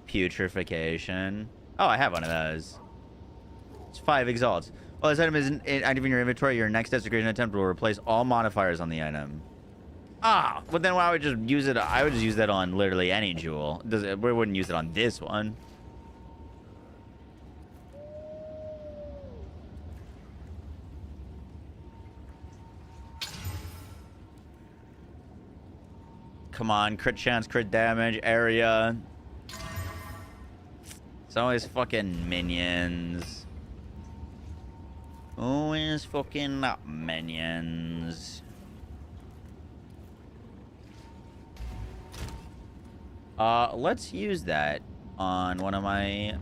Speaker 2: Putrefaction. Oh, I have one of those. It's 5 exalts. Well, this item isn't active in your inventory. Your next desecration attempt will replace all modifiers on the item. Ah, but then why would I just use it? I would just use that on literally any jewel. We wouldn't use it on this one. Come on, crit chance, crit damage, area. It's always fucking minions. Always fucking minions. Let's use that on one of my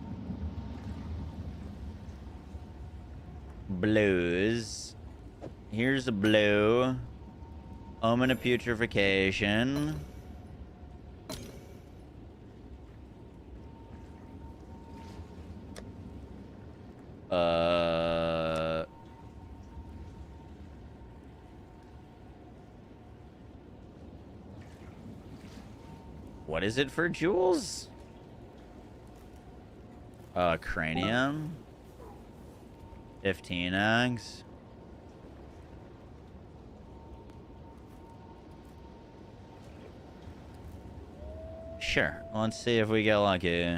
Speaker 2: blues. Here's a blue. Omen of Putrefaction. What is it for jewels? Cranium. 15 eggs. Sure. Let's see if we get lucky.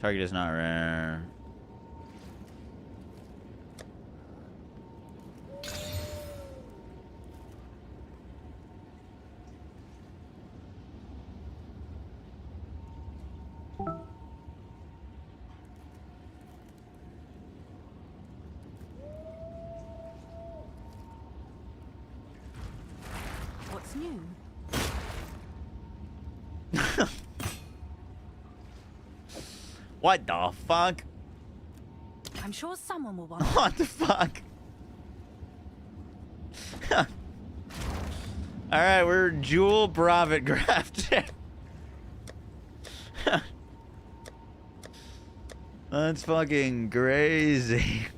Speaker 2: Target is not rare.
Speaker 6: What's new?
Speaker 2: What the fuck?
Speaker 6: I'm sure someone will want.
Speaker 2: What the fuck? Alright, we're jewel profit grafted. That's fucking crazy.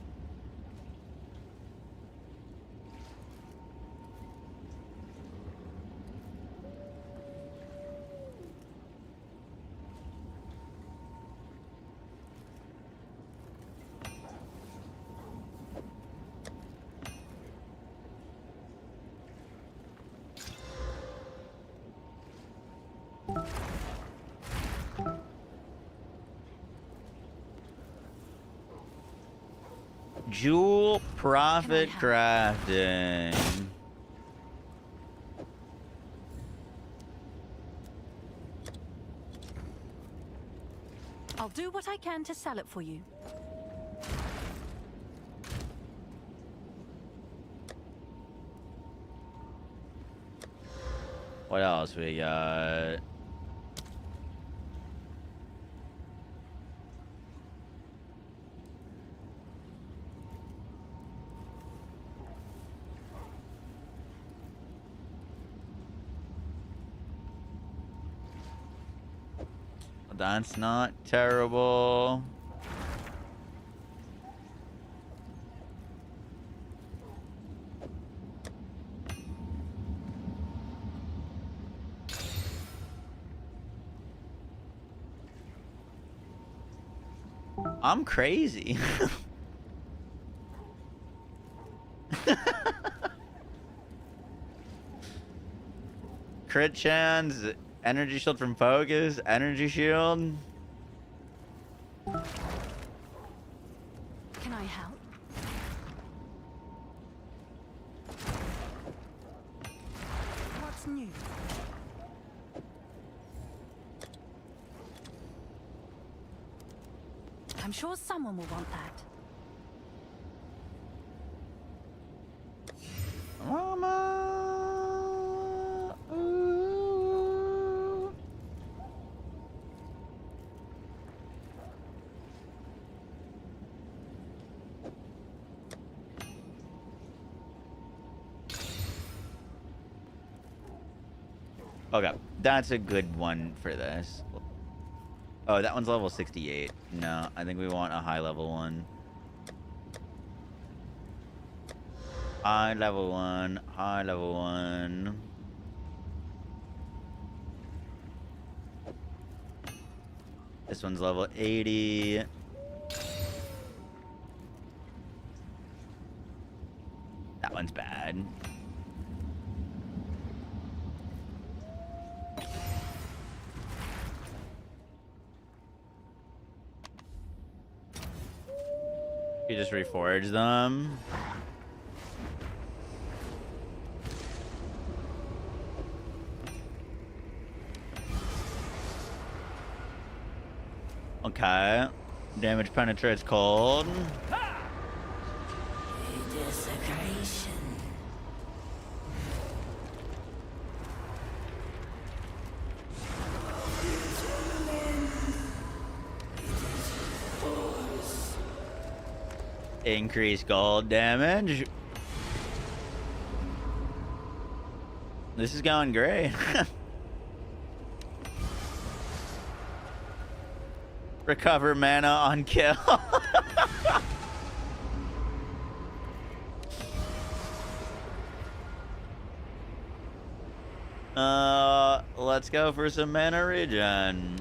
Speaker 2: Jewel profit crafting.
Speaker 6: I'll do what I can to sell it for you.
Speaker 2: What else we got? That's not terrible. I'm crazy. Crit chance, energy shield from focus, energy shield.
Speaker 6: Can I help? What's new? I'm sure someone will want that.
Speaker 2: Mama. Ooh. Okay, that's a good one for this. Oh, that one's level 68. No, I think we want a high level one. High level one, high level one. This one's level 80. That one's bad. You just reforge them. Okay. Damage penetrates cold.
Speaker 6: Desecration.
Speaker 2: Increase gold damage. This is going great. Recover mana on kill. Let's go for some mana regen.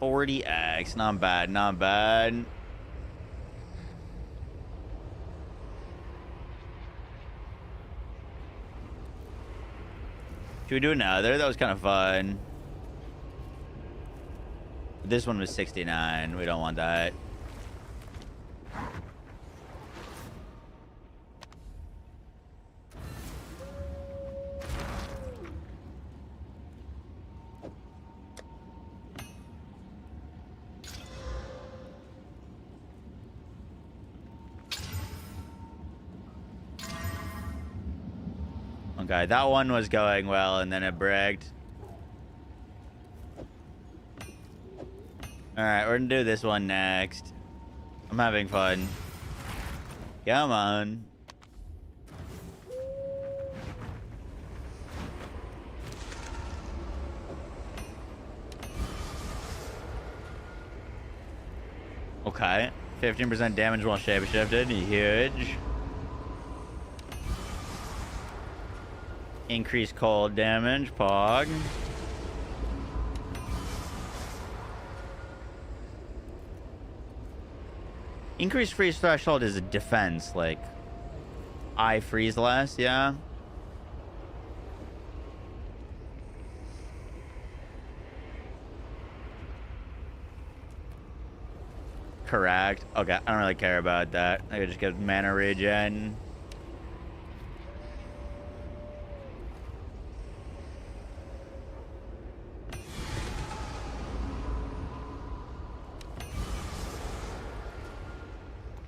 Speaker 2: $40x, not bad, not bad. Should we do another? That was kind of fun. This one was 69. We don't want that. Okay, that one was going well, and then it bricked. Alright, we're gonna do this one next. I'm having fun. Come on. Okay, 15% damage while shapeshifted, huge. Increased cold damage, Pog. Increased freeze threshold is a defense, like I freeze less, yeah. Correct. Okay, I don't really care about that. I could just get mana regen.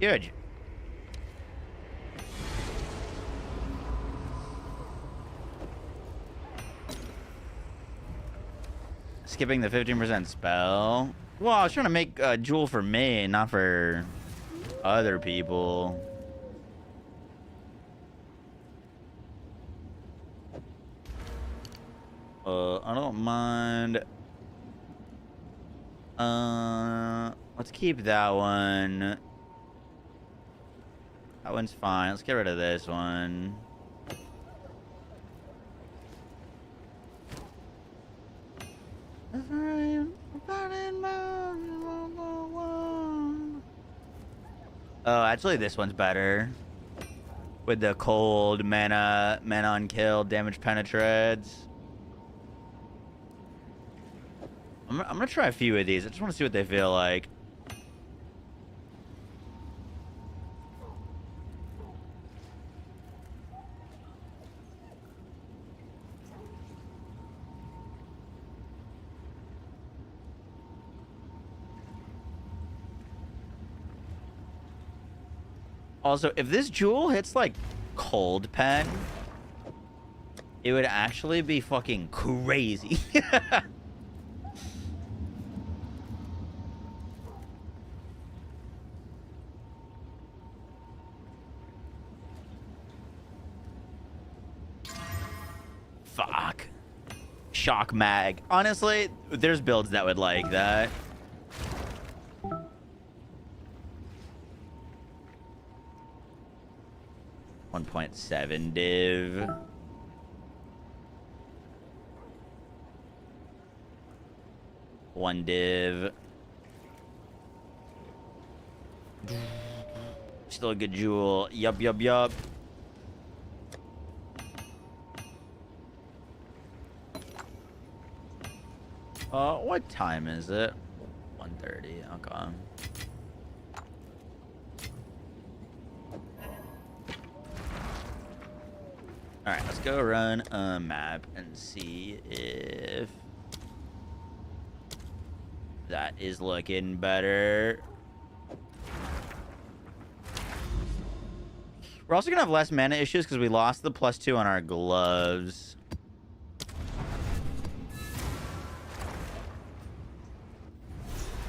Speaker 2: Huge. Skipping the 15% spell. Well, I was trying to make a jewel for me, not for other people. I don't mind. Let's keep that one. That one's fine. Let's get rid of this one. Oh, actually, this one's better. With the cold mana on kill, damage penetrates. I'm gonna try a few of these. I just want to see what they feel like. Also, if this jewel hits like cold pen, it would actually be fucking crazy. Fuck. Shock mag. Honestly, there's builds that would like that. .7 div. One div. Still a good jewel. Yup. What time is it? 1:30. Okay. Alright, let's go run a map and see if that is looking better. We're also gonna have less mana issues because we lost the +2 on our gloves.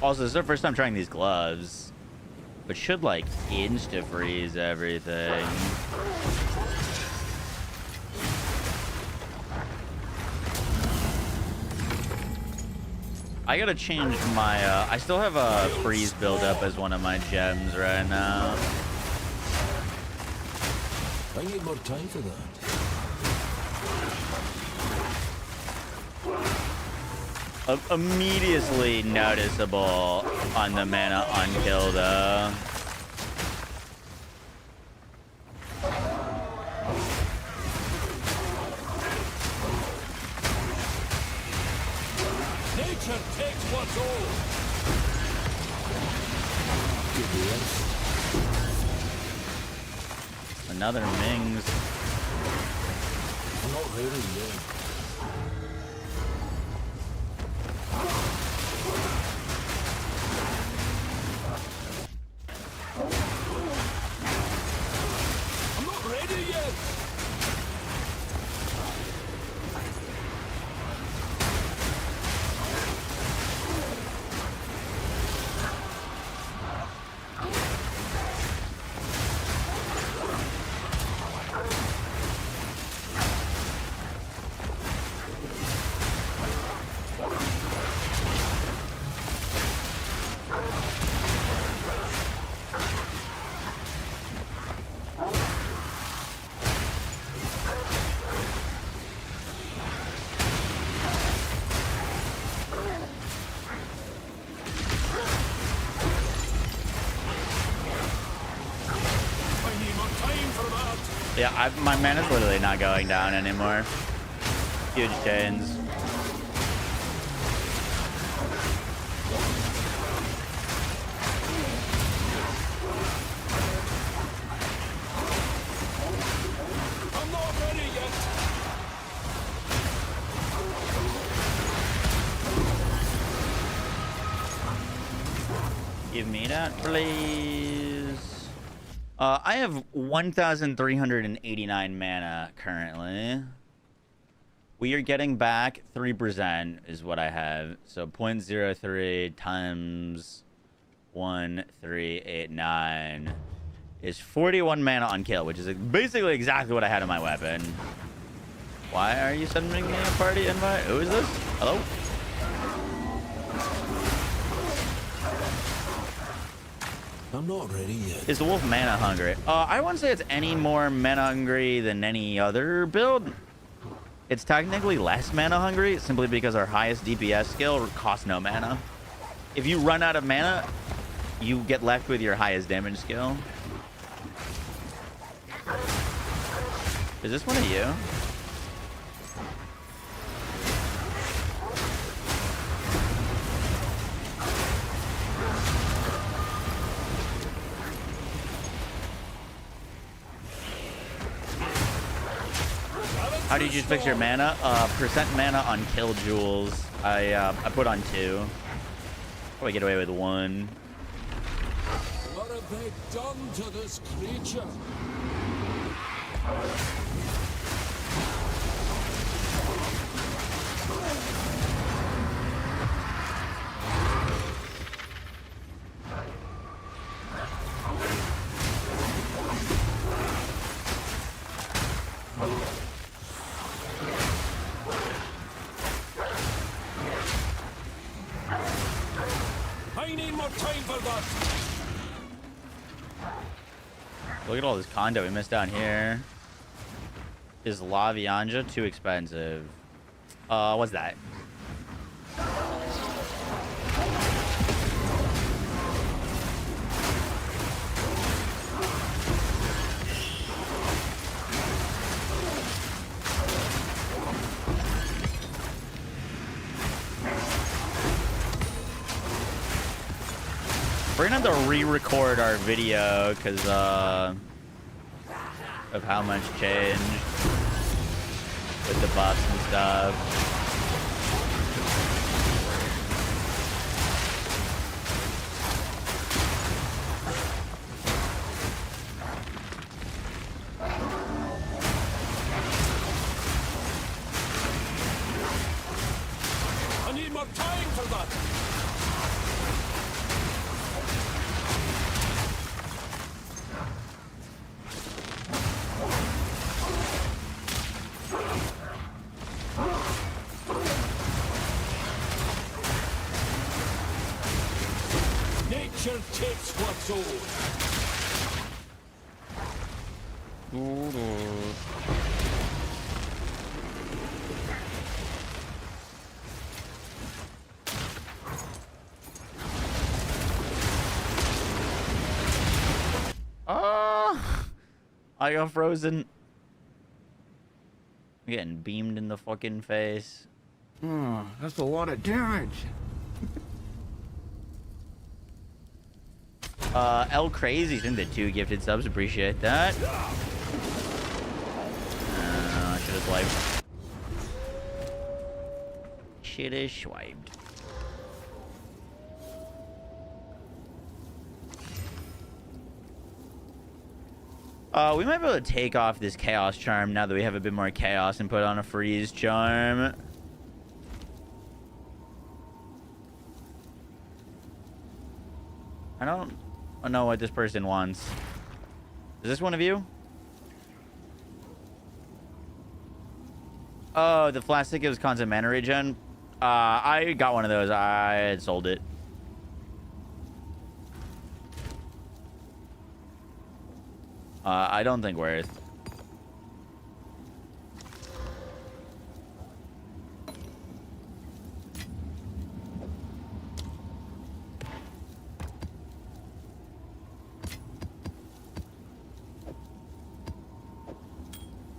Speaker 2: Also, this is our first time trying these gloves, but should like insta-freeze everything. I gotta change my, I still have a freeze build up as one of my gems right now.
Speaker 8: I need more time for that.
Speaker 2: Immediately noticeable on the mana on kill though.
Speaker 8: Nature takes what's old.
Speaker 2: Another Mings.
Speaker 8: I'm not ready yet. I'm not ready yet.
Speaker 2: Yeah, my mana's literally not going down anymore. Huge chains.
Speaker 8: I'm not ready yet.
Speaker 2: Give me that, please. I have 1,389 mana currently. We are getting back 3% is what I have. So 0.03 times 1,389 is 41 mana on kill, which is basically exactly what I had in my weapon. Why are you sending me a party invite? Who is this? Hello?
Speaker 8: I'm not ready yet.
Speaker 2: Is the wolf mana hungry? I wouldn't say it's any more mana hungry than any other build. It's technically less mana hungry simply because our highest DPS skill costs no mana. If you run out of mana, you get left with your highest damage skill. Is this one of you? How did you fix your mana? Percent mana on kill jewels. I put on 2. Probably get away with 1.
Speaker 8: What have they done to this creature? I need more time for that.
Speaker 2: Look at all this condo we missed down here. Is La Vianja too expensive? What's that? We're gonna have to re-record our video because of how much changed with the buffs and stuff.
Speaker 8: I need more time for that. Nature takes what's old.
Speaker 2: I got frozen. I'm getting beamed in the fucking face.
Speaker 8: Oh, that's a lot of damage.
Speaker 2: L Crazy's in the 2 gifted subs. Appreciate that. I should have swiped. Should have swiped. We might be able to take off this chaos charm now that we have a bit more chaos and put on a freeze charm. I don't know what this person wants. Is this one of you? Oh, the plastic gives constant mana regen. I got one of those. I had sold it. I don't think worth.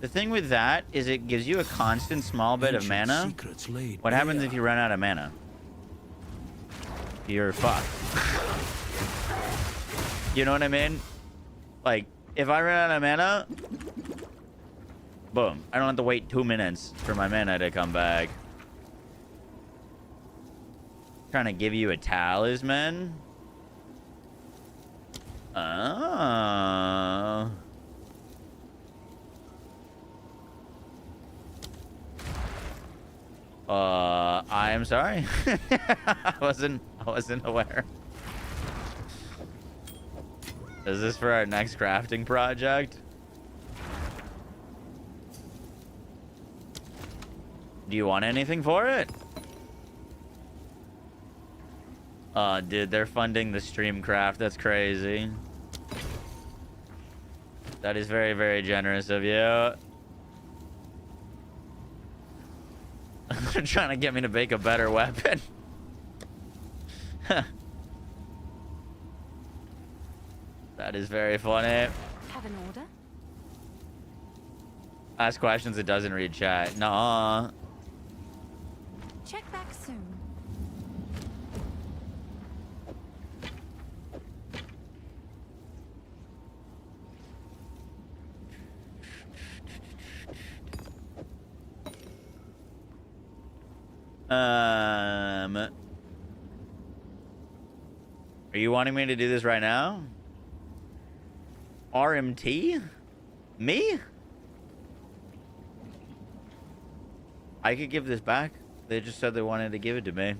Speaker 2: The thing with that is it gives you a constant small bit of mana. What happens if you run out of mana? You're fucked. You know what I mean? Like, if I run out of mana, boom. I don't have to wait 2 minutes for my mana to come back. Trying to give you a talisman. I am sorry. I wasn't aware. Is this for our next crafting project? Do you want anything for it? Dude, they're funding the stream craft. That's crazy. That is very, very generous of you. They're trying to get me to make a better weapon. That is very funny.
Speaker 6: Have an order?
Speaker 2: Ask questions, it doesn't read chat. Nuh-uh.
Speaker 6: Check back soon.
Speaker 2: Are you wanting me to do this right now? RMT? Me? I could give this back. They just said they wanted to give it to me.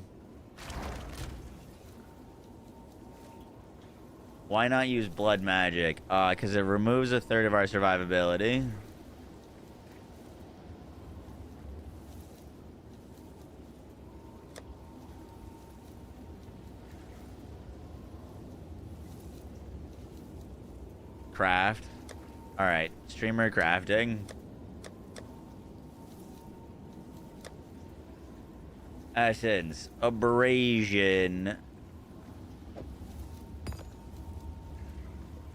Speaker 2: Why not use blood magic? Because it removes a third of our survivability. Craft. Alright, streamer crafting. Essence. Abrasion.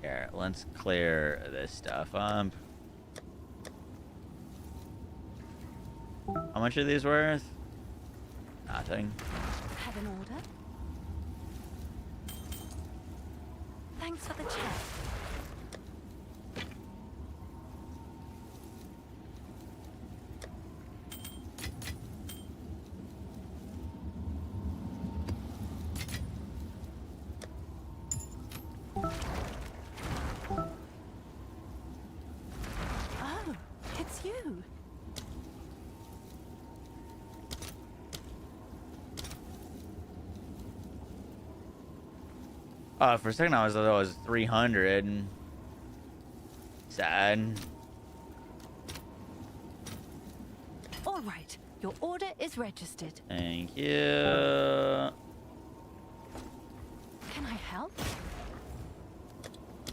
Speaker 2: Here, let's clear this stuff up. How much are these worth? Nothing.
Speaker 6: Have an order? Thanks for the check. Oh, it's you.
Speaker 2: For a second I thought it was 300. Sad.
Speaker 6: All right, your order is registered.
Speaker 2: Thank you.
Speaker 6: Can I help?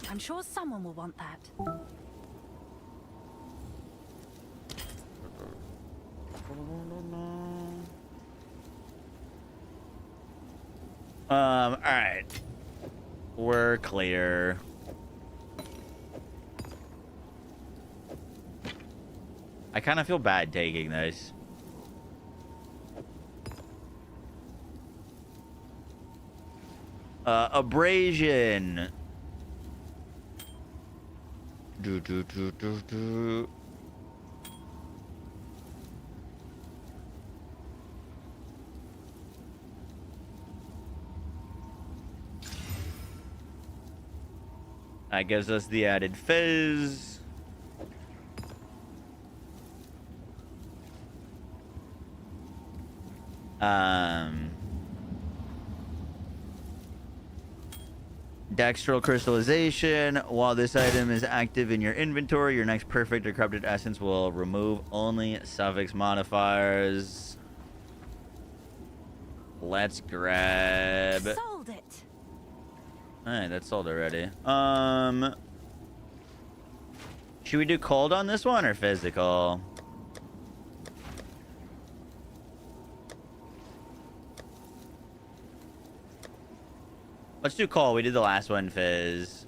Speaker 6: I'm sure someone will want that.
Speaker 2: All right. We're clear. I kind of feel bad taking this. Abrasion. Do. That gives us the added fizz. Dextral crystallization. While this item is active in your inventory, your next perfect or corrupted essence will remove only suffix modifiers. Let's grab.
Speaker 6: Sold it.
Speaker 2: Alright, that's sold already. Should we do cold on this one or physical? Let's do cold. We did the last one fizz.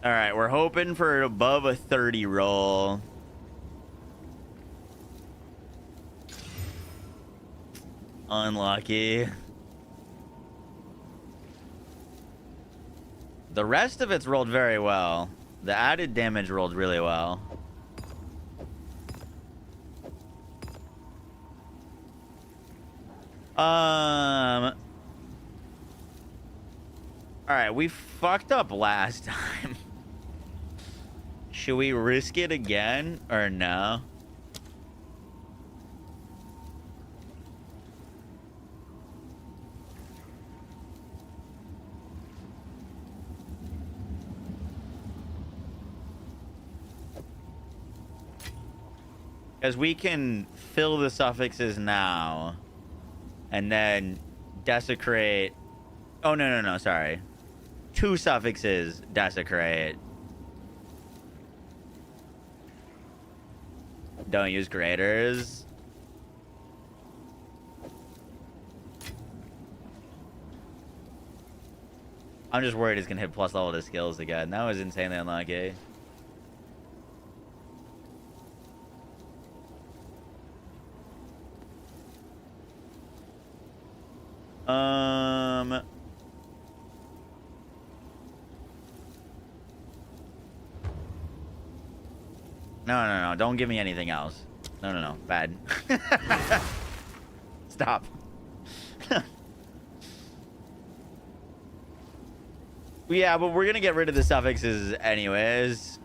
Speaker 2: Alright, we're hoping for above a 30 roll. Unlucky. The rest of it's rolled very well. The added damage rolled really well. All right, we fucked up last time. Should we risk it again or no? Because we can fill the suffixes now and then desecrate. Oh, no, sorry. 2 suffixes desecrate. Don't use graders. I'm just worried he's gonna hit plus level to skills again. That was insanely unlucky. No. Don't give me anything else. No. Bad. Stop. Yeah, but we're gonna get rid of the suffixes anyways.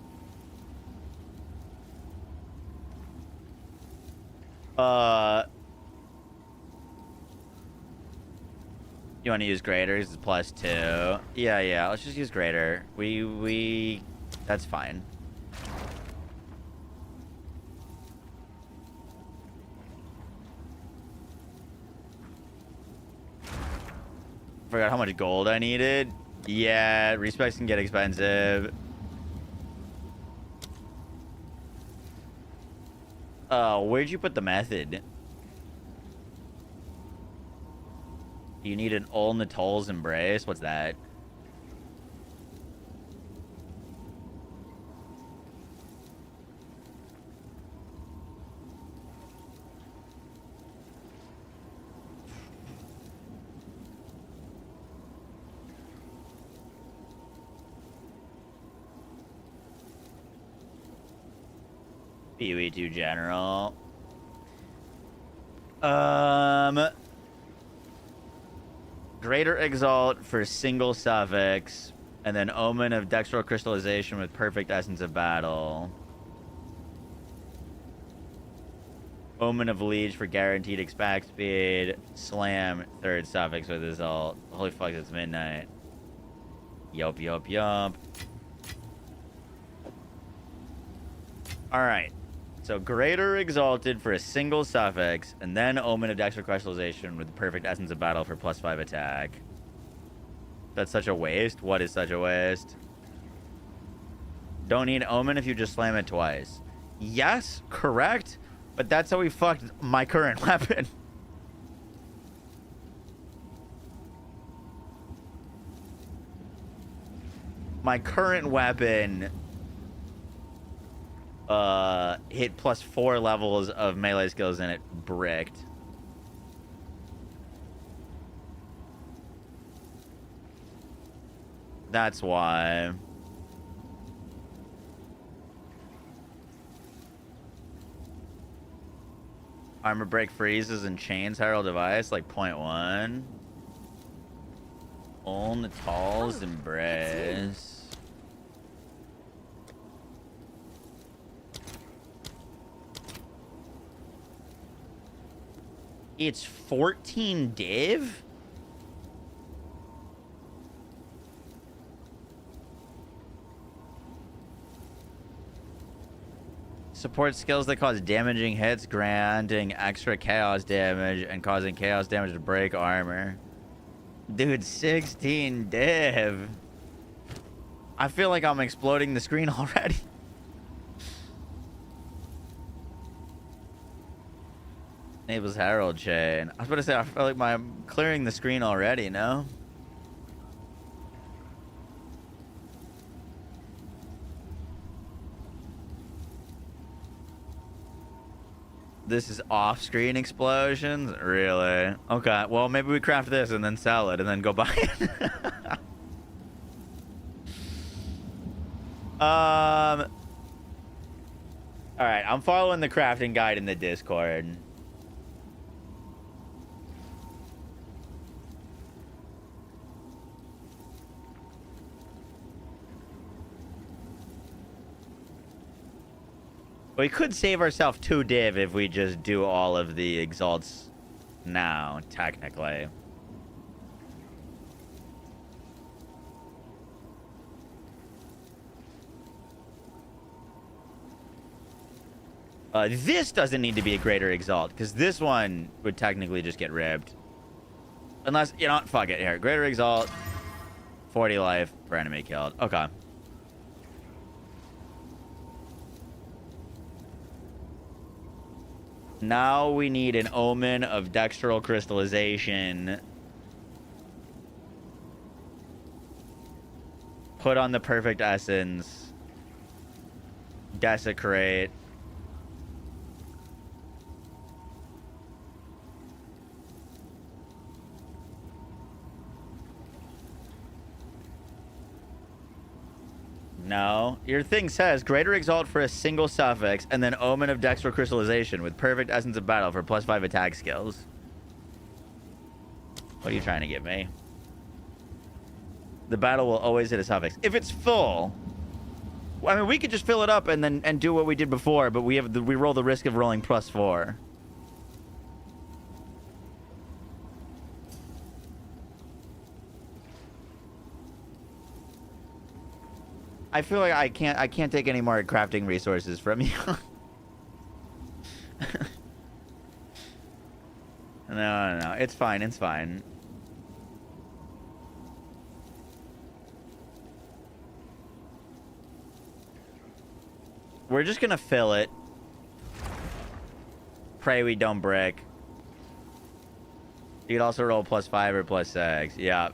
Speaker 2: You want to use graders? It's +2. Yeah. Let's just use grader. That's fine. Forgot how much gold I needed. Yeah, respects can get expensive. Oh, where'd you put the method? You need an Ol Natol's Embrace. What's that? PoE2 general. Greater Exalt for single suffix, and then Omen of Dextral Crystallization with perfect Essence of Battle. Omen of Leech for guaranteed expect speed. Slam, 3rd suffix with his ult. Holy fuck, it's midnight. Yup. Alright. So Greater Exalted for a single suffix, and then Omen of Dextral Crystallization with perfect Essence of Battle for +5 attack. That's such a waste. What is such a waste? Don't need Omen if you just slam it twice. Yes, correct, but that's how we fucked my current weapon. My current weapon hit +4 levels of melee skills and it bricked. That's why. Armor break freezes and chains Herald Device like 0.1. Ol Natol's Embrace. It's 14 div? Support skills that cause damaging hits, granting extra chaos damage, and causing chaos damage to break armor. Dude, 16 div. I feel like I'm exploding the screen already. Enables Herald Chain. I was about to say, I feel like I'm clearing the screen already, no? This is off-screen explosions? Really? Okay, well, maybe we craft this and then sell it and then go buy it. Alright, I'm following the crafting guide in the Discord. We could save ourselves 2 div if we just do all of the exalts now, technically. This doesn't need to be a greater exalt, because this one would technically just get ribbed. Unless, you know what? Fuck it. Here, greater exalt, 40 life for enemy killed. Okay. Now we need an omen of dextral crystallization. Put on the perfect essence. Desecrate. No. Your thing says greater exalt for a single suffix and then omen of dextral crystallization with perfect essence of battle for +5 attack skills. What are you trying to get me? The battle will always hit a suffix. If it's full, I mean, we could just fill it up and do what we did before, but we roll the risk of rolling +4. I feel like I can't take any more crafting resources from you. No. It's fine. It's fine. We're just gonna fill it. Pray we don't break. You could also roll +5 or +6. Yeah.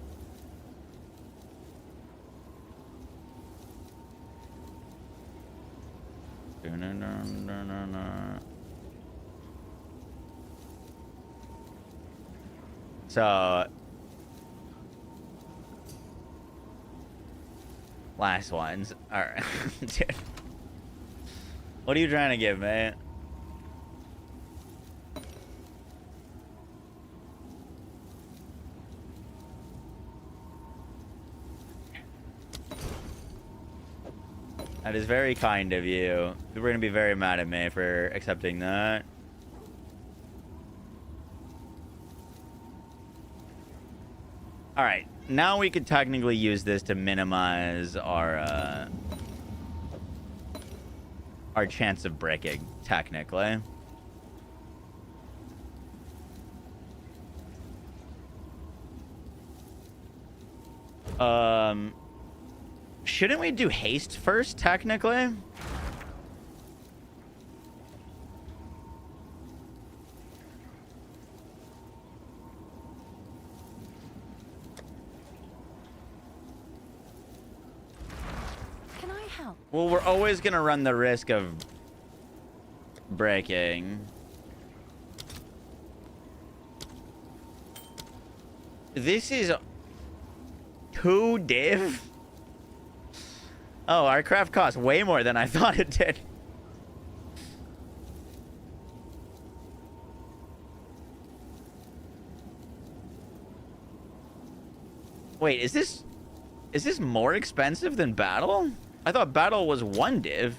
Speaker 2: So, last ones. All right. Dude. What are you trying to give, man? That is very kind of you. People are going to be very mad at me for accepting that. All right. Now we could technically use this to minimize our chance of breaking, technically. Shouldn't we do haste first, technically?
Speaker 6: Can I help?
Speaker 2: Well, we're always gonna run the risk of breaking. This is 2 div? Oh, our craft costs way more than I thought it did. Wait, is this more expensive than battle? I thought battle was 1 div.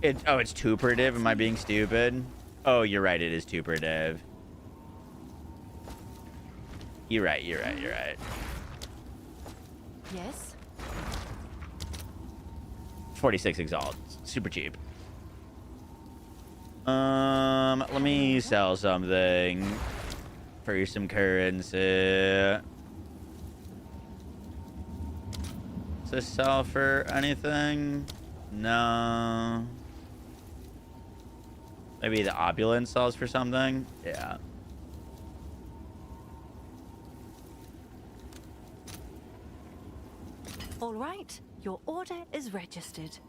Speaker 2: It's 2 per div. Am I being stupid? Oh, you're right. It is 2 per div. You're right.
Speaker 6: Yes.
Speaker 2: 46 exalt. Super cheap. Let me sell something for some currency. Does this sell for anything? No. Maybe the opulence sells for something? Yeah.
Speaker 6: All right. Your order is registered.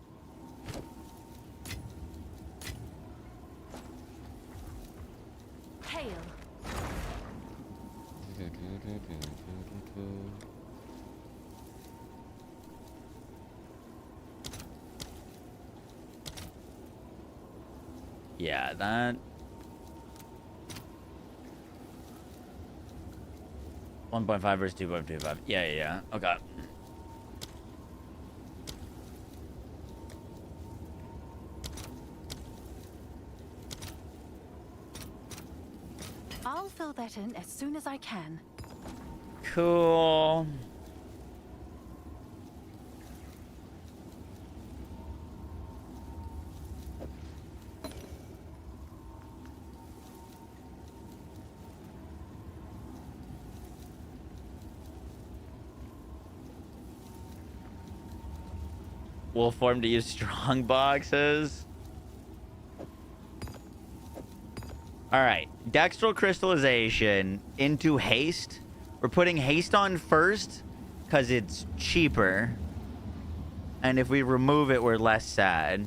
Speaker 6: Hail.
Speaker 2: Yeah, that... 1.5 versus 2.25. Yeah. Okay.
Speaker 6: I'll fill that in as soon as I can.
Speaker 2: Cool. We'll form to use strong boxes. All right, dextral crystallization into haste. We're putting haste on first because it's cheaper. And if we remove it, we're less sad.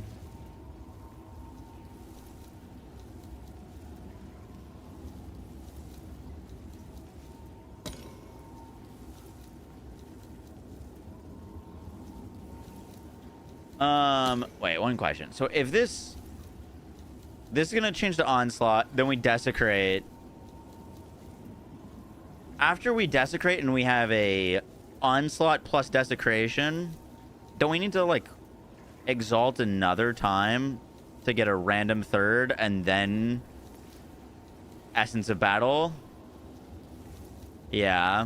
Speaker 2: Wait, one question. So if this is gonna change to onslaught, then we desecrate. After we desecrate and we have a onslaught plus desecration, don't we need to like exalt another time to get a random third and then essence of battle? Yeah.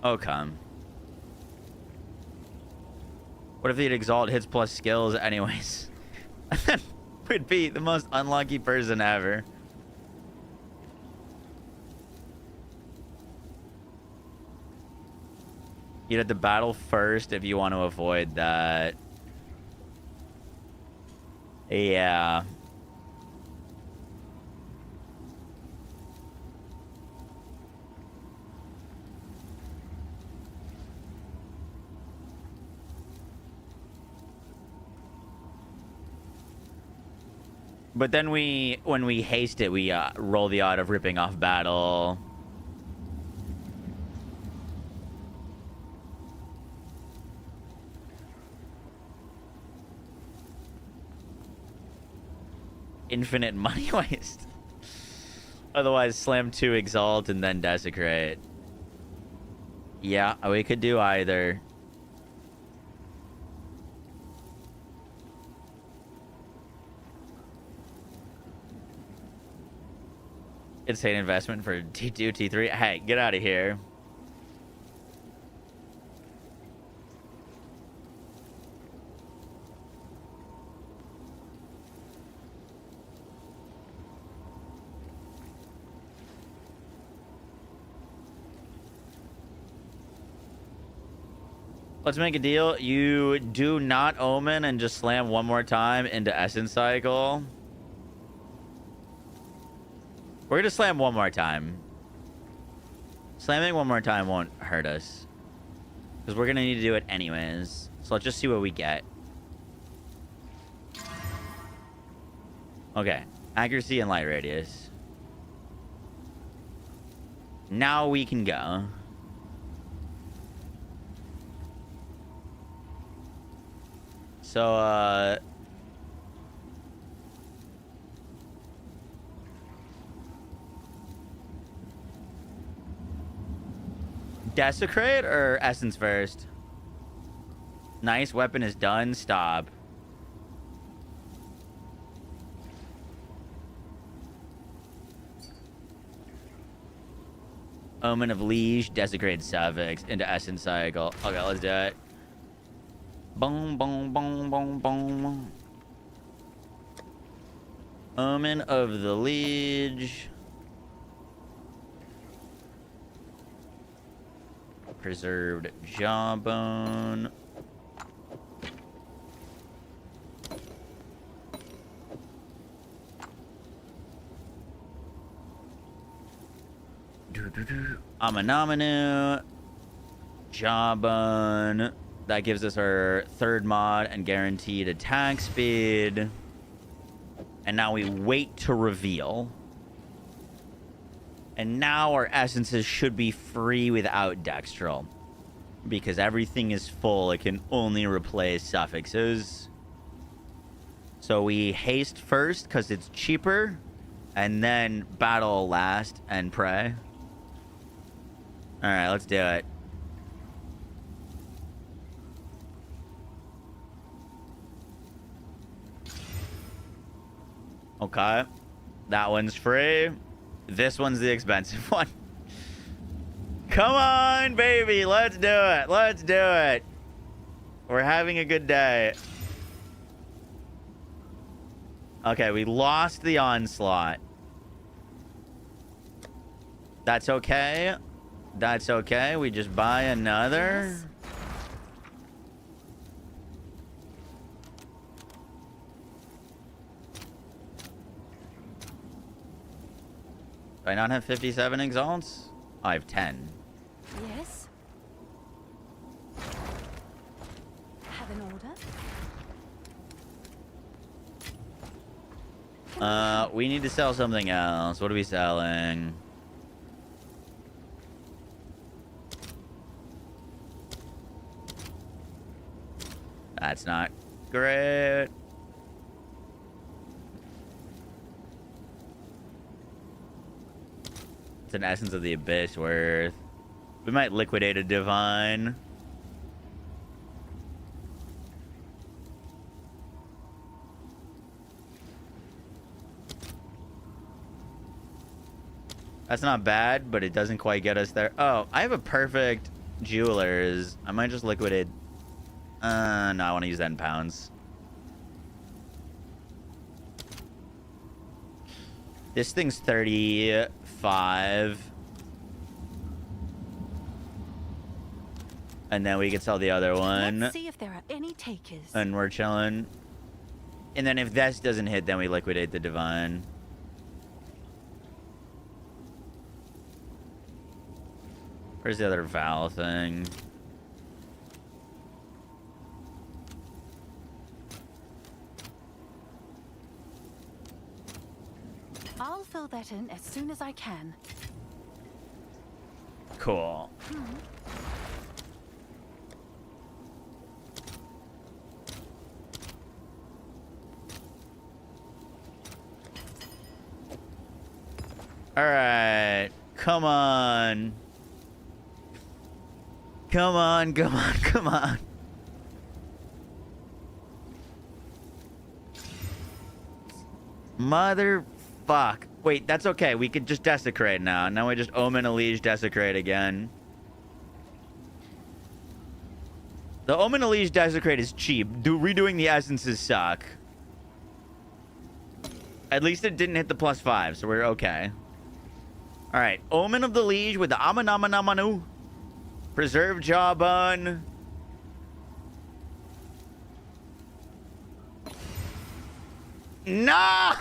Speaker 2: Okay. What if the exalt hits plus skills anyways? Would be the most unlucky person ever. You'd have to battle first if you want to avoid that. Yeah. But then when we haste it, we roll the odd of ripping off battle. Infinite money waste. Otherwise, slam 2 exalt and then desecrate. Yeah, we could do either. Insane investment for T2, T3. Hey, get out of here. Let's make a deal. You do not omen and just slam one more time into Essence Cycle. We're gonna slam one more time. Slamming one more time won't hurt us, because we're gonna need to do it anyways. So let's just see what we get. Okay, accuracy and light radius. Now we can go. So, desecrate or essence first? Nice, weapon is done. Stop. Omen of Liege, desecrate suffix into essence cycle. Okay, let's do it. Boom, boom, boom, boom, boom. Omen of the Liege. Preserved jawbone. Amanamanu. Jawbone. That gives us our third mod and guaranteed attack speed. And now we wait to reveal. And now our essences should be free without Dextral. Because everything is full. It can only replace suffixes. So we haste first because it's cheaper. And then battle last and pray. Alright, let's do it. Okay. That one's free. This one's the expensive one. Come on, baby. Let's do it. Let's do it. We're having a good day. Okay, we lost the onslaught. That's okay. That's okay. We just buy another.
Speaker 6: Yes.
Speaker 2: Do I not have 57 exalts? I have 10.
Speaker 6: Yes. Have an order?
Speaker 2: We need to sell something else. What are we selling? That's not great. It's an Essence of the Abyss worth. We might liquidate a Divine. That's not bad, but it doesn't quite get us there. Oh, I have a perfect Jewelers. I might just liquidate. No, I want to use that in pounds. This thing's 35. And then we can sell the other one.
Speaker 6: Let's see if there are any takers.
Speaker 2: And we're chilling. And then if this doesn't hit, then we liquidate the Divine. Where's the other Val thing?
Speaker 6: I'll fill that in as soon as I can.
Speaker 2: Cool. All right. Come on. Come on, come on, come on. Motherfuck. Wait, that's okay. We could just desecrate now. Now we just Omen, Elige, desecrate again. The Omen, Elige, desecrate is cheap. Redoing the essences suck. At least it didn't hit the +5, so we're okay. All right. Omen of the Liege with the Amanamanamanu. Preserve Jawbone. No!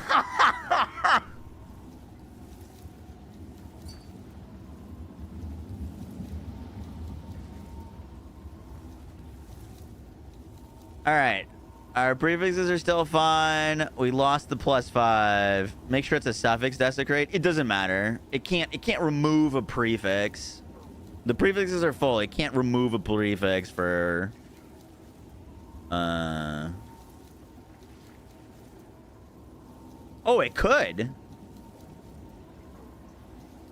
Speaker 2: All right. Our prefixes are still fine. We lost the +5. Make sure it's a suffix desecrate. It doesn't matter. It can't remove a prefix. The prefixes are full. It can't remove a prefix for oh, it could.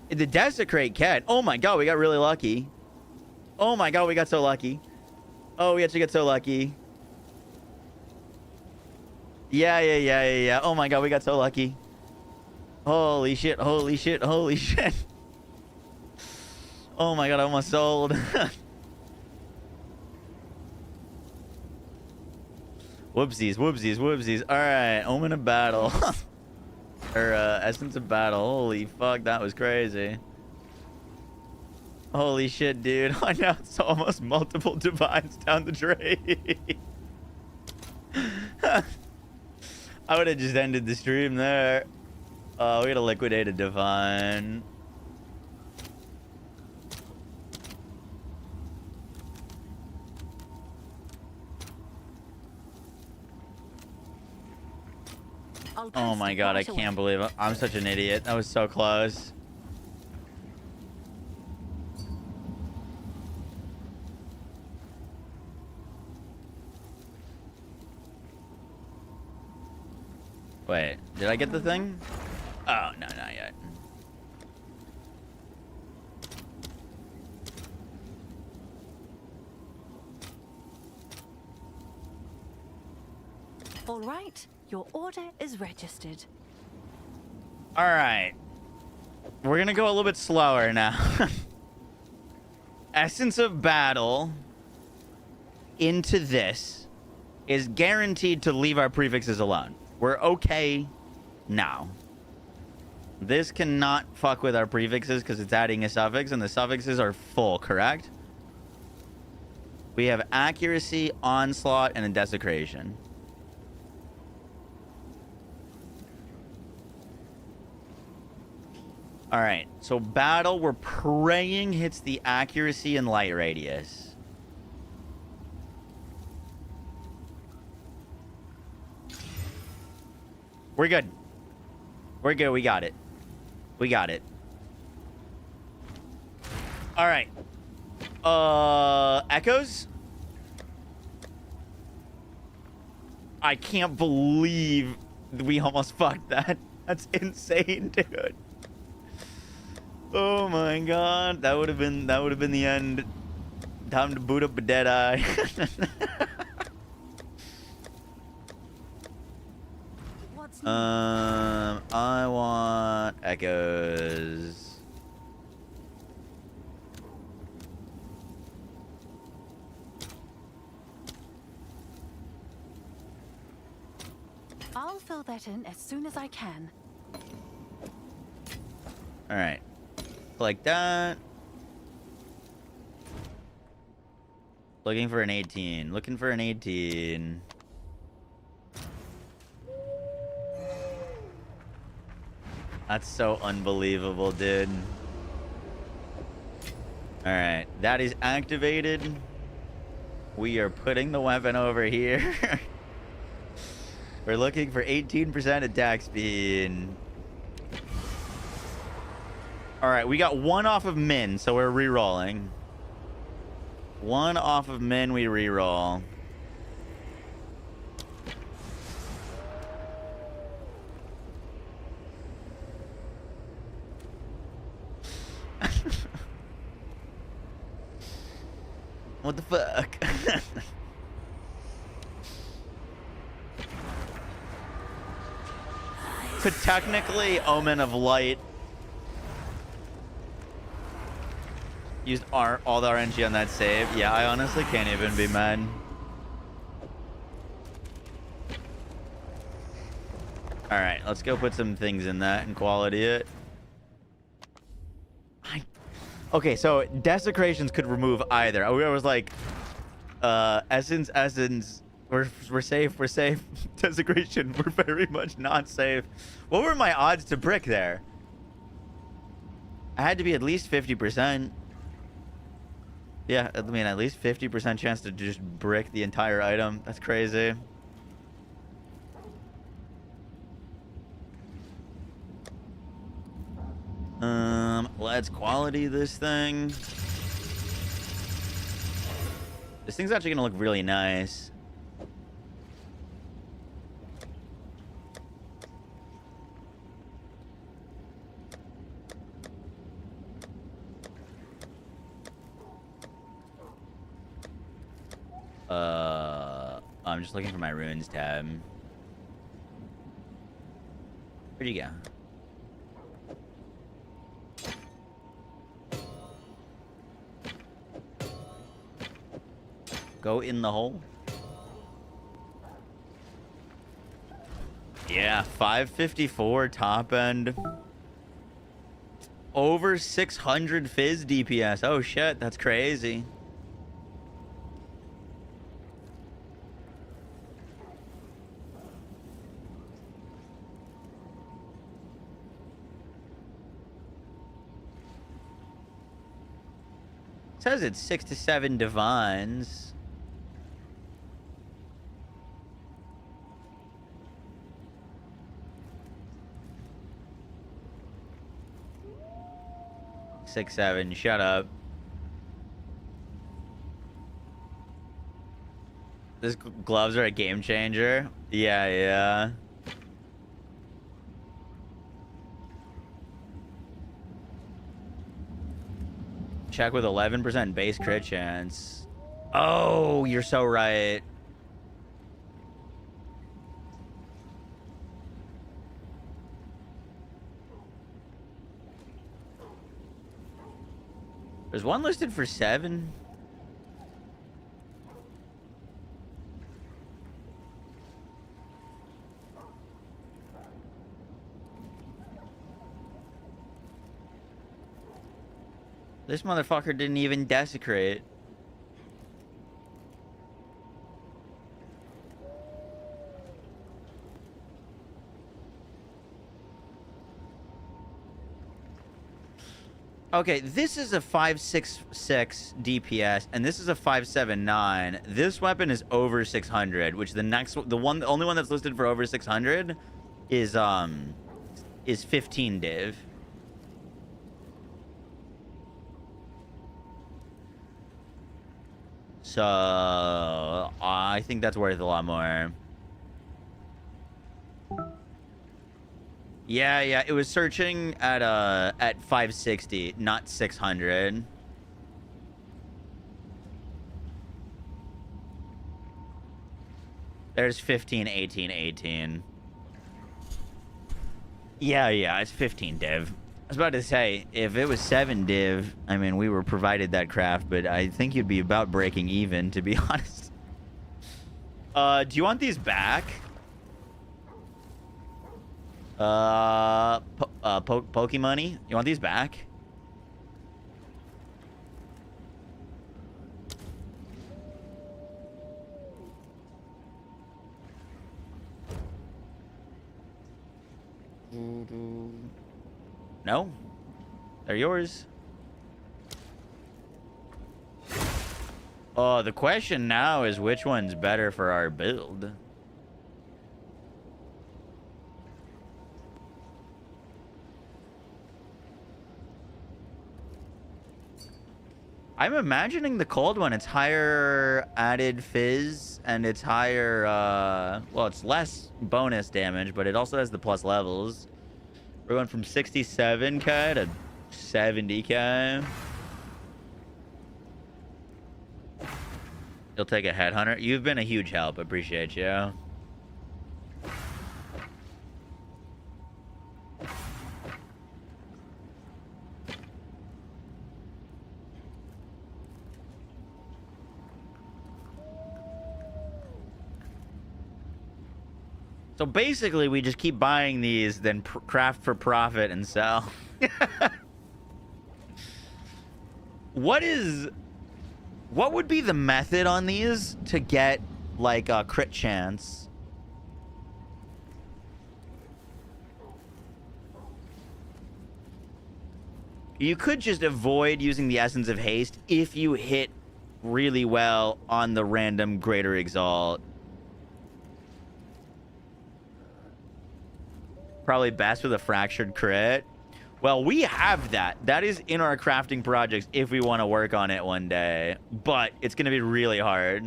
Speaker 2: The desecrate can. Oh my god, we got really lucky. Oh my god, we got so lucky. Oh, we actually got so lucky. Yeah. Oh my god, we got so lucky. Holy shit, holy shit, holy shit. Oh my god, I almost sold. Whoopsies, whoopsies, whoopsies. Alright, Omen of Battle. Or Essence of Battle. Holy fuck, that was crazy. Holy shit, dude. I know it's almost multiple divines down the drain. I would have just ended the stream there. We gotta liquidate a divine. Oh my god, I can't believe it. I'm such an idiot. That was so close. Wait, did I get the thing? Oh, no, not yet.
Speaker 6: All right, your order is registered.
Speaker 2: All right. We're going to go a little bit slower now. Essence of Battle into this is guaranteed to leave our prefixes alone. We're okay now. This cannot fuck with our prefixes because it's adding a suffix, and the suffixes are full, correct? We have accuracy, onslaught, and a desecration. All right, so battle, we're praying hits the accuracy and light radius. We're good. We're good. We got it. We got it. All right. Echoes? I can't believe we almost fucked that. That's insane, dude. Oh my god. That would have been the end. Time to boot up a dead eye. I want echoes.
Speaker 6: I'll fill that in as soon as I can.
Speaker 2: All right. Like that. Looking for an 18. Looking for an 18. That's so unbelievable, dude. All right. That is activated. We are putting the weapon over here. We're looking for 18% attack speed. All right, we got one off of Min, so we're re-rolling. One off of Min, we re-roll. What the fuck? Could technically Omen of Light used all the RNG on that save? Yeah, I honestly can't even be mad. All right, let's go put some things in that and quality it. Okay, so desecrations could remove either. I was like, essence. We're safe. Desecration, we're very much not safe. What were my odds to brick there? I had to be at least 50%. Yeah, I mean, at least 50% chance to just brick the entire item. That's crazy. Let's quality this thing. This thing's actually gonna look really nice. I'm just looking for my runes tab. Where'd you go? Go in the hole. Yeah, 554 top end. Over 600 fizz DPS. Oh shit, that's crazy. Says it's 6 to 7 divines. Six, 7, shut up. This gloves are a game changer. Yeah. Check with 11% base crit chance. Oh, you're so right. There's one listed for 7. This motherfucker didn't even desecrate. Okay, this is a 566 DPS, and this is a 579. This weapon is over 600, which the only one that's listed for over 600 is 15 div. So I think that's worth a lot more. Yeah, it was searching at 560, not 600. There's 15, 18, 18. Yeah, it's 15 div. I was about to say, if it was 7 div, I mean, we were provided that craft, but I think you'd be about breaking even, to be honest. Do you want these back? Pokemoney? You want these back? No? They're yours. Oh, the question now is which one's better for our build? I'm imagining the cold one. It's higher added fizz, and it's higher, well, it's less bonus damage, but it also has the plus levels. We're going from 67k to 70k. You'll take a headhunter. You've been a huge help. Appreciate you. So basically, we just keep buying these, then craft for profit and sell. What would be the method on these to get, like, a crit chance? You could just avoid using the Essence of Haste if you hit really well on the random Greater Exalt. Probably best with a Fractured crit. Well, we have that. That is in our crafting projects if we want to work on it one day. But it's going to be really hard.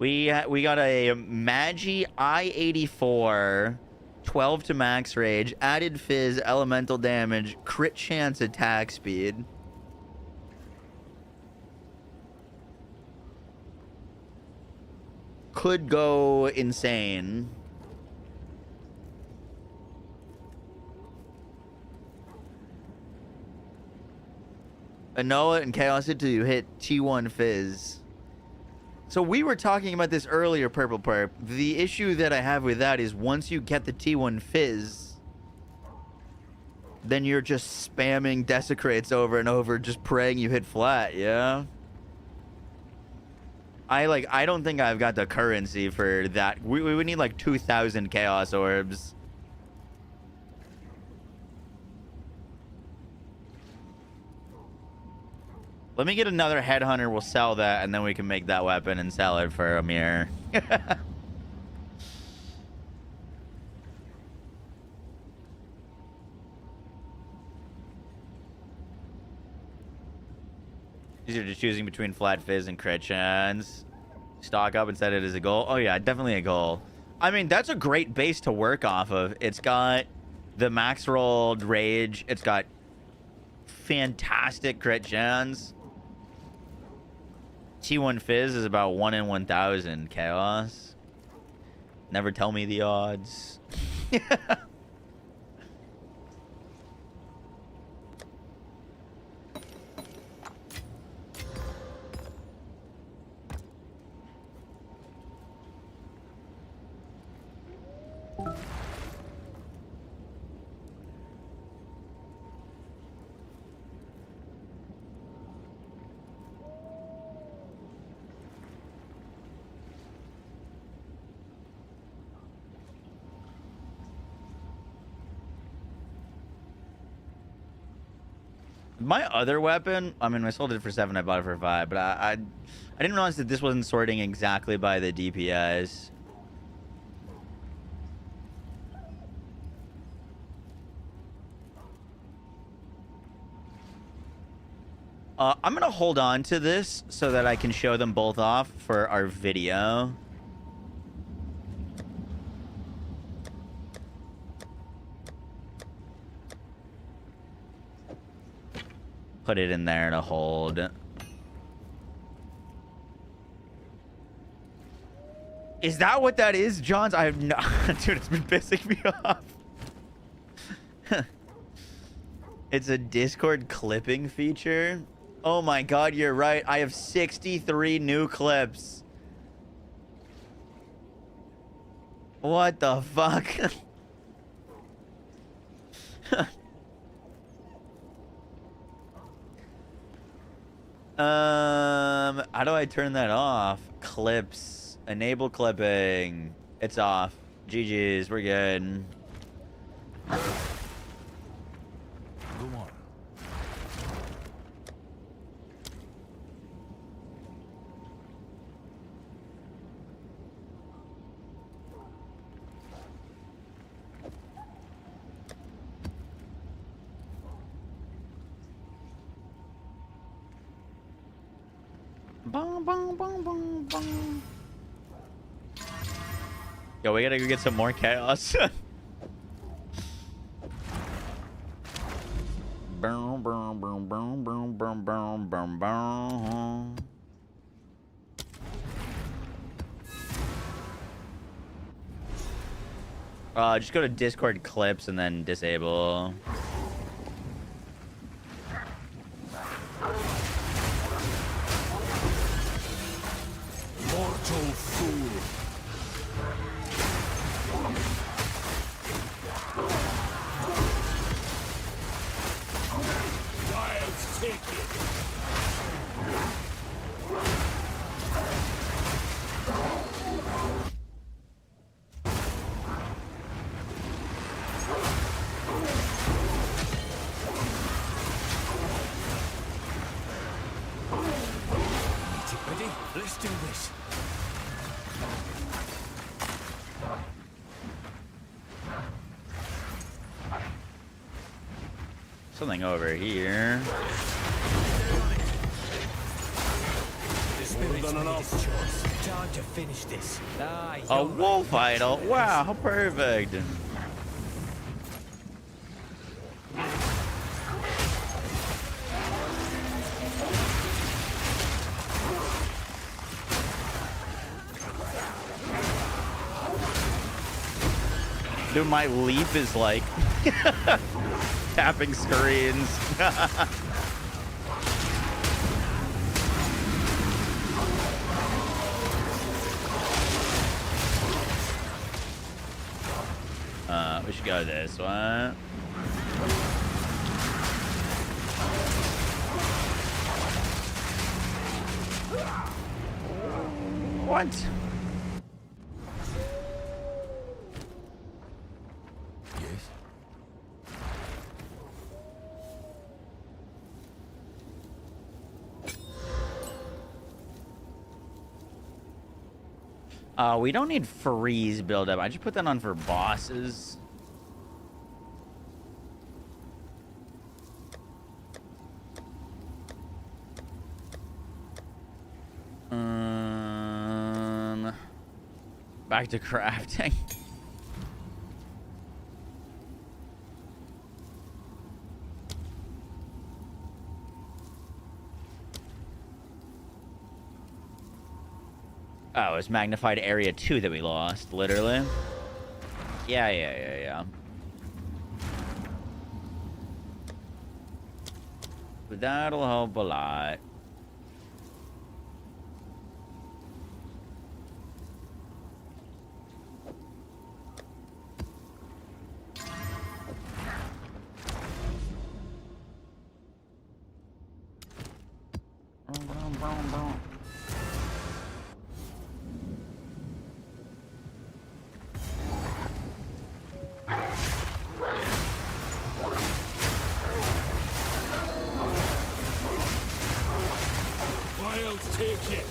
Speaker 2: We got a Magi I-84, 12 to max rage, added fizz, elemental damage, crit chance, attack speed. Could go insane. Annul it and chaos it till you hit T1 fizz. So we were talking about this earlier, Purple Perp. The issue that I have with that is once you get the T1 fizz, then you're just spamming desecrates over and over, just praying you hit flat, yeah? I don't think I've got the currency for that. We would need like 2,000 chaos orbs. Let me get another headhunter. We'll sell that, and then we can make that weapon and sell it for a mirror. These are just choosing between flat fizz and crit chance. Stock up and set it as a goal. Oh yeah, definitely a goal. I mean, that's a great base to work off of. It's got the max rolled rage. It's got fantastic crit chance. T1 fizz is about 1 in 1,000 chaos. Never tell me the odds. My other weapon, I mean, I sold it for 7. I bought it for 5, but I didn't realize that this wasn't sorting exactly by the DPS. I'm gonna hold on to this so that I can show them both off for our video. Put it in there to hold. Is that what that is, Johns? I have no... Dude, it's been pissing me off. It's a Discord clipping feature. Oh my god, you're right. I have 63 new clips. What the fuck? How do I turn that off? Clips. Enable clipping. It's off. GG's. We're good.
Speaker 4: Go on.
Speaker 2: Boom, boom, boom, boom, boom. Yo, we gotta go get some more chaos. Boom, boom, boom, boom, boom, boom, boom, boom, boom. Just go to Discord clips and then disable.
Speaker 8: Mortal fool. I'll take it. Ready? Let's do this.
Speaker 2: Something over here.
Speaker 8: More than enough.
Speaker 20: Time to finish this.
Speaker 2: A wolf idol. Wow, how perfect. Dude, my leap is like tapping screens. We should go this one. What? We don't need freeze buildup. I just put that on for bosses. Back to crafting. Oh, it's magnified area 2 that we lost, literally. Yeah. But that'll help a lot.
Speaker 8: take it.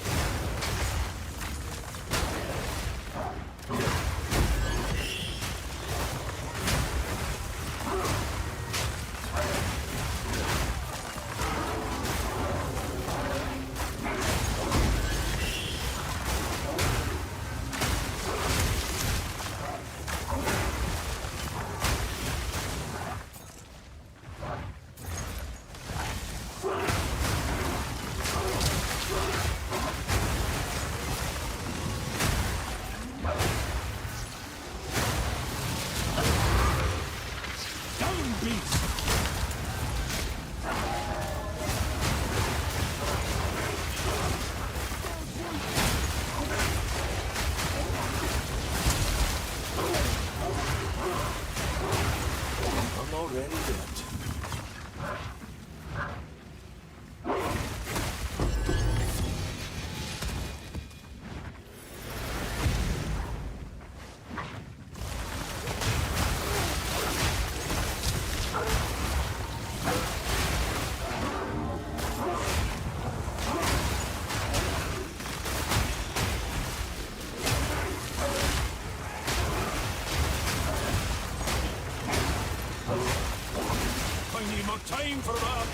Speaker 8: Time for that!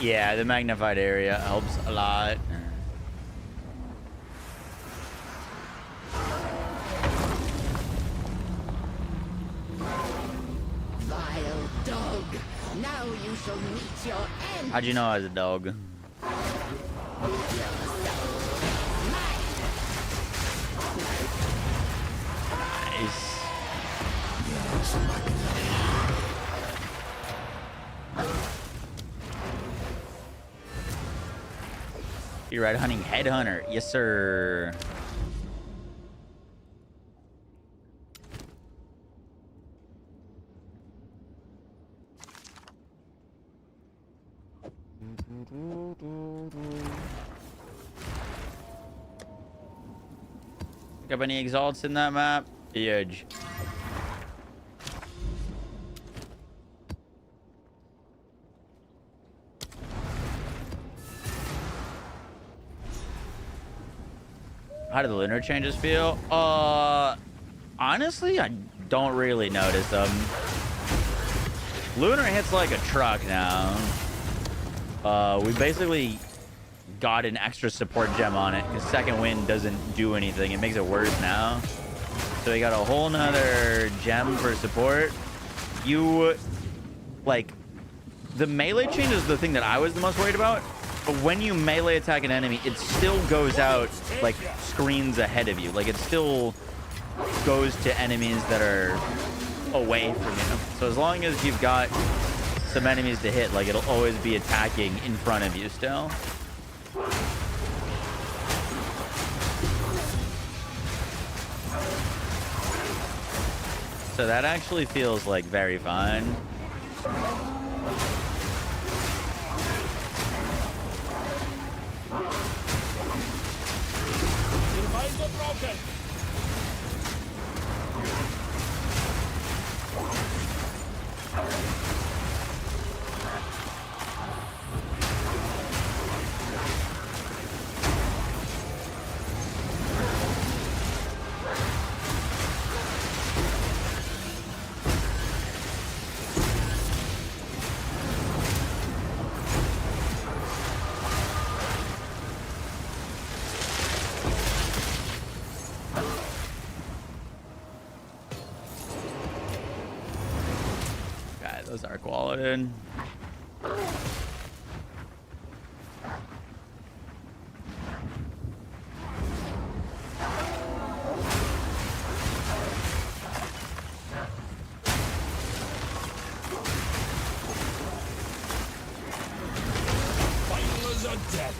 Speaker 2: Yeah, the magnified area helps a lot.
Speaker 1: Vile dog! Now you shall meet your end!
Speaker 2: How'd you know I was a dog? You're right, hunting headhunter. Yes, sir. Pick up any exalts in that map? Huge. How do the lunar changes feel? Honestly, I don't really notice them. Lunar hits like a truck now. We basically got an extra support gem on it because second wind doesn't do anything. It makes it worse now. So we got a whole nother gem for support. You, like, the melee change is the thing that I was the most worried about. But when you melee attack an enemy, it still goes out, like, screens ahead of you. Like, it still goes to enemies that are away from you. So as long as you've got some enemies to hit, like, it'll always be attacking in front of you still. So that actually feels, like, very fine. Those are quality.
Speaker 8: Finals are dead.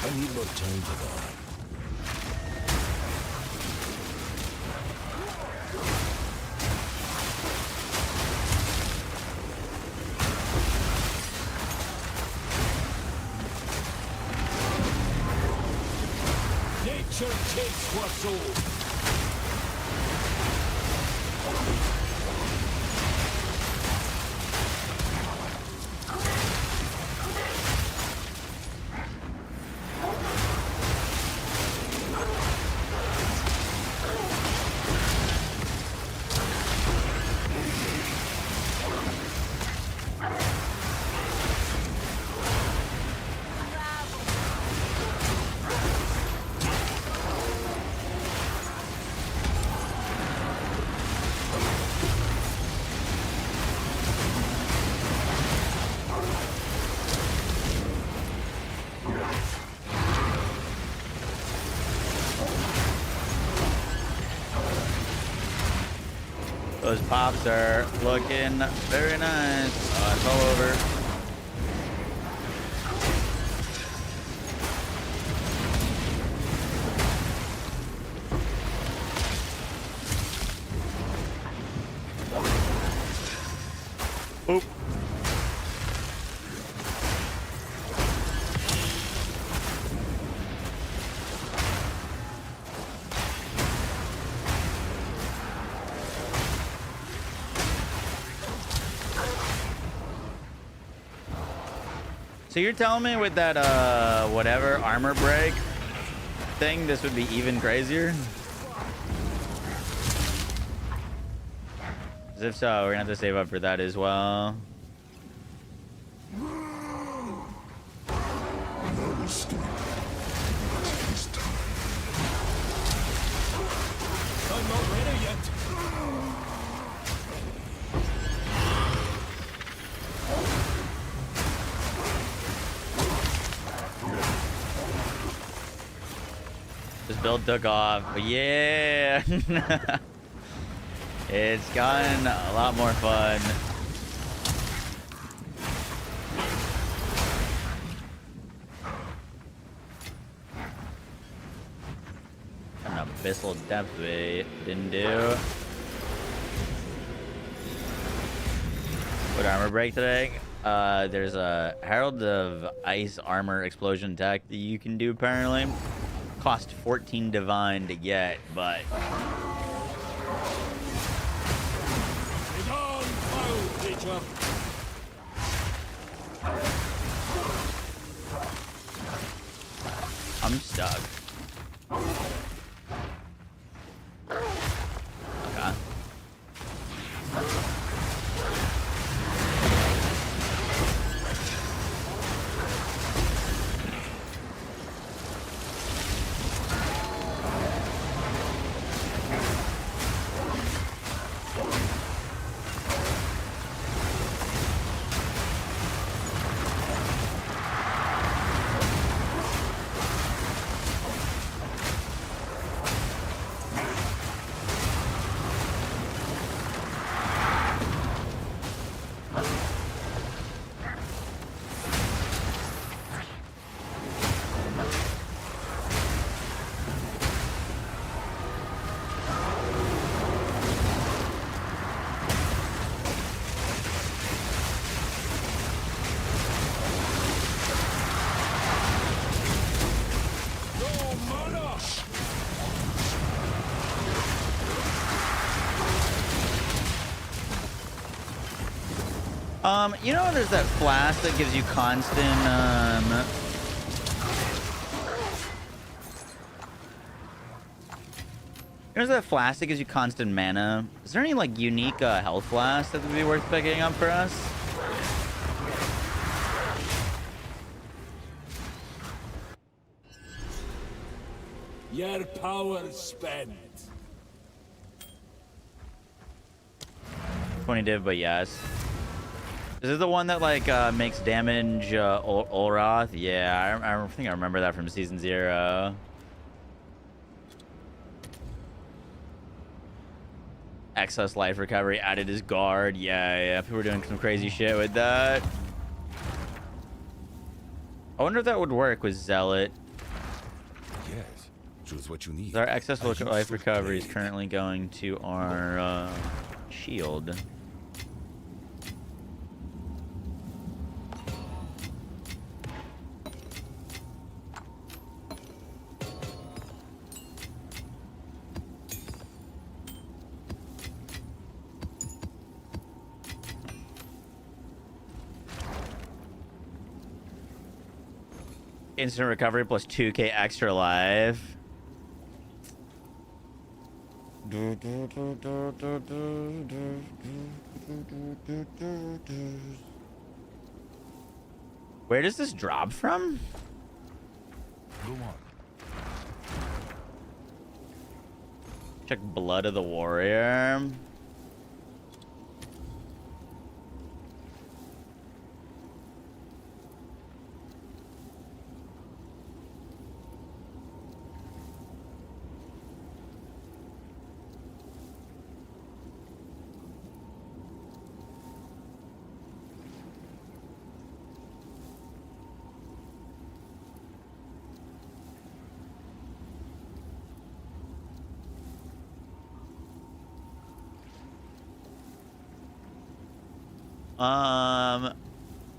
Speaker 8: I need more time for that. Nature takes what's old.
Speaker 2: Those pops are looking very nice. Oh, it's all over. Oop. So you're telling me with that whatever armor break thing, this would be even crazier? 'Cause if so, we're gonna have to save up for that as well.
Speaker 8: I'm not ready yet.
Speaker 2: This build took off, but yeah. It's gotten a lot more fun. An abyssal depth we didn't do. What armor break today? There's a Herald of Ice armor explosion tech that you can do apparently. Cost 14 divine to get, but I'm stuck. Okay. You know, there's that flask that gives you constant, there's that flask that gives you constant mana. Is there any, like, unique, health flask that would be worth picking up for us?
Speaker 8: Your power spent.
Speaker 2: 20 div, but yes. Is this the one that, like, makes damage, Olroth? Yeah, I think I remember that from Season 0. Excess life recovery added as guard. Yeah, people were doing some crazy shit with that. I wonder if that would work with Zealot.
Speaker 4: Yes, choose what you need.
Speaker 2: Our excess life recovery is currently going to our shield. instant recovery plus 2k extra life. Where does this drop from?
Speaker 8: Go on.
Speaker 2: Check Blood of the Warrior.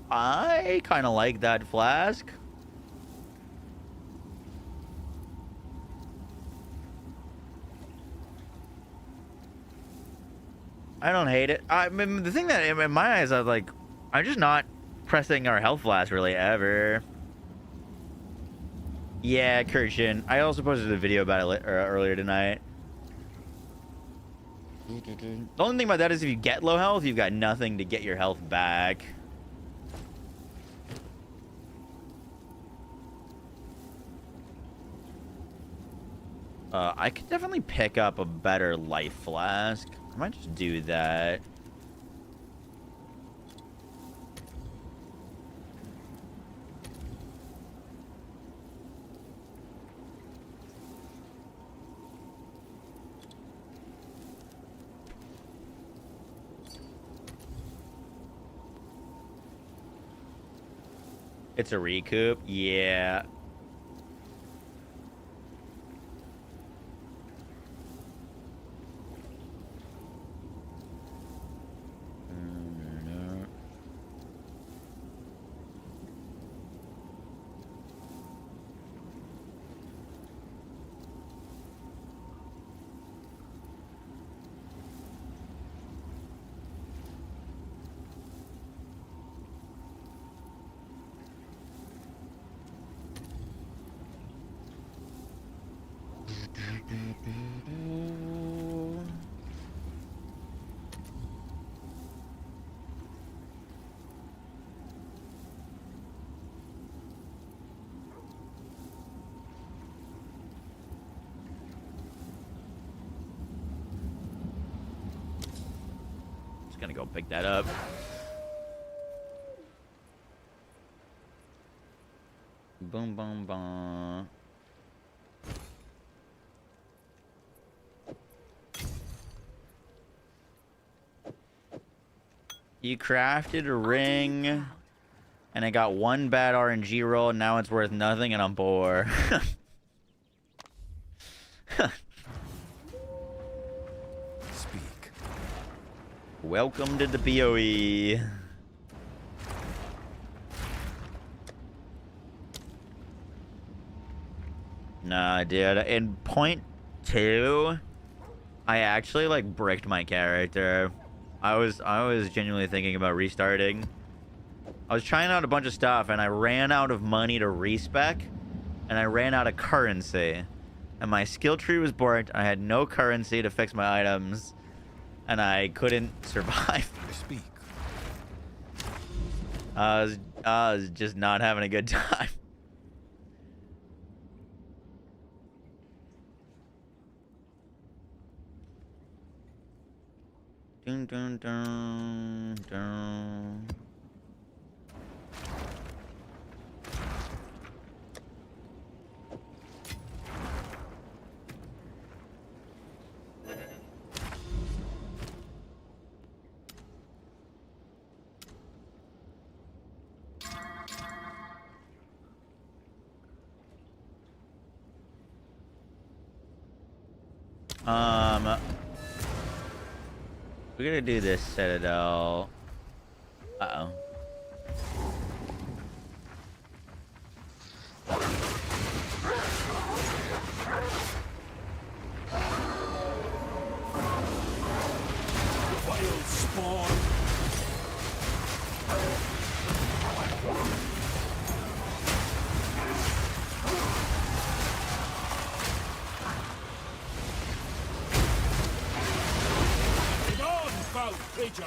Speaker 2: I kind of like that flask. I don't hate it. I mean, the thing that in my eyes, I'm just not pressing our health flask really ever. Yeah, Kirshen. I also posted a video about it earlier tonight. The only thing about that is if you get low health, you've got nothing to get your health back. I could definitely pick up a better life flask. I might just do that. It's a recoup? Yeah. Just gonna go pick that up. Boom, boom, boom. You crafted a ring, and I got one bad RNG roll, and now it's worth nothing, and I'm poor.
Speaker 8: Speak.
Speaker 2: Welcome to the PoE. Nah, dude. In point 2, I actually like bricked my character. I was genuinely thinking about restarting. I was trying out a bunch of stuff, and I ran out of money to respec, and I ran out of currency, and my skill tree was burnt. I had no currency to fix my items, and I couldn't survive.
Speaker 8: Speak.
Speaker 2: I was just not having a good time. Dun, dun, dun, dun. We're gonna do this Citadel. Uh-oh.
Speaker 8: Wild spawn. creature.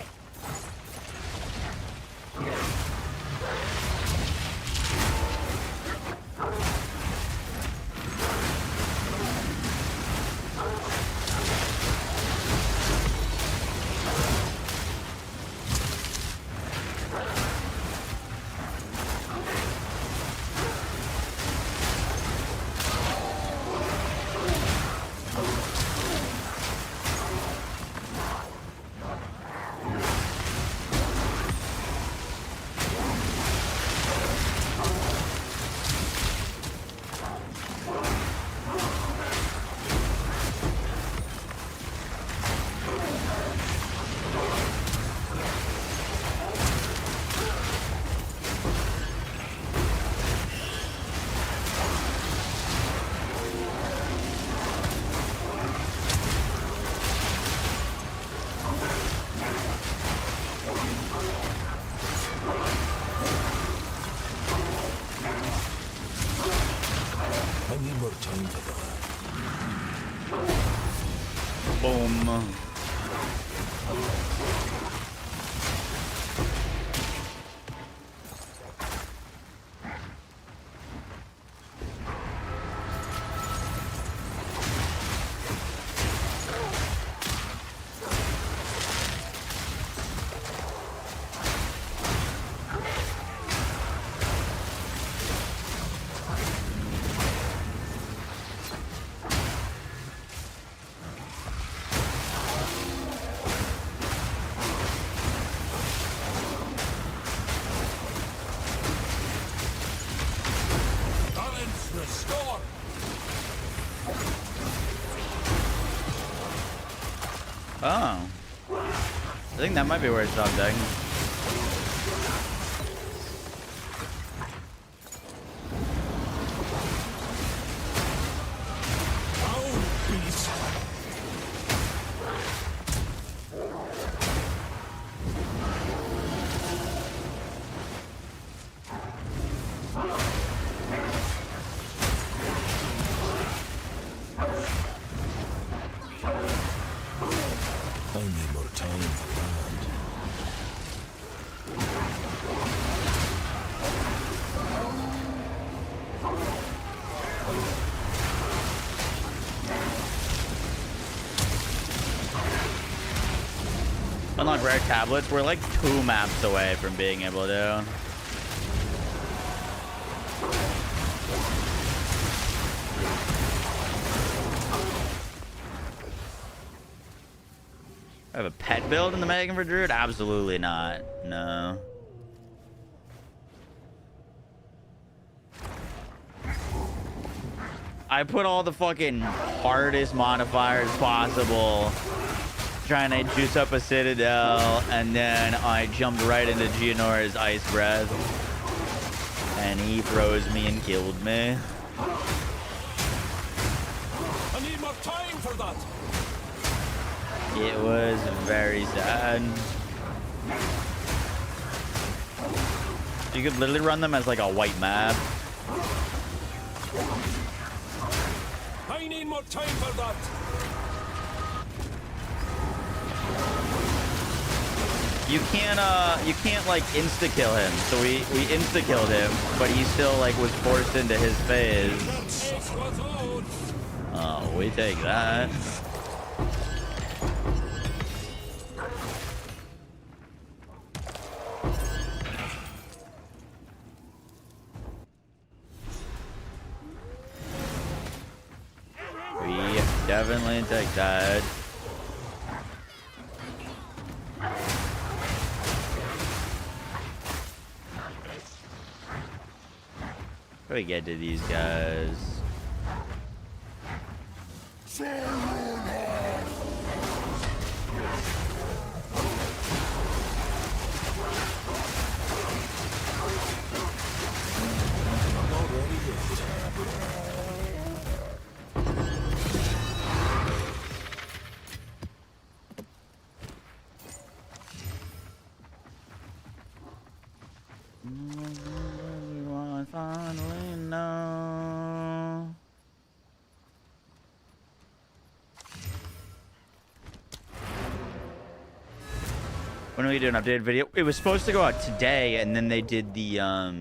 Speaker 2: Boom. Oh. I think that might be where it stopped dying. Unlock rare tablets. We're like 2 maps away from being able to. I have a pet build in the Megan for Druid? Absolutely not. No. I put all the fucking hardest modifiers possible trying to juice up a Citadel, and then I jumped right into Gianor's Ice Breath, and he froze me and killed me.
Speaker 8: I need more time for that.
Speaker 2: It was very sad. You could literally run them as like a white map.
Speaker 8: I need more time for that.
Speaker 2: You can't like insta kill him. So we insta killed him, but he still like was forced into his phase. Oh, we take that. We definitely take that. How do we get to these guys? Finally know. When do we do an updated video? It was supposed to go out today, and then they did the I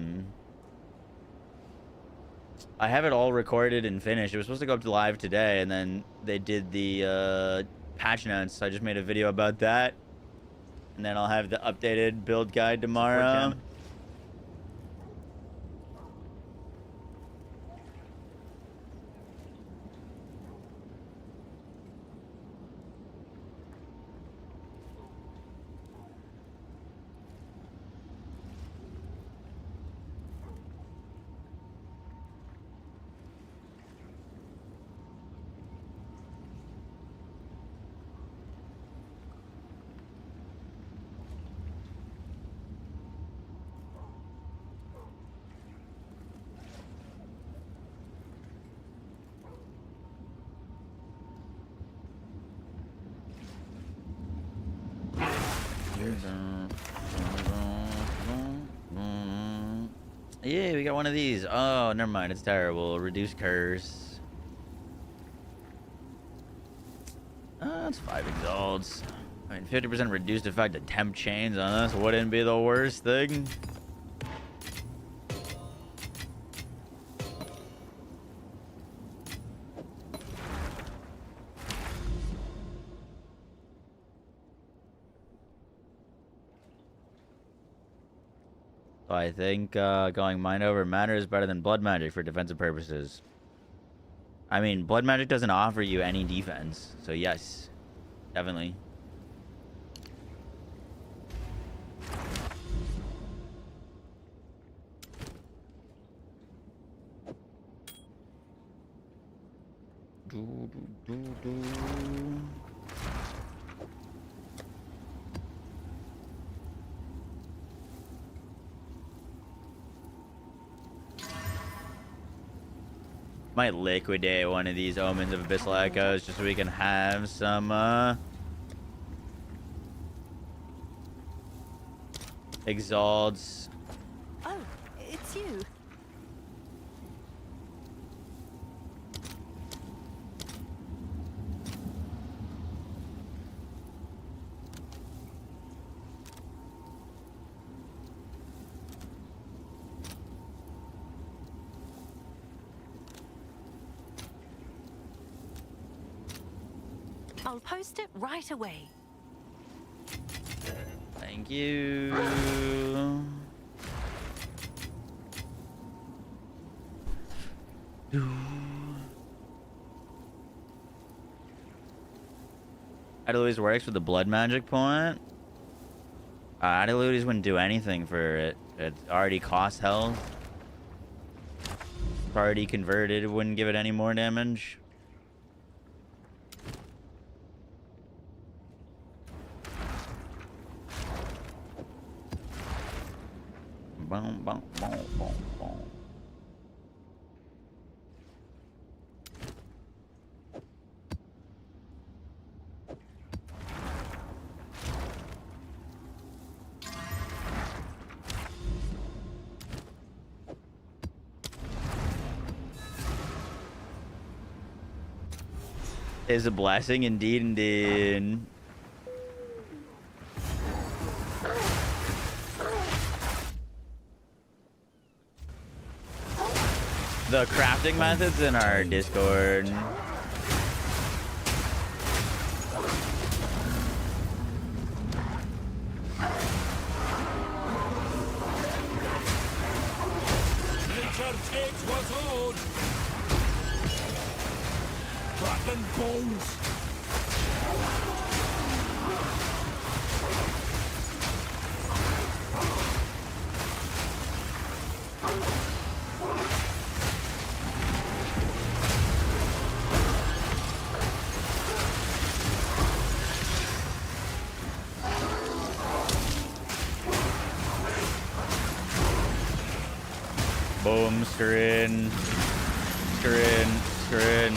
Speaker 2: have it all recorded and finished. It was supposed to go up to live today, and then they did the patch notes. So I just made a video about that, and then I'll have the updated build guide tomorrow. Yeah, we got one of these. Oh, never mind. It's terrible. Reduce curse. That's 5 exalts. I mean, 50% reduced effect to temp chains on us wouldn't be the worst thing. I think going mind over matter is better than blood magic for defensive purposes. I mean, blood magic doesn't offer you any defense, so yes, definitely. Might liquidate one of these Omens of Abyssal Echoes just so we can have some exalts.
Speaker 6: Oh, it's you. I'll post it right away.
Speaker 2: Thank you. Adeludes works with the blood magic point. Adeludes wouldn't do anything for it. It already costs health. It's already converted. It wouldn't give it any more damage. Boom, boom, boom, boom, boom. Is a blessing indeed, indeed. The crafting methods in our Discord.
Speaker 8: Nature takes what's old. Rotten bones.
Speaker 2: Boom, screen. Screen, screen.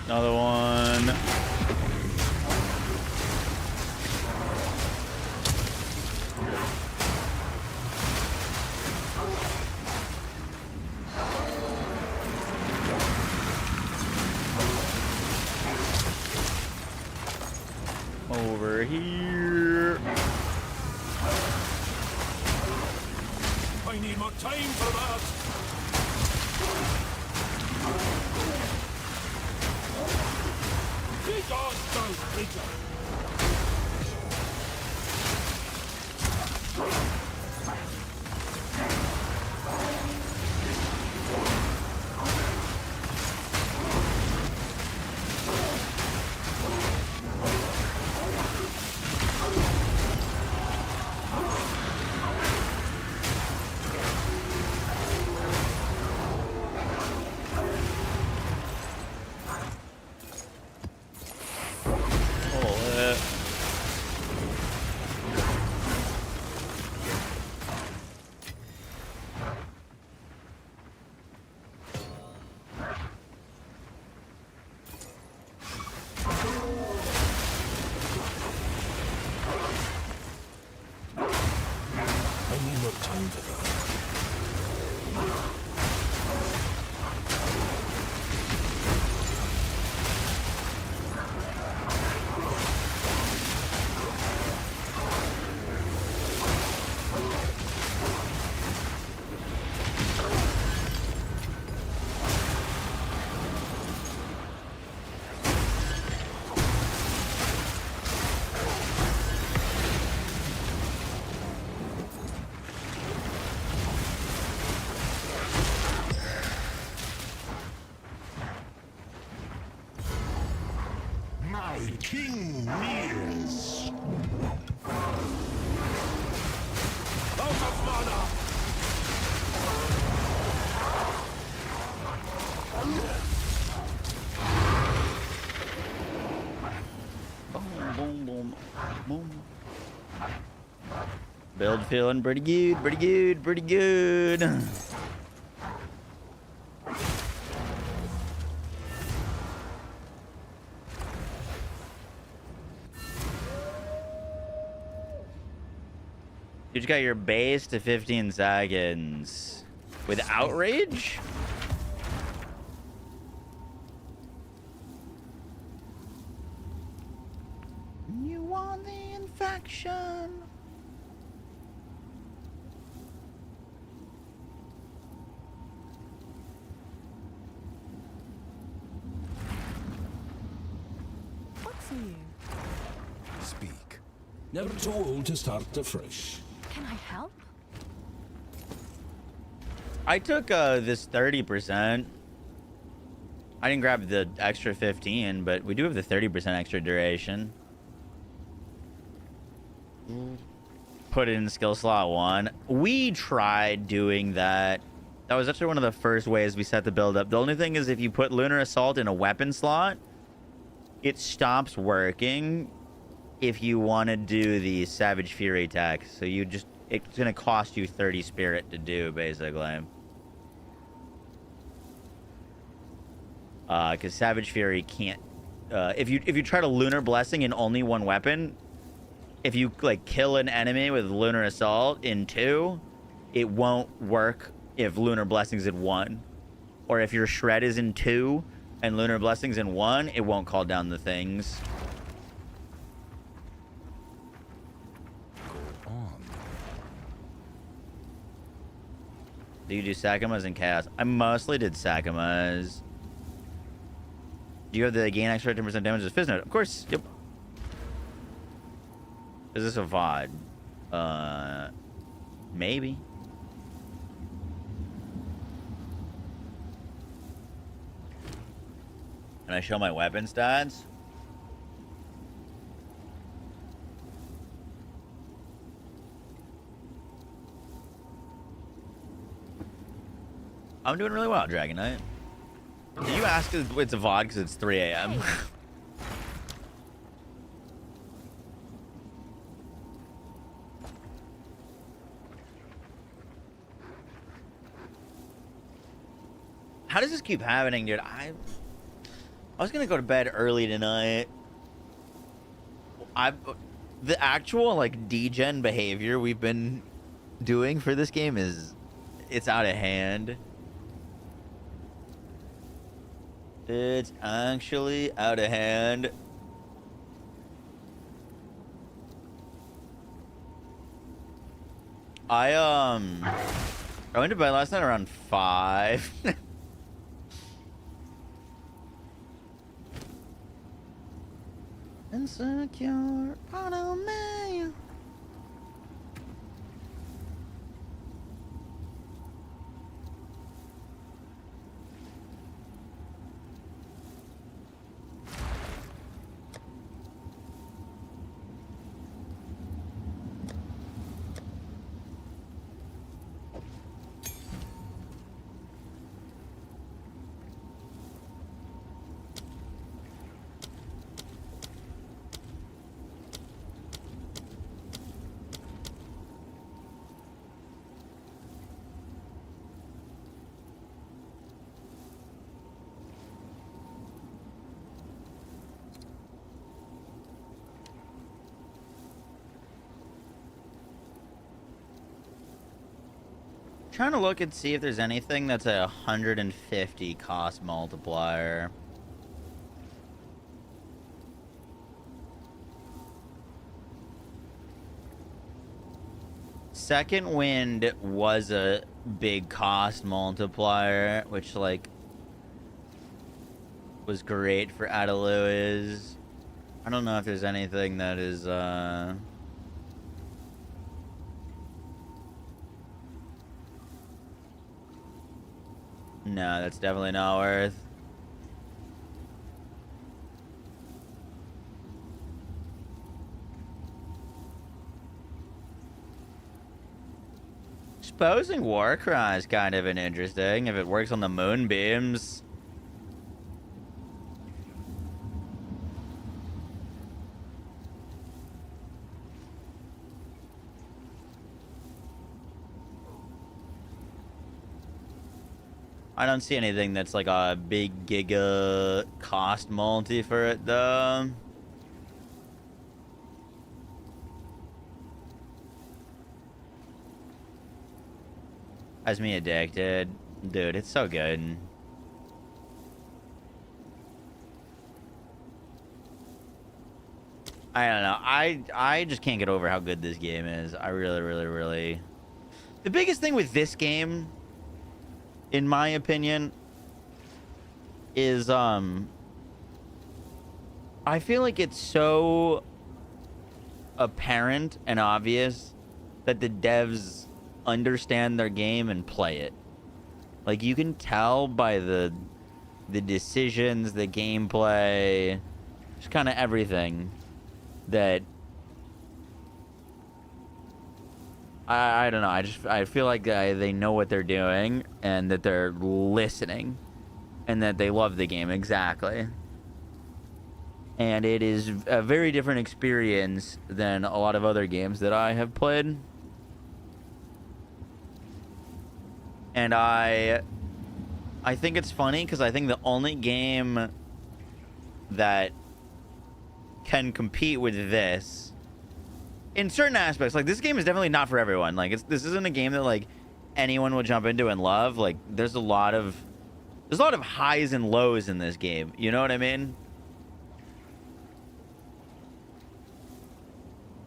Speaker 2: Another one. Over here.
Speaker 8: I need more time for that. Big on those creatures. King kneels. Out of mana.
Speaker 2: Boom, boom, boom. Build feeling pretty good, pretty good, pretty good. You just got your base to 15 seconds. With outrage? You want the infection?
Speaker 6: What's new?
Speaker 8: Speak. Never told to start afresh.
Speaker 6: Can I help?
Speaker 2: I took this 30%. I didn't grab the extra 15, but we do have the 30% extra duration. Put it in skill slot 1. We tried doing that. That was actually one of the first ways we set the build up. The only thing is if you put Lunar Assault in a weapon slot, it stops working if you want to do the Savage Fury attack. So you just, it's going to cost you 30 spirit to do, basically. Because Savage Fury can't, if you try to Lunar Blessing in only one weapon, if you like kill an enemy with Lunar Assault in 2, it won't work if Lunar Blessing's in 1. Or if your Shred is in 2 and Lunar Blessing's in 1, it won't call down the things. Do you do Sakamas and Chaos? I mostly did Sakamas. Do you have the gain extra 10% damage as Fizz Note? Of course. Yep. Is this a VOD? Maybe. Can I show my weapon stats? I'm doing really well, Dragon Knight. You ask if it's a VOD because it's 3 a.m. How does this keep happening, dude? I was gonna go to bed early tonight. The actual like degen behavior we've been doing for this game it's out of hand. It's actually out of hand. I went to bed last night around 5. Insecure part of me. Trying to look and see if there's anything that's a 150 cost multiplier. Second Wind was a big cost multiplier, which like was great for Adaloas. I don't know if there's anything that is no, that's definitely not worth. Exposing Warcry is kind of an interesting if it works on the moonbeams. I don't see anything that's like a big giga cost multi for it though. Has me addicted. Dude, it's so good. I don't know. I just can't get over how good this game is. I really. The biggest thing with this game, in my opinion, is I feel like it's so apparent and obvious that the devs understand their game and play it. Like you can tell by the decisions, the gameplay, just kind of everything that I don't know. I feel like they know what they're doing and that they're listening and that they love the game exactly. And it is a very different experience than a lot of other games that I have played. And I think it's funny because I think the only game that can compete with this in certain aspects, like this game is definitely not for everyone. Like this isn't a game that like anyone will jump into and love. Like there's a lot of highs and lows in this game. You know what I mean?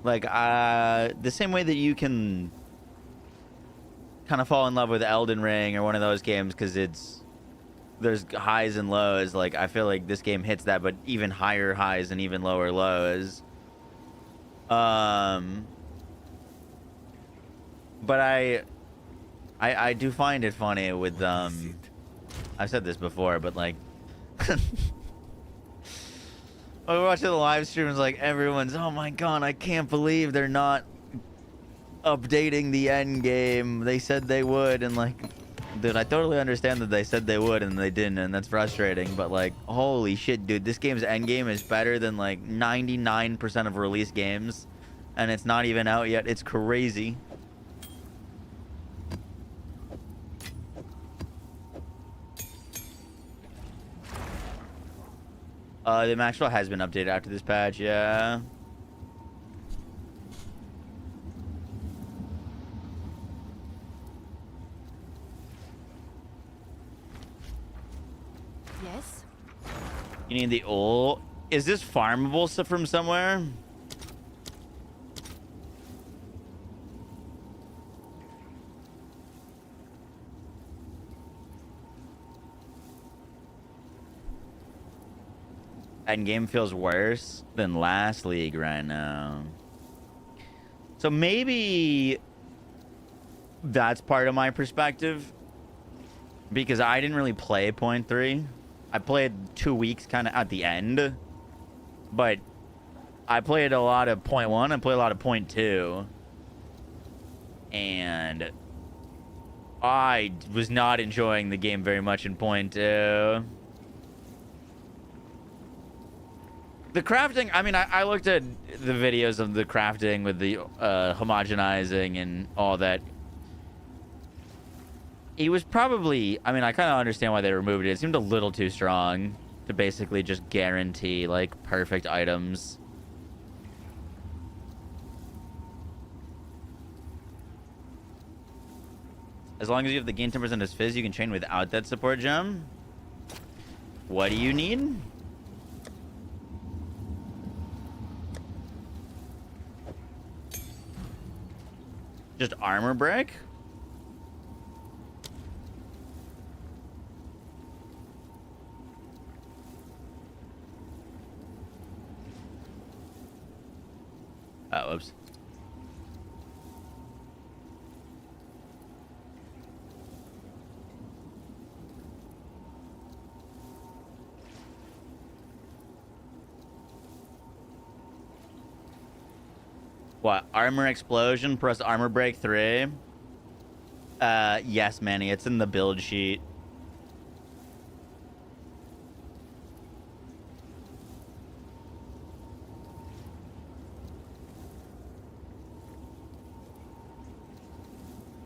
Speaker 2: Like the same way that you can kind of fall in love with Elden Ring or one of those games because there's highs and lows. Like I feel like this game hits that, but even higher highs and even lower lows. But I do find it funny with I've said this before, but like when we're watching the live streams, like everyone's, oh my god, I can't believe they're not updating the end game. They said they would, and like, dude, I totally understand that they said they would and they didn't, and that's frustrating, but like, holy shit, dude, this game's end game is better than like 99% of release games, and it's not even out yet. It's crazy. The Maxwell has been updated after this patch, yeah.
Speaker 6: Yes.
Speaker 2: You need the ore. Is this farmable stuff from somewhere? Endgame feels worse than last league right now. So maybe that's part of my perspective. Because I didn't really play 0.3. I played 2 weeks kind of at the end. But I played a lot of 0.1. I played a lot of 0.2. And I was not enjoying the game very much in 0.2. The crafting, I mean, I looked at the videos of the crafting with the homogenizing and all that. It was probably, I mean, I kind of understand why they removed it. It seemed a little too strong to basically just guarantee, like, perfect items. As long as you have the gain 10% as fizz, you can chain without that support gem. What do you need? Just armor break? Oh, whoops. What? Armor explosion plus armor break 3? Yes, Manny. It's in the build sheet.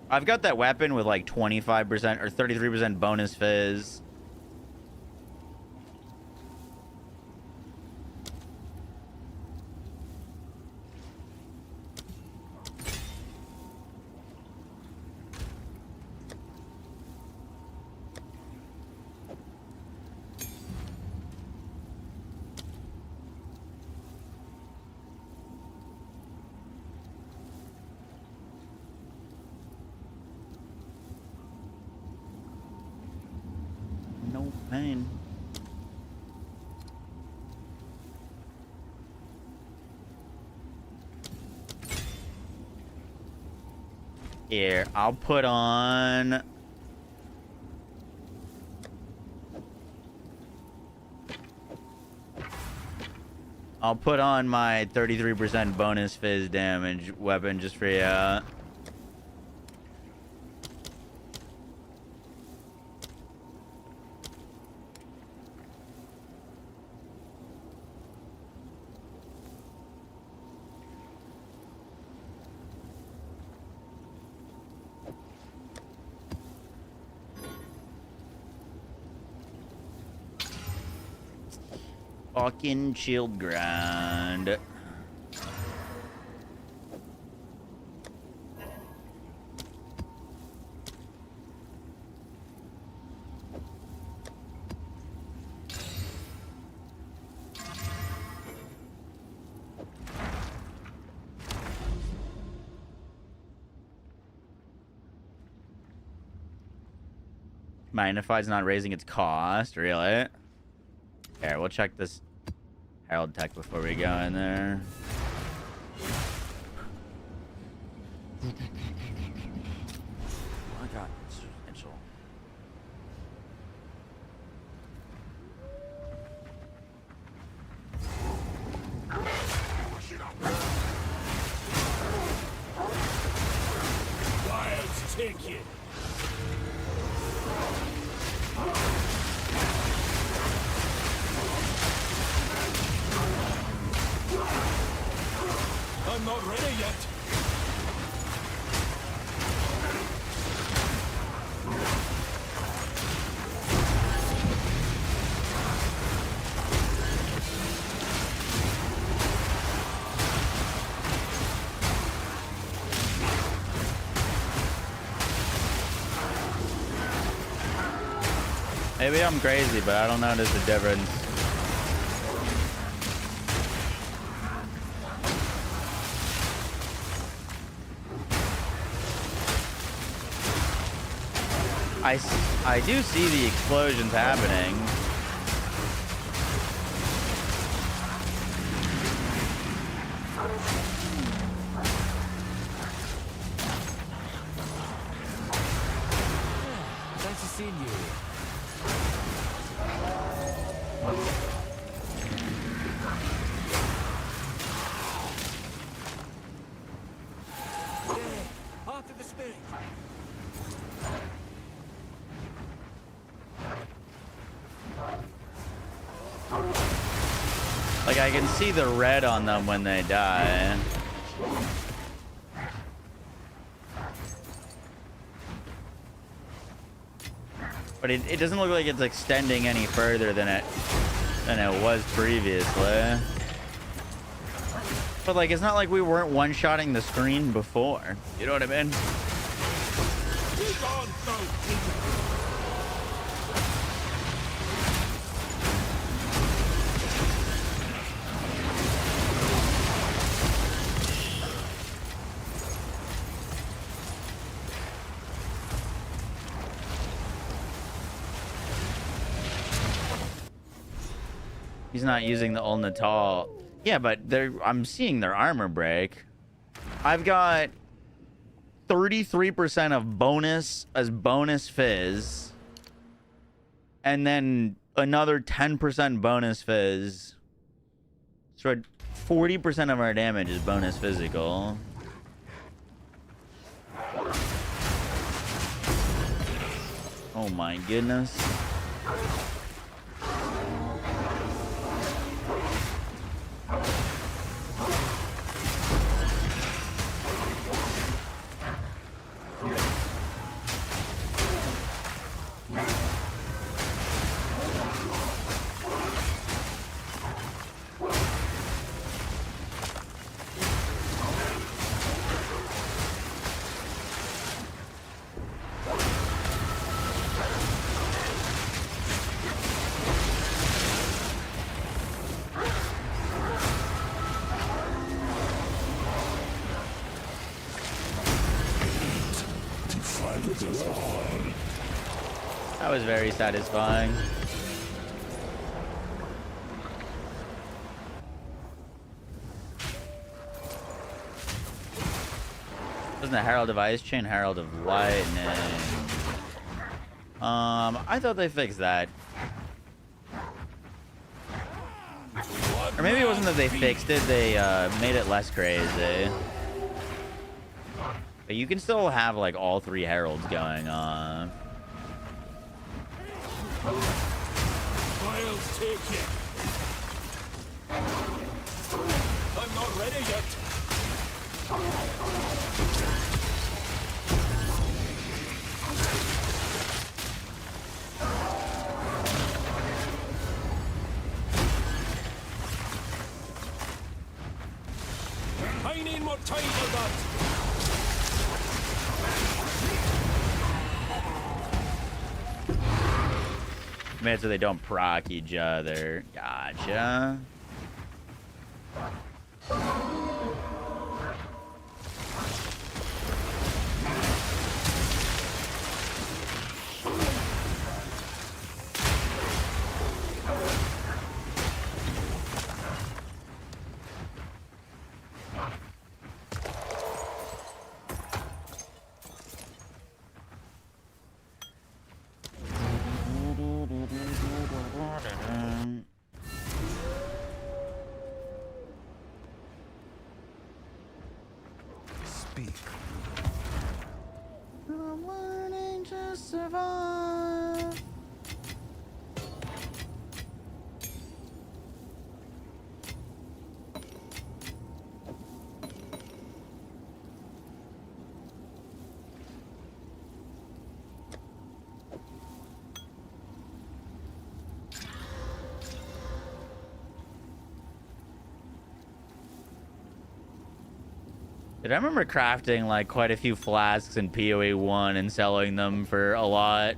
Speaker 2: I've got that weapon with like 25% or 33% bonus fizz. No pain. Here, I'll put on... I'll put on my 33% bonus fizz damage weapon just for you. Fucking shield grind. Magnified's not raising its cost, really? Here, we'll check this Herald Tech before we go in there. I got substantial.
Speaker 8: Wild ticket. I'm not ready yet.
Speaker 2: Maybe I'm crazy, but I don't notice the difference. I do see the explosions happening.
Speaker 8: Nice to see you. After the spirit.
Speaker 2: Like, I can see the red on them when they die. But it doesn't look like it's extending any further than it was previously. But like, it's not like we weren't one-shotting the screen before. You know what I mean? He's not using the Ulnatal. Yeah, but I'm seeing their armor break. I've got 33% of bonus as bonus fizz. And then another 10% bonus fizz. So 40% of our damage is bonus physical. Oh my goodness. That was very satisfying. Wasn't it Herald of Ice Chain, Herald of Lightning? I thought they fixed that. Or maybe it wasn't that they fixed it, they made it less crazy. But you can still have like all three heralds going on.
Speaker 8: I'll take it. I'm not ready yet. I need more time for that.
Speaker 2: Man, so they don't proc each other. Gotcha.
Speaker 8: Speak.
Speaker 2: I'm learning to survive. Dude, I remember crafting like quite a few flasks in PoE 1 and selling them for a lot.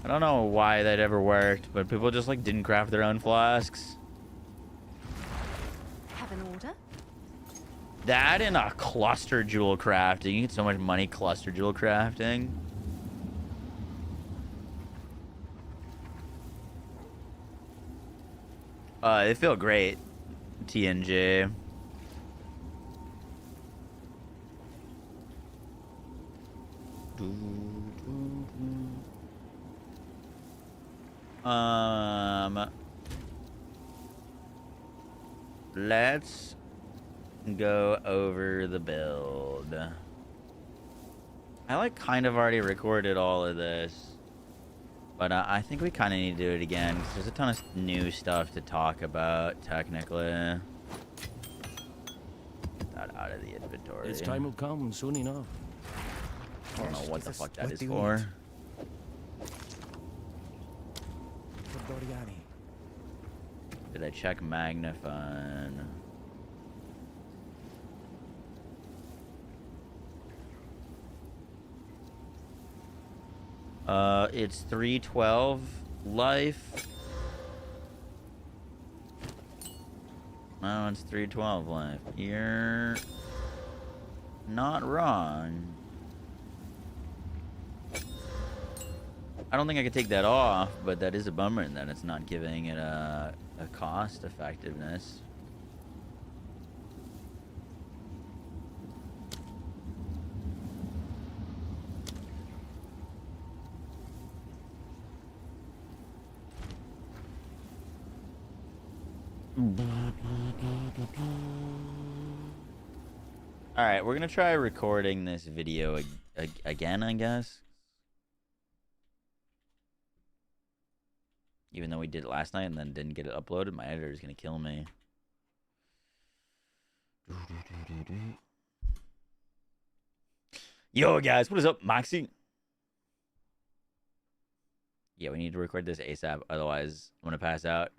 Speaker 2: I don't know why that ever worked, but people just like didn't craft their own flasks.
Speaker 6: Have an order?
Speaker 2: That and a cluster jewel crafting. You get so much money cluster jewel crafting. They feel great. TNJ. Let's go over the build. I like kind of already recorded all of this, but I think we kind of need to do it again because there's a ton of new stuff to talk about technically. Get that out of the inventory.
Speaker 3: Its time will come soon enough.
Speaker 2: I don't know what the fuck that is for. Did I check magnifying? It's 312 life. No, it's 312 life. You're not wrong. I don't think I could take that off, but that is a bummer in that it's not giving it a cost effectiveness. Alright, we're gonna try recording this video again, I guess. Even though we did it last night and then didn't get it uploaded, my editor is gonna kill me. Yo, guys, what is up, Moxie? Yeah, we need to record this ASAP, otherwise I'm gonna pass out.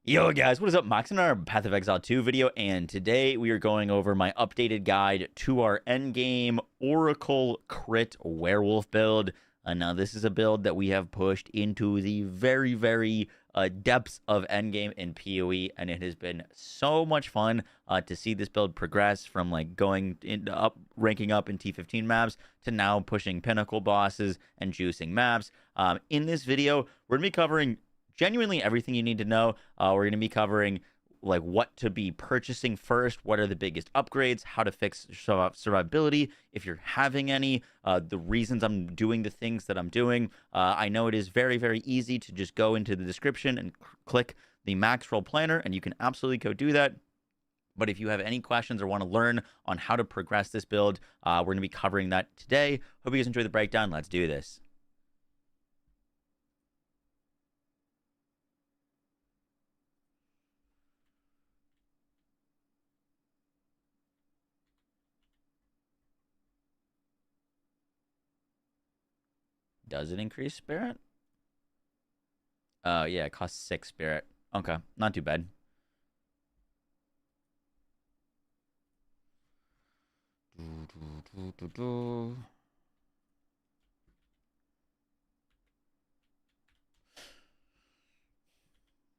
Speaker 2: Yo, guys, what is up? Mox in our Path of Exile 2 video, and today we are going over my updated guide to our Endgame Oracle Crit Werewolf build. Now, this is a build that we have pushed into the very, very depths of Endgame in PoE, and it has been so much fun to see this build progress from like going ranking up in T15 maps to now pushing pinnacle bosses and juicing maps. In this video, we're gonna be covering genuinely everything you need to know. We're going to be covering like what to be purchasing first, what are the biggest upgrades, how to fix survivability if you're having any, the reasons I'm doing the things that I'm doing. I know it is very, very easy to just go into the description and click the max roll planner, and you can absolutely go do that. But if you have any questions or want to learn on how to progress this build, we're going to be covering that today. Hope you guys enjoy the breakdown. Let's do this. Does it increase spirit? Yeah, it costs 6 spirit. Okay, not too bad.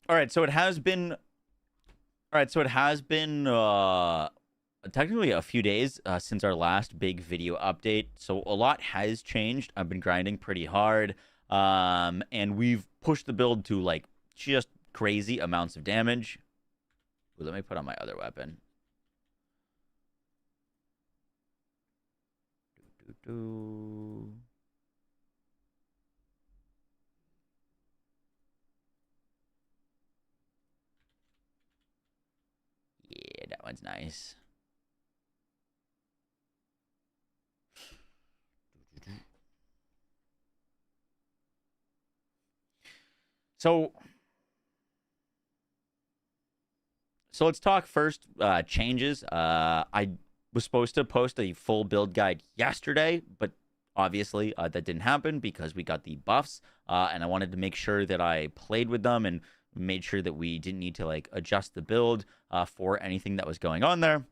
Speaker 2: All right, so it has been. Technically a few days since our last big video update, so a lot has changed. I've been grinding pretty hard, and we've pushed the build to like just crazy amounts of damage. Ooh, let me put on my other weapon. Yeah, that one's nice. So let's talk first changes. I was supposed to post a full build guide yesterday, but obviously that didn't happen because we got the buffs, and I wanted to make sure that I played with them and made sure that we didn't need to like adjust the build for anything that was going on there.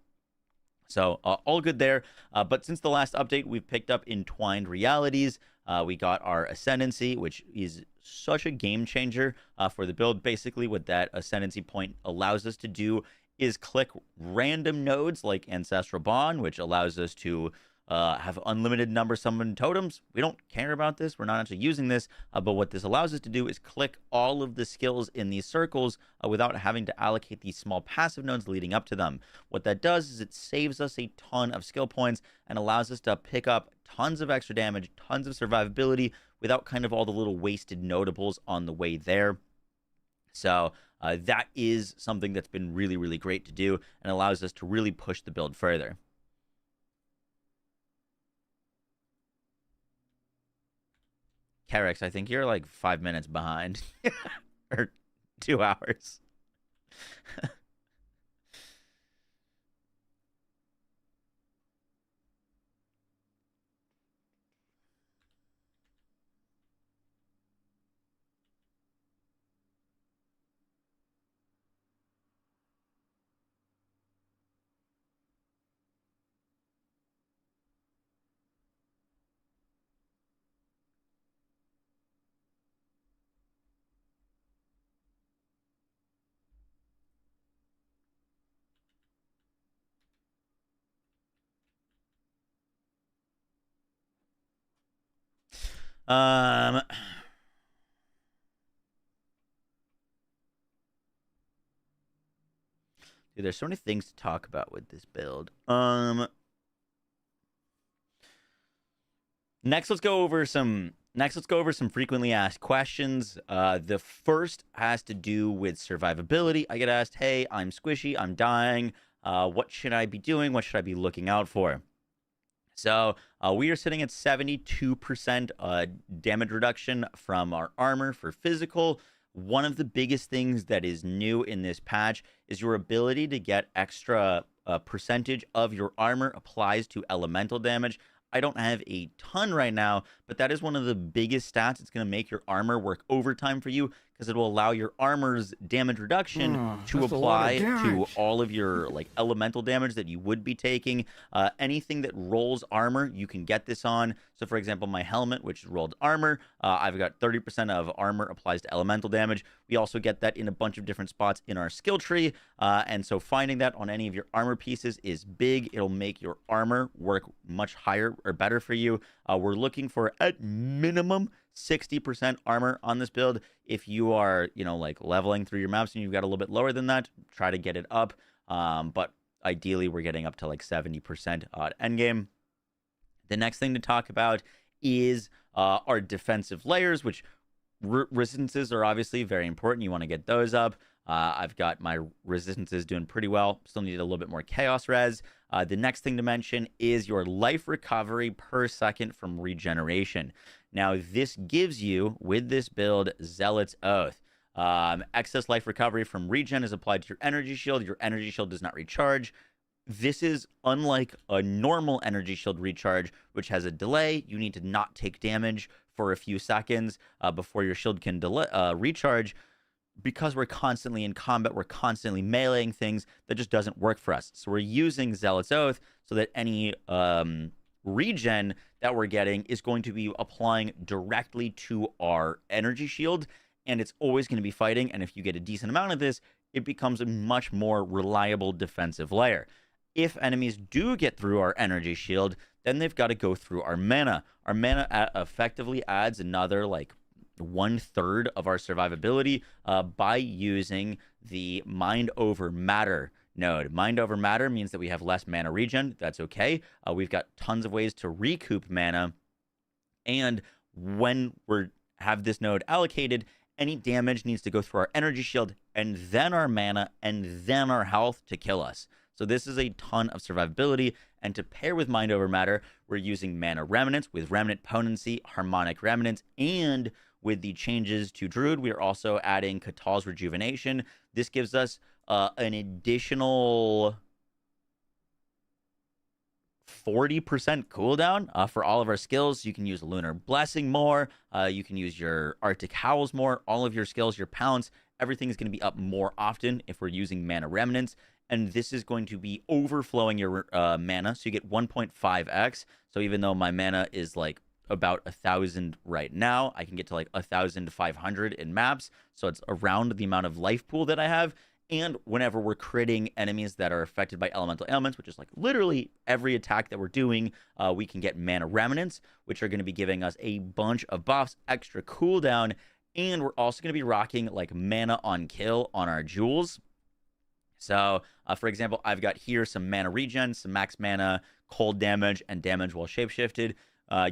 Speaker 2: So all good there. But since the last update, we've picked up Entwined Realities. We got our Ascendancy, which is such a game changer for the build. Basically, what that Ascendancy point allows us to do is click random nodes like Ancestral Bond, which allows us to have unlimited number summon totems. We don't care about this. We're not actually using this, but what this allows us to do is click all of the skills in these circles without having to allocate these small passive nodes leading up to them. What that does is it saves us a ton of skill points and allows us to pick up tons of extra damage, tons of survivability without kind of all the little wasted notables on the way there. So that is something that's been really, really great to do and allows us to really push the build further. Carex, I think you're like 5 minutes behind. Or 2 hours. Dude, there's so many things to talk about with this build. Next, let's go over some frequently asked questions. The first has to do with survivability. I get asked, "Hey, I'm squishy. I'm dying. What should I be doing? What should I be looking out for?" So we are sitting at 72% damage reduction from our armor for physical. One of the biggest things that is new in this patch is your ability to get extra percentage of your armor applies to elemental damage. I don't have a ton right now, but that is one of the biggest stats. It's going to make your armor work overtime for you because it will allow your armor's damage reduction to apply to all of your like elemental damage that you would be taking. Anything that rolls armor, you can get this on. So for example, my helmet, which is rolled armor, I've got 30% of armor applies to elemental damage. We also get that in a bunch of different spots in our skill tree. And so finding that on any of your armor pieces is big. It'll make your armor work much higher or better for you. We're looking for at minimum 60% armor on this build. If you are, like leveling through your maps and you've got a little bit lower than that, try to get it up. But ideally, we're getting up to like 70% at endgame. The next thing to talk about is our defensive layers, which resistances are obviously very important. You want to get those up. I've got my resistances doing pretty well. Still need a little bit more chaos res. The next thing to mention is your life recovery per second from regeneration. Now, this gives you, with this build, Zealot's Oath. Excess life recovery from regen is applied to your energy shield. Your energy shield does not recharge. This is unlike a normal energy shield recharge, which has a delay. You need to not take damage for a few seconds before your shield can recharge. Because we're constantly in combat, we're constantly meleeing things, that just doesn't work for us. So we're using Zealot's Oath so that any regen that we're getting is going to be applying directly to our energy shield, and it's always going to be fighting. And if you get a decent amount of this, it becomes a much more reliable defensive layer. If enemies do get through our energy shield, then they've got to go through our mana. Our mana effectively adds another like 1/3 of our survivability by using the Mind Over Matter node. Mind Over Matter means that we have less mana regen. That's okay. We've got tons of ways to recoup mana. And when we have this node allocated, any damage needs to go through our energy shield and then our mana and then our health to kill us. So this is a ton of survivability. And to pair with Mind Over Matter, we're using Mana Remnants with Remnant Potency, Harmonic Remnants, and with the changes to Druid, we are also adding Katal's Rejuvenation. This gives us an additional 40% cooldown for all of our skills. You can use Lunar Blessing more. You can use your Arctic Howls more. All of your skills, your pounce, everything is going to be up more often if we're using Mana Remnants. And this is going to be overflowing your mana. So you get 1.5x. So even though my mana is like about 1,000 right now. I can get to like 1,500 in maps, so it's around the amount of life pool that I have. And whenever we're critting enemies that are affected by elemental ailments, which is like literally every attack that we're doing, we can get mana remnants, which are going to be giving us a bunch of buffs, extra cooldown, and we're also going to be rocking like mana on kill on our jewels. So, for example, I've got here some mana regen, some max mana, cold damage, and damage while shapeshifted.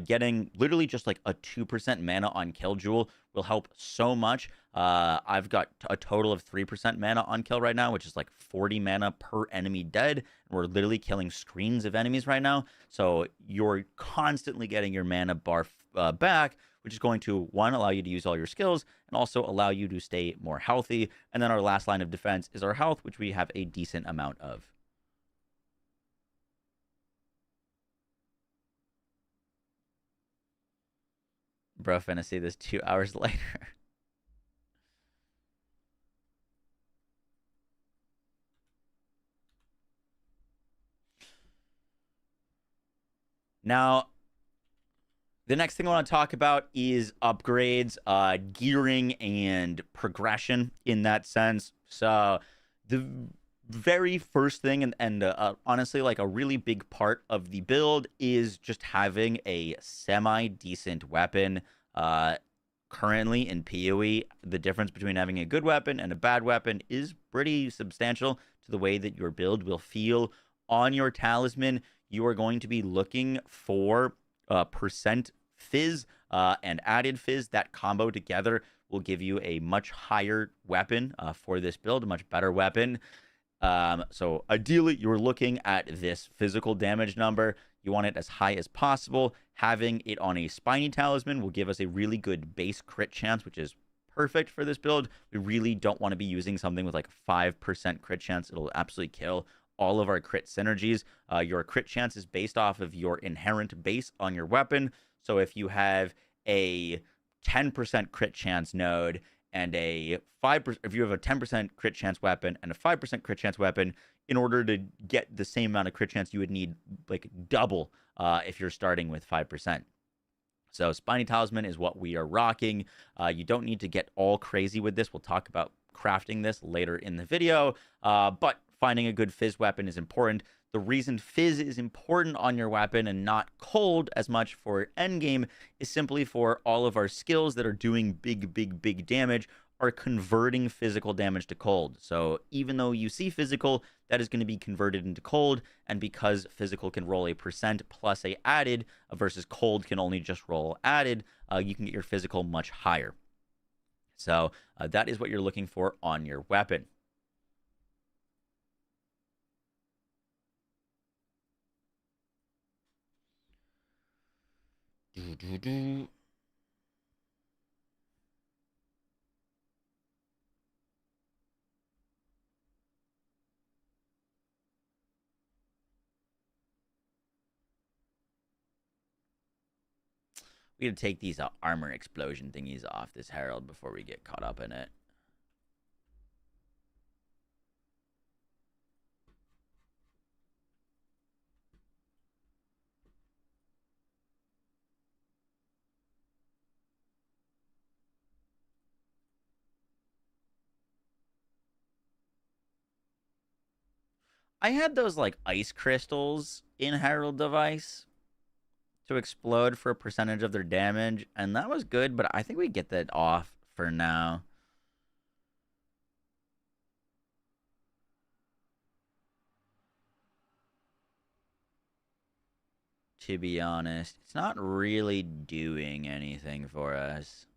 Speaker 2: Getting literally just like a 2% mana on kill jewel will help so much. I've got a total of 3% mana on kill right now, which is like 40 mana per enemy dead. We're literally killing screens of enemies right now. So you're constantly getting your mana bar back, which is going to, one, allow you to use all your skills, and also allow you to stay more healthy. And then our last line of defense is our health, which we have a decent amount of. Bro, finna see this 2 hours later. Now, the next thing I want to talk about is upgrades, gearing, and progression in that sense. So, the very first thing, and honestly, like a really big part of the build is just having a semi-decent weapon. Currently in PoE, the difference between having a good weapon and a bad weapon is pretty substantial to the way that your build will feel. On your Talisman, you are going to be looking for percent fizz and added fizz. That combo together will give you a much higher weapon for this build, a much better weapon. So ideally, you're looking at this physical damage number. You want it as high as possible. Having it on a spiny talisman will give us a really good base crit chance, which is perfect for this build. We really don't want to be using something with like 5% crit chance. It'll absolutely kill all of our crit synergies. Your crit chance is based off of your inherent base on your weapon. So if you have a 10% crit chance node and a 5%, if you have a 10% crit chance weapon and a 5% crit chance weapon, in order to get the same amount of crit chance, you would need like double if you're starting with 5%. So Spiny Talisman is what we are rocking. You don't need to get all crazy with this. We'll talk about crafting this later in the video, but finding a good fizz weapon is important. The reason fizz is important on your weapon and not cold as much for endgame is simply for all of our skills that are doing big damage are converting physical damage to cold. So even though you see physical, that is going to be converted into cold, and because physical can roll a percent plus a added versus cold can only just roll added, you can get your physical much higher. So that is what you're looking for on your weapon. We gotta take these armor explosion thingies off this herald before we get caught up in it. I had those like ice crystals in Herald Device to explode for a percentage of their damage, and that was good, but I think we get that off for now. To be honest, it's not really doing anything for us.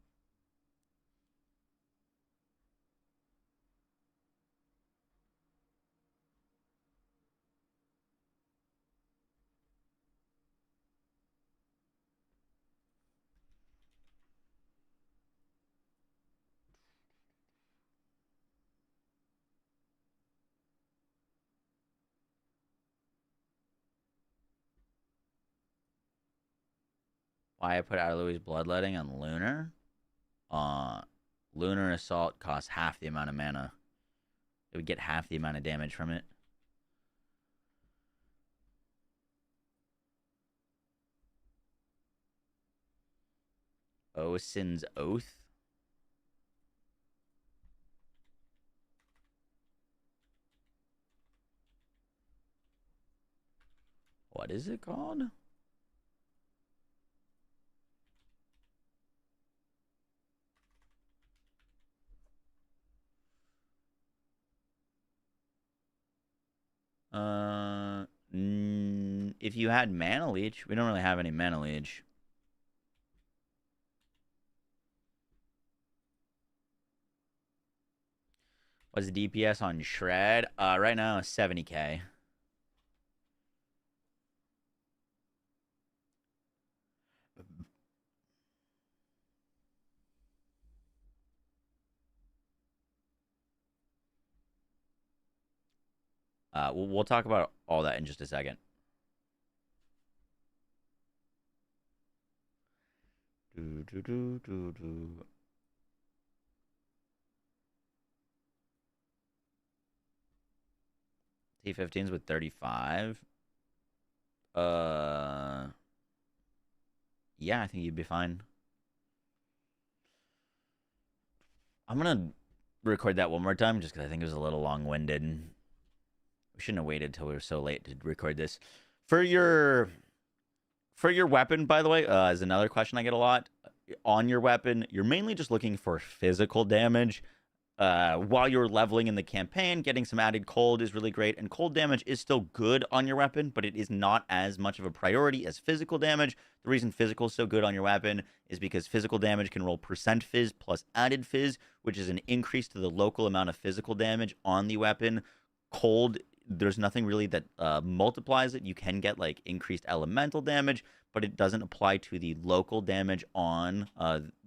Speaker 2: Why I put Aloy's Bloodletting on Lunar? Lunar Assault costs half the amount of mana. It would get half the amount of damage from it. Osin's Oath. What is it called? If you had Mana Leech, we don't really have any Mana Leech. What's the DPS on Shred? Right now, 70k. We'll talk about all that in just a second. T15s with 35. Yeah, I think you'd be fine. I'm gonna record that one more time just because I think it was a little long-winded. We shouldn't have waited till we were so late to record this. For your weapon, by the way, is another question I get a lot. On your weapon, you're mainly just looking for physical damage. While you're leveling in the campaign, getting some added cold is really great, and cold damage is still good on your weapon, but it is not as much of a priority as physical damage. The reason physical is so good on your weapon is because physical damage can roll percent fizz plus added fizz, which is an increase to the local amount of physical damage on the weapon. Cold, there's nothing really that multiplies it. You can get like increased elemental damage, but it doesn't apply to the local damage on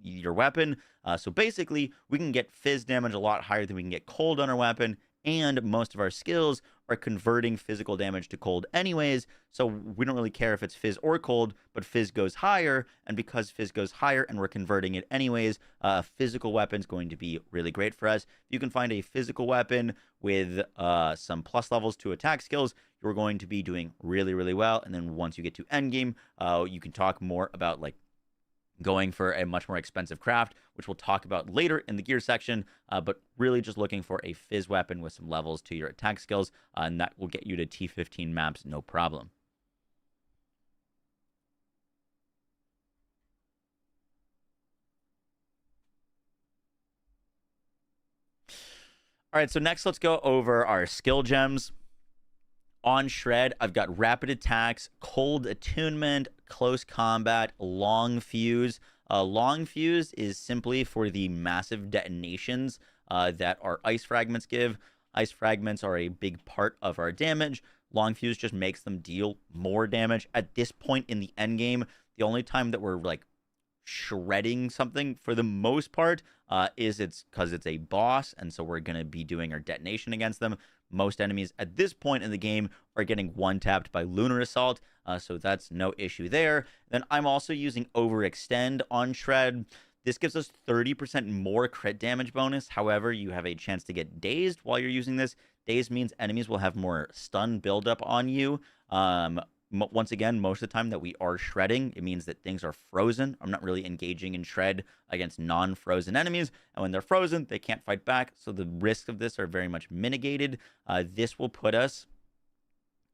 Speaker 2: your weapon. So basically, we can get fizz damage a lot higher than we can get cold on our weapon, and most of our skills are converting physical damage to cold anyways, so we don't really care if it's fizz or cold, but fizz goes higher, and because fizz goes higher and we're converting it anyways, a physical weapon's going to be really great for us. If you can find a physical weapon with some plus levels to attack skills, you're going to be doing really, really well, and then once you get to endgame, you can talk more about like going for a much more expensive craft, which we'll talk about later in the gear section, but really just looking for a fizz weapon with some levels to your attack skills, and that will get you to T15 maps, no problem. All right, so next let's go over our skill gems. On Shred, I've got Rapid Attacks, Cold Attunement, Close Combat, Long Fuse. Long Fuse is simply for the massive detonations that our Ice Fragments give. Ice Fragments are a big part of our damage. Long Fuse just makes them deal more damage. At this point in the endgame, the only time that we're like shredding something for the most part is it's because it's a boss, and so we're going to be doing our detonation against them. Most enemies at this point in the game are getting one-tapped by Lunar Assault, so that's no issue there. Then I'm also using Overextend on Shred. This gives us 30% more crit damage bonus. However, you have a chance to get dazed while you're using this. Dazed means enemies will have more stun buildup on you. Once again, most of the time that we are shredding, it means that things are frozen. I'm not really engaging in Shred against non-frozen enemies, and when they're frozen, they can't fight back, so the risks of this are very much mitigated. This will put us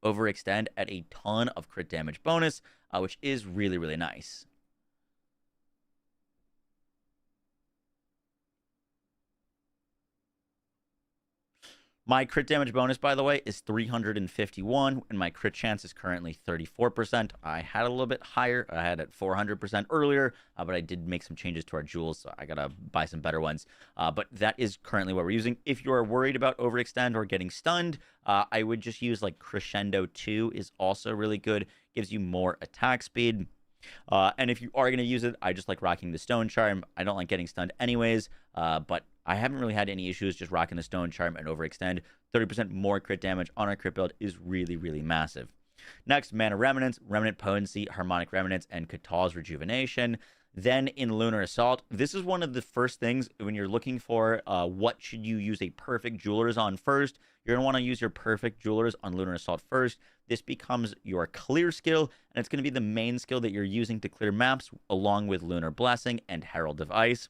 Speaker 2: Overextend at a ton of crit damage bonus, which is really, really nice. My crit damage bonus, by the way, is 351, and my crit chance is currently 34%. I had a little bit higher. I had it 400% earlier, but I did make some changes to our jewels, so I gotta buy some better ones. But that is currently what we're using. If you are worried about Overextend or getting stunned, I would just use like Crescendo 2 is also really good. Gives you more attack speed. And if you are going to use it, I just like rocking the Stone Charm. I don't like getting stunned anyways, but I haven't really had any issues just rocking the Stone Charm and Overextend. 30% more crit damage on our crit build is really, really massive. Next, Mana Remnants, Remnant Potency, Harmonic Remnants, and Katal's Rejuvenation. Then in Lunar Assault, this is one of the first things when you're looking for what should you use a perfect Jewelers on first. You're going to want to use your perfect Jewelers on Lunar Assault first. This becomes your clear skill, and it's going to be the main skill that you're using to clear maps along with Lunar Blessing and Herald of Ice.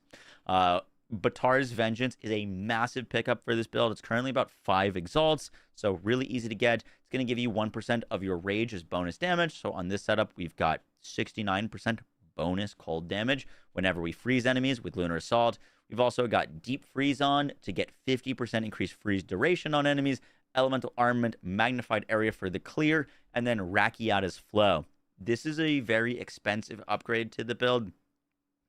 Speaker 2: Batar's Vengeance is a massive pickup for this build. It's currently about 5 exalts, so really easy to get. It's going to give you 1% of your rage as bonus damage. So on this setup, we've got 69% bonus cold damage whenever we freeze enemies with Lunar Assault. We've also got Deep Freeze on to get 50% increased freeze duration on enemies, Elemental Armament, Magnified Area for the clear, and then Rakiata's Flow. This is a very expensive upgrade to the build.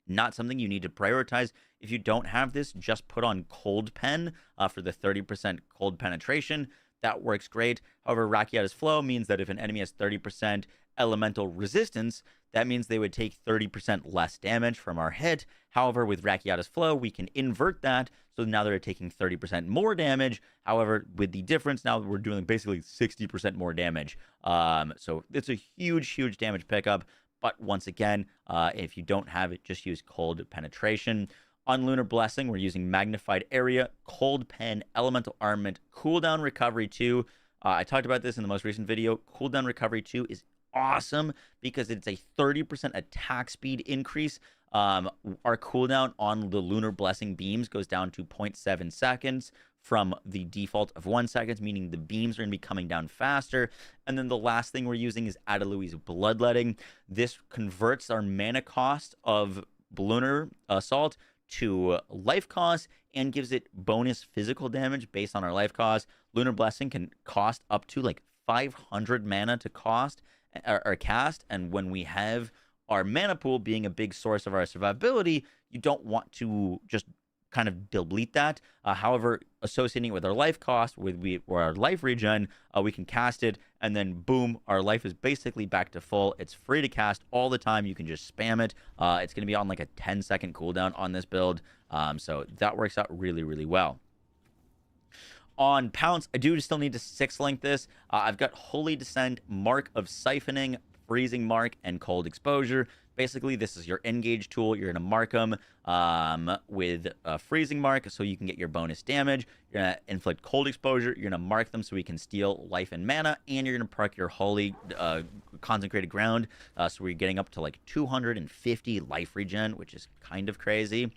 Speaker 2: Not something you need to prioritize. If you don't have this, just put on Cold Pen for the 30% cold penetration. That works great. However, Rakiata's Flow means that if an enemy has 30% elemental resistance, that means they would take 30% less damage from our hit. However, with Rakiata's Flow, we can invert that, so now they're taking 30% more damage. However, with the difference, now we're doing basically 60% more damage. So it's a huge, huge damage pickup. But once again, if you don't have it, just use Cold Penetration. On Lunar Blessing, we're using Magnified Area, Cold Pen, Elemental Armament, Cooldown Recovery 2. I talked about this in the most recent video. Cooldown Recovery 2 is awesome because it's a 30% attack speed increase. Our cooldown on the Lunar Blessing beams goes down to 0.7 seconds from the default of 1 second, meaning the beams are going to be coming down faster. And then the last thing we're using is Adelui's Bloodletting. This converts our mana cost of Lunar Assault to life cost and gives it bonus physical damage based on our life cost. Lunar Blessing can cost up to like 500 mana to cost or cast, and when we have our mana pool being a big source of our survivability, you don't want to just kind of delete that. However, associating it with our life cost, or our life regen, we can cast it, and then boom, our life is basically back to full. It's free to cast all the time. You can just spam it. It's going to be on like a 10-second cooldown on this build, so that works out really, really well. On Pounce, I do still need to 6-link this. I've got Holy Descent, Mark of Siphoning, Freezing Mark, and Cold Exposure. Basically, this is your engage tool. You're going to mark them with a Freezing Mark so you can get your bonus damage. You're going to inflict Cold Exposure. You're going to mark them so we can steal life and mana. And you're going to proc your Holy Consecrated Ground. So we're getting up to like 250 life regen, which is kind of crazy.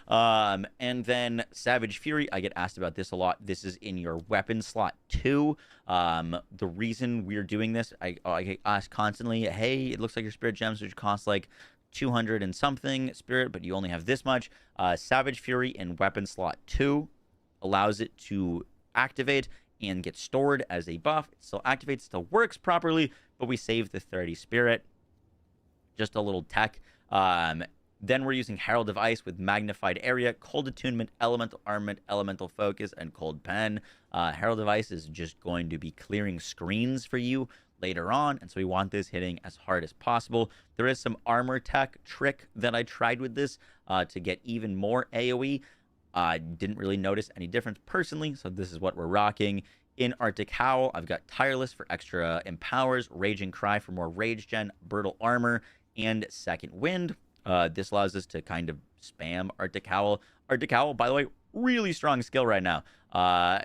Speaker 2: And then Savage Fury. I get asked about this a lot. This is in your weapon slot 2. The reason we're doing this, I get asked constantly, hey, it looks like your Spirit Gems, which cost like 200 and something spirit, but you only have this much. Savage Fury in weapon slot 2 allows it to activate and get stored as a buff. It still activates, still works properly, but we save the 30 spirit. Just a little tech. Then we're using Herald of Ice with Magnified Area, Cold Attunement, Elemental Armament, Elemental Focus, and Cold Pen. Herald of Ice is just going to be clearing screens for you later on, and so we want this hitting as hard as possible. There is some armor tech trick that I tried with this to get even more AoE. I didn't really notice any difference personally, so this is what we're rocking. In Arctic Howl, I've got Tireless for extra empowers, Raging Cry for more rage gen, Brutal Armor, and Second Wind. This allows us to kind of spam Arctic Howl. Arctic Howl, by the way, really strong skill right now.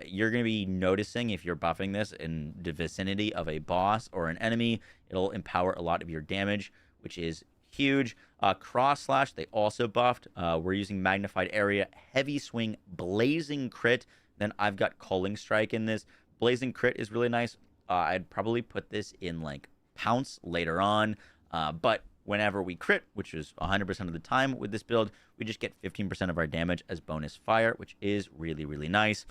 Speaker 2: You're going to be noticing if you're buffing this in the vicinity of a boss or an enemy, it'll empower a lot of your damage, which is huge. Cross Slash, they also buffed. We're using Magnified Area, Heavy Swing, Blazing Crit. Then I've got Culling Strike in this. Blazing Crit is really nice. I'd probably put this in like Pounce later on, but whenever we crit, which is 100% of the time with this build, we just get 15% of our damage as bonus fire, which is really, really nice.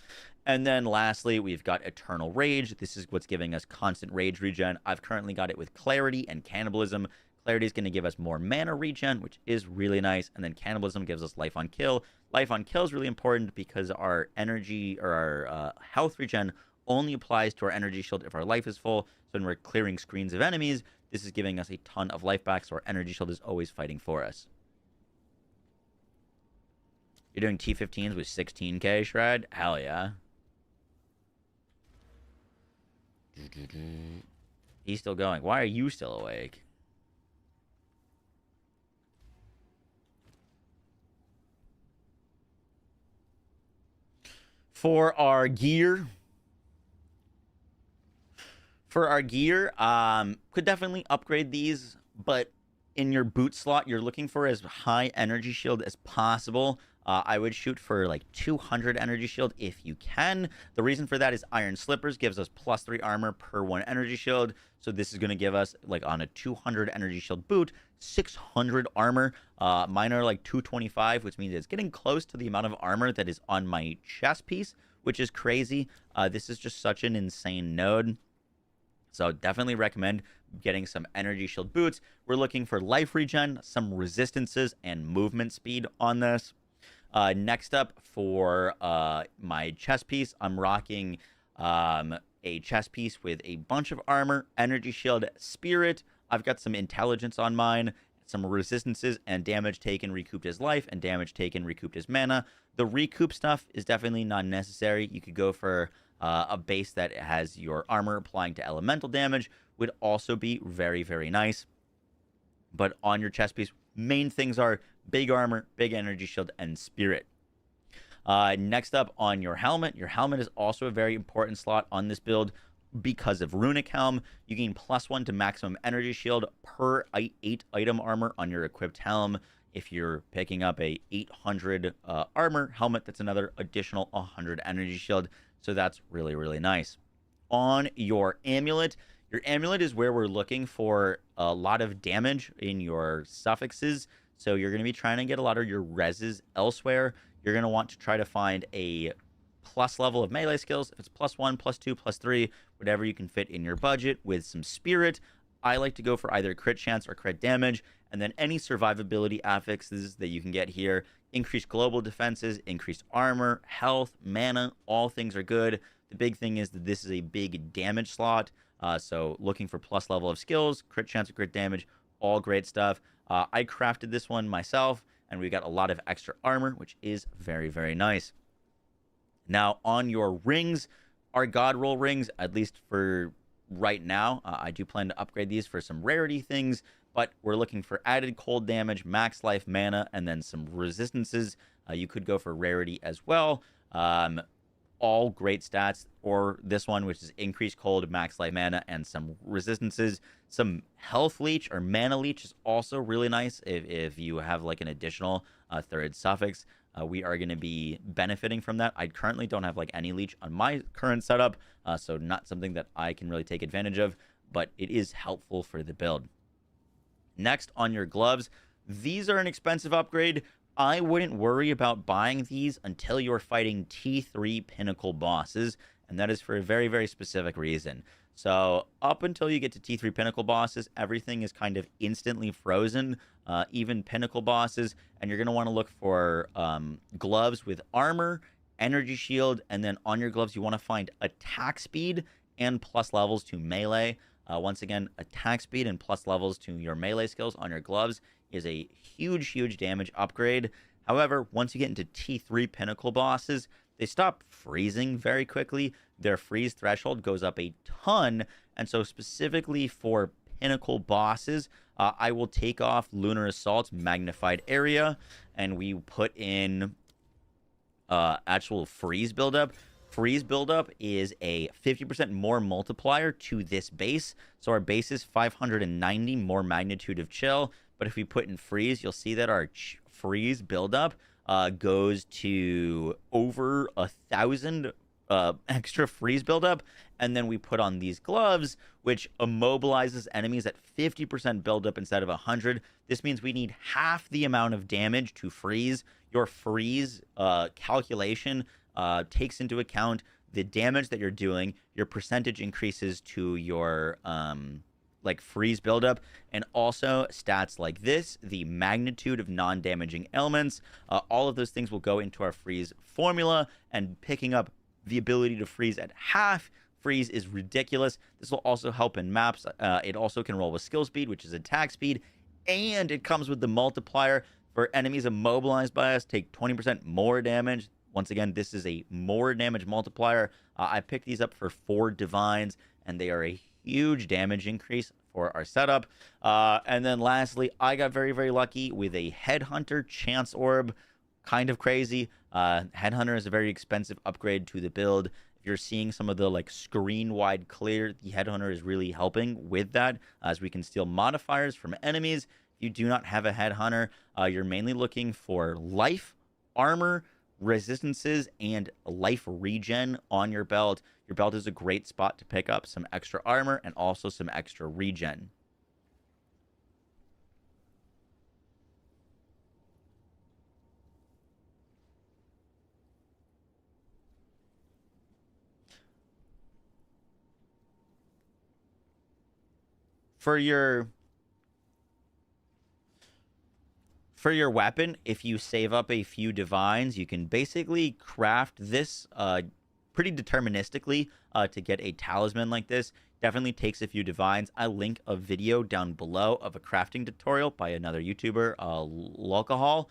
Speaker 2: And then lastly, we've got Eternal Rage. This is what's giving us constant rage regen. I've currently got it with Clarity and Cannibalism. Clarity is going to give us more mana regen, which is really nice. And then Cannibalism gives us Life on Kill. Life on Kill is really important because our energy or our health regen only applies to our energy shield if our life is full. So when we're clearing screens of enemies, this is giving us a ton of life back, so our energy shield is always fighting for us. You're doing T15s with 16k shred? Hell yeah. He's still going. Why are you still awake? For our gear, could definitely upgrade these, but in your boot slot, you're looking for as high energy shield as possible. I would shoot for like 200 energy shield if you can. The reason for that is Iron Slippers gives us +3 armor per 1 energy shield. So this is going to give us, like on a 200 energy shield boot, 600 armor. Mine are like 225, which means it's getting close to the amount of armor that is on my chest piece, which is crazy. This is just such an insane node. So definitely recommend getting some energy shield boots. We're looking for life regen, some resistances, and movement speed on this. Next up for my chest piece, I'm rocking a chest piece with a bunch of armor, energy shield, spirit. I've got some intelligence on mine, some resistances, and damage taken recouped as life, and damage taken recouped as mana. The recoup stuff is definitely not necessary. You could go for a base that has your armor applying to elemental damage, would also be very, very nice. But on your chest piece, main things are big armor, big energy shield, and spirit. Next up on your helmet is also a very important slot on this build because of Runic Helm. You gain +1 to maximum energy shield per 8 item armor on your equipped helm. If you're picking up a 800 armor helmet, that's another additional 100 energy shield. So that's really, really nice. On your amulet is where we're looking for a lot of damage in your suffixes. So you're going to be trying to get a lot of your reses elsewhere. You're going to want to try to find a plus level of melee skills. If it's +1, +2, +3, whatever you can fit in your budget with some spirit. I like to go for either crit chance or crit damage. And then any survivability affixes that you can get here. Increased global defenses, increased armor, health, mana, all things are good. The big thing is that this is a big damage slot. So looking for plus level of skills, crit chance or crit damage, all great stuff. I crafted this one myself, and we got a lot of extra armor, which is very, very nice. Now, on your rings, our God Roll rings, at least for right now, I do plan to upgrade these for some rarity things, but we're looking for added cold damage, max life, mana, and then some resistances. You could go for rarity as well. All great stats, or this one, which is increased cold, max life, mana, and some resistances. Some health leech or mana leech is also really nice if you have like an additional third suffix. We are going to be benefiting from that. I currently don't have like any leech on my current setup, so not something that I can really take advantage of, but it is helpful for the build. Next, on your gloves, these are an expensive upgrade. I wouldn't worry about buying these until you're fighting T3 pinnacle bosses, and that is for a very, very specific reason. So up until you get to T3 pinnacle bosses, everything is kind of instantly frozen, even pinnacle bosses, and you're going to want to look for gloves with armor, energy shield, and then on your gloves you want to find attack speed and plus levels to melee. Once again, attack speed and plus levels to your melee skills on your gloves is a huge, huge damage upgrade. However, once you get into T3 pinnacle bosses, they stop freezing very quickly. Their freeze threshold goes up a ton. And so specifically for pinnacle bosses, I will take off Lunar Assault's magnified area, and we put in actual freeze buildup. Freeze buildup is a 50% more multiplier to this base. So our base is 590 more magnitude of chill. But if we put in freeze, you'll see that our freeze buildup goes to over 1,000 extra freeze buildup. And then we put on these gloves, which immobilizes enemies at 50% buildup instead of 100. This means we need half the amount of damage to freeze. Your freeze calculation takes into account the damage that you're doing, your percentage increases to your like freeze buildup, and also stats like this, the magnitude of non-damaging elements. All of those things will go into our freeze formula, and picking up the ability to freeze at half freeze is ridiculous. This will also help in maps. It also can roll with skill speed, which is attack speed, and it comes with the multiplier for enemies immobilized by us take 20% more damage. Once again, this is a more damage multiplier. I picked these up for 4 divines, and they are a huge damage increase for our setup. And then lastly, I got very, very lucky with a Headhunter Chance Orb. kind of crazy. Headhunter is a very expensive upgrade to the build. If you're seeing some of the like screen wide clear, the Headhunter is really helping with that, as we can steal modifiers from enemies. If you do not have a Headhunter, you're mainly looking for life, armor, resistances, and life regen on your belt. Your belt is a great spot to pick up some extra armor and also some extra regen. For your weapon, if you save up a few divines, you can basically craft this pretty deterministically to get a talisman like this. Definitely takes a few divines. I link a video down below of a crafting tutorial by another YouTuber, Locahol,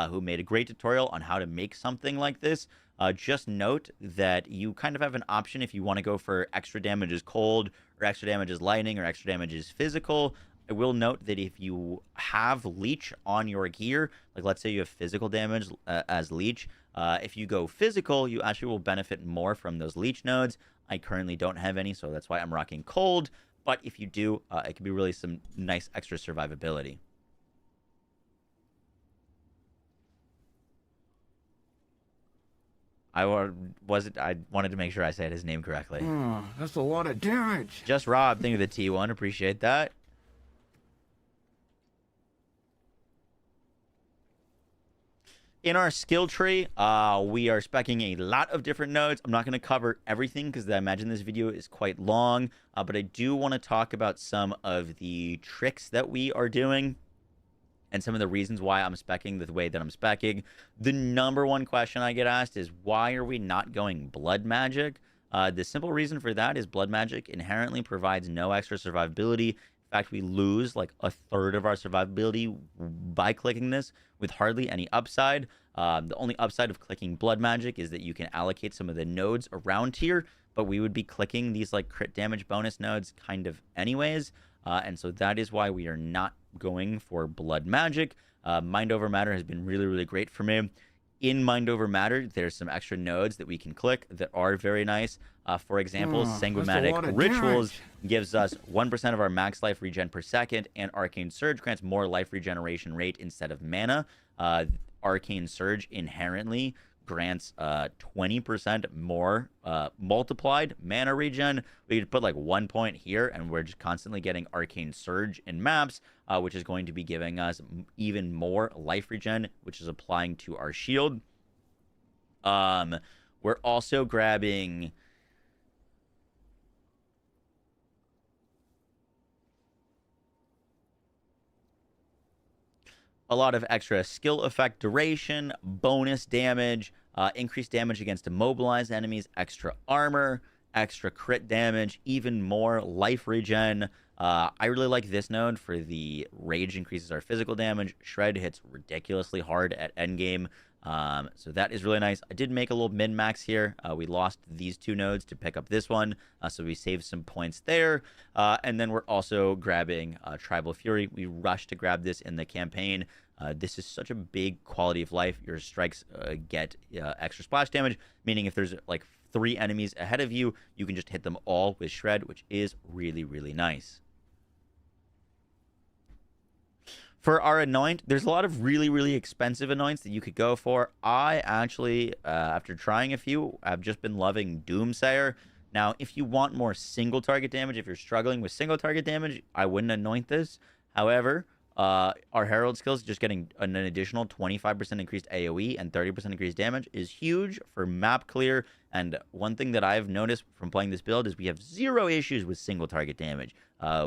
Speaker 2: who made a great tutorial on how to make something like this. Just note that you kind of have an option if you want to go for extra damage is cold, or extra damage is lightning, or extra damage is physical. I will note that if you have leech on your gear, like let's say you have physical damage as leech, if you go physical, you actually will benefit more from those leech nodes. I currently don't have any, so that's why I'm rocking cold. But if you do, it can be really some nice extra survivability. I wanted to make sure I said his name correctly.
Speaker 8: Oh, that's a lot of damage.
Speaker 2: Just Rob, thank you for the T1. Appreciate that. In our skill tree, we are speccing a lot of different nodes. I'm not going to cover everything because I imagine this video is quite long, but I do want to talk about some of the tricks that we are doing and some of the reasons why I'm speccing the way that I'm speccing. The number one question I get asked is, why are we not going blood magic? The simple reason for that is blood magic inherently provides no extra survivability. In fact, we lose like a third of our survivability by clicking this with hardly any upside. The only upside of clicking blood magic is that you can allocate some of the nodes around here, but we would be clicking these like crit damage bonus nodes kind of anyways. And so that is why we are not going for blood magic. Mind over matter has been really, really great for me. In Mind over Matter, there's some extra nodes that we can click that are very nice. For example, Sanguimatic Rituals gives us 1% of our max life regen per second, and Arcane Surge grants more life regeneration rate instead of mana. Arcane Surge inherently grants 20% more multiplied mana regen. We could put like 1 point here, and we're just constantly getting Arcane Surge in maps, which is going to be giving us even more life regen, which is applying to our shield. We're also grabbing a lot of extra skill effect duration, bonus damage, increased damage against immobilized enemies, extra armor, extra crit damage, even more life regen. I really like this node for the rage increases our physical damage. Shred hits ridiculously hard at endgame. So that is really nice. I did make a little min-max here. We lost these two nodes to pick up this one, so we saved some points there. And then we're also grabbing Tribal Fury. We rushed to grab this in the campaign. This is such a big quality of life. Your strikes get extra splash damage, meaning if there's like 3 enemies ahead of you, you can just hit them all with Shred, which is really, really nice. For our anoint, there's a lot of really, really expensive anoints that you could go for. I actually, after trying a few, I've just been loving Doomsayer. Now, if you want more single target damage, if you're struggling with single target damage, I wouldn't anoint this. However, our Herald skills just getting an additional 25% increased AoE and 30% increased damage is huge for map clear. And one thing that I've noticed from playing this build is we have 0 issues with single target damage.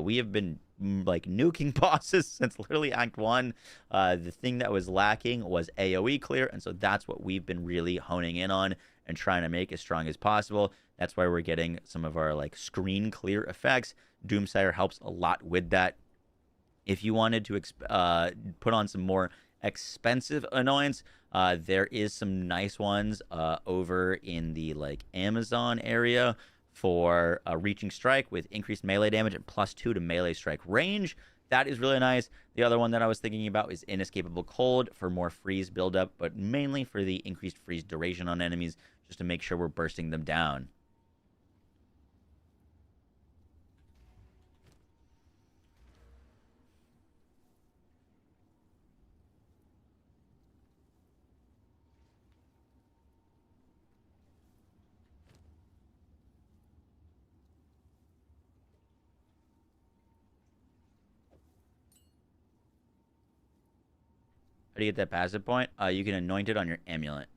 Speaker 2: We have been like nuking bosses since literally Act 1. The thing that was lacking was AoE clear, and so that's what we've been really honing in on and trying to make as strong as possible. That's why we're getting some of our like screen clear effects. Doomsayer helps a lot with that. If you wanted to put on some more expensive annoyance, there is some nice ones over in the like Amazon area for Reaching Strike with increased melee damage and +2 to melee strike range. that is really nice. The other one that I was thinking about is Inescapable Cold for more freeze buildup, but mainly for the increased freeze duration on enemies, just to make sure we're bursting them down. How do you get that passive point? You can anoint it on your amulet.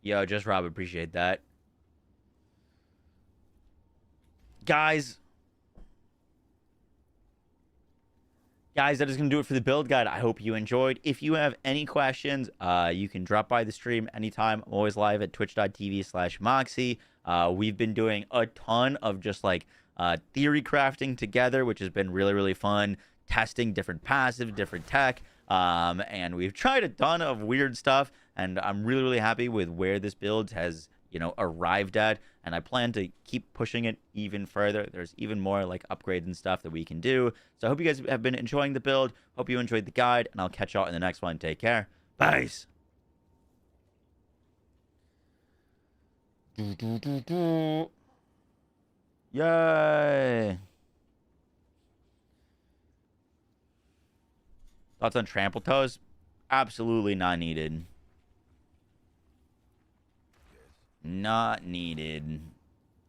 Speaker 2: Yo, just Rob, appreciate that. Guys, that is going to do it for the build guide. I hope you enjoyed. If you have any questions, you can drop by the stream anytime. I'm always live at twitch.tv/Moxie. We've been doing a ton of just like theory crafting together, which has been really, really fun. Testing different passive, different tech. And we've tried a ton of weird stuff. And I'm really, really happy with where this build has, you know, arrived at. And I plan to keep pushing it even further. There's even more like upgrades and stuff that we can do. So I hope you guys have been enjoying the build. Hope you enjoyed the guide. And I'll catch y'all in the next one. Take care. Bye. Yay. Thoughts on Trample Toes? Absolutely not needed. Not needed.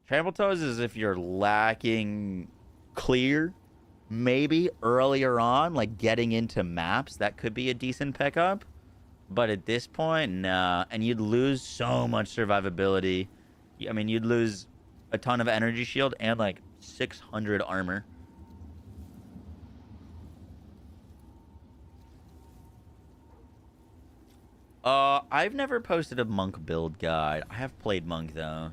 Speaker 2: Trample Toes is if you're lacking clear, maybe earlier on, like getting into maps, that could be a decent pickup. But at this point, nah. And you'd lose so much survivability. I mean, you'd lose a ton of energy shield and like 600 armor. I've never posted a monk build guide. I have played monk though.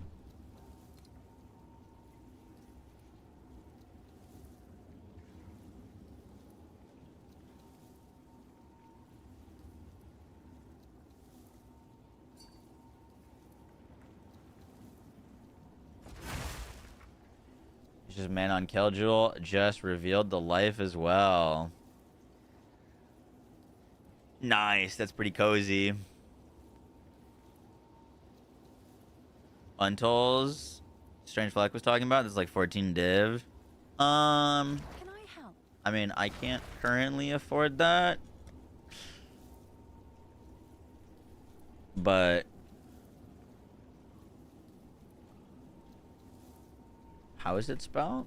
Speaker 2: It's just man on Killjoy just revealed the life as well. Nice, that's pretty cozy. Untools, Strange Fleck was talking about. This is like 14 div. Can I help? I mean, I can't currently afford that, but how is it spelled?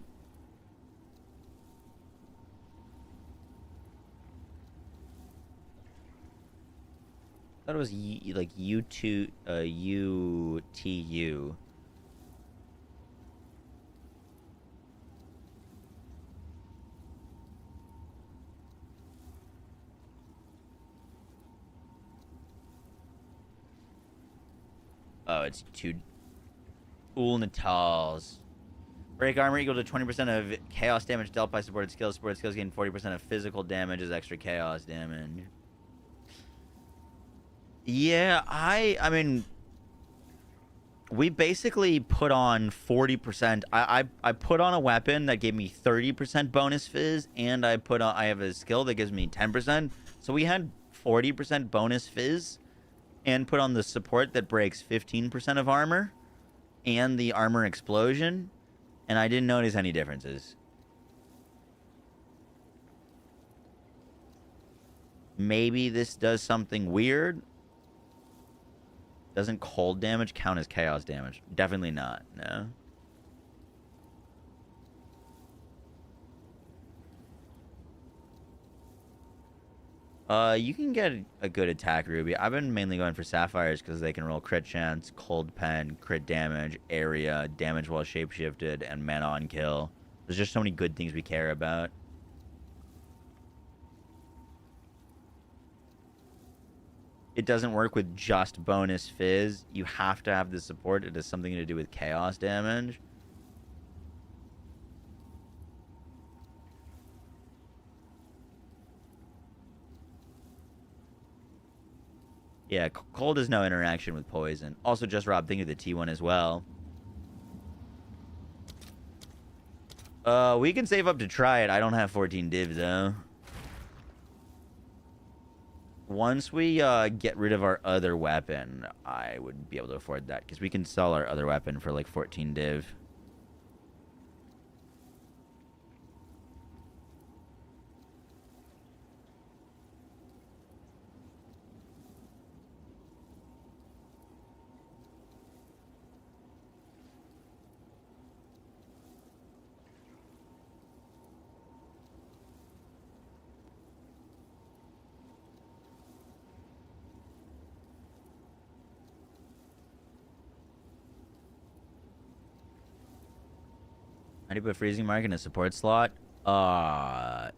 Speaker 2: I thought it was like U2, UTU. Oh, it's two. Ul Natals. Break armor equal to 20% of chaos damage dealt by supported skills. Supported skills gain 40% of physical damage as extra chaos damage. Yeah, I mean, we basically put on 40%. I put on a weapon that gave me 30% bonus fizz, and I have a skill that gives me 10%. So we had 40% bonus fizz, and put on the support that breaks 15% of armor, and the armor explosion, and I didn't notice any differences. Maybe this does something weird. Doesn't cold damage count as chaos damage? Definitely not, no. You can get a good attack ruby. I've been mainly going for sapphires because they can roll crit chance, cold pen, crit damage, area, damage while shapeshifted, and mana on kill. There's just so many good things we care about. It doesn't work with just bonus fizz. You have to have the support. It has something to do with chaos damage. Yeah, cold has no interaction with poison. Also, just Rob, think of the T1 as well. We can save up to try it. I don't have 14 divs though. Once we get rid of our other weapon, I would be able to afford that because we can sell our other weapon for like 14 div. How do you put freezing mark in a support slot?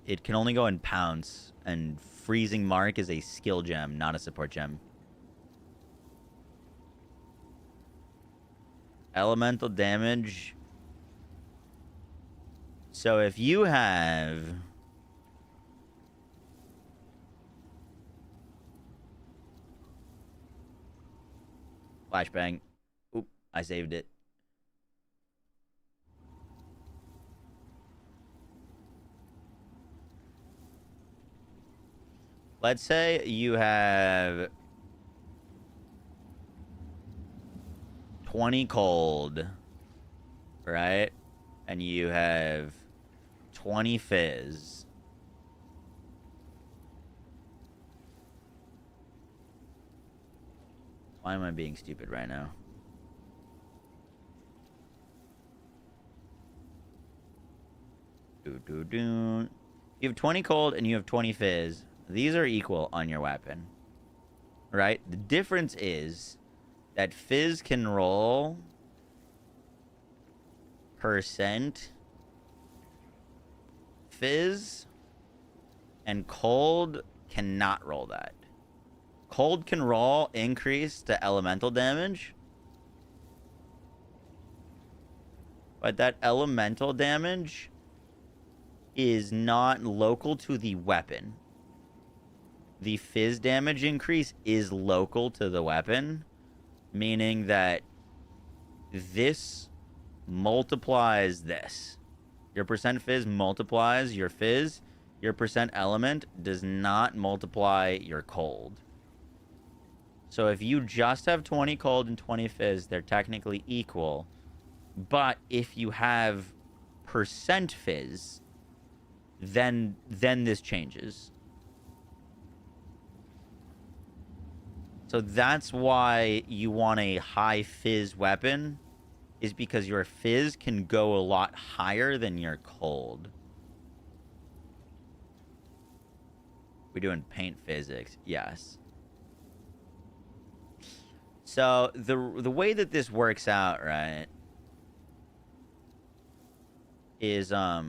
Speaker 2: It can only go in pounce, and freezing mark is a skill gem, not a support gem. Elemental damage. So if you have flashbang, oop, I saved it. Let's say you have 20 cold, right? And you have 20 fizz. Why am I being stupid right now? You have 20 cold and you have 20 fizz. These are equal on your weapon, right? The difference is that fizz can roll percent fizz, and cold cannot roll that. Cold can roll increase to elemental damage, but that elemental damage is not local to the weapon. The fizz damage increase is local to the weapon, meaning that this multiplies this. Your percent fizz multiplies your fizz. Your percent element does not multiply your cold. So if you just have 20 cold and 20 fizz, they're technically equal. But if you have percent fizz, then this changes. So that's why you want a high fizz weapon, is because your fizz can go a lot higher than your cold. We're doing paint physics, yes. So the way that this works out, right, is a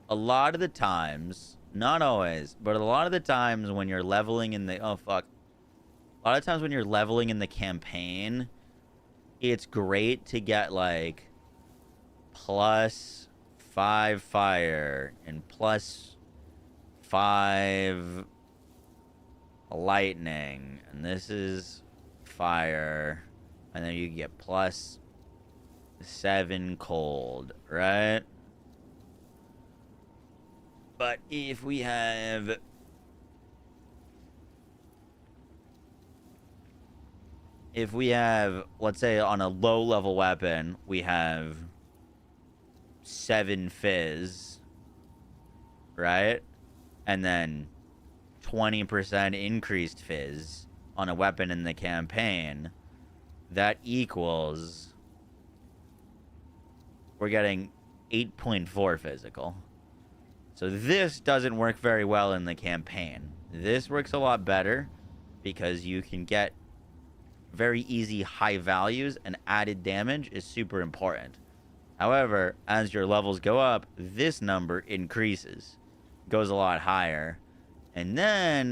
Speaker 2: lot of the times, not always, but a lot of the times when you're leveling in the a lot of times when you're leveling in the campaign, it's great to get like +5 fire and +5 lightning, and this is fire, and then you get +7 cold, right? But if we have let's say on a low level weapon, we have 7 fizz, right? And then 20% increased fizz on a weapon in the campaign, that equals, we're getting 8.4 physical. So this doesn't work very well in the campaign. This works a lot better because you can get very easy high values, and added damage is super important. However, as your levels go up, this number increases, goes a lot higher, and then